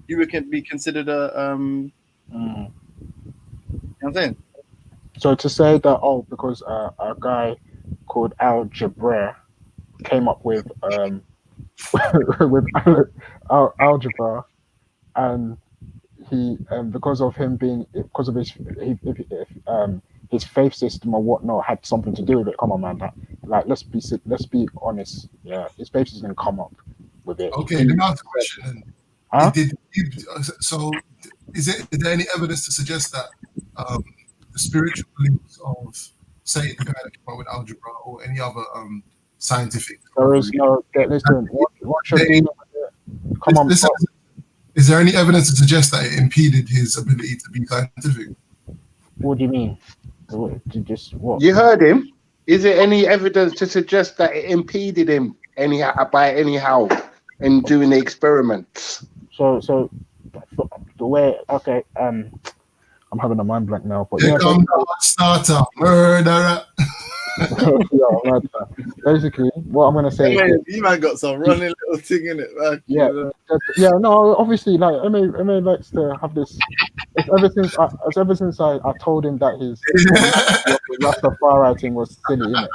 You would be considered a you know what I'm saying? So to say that because a guy called algebra came up with with algebra, and he because of his faith system or whatnot had something to do with it. Come on, man. Like let's be honest. Yeah, his faith system come up with it. Okay, let me ask a question then. Huh? So is there any evidence to suggest that the spiritual beliefs of, say, the guy that came up with algebra or any other scientific There is no. Listen, what should be? Come on. Listen, is there any evidence to suggest that it impeded his ability to be scientific? What do you mean? To just what? You heard him. Is there any evidence to suggest that it impeded him anyhow in doing the experiments? So the way, okay, I'm having a mind blank now, but Here come the hot starter, murderer. yeah, basically, what I'm gonna say, you might got some running little thing in it, man. yeah, no, obviously, like Emma likes to have this. It's ever since I told him that his Rastafari thing was silly, innit?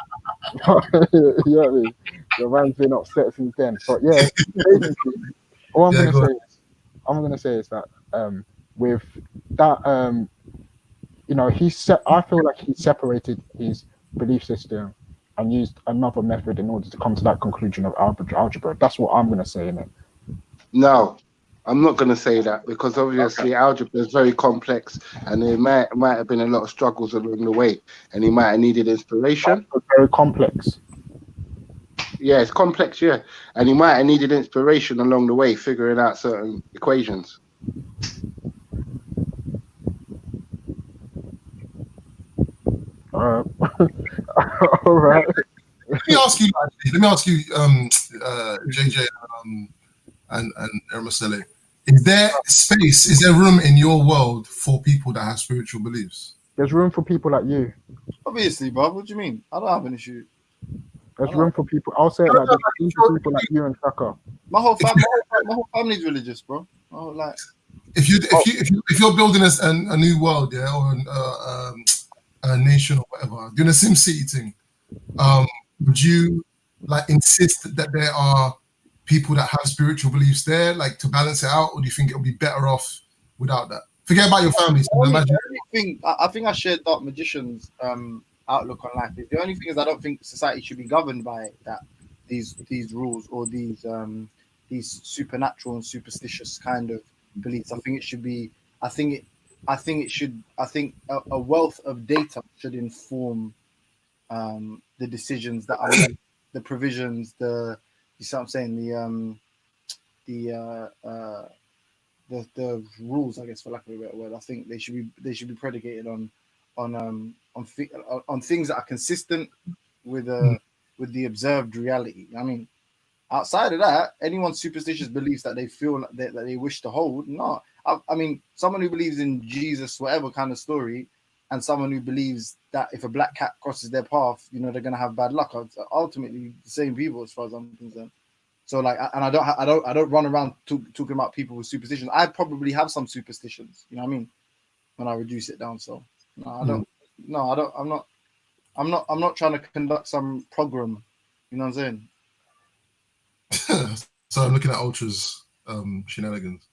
You know what I mean? The man's been upset since then. But yeah, basically, all I'm gonna say is that with that you know, I feel like he separated his belief system and used another method in order to come to that conclusion of algebra. That's what I'm gonna say, innit? No, I'm not going to say that because obviously algebra is very complex and there might have been a lot of struggles along the way and he might have needed inspiration. Very complex. Yeah, it's complex, yeah. And he might have needed inspiration along the way, figuring out certain equations. All right. Let me ask you, JJ and Ermasele, is there space, is there room in your world for people that have spiritual beliefs? There's room for people like you. Obviously, bro. What do you mean? I don't have an issue. There's room for people. I'll say it like this. There's room for people like you and Shaka. My whole family's religious, bro. Oh, like if you're building a new world, yeah, or a nation or whatever, doing a SimCity thing, would you like insist that there are people that have spiritual beliefs there, like to balance it out, or do you think it'll be better off without that? Forget about your family. I think I share Dark Magician's outlook on life. The only thing is I don't think society should be governed by that these rules or these supernatural and superstitious kind of beliefs. I think it should be. I think a wealth of data should inform the decisions that are made, the provisions, you see what I'm saying, the rules, I guess, for lack of a better word. I think they should be predicated on things that are consistent with the observed reality. I mean, outside of that, anyone's superstitious beliefs that they feel that they wish to hold, no. I mean, someone who believes in Jesus, whatever kind of story, and someone who believes that if a black cat crosses their path, you know, they're gonna have bad luck. Ultimately, the same people, as far as I'm concerned. So, like, and I don't run around talking about people with superstitions. I probably have some superstitions, you know what I mean, when I reduce it down. So, no, I don't. No, I don't. I'm not trying to conduct some program. You know what I'm saying? So I'm looking at Ultra's shenanigans.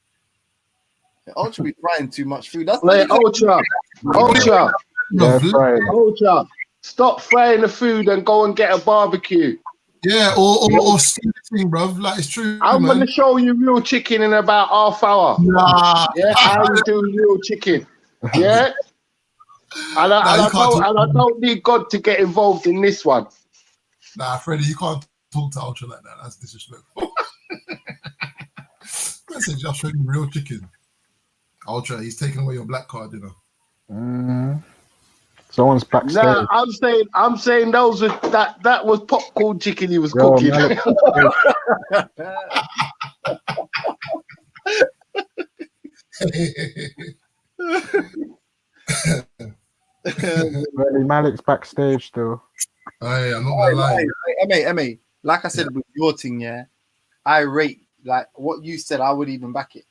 Ultra be frying too much food. That's like Ultra. Stop frying the food and go and get a barbecue. Yeah, or steaming, bro. Like, it's true. I'm gonna show you real chicken in about half hour. Nah. Yeah, how you do real chicken? Yeah. And Nah, you I can't talk. don't need God to get involved in this one. Nah, Freddie, you can't talk to Ultra like that. That's disrespectful. I said, just show you real chicken. Ultra, he's taking away your black card, you know. Someone's backstage. Nah, I'm saying those were that was popcorn chicken he was Yo, cooking. Malik, really, Malik's backstage still. Hey, I'm not gonna lie. MA, like I said with your thing, yeah, I rate like what you said. I would even back it.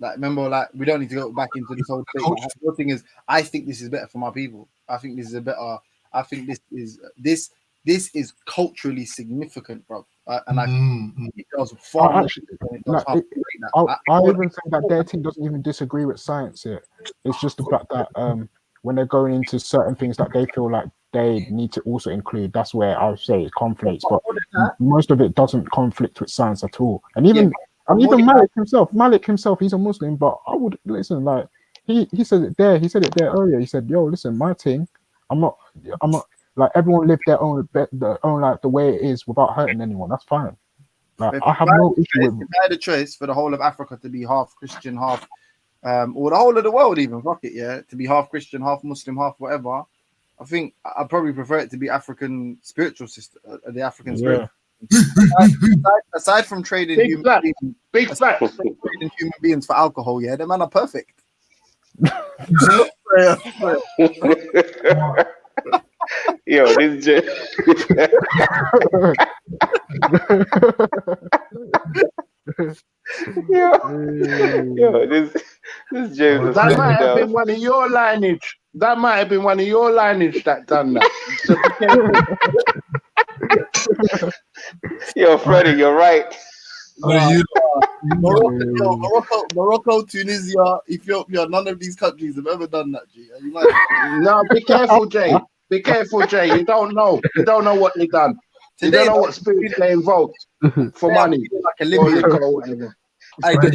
Like, remember, like we don't need to go back into this whole thing. Like, your thing is, I think this is better for my people. I think this is a better. I think this is culturally significant, bro. And I think it does far more. Actually, like, I even say that their team doesn't even disagree with science here. It's just the fact that when they're going into certain things that they feel like they need to also include, that's where I would say it conflicts. But most of it doesn't conflict with science at all. And even even Malik himself, he's a Muslim, but I would listen. Like he said it there. He said it there earlier. He said, "Yo, listen, my thing. I'm not like everyone live their own like the way it is without hurting anyone. That's fine. Like I have no issue with. If I had a choice for the whole of Africa to be half Christian, half, or the whole of the world even, fuck it, yeah, to be half Christian, half Muslim, half whatever. I think I'd probably prefer it to be African spiritual system, the African spirit. Aside from trading human beings for alcohol, yeah, the man are perfect. Yo, this is yo, this James. That might have been one of your lineage. That might have been one of your lineage that done that. So be careful. Yo, Freddie, you're right. Morocco, Tunisia, Ethiopia, none of these countries have ever done that, G. No, be careful, Jay. Be careful, Jay. You don't know. You don't know what they done. You don't know what spirits they invoked for money. Like a Libyan. I did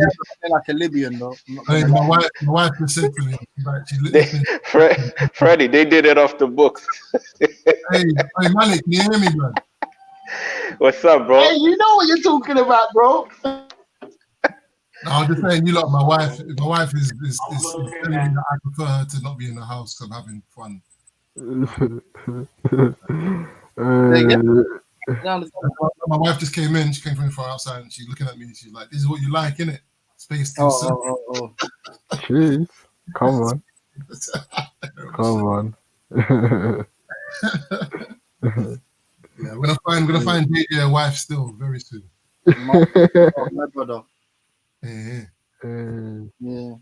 like a Libyan, though. Hey, my wife just said to me, like, Freddie, they did it off the books. hey, Malik, can you hear me, man? What's up, bro? Hey, you know what you're talking about, bro. No, I'm just saying, you lot, my wife is telling me that I prefer her to not be in the house because I'm having fun. My wife just came in. She came from far outside, and she's looking at me. And she's like, "This is what you like, innit? Space to yourself." Jeez, come on, come on. Yeah, we're gonna find JJ a wife still very soon. My brother. Yeah. Yeah.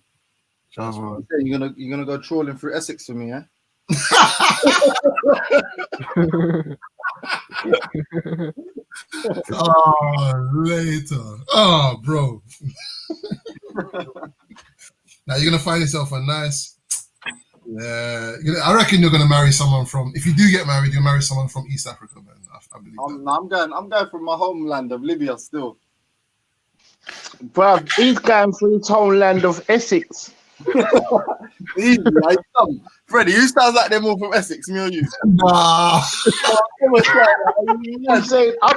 You're gonna go trawling through Essex for me, yeah? Oh, later. Oh, bro. Now you're gonna find yourself a nice. I reckon you're gonna marry someone from. If you do get married, you'll marry someone from East Africa, man. I believe that. I'm going from my homeland of Libya still. Bruv, he's going for his homeland of Essex. Easy, like Freddie, who sounds like them all from Essex? Me or you? Nah. I'm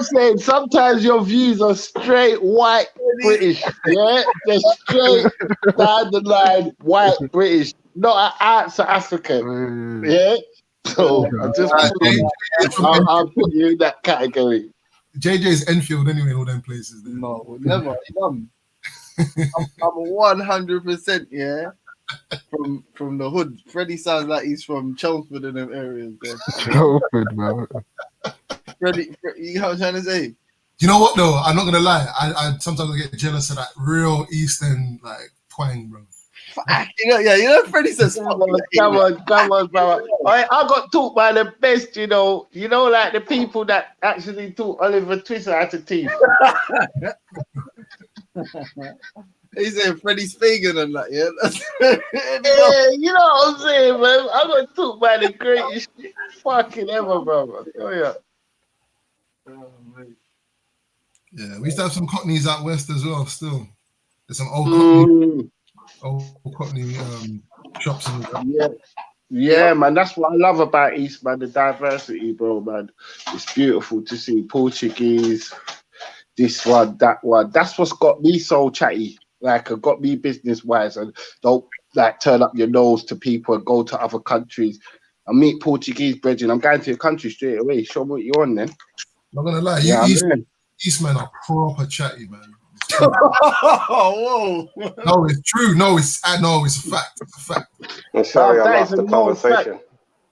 saying sometimes your views are straight white British. Yeah, they're straight down the line white British, not out African. Yeah. So I'll put you in that category. JJ's Enfield anyway in all them places. No, never. I'm 100%, yeah. From the hood. Freddie sounds like he's from Chelmsford and them areas. Chelmsford, man. Freddie, you know what I'm trying to say? You know what though? I'm not gonna lie. I sometimes get jealous of that real Eastern like twang, bro. You know, Freddie says, come on, bro. I got taught by the best, you know, like the people that actually taught Oliver Twist how to teach. He said Freddie's Fagan and that, yeah. Yeah, you know what I'm saying, man. I got taught by the greatest fucking ever, bro. Oh yeah. Yeah, we used to have some Cockneys out west as well. Still, there's some old Cockney shops in yeah. Yeah, man, that's what I love about East, man, the diversity, bro, man. It's beautiful to see Portuguese, this one, that one. That's what's got me so chatty. Like, it got me business-wise, and don't, like, turn up your nose to people and go to other countries. I meet Portuguese brethren. I'm going to your country straight away. Show me what you're on, then. Not gonna lie, Yeah, you I'm in. Eastmen are proper chatty, man. Whoa. No, it's true. No, it's a fact. It's a fact. I'm sorry, I That lost is the a known fact. conversation.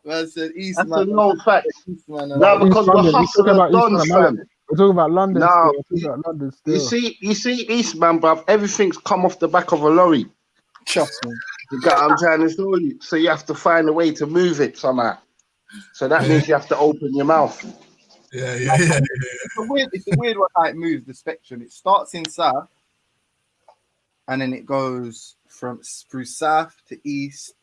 Man said East That's man. a known fact. East man. No, East because we're London. We're talking hustling about East dons, London. fam. We're talking about London No, still. We're talking about London still. you see, East man, bruv, everything's come off the back of a lorry. Trust me. You got what I'm trying to show you. So you have to find a way to move it somehow. So that means you have to open your mouth. Yeah. It's a weird one how it moves the spectrum. It starts in south, and then it goes through south to east.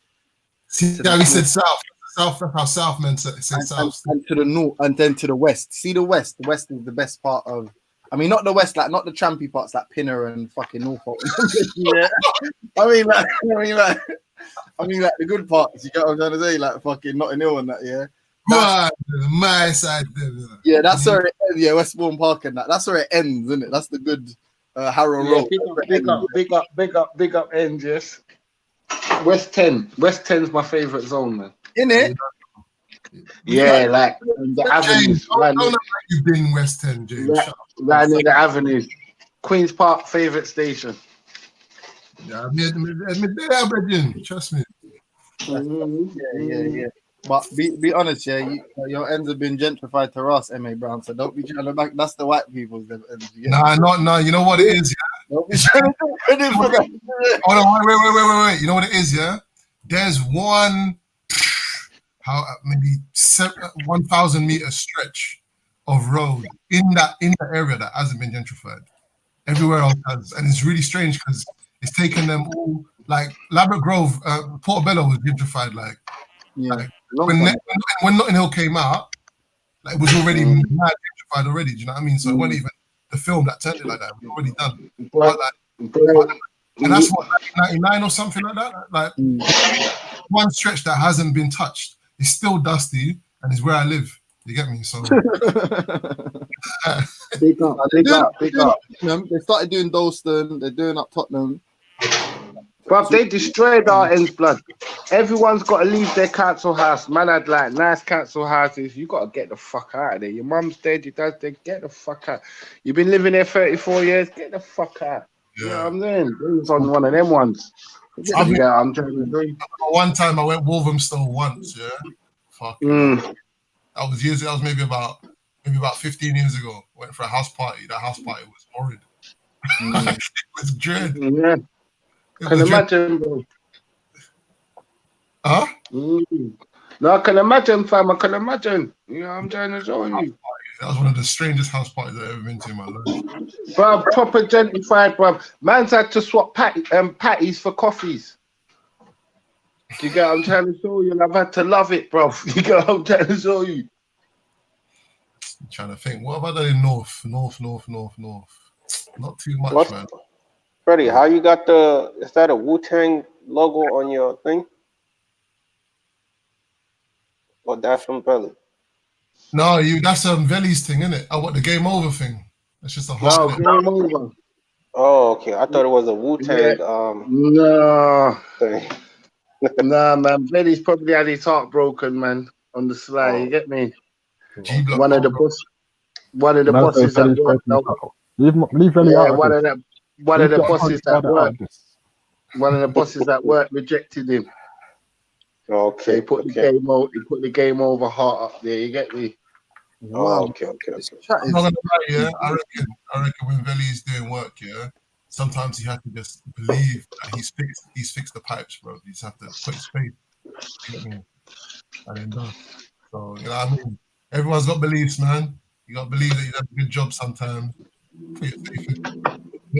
See, to how we said south. South, that's how South men say south. And to the north, and then to the west. See the west. The west is the best part of. I mean, not the west, like not the trampy parts, like Pinner and fucking Norfolk. Yeah. I mean, like the good parts. You get what I'm trying to say? Like fucking Notting Hill and that. Yeah. My side. Yeah, that's where it ends. Yeah, Westbourne Park and that. That's where it ends, isn't it? That's the good Harrow Road. Big up, ends, yes. West 10. West 10's my favourite zone, man. In it? Yeah, like the avenues. Don't know you've been West End, James. Right near the avenues. Queen's Park, favourite station. Yeah, trust me. Yeah. But be honest, yeah, your ends have been gentrified to Ross, M.A. Brown, so don't be trying to back. That's the white people's ends. Nah. You know what it is, yeah? Don't be trying to do credit for that. Hold on, wait. You know what it is, yeah? There's one, maybe 1,000 meter stretch of road in that area that hasn't been gentrified. Everywhere else has, and it's really strange because it's taken them all. Like Labrador Grove, Portobello was gentrified. Like when Notting Hill came out, like it was already mad gentrified already. Do you know what I mean? So it wasn't even the film that turned it like that. It was already done. And that's what, like 99 or something like that. Like one stretch that hasn't been touched. It's still dusty, and it's where I live. You get me? So big up. They started doing Dalston. They're doing up Tottenham. But they destroyed our ends, blood. Everyone's got to leave their council house. Man had like nice council houses. You got to get the fuck out of there. Your mum's dead, your dad's dead. Get the fuck out. You've been living there 34 years. Get the fuck out. You know what I'm saying? It was on one of them ones. I'm trying to do. One time I went Wolverhampton once, yeah. Fuck. That was maybe about 15 years ago. Went for a house party. That house party was horrid. It was dread. Yeah. Can imagine, bro. Huh? No, I can imagine, fam. I can imagine. You know, I'm trying to show you. That was one of the strangest house parties I've ever been to in my life. Bro, proper gentrified, bro. Man's had to swap patties for coffees. You get what I'm trying to show you? And I've had to love it, bro. You get what I'm trying to show you? I'm trying to think. What about that in North? Not too much, What? man. Freddie, how you got is that a Wu-Tang logo on your thing? Or that's from Belly? No, that's Veli's thing, isn't it? I want the game over thing. It's just a hard game over. Oh, okay. I thought it was a Wu-Tang No. thing. Nah, man. Veli's probably had his heart broken, man, on the sly. You get me? One of the bosses at work. Leave Veli out. One of the bosses at work rejected him. Okay. So he put the game over heart up there. You get me? Oh, okay. I'm not gonna lie, yeah. I reckon when Veli's doing work, yeah, sometimes he has to just believe that he's fixed the pipes, bro. You just have to put his faith. You get me? And then done. So you know what I mean? Everyone's got beliefs, man. You got to believe that you have a good job sometimes. Put your faith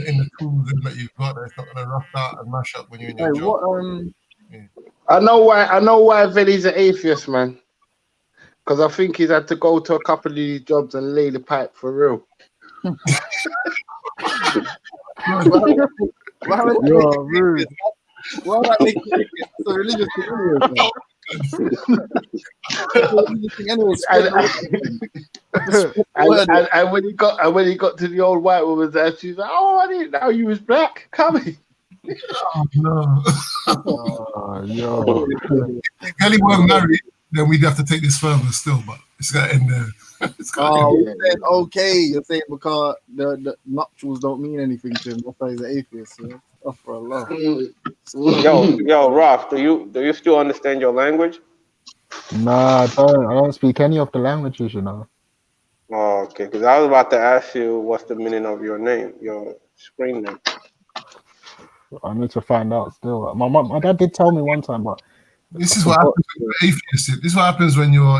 in the tools that you've got. It's not gonna rust out and mash up when you're in your job. I know why Veli's an atheist, man. Because I think he's had to go to a couple of these jobs and lay the pipe for real. And when he got to the old white woman's house, she's like, "Oh, I didn't know you was black. Come in." Oh, no. Yo. If Kelly weren't married, then we'd have to take this further still, but it's got to end there. Oh, you're saying okay. You're saying because the nuptials don't mean anything to him. That's why he's an atheist. Yeah? Oh, for Allah. Yo, Ralph, do you still understand your language? Nah, I don't speak any of the languages, you know. Oh, okay. Because I was about to ask you what's the meaning of your name, your screen name. I need to find out still. My dad did tell me one time, but This is what happens when you're atheist. This is what happens when you're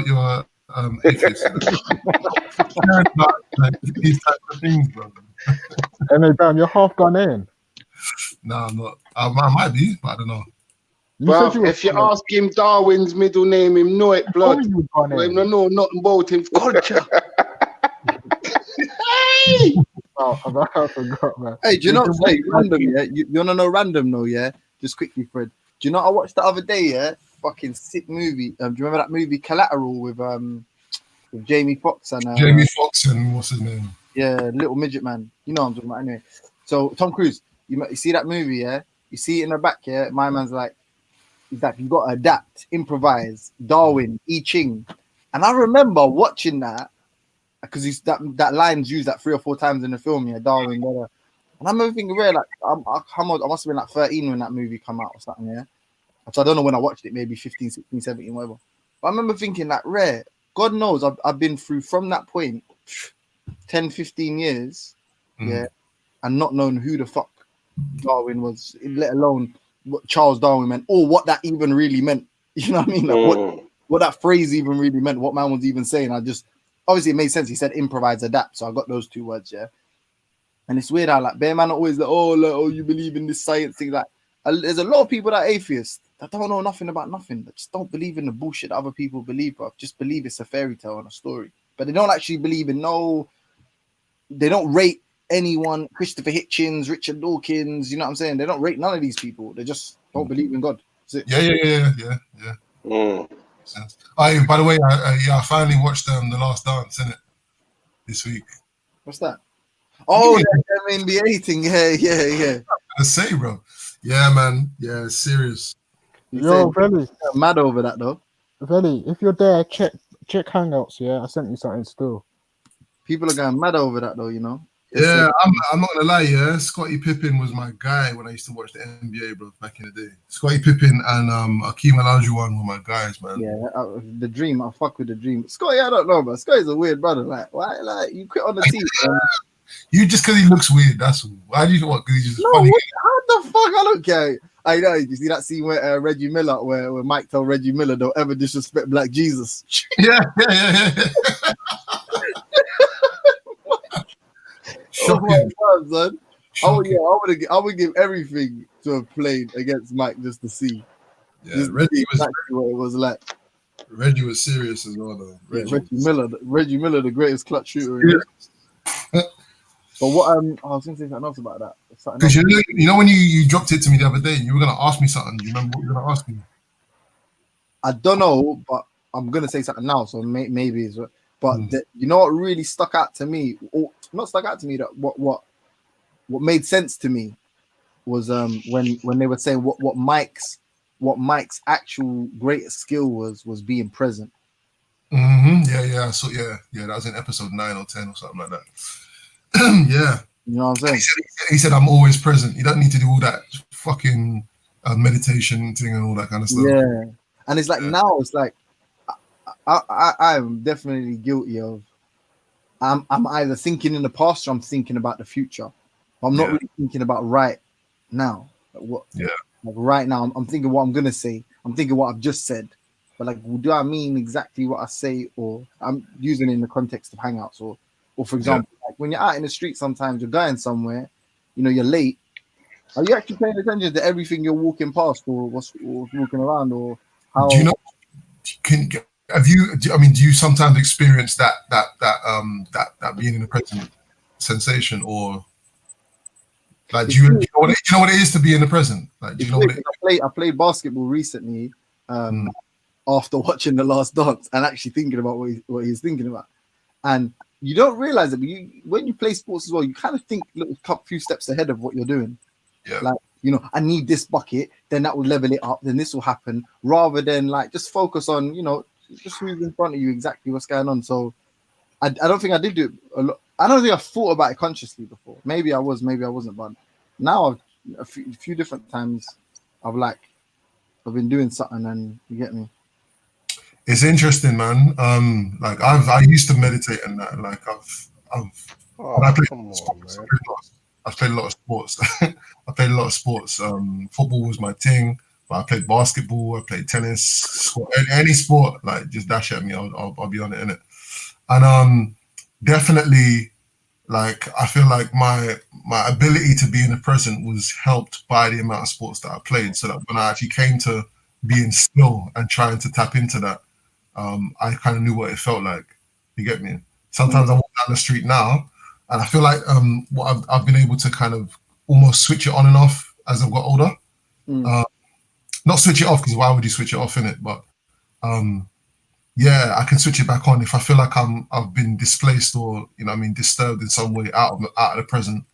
atheist. Caring about, like, these types of things, bro. Damn, you're half Ghanaian. No, I'm not. I might be, but I don't know. Bruv, if you ask him Darwin's middle name, him know it, blood. Well, him no know nothing about him culture. Hey! Oh, I forgot, man. Hey, do you know? Hey, random, yeah. You wanna know random though, yeah? Just quickly, Fred. Do you know what I watched the other day? Yeah, fucking sick movie. Do you remember that movie Collateral with Jamie Foxx and Jamie Foxx and what's his name? Yeah, Little Midget Man. You know what I'm talking about anyway. So Tom Cruise, you see that movie, yeah? You see it in the back, yeah? My man's like, he's like, you got to adapt, improvise, Darwin, I Ching. And I remember watching that because that line's used like 3 or 4 times in the film, yeah, Darwin, whatever. And I remember thinking, rare, like, I must have been like 13 when that movie came out or something, yeah? So I don't know when I watched it, maybe 15, 16, 17, whatever. But I remember thinking, like, rare, God knows I've been through from that point 10, 15 years, yeah, and not known who the fuck Darwin was, let alone what Charles Darwin meant or what that even really meant. You know what I mean? Like what that phrase even really meant, what man was even saying. I just, obviously it made sense. He said improvise, adapt. So I got those 2 words, yeah. And it's weird how like bear man always like, oh, you believe in this science thing. Like there's a lot of people that are atheists that don't know nothing about nothing, that just don't believe in the bullshit that other people believe, bro. Just believe it's a fairy tale and a story. But they don't actually believe in they don't rate anyone, Christopher Hitchens, Richard Dawkins, you know what I'm saying? They don't rate none of these people. They just don't believe in God. Yeah. By the way, I finally watched The Last Dance, innit? This week. What's that? Oh, the NBA thing. Yeah. I say, bro. Yeah, man. Yeah, it's serious. Yo, Veli. Mad over that though. Veli, if you're there, check Hangouts, yeah? I sent you something still. People are going mad over that though, you know? Yeah, I'm not gonna lie, yeah. Scottie Pippen was my guy when I used to watch the NBA, bro, back in the day. Scottie Pippen and Akeem Olajuwon were my guys, man. Yeah, the dream. I fuck with the dream. Scottie, I don't know, but Scottie's a weird brother. Like, why? Like, you quit on the team, man. You just because he looks weird, that's all. Why do you know what? Because he's just funny. How the fuck? I don't care. I know. You see that scene where Reggie Miller, where Mike told Reggie Miller, "Don't ever disrespect Black Jesus." Yeah. Oh my God, son. I would give everything to have played against Mike just to see. Yeah, just Reggie was exactly what it was like. Reggie was serious as well, though. Reggie Miller, the greatest clutch shooter. But what I was going to say something else about that. Because you know when you dropped it to me the other day, you were gonna ask me something. Do you remember what you were gonna ask me? I don't know, but I'm gonna say something now, so maybe it's. But you know what really stuck out to me, or not stuck out to me, that what made sense to me was when they were saying what Mike's actual greatest skill was being present. Yeah. So yeah, that was in episode 9 or 10 or something like that. Yeah. You know what I'm saying? He said, I'm always present. You don't need to do all that fucking meditation thing and all that kind of stuff. Yeah. And it's like now it's like I'm definitely guilty of I'm either thinking in the past or I'm thinking about the future. I'm not really thinking about right now. Like right now, I'm thinking what I'm gonna say. I'm thinking what I've just said. But like, do I mean exactly what I say, or I'm using it in the context of Hangouts, or for example, like when you're out in the street, sometimes you're going somewhere, you know, you're late. Are you actually paying attention to everything you're walking past, or what's walking around, or how? Do you know? Do you sometimes experience that being in the present sensation, or like do you know what it is to be in the present? Like, do you know what it is? I played basketball recently, after watching The Last Dance and actually thinking about what he's thinking about. And you don't realize it, but when you play sports as well, you kind of think a few steps ahead of what you're doing. Yeah. Like, I need this bucket, then that will level it up, then this will happen, rather than like just focus on, just who's in front of you, exactly what's going on. So I don't think I did do it a lot. I don't think I thought about it consciously before. Maybe I was, maybe I wasn't. But now a few different times I've been doing something, and you get me. It's interesting, man. Like I used to meditate and that. Like I played a lot of sports. I played a lot of sports. Football was my thing, but I played basketball. I played tennis. Any sport, like just dash at me, I'll be on it, innit? And definitely, like I feel like my ability to be in the present was helped by the amount of sports that I played. So that when I actually came to being still and trying to tap into that, I kind of knew what it felt like. You get me? Sometimes I walk down the street now, and I feel like what I've been able to kind of almost switch it on and off as I've got older. Not switch it off, because why would you switch it off in it? But yeah, I can switch it back on if I feel like I've been displaced or disturbed in some way out of the present.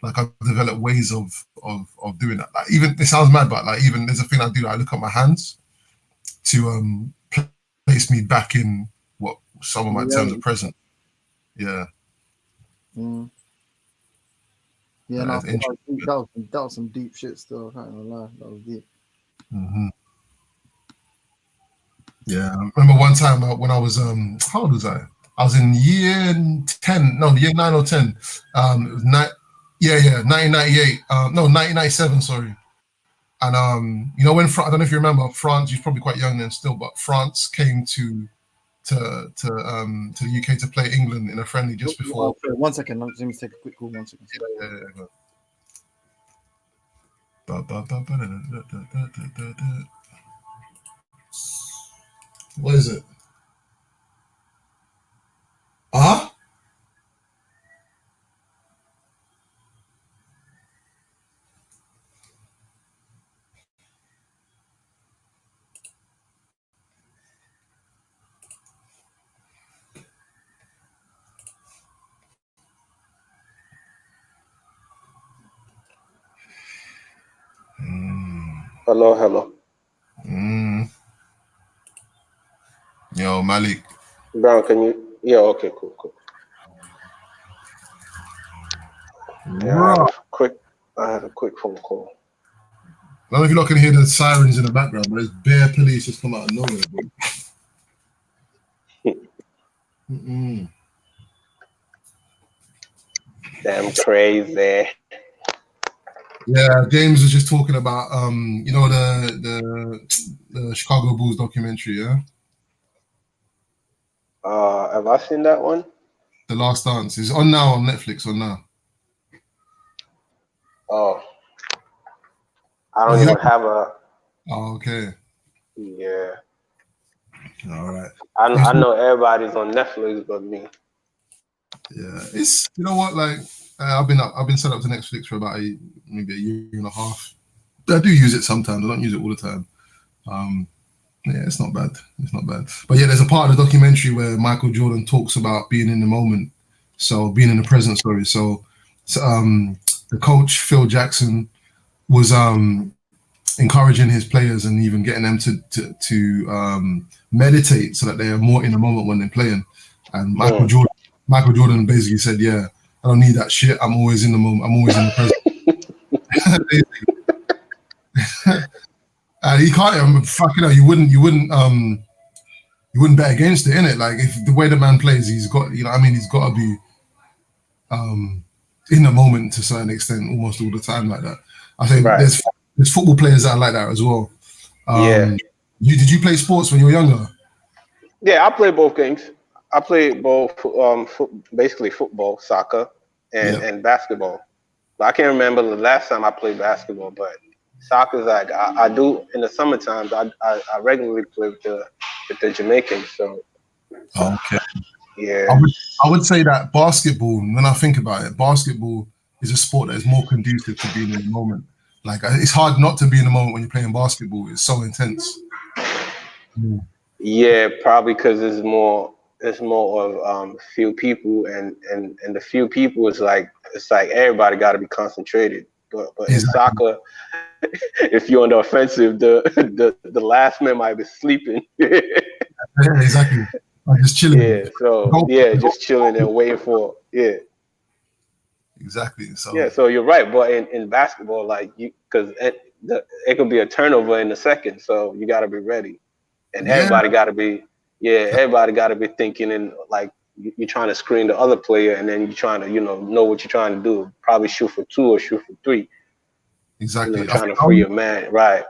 Like I've developed ways of doing that. Like even it sounds mad, but like even there's a thing I do. I look at my hands to place me back in what someone might term the present. Yeah. Yeah, no, that was some deep shit still. I can't even lie. That was deep. Mm-hmm. Yeah, I remember one time when I was how old was I? I was in year 9 or 10. It was 1998. 1997. Sorry. And when I don't know if you remember, France. You're probably quite young then still, but France came to the UK to play England in a friendly just before. 1 second, let me take a quick call. 1 second. Yeah. What is it? Hello. Yo, Malik. Brown, can you? Yeah, okay, cool. Yeah, I had a quick phone call. I don't know if you lot can hear the sirens in the background, but there's bare police just come out of nowhere, bro. Damn crazy. Yeah, James was just talking about the Chicago Bulls documentary, yeah? Have I seen that one? The Last Dance is on now on Netflix now. Oh. I don't even have a. Oh, okay. Yeah. All right. I know everybody's on Netflix but me. Yeah, it's what, like I've been set up to Netflix for about maybe a year and a half. I do use it sometimes. I don't use it all the time. Yeah, it's not bad. But yeah, there's a part of the documentary where Michael Jordan talks about being in the moment, so being in the present. Sorry. So the coach Phil Jackson was encouraging his players and even getting them to meditate so that they are more in the moment when they're playing. And Michael Jordan basically said, "Yeah, I don't need that shit. I'm always in the moment. I'm always in the present." He can't. Fucking hell, you wouldn't bet against it, innit? Like if the way the man plays, he's got, he's got to be in the moment to a certain extent, almost all the time like that. I think there's football players that are like that as well. Yeah. Did you play sports when you were younger? Yeah, I played both games. I played both, basically football, soccer, and basketball. But I can't remember the last time I played basketball, but soccer's like I do in the summertime. I regularly play with the Jamaicans. So okay, yeah, I would say that basketball. When I think about it, basketball is a sport that is more conducive to being in the moment. Like it's hard not to be in the moment when you're playing basketball. It's so intense. Yeah, probably because it's more of few people, and the few people is like it's like everybody got to be concentrated. But in soccer, if you're on the offensive, the last man might be sleeping. Yeah, exactly. I'm just chilling. Yeah, so yeah, just chilling and waiting for Exactly. So yeah. So you're right, but in basketball, like you, because it could be a turnover in a second, so you got to be ready, and yeah, everybody got to be thinking and like you're trying to screen the other player, and then you're trying to know what you're trying to do, probably shoot for two or shoot for three, exactly. I trying think to free your man, right?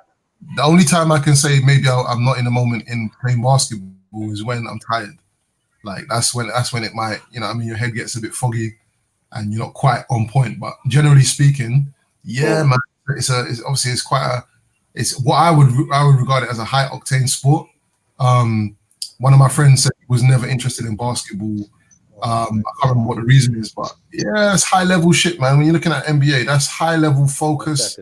the only time I can say maybe I'm not in a moment in playing basketball is when I'm tired. Like that's when it might, I mean, your head gets a bit foggy and you're not quite on point. But generally speaking, yeah, man, it's obviously it's quite it's what I would regard it as a high octane sport. One of my friends said he was never interested in basketball. I can't remember what the reason is, but yeah, it's high level shit, man. When you're looking at NBA, that's high level focus.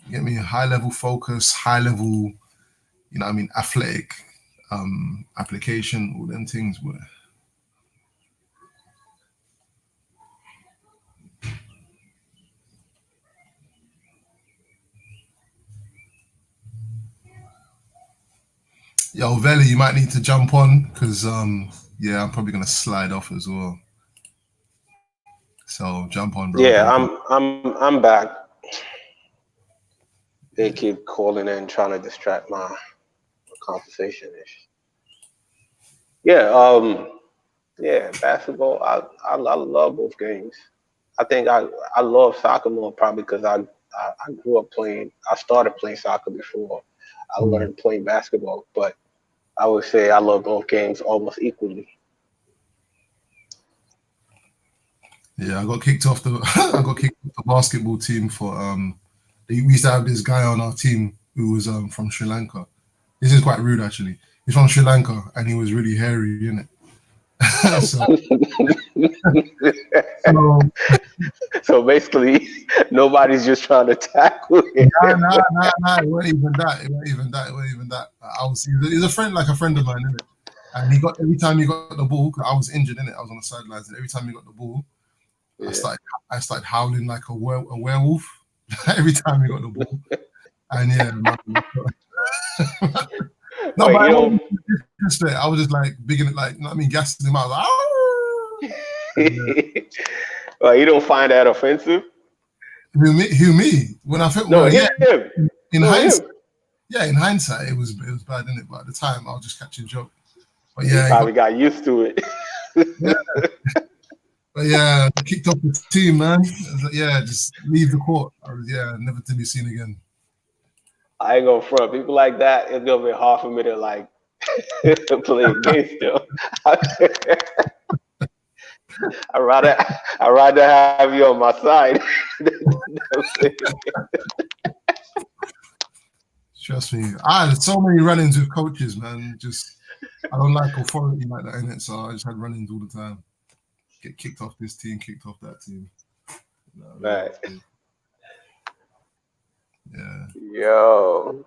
You get me? High level focus, high level, athletic application, all them things were. Yo, Veli, you might need to jump on because yeah, I'm probably gonna slide off as well. So jump on, bro. Yeah, Jump on. I'm back. They keep calling in trying to distract my conversation. Yeah, basketball. I love both games. I think I love soccer more probably because I grew up playing. I started playing soccer before I learned playing basketball, but I would say I love both games almost equally. Yeah, I got kicked off the basketball team for we used to have this guy on our team who was from Sri Lanka. This is quite rude actually. He's from Sri Lanka and he was really hairy, innit? So basically, nobody's just trying to tackle it. Nah. It wasn't even that. He's a friend, like a friend of mine, innit? And every time he got the ball, 'cause I was injured, innit? I was on the sidelines, and every time he got the ball, I started howling like a werewolf every time he got the ball. And yeah, man, no, Wait, but I was just like bigging it, like, gassing him out. Like, well, you don't find that offensive? Who me? When I felt him. In hindsight, in hindsight, it was bad, innit? But at the time, I was just catching a joke. But yeah, you probably got used to it. But yeah, kicked off the team, man. I was like, yeah, just leave the court. Never to be seen again. I ain't gonna front. People like that, it's gonna be hard for me to like play against them. I'd rather have you on my side. Trust me. I had so many run-ins with coaches, man. Just I don't like authority like that in it, so I just had run-ins all the time. Get kicked off this team, kicked off that team. Right. Yeah. Yo.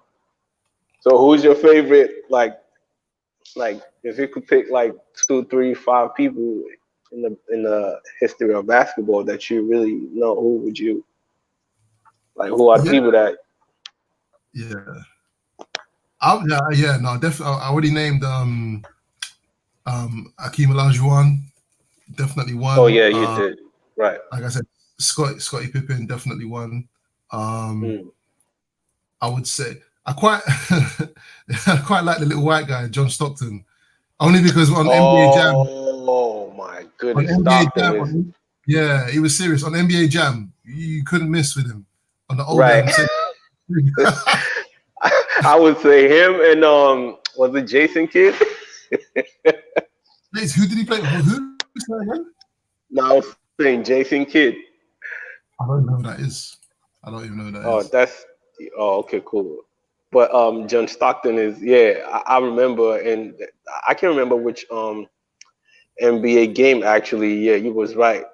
So who's your favorite? Like if you could pick like 2, 3, 5 people in the history of basketball that you really know, who would you like? Who are the people that? Yeah. No, definitely. I already named Hakeem Olajuwon, definitely one. Oh yeah, you did. Right. Like I said, Scottie Pippen, definitely one. I would say I quite like the little white guy, John Stockton, only because on NBA Jam. Oh my goodness, on NBA Stockton Jam, he was serious on NBA Jam. You couldn't miss with him on the old right. I would say him and was it Jason Kidd? Who did he play? Who? No, I was saying Jason Kidd. I don't know who that is. I don't even know who that is. Okay, cool. But John Stockton is I remember, and I can't remember which NBA game actually. Yeah, you was right.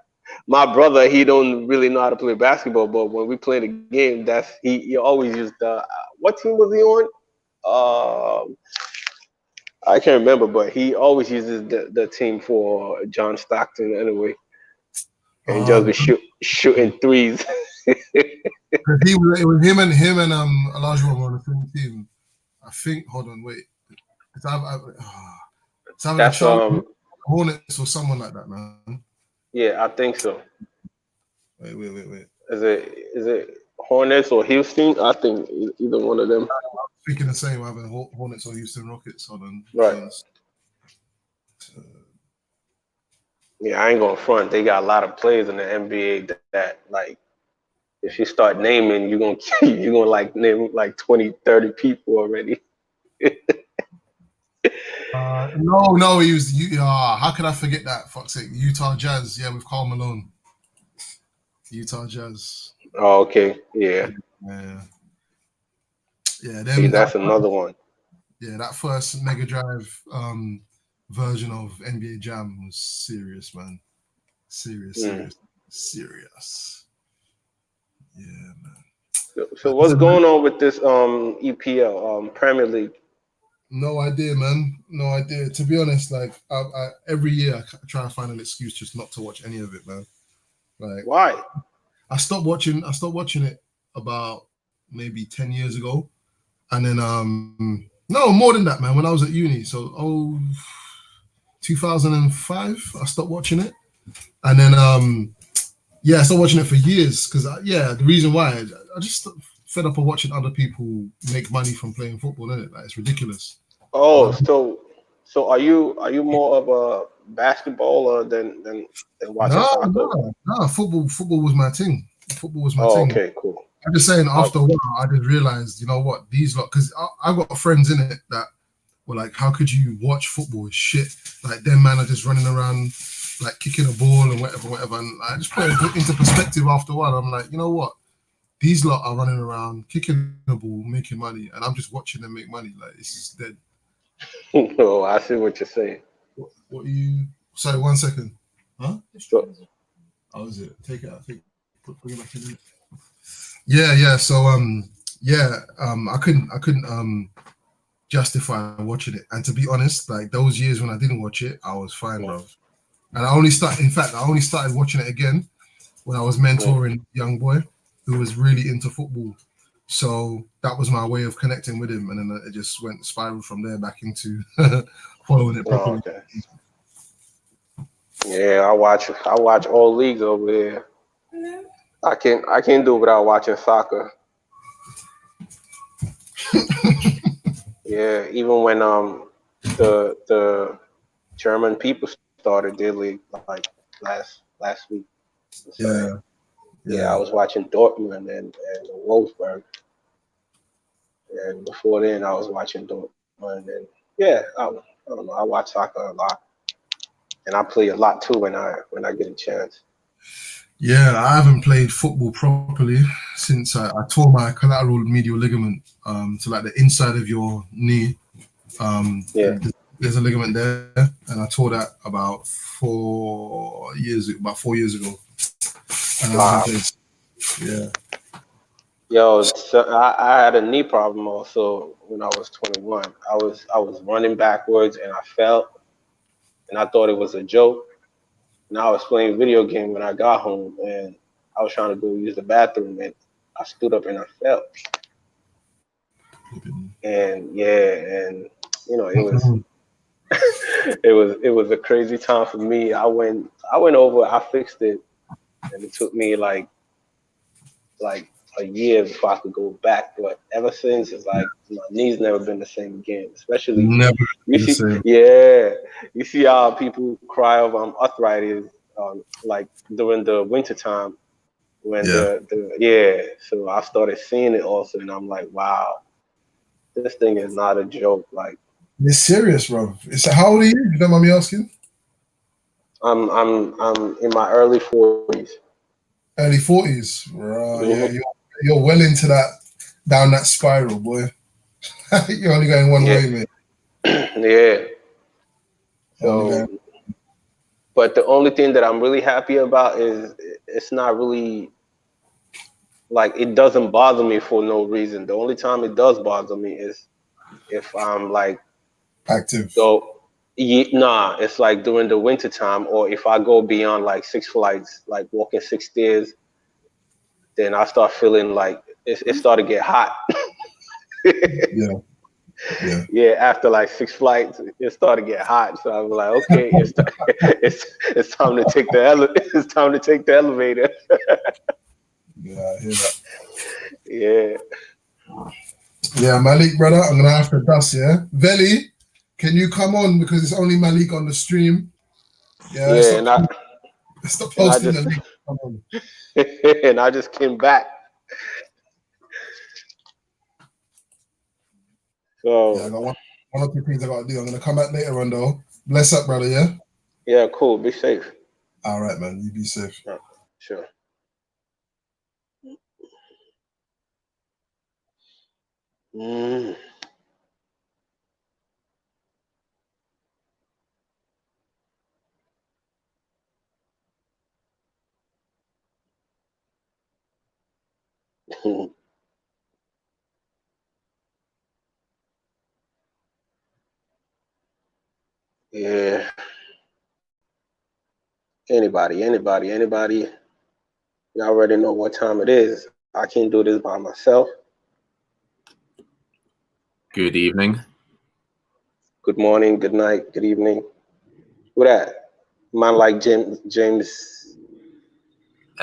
My brother, he don't really know how to play basketball, but when we play the game, he always used what team was he on? I can't remember, but he always uses the team for John Stockton anyway, and just be shooting threes. It was him and Elijah were on the same team. I think. Hold on, wait. It's either the That's Charlotte Hornets or someone like that, man. Yeah, I think so. Wait. Is it Hornets or Houston? I think either one of them. Speaking the same, either Hornets or Houston Rockets. Hold on. Right. Yeah, I ain't gonna front. They got a lot of players in the NBA that like, if you start naming, you're gonna like name like 20, 30 people already. No, he was. How could I forget that? Fuck's sake, Utah Jazz. Yeah, with Karl Malone. Utah Jazz. Oh, okay. Yeah. Yeah. See, that's another one. Yeah, that first Mega Drive version of NBA Jam was serious, man. Serious. Yeah, man. So what's going on with this EPL Premier League? No idea, man. No idea. To be honest, like I every year I try to find an excuse just not to watch any of it, man. Like, why? I stopped watching it about maybe 10 years ago, and then no, more than that, man. When I was at uni, so 2005, I stopped watching it, and then I stopped watching it for years because the reason why I just fed up of watching other people make money from playing football, isn't it? Like, it's ridiculous. Oh, so are you more of a basketballer than watching soccer? No. Football was my thing. Football was my thing. Okay, cool. I'm just saying, after a while, I just realized, you know what, these lot, because I got friends in it that were like, how could you watch football? It's shit. Like, them man are just running around, like kicking a ball and whatever. And I just put it into perspective after a while. I'm like, you know what? These lot are running around, kicking the ball, making money, and I'm just watching them make money. Like, this is dead. Oh, I see what you're saying. What you? Sorry, 1 second. Huh? So, how is it? Take it out. Put it back in. Yeah. So I couldn't justify watching it. And to be honest, like those years when I didn't watch it, I was fine, bro. And I only started watching it again when I was mentoring a young boy who was really into football. So that was my way of connecting with him, and then it just went spiral from there back into following it properly. Oh, okay. Yeah, I watch all leagues over here. I can't do without watching soccer. Yeah, even when the German people started their league like last week. So, yeah, I was watching Dortmund and Wolfsburg. And before then, I was watching Dortmund. And I don't know. I watch soccer a lot, and I play a lot too when I get a chance. Yeah, I haven't played football properly since I tore my collateral medial ligament to like the inside of your knee. There's a ligament there, and I tore that about 4 years ago. And Wow. Yeah. Yo, so I had a knee problem also when I was 21. I was running backwards and I fell, and I thought it was a joke. And I was playing video game when I got home, and I was trying to go use the bathroom, and I stood up and I fell. And it was it was a crazy time for me. I went over, I fixed it, and it took me like a year before I could go back. But ever since, it's like my knee's never been the same again. Especially you see how people cry over arthritis, like during the winter time when So I started seeing it also, and I'm like, wow, this thing is not a joke. Like, it's serious, bro. How old are you? You don't mind me asking? I'm in my early 40s. Early 40s, right? Yeah, you're well into that, down that spiral, boy. You're only going one way, man. Yeah. So, but the only thing that I'm really happy about is it's not really like, it doesn't bother me for no reason. The only time it does bother me is if I'm like active. Nah, it's like during the winter time, or if I go beyond like 6 flights, like walking 6 stairs, then I start feeling like it started to get hot. Yeah. Yeah. Yeah, after like 6 flights, it started to get hot. So I was like, okay, it's time to take it's time to take the elevator. Yeah, I hear that. Yeah. Yeah, Malik, brother, I'm gonna have to dust. Yeah, Veli, can you come on because it's only Malik on the stream? Yeah, Yeah, stop and I posting the just link. Come on. and I just came back. So Yeah, I got one or two things I gotta do. I'm gonna come back later on though. Bless up, brother. Yeah. Yeah, cool. Be safe. All right, man. You be safe. Yeah, sure. Mm. Yeah. Anybody. You already know what time it is. I can't do this by myself. Good evening. Good morning, good night, good evening. Who that? Man like James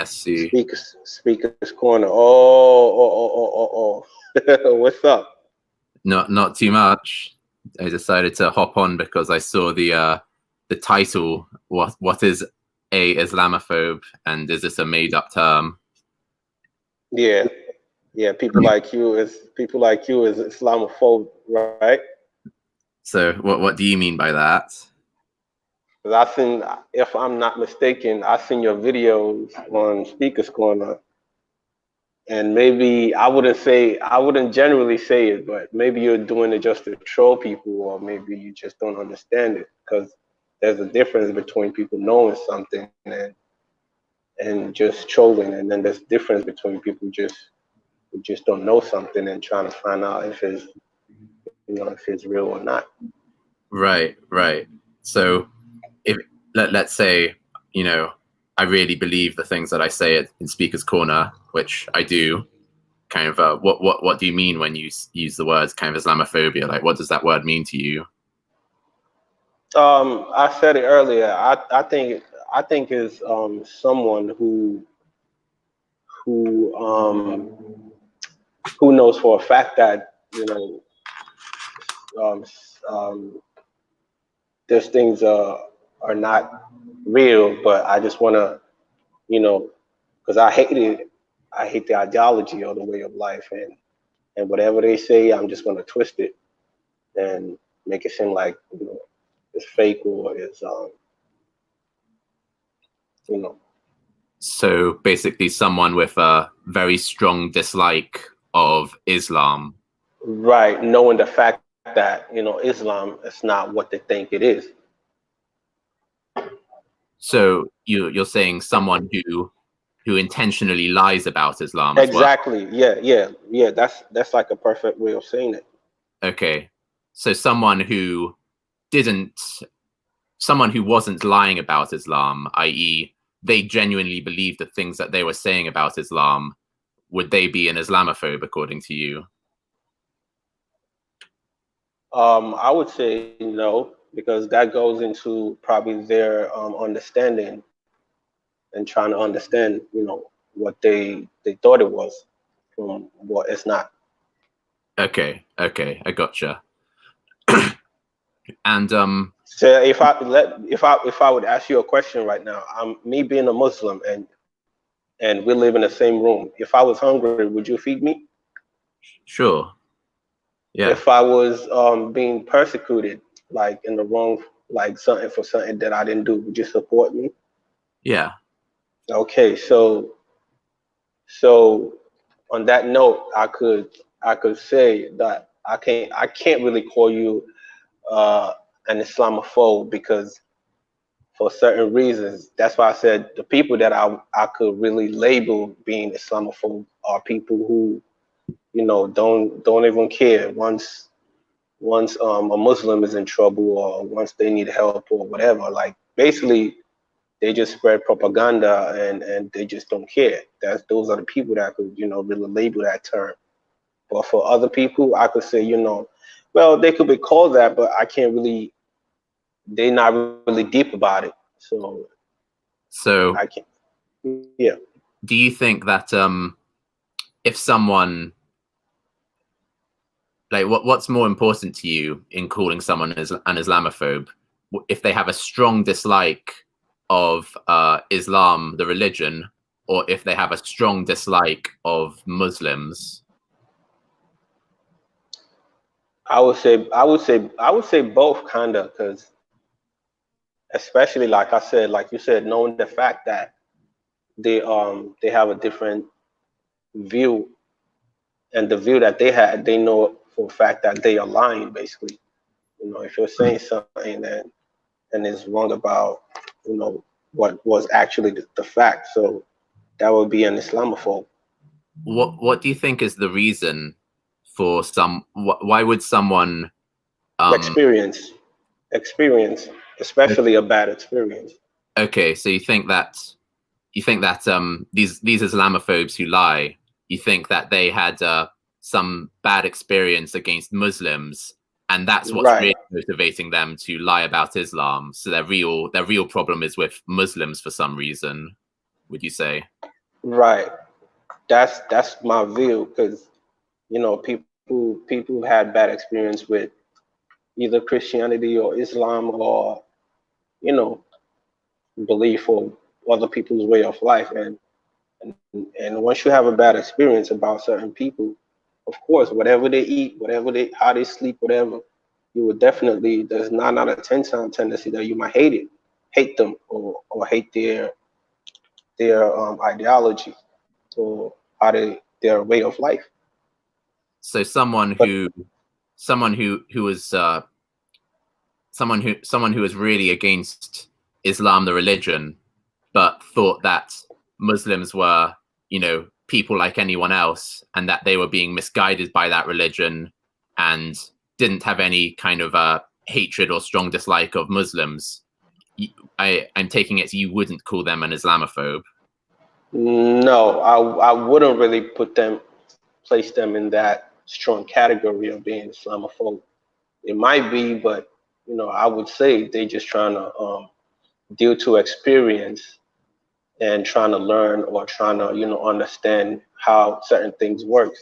SC. Speaker's Corner. Oh. What's up? Not too much. I decided to hop on because I saw the title. What is a Islamaphobe, and is this a made up term? Yeah. People like you is Islamaphobe, right? So what do you mean by that? Because I seen, if I'm not mistaken, I seen your videos on Speaker's Corner, and maybe I wouldn't generally say it, but maybe you're doing it just to troll people, or maybe you just don't understand it. Because there's a difference between people knowing something and just trolling, and then there's a difference between people who just don't know something and trying to find out if it's real or not. Right. So if let's say, I really believe the things that I say in Speaker's Corner, which I do. Kind of, what do you mean when you use the words kind of Islamophobia? Like, what does that word mean to you? I said it earlier. I think is someone who knows for a fact that those things are not real, but I just want to, because I hate the ideology or the way of life, and whatever they say, I'm just going to twist it and make it seem like it's fake or it's So basically, someone with a very strong dislike of Islam. Right, knowing the fact that Islam is not what they think it is. So you're saying someone who intentionally lies about Islam as well. Exactly. Yeah. That's like a perfect way of saying it. Okay, so someone who wasn't lying about Islam, i.e., they genuinely believed the things that they were saying about Islam, would they be an Islamophobe according to you? I would say no, because that goes into probably their understanding and trying to understand, what they thought it was from what it's not. Okay, I gotcha. And so if I would ask you a question right now, me being a Muslim and we live in the same room. If I was hungry, would you feed me? Sure. Yeah. If I was being persecuted, like in the wrong, like something that I didn't do, would you support me? Yeah. Okay, so on that note, I could say that I can't really call you an Islamophobe, because for certain reasons. That's why I said the people that I could really label being Islamophobe are people who don't even care. Once a Muslim is in trouble or once they need help or whatever. Like basically, they just spread propaganda and they just don't care. Those are the people that could really label that term. But for other people, I could say well, they could be called that, but I can't really. They're not really deep about it, so I can't. Yeah. Do you think that if someone like what's more important to you in calling someone as an Islamophobe? If they have a strong dislike of Islam, the religion, or if they have a strong dislike of Muslims? I would say both, kinda, because especially like I said, like you said, knowing the fact that they have a different view, and the view that they had, they know for a fact that they are lying. Basically, if you're saying something and it's wrong about what was actually the fact, so that would be an Islamophobe. What do you think is the reason for why would someone experience, especially a bad experience? Okay, so you think that these Islamophobes who lie, you think that they had some bad experience against Muslims, and that's what's Right. really motivating them to lie about Islam. So their real problem is with Muslims for some reason, would you say? Right. That's my view, because people had bad experience with either Christianity or Islam or belief or other people's way of life, and once you have a bad experience about certain people, of course, whatever they eat, how they sleep, whatever, you would definitely, there's 9 out of 10 times tendency that you might hate them or hate their ideology or their way of life. So someone who was really against Islam, the religion, but thought that Muslims were, people like anyone else, and that they were being misguided by that religion, and didn't have any kind of hatred or strong dislike of Muslims. I'm taking it you wouldn't call them an Islamophobe. No, I wouldn't really place them in that strong category of being Islamophobe. It might be, but I would say they just trying to due to experience and trying to learn or trying to understand how certain things work.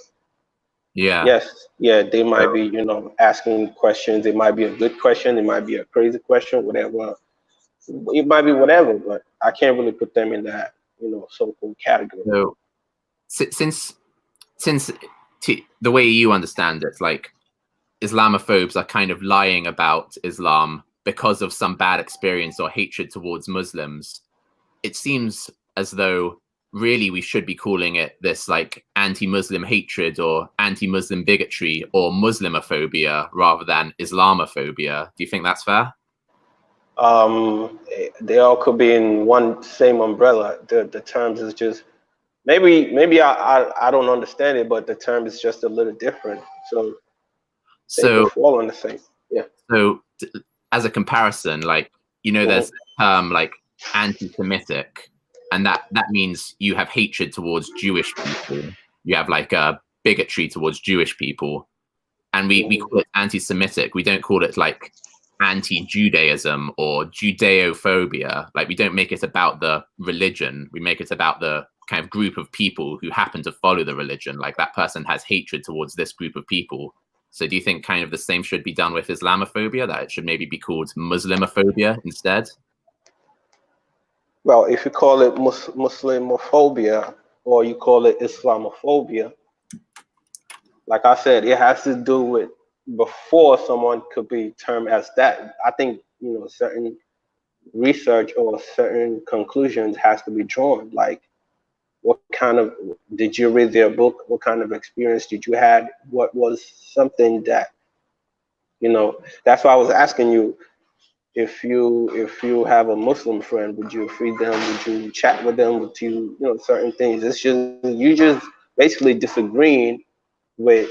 Yeah. Yes, yeah, they might be asking questions. It might be a good question, it might be a crazy question, whatever. It might be whatever, but I can't really put them in that so-called category. So since the way you understand it, like Islamophobes are kind of lying about Islam because of some bad experience or hatred towards Muslims, it seems as though really we should be calling it this like anti-Muslim hatred or anti-Muslim bigotry or Muslimophobia rather than Islamophobia. Do you think that's fair? They all could be in one same umbrella. The terms is just maybe I don't understand it, but the term is just a little different. So they could fall on the same. Yeah. So as a comparison, like there's a term like anti-Semitic, and that means you have hatred towards Jewish people. You have like a bigotry towards Jewish people, and we call it anti-Semitic. We don't call it like anti-Judaism or Judeophobia. Like we don't make it about the religion. We make it about the kind of group of people who happen to follow the religion. Like that person has hatred towards this group of people. So do you think kind of the same should be done with Islamophobia, that it should maybe be called Muslimophobia instead? Well, if you call it Muslimophobia or you call it Islamophobia, like I said, it has to do with before someone could be termed as that. I think certain research or certain conclusions has to be drawn. Like, what kind of, did you read their book? What kind of experience did you have? What was something that that's why I was asking you, if you have a Muslim friend, would you feed them? Would you chat with them? Would you certain things? It's just you just basically disagreeing with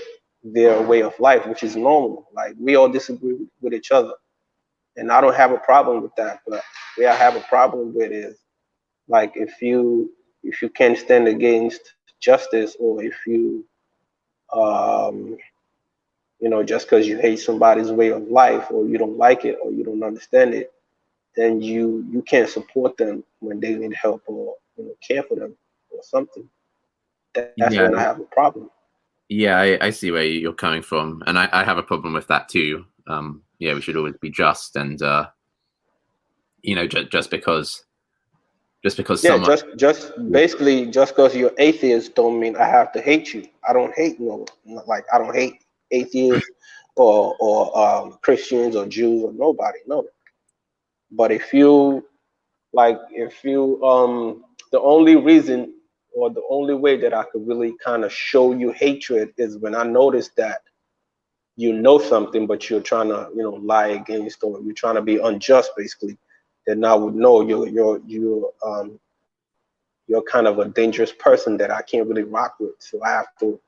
their way of life, which is normal. Like we all disagree with each other, and I don't have a problem with that. But where I have a problem with is like if you can't stand against justice, or if you um, you know, just because you hate somebody's way of life, or you don't like it, or you don't understand it, then you can't support them when they need help, or you know, care for them or something. That's Yeah, when I have a problem. yeah, I see where you're coming from, and I have a problem with that too. Yeah, we should always be just, and you know, just because Yeah, someone, just basically just because you're atheist don't mean I have to hate you. I don't hate like I don't hate atheists or Christians or Jews or nobody. No, but if you the only reason or the only way that I could really kind of show you hatred is when I notice that you know something, but you're trying to, you know, lie against, or you're trying to be unjust, basically. Then I would know you're kind of a dangerous person that I can't really rock with. So I have to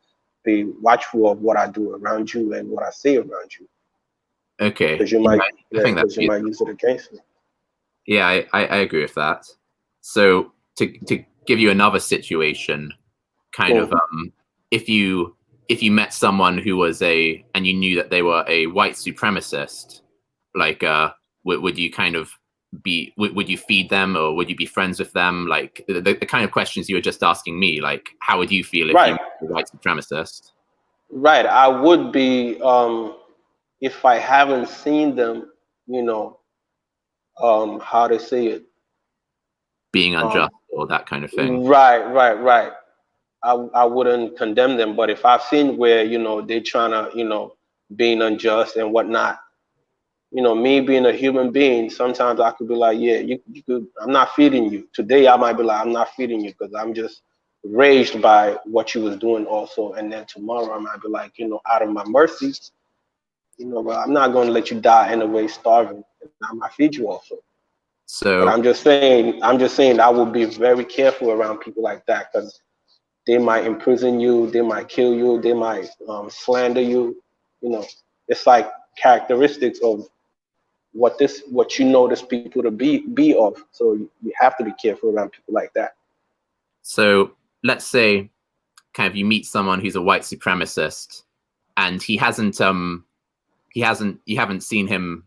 be watchful of what I do around you and what I say around you, okay, because you yeah, might, I think that's because you might use it against me. yeah, I agree with that. So to give you another situation, kind of if you met someone who was and you knew that they were a white supremacist, like would you kind of would you feed them, or would you be friends with them? Like the kind of questions you were just asking me, like how would you feel if you Right, met a white supremacist? right. I would be if I haven't seen them, you know, how to say it. Being unjust Um, or that kind of thing. right. I wouldn't condemn them, but if I've seen where, you know, they're trying to, you know, being unjust and whatnot, you know, me being a human being, sometimes I could be like, yeah, you could, I'm not feeding you. Today I might be like, I'm not feeding you because I'm just raged by what you was doing also. And then tomorrow I might be like, you know, out of my mercy, you know, but I'm not going to let you die in a way starving. And I might feed you also. But So I'm just saying I would be very careful around people like that, because they might imprison you, they might kill you, they might slander you. You know, it's like characteristics of what you notice people to be of. So you have to be careful around people like that. so let's say kind of you meet someone who's a white supremacist, and you haven't seen him,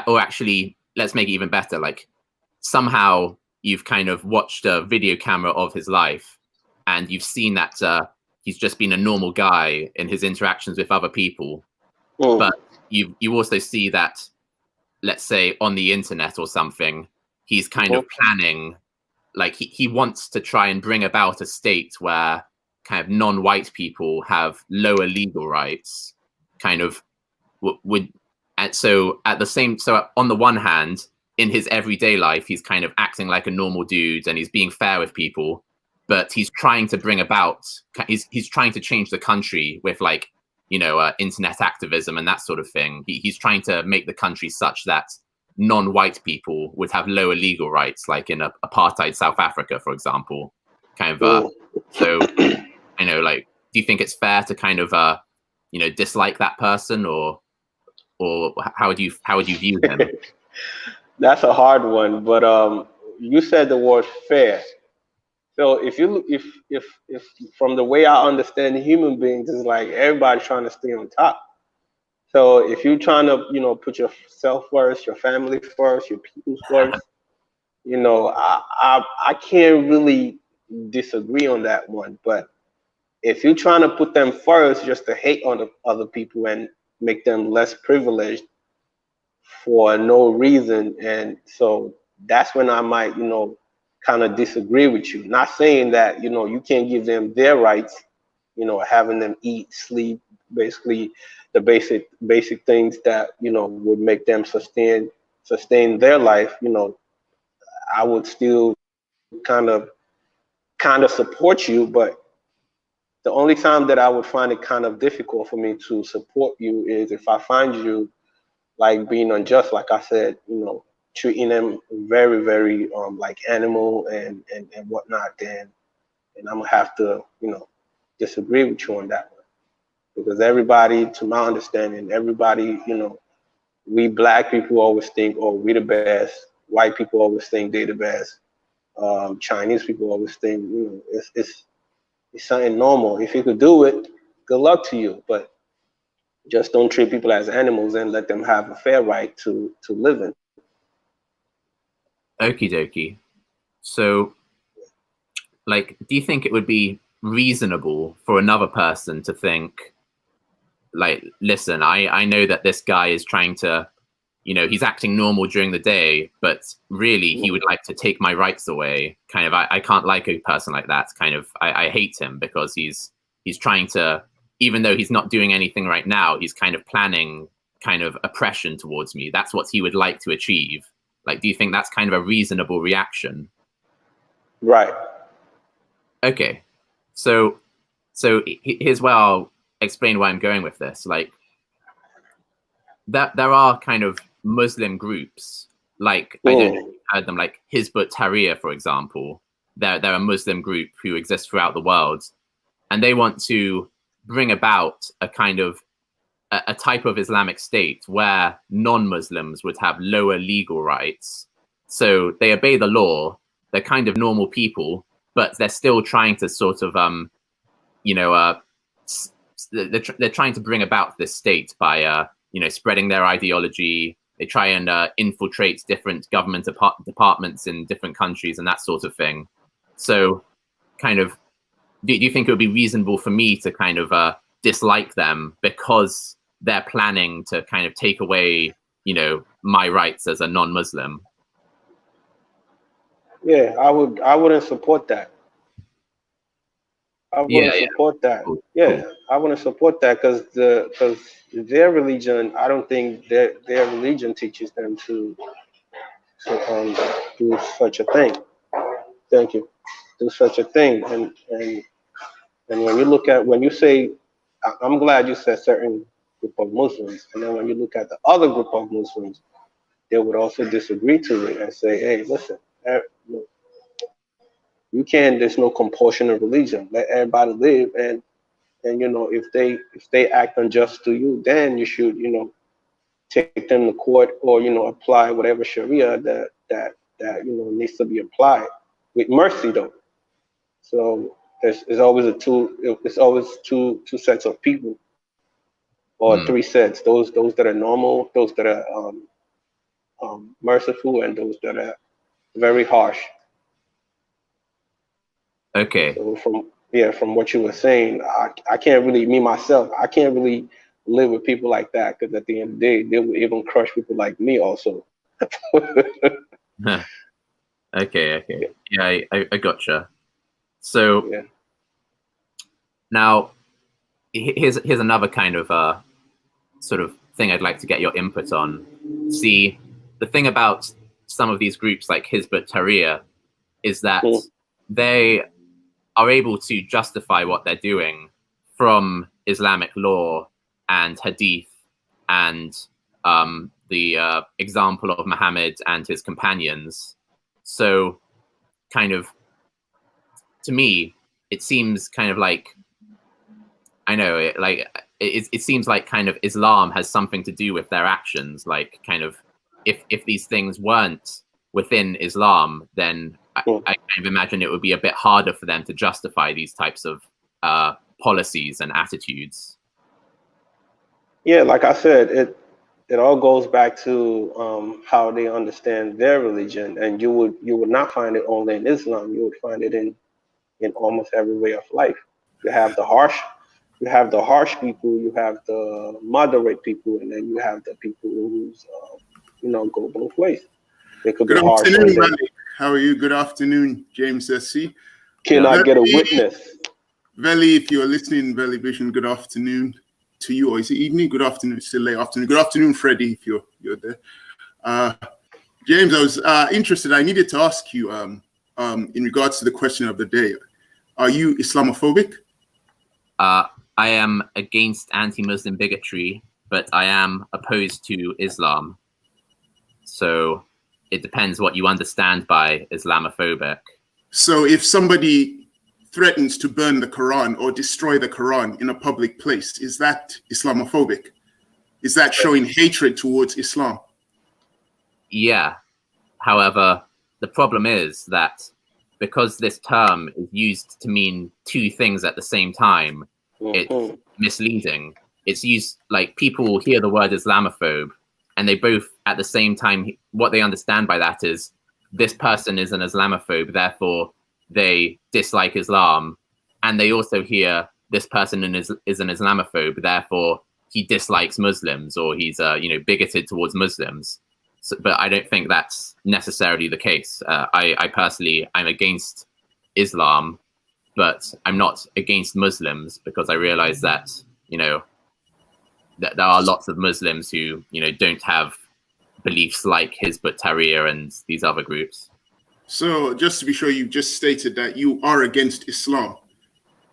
or actually let's make it even better, like somehow you've kind of watched a video camera of his life, and you've seen that he's just been a normal guy in his interactions with other people. But you also see that, let's say on the internet or something, he's kind of planning, like he wants to try and bring about a state where kind of non-white people have lower legal rights, kind of would. And so on the one hand, in his everyday life, he's kind of acting like a normal dude and he's being fair with people, but he's trying to bring about, he's trying to change the country with, like, you know, internet activism and that sort of thing. He's trying to make the country such that non-white people would have lower legal rights, like in apartheid South Africa, for example. Kind of, so, you know, like, do you think it's fair to kind of, you know, dislike that person, or how would you view him? That's a hard one, but you said the word fair. So if from the way I understand human beings, is like everybody's trying to stay on top. So if you're trying to, you know, put yourself first, your family first, your people first, you know, I can't really disagree on that one. But if you're trying to put them first just to hate on the other people and make them less privileged for no reason, and so that's when I might, you know, kind of disagree with you. Not saying that, you know, you can't give them their rights, you know, having them eat, sleep, basically the basic things that, you know, would make them sustain their life. You know, I would still kind of support you, but the only time that I would find it kind of difficult for me to support you is if I find you like being unjust, like I said, you know, treating them very, very like animal and whatnot, then and I'm gonna have to, you know, disagree with you on that one. because everybody, to my understanding, everybody, we black people always think, oh, we the best. White people always think they the best. Chinese people always think, it's something normal. If you could do it, good luck to you. But just don't treat people as animals and let them have a fair right to live in. Okie dokie. So, like, do you think it would be reasonable for another person to think, like, listen, I know that this guy is trying to, he's acting normal during the day, but really he would like to take my rights away. Kind of, I can't like a person like that. Kind of, I hate him because he's trying to, even though he's not doing anything right now, he's kind of planning kind of oppression towards me. That's what he would like to achieve. Like, do you think that's kind of a reasonable reaction? Right. Okay. So here's where I'll explain why I'm going with this. Like, there are kind of Muslim groups, like, I don't know if you've heard them, like Hizb ut-Tahrir, for example. They're a Muslim group who exists throughout the world, and they want to bring about a kind of a type of Islamic state where non-Muslims would have lower legal rights. So they obey the law, they're kind of normal people, but they're still trying to sort of, they're trying to bring about this state by, spreading their ideology. They try and infiltrate different government departments in different countries and that sort of thing. So kind of, do you think it would be reasonable for me to kind of dislike them because they're planning to kind of take away, my rights as a non-Muslim? Yeah, I wouldn't support that. I wouldn't support that. Yeah, I wouldn't support that because their religion, I don't think their religion teaches them to do such a thing. Thank you. Do such a thing. And when you say, I'm glad you said certain group of Muslims, and then when you look at the other group of Muslims, they would also disagree to it and say, hey, listen, you can't, there's no compulsion of religion. Let everybody live, and if they act unjust to you, then you should, take them to court or, apply whatever Sharia that needs to be applied with mercy though. So there's always two sets of people, or three sets. Those that are normal, those that are merciful, and those that are very harsh. Okay. So from what you were saying, I can't really, me myself, I can't really live with people like that, because at the end of the day, they will even crush people like me also. Okay. Yeah, I gotcha. So now here's another kind of sort of thing I'd like to get your input on. See, the thing about some of these groups like Hizb ut-Tahrir is that they are able to justify what they're doing from Islamic law and hadith and the example of Muhammad and his companions. So kind of, to me, it seems kind of like, I know, it seems like kind of Islam has something to do with their actions. Like, kind of, if these things weren't within Islam, then I kind of imagine it would be a bit harder for them to justify these types of policies and attitudes. Yeah, like I said, it all goes back to how they understand their religion, and you would not find it only in Islam. You would find it in almost every way of life. You have the harsh people, you have the moderate people, and then you have the people who's go both ways. They could Good be harsh. afternoon, Malik. How are you? Good afternoon, James SC. Can I get a witness? Veli, if you're listening, Veli Vision, good afternoon to you. Or is it evening? Good afternoon. It's still late afternoon. Good afternoon, Freddie, if you're there. James, I was interested. I needed to ask you in regards to the question of the day. Are you Islamophobic? I am against anti-Muslim bigotry, but I am opposed to Islam. So it depends what you understand by Islamophobic. So if somebody threatens to burn the Quran or destroy the Quran in a public place, is that Islamophobic? Is that showing hatred towards Islam? Yeah. However, the problem is that because this term is used to mean two things at the same time, it's misleading. It's used like people hear the word Islamophobe and they both at the same time, what they understand by that is this person is an Islamophobe, therefore they dislike Islam. And they also hear this person is an Islamophobe, therefore he dislikes Muslims or he's bigoted towards Muslims. So, but I don't think that's necessarily the case. I personally, I'm against Islam, but I'm not against Muslims because I realize that, that there are lots of Muslims who, don't have beliefs like Hizb ut-Tahrir and these other groups. So just to be sure, you just stated that you are against Islam,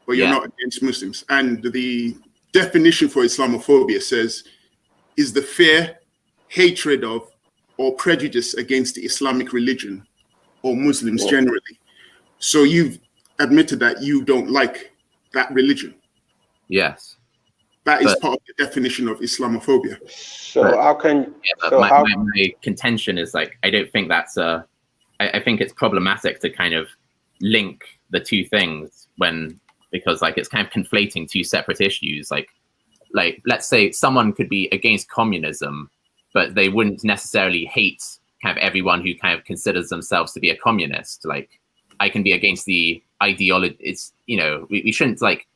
but you're not against Muslims. And the definition for Islamophobia says, is the fear, hatred of, or prejudice against the Islamic religion or Muslims generally. So you've admitted that you don't like that religion. Yes. That is part of the definition of Islamophobia. So how can... my contention is like, I don't think that's I think it's problematic to kind of link the two things because like it's kind of conflating two separate issues. Like let's say someone could be against communism, but they wouldn't necessarily hate kind of everyone who kind of considers themselves to be a communist. Like I can be against the ideology. It's, we shouldn't like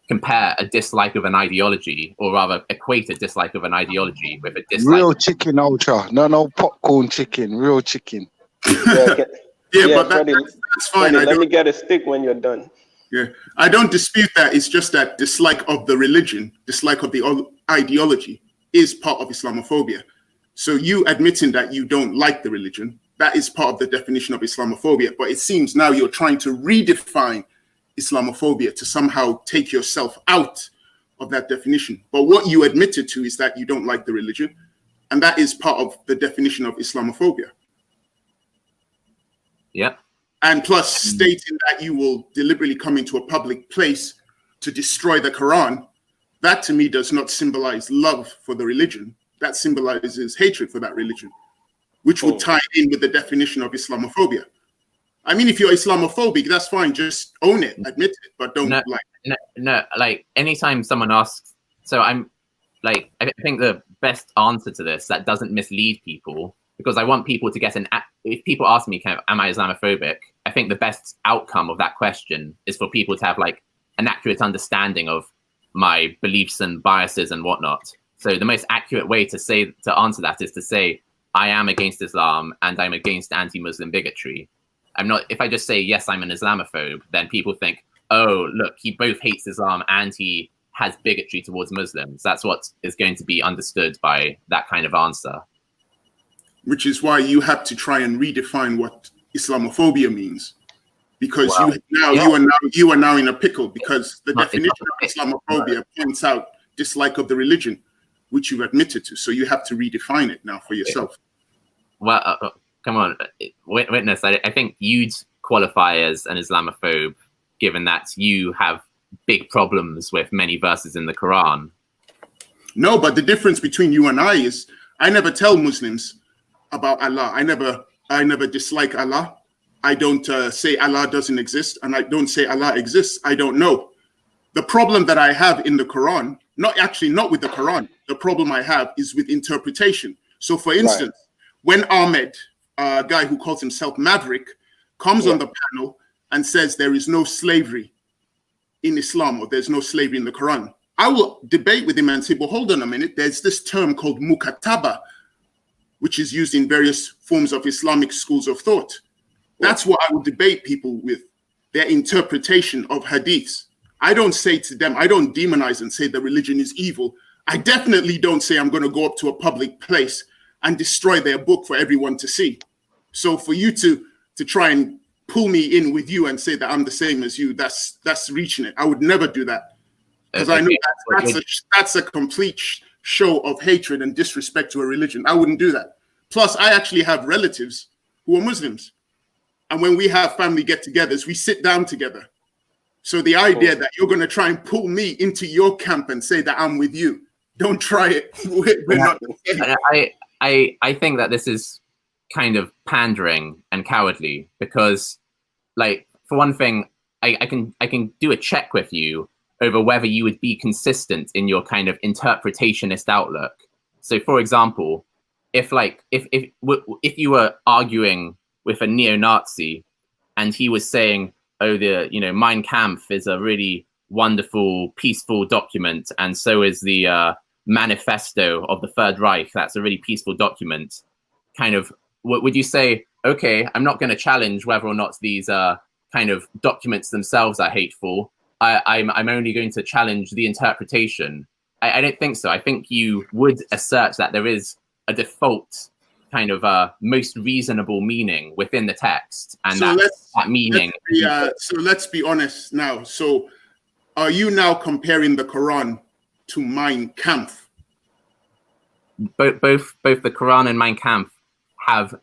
compare a dislike of an ideology, or rather equate a dislike of an ideology with a dislike. Real chicken ultra. No popcorn chicken. Real chicken. But Freddie, that's fine. Freddie, let me get a stick when you're done. Yeah, I don't dispute that. It's just that dislike of the religion, dislike of the ideology is part of Islamophobia. So you admitting that you don't like the religion, that is part of the definition of Islamophobia. But it seems now you're trying to redefine Islamophobia to somehow take yourself out of that definition. But what you admitted to is that you don't like the religion, and that is part of the definition of Islamophobia. Yeah. And plus stating that you will deliberately come into a public place to destroy the Quran, that to me does not symbolize love for the religion. That symbolizes hatred for that religion, which would tie in with the definition of Islamophobia. I mean, if you're Islamophobic, that's fine. Just own it, admit it, but don't like anytime someone asks. So I'm like, I think the best answer to this that doesn't mislead people, because I want people to get if people ask me, am I Islamophobic? I think the best outcome of that question is for people to have like an accurate understanding of my beliefs and biases and whatnot. So the most accurate way to answer that is to say, I am against Islam and I'm against anti-Muslim bigotry. I'm not, if I just say, yes, I'm an Islamophobe, then people think, oh, look, he both hates Islam and he has bigotry towards Muslims. That's what is going to be understood by that kind of answer. Which is why you have to try and redefine what Islamophobia means. Because you are now in a pickle, because the definition of Islamophobia points out dislike of the religion, which you've admitted to. So you have to redefine it now for yourself. Well, come on, witness. I think you'd qualify as an Islamophobe, given that you have big problems with many verses in the Quran. No, but the difference between you and I is I never tell Muslims about Allah. I never dislike Allah. I don't say Allah doesn't exist, and I don't say Allah exists. I don't know. The problem that I have in the Quran, not with the Quran, the problem I have is with interpretation. So for instance, when Ahmed, a guy who calls himself Maverick, comes on the panel and says there is no slavery in Islam or there's no slavery in the Quran, I will debate with him and say, well, hold on a minute. There's this term called mukataba, which is used in various forms of Islamic schools of thought. That's what I would debate people with, their interpretation of hadiths. I don't say to them, I don't demonize and say the religion is evil. I definitely don't say I'm going to go up to a public place and destroy their book for everyone to see. So for you to try and pull me in with you and say that I'm the same as you, that's reaching it. I would never do that, because I know that's a complete show of hatred and disrespect to a religion. I wouldn't do that. Plus, I actually have relatives who are Muslims. And when we have family get-togethers, we sit down together So the idea that you're going to try and pull me into your camp and say that I'm with you, don't try it. We're not the same. I think that this is kind of pandering and cowardly because, like, for one thing, I can do a check with you over whether you would be consistent in your kind of interpretationist outlook. So, for example, if you were arguing with a neo-Nazi and he was saying, oh, Mein Kampf is a really wonderful, peaceful document, and so is the manifesto of the Third Reich. That's a really peaceful document. Kind of, would you say, okay, I'm not going to challenge whether or not these kind of documents themselves are hateful. I'm only going to challenge the interpretation. I don't think so. I think you would assert that there is a default kind of most reasonable meaning within the text, and that meaning. So let's be honest now. So are you now comparing the Quran to Mein Kampf? Both the Quran and Mein Kampf have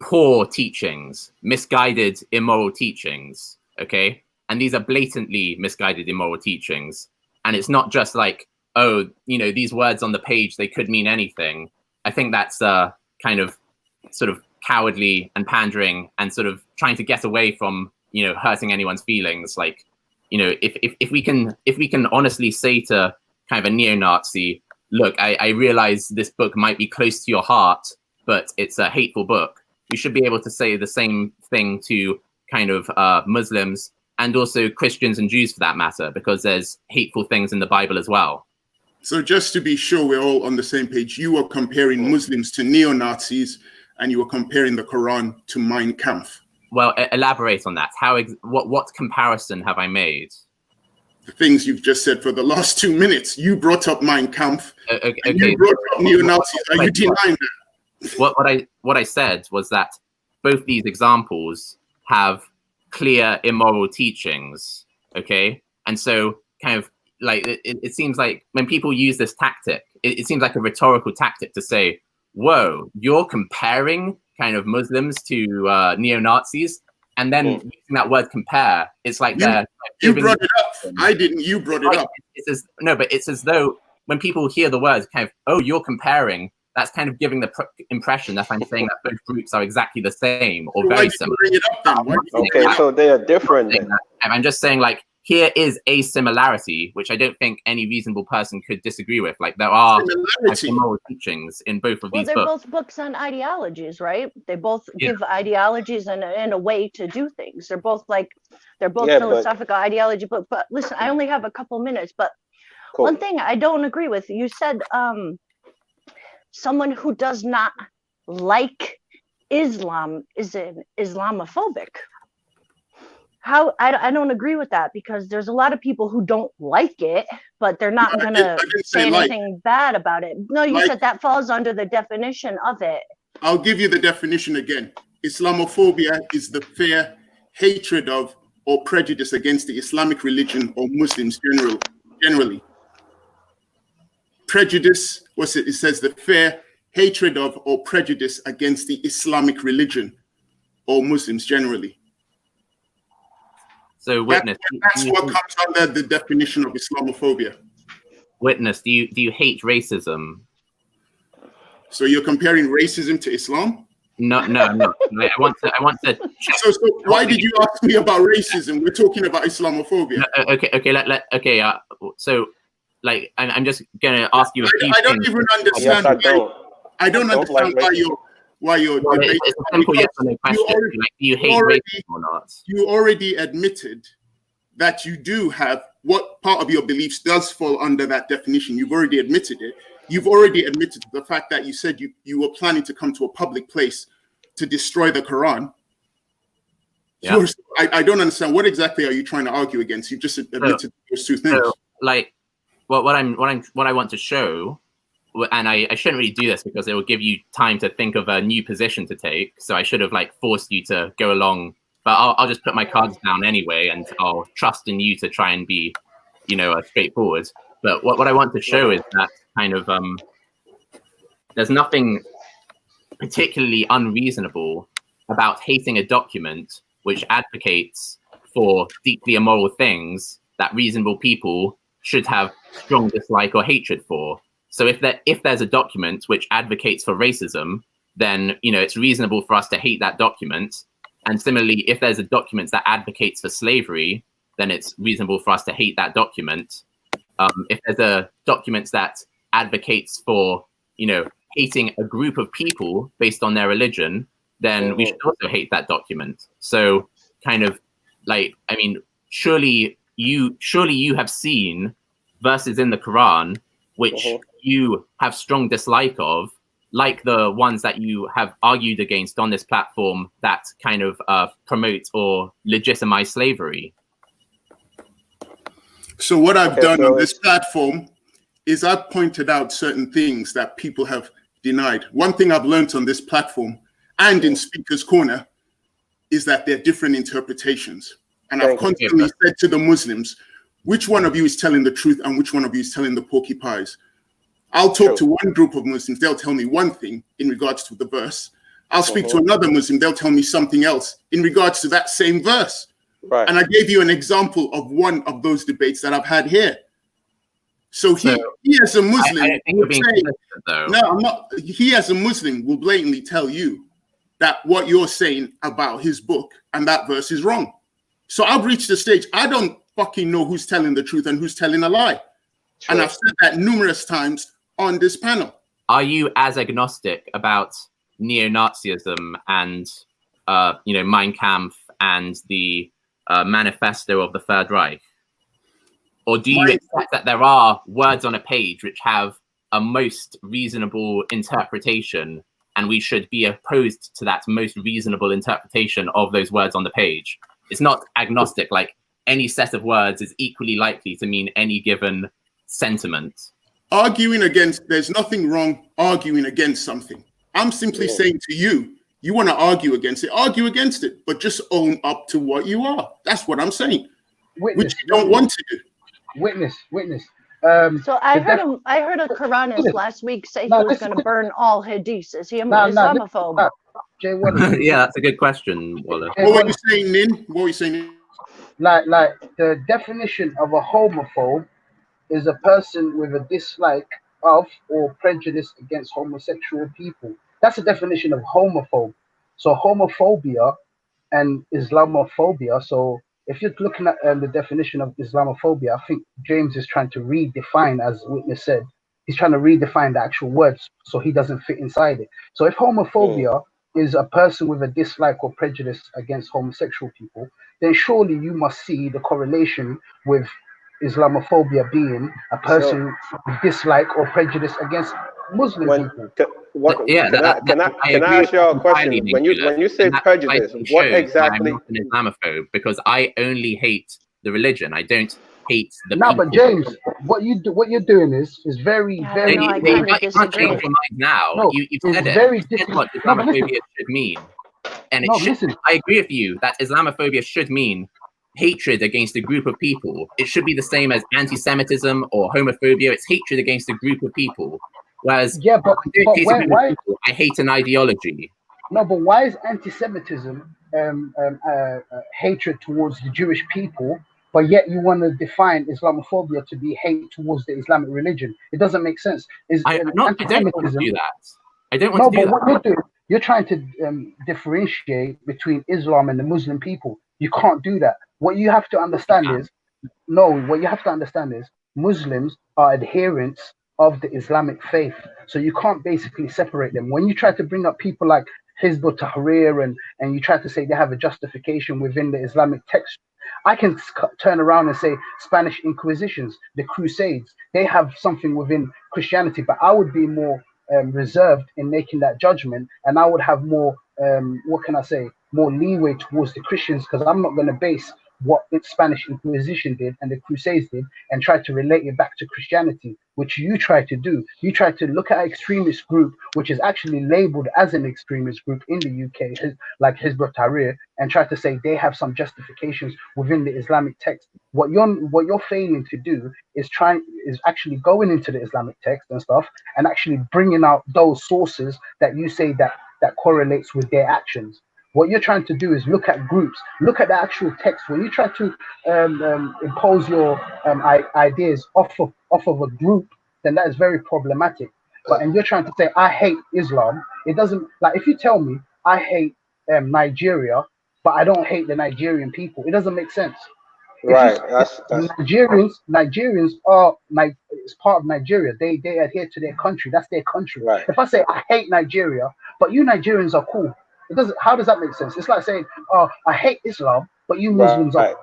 poor teachings, misguided, immoral teachings. Okay, and these are blatantly misguided, immoral teachings. And it's not just like, oh, these words on the page, they could mean anything. I think that's kind of sort of cowardly and pandering and sort of trying to get away from, hurting anyone's feelings. Like, if we can honestly say to kind of a neo-Nazi, look, I realize this book might be close to your heart, but it's a hateful book. We should be able to say the same thing to kind of Muslims and also Christians and Jews for that matter, because there's hateful things in the Bible as well. So just to be sure we're all on the same page, you are comparing Muslims to neo-Nazis and you were comparing the Quran to Mein Kampf. Well, elaborate on that. What comparison have I made? The things you've just said for the last 2 minutes. You brought up Mein Kampf. Okay. You brought up neo-Nazis. Are you denying that? What I said was that both these examples have clear immoral teachings, okay? And so kind of like it seems like when people use this tactic, it seems like a rhetorical tactic to say, whoa, you're comparing kind of Muslims to neo-Nazis, and then using that word compare, it's like you brought it up. I didn't. You brought it up. It's as though when people hear the words kind of, oh, you're comparing, that's kind of giving the impression that I'm saying that both groups are exactly the same or very similar. Okay, so they are different. I'm just saying, like, here is a similarity, which I don't think any reasonable person could disagree with. Like, there are moral teachings in both of these they're books. both books on ideologies, right? They both give ideologies and a way to do things. They're both philosophical ideology. But listen, I only have a couple minutes. But one thing I don't agree with, you said someone who does not like Islam is Islamophobic. How I don't agree with that, because there's a lot of people who don't like it, but they're not gonna say anything bad about it. No, you said that falls under the definition of it. I'll give you the definition again. Islamophobia is the fear, hatred of, or prejudice against the Islamic religion or Muslims generally. Prejudice, it says the fear, hatred of, or prejudice against the Islamic religion or Muslims generally. So, witness. That's what comes under the definition of Islamophobia. Witness, do you hate racism? So you're comparing racism to Islam? No. I want to. So why did you ask me about racism? We're talking about Islamophobia. Okay. So, like, I'm just gonna ask you a few I don't things. even understand. I don't understand why you're debating. It's a simple yes or no question. Do you hate racism or not? You already admitted that you do have what part of your beliefs does fall under that definition. You've already admitted it. You've already admitted the fact that you said you were planning to come to a public place to destroy the Quran. Yeah. So I don't understand. What exactly are you trying to argue against? You just admitted those two things. So, like, what I want to show, and I shouldn't really do this because it will give you time to think of a new position to take. So I should have forced you to go along, but I'll just put my cards down anyway, and I'll trust in you to try and be, straightforward. But what I want to show is that kind of there's nothing particularly unreasonable about hating a document which advocates for deeply immoral things that reasonable people should have strong dislike or hatred for. So if there's a document which advocates for racism, then it's reasonable for us to hate that document. And similarly, if there's a document that advocates for slavery, then it's reasonable for us to hate that document. If there's a document that advocates for, hating a group of people based on their religion, then we should also hate that document. So kind of like, surely you have seen verses in the Quran which you have strong dislike of, like the ones that you have argued against on this platform that kind of promote or legitimize slavery. So what I've done on this platform is I've pointed out certain things that people have denied. One thing I've learned on this platform and in Speaker's Corner is that there are different interpretations. And I've constantly said to the Muslims, which one of you is telling the truth and which one of you is telling the porky pies? I'll talk to one group of Muslims, they'll tell me one thing in regards to the verse. I'll speak to another Muslim, they'll tell me something else in regards to that same verse. Right. And I gave you an example of one of those debates that I've had here. So he as a Muslim will say, no, I'm not. He as a Muslim will blatantly tell you that what you're saying about his book and that verse is wrong. So I've reached the stage, I don't fucking know who's telling the truth and who's telling a lie. Sure. And I've said that numerous times on this panel. Are you as agnostic about neo-Nazism and Mein Kampf and the manifesto of the Third Reich? Or do you accept that there are words on a page which have a most reasonable interpretation, and we should be opposed to that most reasonable interpretation of those words on the page? It's not agnostic, like any set of words is equally likely to mean any given sentiment. Arguing against, there's nothing wrong arguing against something. I'm simply saying to you, you want to argue against it, but just own up to what you are. That's what I'm saying. Which you don't want to do. Witness. So I heard a Quranist last week say he was going to burn all hadiths. Is he an Islamaphobe? Yeah, that's a good question, Wallace. What were you saying, Nin? What were you saying? Like the definition of a homophobe is a person with a dislike of or prejudice against homosexual people. That's the definition of homophobe. So homophobia and Islamophobia. So if you're looking at the definition of Islamophobia, I think James is trying to redefine, as Witness said, he's trying to redefine the actual words so he doesn't fit inside it. So if homophobia is a person with a dislike or prejudice against homosexual people, then surely you must see the correlation with Islamophobia being a person with dislike or prejudice against Muslim people. Can I ask you a question? When you say prejudice, what exactly? I'm not an Islamophobe because I only hate the religion. I don't hate the people. No, but James, what you're doing is very. You can't change your mind now. No, You've said it. You said what Islamophobia should mean, and it should. I agree with you that Islamophobia should mean hatred against a group of people. It should be the same as anti-Semitism or homophobia. It's hatred against a group of people. Whereas I hate an ideology. No, but why is anti-Semitism hatred towards the Jewish people, but yet you want to define Islamophobia to be hate towards the Islamic religion? It doesn't make sense. I don't want to do that. I don't want to do that. What you're doing, you're trying to differentiate between Islam and the Muslim people. You can't do that. What you have to understand is Muslims are adherents of the Islamic faith. So you can't basically separate them. When you try to bring up people like Hizb ut-Tahrir and you try to say they have a justification within the Islamic text, I can turn around and say Spanish Inquisitions, the Crusades, they have something within Christianity, but I would be more reserved in making that judgment, and I would have more, more leeway towards the Christians, because I'm not going to base what the Spanish Inquisition did and the Crusades did and try to relate it back to Christianity, which you try to do. You try to look at an extremist group, which is actually labeled as an extremist group in the UK, like Hizb ut-Tahrir, and try to say they have some justifications within the Islamic text. What you're failing to do is actually going into the Islamic text and stuff and actually bringing out those sources that you say that correlates with their actions. What you're trying to do is look at groups, look at the actual text. When you try to impose your ideas off of a group, then that is very problematic. But and you're trying to say I hate Islam. It doesn't, like, if you tell me I hate Nigeria, but I don't hate the Nigerian people, it doesn't make sense. Right. If That's Nigerians are it's part of Nigeria. They adhere to their country. That's their country. right. If I say I hate Nigeria, but you Nigerians are cool, it doesn't. How does that make sense? It's like saying, oh, I hate Islam, but you Muslims are. Right.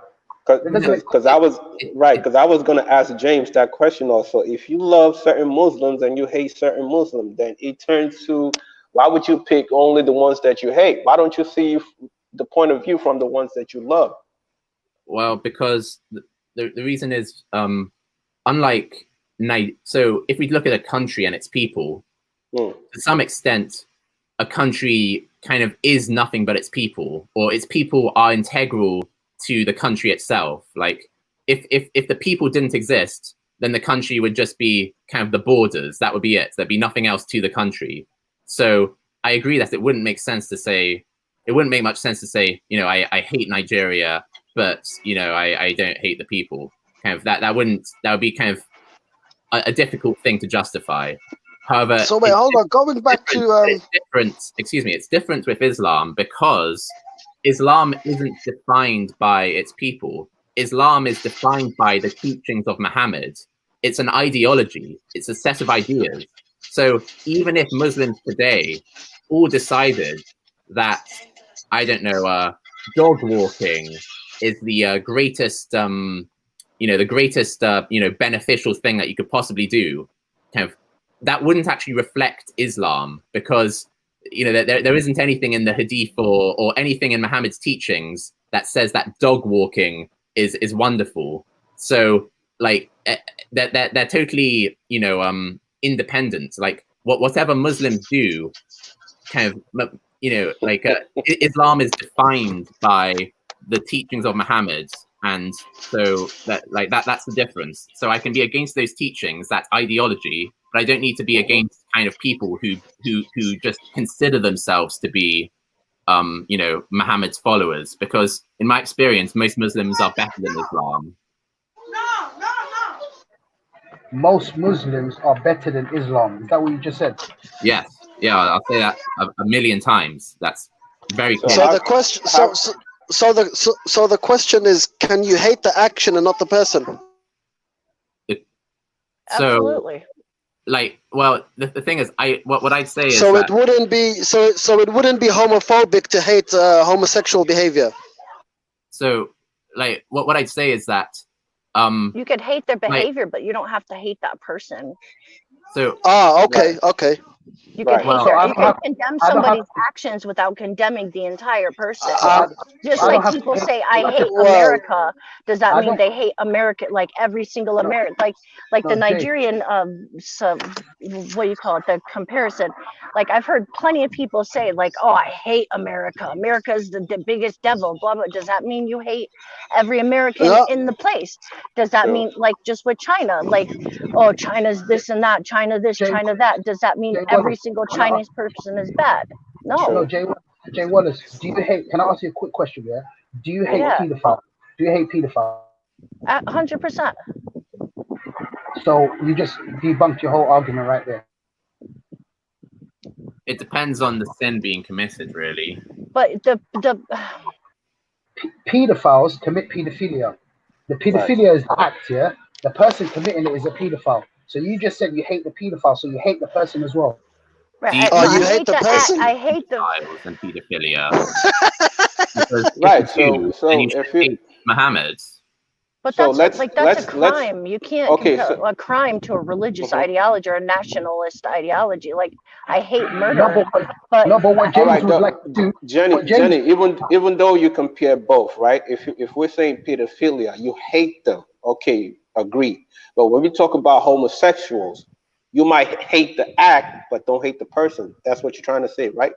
It doesn't make Because I was right. Because I was going to ask James that question also. If you love certain Muslims and you hate certain Muslims, then it turns to, why would you pick only the ones that you hate? Why don't you see the point of view from the ones that you love? Well, because the reason is, unlike so if we look at a country and its people, to some extent, a country kind of is nothing but its people, or its people are integral to the country itself. Like, if the people didn't exist, then the country would just be kind of the borders. That would be it. There'd be nothing else to the country. So I agree that it wouldn't make sense to say, it wouldn't make much sense to say, you know, I hate Nigeria, but, you know, I don't hate the people. Kind of that would be kind of a difficult thing to justify. However, so wait, hold on. Going back to it's different. Excuse me, it's different with Islam because Islam isn't defined by its people. Islam is defined by the teachings of Muhammad. It's an ideology. It's a set of ideas. So even if Muslims today all decided that, I don't know, dog walking is the greatest, the greatest, beneficial thing that you could possibly do, kind of, that wouldn't actually reflect Islam, because, you know, there isn't anything in the Hadith or anything in Muhammad's teachings that says that dog walking is wonderful. So, like, they're totally, independent. Like, whatever Muslims do, kind of, Islam is defined by the teachings of Muhammad, and so that's the difference. So I can be against those teachings, that ideology, but I don't need to be against kind of people who just consider themselves to be Muhammad's followers, because in my experience most Muslims are better than Islam. Most Muslims are better than Islam. Is that what you just said? Yes. Yeah, I'll say that a million times. That's very clear. So the question so the question is, can you hate the action and not the person? Absolutely. Like, well, the thing is, what I'd say is so that it wouldn't be it wouldn't be homophobic to hate homosexual behavior. So, like, what I'd say is that you could hate their behavior, but you don't have to hate that person. So okay. You can you can condemn somebody's actions without condemning the entire person. Just like people say, I hate America. Does that mean they hate America, like every single American? Like the Nigerian, what do you call it? The comparison. Like, I've heard plenty of people say, like, oh, I hate America. America is the biggest devil, blah, blah. Does that mean you hate every American in the place? Does that mean, like, just with China, like, oh, China's this and that, China this, China that? Does that mean every single Chinese person is bad? No. Jay Wallace, do you hate? Can I ask you a quick question? Yeah. Do you hate pedophiles? Do you hate pedophiles? 100%. So you just debunked your whole argument right there. It depends on the sin being committed, really. But the pedophiles commit pedophilia. The pedophilia is the act, yeah. The person committing it is a pedophile. So you just said you hate the pedophile, so you hate the person as well. Right. You hate the person? I hate the pedophiles and pedophilia. Right. So if you hate Muhammad. But that's a crime. You can't compare a crime to a religious ideology or a nationalist ideology. Like, I hate murder. But what James would like to do, Jenny, even though you compare both, right? If we're saying pedophilia, you hate them. Okay, agree. But when we talk about homosexuals, you might hate the act, but don't hate the person. That's what you're trying to say, right?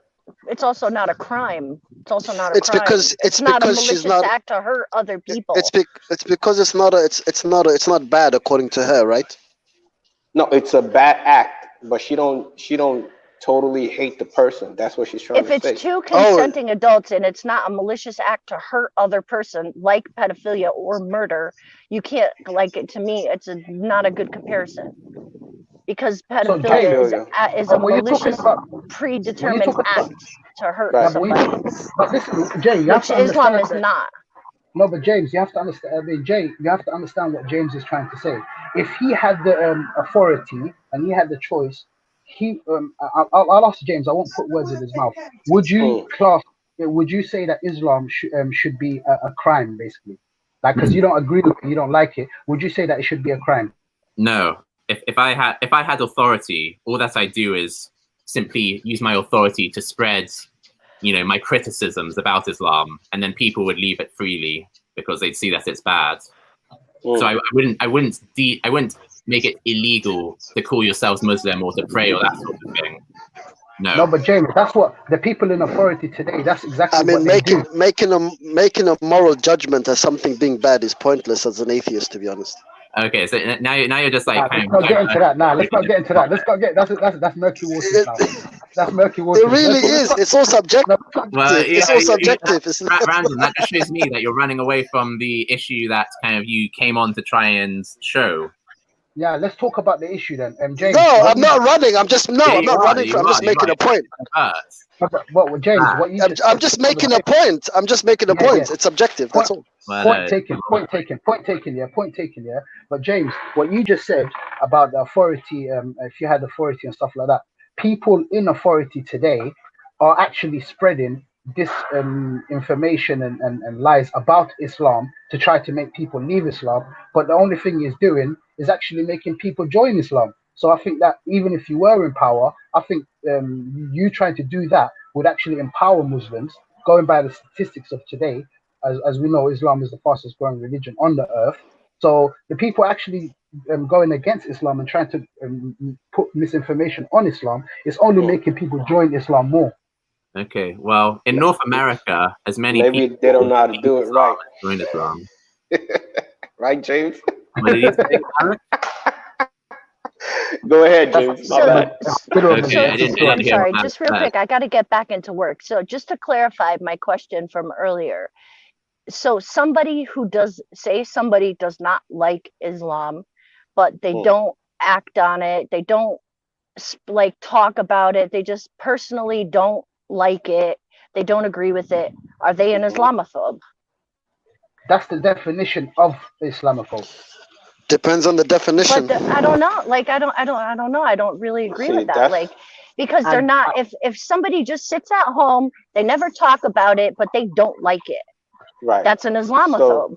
It's also not a crime. It's also not a crime. It's not a malicious act to hurt other people. It's because it's not bad according to her, right? No, it's a bad act, but she don't totally hate the person. That's what she's trying If to it's say. two consenting adults and it's not a malicious act to hurt other person like pedophilia or murder, you can't, like, to me it's not a good comparison, because So pedophilia is a when you're talking malicious about when you're predetermined talking about act to hurt yeah, somebody, but listen, Jay, you have which to Islam understand is that. not. No, but James, you have to understand. I mean, Jay, you have to understand what James is trying to say. If he had the authority and he had the choice, I'll ask James. I won't put words in his mouth. Would you class? Would you say that Islam should be a crime, basically? Like, because you don't agree with it, you don't like it. Would you say that it should be a crime? No. If I had authority, all that I do is simply use my authority to spread, my criticisms about Islam, and then people would leave it freely because they'd see that it's bad. So I wouldn't make it illegal to call yourselves Muslim or to pray or that sort of thing. No, but James, that's what the people in authority today. That's exactly I mean, what they do. making a moral judgment as something being bad is pointless as an atheist, to be honest. Okay, so now you're just like Let's not get into that now. Let's not get into that. Let's not get that's murky waters now. That's murky waters. It really is. It's all subjective. Well, It's all subjective. Random. That just shows me that you're running away from the issue that kind of you came on to try and show. Yeah, let's talk about the issue then. James. No, I'm not running. I'm just Yeah, I'm not running. I'm just making a point. What, James? What you I'm just making a point. I'm just making a point. It's subjective. That's all. Point taken. Yeah, point taken. Yeah. But James, what you just said about the authority, if you had authority and stuff like that, people in authority today are actually spreading this information and lies about Islam to try to make people leave Islam. But the only thing he's doing is actually making people join Islam. So I think that even if you were in power, I think you trying to do that would actually empower Muslims. Going by the statistics of today, as we know, Islam is the fastest growing religion on the earth. So the people actually going against Islam and trying to put misinformation on Islam is only making people join Islam more. Okay, well, in North America, as many Maybe people they don't know how to do it right. join Islam. Right, James? What did you say, Alex? Go ahead, James. My bad. I'm sorry, just real quick, I got to get back into work. So just to clarify my question from earlier. So somebody does not like Islam, but they don't act on it. They don't like talk about it. They just personally don't like it. They don't agree with it. Are they an Islamaphobe? That's the definition of Islamaphobe. Depends on the definition. But I don't know. Like I don't know. I don't really agree with that. Like, because they're not. If somebody just sits at home, they never talk about it, but they don't like it. Right. That's an Islamaphobe.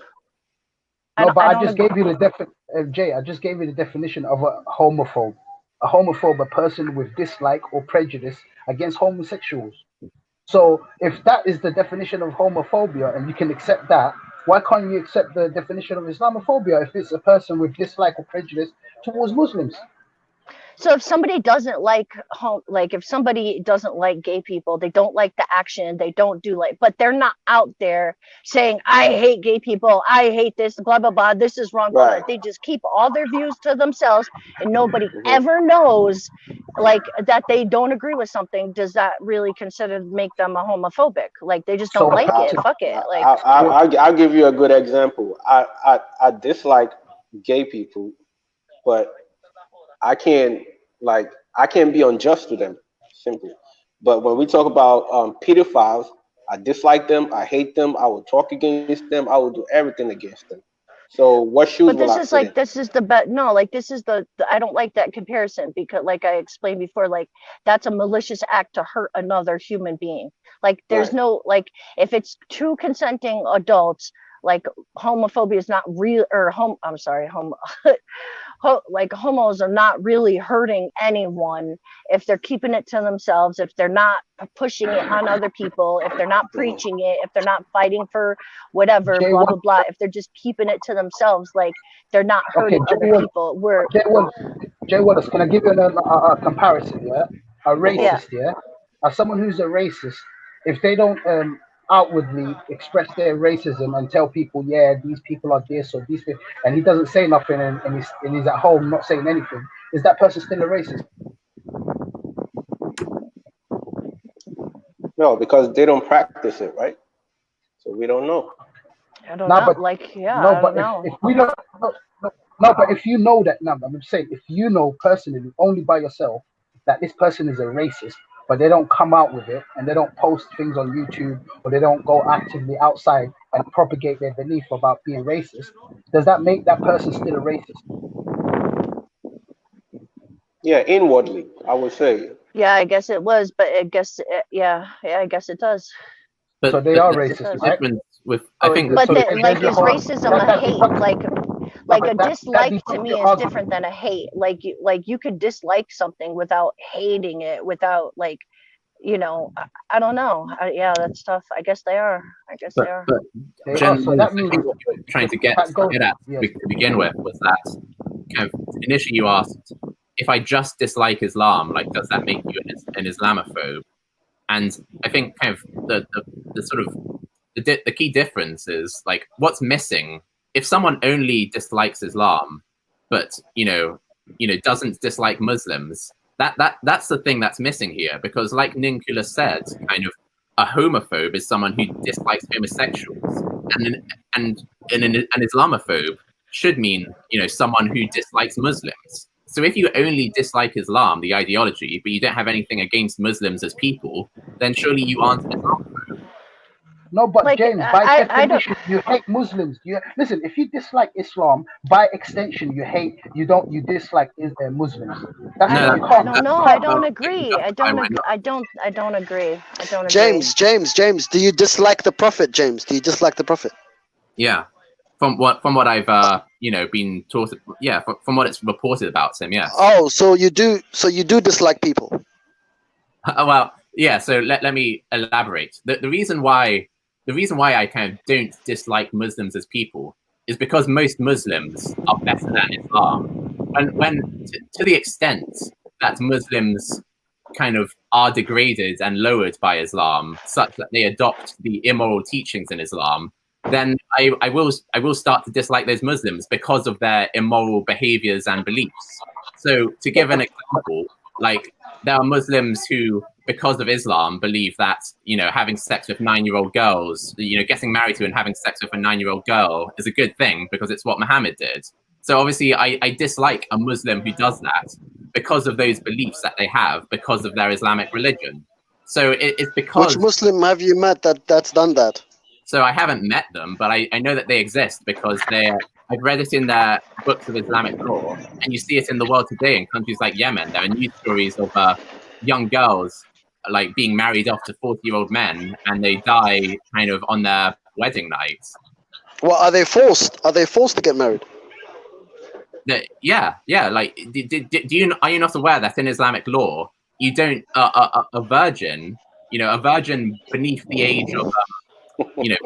I just gave you the Jay. I just gave you the definition of a homophobe. A homophobe, a person with dislike or prejudice against homosexuals. So if that is the definition of homophobia and you can accept that, why can't you accept the definition of Islamophobia if it's a person with dislike or prejudice towards Muslims? So if somebody doesn't like if somebody doesn't like gay people, they don't like the action, they don't do but they're not out there saying, I hate gay people, I hate this, blah, blah, blah, this is wrong. Right. They just keep all their views to themselves and nobody ever knows that they don't agree with something. Does that really make them a homophobic? Like they just don't like it. Fuck it. I'll give you a good example. I dislike gay people, but I can't be unjust to them, simply. But when we talk about pedophiles, I dislike them, I hate them, I will talk against them, I will do everything against them. So what shoes will I fit in? This is the bet. No, like this is the I don't like that comparison because, like I explained before, like that's a malicious act to hurt another human being. Like there's no if it's two consenting adults, like homophobia is not real like homos are not really hurting anyone if they're keeping it to themselves, if they're not pushing it on other people, if they're not preaching it, if they're not fighting for whatever, blah, blah, blah, if they're just keeping it to themselves, like they're not hurting other people. Jay Wallace, can I give you a comparison? Yeah, a racist. Yeah, as someone who's a racist, if they don't outwardly express their racism and tell people, yeah, these people are this or these people, and he doesn't say nothing and he's at home not saying anything, is that person still a racist? No, because they don't practice it, right? So we don't know. I don't No, know. but Like, yeah, no, I don't but know. if we don't, no, but if you know that, no, I'm saying if you know personally, only by yourself, that this person is a racist, but they don't come out with it and they don't post things on YouTube or they don't go actively outside and propagate their belief about being racist, does that make that person still a racist? Yeah, inwardly, I would say. Yeah, I guess it was, but I guess, yeah, I guess it does. But, So they but are the, racist, the right? difference with, I think, But So like, there's your is whole, racism a hate? Like a that dislike to becomes me your is argument. different than a hate. Like you could dislike something without hating it, without like, I don't know. Yeah, that's tough. I guess they are. I guess they are. but They are. generally, So that I means think what you're trying to get that goes. at Yes. to begin with was that kind of initially you asked, if I just dislike Islam, like, does that make you an Islamophobe? And I think kind of the sort of the key difference is like what's missing. If someone only dislikes Islam, but doesn't dislike Muslims, that's the thing that's missing here. Because like Nincula said, kind of a homophobe is someone who dislikes homosexuals, and an Islamophobe should mean someone who dislikes Muslims. So if you only dislike Islam, the ideology, but you don't have anything against Muslims as people, then surely you aren't an Islamophobe. No, but Like, James, by I don't. definition, you hate Muslims. You listen. If you dislike Islam, by extension, you dislike Muslims. That's No, you I can't. don't know. I don't agree. I don't agree. I don't agree. I don't agree. James, do you dislike the Prophet, James? Do you dislike the Prophet? Yeah, from what I've been taught. Yeah, from what it's reported about him. Yes. Oh, so you do dislike people? Well, yeah. So let me elaborate. The reason why I kind of don't dislike Muslims as people is because most Muslims are better than Islam, and to the extent that Muslims kind of are degraded and lowered by Islam, such that they adopt the immoral teachings in Islam, then I will start to dislike those Muslims because of their immoral behaviors and beliefs. So to give an example, like there are Muslims who, because of Islam, believe that having sex with 9-year-old girls, getting married to and having sex with a 9-year-old girl is a good thing because it's what Muhammad did. So obviously, I dislike a Muslim who does that because of those beliefs that they have, because of their Islamic religion. So it's because. Which Muslim have you met that's done that? So I haven't met them, but I know that they exist because I've read it in their books of Islamic law, and you see it in the world today in countries like Yemen. There are news stories of young girls like being married off to 40-year-old men, and they die kind of on their wedding night. Well, are they forced? Are they forced to get married? Yeah. Like, are you not aware that in Islamic law you don't a virgin, a virgin beneath the age of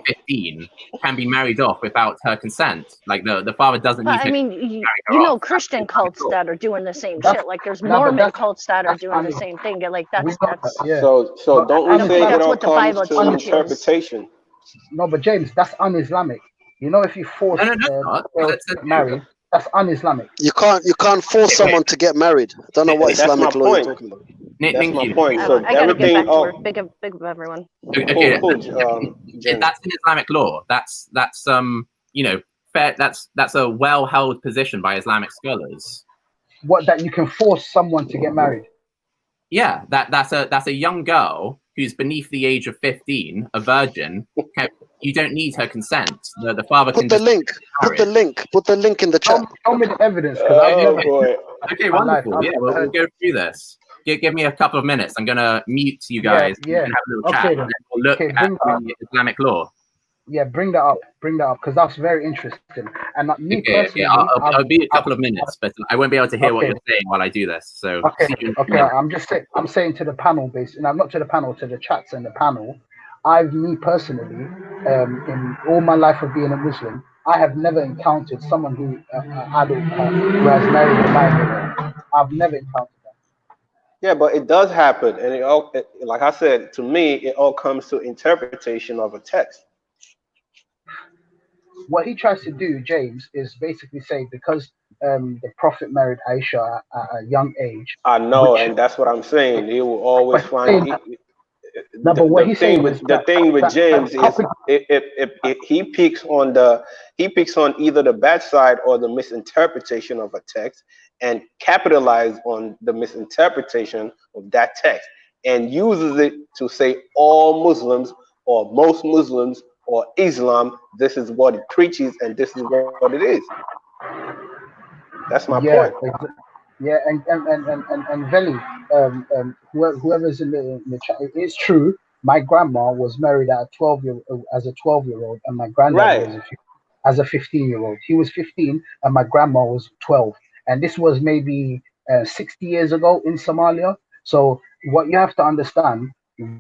15 can be married off without her consent. Like the father doesn't need But I to mean, marry her off. Christian cults that are doing the same That's- shit. Like there's no, but Mormon that's- cults that are that's doing the un- same thing. Like that's Yeah. So don't I we don't say think it that's all what the Bible comes to teaches. interpretation? No, but James, that's un-Islamic. If you force No, not. girls to get married, that's un-Islamic. You can't force someone to get married. I don't know what That's my Islamic law you're point. talking about. That's my point. I So gotta get back everything. to work. Big up everyone. Okay, James. that's in Islamic law. That's fair. That's a well-held position by Islamic scholars. What, that you can force someone to get married? Yeah, that's a young girl who's beneath the age of 15, a virgin. You don't need her consent. The father Put can the just link. Put the link in the chat. Show me the evidence, because I've never. Boy. Okay, wonderful. Yeah, we'll go through this. Give me a couple of minutes. I'm gonna mute you guys. Yeah. And have a little chat. Okay, And then. then we'll look Okay, at the Islamic law. Yeah, bring that up, because that's very interesting. And me personally, I'll be a couple of minutes, but I won't be able to hear what you're saying while I do this. So see you in a minute. I'm saying to the panel, not to the panel, to the chats and the panel. Me personally, in all my life of being a Muslim, I have never encountered someone who adult who has married a minor. I've never encountered that. Yeah, but it does happen, and like I said, to me, it all comes to interpretation of a text. What he tries to do, James, is basically say because the Prophet married Aisha at a young age. I know, and that's what I'm saying. He will always find. No, but what he's saying is the thing with James is if he picks on either the bad side or the misinterpretation of a text and capitalize on the misinterpretation of that text and uses it to say all Muslims or most Muslims or Islam, this is what it preaches and this is what it is. That's my point. Yeah, and Veli, whoever's in the chat, it is true. My grandma was married at a 12-year-old, and my granddad was as a 15-year-old. He was 15, and my grandma was 12. And this was maybe 60 years ago in Somalia. So what you have to understand,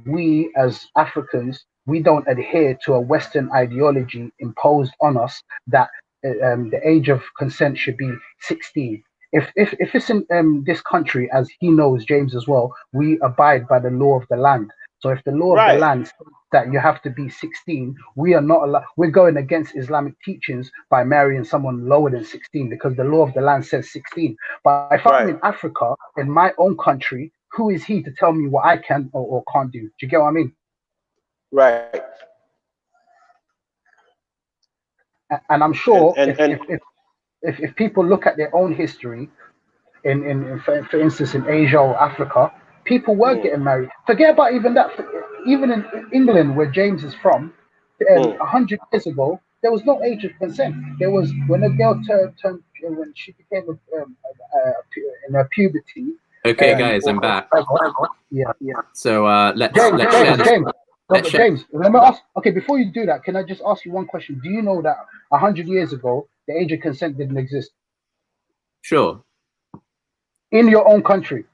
we as Africans, we don't adhere to a Western ideology imposed on us that the age of consent should be 16. If it's in this country, as he knows, James as well, we abide by the law of the land. So if the law of the land says that you have to be 16, we are not allowed. We're going against Islamic teachings by marrying someone lower than 16 because the law of the land says 16. But if I'm in Africa, in my own country, who is he to tell me what I can or can't do? Do you get what I mean? Right. And I'm sure if people look at their own history, for instance, in Asia or Africa, people were getting married. Forget about even that. Even in England, where James is from, 100 years ago, there was no age of consent. There was when a girl turned when she became in her puberty. Okay, guys, I'm back. Yeah. So let's James, let me ask. Okay, before you do that, can I just ask you one question? Do you know that 100 years ago, the age of consent didn't exist? Sure. In your own country.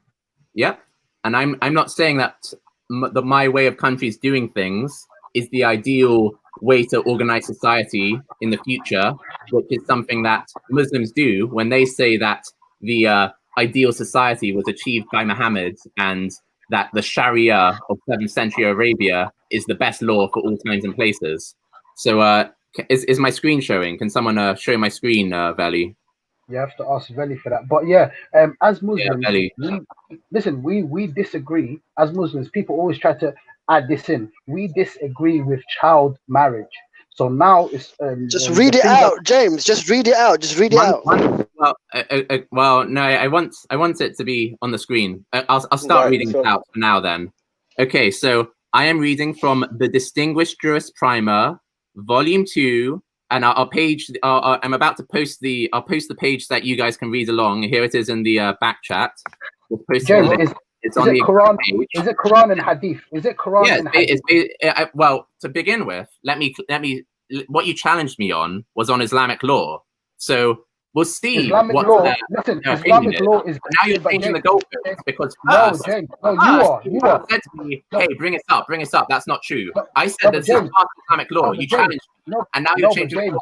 Yeah, and I'm not saying that my way of countries doing things is the ideal way to organize society in the future, which is something that Muslims do when they say that the ideal society was achieved by Muhammad and that the Sharia of 7th century Arabia is the best law for all times and places. So is my screen showing? Can someone show my screen, Veli? You have to ask Veli for that. But as Muslims, we disagree. As Muslims, people always try to add this in. We disagree with child marriage. So now it's just read it out, James. Just read it out. Just read it out. Well, no, I want it to be on the screen. I'll start reading it out for now. Then, okay. So I am reading from the Distinguished Jurist Primer, Volume 2. And I'm about to post I'll post the page that you guys can read along. Here it is in the back chat. James, is it Quran? Is it Quran and Hadith? Is it Quran and Hadith? Well, to begin with, let me. What you challenged me on was on Islamic law. So we'll see. Islamic law. Listen, Islamic law is. Now you're changing the goalposts because first, James, you are. Said to me, "Hey, bring it up. That's not true." I said this is part of Islamic law. You challenged me, and now you're changing the goalposts.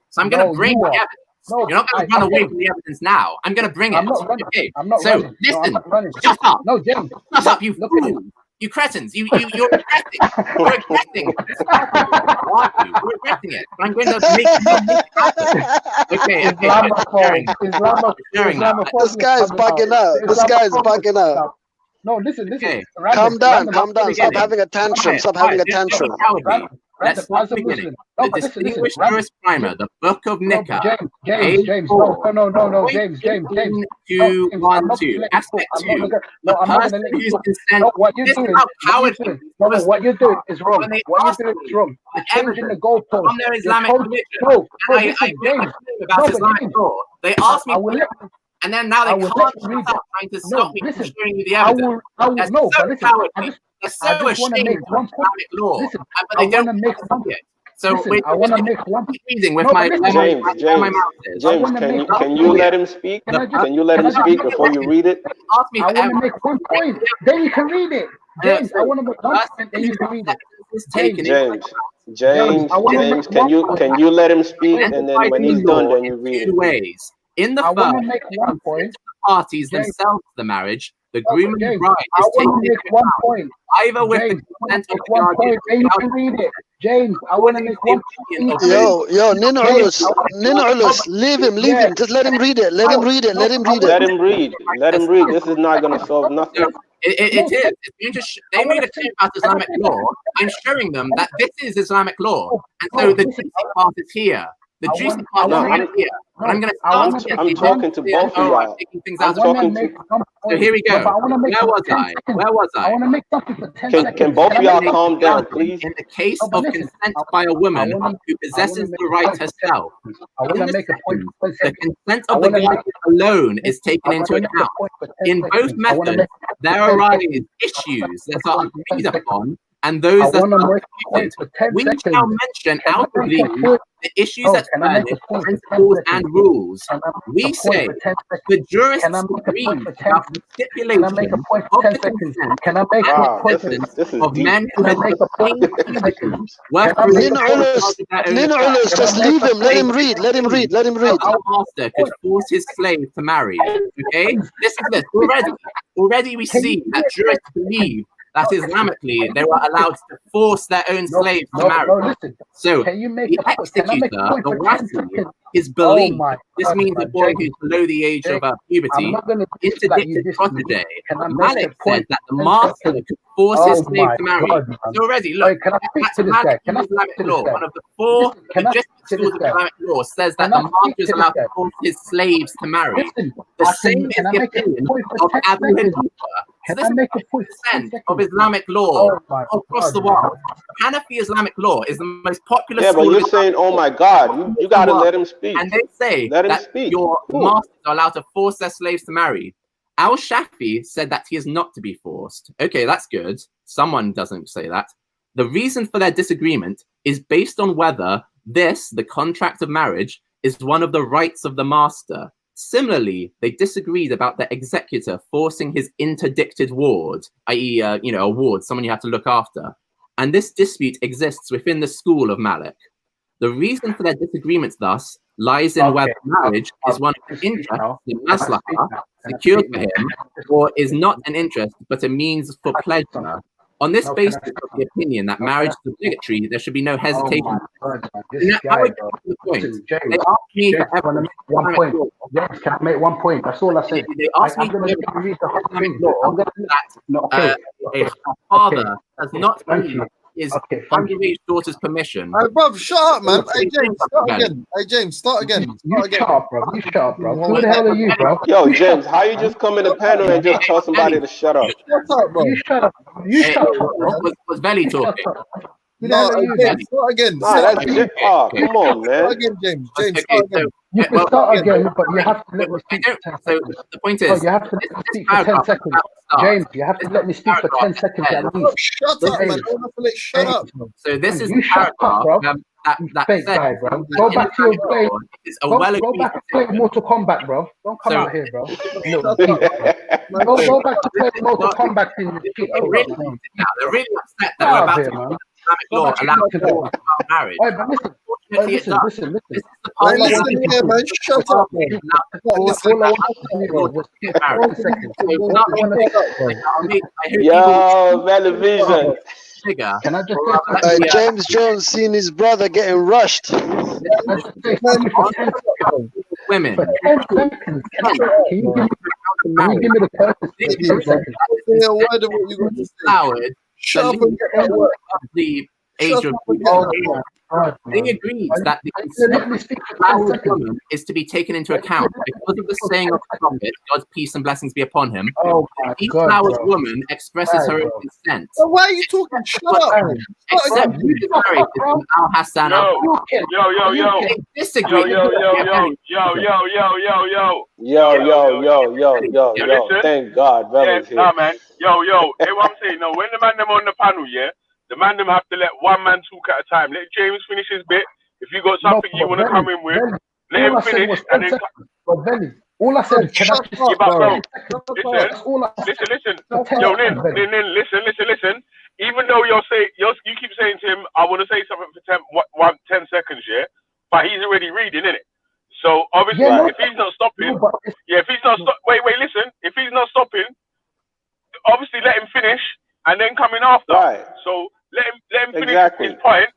So I'm going to bring the evidence. You're not going to run away from the evidence now. I'm going to bring it. Okay. So listen. Shut up. No, James. Shut up, you fool. You cretins, you're regretting. You're regretting. You're regretting it. I'm going to make you okay. This guy's bugging out. This guy's bugging out. No, listen. Okay. Calm down. Stop having a tantrum. Let's start the beginning. The Distinguished Jurist Primer, the Book of Nikah. James. No, James. 212. Aspect 2. No, I'm not going to let you. No, what you're doing is wrong. You're changing the goalpost. From their Islamic religion. About Islamic law. They asked me, and then now they can't stop trying to stop me from showing you the evidence. That's so cowardly. They're so ashamed of Islamic law, but they don't make it. So I want to make one reading with my James, can you let him speak? Can you let him speak before you read it? I want to make one point. Then you can read it. James, I want to make one point. Then you can read it. James, can you let him speak, and then when he's done, then you read it. Two ways. In the first, the parties themselves the marriage, the groom and bride is taking it either with the consent of the guardian. Then you can read it. James, I want to make one point. Yo, Nino Ulus, leave him. Just let him read it. Let him read. Let him read. This is not going to solve nothing. It is. It's going to they made a claim about Islamic law. I'm showing them that this is Islamic law, and so the juicy part is here. The juicy part is right here. But I'm going to start. I'm talking to both of I'm y'all. taking things I'm out of talking context. to. So here we go. Where was I? Where was I? I want to make something for 10 seconds. Can both of y'all calm down, please? In the case of consent by a woman who possesses the right herself, in the consent of the guardian alone is taken into account. In both methods, there arise issues that are agreed upon, and those that are disputed. We shall mention out of these the issues that furnish principles and rules. We say the jurists agree about the stipulation of the consent and the presence of men who have obtained puberty. Ninulis, just leave him. Let him read. Let him read. Let him read. A master could force his slave to marry. Okay, this is this. Already we see that jurists believe that Islamically they were allowed to force their own slaves to marry. So the executor, the wasi, his belief, this means a boy who's below the age of puberty, interdicted protege. Malik said that the master could force his slave to marry. So already, look, that's Malik in Islamic law. One of the four legitimate schools of Islamic law says that the master is allowed to force his slaves to marry. The same is the opinion of Abu Hanifa. So this is 10% of Islamic law across the world. Hanafi Islamic law is the most popular Yeah, school. but you're saying, oh my God, you got to let him speak. And they say let him that speak. your masters are allowed to force their slaves to marry. Al-Shafi said that he is not to be forced. Okay, that's good. Someone doesn't say that. The reason for their disagreement is based on whether this, the contract of marriage, is one of the rights of the master. Similarly, they disagreed about the executor forcing his interdicted ward, i.e., a ward, someone you have to look after. And this dispute exists within the school of Malik. The reason for their disagreements, thus, lies in whether marriage is one of the interests in maslahah, secured for him, or is not an interest but a means for pleasure. On this basis of the opinion that marriage is obligatory, there should be no hesitation. How would you the point? They asked me for evidence. One point. Yes, can I make one point? That's all I said. They asked me I'm going to read the whole thing. law that a father does not need his underage daughter's permission. Hey, bruv, shut up, man. Hey, James, start again. Hey, James, start again. You shut up, bro. You shut up, bro. Who the hell are you, bro? Yo, James, how you just come in the panel and just tell somebody to shut up? Shut up, bro. You shut up. You shut up, bro. Was Veli talking? No, James, start again. Nah, that's it. Oh, come on, man. Start again, James. James, start again. You can start again, but you have to let me speak for 10 seconds. So the point is, you have to let me speak for 10 seconds. James, you have to let me speak for 10 seconds at least. Shut up, man. Shut up. So this is you shut up, bro. That fake guy, bro. Go back to your play. Go back and play Mortal Kombat, bro. Don't come out here, bro. Go back to play Mortal Kombat in the shit. They're really upset that we're about to Islamic law allowed to talk about marriage. Listen. Listen here, man. Shut up, man. Yo, television. Can I just James Jones seen his brother getting rushed. Women. For 10 seconds. Can you give me the courtesy? 10 seconds. A word of what you got to say. Shut up and get that word. The age of they agreed that the consent woman is to be taken into account because of the saying of the prophet, God's peace and blessings be upon him. Each flowers woman expresses her own consent. So why are you talking? Shut up. Except who is married to Al Hassan. They disagree. Yo. Thank God, Veli's here. Nah, man. Yo. Hey, what I'm saying, no, when the man them on the panel, yeah, the man them have to let one man talk at a time. Let James finish his bit. If you got something you want to come in with, let him finish. And then all I said is, can I just listen. Yo, Lynn, listen. Even though you keep saying to him, I want to say something for 10 seconds, yeah, but he's already reading, innit? So obviously, if he's not stopping, listen. If he's not stopping, obviously let him finish and then come in after. Right. So let him finish his point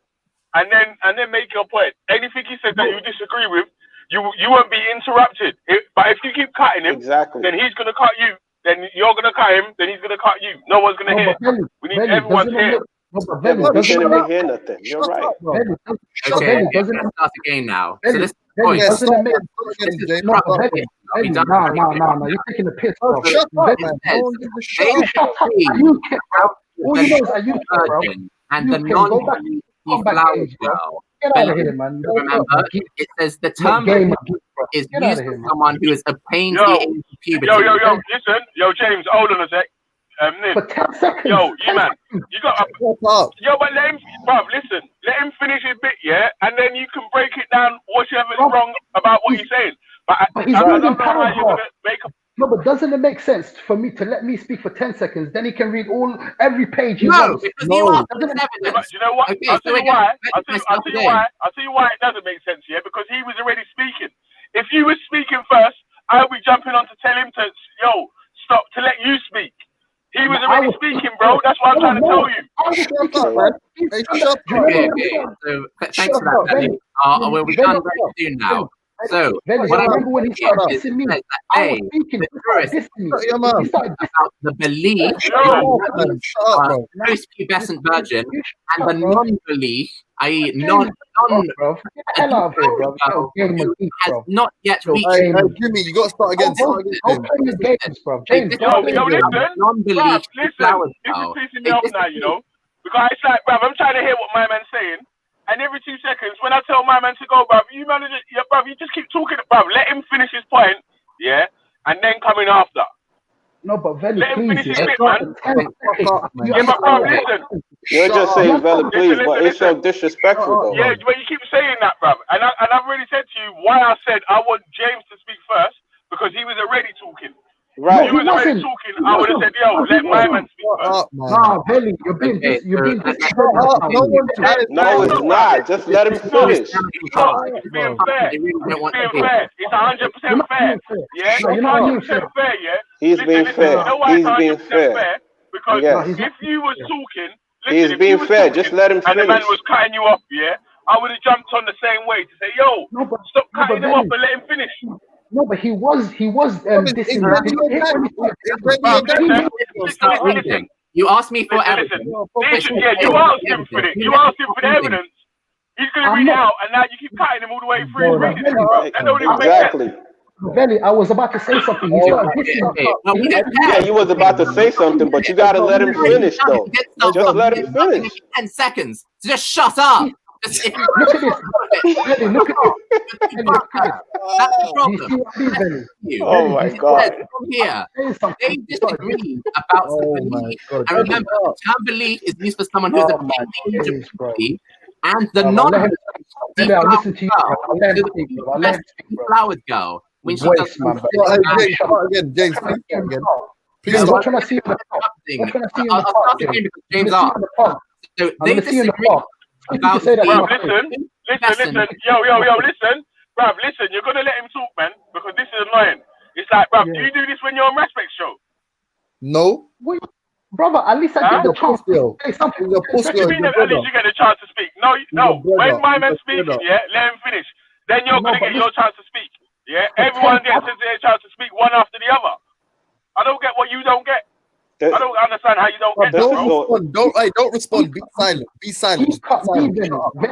and then make your point. Anything he said that you disagree with, you won't be interrupted. But if you keep cutting him, then he's gonna cut you. then you're gonna cut him, then he's gonna cut you. No one's gonna hear. We need everyone to hear. Yeah, but we can't even hear nothing. You're right. Okay, we're gonna start again now. So this is the point. Doesn't it make This is sense? the problem. Are we done? No, you're taking the piss, bro. Shut up, man. All you know is that you, bro. And the non-flowered girl. Get out of here, man. Remember, it says the term is used for someone who is a pain to puberty. Yo, listen, James, hold on a sec. Nick. For 10 seconds. Yo, you man, you got yo, but let him, bruv, listen, let him finish his bit, yeah, and then you can break it down whatever's wrong about what he's saying. But he's I don't reading know how you're gonna make a. No, but doesn't it make sense for me to let me speak for 10 seconds? Then he can read every page he wants. Because you know what? Okay, I'll tell you why. I'll tell you why it doesn't make sense, yeah, because he was already speaking. If you were speaking first, I'll be jumping on to tell him to stop to let you speak. He was already speaking, bro. That's what I'm trying to tell you. Okay. So thanks for that, Benny. We'll be done very soon now. So what I remember when he started dissing me, the tourist about the belief post-pubescent virgin and the non-belief, i.e., has not yet reached. Jimmy, you got to start again. Non-belief. Listen, this is pissing me off now, you know, because it's like, bruv, I'm trying to hear what my man's saying. And every 2 seconds, when I tell my man to go, bruv, you just keep talking, bruv. Let him finish his point, yeah, and then come in after. No, but Veli, let him finish please, his bit, man. Yeah, but bruv, listen. You're just saying Veli, please, but it's so disrespectful, though. Yeah, but you keep saying that, bruv. And I've already said to you why I said I want James to speak first, because he was already talking. Right. He was already talking. I would have said, yo, let my man speak first. No, Veli, you're being No, it's not. Just let him finish. It's being fair. It's being fair. It's 100% fair. Yeah, it's 100% fair. Yeah. He's being fair. He's being fair. Because if you was talking, he's being fair. Just let him finish. And the man was cutting you off. Yeah, I would have jumped on the same way to say, yo, stop cutting him off and let him finish. No, but he was dissing. Start reading. You asked me for evidence. Yeah, you asked him for it. You asked him for the evidence. He's gonna read it out, and now you keep cutting him all the way through. Exactly. Veli, I was about to say something. Yeah, you was about to say something, but you gotta let him finish, though. Just let him finish. 10 seconds. So just shut up. Look at this. Veli, look at this. That's the problem. Oh my God. Here, they disagree about belief. And remember, the term belief is used for someone who's a belief, and the non-flowered girl. When she does again, James, again. Please, what can I see? I'll start again because James asked. So they disagree about listen, yo, listen, bruv, listen, you're gonna let him talk, man, because this is annoying. It's like, bruv, do you do this when you're on Respect Show? No. Wait, brother, at least I get the chance to say something. What do you mean at least you get the chance to speak? No. When my man's speaking, yeah, let him finish. Then you're gonna get your chance to speak. Yeah, everyone gets their chance to speak one after the other. I don't get what you don't get. I don't understand how you don't get that, Don't respond. Be silent. Be silent.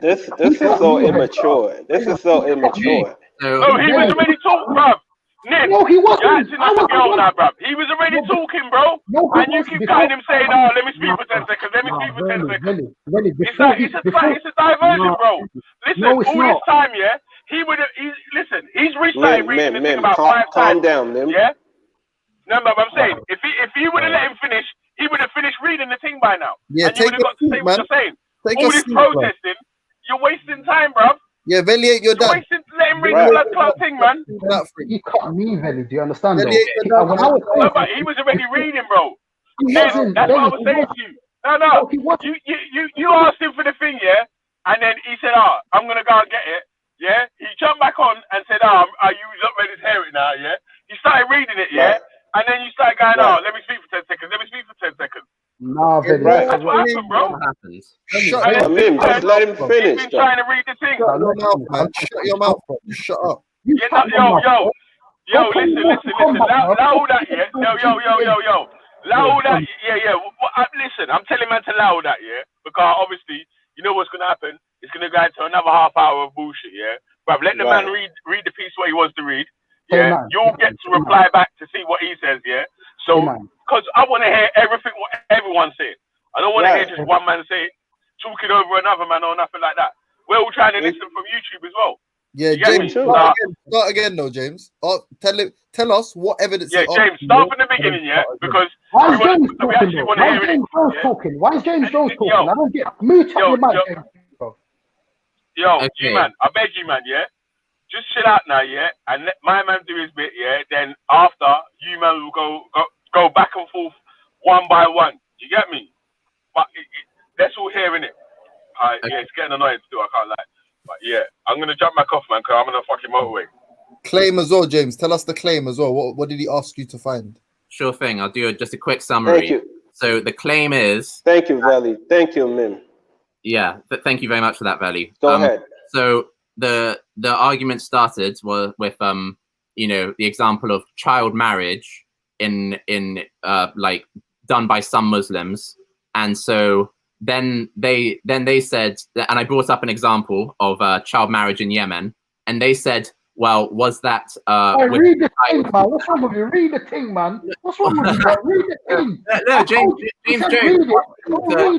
This is so immature. This is so immature. No, he was already talking, bruv. Nick, no, he wasn't. You're acting like a girl now, bruv. He was already talking, bro. And you keep cutting him saying, "Oh, let me speak for 10 seconds. Let me speak for 10 seconds." It's a diversion, bro. Listen, all this time, yeah, he would have. He's restarted reading the thing about 5 times. Calm down, Lim. Yeah. No, but I'm saying, if he would have let him finish, he would have finished reading the thing by now. Yeah, and you would have got to say what you're saying. All this protesting, you're wasting time, bruv. Yeah, Veli ain't your dad. Let him read the blood clot thing, man. He cut me, Veli. Do you understand? No, but he was already reading, bro. That's what I was saying to you. No. You asked him for the thing, yeah? And then he said, I'm going to go and get it. Yeah? He jumped back on and said, you not ready to hear it now, yeah? He started reading it, yeah? And then you start going, let me speak for 10 seconds. Let me speak for 10 seconds. Nah, Veli. That's what happened, bro. Shut up, Lim. Just let him finish. He's been trying to read the thing. Shut your mouth, man. Shut your mouth, bro. Shut up. Yo. Yo, listen. Allow that, yeah. Yo. Allow that, yeah. Listen, I'm telling man to allow that, yeah. Because obviously, you know what's gonna happen. It's gonna go into another half hour of bullshit, yeah. But let the man read the piece what he wants to read. Yeah, you'll get to reply back to see what he says, yeah. So, because I want to hear everything what everyone says. I don't want to hear just one man say it, talking over another man or nothing like that. We're all trying to listen from YouTube as well. Yeah, James, start again, though, James. Tell us what evidence. Yeah, James, start from the beginning, yeah, because why is James talking? Why is James Jones talking? Why is James Jones talking? I don't get. Mute up your mic, James. Yo, G-man, I beg you, man, yeah. Just chill out now, yeah, and let my man do his bit, yeah. Then after, you man will go back and forth one by one. You get me? But that's all hearing it. Yeah, it's getting annoying still. I can't lie. But yeah, I'm gonna jump back off, man, because I'm on a fucking motorway. Claim as well, James. Tell us the claim as well. What did he ask you to find? Sure thing. I'll do just a quick summary. Thank you. So the claim is. Thank you, Valley. Thank you, Mim. Yeah, thank you very much for that, Valley. Go ahead. So the argument started with the example of child marriage in like done by some Muslims, and so then they said, and I brought up an example of child marriage in Yemen, and they said, well, was that read the thing, man. What's wrong with you? Read the thing, man. What's wrong with you, bro? Read the thing. No, James read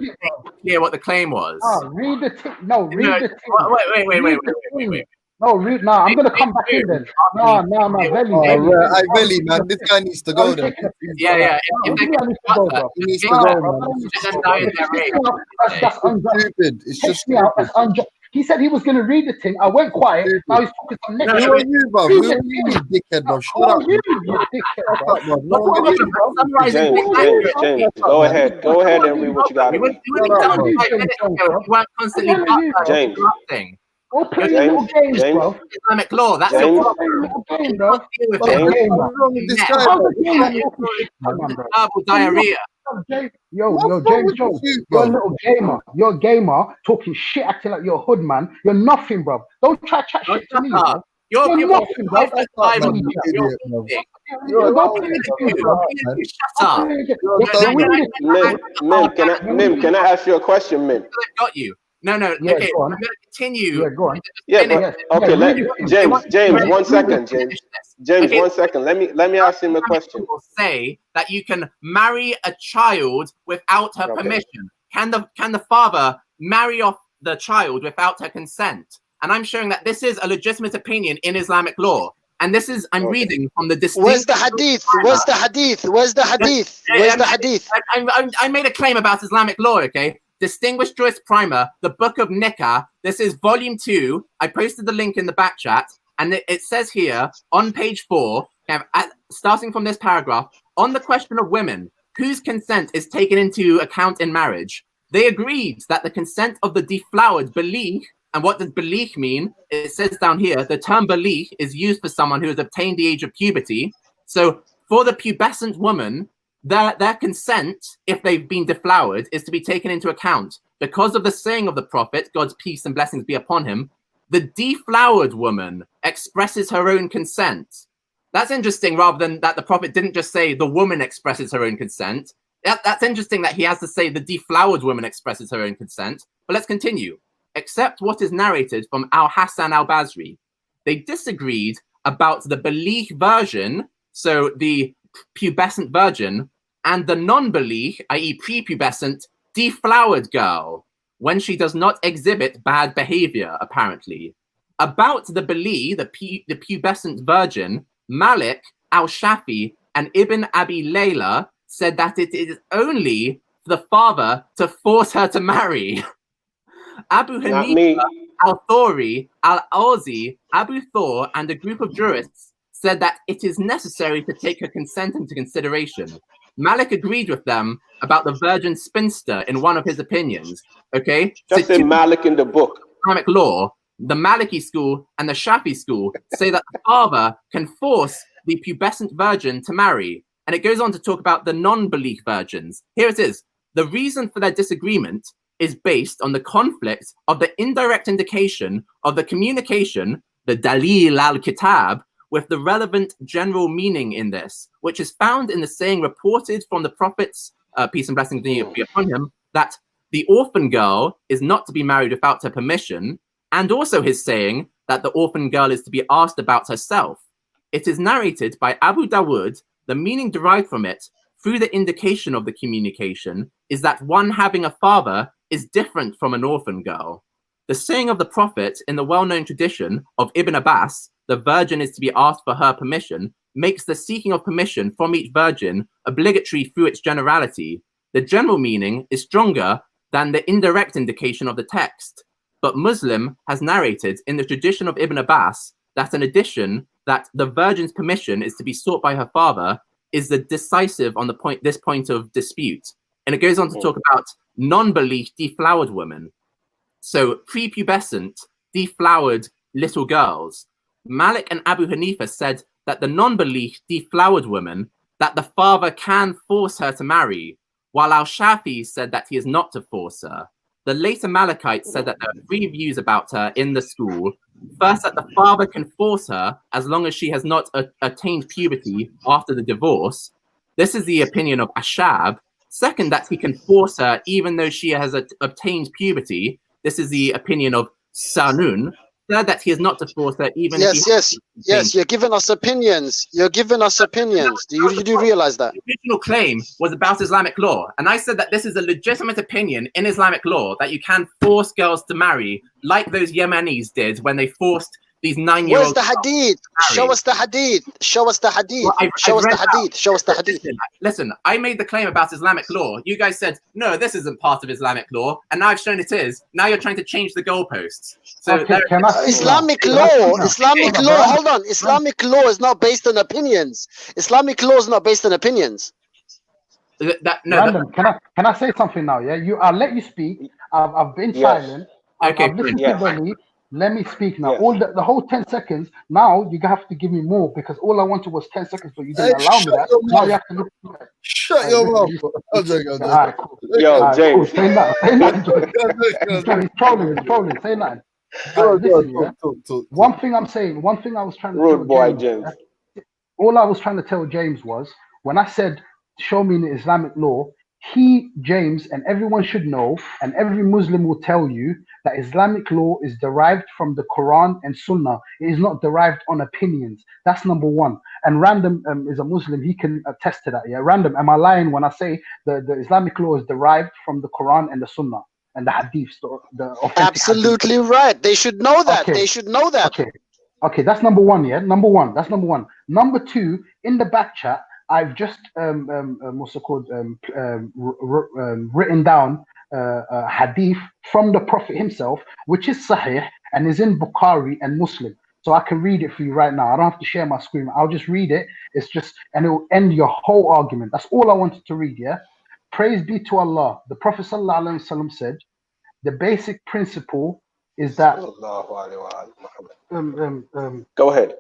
it. Clear what the claim was. Read the thing. No, read the thing. Wait. No, read. No, I'm gonna come back in then. No, Veli, man, this guy needs to go then. Yeah. He needs to go, man. That's stupid. It's just stupid. He said he was going to read the thing. I went quiet. Now he's talking some next. Who are you, bro? Who are you, dickhead, bro? Shut up, you dickhead, bro. James, go ahead. Go ahead and read what you got. James. Go play your little games, bro. Islamic law. That's your problem. Game, bro. Diarrhea. Yo, James Jones, you're a little gamer. You're a gamer talking shit, acting like you're a hood man. You're nothing, bro. Don't try to chat shit to me, bro. You're nothing, bro. Mim, can I ask you a question, Mim? Got you. No. Yeah, okay, go on. I'm going to continue. Yeah, go on. Yeah, James, 1 second, James, 1 second. Let me ask him a question. Say that you can marry a child without her permission. Can the father marry off the child without her consent? And I'm showing that this is a legitimate opinion in Islamic law. And this is, I'm reading from the distinct. Where's the hadith? Where's the hadith? Where's the hadith? Where's the hadith? I made a claim about Islamic law, okay? Distinguished Jurist Primer, the Book of Nikah. This is volume 2. I posted the link in the back chat. And it says here on page 4, starting from this paragraph, on the question of women, whose consent is taken into account in marriage, they agreed that the consent of the deflowered baligh. And what does baligh mean? It says down here, the term baligh is used for someone who has obtained the age of puberty. So for the pubescent woman, their consent, if they've been deflowered, is to be taken into account. Because of the saying of the Prophet, God's peace and blessings be upon him, the deflowered woman expresses her own consent. That's interesting, rather than that the Prophet didn't just say the woman expresses her own consent. That's interesting that he has to say the deflowered woman expresses her own consent. But let's continue. Except what is narrated from Al-Hassan al-Basri. They disagreed about the baligh version, so the pubescent virgin, and the non-baligh, i.e. prepubescent, deflowered girl, when she does not exhibit bad behavior, apparently. About the baligh, the pubescent virgin, Malik, al-Shafi, and Ibn Abi Layla said that it is only the father to force her to marry. Abu Hanifa, al-Thawri, al-Awzi, Abu Thawr, and a group of jurists said that it is necessary to take her consent into consideration. Malik agreed with them about the virgin spinster in one of his opinions. Okay? Just say Malik in the book. Islamic law, the Maliki school and the Shafi school say that the father can force the pubescent virgin to marry. And it goes on to talk about the non-baligh virgins. Here it is. The reason for their disagreement is based on the conflict of the indirect indication of the communication, the Dalil al-Kitab, with the relevant general meaning in this, which is found in the saying reported from the prophets, peace and blessings be upon him, that the orphan girl is not to be married without her permission, and also his saying that the orphan girl is to be asked about herself. It is narrated by Abu Dawood. The meaning derived from it, through the indication of the communication, is that one having a father is different from an orphan girl. The saying of the Prophet in the well-known tradition of Ibn Abbas, the virgin is to be asked for her permission, makes the seeking of permission from each virgin obligatory through its generality. The general meaning is stronger than the indirect indication of the text, but Muslim has narrated in the tradition of Ibn Abbas that an addition that the virgin's permission is to be sought by her father is the decisive on this point of dispute. And it goes on to talk about non-belief deflowered women. So prepubescent, deflowered little girls. Malik and Abu Hanifa said that the non-belief deflowered woman, that the father can force her to marry, while Al-Shafi said that he is not to force her. The later Malachites said that there are three views about her in the school. First, that the father can force her as long as she has not attained puberty after the divorce. This is the opinion of Ashab. Second, that he can force her even though she has obtained puberty. This is the opinion of Sanun. Third, that he is not to force her even if Yes, you're giving us opinions. You're giving us opinions. You do realize that? The original claim was about Islamic law. And I said that this is a legitimate opinion in Islamic law, that you can force girls to marry, like those Yemenis did when they forced these 9-year-olds. Where's the hadith? Show us the hadith. Show us the hadith. Show us the hadith. Show us the hadith. Listen, I made the claim about Islamic law. You guys said, no, this isn't part of Islamic law. And now I've shown it is. Now you're trying to change the goalposts. So Islamic law, hold on. Islamic law is not based on opinions. Islamic law is not based on opinions. Random, can I say something now? Yeah, I'll let you speak. I've been silent. I've listened to Belly. Let me speak now. All the whole 10 seconds. Now you have to give me more because all I wanted was 10 seconds, but you didn't allow me that. Now you have to listen. Shut your mouth. I'm joking. Alright, cool. Yo, James. Cool. Say nothing. He's trolling. Say nothing. Talk. One thing I'm saying. One thing I was trying to tell James. All I was trying to tell James was when I said, "Show me in the Islamic law." James, and everyone should know, and every Muslim will tell you that Islamic law is derived from the Quran and Sunnah. It is not derived on opinions. That's number one. And Random is a Muslim. He can attest to that. Yeah, Random, am I lying when I say the Islamic law is derived from the Quran and the Sunnah and the Hadith? Absolutely hadith. Right. They should know that. Okay. They should know that. Okay. That's number one. Yeah, That's number one. Number two, in the back chat, I've just what's it called? Written down a hadith from the Prophet himself, which is Sahih and is in Bukhari and Muslim. So I can read it for you right now. I don't have to share my screen. I'll just read it. It's just, and it will end your whole argument. That's all I wanted to read. Yeah. Praise be to Allah. The Prophet ﷺ said, the basic principle is that. Go ahead.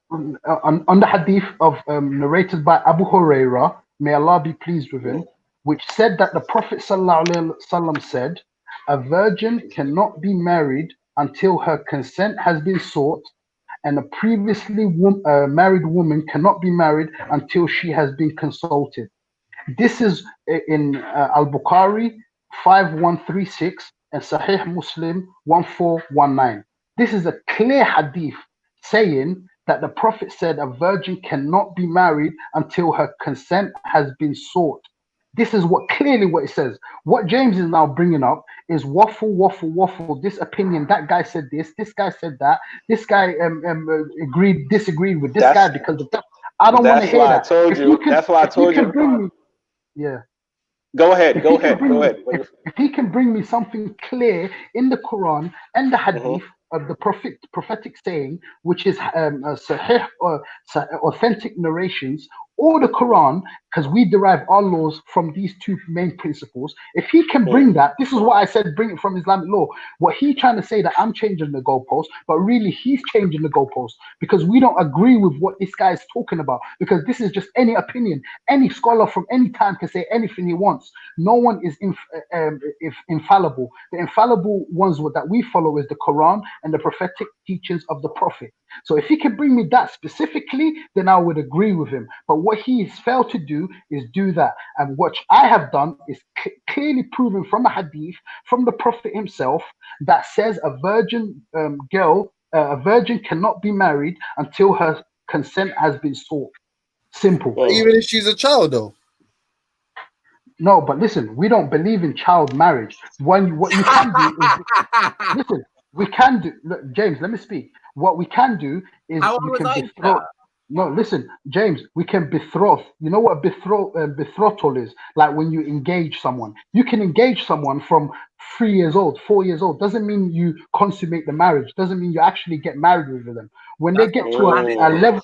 On the hadith of narrated by Abu Huraira, may Allah be pleased with him, which said that the Prophet ﷺ said, a virgin cannot be married until her consent has been sought, and a previously married woman cannot be married until she has been consulted. This is in Al-Bukhari 5136 and Sahih Muslim 1419. This is a clear hadith saying that the Prophet said a virgin cannot be married until her consent has been sought. This is clearly what it says. What James is now bringing up is waffle. This opinion, that guy said this guy said that, this guy disagreed with this guy because of that. I don't want to hear that. That's why I told you. Yeah. Go ahead. If he can bring me something clear in the Quran and the Hadith of the prophetic saying, which is sahih or authentic narrations, or the Quran, because we derive our laws from these two main principles. If he can bring that, this is what I said, bring it from Islamic law. What he trying to say that I'm changing the goalpost, but really he's changing the goalpost because we don't agree with what this guy is talking about. Because this is just any opinion. Any scholar from any time can say anything he wants. No one is infallible. The infallible ones that we follow is the Quran and the prophetic teachings of the Prophet. So if he can bring me that specifically, then I would agree with him. But what he has failed to do is do that. And what I have done is clearly proven from a hadith from the Prophet himself that says a virgin girl, a virgin cannot be married until her consent has been sought. Simple. Even if she's a child, though. No, but listen, we don't believe in child marriage. What you can do is listen. We can do. Look, James, let me speak. What we can do is How old we was can I? betroth. No, listen, James. We can betroth. You know what a betrothal is? Like when you engage someone. You can engage someone from 3 years old, 4 years old. Doesn't mean you consummate the marriage. Doesn't mean you actually get married with them. When they get to a level.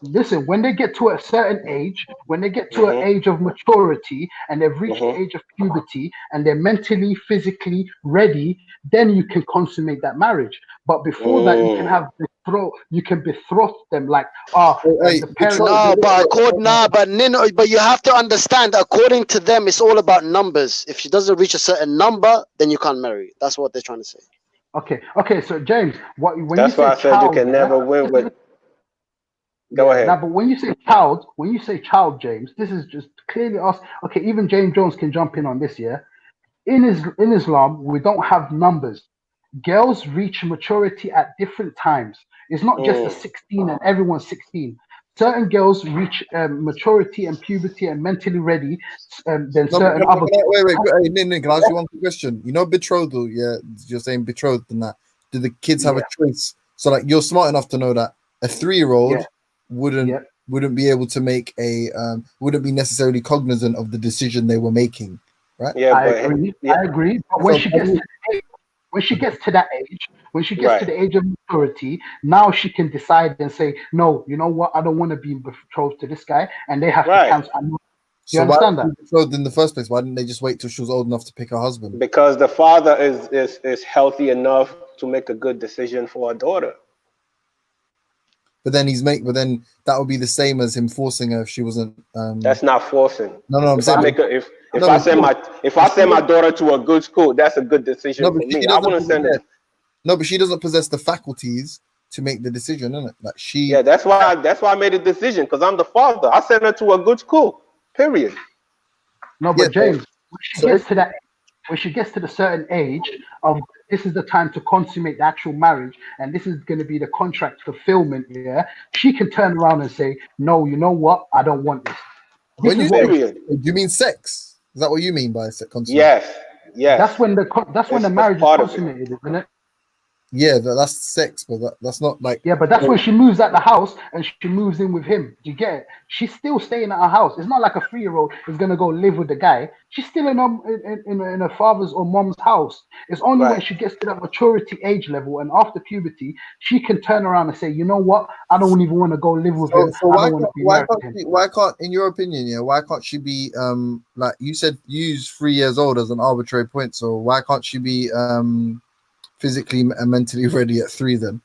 Listen, when they get to a certain age, when they get to an age of maturity and they've reached the age of puberty and they're mentally, physically ready, then you can consummate that marriage. But before that, you can have betroth them like, the parents. No, but Nino, but you have to understand, according to them, it's all about numbers. If she doesn't reach a certain number, then you can't marry. That's what they're trying to say. Okay. So James, when That's you why I say said child, you can never win with. Go ahead. Now, but when you say child, James, this is just clearly us. Okay, even James Jones can jump in on this. Yeah, in Islam, we don't have numbers. Girls reach maturity at different times. It's not just a 16 and everyone's 16. Certain girls reach maturity and puberty and mentally ready. Then certain other. Wait. Hey, Nick, can I ask you one quick question? You know, betrothal. Yeah, you're saying betrothed and that. Do the kids have a choice? So, like, you're smart enough to know that a 3-year-old wouldn't be able to make wouldn't be necessarily cognizant of the decision they were making, right? Yeah, I agree. But when she gets to that age, when she gets to the age of maturity, now she can decide and say, no, you know what, I don't want to be betrothed to this guy, and they have to cancel. You understand that? Betrothed in the first place? Why didn't they just wait till she was old enough to pick her husband? Because the father is healthy enough to make a good decision for a daughter. But then that would be the same as him forcing her if she wasn't. That's not forcing. No, I'm saying if I send my daughter to a good school, that's a good decision for me. I wouldn't send her. No, but she doesn't possess the faculties to make the decision, isn't it? Like she. Yeah, that's why I made a decision, because I'm the father. I sent her to a good school. Period. No, but James, when she gets to the certain age of this is the time to consummate the actual marriage, and this is going to be the contract fulfillment. Yeah, she can turn around and say, "No, you know what? I don't want this." When you say, do you mean sex? Is that what you mean by sex? Yes. That's when the marriage is consummated, isn't it? Yeah, that's sex, but that's not like. Yeah, but that's when she moves out the house and she moves in with him. Do you get it? She's still staying at her house. It's not like a 3-year-old is gonna go live with the guy. She's still in her father's or mom's house. It's only when she gets to that maturity age level and after puberty, she can turn around and say, you know what? I don't even want to go live with him. So I don't want to be married to him. Why can't, in your opinion, why can't she be like you said, use 3 years old as an arbitrary point? So why can't she be physically and mentally ready at 3 then?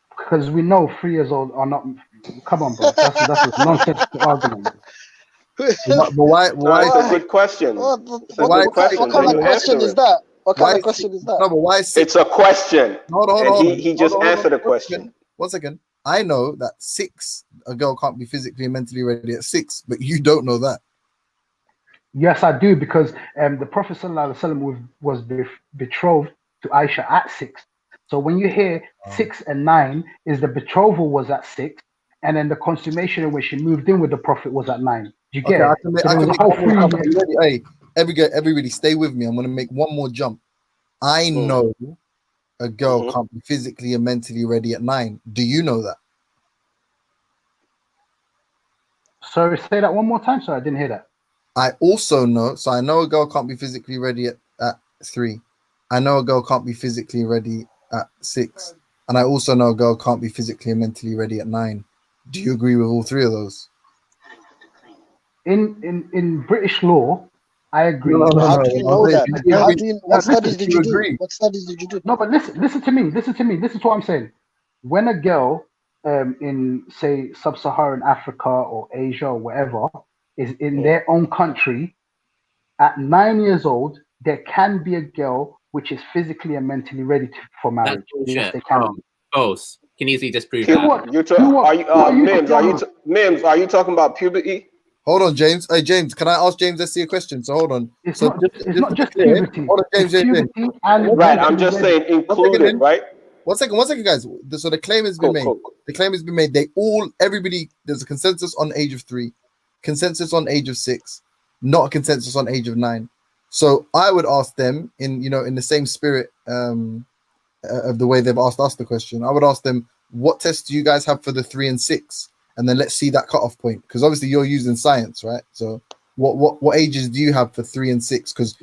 Because we know 3 years old are not. Come on, bro. That's a nonsensical argument. But why? That's a good question. What kind of question is that? What kind of question is that? No, but why? It's a question. Hold on. He just answered the question. 1 second. I know that 6, a girl can't be physically and mentally ready at 6, but you don't know that. Yes, I do, because the Prophet ﷺ was betrothed to Aisha at 6. So when you hear 6 and 9, is the betrothal was at 6, and then the consummation when she moved in with the Prophet was at 9. Do you get it? Hey, everybody, stay with me. I'm going to make one more jump. I know a girl can't be physically and mentally ready at 9. Do you know that? Sorry, say that one more time. Sorry, I didn't hear that. I also know, so I know a girl can't be physically ready at 3. I know a girl can't be physically ready at 6. And I also know a girl can't be physically and mentally ready at 9. Do you agree with all 3 of those? In British law, I agree. How do you know that? What studies did you do? What studies did you do? No, but listen to me. Listen to what I'm saying. When a girl in, say, sub-Saharan Africa or Asia or whatever is in their own country, at 9 years old, there can be a girl which is physically and mentally ready for That's marriage. Yes, bullshit. they can. Wrong. False. Can easily disprove Pu- that. Are you Mims? Mims? Are you talking about puberty? Hold on, James. Hey, James, can I ask James SC a question? So hold on. It's So not to be just clear- puberty. Hold on, James, It's James, James. puberty and Right, I'm mentally just ready. saying included, right? One second, guys. So the claim has been made. The claim has been made. Everybody, there's a consensus on age of 3, consensus on age of 6, not a consensus on age of 9. So I would ask them in the same spirit of the way they've asked us the question. I would ask them, what tests do you guys have for the 3 and 6? And then let's see that cutoff point, because obviously you're using science, right? So what ages do you have for 3 and 6? Because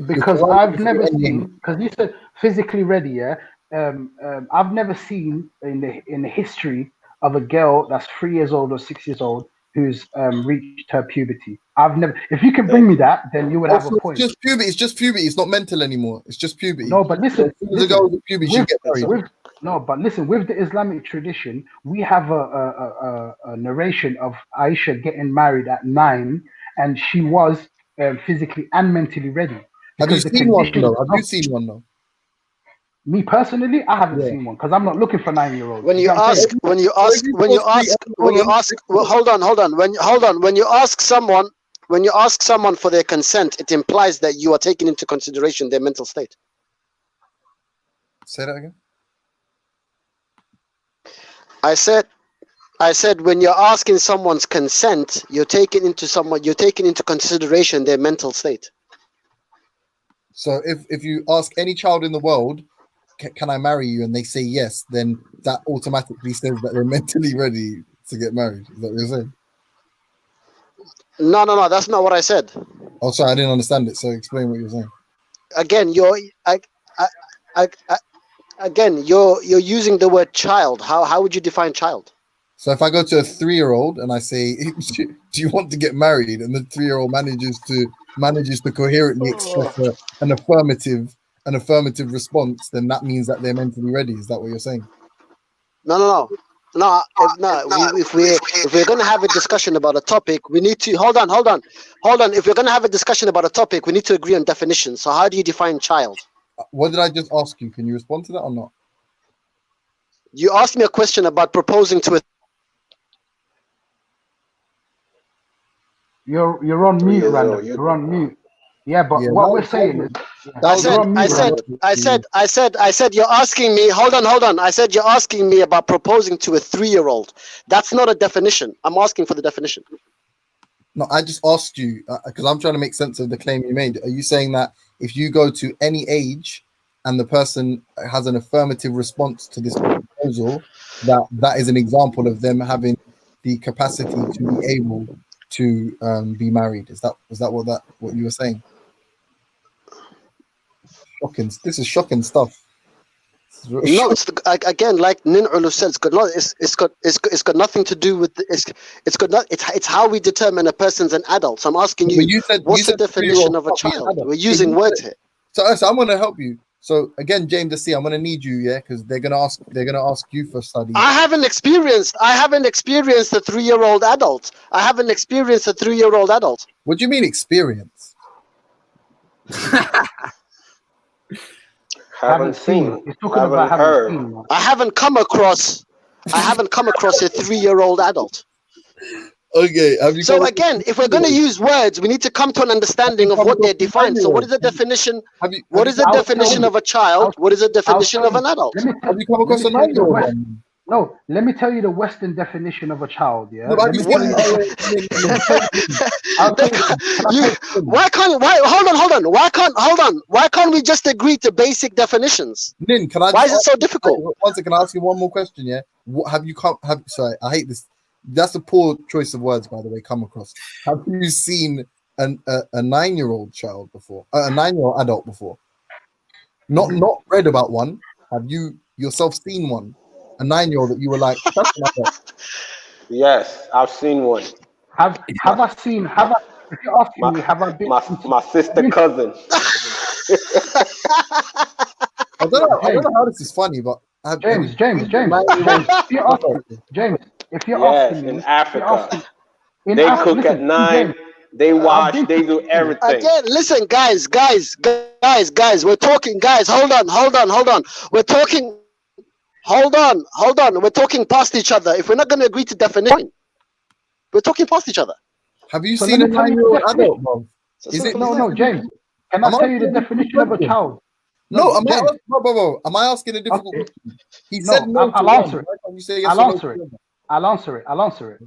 I've never seen, because you said physically ready, yeah. I've never seen in the history of a girl that's 3 years old or 6 years old who's reached her puberty. I've never. If you can bring me that, then you would have a point. It's just puberty. It's not mental anymore. It's just puberty. No, but listen, the girl with puberty should get married. With the Islamic tradition, we have a narration of Aisha getting married at 9, and she was physically and mentally ready. Have you Because the seen one conditions though? Have you of- seen one though? Me personally, I haven't seen one because I'm not looking for 9-year-olds. When you ask, when you ask, well, hold on. When you ask someone for their consent, it implies that you are taking into consideration their mental state. Say that again. I said when you're asking someone's consent, you're taking into consideration their mental state. So if you ask any child in the world, can I marry you, and they say yes, then that automatically says that they're mentally ready to get married. Is that what you're saying? No, that's not what I said. Oh, sorry, I didn't understand it. So explain what you're saying. Again, you're using the word child. How would you define child? So if I go to a 3-year-old and I say, "Do you want to get married?" and the 3-year-old manages to coherently express an affirmative response, then that means that they're mentally ready. Is that what you're saying? No. If we're going to have a discussion about a topic, we need to hold on. If we're going to have a discussion about a topic, we need to agree on definitions. So how do you define child? What did I just ask you? Can you respond to that or not? You asked me a question about proposing to a. You're on mute, Randall. You're on mute. Yeah, but what we're saying is, I said, you're asking me. Hold on. I said you're asking me about proposing to a 3-year-old. That's not a definition. I'm asking for the definition. No, I just asked you because I'm trying to make sense of the claim you made. Are you saying that if you go to any age and the person has an affirmative response to this proposal, that is an example of them having the capacity to be able to be married? Is that what you were saying? Shocking. This is shocking stuff. No, again, like Nin'ulu said, it's got nothing to do with it's how we determine a person's an adult. So I'm asking you, what's the definition of a child? We're using words here. So I'm going to help you. So again, James C, I'm going to need you, because they're going to ask you for study. I haven't experienced a 3-year-old adult. What do you mean experience? Haven't seen. He's talking about heard. Haven't seen. I haven't come across a 3-year-old adult. Okay. So again, if we're going to use words, we need to come to an understanding of what they're defined. So what is the definition? What is the definition of a child? What is the definition of an adult? Have you come across a 9-year-old? No, let me tell you the Western definition of a child. Yeah. Why can't we just agree to basic definitions? Nin, why is it so difficult? One second, can I ask you one more question? Yeah. Sorry, I hate this. That's a poor choice of words, by the way. Come across. Have you seen a 9-year-old child before? A 9-year-old adult before? Not read about one. Have you yourself seen one? A 9-year-old that you were like, that's an adult. Yes, I've seen one. Have I seen? If you're asking me, have I been? My sister cousin. I don't know how this is funny, but James. If you're asking me, in Africa, they cook at 9. They wash. They do everything. Again, listen, guys. We're talking, guys. Hold on. We're talking. Hold on. We're talking past each other. If we're not going to agree to definition, we're talking past each other. Have you So seen let a me tell you 9-year-old the adult, Mom? Is it No, James. Can I Am I tell you the asking a definition of a question? child? No, am I James. bro, am I asking a difficult Okay. question? He said No, no to I'll one. answer it. Why can't you say yes I'll or no answer to it. the I'll answer it.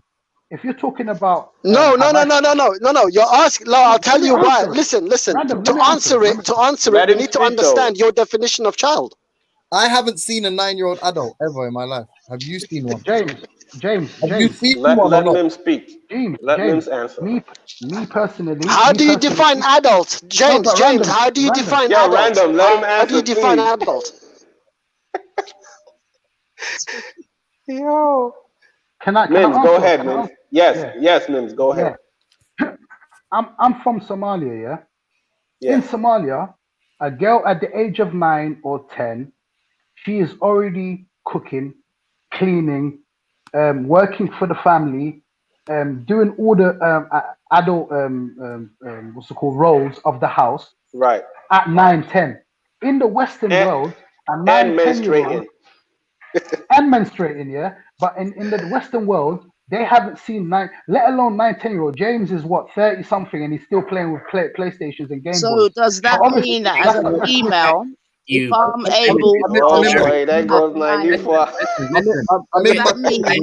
If you're talking about No. have I You're asking. No, I'll tell let me you why. answer it. Listen. Random, To let me answer answer it, Let we him need to speak though. understand your definition of child. I haven't seen a 9-year-old adult ever in my life. Have you seen one? James. Have you seen Let one or not? Mims speak. Let James. Mims answer. Me personally. How do you define adult, James? but James, random, how do you define Yeah, adult? random. Let him How do you answer, define please. adult? Yo. Can I Mims, answer? go ahead, Can I Mims. answer? Yes, Yeah. Mims, go ahead. I'm from Somalia, yeah? Yeah. In Somalia, a girl at the age of 9 or 10, she is already cooking, cleaning, working for the family, doing all the adult what's it called, roles of the house Right. at 9, 10. In the Western world, a 9, 10-year-old and menstruating, yeah. But in the Western world, they haven't seen 9, let alone 9, 10-year-old. James is what 30 something, and he's still playing with PlayStations and Game So Boys. does that So obviously, mean that as a female, if You. I'm able Oh to boy, there goes 94. Listen, does that mean that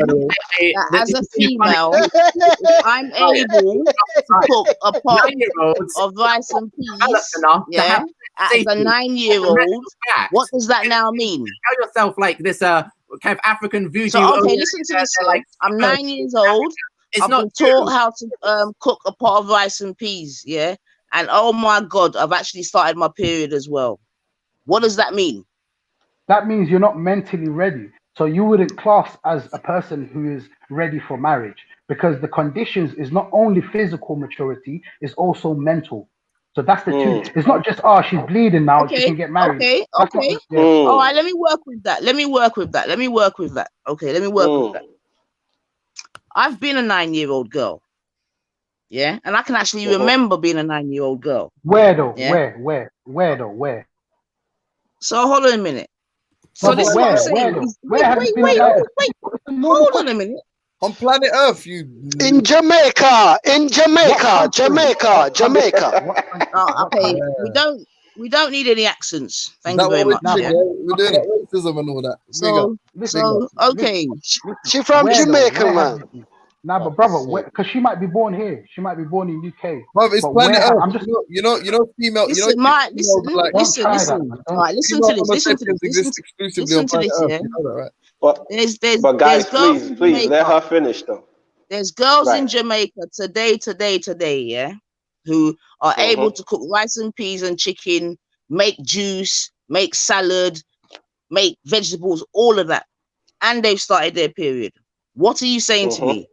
as a female, if I'm able to cook a pot 9-year-olds of rice and peas, enough to yeah, have as safety. a 9-year-old, Fact. what does that now mean? Tell yourself like this kind of African voodoo. So okay, only listen to they're this. like I'm 9 years old. It's I've not been taught true. how to cook a pot of rice and peas, yeah. And oh my God, I've actually started my period as well. What does that mean? that means you're not mentally ready. So you wouldn't class as a person who is ready for marriage, because the conditions is not only physical maturity, it's also mental. So that's the two. It's not just she's bleeding now, she Okay, can get married. okay. Yeah. All right, let me work with that. Okay, let me work with that. I've been a 9-year-old girl. Yeah, and I can actually remember being a 9-year-old girl. Where though? Yeah? Where? So hold on a minute. So this is what I'm saying. Wait, hold on a minute. On planet Earth, in Jamaica. Okay, we don't need any accents. Thank you very much. Yeah? We're doing that racism and all that. Okay. She from Jamaica, man. Nah, but brother, because she might be born here. She might be born in UK. Brother, it's but planet Earth. I'm just, you know, female. Listen, listen. All right, listen to this. Listen to this. Yeah. But guys, please let her finish though. There's girls in Jamaica today, yeah, who are able to cook rice and peas and chicken, make juice, make salad, make vegetables, all of that, and they've started their period. What are you saying to me?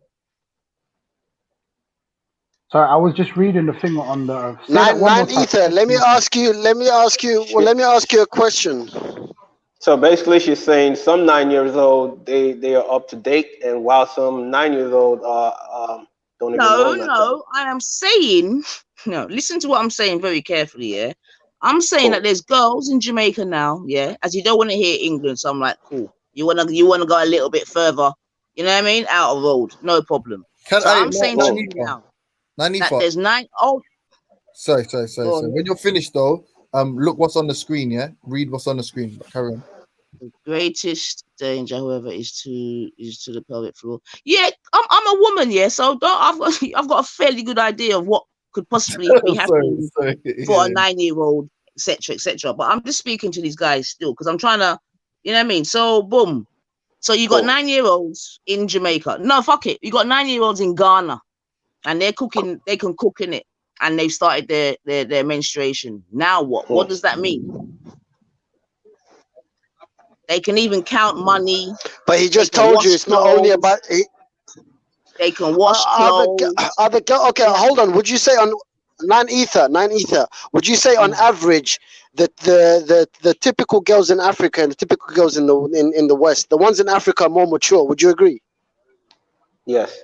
Sorry, I was just reading the thing on the nine ether. Let me ask you a question. So basically, she's saying some 9 years old they are up to date, and while some 9 years old don't even know nothing. No, I am saying no. Listen to what I'm saying very carefully. Yeah, I'm saying that there's girls in Jamaica now. Yeah, as you don't want to hear England, so I'm like, cool. You wanna go a little bit further. You know what I mean? Out of road, no problem. I'm saying to you now. That there's 9. Oh, sorry. When you're finished though, look what's on the screen. Yeah, read what's on the screen. Carry on. The greatest danger, however, is to the pelvic floor. Yeah, I'm a woman. Yeah, so I've got a fairly good idea of what could possibly be happening for a 9-year-old, etc. But I'm just speaking to these guys still because I'm trying to, you know what I mean. So boom. So you got 9-year-olds in Jamaica. No, fuck it. You got 9-year-olds in Ghana. And they're cooking, they can cook in it, and they've started their menstruation. Now what? What does that mean? They can even count money. But he just told you it's not only about. They can wash clothes. Okay, hold on. Would you say on 9 ether? Would you say on average that the typical girls in Africa and the typical girls in the West, the ones in Africa are more mature? Would you agree? Yes.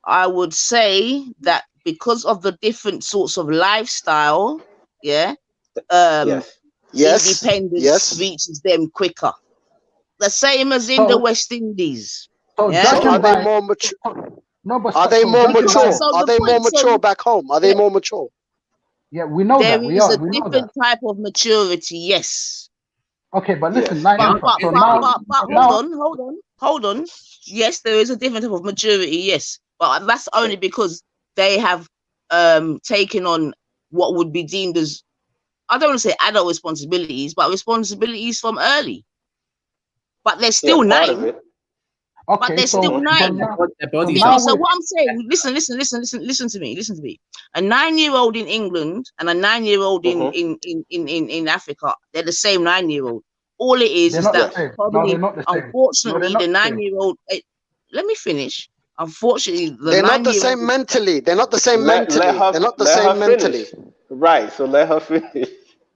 I would say that because of the different sorts of lifestyle, Yes. independence reaches them quicker. The same as in the West Indies. So Yeah? So are they more mature? No, but Are they so more judging mature? by- Are they more mature back home? Are they more mature? Yeah, we know There that. We is are. a We know that. different type of maturity, yes. Okay, but listen, Yes. nine. But So now, hold on. Yes, there is a different type of maturity, yes. But that's only because they have taken on what would be deemed as, I don't want to say adult responsibilities, but responsibilities from early. But they're still part of 9. it. But okay, they're so still 9. Their bodies Okay, are. so what I'm saying, listen to me. A 9-year-old in England and a 9-year-old in Africa, they're the same 9-year-old. All it is they're not the that same. No, probably, they're not the same. unfortunately, No, the they're not the same. 9-year-old. Let me finish. Unfortunately, the They're not the 9-year-old. same mentally. They're not the same Let mentally. her They're not the let same her mentally. finish. Right. So let her finish.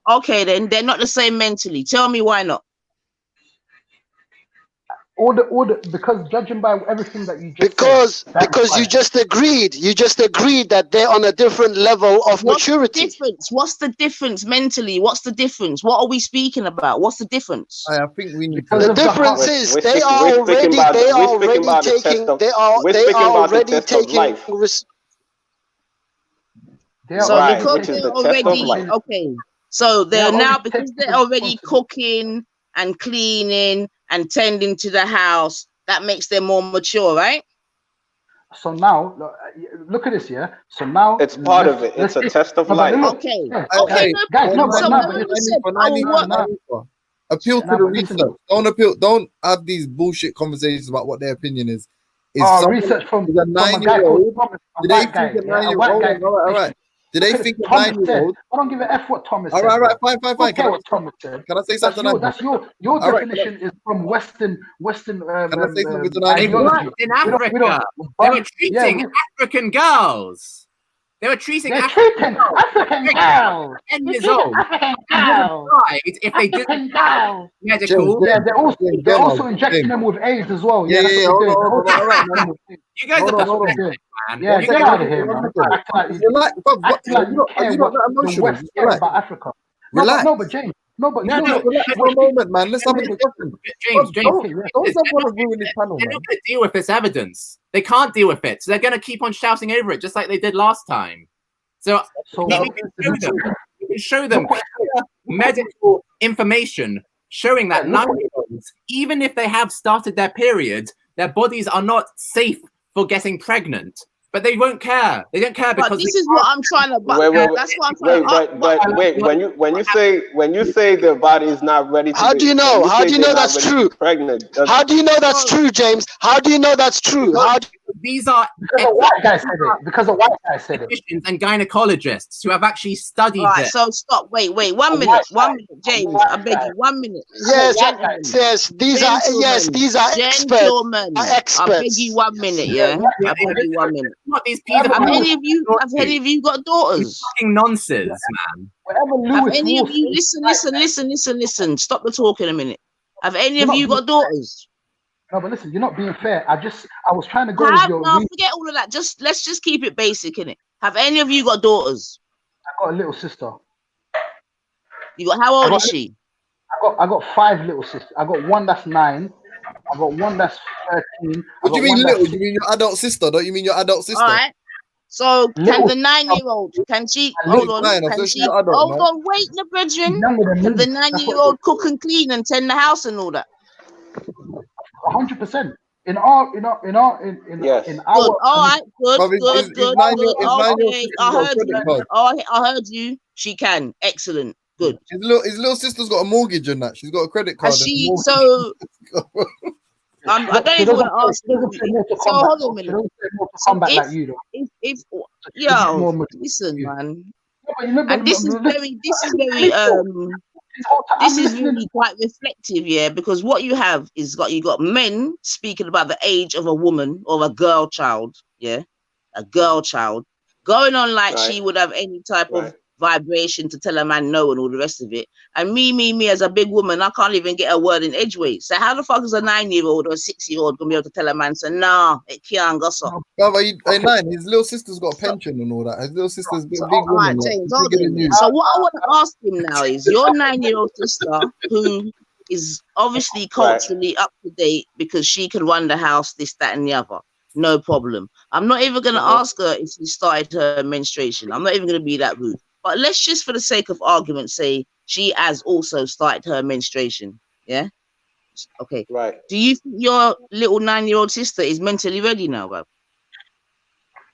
Okay, then they're not the same mentally. Tell me why not? All the because judging by everything that you just Because said, that's you why. just agreed that they're on a different level of maturity. What's the difference mentally? What's the difference? What are we speaking about? What's the difference? I think we need Because The of the difference heart. is We're they speaking are already about they the are already test taking of they are we're they speaking are about the already test of taking life. They are So Right, already because which is taking they're the test of already life. okay, so They they're are now already because taking they're already responsibility. cooking and cleaning and tending to the house, that makes them more mature, right? So now, look at this, yeah. So now, It's part of it. let's It's a take. test of No, but life. look, Okay. yeah, Okay, no guys, no, problem. but So no, when but you listen, said, I will work. Appeal to no, the but listen. research. Don't have these bullshit conversations about what their opinion is. Research from Is a a guy called 9-year-old? Thomas, a Do they white think guy, a yeah, a 9-year-old? white All guy. right, all right. Do they Look at think it. a Thomas said, 9-year-old? I don't give a F what Thomas All said, right, bro. fine. I don't care what Thomas said. Can I say That's something? your All right, definition is from Western can I say something to They 9-year-old? worked in Africa. They were treating African girls. They were treating African girls. 10 years old. African They would have died if they didn't have medical. Yeah, they're also injecting them with AIDS as well. Yeah, that's what they're doing. Hold on. All right, man. You guys are Hold on. pathetic, man. Yeah, You get guys out of are here, man. Acting like Relax, bro. acting like you care You're what not the emotional. West care about Africa. Relax. No, but James. No, but you know what? Relax for a moment, man. Let's have a discussion. James, Don't want to ruin this panel, they're man. not going to deal with this evidence. They can't deal with it, so they're going to keep on shouting over it, just like they did last time. So we can show them clear medical information showing that 9-year-olds, even if they have started their period, their bodies are not safe for getting pregnant. But they won't care. They don't care because But this is what I'm trying to. That's what I'm trying to. Wait. When you say their body is not ready to How do you know? How do you know that's true? Pregnant. How do you know that's true, James? How do you know that's true? These are because a white guy said it. Because a white guy said it. And gynecologists who have actually studied All right, this. so stop. Wait, 1 minute. 1 minute, James. I beg you, 1 minute. Yes. These are experts. Gentlemen, I beg you 1 minute. Yeah, I beg you 1 minute. What these Have any of you got daughters? Fucking nonsense, man. Have any of you listen? Stop the talking a minute. Have any of you got daughters? No, but listen, you're not being fair. I was trying to go with your. No, forget all of that. Let's just keep it basic, innit? Have any of you got daughters? I got a little sister. You got how old is she? I got 5 little sisters. I got one that's 9. I got one that's 13. What do you mean little? You mean your adult sister? Don't you mean your adult sister? All right. So can the 9-year-old? Can she? Hold on. Can she? Hold on. Wait, the brethren. Can the 9-year-old cook and clean and tend the house and all that? 100%. In our. Yes. In our. Good. All right. Good. Okay. I heard you. She can. Excellent. Good. His little sister's got a mortgage on that. She's got a credit card. Has she? So. I don't even want to ask you. So hold on a minute. Listen, man. And this is really quite reflective, yeah, because what you have is you got men speaking about the age of a woman or a girl child, yeah, a girl child going on like she would have any type of vibration to tell a man no and all the rest of it. And me as a big woman, I can't even get a word in edgeways. So how the fuck is a 9-year-old or a 6-year-old gonna be able to tell a man, so nah, it can't go so? No, but nine, his little sister's got a pension and all that. His little sister's a big All woman. right, Like, James, she's hold bigger on. than you. So what I want to ask him now is your 9-year-old sister, who is obviously culturally up to date because she can run the house, this, that, and the other. No problem. I'm not even going to ask her if she started her menstruation. I'm not even going to be that rude. But let's just, for the sake of argument, say she has also started her menstruation. Yeah? Okay. Right. Do you think your little 9-year-old sister is mentally ready now, bro?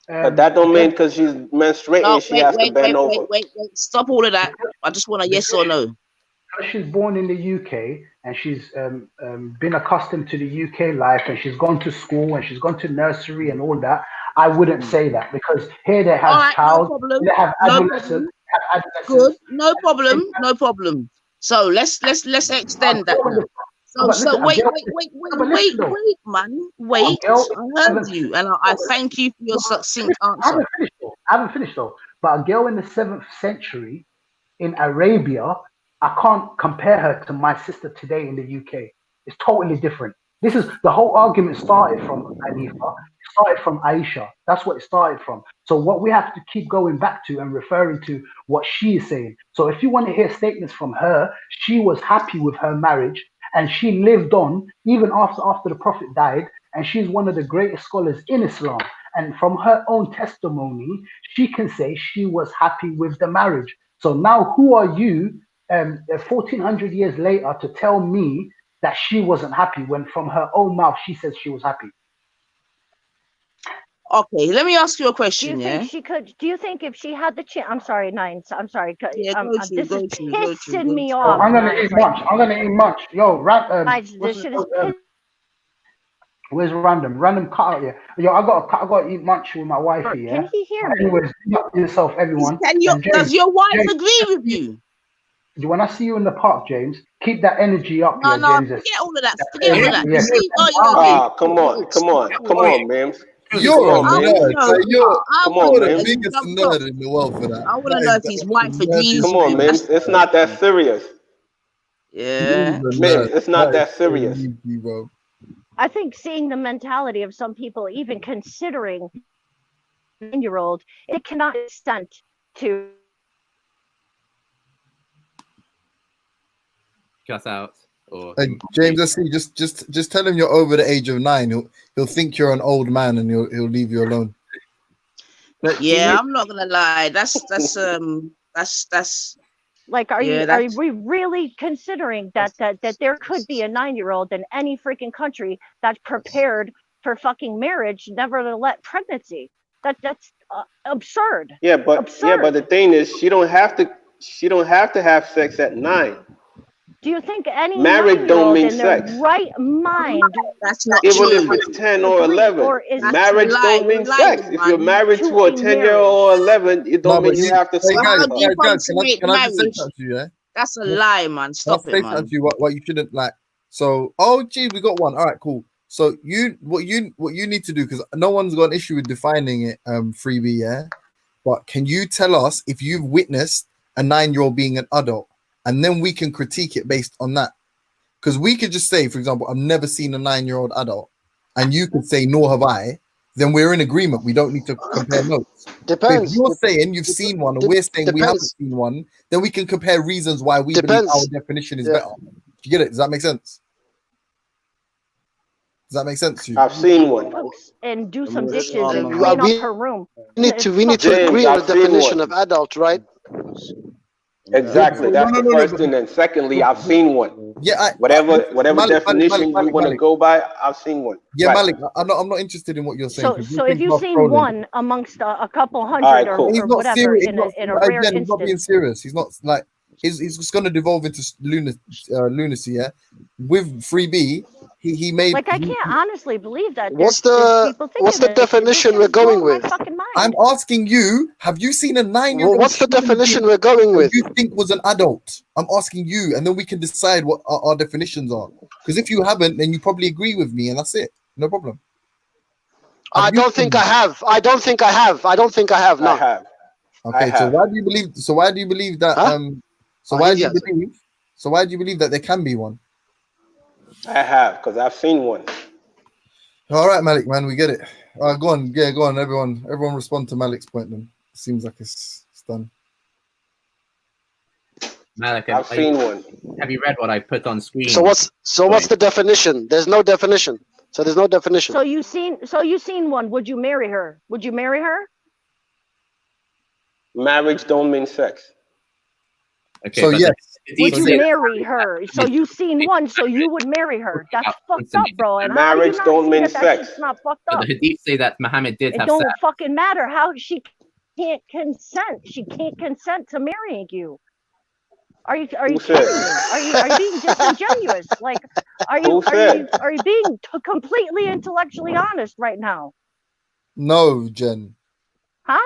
But that don't mean because she's menstruating, No, she has to bend over. wait. Stop all of that. I just want a yes or no. Because she's born in the UK and she's been accustomed to the UK life and she's gone to school and she's gone to nursery and all that, I wouldn't say that, because here they have All right, child, no problem. they have No adolescents, problem. Good, no problem. So let's extend that now. So wait, man. Wait. I heard you, and I thank you for your succinct answer. I haven't finished though. But a girl in the 7th century in Arabia, I can't compare her to my sister today in the UK. It's totally different. This is the whole argument started from Hanifa. It started from Aisha. That's what it started from. So what we have to keep going back to and referring to what she is saying. So if you want to hear statements from her, she was happy with her marriage and she lived on even after the Prophet died. And she's one of the greatest scholars in Islam. And from her own testimony, she can say she was happy with the marriage. So now who are you 1400 years later to tell me that she wasn't happy when from her own mouth she says she was happy? Okay, let me ask you a question. Do you think she could? Do you think if she had the chance? I'm sorry, Nine. I'm sorry. Yeah, This is pissing me off. I'm gonna eat lunch. I'm gonna eat lunch. Yo, This shit is where's random? Random cut out here. Yo, I gotta eat lunch with my wifey. Yeah. Can he hear me? Anyways, look yourself, everyone. Does your wife agree with you? When I see you in the park, James, keep that energy up. No, James. forget all of that. Forget all of that. You see, Come on, man. You're a nerd. You're the man. biggest nerd in the world for that. I want to know if his wife agrees. Come on, man. It's not that serious. Yeah. Man, it's not that serious. Bro. I think seeing the mentality of some people, even considering 9-year-old, it cannot extend to. Cut out. Or James, let's see. Just tell him you're over the age of 9. He'll think you're an old man and he'll leave you alone. But yeah, I'm not gonna lie. That's like, are we really considering that there could be a 9-year-old in any freaking country that's prepared for fucking marriage, nevertheless pregnancy? That's absurd. Yeah, but the thing is, she don't have to have sex at 9. Do you think any marriage don't mean in sex? Their right mind? That's not even true. if it's 10 or 11. Or marriage don't mean sex. If you're married to a 10-year-old or 11, it don't mean you have to. Guys, can I just say something to you? Yeah? That's a lie, man. Stop it, man. To you what you shouldn't like. So, gee, we got one. All right, cool. So what you need to do, because no one's got an issue with defining it, freebie, yeah. But can you tell us if you've witnessed a 9-year-old being an adult? And then we can critique it based on that. Because we could just say, for example, I've never seen a 9-year-old adult. And you could say, nor have I. Then we're in agreement. We don't need to compare notes. Depends. If you're saying you've seen one and we're saying we haven't seen one, then we can compare reasons why we believe our definition is better. Do you get it? Does that make sense? Does that make sense to you? I've seen one. And do some dishes and clean up her room. We need to agree on the definition of adult, right? Exactly. That's the first thing. And secondly, I've seen one. Yeah. Whatever definition you want to go by, I've seen one. Yeah, Malik. I'm not interested in what you're saying. So if you've seen one amongst a couple hundred or whatever in a rare instance, he's not being serious. He's not like he's just going to devolve into lunacy. Yeah. With 3B, he made. Like, I can't honestly believe that. What's the definition we're going with? I'm asking you, have you seen a 9-year-old? Well, what's the definition we're going with? You think was an adult? I'm asking you, and then we can decide what our definitions are. Because if you haven't, then you probably agree with me, and that's it. No problem. I don't think I have. No. Okay, so why do you believe? So why do you believe that? Huh? So Oh, why he do you has. believe? So why do you believe that there can be one? I have, because I've seen one. All right, Malik, man, we get it. Go on, yeah, go on, everyone respond to Malik's point. Then seems like it's done. Malik, I've seen one. have you read what I put on screen? So what's the definition? There's no definition. So there's no definition. So you seen one? Would you marry her? Would you marry her? Marriage don't mean sex. Okay, so yes. Would you marry her? So you seen one, so you would marry her. That's fucked up, bro. And how do you Marriage not don't see mean that sex. shit's not fucked But up? the Hadith say that Muhammad did It have don't sex. fucking matter how she can't consent. She can't consent to marrying you. Are you Who kidding said? me? Are you being disingenuous? Like, Who said? are you being completely intellectually honest right now? No, Jen. Huh?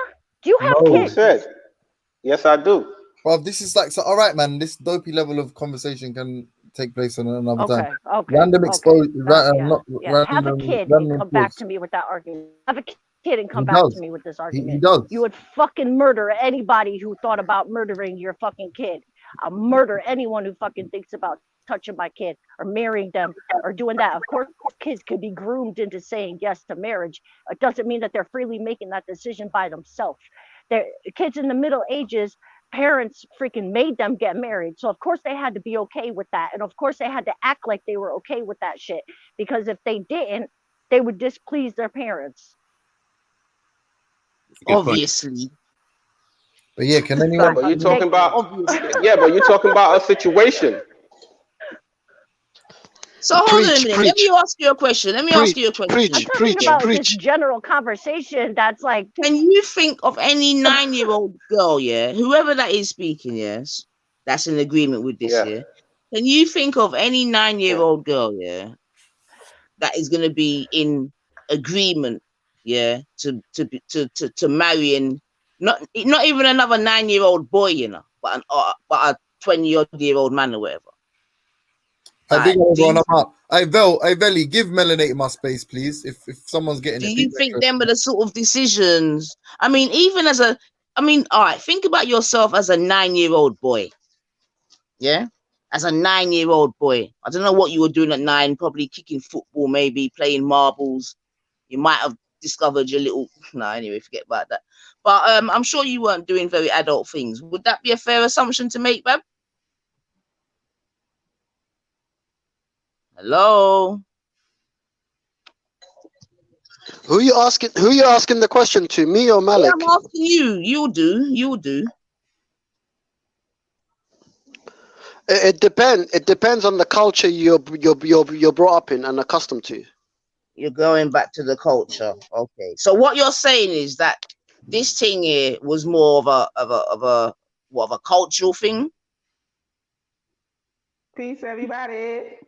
Do you have No. Who kids? said? Yes, I do. Well, this is like so. All right, man. This dopey level of conversation can take place on another time. Okay. Random exposure. Have a Random. kid and Random come back pause. to me with that argument. Have a kid and come He back does. to me with this He argument. does. You would fucking murder anybody who thought about murdering your fucking kid. I'll murder anyone who fucking thinks about touching my kid or marrying them or doing that. Of course, kids can be groomed into saying yes to marriage. It doesn't mean that they're freely making that decision by themselves. They're kids in the Middle Ages. Parents freaking made them get married. So of course they had to be okay with that. And of course they had to act like they were okay with that shit. Because if they didn't, they would displease their parents. Obviously. But yeah, can Yeah, anyone? but you're talking about. Yeah, but you're talking about a situation. So hold on a minute. Let me ask you a question. I'm talking about this general conversation that's like, can you think of any 9-year-old girl, yeah, whoever that is speaking, yes, that's in agreement with this, yeah? Can you think of any 9-year-old girl, yeah, that is going to be in agreement, yeah, to marrying not even another 9-year-old boy, you know, but a 20-year-old man or whatever? I think everyone up. I Veli, give Melanated my space, please. If someone's getting do it. you think them are the sort of decisions? I mean, even as a, I mean, all right, think about yourself as a 9-year-old boy. Yeah, as a 9-year-old boy. I don't know what you were doing at 9. Probably kicking football, maybe playing marbles. You might have discovered your little. No, anyway, forget about that. But I'm sure you weren't doing very adult things. Would that be a fair assumption to make, Bab? Hello. Who you asking the question to? Me or Malik? Yeah, I'm asking you. You'll do. It depends on the culture you're brought up in and accustomed to. You're going back to the culture. Okay. So what you're saying is that this thing here was more of a cultural thing. Peace, everybody.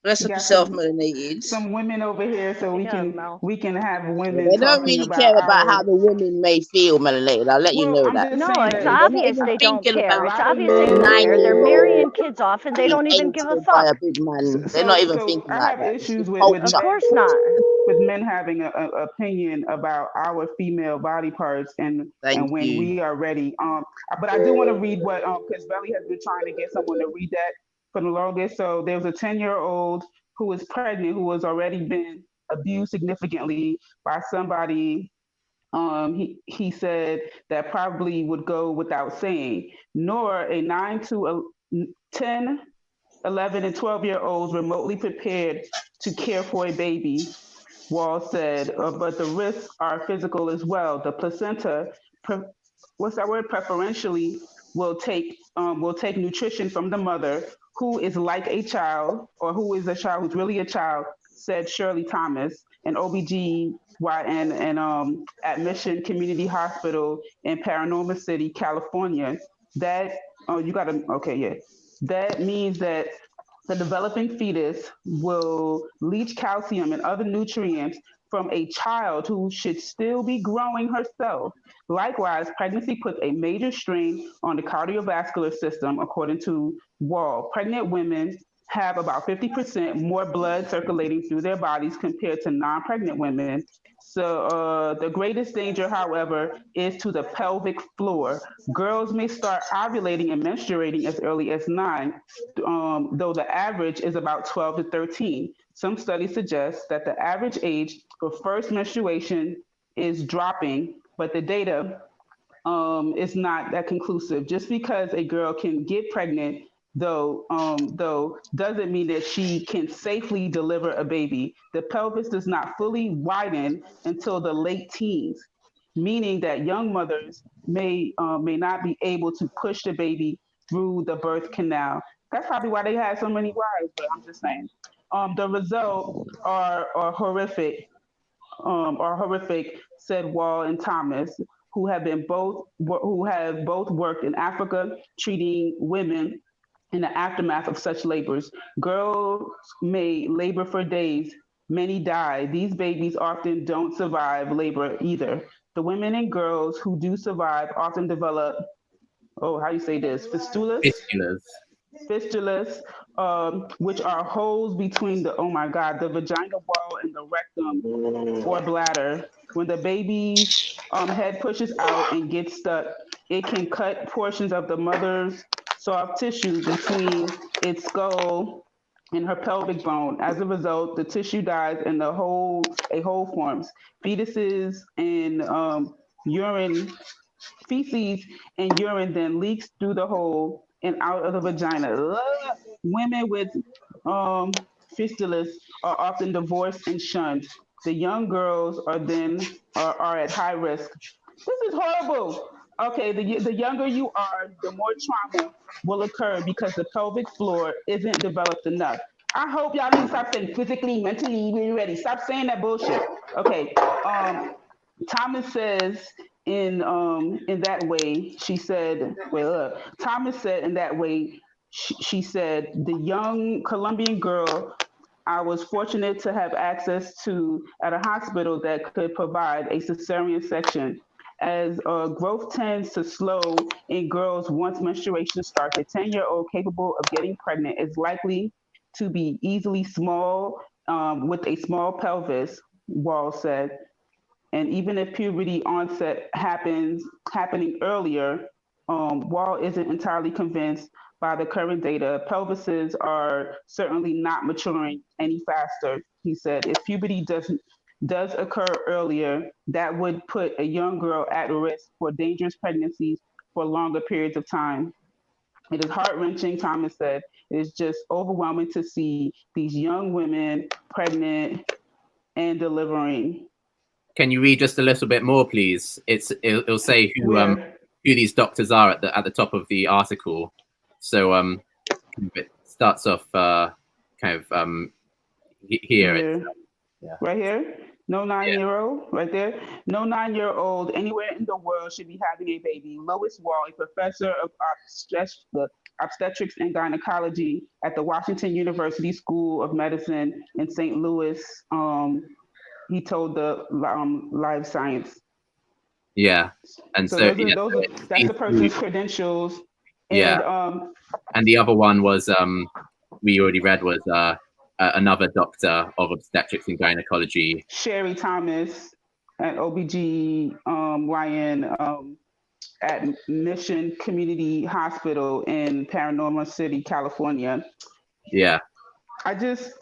Bless up yourself, Melanated. Some women over here, so we can have women. They don't really care about how the women may feel, Melanated. I'll let you know that. No, it's obvious they don't care. It's obvious they don't care. 9-year-old They're marrying kids off and they don't even give a by fuck. a big man. They're not even thinking I like have that. issues with Of course not. With men having an opinion about our female body parts and when we are ready. But I do want to read what because Belly has been trying to get someone to read that for the longest. So there was a 10-year-old who was pregnant who has already been abused significantly by somebody. He said that probably would go without saying. Nor a 9 to 10, 11, and 12-year-olds remotely prepared to care for a baby. Wall said, but the risks are physical as well. The placenta, what's that word? Preferentially will take nutrition from the mother, who is like a child, or who is a child who's really a child, said Shirley Thomas, an OBGYN and at Mission Community Hospital in Panorama City, California. That that means that the developing fetus will leach calcium and other nutrients from a child who should still be growing herself. Likewise, pregnancy puts a major strain on the cardiovascular system, according to Wall. Pregnant women have about 50% more blood circulating through their bodies compared to non-pregnant women. So the greatest danger, however, is to the pelvic floor. Girls may start ovulating and menstruating as early as 9, though the average is about 12 to 13. Some studies suggest that the average age for first menstruation is dropping, but the data is not that conclusive. Just because a girl can get pregnant, though, doesn't mean that she can safely deliver a baby. The pelvis does not fully widen until the late teens, meaning that young mothers may not be able to push the baby through the birth canal. That's probably why they had so many wives. But I'm just saying, the results are horrific, said Wall and Thomas, who have both worked in Africa treating women in the aftermath of such labors. Girls may labor for days. Many die. These babies often don't survive labor either. The women and girls who do survive often develop, oh, how do you say this? Fistulas. Fistulas, which are holes between oh my God, the vagina wall and the rectum or bladder. When the baby's head pushes out and gets stuck, it can cut portions of the mother's soft tissue between its skull and her pelvic bone. As a result, the tissue dies and a hole forms. Fetuses and urine feces and urine then leaks through the hole and out of the vagina. Ugh. Women with fistulas are often divorced and shunned. The young girls are at high risk. This is horrible. Okay, the younger you are, the more trauma will occur because the pelvic floor isn't developed enough. I hope y'all need to stop saying physically, mentally, really ready. Stop saying that bullshit. Okay. Thomas says in that way, she said, well, Thomas said in that way, she said, the young Colombian girl I was fortunate to have access to at a hospital that could provide a cesarean section. As growth tends to slow in girls once menstruation starts, a 10-year-old capable of getting pregnant is likely to be easily small with a small pelvis, Wall said. And even if puberty onset happening earlier, Wall isn't entirely convinced by the current data. Pelvises are certainly not maturing any faster. He said, if puberty does occur earlier, that would put a young girl at risk for dangerous pregnancies for longer periods of time. It is heart wrenching, Thomas said. It is just overwhelming to see these young women pregnant and delivering. Can you read just a little bit more, please? It'll say who these doctors are at the top of the article. So it starts off here. Yeah. Right here. No 9-year-old, right there. No 9-year-old anywhere in the world should be having a baby. Lois Wall, a professor of obstetrics and gynecology at the Washington University School of Medicine in St. Louis, he told the Live Science. Yeah, and so that's the person's credentials. And, and the other one was we already read was another doctor of obstetrics and gynecology, Sherry Thomas at OBGYN at Mission Community Hospital in Panorama City, California. Yeah. I just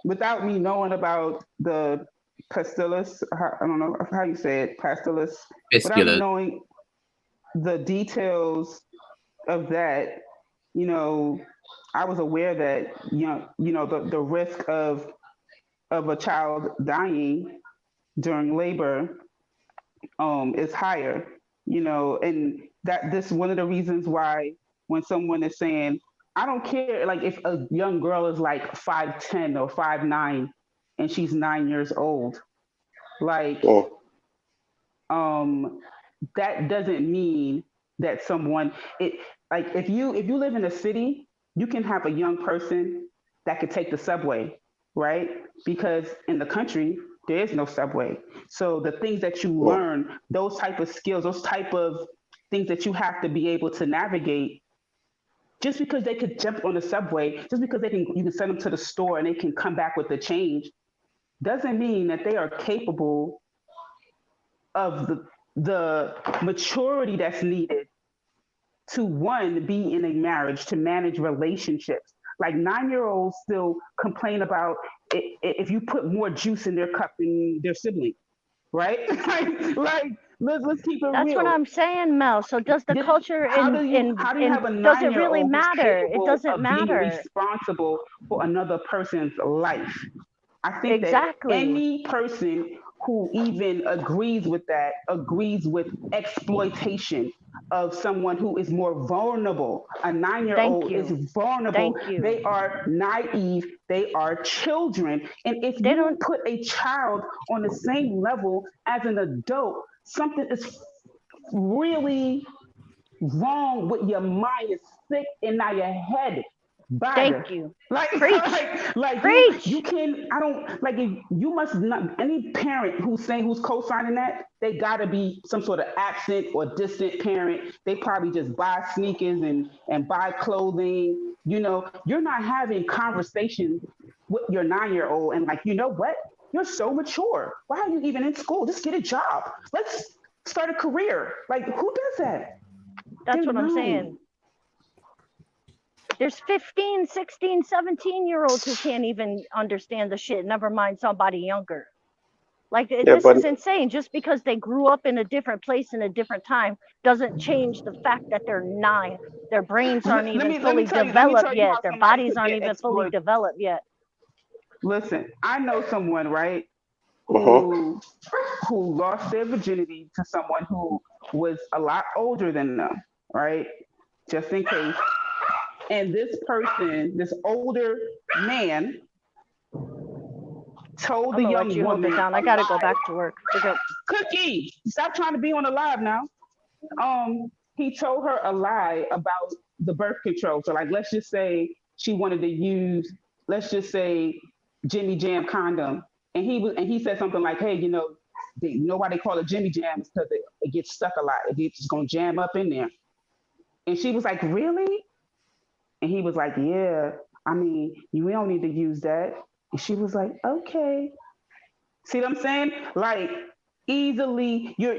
without me knowing about the pastillus, I don't know how you say it, pastillus, without me knowing the details of that, I was aware that the risk of a child dying during labor is higher, and this is one of the reasons why when someone is saying, I don't care, like if a young girl is like 5'10" or 5'9" and she's 9 years old, that doesn't mean that someone if you live in a city, you can have a young person that could take the subway, right? Because in the country there is no subway. So the things that you learn, those type of skills, those type of things that you have to be able to navigate just because they could jump on the subway, just because you can send them to the store and they can come back with the change, doesn't mean that they are capable of the maturity that's needed to, one, be in a marriage, to manage relationships. Like 9-year-olds still complain about if you put more juice in their cup than their sibling, right? like let's keep it That's real. what I'm saying, Mel. So does the culture how do you have a does it really 9-year-old matter? It doesn't being matter. responsible for another person's life? I think Exactly. that any person who even agrees with that agrees with exploitation of someone who is more vulnerable. A 9-year-old is vulnerable. Thank you. They are naive. They are children. And if you put a child on the same level as an adult, something is really wrong with your mind. Is sick and now your head. Thank you. Like, Preach. like Preach. you can. I don't like. If you must not. Any parent who's co-signing that, they got to be some sort of absent or distant parent. They probably just buy sneakers and buy clothing. You know, you're not having conversations with your 9-year-old and like, you know what? You're so mature. Why are you even in school? Just get a job. Let's start a career. Like, who does that? That's what I'm saying. There's 15, 16, 17-year-olds who can't even understand the shit, never mind somebody younger. Like, this is insane. Just because they grew up in a different place in a different time doesn't change the fact that they're 9. Their brains aren't even fully developed yet. Their bodies aren't even fully developed yet. Listen, I know someone, right, who lost their virginity to someone who was a lot older than them, right? Just in case. And this person, this older man, told the young woman, down. I gotta go back to work. Cookie, stop trying to be on the live now. He told her a lie about the birth control. So, like, let's just say she wanted to use, let's just say, Jimmy Jam condom, and he said something like, "Hey, you know why they call it Jimmy Jam? It's because it gets stuck a lot. It's gonna jam up in there." And she was like, "Really?" And he was like, "Yeah, I mean, we don't need to use that." And she was like, "Okay." See what I'm saying? Like, easily, your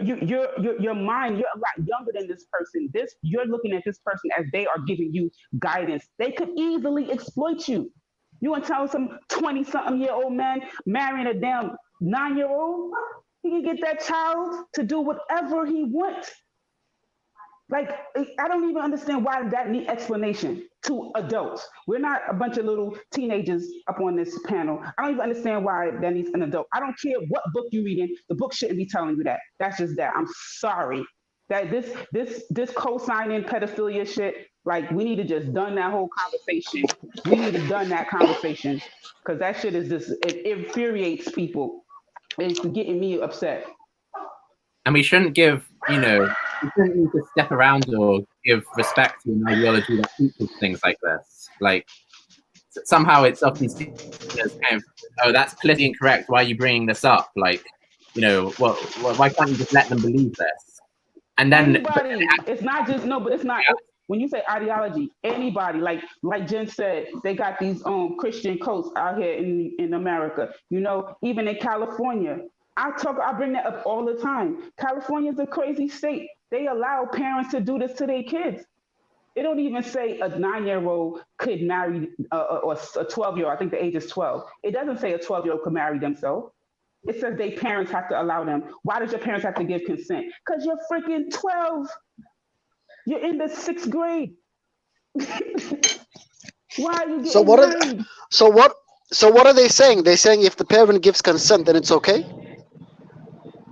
mind, you're a lot younger than this person. You're looking at this person as they are giving you guidance. They could easily exploit you. You want to tell some 20-something-year-old man marrying a damn 9-year-old? He can get that child to do whatever he wants. Like, I don't even understand why that needs explanation to adults. We're not a bunch of little teenagers up on this panel. I don't even understand why that needs an adult. I don't care what book you're reading. The book shouldn't be telling you that. That's just that. I'm sorry. That this co-signing pedophilia shit, like, we need to just done that whole conversation. We need to done that conversation, because that shit is just, it infuriates people. It's getting me upset. And we shouldn't give, we shouldn't need to step around or give respect to an ideology that teaches things like this. Like, somehow it's often seen as kind of, oh, that's politically incorrect. Why are you bringing this up? Like, why can't you just let them believe this? And then anybody, it's not just, no, but it's not. When you say ideology, anybody, like Jen said, they got these Christian cults out here in America. You know, even in California. I bring that up all the time. California is a crazy state. They allow parents to do this to their kids. It don't even say a 9-year-old could marry or a 12-year-old. I think the age is 12. It doesn't say a 12-year-old could marry themselves. It says their parents have to allow them. Why does your parents have to give consent? Because you're freaking 12. You're in the 6th grade. Why are you getting married? So what are they saying? They're saying if the parent gives consent, then it's okay?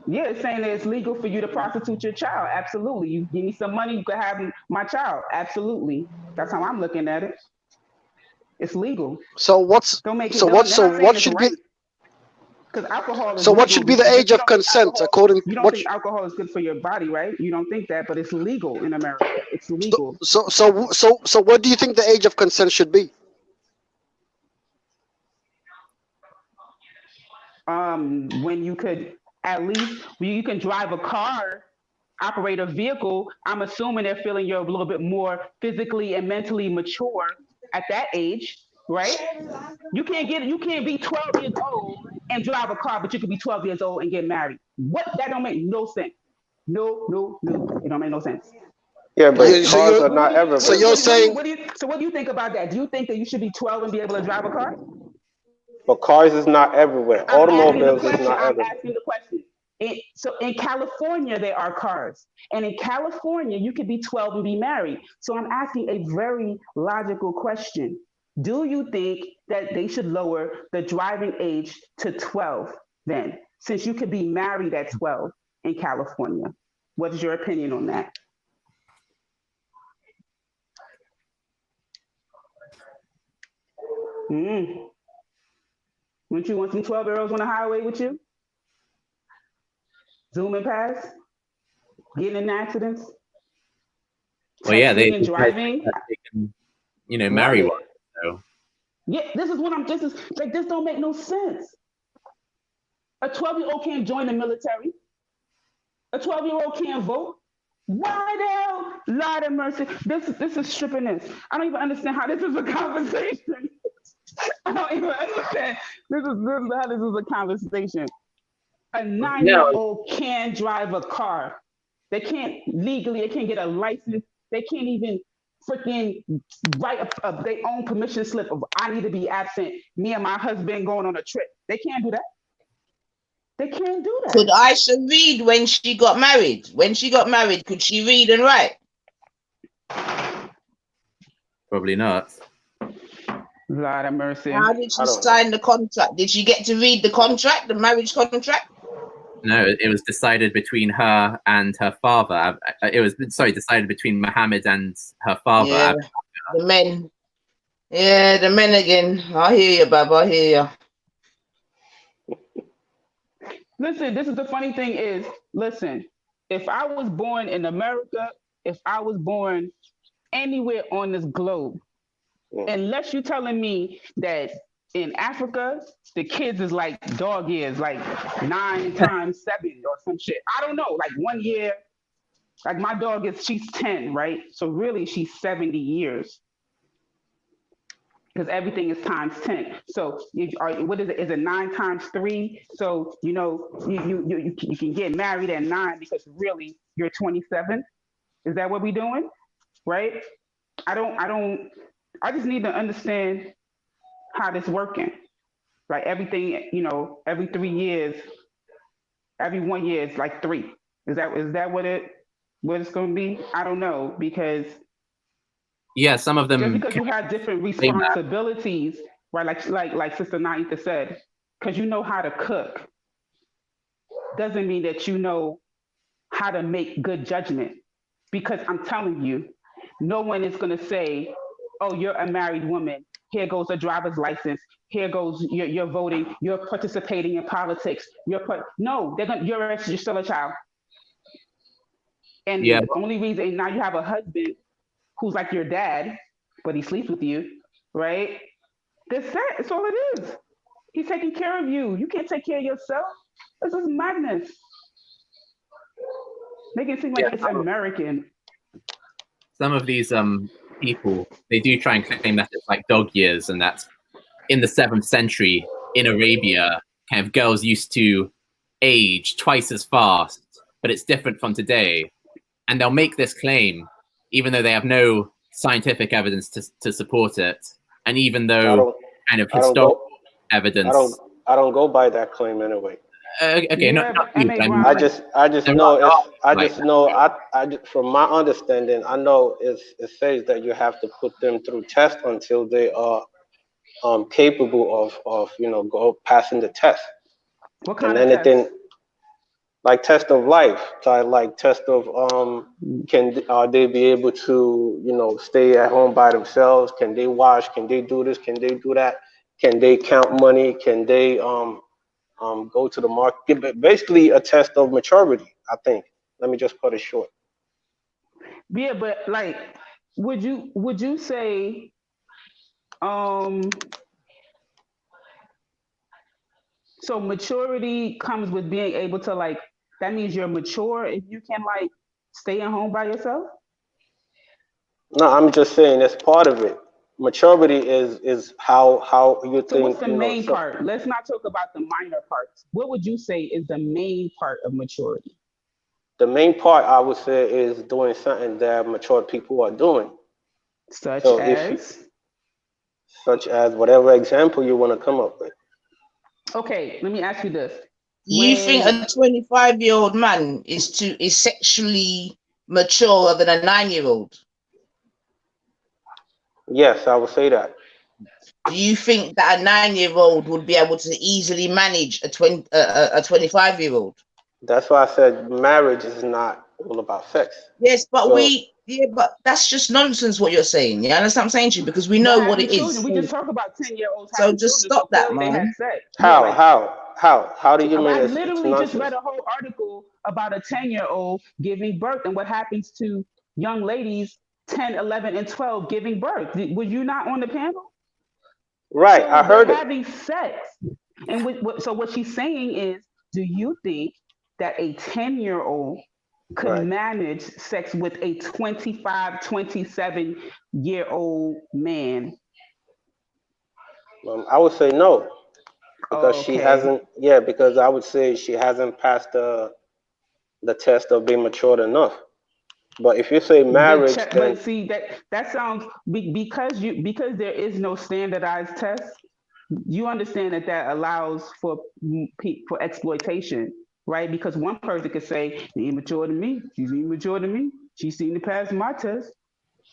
Yeah, it's saying that it's legal for you to prostitute your child. Absolutely. You give me some money, you can have my child. Absolutely. That's how I'm looking at it. It's legal. So what should be? Because alcohol is so legal. What should be the age of consent according? You don't think alcohol is good for your body, right? You don't think that, but it's legal in America. It's legal. So what do you think the age of consent should be? When you could at least, you can drive a car operate a vehicle, I'm assuming they're feeling you're a little bit more physically and mentally mature at that age, right? You can't be 12 years old and drive a car, but you can be 12 years old and get married. What? That don't make no sense. No. It don't make no sense. Yeah, but cars are not everywhere. So you're saying. What do you think about that? Do you think that you should be 12 and be able to drive a car? But cars is not everywhere. Automobiles is not I'm everywhere. asking the question. So in California, there are cars. And in California, you could be 12 and be married. So I'm asking a very logical question. Do you think that they should lower the driving age to 12 then, since you could be married at 12 in California? What is your opinion on that? Wouldn't you want some 12-year-olds on the highway with you? Zooming past? Getting in accidents? Well, yeah, they driving. They can, marry one. So. Yeah, this don't make no sense. A 12-year-old can't join the military. A 12-year-old can't vote. Why the hell? Lord of mercy. This is strippiness. I don't even understand how this is a conversation. I don't even understand. This is how this is a conversation. A 9-year-old can't drive a car. They can't get a license. They can't even freaking write their own permission slip of I need to be absent. Me and my husband going on a trip. They can't do that. They can't do that. Could Aisha read when she got married? When she got married, could she read and write? Probably not. Lord of mercy. How did she sign the contract? Did she get to read the contract, the marriage contract? No, it was decided between her and her father. It was decided between Muhammad and her father. Yeah, the men. Yeah, the men again. I hear you, Baba. I hear you. Listen, this is the funny thing is, if I was born in America, if I was born anywhere on this globe, unless you're telling me that in Africa, the kids is like dog years, like 9 times 7 or some shit. I don't know, like 1 year, like my dog she's 10, right? So really she's 70 years. Because everything is times 10. So what is it? Is it 9 times 3? So you can get married at 9 because really you're 27. Is that what we're doing? Right? I just need to understand how this working. Like everything, every 3 years, every 1 year is like 3. Is that what it's gonna be? I don't know, because yeah, some of them just because you have different responsibilities, right? Like Sister Naita said, because you know how to cook doesn't mean that you know how to make good judgment. Because I'm telling you, no one is gonna say, "Oh, you're a married woman. Here goes a driver's license. Here goes you're voting. You're participating in politics. No, you're still a child." And the only reason now you have a husband who's like your dad, but he sleeps with you, right? That's all it is. He's taking care of you. You can't take care of yourself. This is madness. Make it seem like it's American. Some of these people, they do try and claim that it's like dog years, and that in the 7th century in Arabia, kind of girls used to age twice as fast, but it's different from today. And they'll make this claim even though they have no scientific evidence to support it, and even though kind of historical evidence. I don't go by that claim anyway. Okay, not you. I just know from my understanding, I know it says that you have to put them through tests until they are capable of passing the test. What kind of test? Like test of life, like test of are they be able to stay at home by themselves? Can they wash? Can they do this? Can they do that? Can they count money? Can they go to the market? Basically, a test of maturity, I think. Let me just cut it short. Yeah, but like, would you say so maturity comes with being able to, like, that means you're mature if you can, like, Staying home by yourself? No, I'm just saying it's part of it. Maturity is how you So what's think, the main part? Let's not talk about the minor parts. What would you say is the main part of maturity? The main part I would say is doing something that mature people are doing. Such So such as whatever example you want to come up with. Okay, let me ask you this. You think a 25-year-old man is sexually mature than a 9-year-old? Yes, I would say that. Do you think that a 9-year-old would be able to easily manage a 25-year-old? That's why I said marriage is not all about sex. Yes, but but that's just nonsense what you're saying. You understand what I'm saying to you? Because we know what it is. We just talk about 10-year-olds So having just children. stop that, Clearly they had man. sex. How do you mean I it's literally just nonsense? read a whole article about a 10-year-old giving birth and what happens to young ladies 10, 11, and 12 giving birth. Were you not on the panel? Right, So I heard it. having sex. And so what she's saying is, do you think that a 10-year-old could manage sex with a 25, 27-year-old man? I would say no, because she hasn't. Yeah, because I would say she hasn't passed the test of being matured enough. But if you say marriage, then but see that sounds because there is no standardized test. You understand that allows for exploitation, right? Because one person could say, "She's immature than me. She's immature than me. She's seen to pass my test,"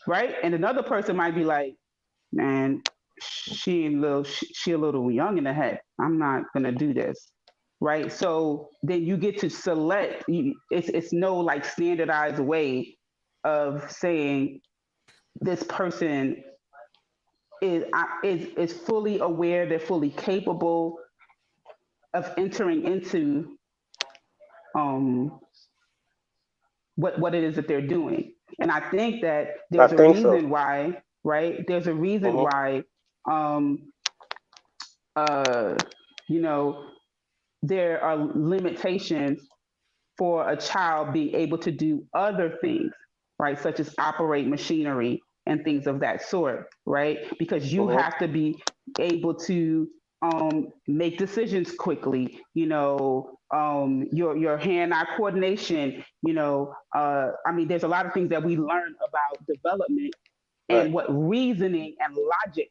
right? And another person might be like, "Man, she a little young in the head. I'm not gonna do this." Right. So then you get to select. It's no like standardized way of saying this person is fully aware, they're fully capable of entering into what it is that they're doing. And I think that there's a reason why, right? There's a reason why you know, there are limitations for a child being able to do other things, right? Such as operate machinery and things of that sort, right? Because you have to be able to make decisions quickly, your hand-eye coordination, I mean, there's a lot of things that we learn about development and what reasoning and logic.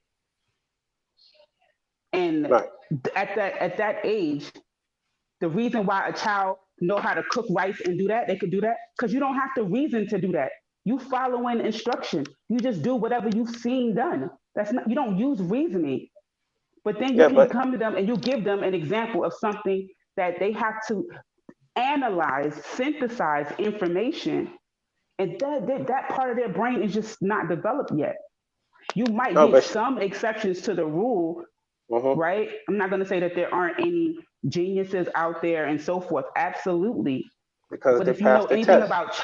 And at that age, the reason why a child know how to cook rice and do that, they could do that because you don't have to reason to do that. You following instruction. You just do whatever you've seen done. You don't use reasoning. But then you can come to them and you give them an example of something that they have to analyze, synthesize information, and that part of their brain is just not developed yet. You might get some exceptions to the rule, right? I'm not going to say that there aren't any geniuses out there and so forth. Absolutely. But if you know anything about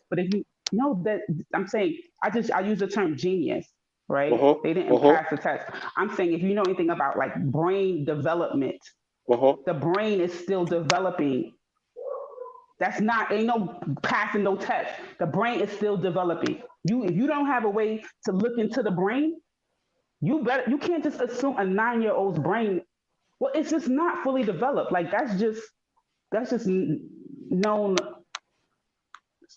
but if you know that, I'm saying, I use the term genius, right? They didn't pass the test. I'm saying if you know anything about like brain development, the brain is still developing. Ain't no passing no test. The brain is still developing. If you don't have a way to look into the brain, you can't just assume a 9-year-old's brain. Well, it's just not fully developed. Like that's just known.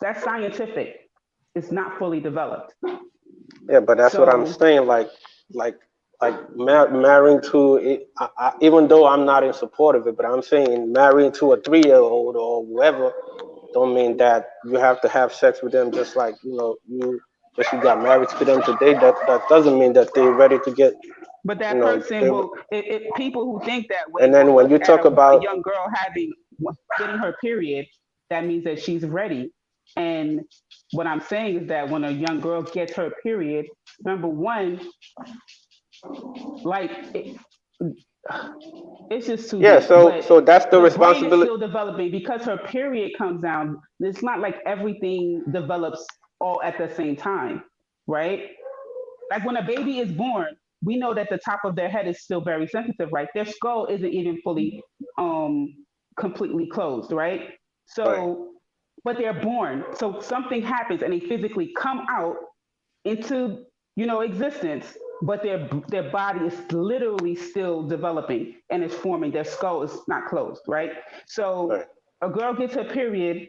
That's scientific. It's not fully developed. Yeah, but that's what I'm saying. Like marrying to it. Even though I'm not in support of it, but I'm saying marrying to a 3-year-old or whoever don't mean that you have to have sex with them just like you got married to them today. That doesn't mean that they're ready to get. But that person will. People who think that way. And then when you talk about a young girl getting her period, that means that she's ready. And what I'm saying is that when a young girl gets her period, number one, like it's just too deep. So that's the responsibility. Brain is still developing because her period comes down. It's not like everything develops all at the same time, right? Like when a baby is born, we know that the top of their head is still very sensitive, right? Their skull isn't even fully completely closed, right? So but they're born. So something happens and they physically come out into, existence, but their body is literally still developing and is forming. Their skull is not closed, right? So a girl gets her period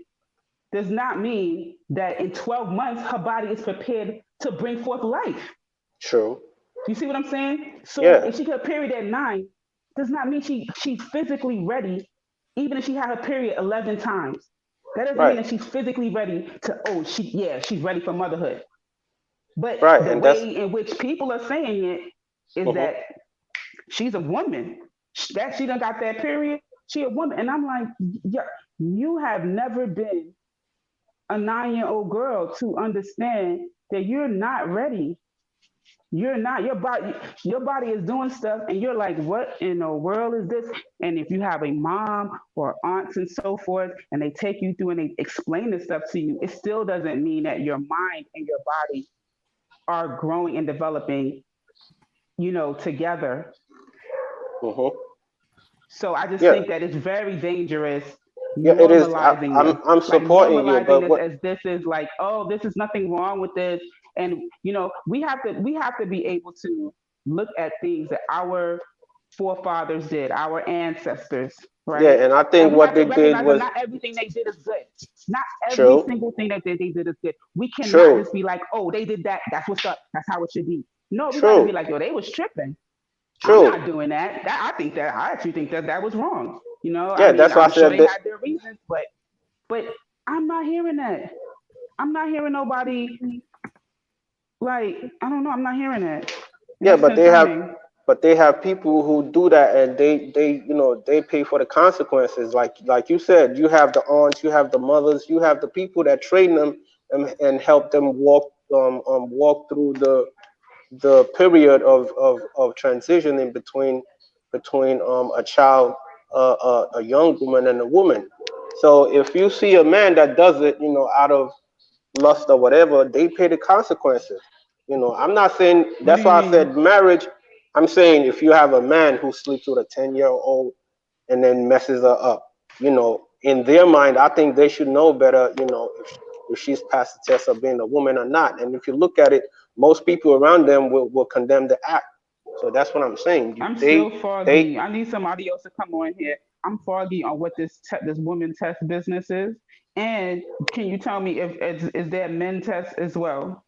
does not mean that in 12 months her body is prepared to bring forth life. True. You see what I'm saying? So Yeah. if she got a period at 9, does not mean she's physically ready, even if she had her period 11 times. That doesn't mean that she's physically ready to, she's ready for motherhood. But the way in which people are saying it is that she's a woman. That she done got that period, she a woman. And I'm like, yeah, you have never been a 9-year-old girl to understand that you're not ready. You're not, your body is doing stuff and you're like, what in the world is this? And if you have a mom or aunts and so forth, and they take you through and they explain this stuff to you, it still doesn't mean that your mind and your body are growing and developing, together. So I just think that it's very dangerous. Yeah, it is. Normalizing I'm supporting you, but this as this is like, oh, this is nothing wrong with this, and we have to be able to look at things that our forefathers did, our ancestors, right? Yeah, and I think what they did was not everything they did is good. Not every True. single thing that they did is good. We cannot True. just be like, oh, they did that. That's what's up. That's how it should be. No, we True. gotta be like, yo, they was tripping. True. I'm not doing that. I actually think that was wrong. Yeah, that's why I'm I sure said they that. had their reasons, but I'm not hearing that. I'm not hearing nobody like, I don't know. I'm not hearing that. And Yeah, that's concerning. but they have people who do that, and they pay for the consequences. Like you said, you have the aunts, you have the mothers, you have the people that train them and help them walk through the period of transitioning between a child, a young woman and a woman. So if you see a man that does it, out of lust or whatever, they pay the consequences. I'm not saying What do that's you why I mean? said marriage. I'm saying if you have a man who sleeps with a 10-year-old and then messes her up, in their mind, I think they should know better, if she's passed the test of being a woman or not. And if you look at it, most people around them will condemn the act. So that's what I'm saying. I'm still foggy. I need somebody else to come on here. I'm foggy on what this woman test business is. And can you tell me if is there men test as well?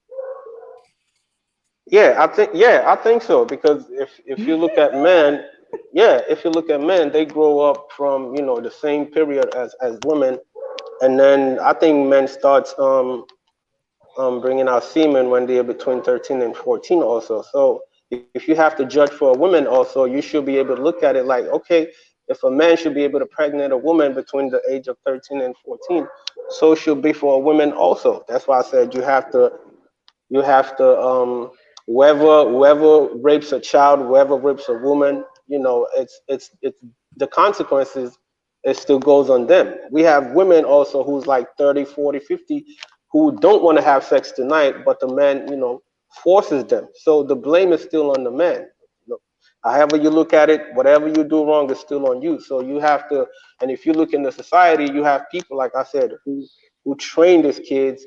Yeah, I think so, because if you look at men, if you look at men, they grow up from the same period as women, and then I think men starts bringing out semen when they are between 13 and 14 also. So if you have to judge for a woman also, you should be able to look at it like, okay, if a man should be able to pregnant a woman between the age of 13 and 14, so should be for a woman also. That's why I said you have to whoever rapes a child, whoever rapes a woman, it's the consequences, it still goes on them. We have women also who's like 30, 40, 50 who don't want to have sex tonight, but the man, forces them. So the blame is still on the man. However you look at it, whatever you do wrong is still on you. So you have to, and if you look in the society, you have people, like I said, who train these kids,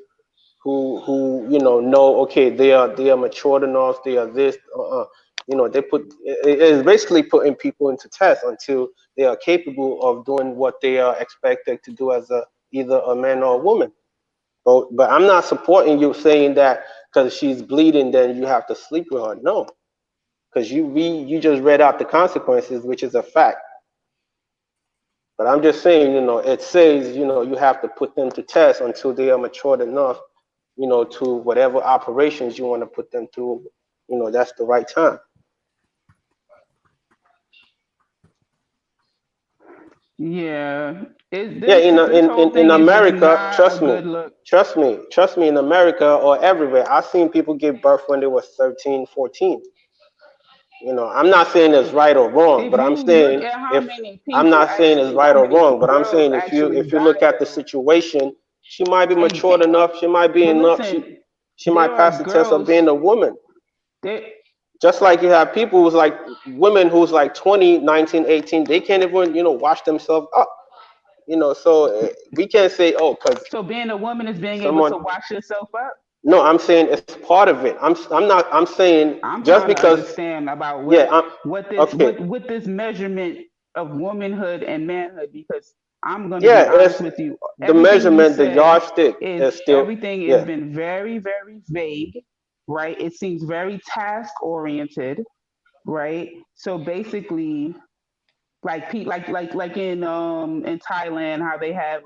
who know, okay, they are matured enough, they are this, they put it is basically putting people into test until they are capable of doing what they are expected to do as either a man or a woman. But I'm not supporting you saying that because she's bleeding, then you have to sleep with her. No, because you just read out the consequences, which is a fact. But I'm just saying, it says, you have to put them to test until they are matured enough, to whatever operations you want to put them through, that's the right time. Yeah. In America, trust me, in America or everywhere, I've seen people give birth when they were 13, 14. I'm not saying it's right or wrong, but I'm saying I'm not saying it's right or wrong, but I'm saying if you look at the situation, she might be matured enough, she might be enough, she might pass the test of being a woman. Just like you have people who's like women who's like 20, 19, 18, they can't even, wash themselves up. you know, so we can't say, oh, because So being a woman is being someone. able to wash yourself up. No, I'm saying it's part of it. I'm not. I'm saying I'm just trying to because. understand about Yeah. what this Okay. what this measurement of womanhood and manhood, because I'm going to be Yeah, honest it's with you. the Everything you measurement, the said yardstick is is still. everything has Yeah. been very, very vague, right? It seems very task oriented, right? So basically, like in Thailand, how they have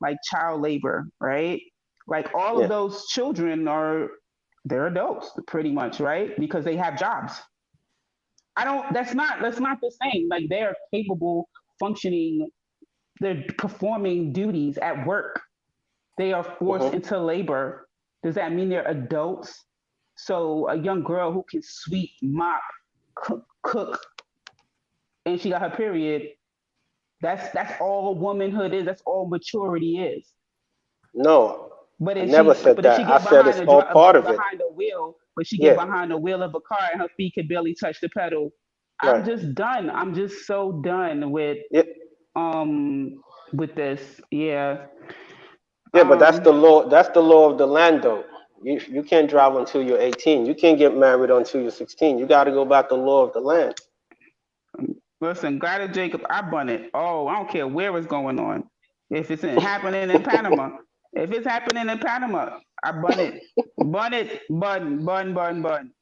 like child labor, right? Like all of Yeah. those children they're adults pretty much, right? Because they have jobs. That's not the same. Like they're capable, functioning, they're performing duties at work. They are forced Mhm. into labor. Does that mean they're adults? So a young girl who can sweep, mop, cook, and she got her period, that's all womanhood is. That's all maturity is. No, But I if never she said but if that. she I get said behind it's all part of it. behind the wheel, but she get Yeah. behind the wheel of a car and her feet can barely touch the pedal, I'm Right. just done. I'm just so done Yeah. with this. Yeah. Yeah, but that's the law. That's the law of the land, though. You can't drive until you're 18. You can't get married until you're 16. You got to go back to the law of the land. Listen, God of Jacob, I bun it. Oh, I don't care where it's going on. If it's happening in Panama, if it's happening in Panama, I bun it. Bun it. Bun.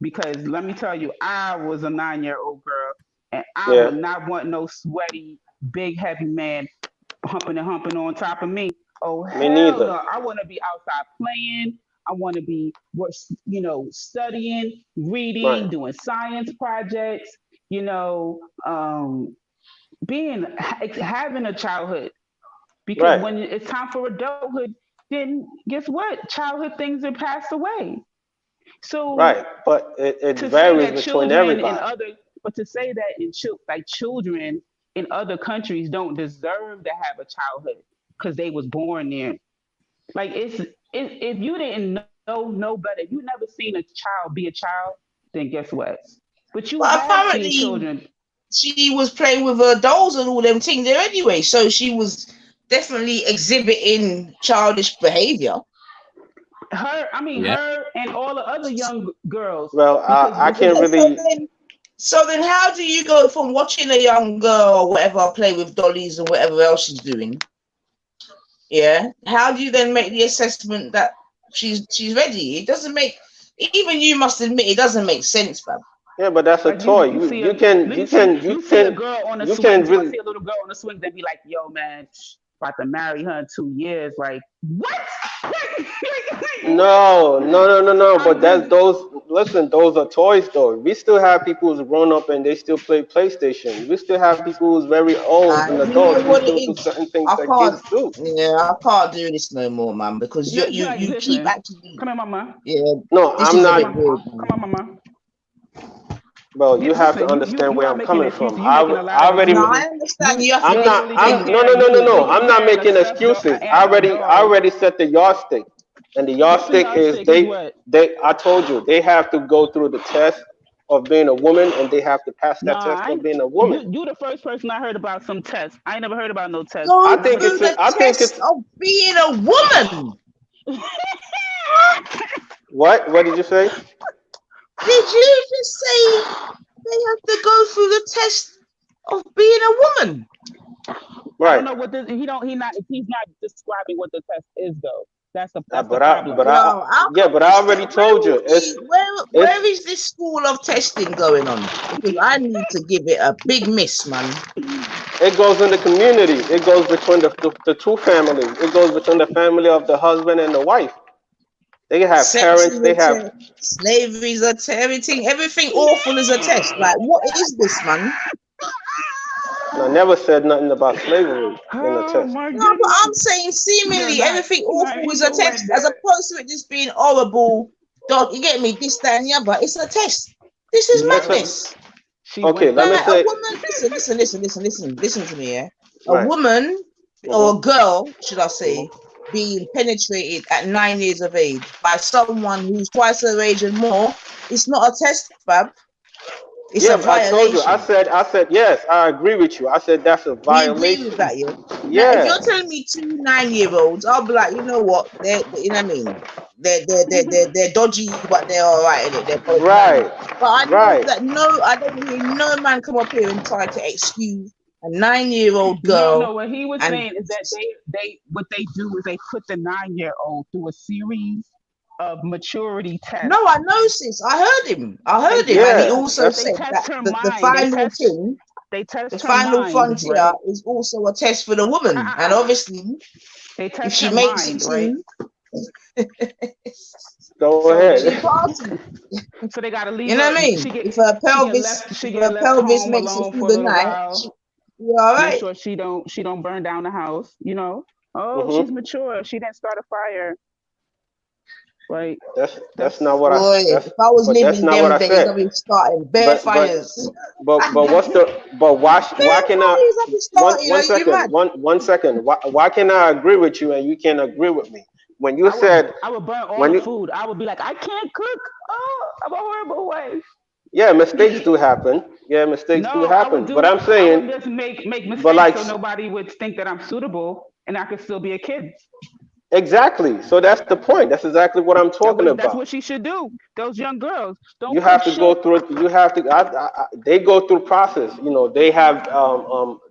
Because let me tell you, I was a 9-year-old girl, and I Yeah. would not want no sweaty, big, heavy man humping on top of me. Oh Me hell neither. no! I want to be outside playing. I want to be, studying, reading, Right. doing science projects. You know, having a childhood. Because Right. when it's time for adulthood, then guess what? Childhood things are passed away. So Right. But it to say varies that between children in everybody. other, but to say that children in other countries don't deserve to have a childhood because they was born there. Like if you didn't know no better, if you never seen a child be a child, then guess what? But you But have seen apparently, children. she was playing with her dolls and all them things there anyway, so she was definitely exhibiting childish behavior. Her and all the other young girls. Well, I can't really. So then, how do you go from watching a young girl or whatever play with dollies and whatever else she's doing? Yeah, how do you then make the assessment that she's ready? It doesn't make. Even you must admit it doesn't make sense, man. Yeah, but that's a Like toy. you see a girl on a you swing. can I really. see a little girl on the swing. They be like, "Yo, man, about to marry her in 2 years." Like what? No. But that's those. Listen, those are toys, though. We still have people who's grown up and they still play PlayStation. We still have people who's very old and You know adults who what it still do is? certain things I that can't. kids do. Yeah, I can't do this no more, man. Because you keep actually. Come here, mama. Yeah. No, This I'm is a not. bit weird. Come on, mama. Well, you have to Listen, understand you where are I'm making coming excuses. from. You making a lot I of already. No, I excuses. understand. You have to I'm make not. it I'm clear. no. I'm not making excuses. I already set the yardstick, and the What's the yardstick is yardstick? Is what? I told you they have to go through the test of being a woman, and they have to pass that test of being a woman. You the first person I heard about some tests. I ain't never heard about no tests. I Go think through it's. the I think test it's. of being a woman. What? What did you say? Did you just say they have to go through the test of being a woman? I don't know what this. He's not describing what the test is though. That's the problem. But I already told you. Where is this school of testing going on? Because I need to give it a big miss, man. It goes in the community. It goes between the two families. It goes between the family of the husband and the wife. They have parents. They have slavery is a test. Everything awful is a test. Like, what is this, man? I never said nothing about slavery in the test. No, but I'm saying seemingly everything awful is a test, as opposed to it just being horrible. Dog, you get me? This, that, and the other. It's a test. This is madness. Okay, let me say. A woman, listen to me, yeah. A Right. woman or a girl, should I say, being penetrated at 9 years of age by someone who's twice her age and more, it's not a test, fam. It's a I told you. I violation. said yes. I agree with you. I said that's a We agree with violation. that, yeah. Now, if Yeah. you're telling me 2 9-year-olds, I'll be like, you know what? You know what I mean? They're dodgy, but they're all right in it. They're probably Right. But I know Right. that I don't hear no man come up here and try to excuse a 9-year-old No, girl. what he was And saying is that what they do is they put the 9-year-old through a series of maturity tests. no, I know, sis. I heard him, and he also They said test that her the mind. final thing, They test the her final mind, frontier right? is also a test for the woman. And obviously, They if test she her makes mind, it right? through, Go So ahead. she passes. so they gotta leave You know her. what I mean? She get If her she if get her left pelvis home makes it alone through for a the little night, while. you're all Make right. sure she don't burn down the house. You know. Oh, Mhm. she's mature. She didn't start a fire. Right. That's not what Boy, that's if I was but that's living not what them I days, said. I'd be starting bare But fires. what's the but why Bare can I fires I'd be starting. one Are you second mad? one second why can I agree with you and you can't agree with me when you I said would burn all when the you food. I would be like, I can't cook. Oh, I'm a horrible wife. yeah mistakes do happen mistakes do No, I would happen but do. I'm I would saying just make but mistakes like so nobody would think that I'm suitable and I could still be a kid. exactly so that's the point that's exactly what I'm talking That's about. what she should do. Those young girls You don't cook have to go shit. through you have to they go through process, you know, they have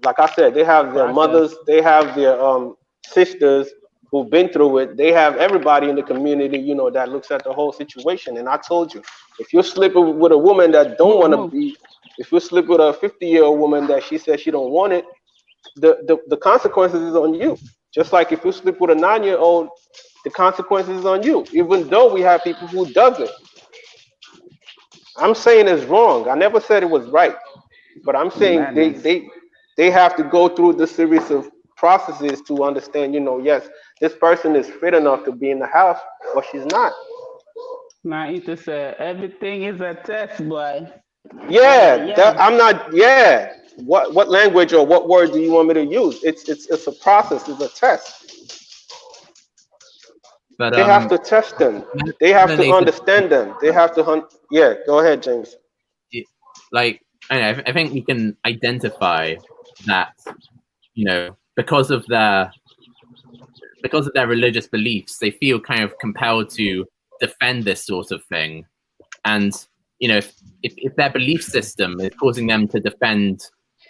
like I said, they have their Process. mothers, they have their sisters who've been through it, they have everybody in the community, you know, that looks at the whole situation. And I told you, if you're sleeping with a woman that don't want to be, if you sleep with a 50-year-old woman that she says she don't want it, the consequences is on you. Just like if you sleep with a 9-year-old, the consequences is on you, even though we have people who does it. I'm saying it's wrong. I never said it was right, but I'm saying Madness. they have to go through the series of processes to understand. You know, yes, this person is fit enough to be in the house, or she's not. Naita said, everything is a test, boy. Yeah, Yeah. I'm not. Yeah, what language or what word do you want me to use? It's a process. It's a test. But They have to test them. They have to Nathan, understand them. They have to hunt. Yeah, go ahead, James. like I think we can identify that, you know, because of their religious beliefs, they feel kind of compelled to defend this sort of thing. And, you know, if their belief system is causing them to defend,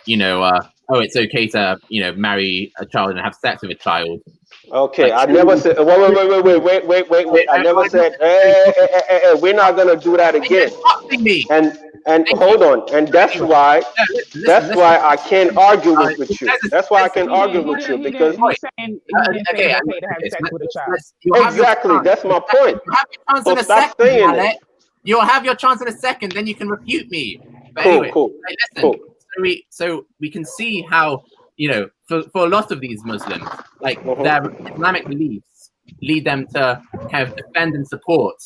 you know, oh, it's okay to, you know, marry a child and have sex with a child. Okay, Like, I never said. Wait. I never said. Hey, we're not gonna do that again. Me. And hold on. And that's why. That's why I can't argue with you. That's why I can't argue with you because. He's saying he didn't say it's okay to have sex with a child. Exactly. That's my point. So stop saying it. You'll have your chance in a second, then you can refute me. But Cool, anyway, cool, like, listen, cool. So we can see how, you know, for a lot of these Muslims, like their Islamic beliefs lead them to kind of defend and support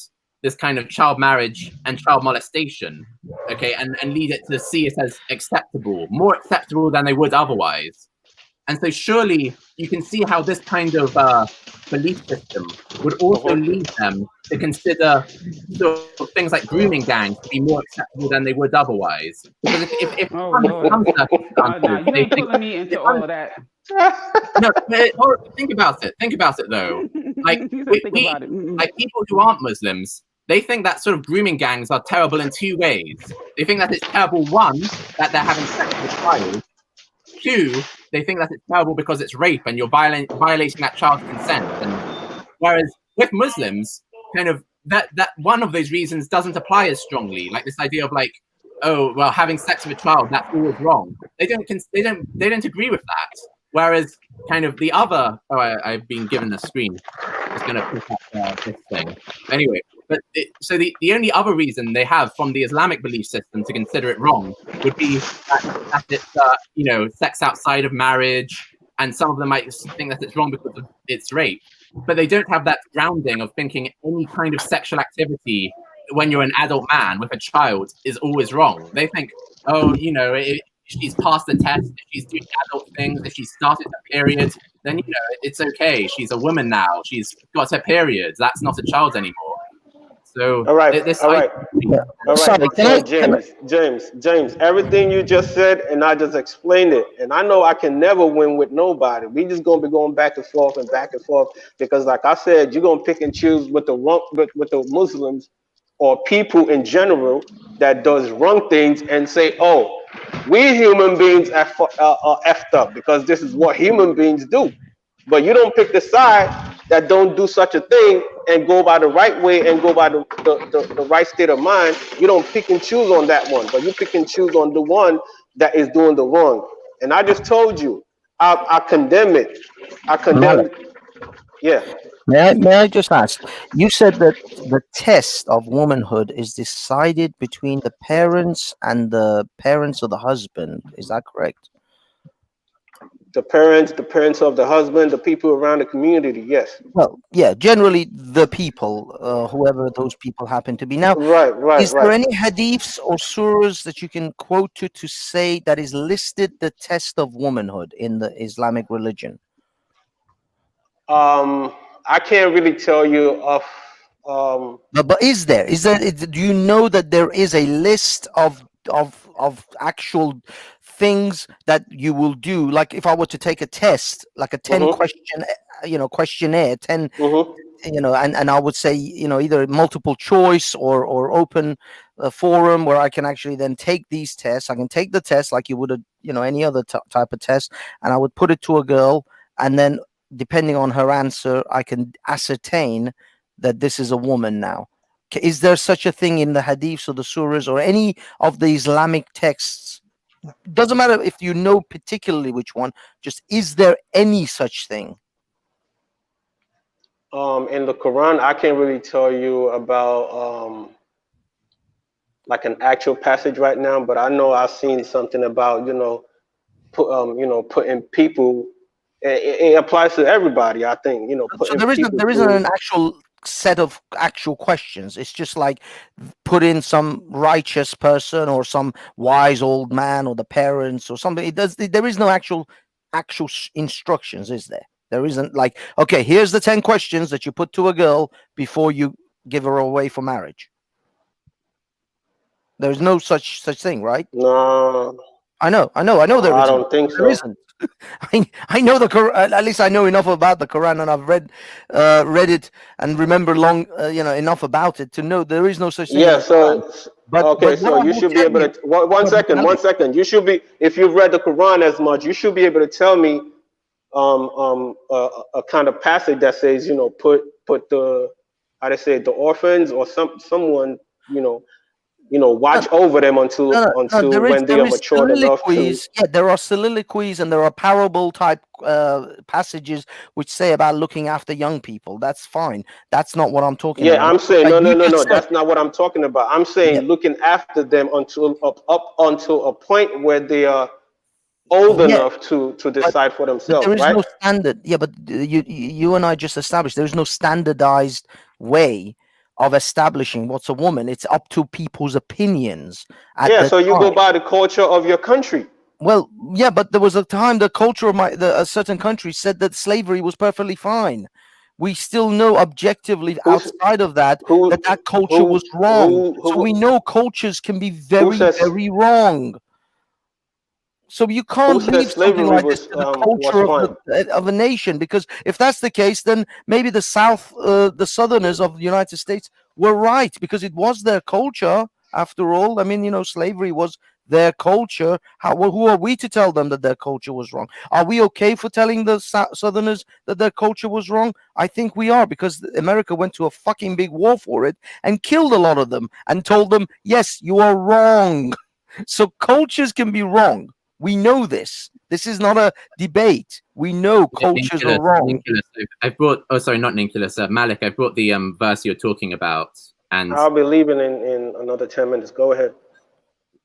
this kind of child marriage and child molestation, okay, and lead it to see it as acceptable, more acceptable than they would otherwise. And so surely you can see how this kind of belief system would also lead them to consider sort of things like grooming gangs to be more acceptable than they would otherwise. Because if oh Lord, now you ain't pulling me into all of that. No, think about it. Think about it though. Like like people who aren't Muslims, they think that sort of grooming gangs are terrible in two ways. They think that it's terrible, one, that they're having sex with a child. Two, they think that it's terrible because it's rape and you're violating that child's consent. And whereas with Muslims, kind of that one of those reasons doesn't apply as strongly. Like this idea of like, oh well, having sex with a child, that's always wrong. They don't agree with that. Whereas kind of the other, I've been given a screen. It's going to pick up this thing. Anyway, but so the only other reason they have from the Islamic belief system to consider it wrong would be that it's, you know, sex outside of marriage, and some of them might think that it's wrong because it's rape. But they don't have that grounding of thinking any kind of sexual activity when you're an adult man with a child is always wrong. They think, oh, you know, if she's passed the test, if she's doing adult things, if she's started her period, then, you know, it's okay. She's a woman now. She's got her period. That's not a child anymore. So all right, this all right, all right. Sorry, So James, everything you just said, and I just explained it. And I know I can never win with nobody. We just gonna be going back and forth because, like I said, you're gonna pick and choose with the Muslims or people in general that does wrong things and say, oh, we human beings are effed up because this is what human beings do. But you don't pick the side that don't do such a thing and go by the right way and go by the right state of mind. You don't pick and choose on that one, but you pick and choose on the one that is doing the wrong. And I just told you, I condemn it. I condemn Malik, it. Yeah. may I just ask? You said that the test of womanhood is decided between the parents and the parents of the husband. Is that correct? The parents of the husband, the people around the community, yes. Well, yeah, generally the people, whoever those people happen to be. Now, is there Right. any hadiths or surahs that you can quote to say that is listed the test of womanhood in the Islamic religion? I can't really tell you of But is there? Do you know that there is a list of actual things that you will do? Like if I were to take a test, like a 10 question, questionnaire, 10, and I would say, either multiple choice or open forum where I can actually then take these tests. I can take the test like you would, any other type of test, and I would put it to a girl, and then depending on her answer, I can ascertain that this is a woman now. Is there such a thing in the hadiths or the surahs or any of the Islamic texts? Doesn't matter if you know particularly which one, just is there any such thing? In the Quran, I can't really tell you about like an actual passage right now, but I know I've seen something about putting people. It applies to everybody, I think. So there isn't an actual set of actual questions. It's just like put in some righteous person or some wise old man or the parents or something. There is no actual instructions, is there? There isn't like, okay, here's the 10 questions that you put to a girl before you give her away for marriage. There's no such thing, right? No. I know there isn't. I don't think so. There isn't. I know the Quran. At least I know enough about the Quran, and I've read it and remember enough about it to know there is no such thing. Yeah. So you should be able to. One second. You should be, if you've read the Quran as much, you should be able to tell me a kind of passage that says, put the, how to say, the orphans or someone, watch over them until when they are mature enough to. Yeah, there are soliloquies and there are parable type passages which say about looking after young people. That's fine. That's not what I'm talking about. Yeah, I'm saying no. That's not what I'm talking about. I'm saying looking after them until up until a point where they are old enough to decide for themselves. There is right? no standard. Yeah, but you and I just established there is no standardized way of establishing what's a woman. It's up to people's opinions. So you go by the culture of your country. Well, yeah, but there was a time the culture of a certain country said that slavery was perfectly fine. We still know objectively outside of that that culture was wrong. So we know cultures can be very, very wrong. So you can't leave something like this to the culture of a nation, because if that's the case, then maybe the Southerners of the United States were right, because it was their culture after all. I mean, slavery was their culture. Who are we to tell them that their culture was wrong? Are we okay for telling the Southerners that their culture was wrong? I think we are, because America went to a fucking big war for it and killed a lot of them and told them, yes, you are wrong. So cultures can be wrong. We know this. This is not a debate. We know cultures are wrong. I brought, not Ninculus, Malik, I brought the verse you're talking about. And I'll be leaving in another 10 minutes. Go ahead.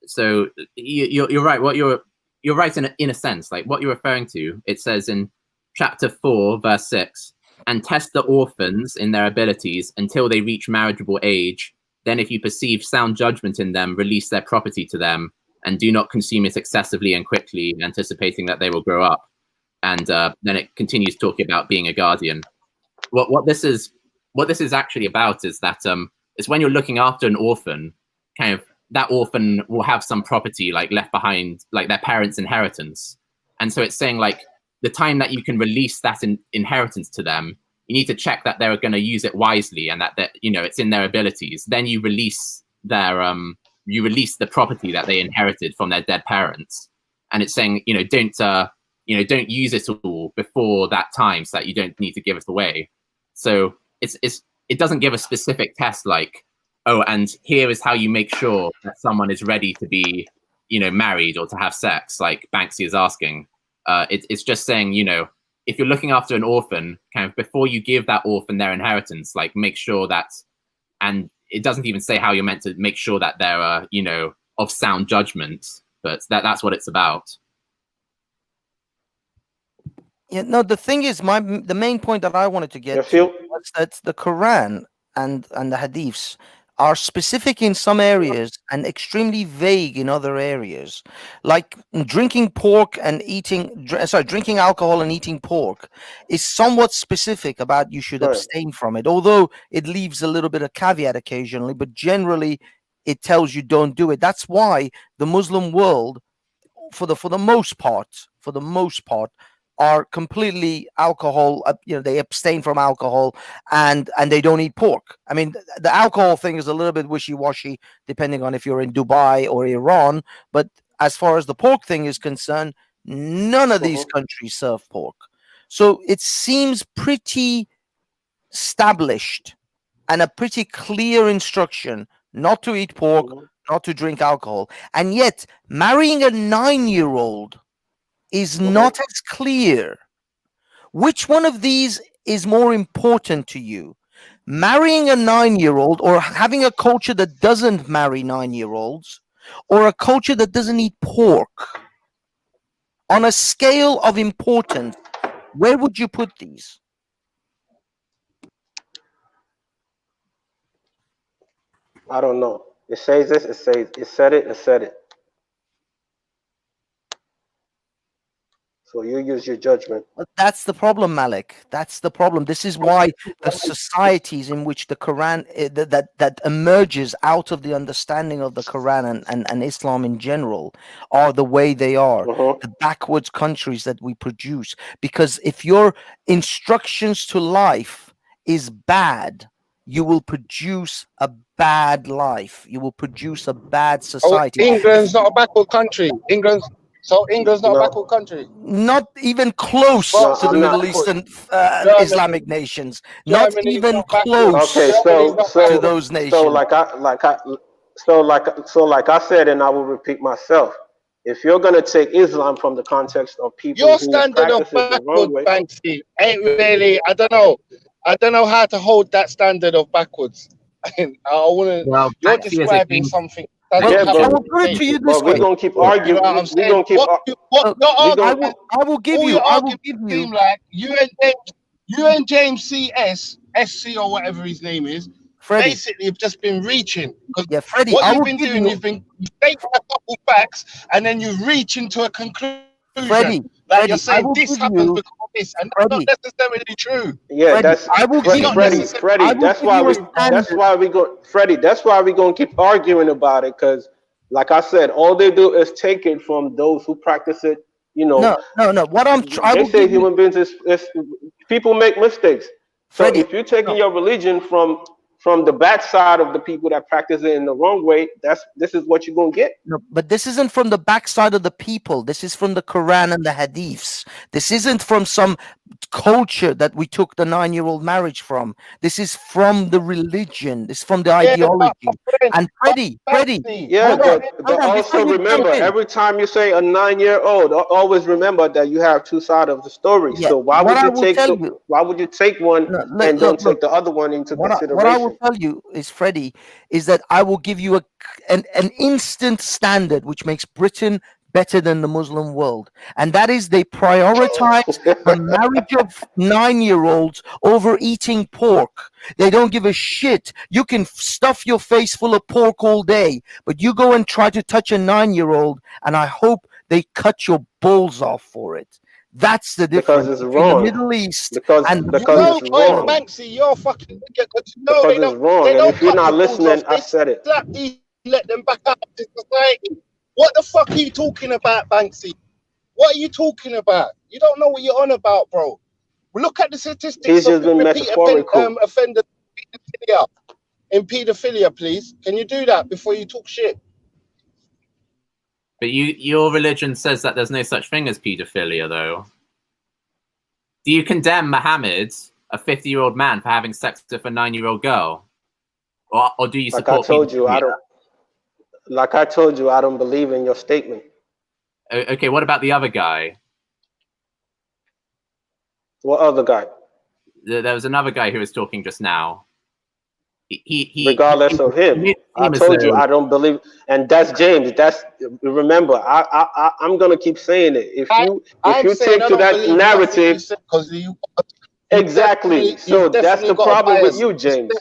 So you're right. You're right in a sense. Like what you're referring to, it says in chapter 4, verse 6, and test the orphans in their abilities until they reach marriageable age. Then if you perceive sound judgment in them, release their property to them, and do not consume it excessively and quickly, anticipating that they will grow up. And then it continues talking about being a guardian. What this is actually about is that It's when you're looking after an orphan, kind of that orphan will have some property like left behind, like their parents' inheritance. And so it's saying like the time that you can release that inheritance to them, you need to check that they're going to use it wisely and that you know it's in their abilities. Then you release their you release the property that they inherited from their dead parents. And it's saying, you know, don't use it all before that time so that you don't need to give it away. So it doesn't give a specific test like, oh, and here is how you make sure that someone is ready to be, you know, married or to have sex, like Banksy is asking. It's just saying, you know, if you're looking after an orphan, kind of before you give that orphan their inheritance, like make sure that, and it doesn't even say how you're meant to make sure that they're, you know, of sound judgment, but that's what it's about. Yeah, no, the thing is, the main point that I wanted to get to was that the Quran and the Hadiths are specific in some areas and extremely vague in other areas. Like drinking pork and drinking alcohol and eating pork is somewhat specific about you should abstain from it, although it leaves a little bit of caveat occasionally, but generally it tells you don't do it. That's why the Muslim world, for the most part, are completely alcohol, you know, they abstain from alcohol and they don't eat pork. I mean, the alcohol thing is a little bit wishy-washy depending on if you're in Dubai or Iran, but as far as the pork thing is concerned, none of these countries serve pork. So it seems pretty established and a pretty clear instruction not to eat pork, not to drink alcohol. And yet marrying a 9-year-old is not as clear. Which one of these is more important to you? Marrying a 9-year-old or having a culture that doesn't marry 9-year-olds or a culture that doesn't eat pork? On a scale of importance, where would you put these? I don't know. It says this, it said it. So you use your judgment. But that's the problem, Malik. That's the problem. This is why the societies in which the Quran that emerges out of the understanding of the Quran and Islam in general are the way they are. The backwards countries that we produce. Because if your instructions to life is bad, you will produce a bad life. You will produce a bad society. England's not a backward country. England's not a backward country. Not even close to the Middle Eastern Islamic nations. Not even close. Okay, to those nations. So like I said, and I will repeat myself. If you're gonna take Islam from the context of people Your who standard of practice it the backward, wrong way, Banksy, ain't really. I don't know how to hold that standard of backwards. I want to. Well, you're Banksy is describing something. Yeah, I will put it to you this we're way. gonna keep arguing. We're gonna keep. I will give you. Like you and James SC or whatever his name is. Freddie. Basically, have just been reaching. Yeah, Freddie. What you've been doing, you've been taking a couple facts and then you reach into a conclusion. Freddie, like you're saying this happens because of this, and that's not necessarily true. Yeah, Freddie, that's I will Freddie. That's why we gonna keep arguing about it, because, like I said, all they do is take it from those who practice it. You know, no. What they say human beings is people make mistakes. So Freddie, if you're taking your religion from the bad side of the people that practice it in the wrong way, this is what you're gonna get. No, but this isn't from the backside of the people. This is from the Quran and the Hadiths. This isn't from some culture that we took the 9-year-old marriage from. This is from the religion. This is from the ideology. And Freddie. Yeah, but also remember, every time you say a 9-year-old, always remember that you have two sides of the story. Yeah, so why would you take one and don't take the other one into consideration? What I will tell you is, Freddie, is that I will give you an instant standard which makes Britain better than the Muslim world, and that is they prioritize the marriage of 9-year-olds over eating pork. They don't give a shit. You can stuff your face full of pork all day, but you go and try to touch a 9-year-old, and I hope they cut your balls off for it. That's the Because difference it's between the wrong. Middle East Because and it's wrong. Banksy, you're fucking idiot. Because you know Because they it's wrong. they And don't if you're cut not your balls listening, off. I They said it. slap these, let them back out to society. What the fuck are you talking about, Banksy? What are you talking about? You don't know what you're on about, bro. Look at the statistics He's of just the been repeat metaphorical. offenders in paedophilia, please. Can you do that before you talk shit? But your religion says that there's no such thing as paedophilia, though. Do you condemn Muhammad, a 50-year-old man, for having sex with a 9-year-old girl, or do you support? Like I told you, I don't believe in your statement. Okay, what about the other guy? What other guy? There was another guy who was talking just now. Regardless of him, I told you I don't believe, and that's James. That's remember. I'm gonna keep saying it. If you take to that narrative, exactly. So that's the problem with you, James.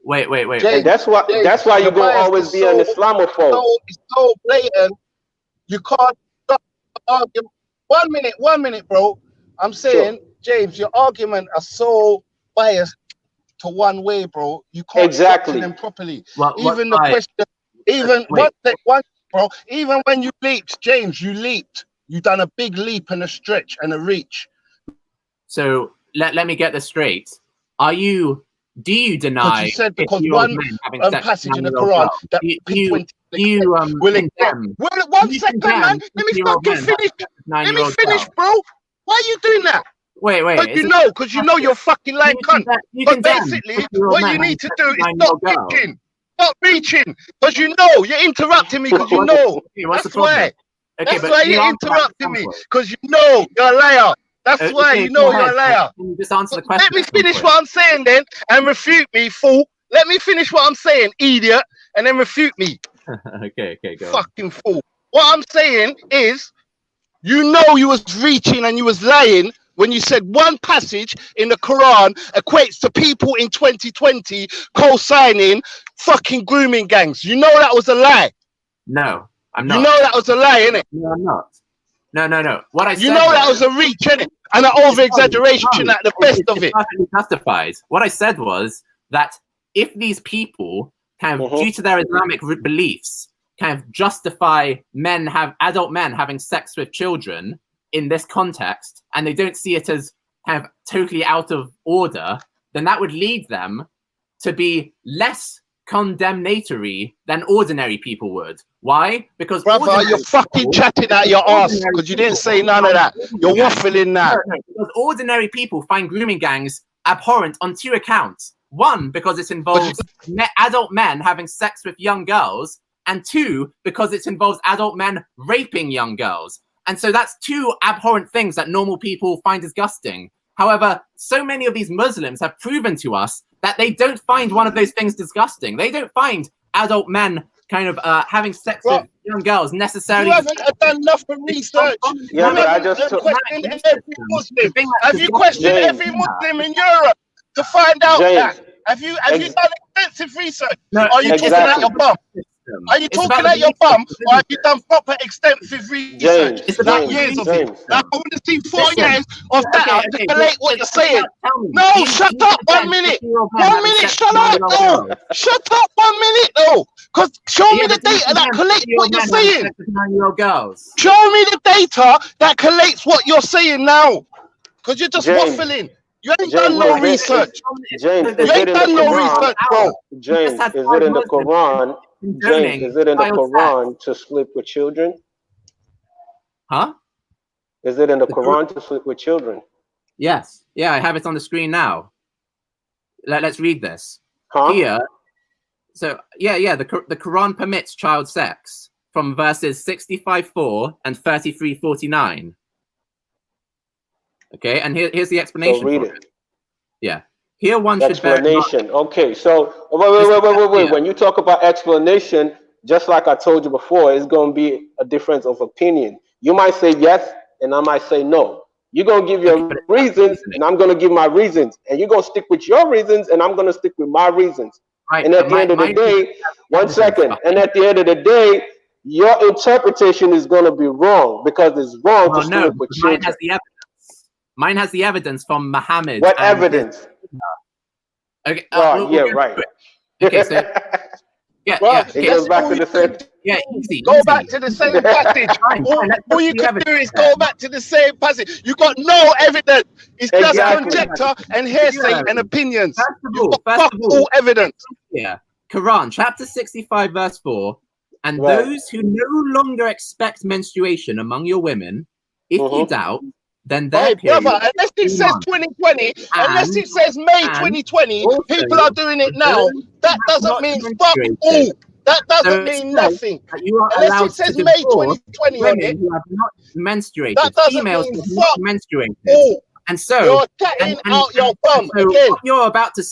Wait. And that's why you're gonna always be an Islamophobe. It's so blatant. You can't stop the argument. 1 minute, bro. I'm saying, James, your argument are so biased to one way, bro. You can't structure them properly. Even the question, bro. Even when you leaped, James, you leaped. You done a big leap and a stretch and a reach. So let me get this straight. Do you deny? You said because one passage in the Quran that will condemn. Well, 1 second, man. Let me fucking finish. Let me finish, bro. Why are you doing that? Wait. Because you know you're fucking like cunt. But basically, what you need to do is stop reaching. Stop reaching. Because you know you're interrupting me. Because you know. That's why. That's why you're interrupting me. Because you know you're a liar. That's why you know you're a liar. Can you just answer the question? Let me finish what I'm saying then and refute me, fool. Let me finish what I'm saying, idiot, and then refute me. Okay, go on. Fucking fool. What I'm saying is, you know you was reaching and you was lying when you said one passage in the Quran equates to people in 2020 co-signing fucking grooming gangs. You know that was a lie. No, I'm not. You know that was a lie, innit? No, I'm not. No. What I said, you know that was a reach, innit? And an over-exaggeration at the best of it. Perfectly justifies. What I said was that if these people kind of, due to their Islamic beliefs, kind of justify adult men having sex with children in this context, and they don't see it as kind of totally out of order, then that would lead them to be less condemnatory than ordinary people would. Why? Because brother, you're fucking chatting out your ass because you didn't say none of that. You're waffling now. No, because ordinary people find grooming gangs abhorrent on 2 accounts. 1, because it involves adult men having sex with young girls, and 2, because it involves adult men raping young girls. And so that's 2 abhorrent things that normal people find disgusting. However, so many of these Muslims have proven to us that they don't find one of those things disgusting. They don't find adult men kind of having sex with young girls necessarily. You haven't done enough research. Yeah, but I just questioned every Muslim. Have you questioned every Muslim in Europe to find out that? Have you done extensive research? No, are you talking out your bum? Are you talking out your bum, or have you done proper extensive research? It's about years of it. Now, I want to see 4 years of that to collate what you're saying. No, shut up 1 minute. 1 minute, shut up. No, shut up 1 minute, though. Because show me the data that collates what you're saying. 9-year-old girls. Show me the data that collates what you're saying now. Because you're just waffling. You ain't done no research. James, you ain't done no research, bro. James, is it in the Quran? James, is it in the Quran to sleep with children? Huh? Is it in the Quran to sleep with children? Yes. Yeah, I have it on the screen now. Let's read this. Huh? Here. So, yeah, the Quran permits child sex from verses 65:4 and 33:49. Okay, and here's the explanation. So read it. Yeah. Here one should bear explanation. Okay, so wait. When you talk about explanation, just like I told you before, it's going to be a difference of opinion. You might say yes, and I might say no. You're going to give your reasons, and I'm going to give my reasons. And you're going to stick with your reasons, and I'm going to stick with my reasons. Right, and at the end of the day, 1 second, and at the end of the day, your interpretation is going to be wrong because it's wrong to sleep with children. Has the evidence. Mine has the evidence from Muhammad. What and evidence? Okay. Oh, yeah, right. Okay, so yeah, Well, yeah. Okay. It goes back to the same. Yeah, easy. Go back to the same passage. All you can do is go back to the same passage. You got no evidence. It's just Exactly. conjecture and hearsay and opinions. First of all evidence. Yeah. Quran, chapter 65, verse 4. And Right. those who no longer expect menstruation among your women, if you doubt, then their Hey, period brother, unless it is 3 says months. 2020, unless it says May 2020, also, people are doing it now. those That who have doesn't not mean fuck all. menstruated. That So doesn't it mean says nothing. that you are Unless allowed it says to May divorce 2020 on women it, who have not menstruated, that doesn't females mean who have not fuck menstruated. all. And so, You're chatting out your bum so again. what you're about to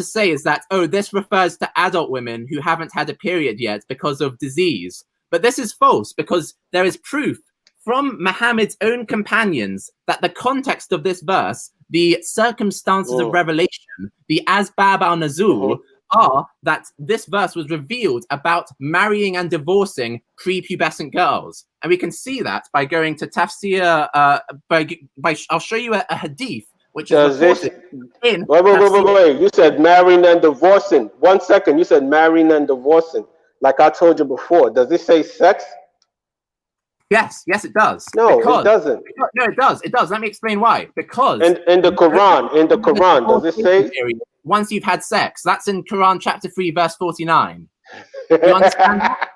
say is that, oh, this refers to adult women who haven't had a period yet because of disease. But this is false, because there is proof from Muhammad's own companions that the context of this verse, the circumstances of revelation, the Asbab al-Nuzul, are that this verse was revealed about marrying and divorcing prepubescent girls. And we can see that by going to Tafsir, I'll show you a hadith, which is reported in Wait. You said marrying and divorcing. 1 second. You said marrying and divorcing. Like I told you before. Does it say sex? Yes, it does. No, it doesn't. No, it does. It does. Let me explain why. Because in the Quran, does it say once you've had sex? That's in Quran chapter 3, verse 49. You understand that?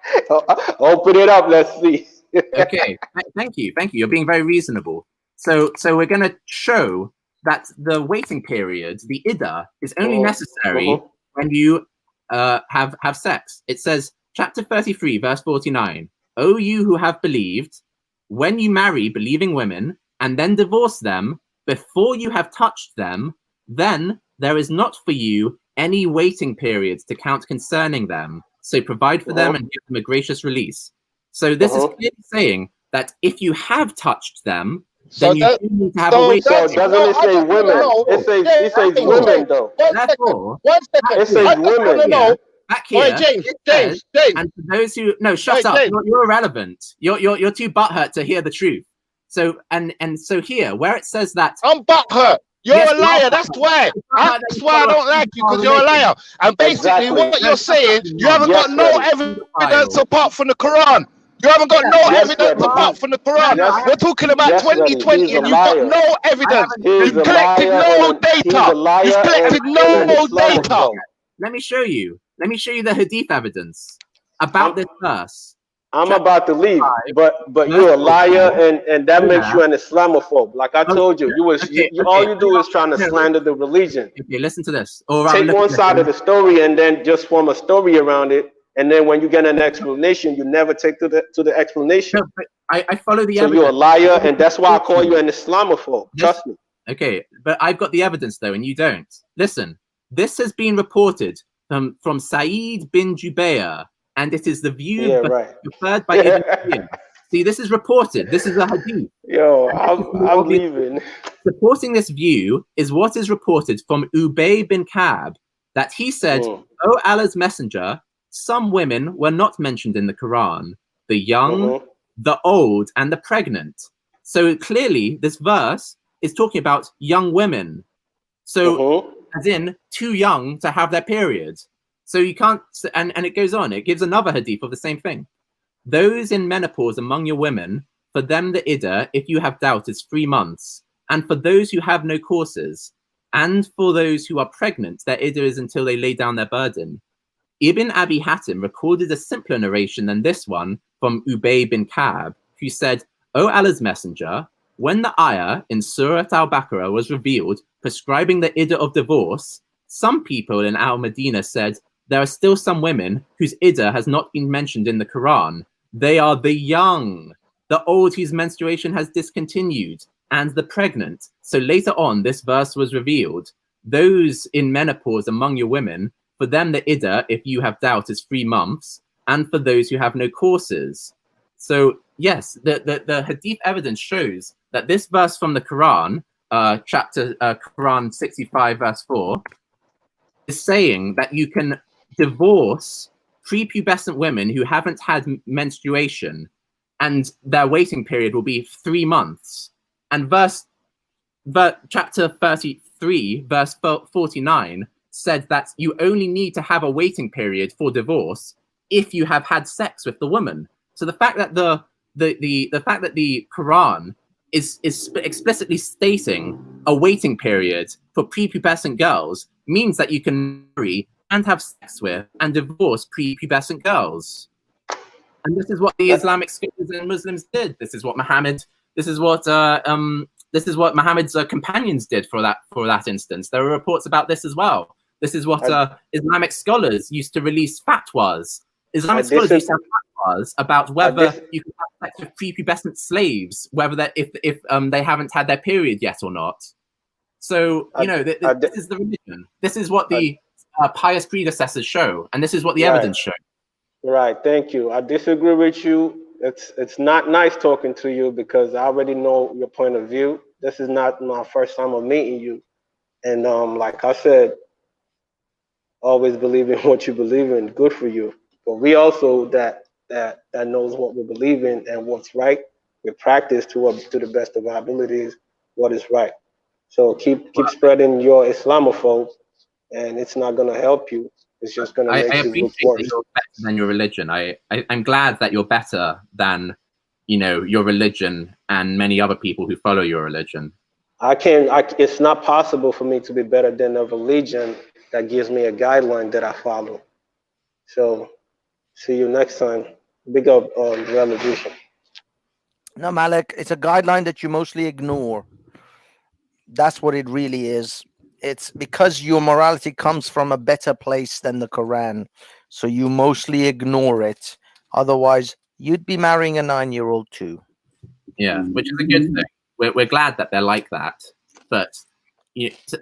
Open it up. Let's see. Okay. Thank you. You're being very reasonable. So we're going to show that the waiting period, the iddah, is only necessary when you have sex. It says, chapter 33, verse 49. O you who have believed, when you marry believing women and then divorce them before you have touched them, then there is not for you any waiting periods to count concerning them. So provide for them and give them a gracious release. So this is clearly saying that if you have touched them, then you do need to have a waiting period. So doesn't it say women? It says women though. Therefore, it says women. Back here, James. And for those who shut up. You're irrelevant. You're too butthurt to hear the truth. So so here, where it says that I'm butthurt. You're a liar. That's why. That's why I don't like you, because you're a liar. And basically, what you're saying, you haven't got no evidence apart from the Quran. You haven't got no evidence apart from the Quran. We're talking about 2020 and you've got no evidence. You've collected no data. You've collected no data. Let me show you the hadith evidence about this verse. I'm about to leave, but you're a liar, and that makes you an Islamaphobe. Like I told you, all you do is trying to slander the religion. Okay, listen to this. Take one side of the story and then just form a story around it, and then when you get an explanation, you never take to the explanation. No, but I follow the evidence. So you're a liar, and that's why I call you an Islamaphobe. Trust me. Okay, but I've got the evidence though, and you don't. Listen, this has been reported from Sa'id bin Jubayr, and it is the view preferred by Ibn Taymiyyah. See, this is reported. This is a hadith. Yo, I'm leaving. Supporting this view is what is reported from Ubay bin Ka'b, that he said, "O Allah's messenger, some women were not mentioned in the Quran, the young, the old, and the pregnant." So clearly, this verse is talking about young women. So, as in, too young to have their period. So you can't, and it goes on. It gives another hadith of the same thing. Those in menopause among your women, for them the iddah, if you have doubt, is 3 months. And for those who have no courses, and for those who are pregnant, their iddah is until they lay down their burden. Ibn Abi Hatim recorded a simpler narration than this one from Ubay bin Ka'b, who said, "O Allah's messenger, when the ayah in Surah Al-Baqarah was revealed prescribing the iddah of divorce, some people in Al-Madinah said, there are still some women whose iddah has not been mentioned in the Quran. They are the young, the old whose menstruation has discontinued, and the pregnant." So later on, this verse was revealed. Those in menopause among your women, for them the iddah, if you have doubt, is 3 months, and for those who have no courses. So yes, the hadith evidence shows that this verse from the Quran, Quran 65 verse 4, is saying that you can divorce prepubescent women who haven't had menstruation, and their waiting period will be 3 months. And verse chapter 33, verse 49 said that you only need to have a waiting period for divorce if you have had sex with the woman. So the fact that the fact that the Quran is explicitly stating a waiting period for prepubescent girls means that you can marry and have sex with and divorce prepubescent girls. And this is what the Islamic scholars and Muslims did. This is what Muhammad's companions did for that instance. There are reports about this as well. This is what Islamic scholars used to release fatwas. Islamic scholars used to have fatwas about whether you can have sex with prepubescent slaves, whether if they haven't had their period yet or not. So this is the religion. This is what the pious predecessors show, and this is what the evidence shows. Right. Thank you. I disagree with you. It's not nice talking to you because I already know your point of view. This is not my first time of meeting you, and like I said, always believe in what you believe in. Good for you. But we also that knows what we believe in and what's right. We practice to the best of our abilities what is right. So keep spreading your Islamophobe, and it's not going to help you. It's just going to make you look worse. That you're better than your religion. I'm glad that you're better than your religion and many other people who follow your religion. It's not possible for me to be better than a religion that gives me a guideline that I follow. So see you next time. Big up religion. No, Malik, it's a guideline that you mostly ignore. That's what it really is. It's because your morality comes from a better place than the Quran, so you mostly ignore it. Otherwise, you'd be marrying a 9-year-old too. Yeah, which is a good thing. We're glad that they're like that. But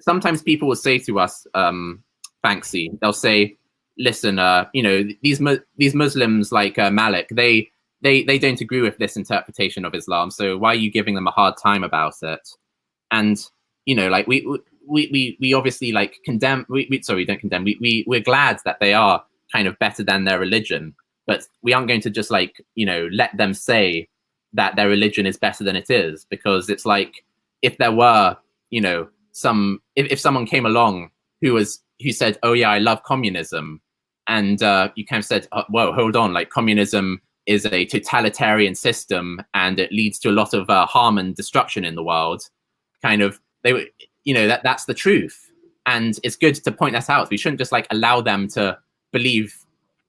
sometimes people will say to us, Banksy, they'll say, "Listen, these Muslims like Malik, they don't agree with this interpretation of Islam. So why are you giving them a hard time about it?" And like we obviously like condemn. We don't condemn. We're glad that they are kind of better than their religion, but we aren't going to just like let them say that their religion is better than it is, because it's like if there were if someone came along who said, "Oh yeah, I love communism," and you kind of said, oh, "Whoa, hold on, like communism is a totalitarian system and it leads to a lot of harm and destruction in the world," kind of that's the truth, and it's good to point that out. We shouldn't just like allow them to believe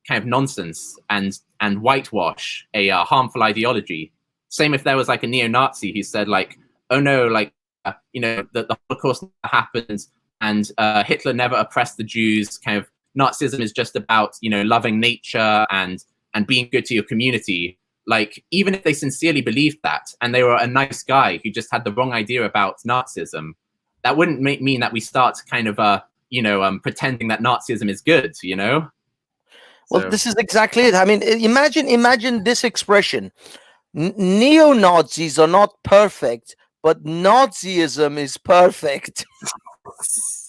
kind of nonsense and whitewash a harmful ideology. Same if there was like a neo-Nazi who said like, "Oh no, like the Holocaust happened and Hitler never oppressed the Jews. Kind of Nazism is just about loving nature and being good to your community." Like, even if they sincerely believed that and they were a nice guy who just had the wrong idea about Nazism, that wouldn't mean that we start kind of pretending that Nazism is good, Well, this is exactly it. I mean, imagine this expression: neo-Nazis are not perfect, but Nazism is perfect.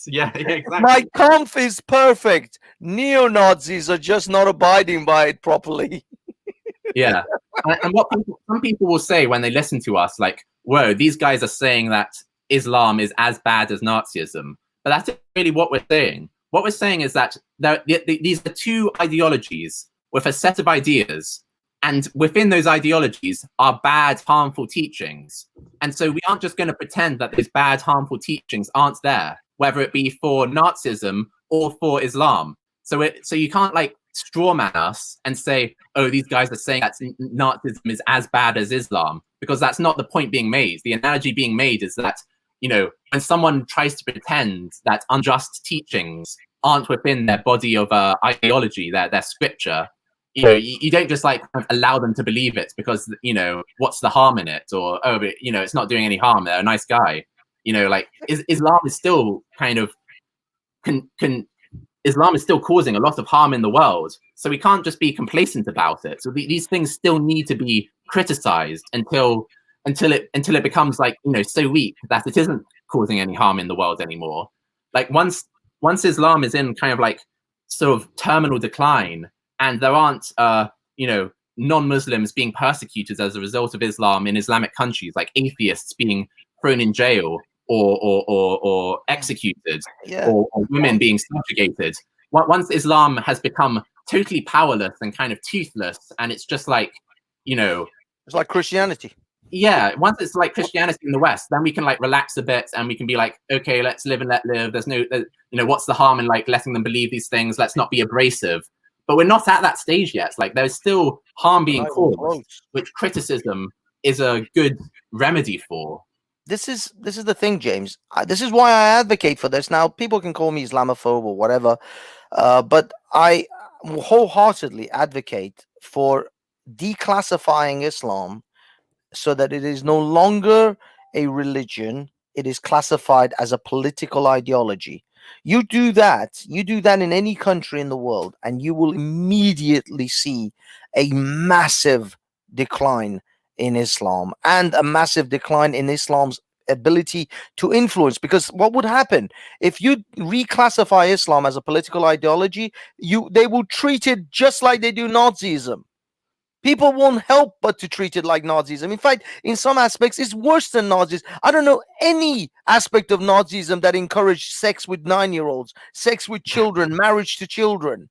Yeah, exactly. My Kampf is perfect. Neo-Nazis are just not abiding by it properly. Yeah. And what some people will say when they listen to us, like, "Whoa, these guys are saying that Islam is as bad as Nazism." But that's not really what we're saying. What we're saying is that these are two ideologies with a set of ideas, and within those ideologies are bad, harmful teachings. And so we aren't just going to pretend that these bad, harmful teachings aren't there, whether it be for Nazism or for Islam. So you can't like straw man us and say, "Oh, these guys are saying that Nazism is as bad as Islam," because that's not the point being made. The analogy being made is that when someone tries to pretend that unjust teachings aren't within their body of ideology, their scripture, you don't just like allow them to believe it because what's the harm in it, or but it's not doing any harm. They're a nice guy. Like Islam is still kind of Islam is still causing a lot of harm in the world, so we can't just be complacent about it. So these things still need to be criticized until it becomes like so weak that it isn't causing any harm in the world anymore. Like once Islam is in kind of like sort of terminal decline, and there aren't non-Muslims being persecuted as a result of Islam in Islamic countries, like atheists being thrown in jail, or executed, or women being subjugated. Once Islam has become totally powerless and kind of toothless, and it's just like, you know, it's like Christianity. Yeah, once it's like Christianity in the West, then we can like relax a bit and we can be like, okay, let's live and let live. There's no, you know, what's the harm in like letting them believe these things? Let's not be abrasive. But we're not at that stage yet. Like there's still harm being caused, which criticism is a good remedy for. This is the thing, James. This is why I advocate for this. Now, people can call me Islamophobe or whatever, but I wholeheartedly advocate for declassifying Islam so that it is no longer a religion. It is classified as a political ideology. You do that in any country in the world, and you will immediately see a massive decline in Islam and a massive decline in Islam's ability to influence. Because what would happen if you reclassify Islam as a political ideology? They will treat it just like they do Nazism. People won't help but to treat it like Nazism. In fact, in some aspects, it's worse than Nazis. I don't know any aspect of Nazism that encouraged sex with 9-year-olds, sex with children, marriage to children.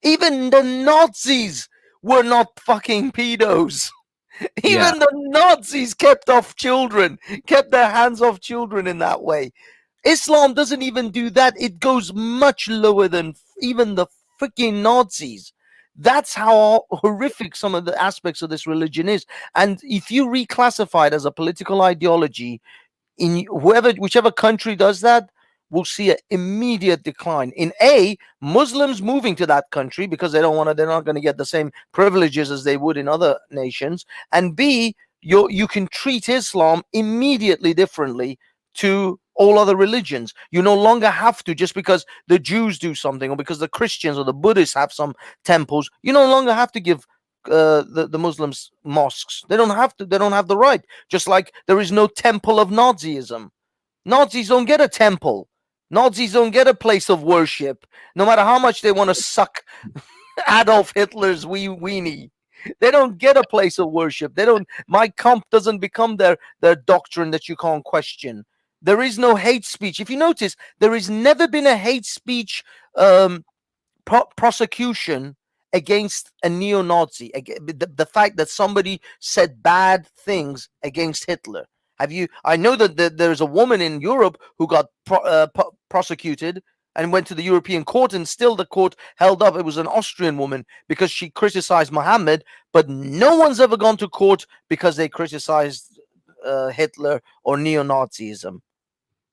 Even the Nazis were not fucking pedos. Even the Nazis kept off children, kept their hands off children in that way. Islam doesn't even do that. It goes much lower than even the freaking Nazis. That's how horrific some of the aspects of this religion is. And if you reclassify it as a political ideology, in whichever country does that, we'll see an immediate decline in Muslims moving to that country because they're not going to get the same privileges as they would in other nations, and B, you can treat Islam immediately differently to all other religions. You no longer have to, just because the Jews do something or because the Christians or the Buddhists have some temples, you no longer have to give the Muslims mosques. They don't have to. They don't have the right. Just like there is no temple of Nazism. Nazis don't get a temple. Nazis don't get a place of worship, no matter how much they want to suck Adolf Hitler's weenie. They don't get a place of worship. They don't. My Kampf doesn't become their doctrine that you can't question. There is no hate speech. If you notice, there has never been a hate speech prosecution against a neo-Nazi. The fact that somebody said bad things against Hitler. I know that there's a woman in Europe who got prosecuted and went to the European court, and still the court held up. It was an Austrian woman because she criticized Muhammad, but no one's ever gone to court because they criticized Hitler or neo-Nazism.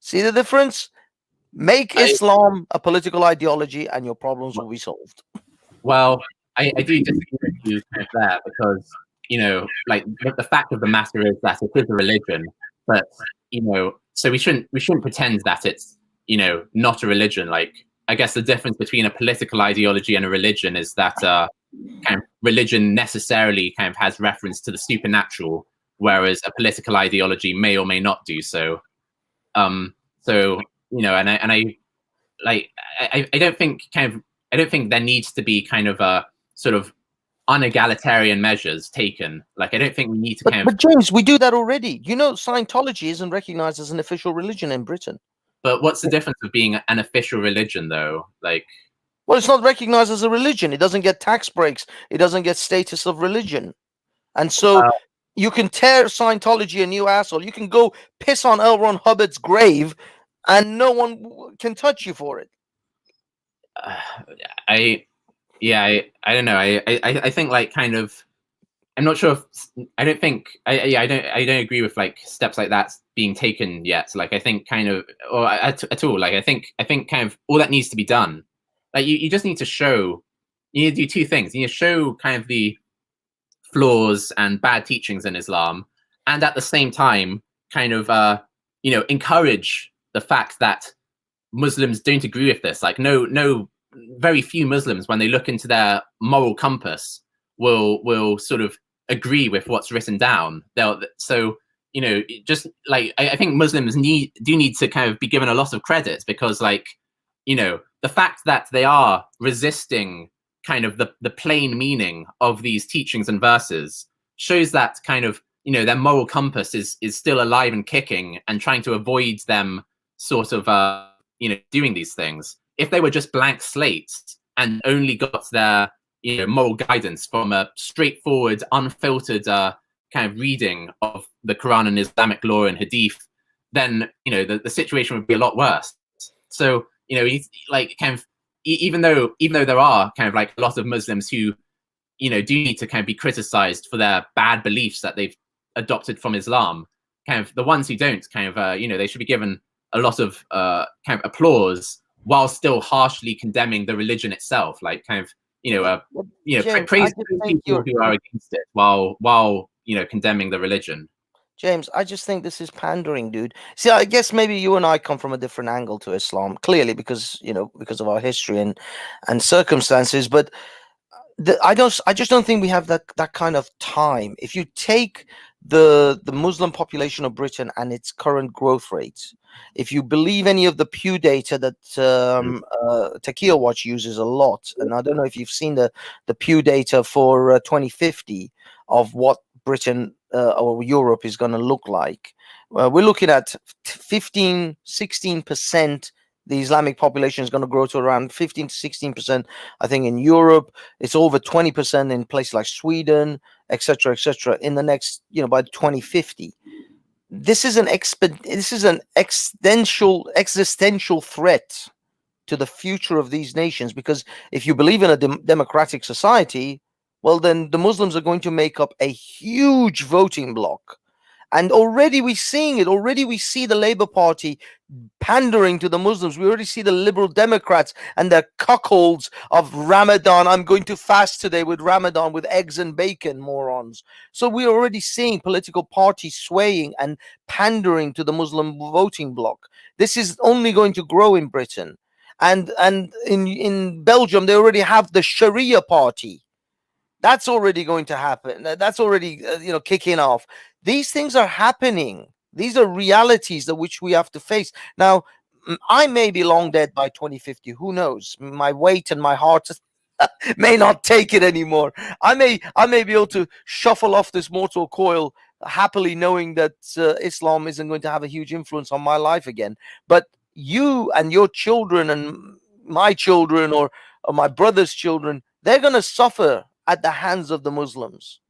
See the difference? Make Islam a political ideology and your problems will be solved. Well, I do disagree with you kind of there, because, you know, like the fact of the matter is that it is a religion, but, you know, so we shouldn't pretend that it's, you know, not a religion. Like, I guess the difference between a political ideology and a religion is that kind of religion necessarily kind of has reference to the supernatural, whereas a political ideology may or may not do so. So, you know, and I don't think there needs to be kind of a sort of unegalitarian measures taken. Like, I don't think we need to But James, we do that already. You know, Scientology isn't recognized as an official religion in Britain. But what's the difference of being an official religion, though? Like, well, it's not recognized as a religion. It doesn't get tax breaks. It doesn't get status of religion. And so you can tear Scientology a new asshole. You can go piss on L. Ron Hubbard's grave and no one can touch you for it. I don't know. I think, like, kind of, I'm not sure if I don't agree with like steps like that being taken yet. Like, I think kind of, or at all. Like, I think kind of all that needs to be done. Like, you just need to show. You need to do two things. You need to show kind of the flaws and bad teachings in Islam, and at the same time, kind of encourage the fact that Muslims don't agree with this. Like, no, very few Muslims, when they look into their moral compass, will sort of agree with what's written down. So, you know, just like, I think Muslims do need to kind of be given a lot of credit, because, like, you know, the fact that they are resisting kind of the plain meaning of these teachings and verses shows that kind of you know, their moral compass is still alive and kicking, and trying to avoid them sort of you know, doing these things. If they were just blank slates and only got their, you know, moral guidance from a straightforward, unfiltered kind of reading of the Quran and Islamic law and Hadith, then, you know, the situation would be a lot worse. So, you know, like kind of even though there are kind of like a lot of Muslims who, you know, do need to kind of be criticized for their bad beliefs that they've adopted from Islam, kind of the ones who don't, kind of you know, they should be given a lot of kind of applause while still harshly condemning the religion itself, like kind of, you know, James, praise people who are against it while you know, condemning the religion. James, I just think this is pandering, dude. See, I guess maybe you and I come from a different angle to Islam, clearly because, you know, because of our history and circumstances. But I just don't think we have that kind of time. If you take the Muslim population of Britain and its current growth rates, if you believe any of the Pew data that Taqiyya Watch uses a lot, and I don't know if you've seen the Pew data for 2050 of what Britain or Europe is going to look like. We're looking at 16%. The Islamic population is going to grow to around 15 to 16%. I think in Europe, it's over 20% in places like Sweden, etc., in the next, you know, by 2050. This is an existential threat to the future of these nations, because if you believe in a democratic society, well, then the Muslims are going to make up a huge voting bloc. And already we're seeing it. Already we see the Labour Party pandering to the Muslims. We already see the Liberal Democrats and their cuckolds of Ramadan. I'm going to fast today with Ramadan with eggs and bacon, morons. So we're already seeing political parties swaying and pandering to the Muslim voting bloc. This is only going to grow in Britain. And in Belgium, they already have the Sharia party. That's already going to happen. That's already you know, kicking off. These things are happening. These are realities that which we have to face. Now, I may be long dead by 2050. Who knows? My weight and my heart may not take it anymore. I may be able to shuffle off this mortal coil happily, knowing that Islam isn't going to have a huge influence on my life again. But you and your children and my children or my brother's children, they're going to suffer at the hands of the Muslims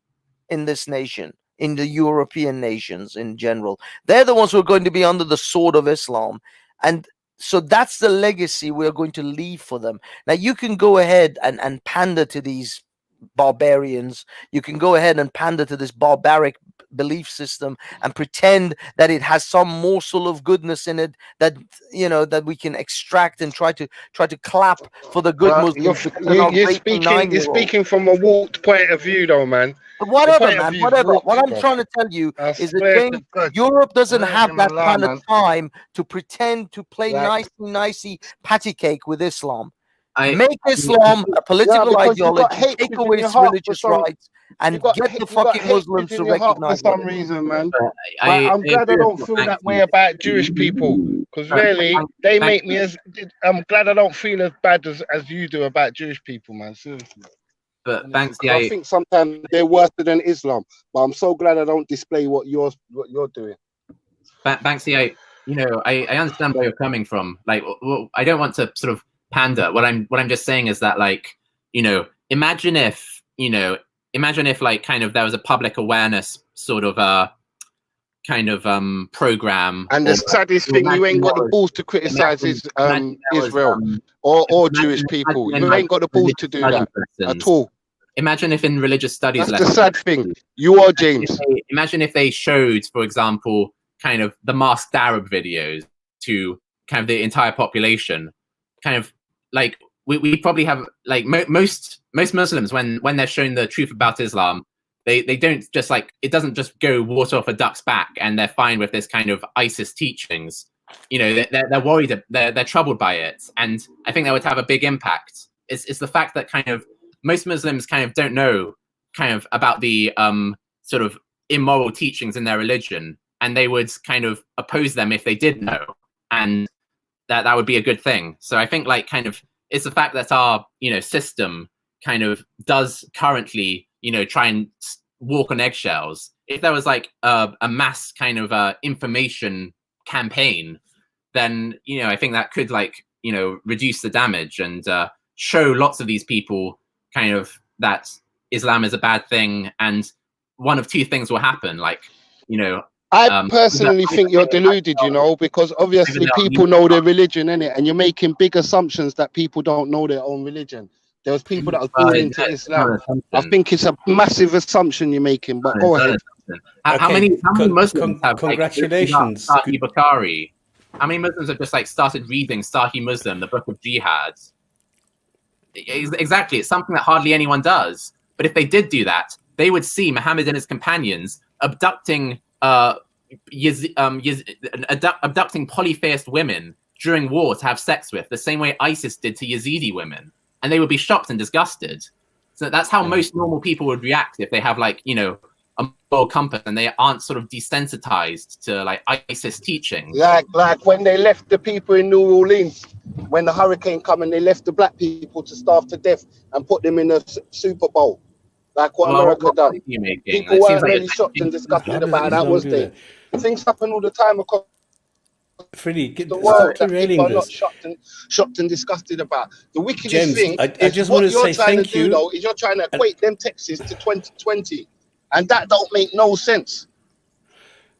in this nation, in the European nations in general. They're the ones who are going to be under the sword of Islam. And so that's the legacy we're going to leave for them. Now, you can go ahead and pander to these barbarians. You can go ahead and pander to this barbaric belief system and pretend that it has some morsel of goodness in it that, you know, that we can extract and try to clap for the good Muslims. You're speaking from a warped point of view, though, man. Whatever, man, whatever. What I'm trying to tell you is that Europe doesn't have that kind of time to pretend to play nicey patty cake with Islam. Make Islam a political ideology, take away its religious rights, and get the fucking Muslims to recognize for some reason, man. I'm glad I don't feel that way about Jewish people, because really, they make me as. I'm glad I don't feel as bad as you do about Jewish people, man. Seriously. But thanks, I think sometimes they're worse than Islam. But I'm so glad I don't display what you're doing. Banksy, you know, I understand where you're coming from. Like, well, I don't want to sort of pander. What I'm just saying is that, like, you know, imagine if like kind of there was a public awareness sort of program. And the saddest thing, you ain't got the balls to criticize Israel or Jewish people. You ain't got the balls to do that at all. Imagine if in religious studies, that's the sad thing. You are James. Imagine if they showed, for example, kind of the masked Arab videos to kind of the entire population. Kind of like we probably have like most Muslims when they're shown the truth about Islam, they don't just like, it doesn't just go water off a duck's back and they're fine with this kind of ISIS teachings. You know, they're worried, they're troubled by it, and I think that would have a big impact. It's the fact that kind of most Muslims kind of don't know kind of about the sort of immoral teachings in their religion, and they would kind of oppose them if they did know, and that would be a good thing. So I think like kind of it's the fact that our, you know, system kind of does currently, you know, try and walk on eggshells. if there was like a mass kind of information campaign, then I think that could like reduce the damage and show lots of these people kind of that Islam is a bad thing, and one of two things will happen. Like I personally think you're deluded, because obviously people know their religion, innit? And you're making big assumptions that people don't know their own religion. There was people that was born into Islam. I think it's a massive assumption you're making, but go ahead. How many Muslims have congratulations, like, Sahih Bukhari? How many Muslims have just like started reading Sahih Muslim, the book of jihad? Exactly, it's something that hardly anyone does. But if they did do that, they would see Muhammad and his companions abducting abducting polytheist women during war to have sex with, the same way ISIS did to Yazidi women, and they would be shocked and disgusted. So that's how most normal people would react if they have like a moral compass and they aren't sort of desensitized to like ISIS teaching. Like when they left the people in New Orleans, when the hurricane came and they left the black people to starve to death and put them in a Super Bowl. Like what America done. People weren't really shocked and disgusted about that, was they? Things happen all the time across Freddie, the world that derailing people are not this. shocked and disgusted about. The wickedest James, thing I is just what want to you're say trying to thank do, you. though, is you're trying to equate them Texas to 2020. And that don't make no sense.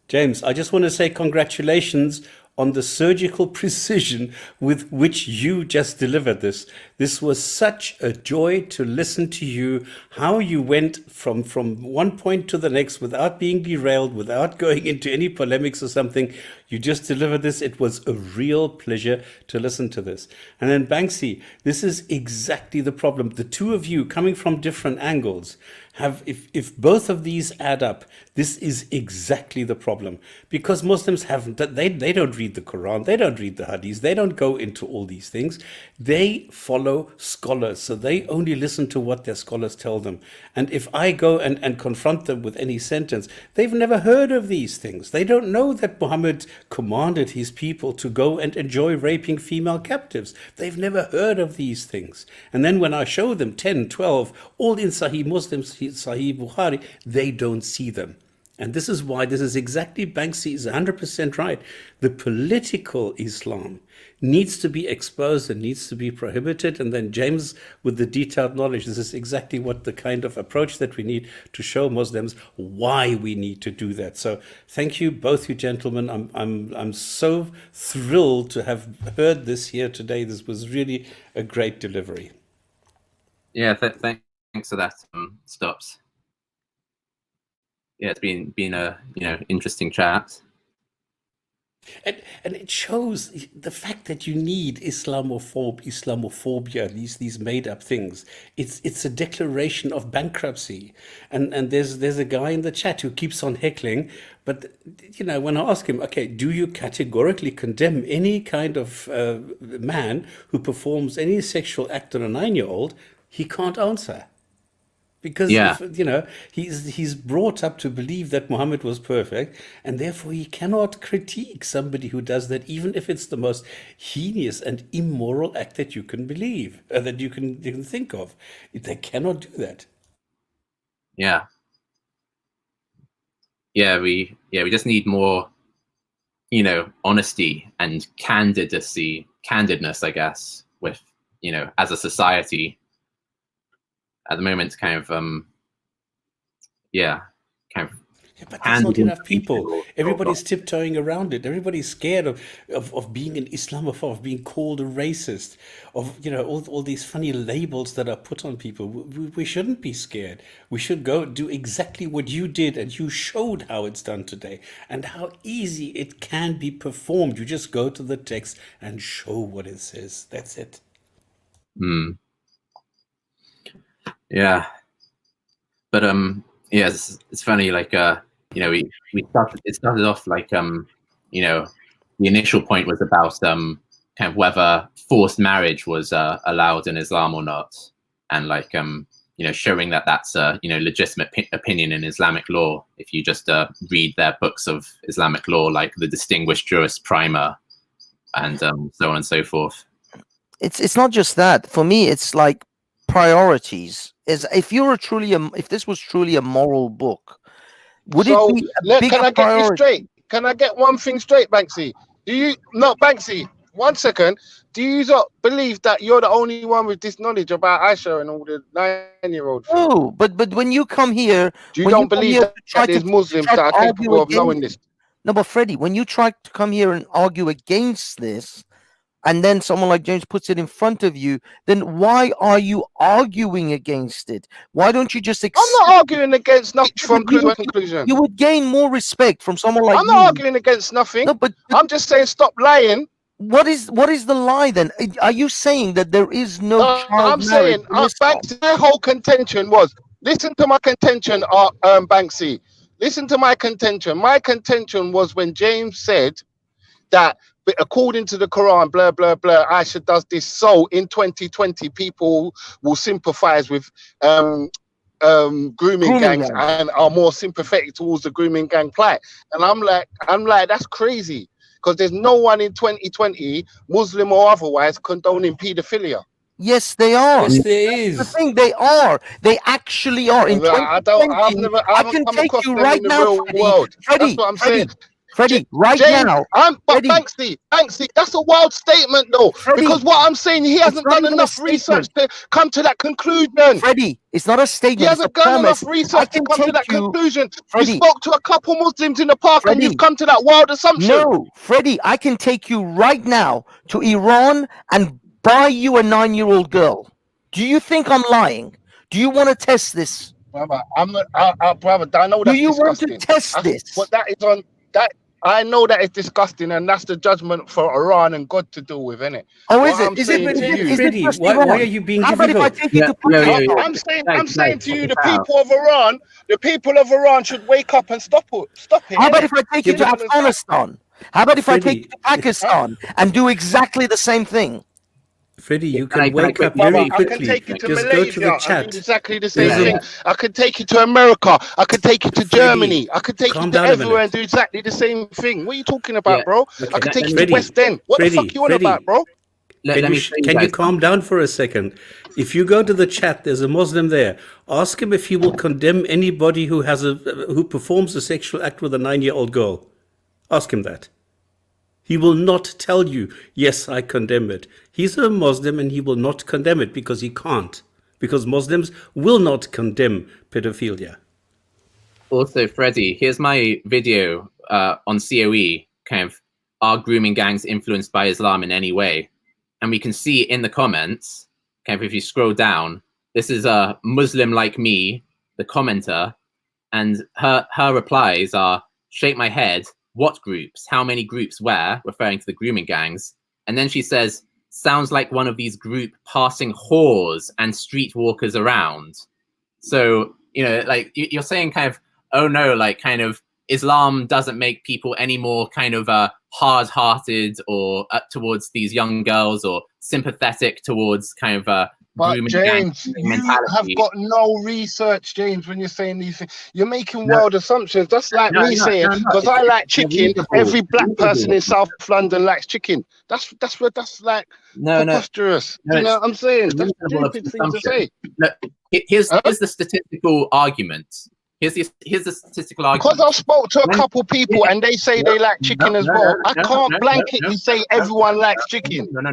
James, I just want to say congratulations on the surgical precision with which you just delivered this. This was such a joy to listen to you, how you went from one point to the next without being derailed, without going into any polemics or something. You just delivered this. It was a real pleasure to listen to this. And then Banksy, this is exactly the problem. The two of you coming from different angles have, if both of these add up, this is exactly the problem. Because Muslims haven't, they don't read the Quran, they don't read the Hadith, they don't go into all these things. They follow scholars, so they only listen to what their scholars tell them. And if I go and confront them with any sentence, they've never heard of these things. They don't know that Muhammad commanded his people to go and enjoy raping female captives. They've never heard of these things. And then when I show them 10, 12, all in Sahih Muslim, Sahih Bukhari, they don't see them. And this is why this is exactly, Banksy is 100% right. The political Islam needs to be exposed and needs to be prohibited. And then James, with the detailed knowledge, this is exactly what the kind of approach that we need to show Muslims why we need to do that. So thank you, both you gentlemen. I'm so thrilled to have heard this here today. This was really a great delivery. Yeah, thanks for that, Stops. Yeah, it's been a interesting chat. And it shows the fact that you need Islamophobia, these made up things. It's a declaration of bankruptcy. And there's a guy in the chat who keeps on heckling, but when I ask him, okay, do you categorically condemn any kind of man who performs any sexual act on a 9-year-old? He can't answer. Because he's brought up to believe that Muhammad was perfect, and therefore he cannot critique somebody who does that, even if it's the most heinous and immoral act that you can believe, that you can think of. They cannot do that. Yeah. We just need more, honesty and candidness, I guess, with as a society. At the moment, but there's not enough people. Everybody's tiptoeing around it. Everybody's scared of being an Islamophobe, of being called a racist, of all these funny labels that are put on people. We shouldn't be scared. We should go do exactly what you did, and you showed how it's done today and how easy it can be performed. You just go to the text and show what it says. That's it. Yeah, but it's funny. Like we started off like the initial point was about kind of whether forced marriage was allowed in Islam or not, and like showing that that's a legitimate opinion in Islamic law if you just read their books of Islamic law, like the Distinguished Jurist Primer, and so on and so forth. It's not just that. For me, it's like priorities. Is if this was truly a moral book, Would so it be a bigger can I get priority? this straight? Can I get one thing straight, Banksy? Banksy, 1 second. Do you not believe that you're the only one with this knowledge about Aisha and all the 9-year-old? No, but when you come here, you don't believe that there's Muslims that are capable of knowing this? No, but Freddie, when you try to come here and argue against this, and then someone like James puts it in front of you, then why are you arguing against it? Why don't you just accept? I'm not arguing against nothing from conclusion. You would gain more respect from someone like I'm not arguing against nothing. No, but I'm just saying stop lying. What is the lie then? Are you saying that there is no child I'm marriage saying in Islam? my whole contention was, listen to my contention, Banksy. Listen to my contention. My contention was when James said that, but according to the Quran, blah, blah, blah, Aisha does this. So in 2020, people will sympathize with grooming gangs and are more sympathetic towards the grooming gang plight. And I'm like, that's crazy. Because there's no one in 2020, Muslim or otherwise, condoning paedophilia. Yes, they are. Yes, there is. That's the thing, they are. They actually are. In 2020, I can take you right now, Freddie. That's what I'm saying. Freddie, right James, now. But Banksy, that's a wild statement, though. Because what I'm saying, he hasn't done enough research to come to that conclusion. Freddie, it's not a statement. He hasn't done enough research to come to that conclusion. You spoke to a couple Muslims in the park and you've come to that wild assumption. No, Freddie, I can take you right now to Iran and buy you a 9-year-old girl. Do you think I'm lying? Do you want to test this? Brother, I'm not, brother, I know that's disgusting. Do you want to test this? But that is on that. I know that it's disgusting, and that's the judgment for Iran and God to deal with, isn't it? Oh, is it? Is it? Why are you being difficult? I'm saying to you, the people of Iran should wake up and stop it. How about if I take you to Afghanistan? How about if I take you to Pakistan and do exactly the same thing? Freddie, you can wake up very quickly. I can take you to Just Malaysia. go to the chat. Do exactly the same thing. I could take you to America. I could take you to Germany. I could take you to everywhere and do exactly the same thing. What are you talking about, bro? I could take you to West End. What the fuck you on about, bro? Can you calm down for a second? If you go to the chat, there's a Muslim there. Ask him if he will condemn anybody who performs a sexual act with a 9-year-old girl. Ask him that. He will not tell you, yes, I condemn it. He's a Muslim and he will not condemn it because he can't. Because Muslims will not condemn pedophilia. Also, Freddie, here's my video on COE, kind of, are grooming gangs influenced by Islam in any way? And we can see in the comments, kind of, if you scroll down, this is a Muslim like me, the commenter, and her replies are, shake my head, what groups? How many groups where? Referring to the grooming gangs. And then she says, sounds like one of these group passing whores and streetwalkers around. So, you know, like you're saying kind of, oh no, like kind of Islam doesn't make people any more kind of hard-hearted or towards these young girls or sympathetic towards kind of but James, you have got no research, James, when you're saying these things. You're making wild assumptions. That's like me saying, because I like chicken, every black person in South London likes chicken. That's like preposterous. You know what I'm saying? That's a stupid thing to say. Look, here's the statistical argument. Here's the statistical argument. Because I spoke to a couple people and they say they like chicken as well. I can't blanketly say everyone likes chicken. No.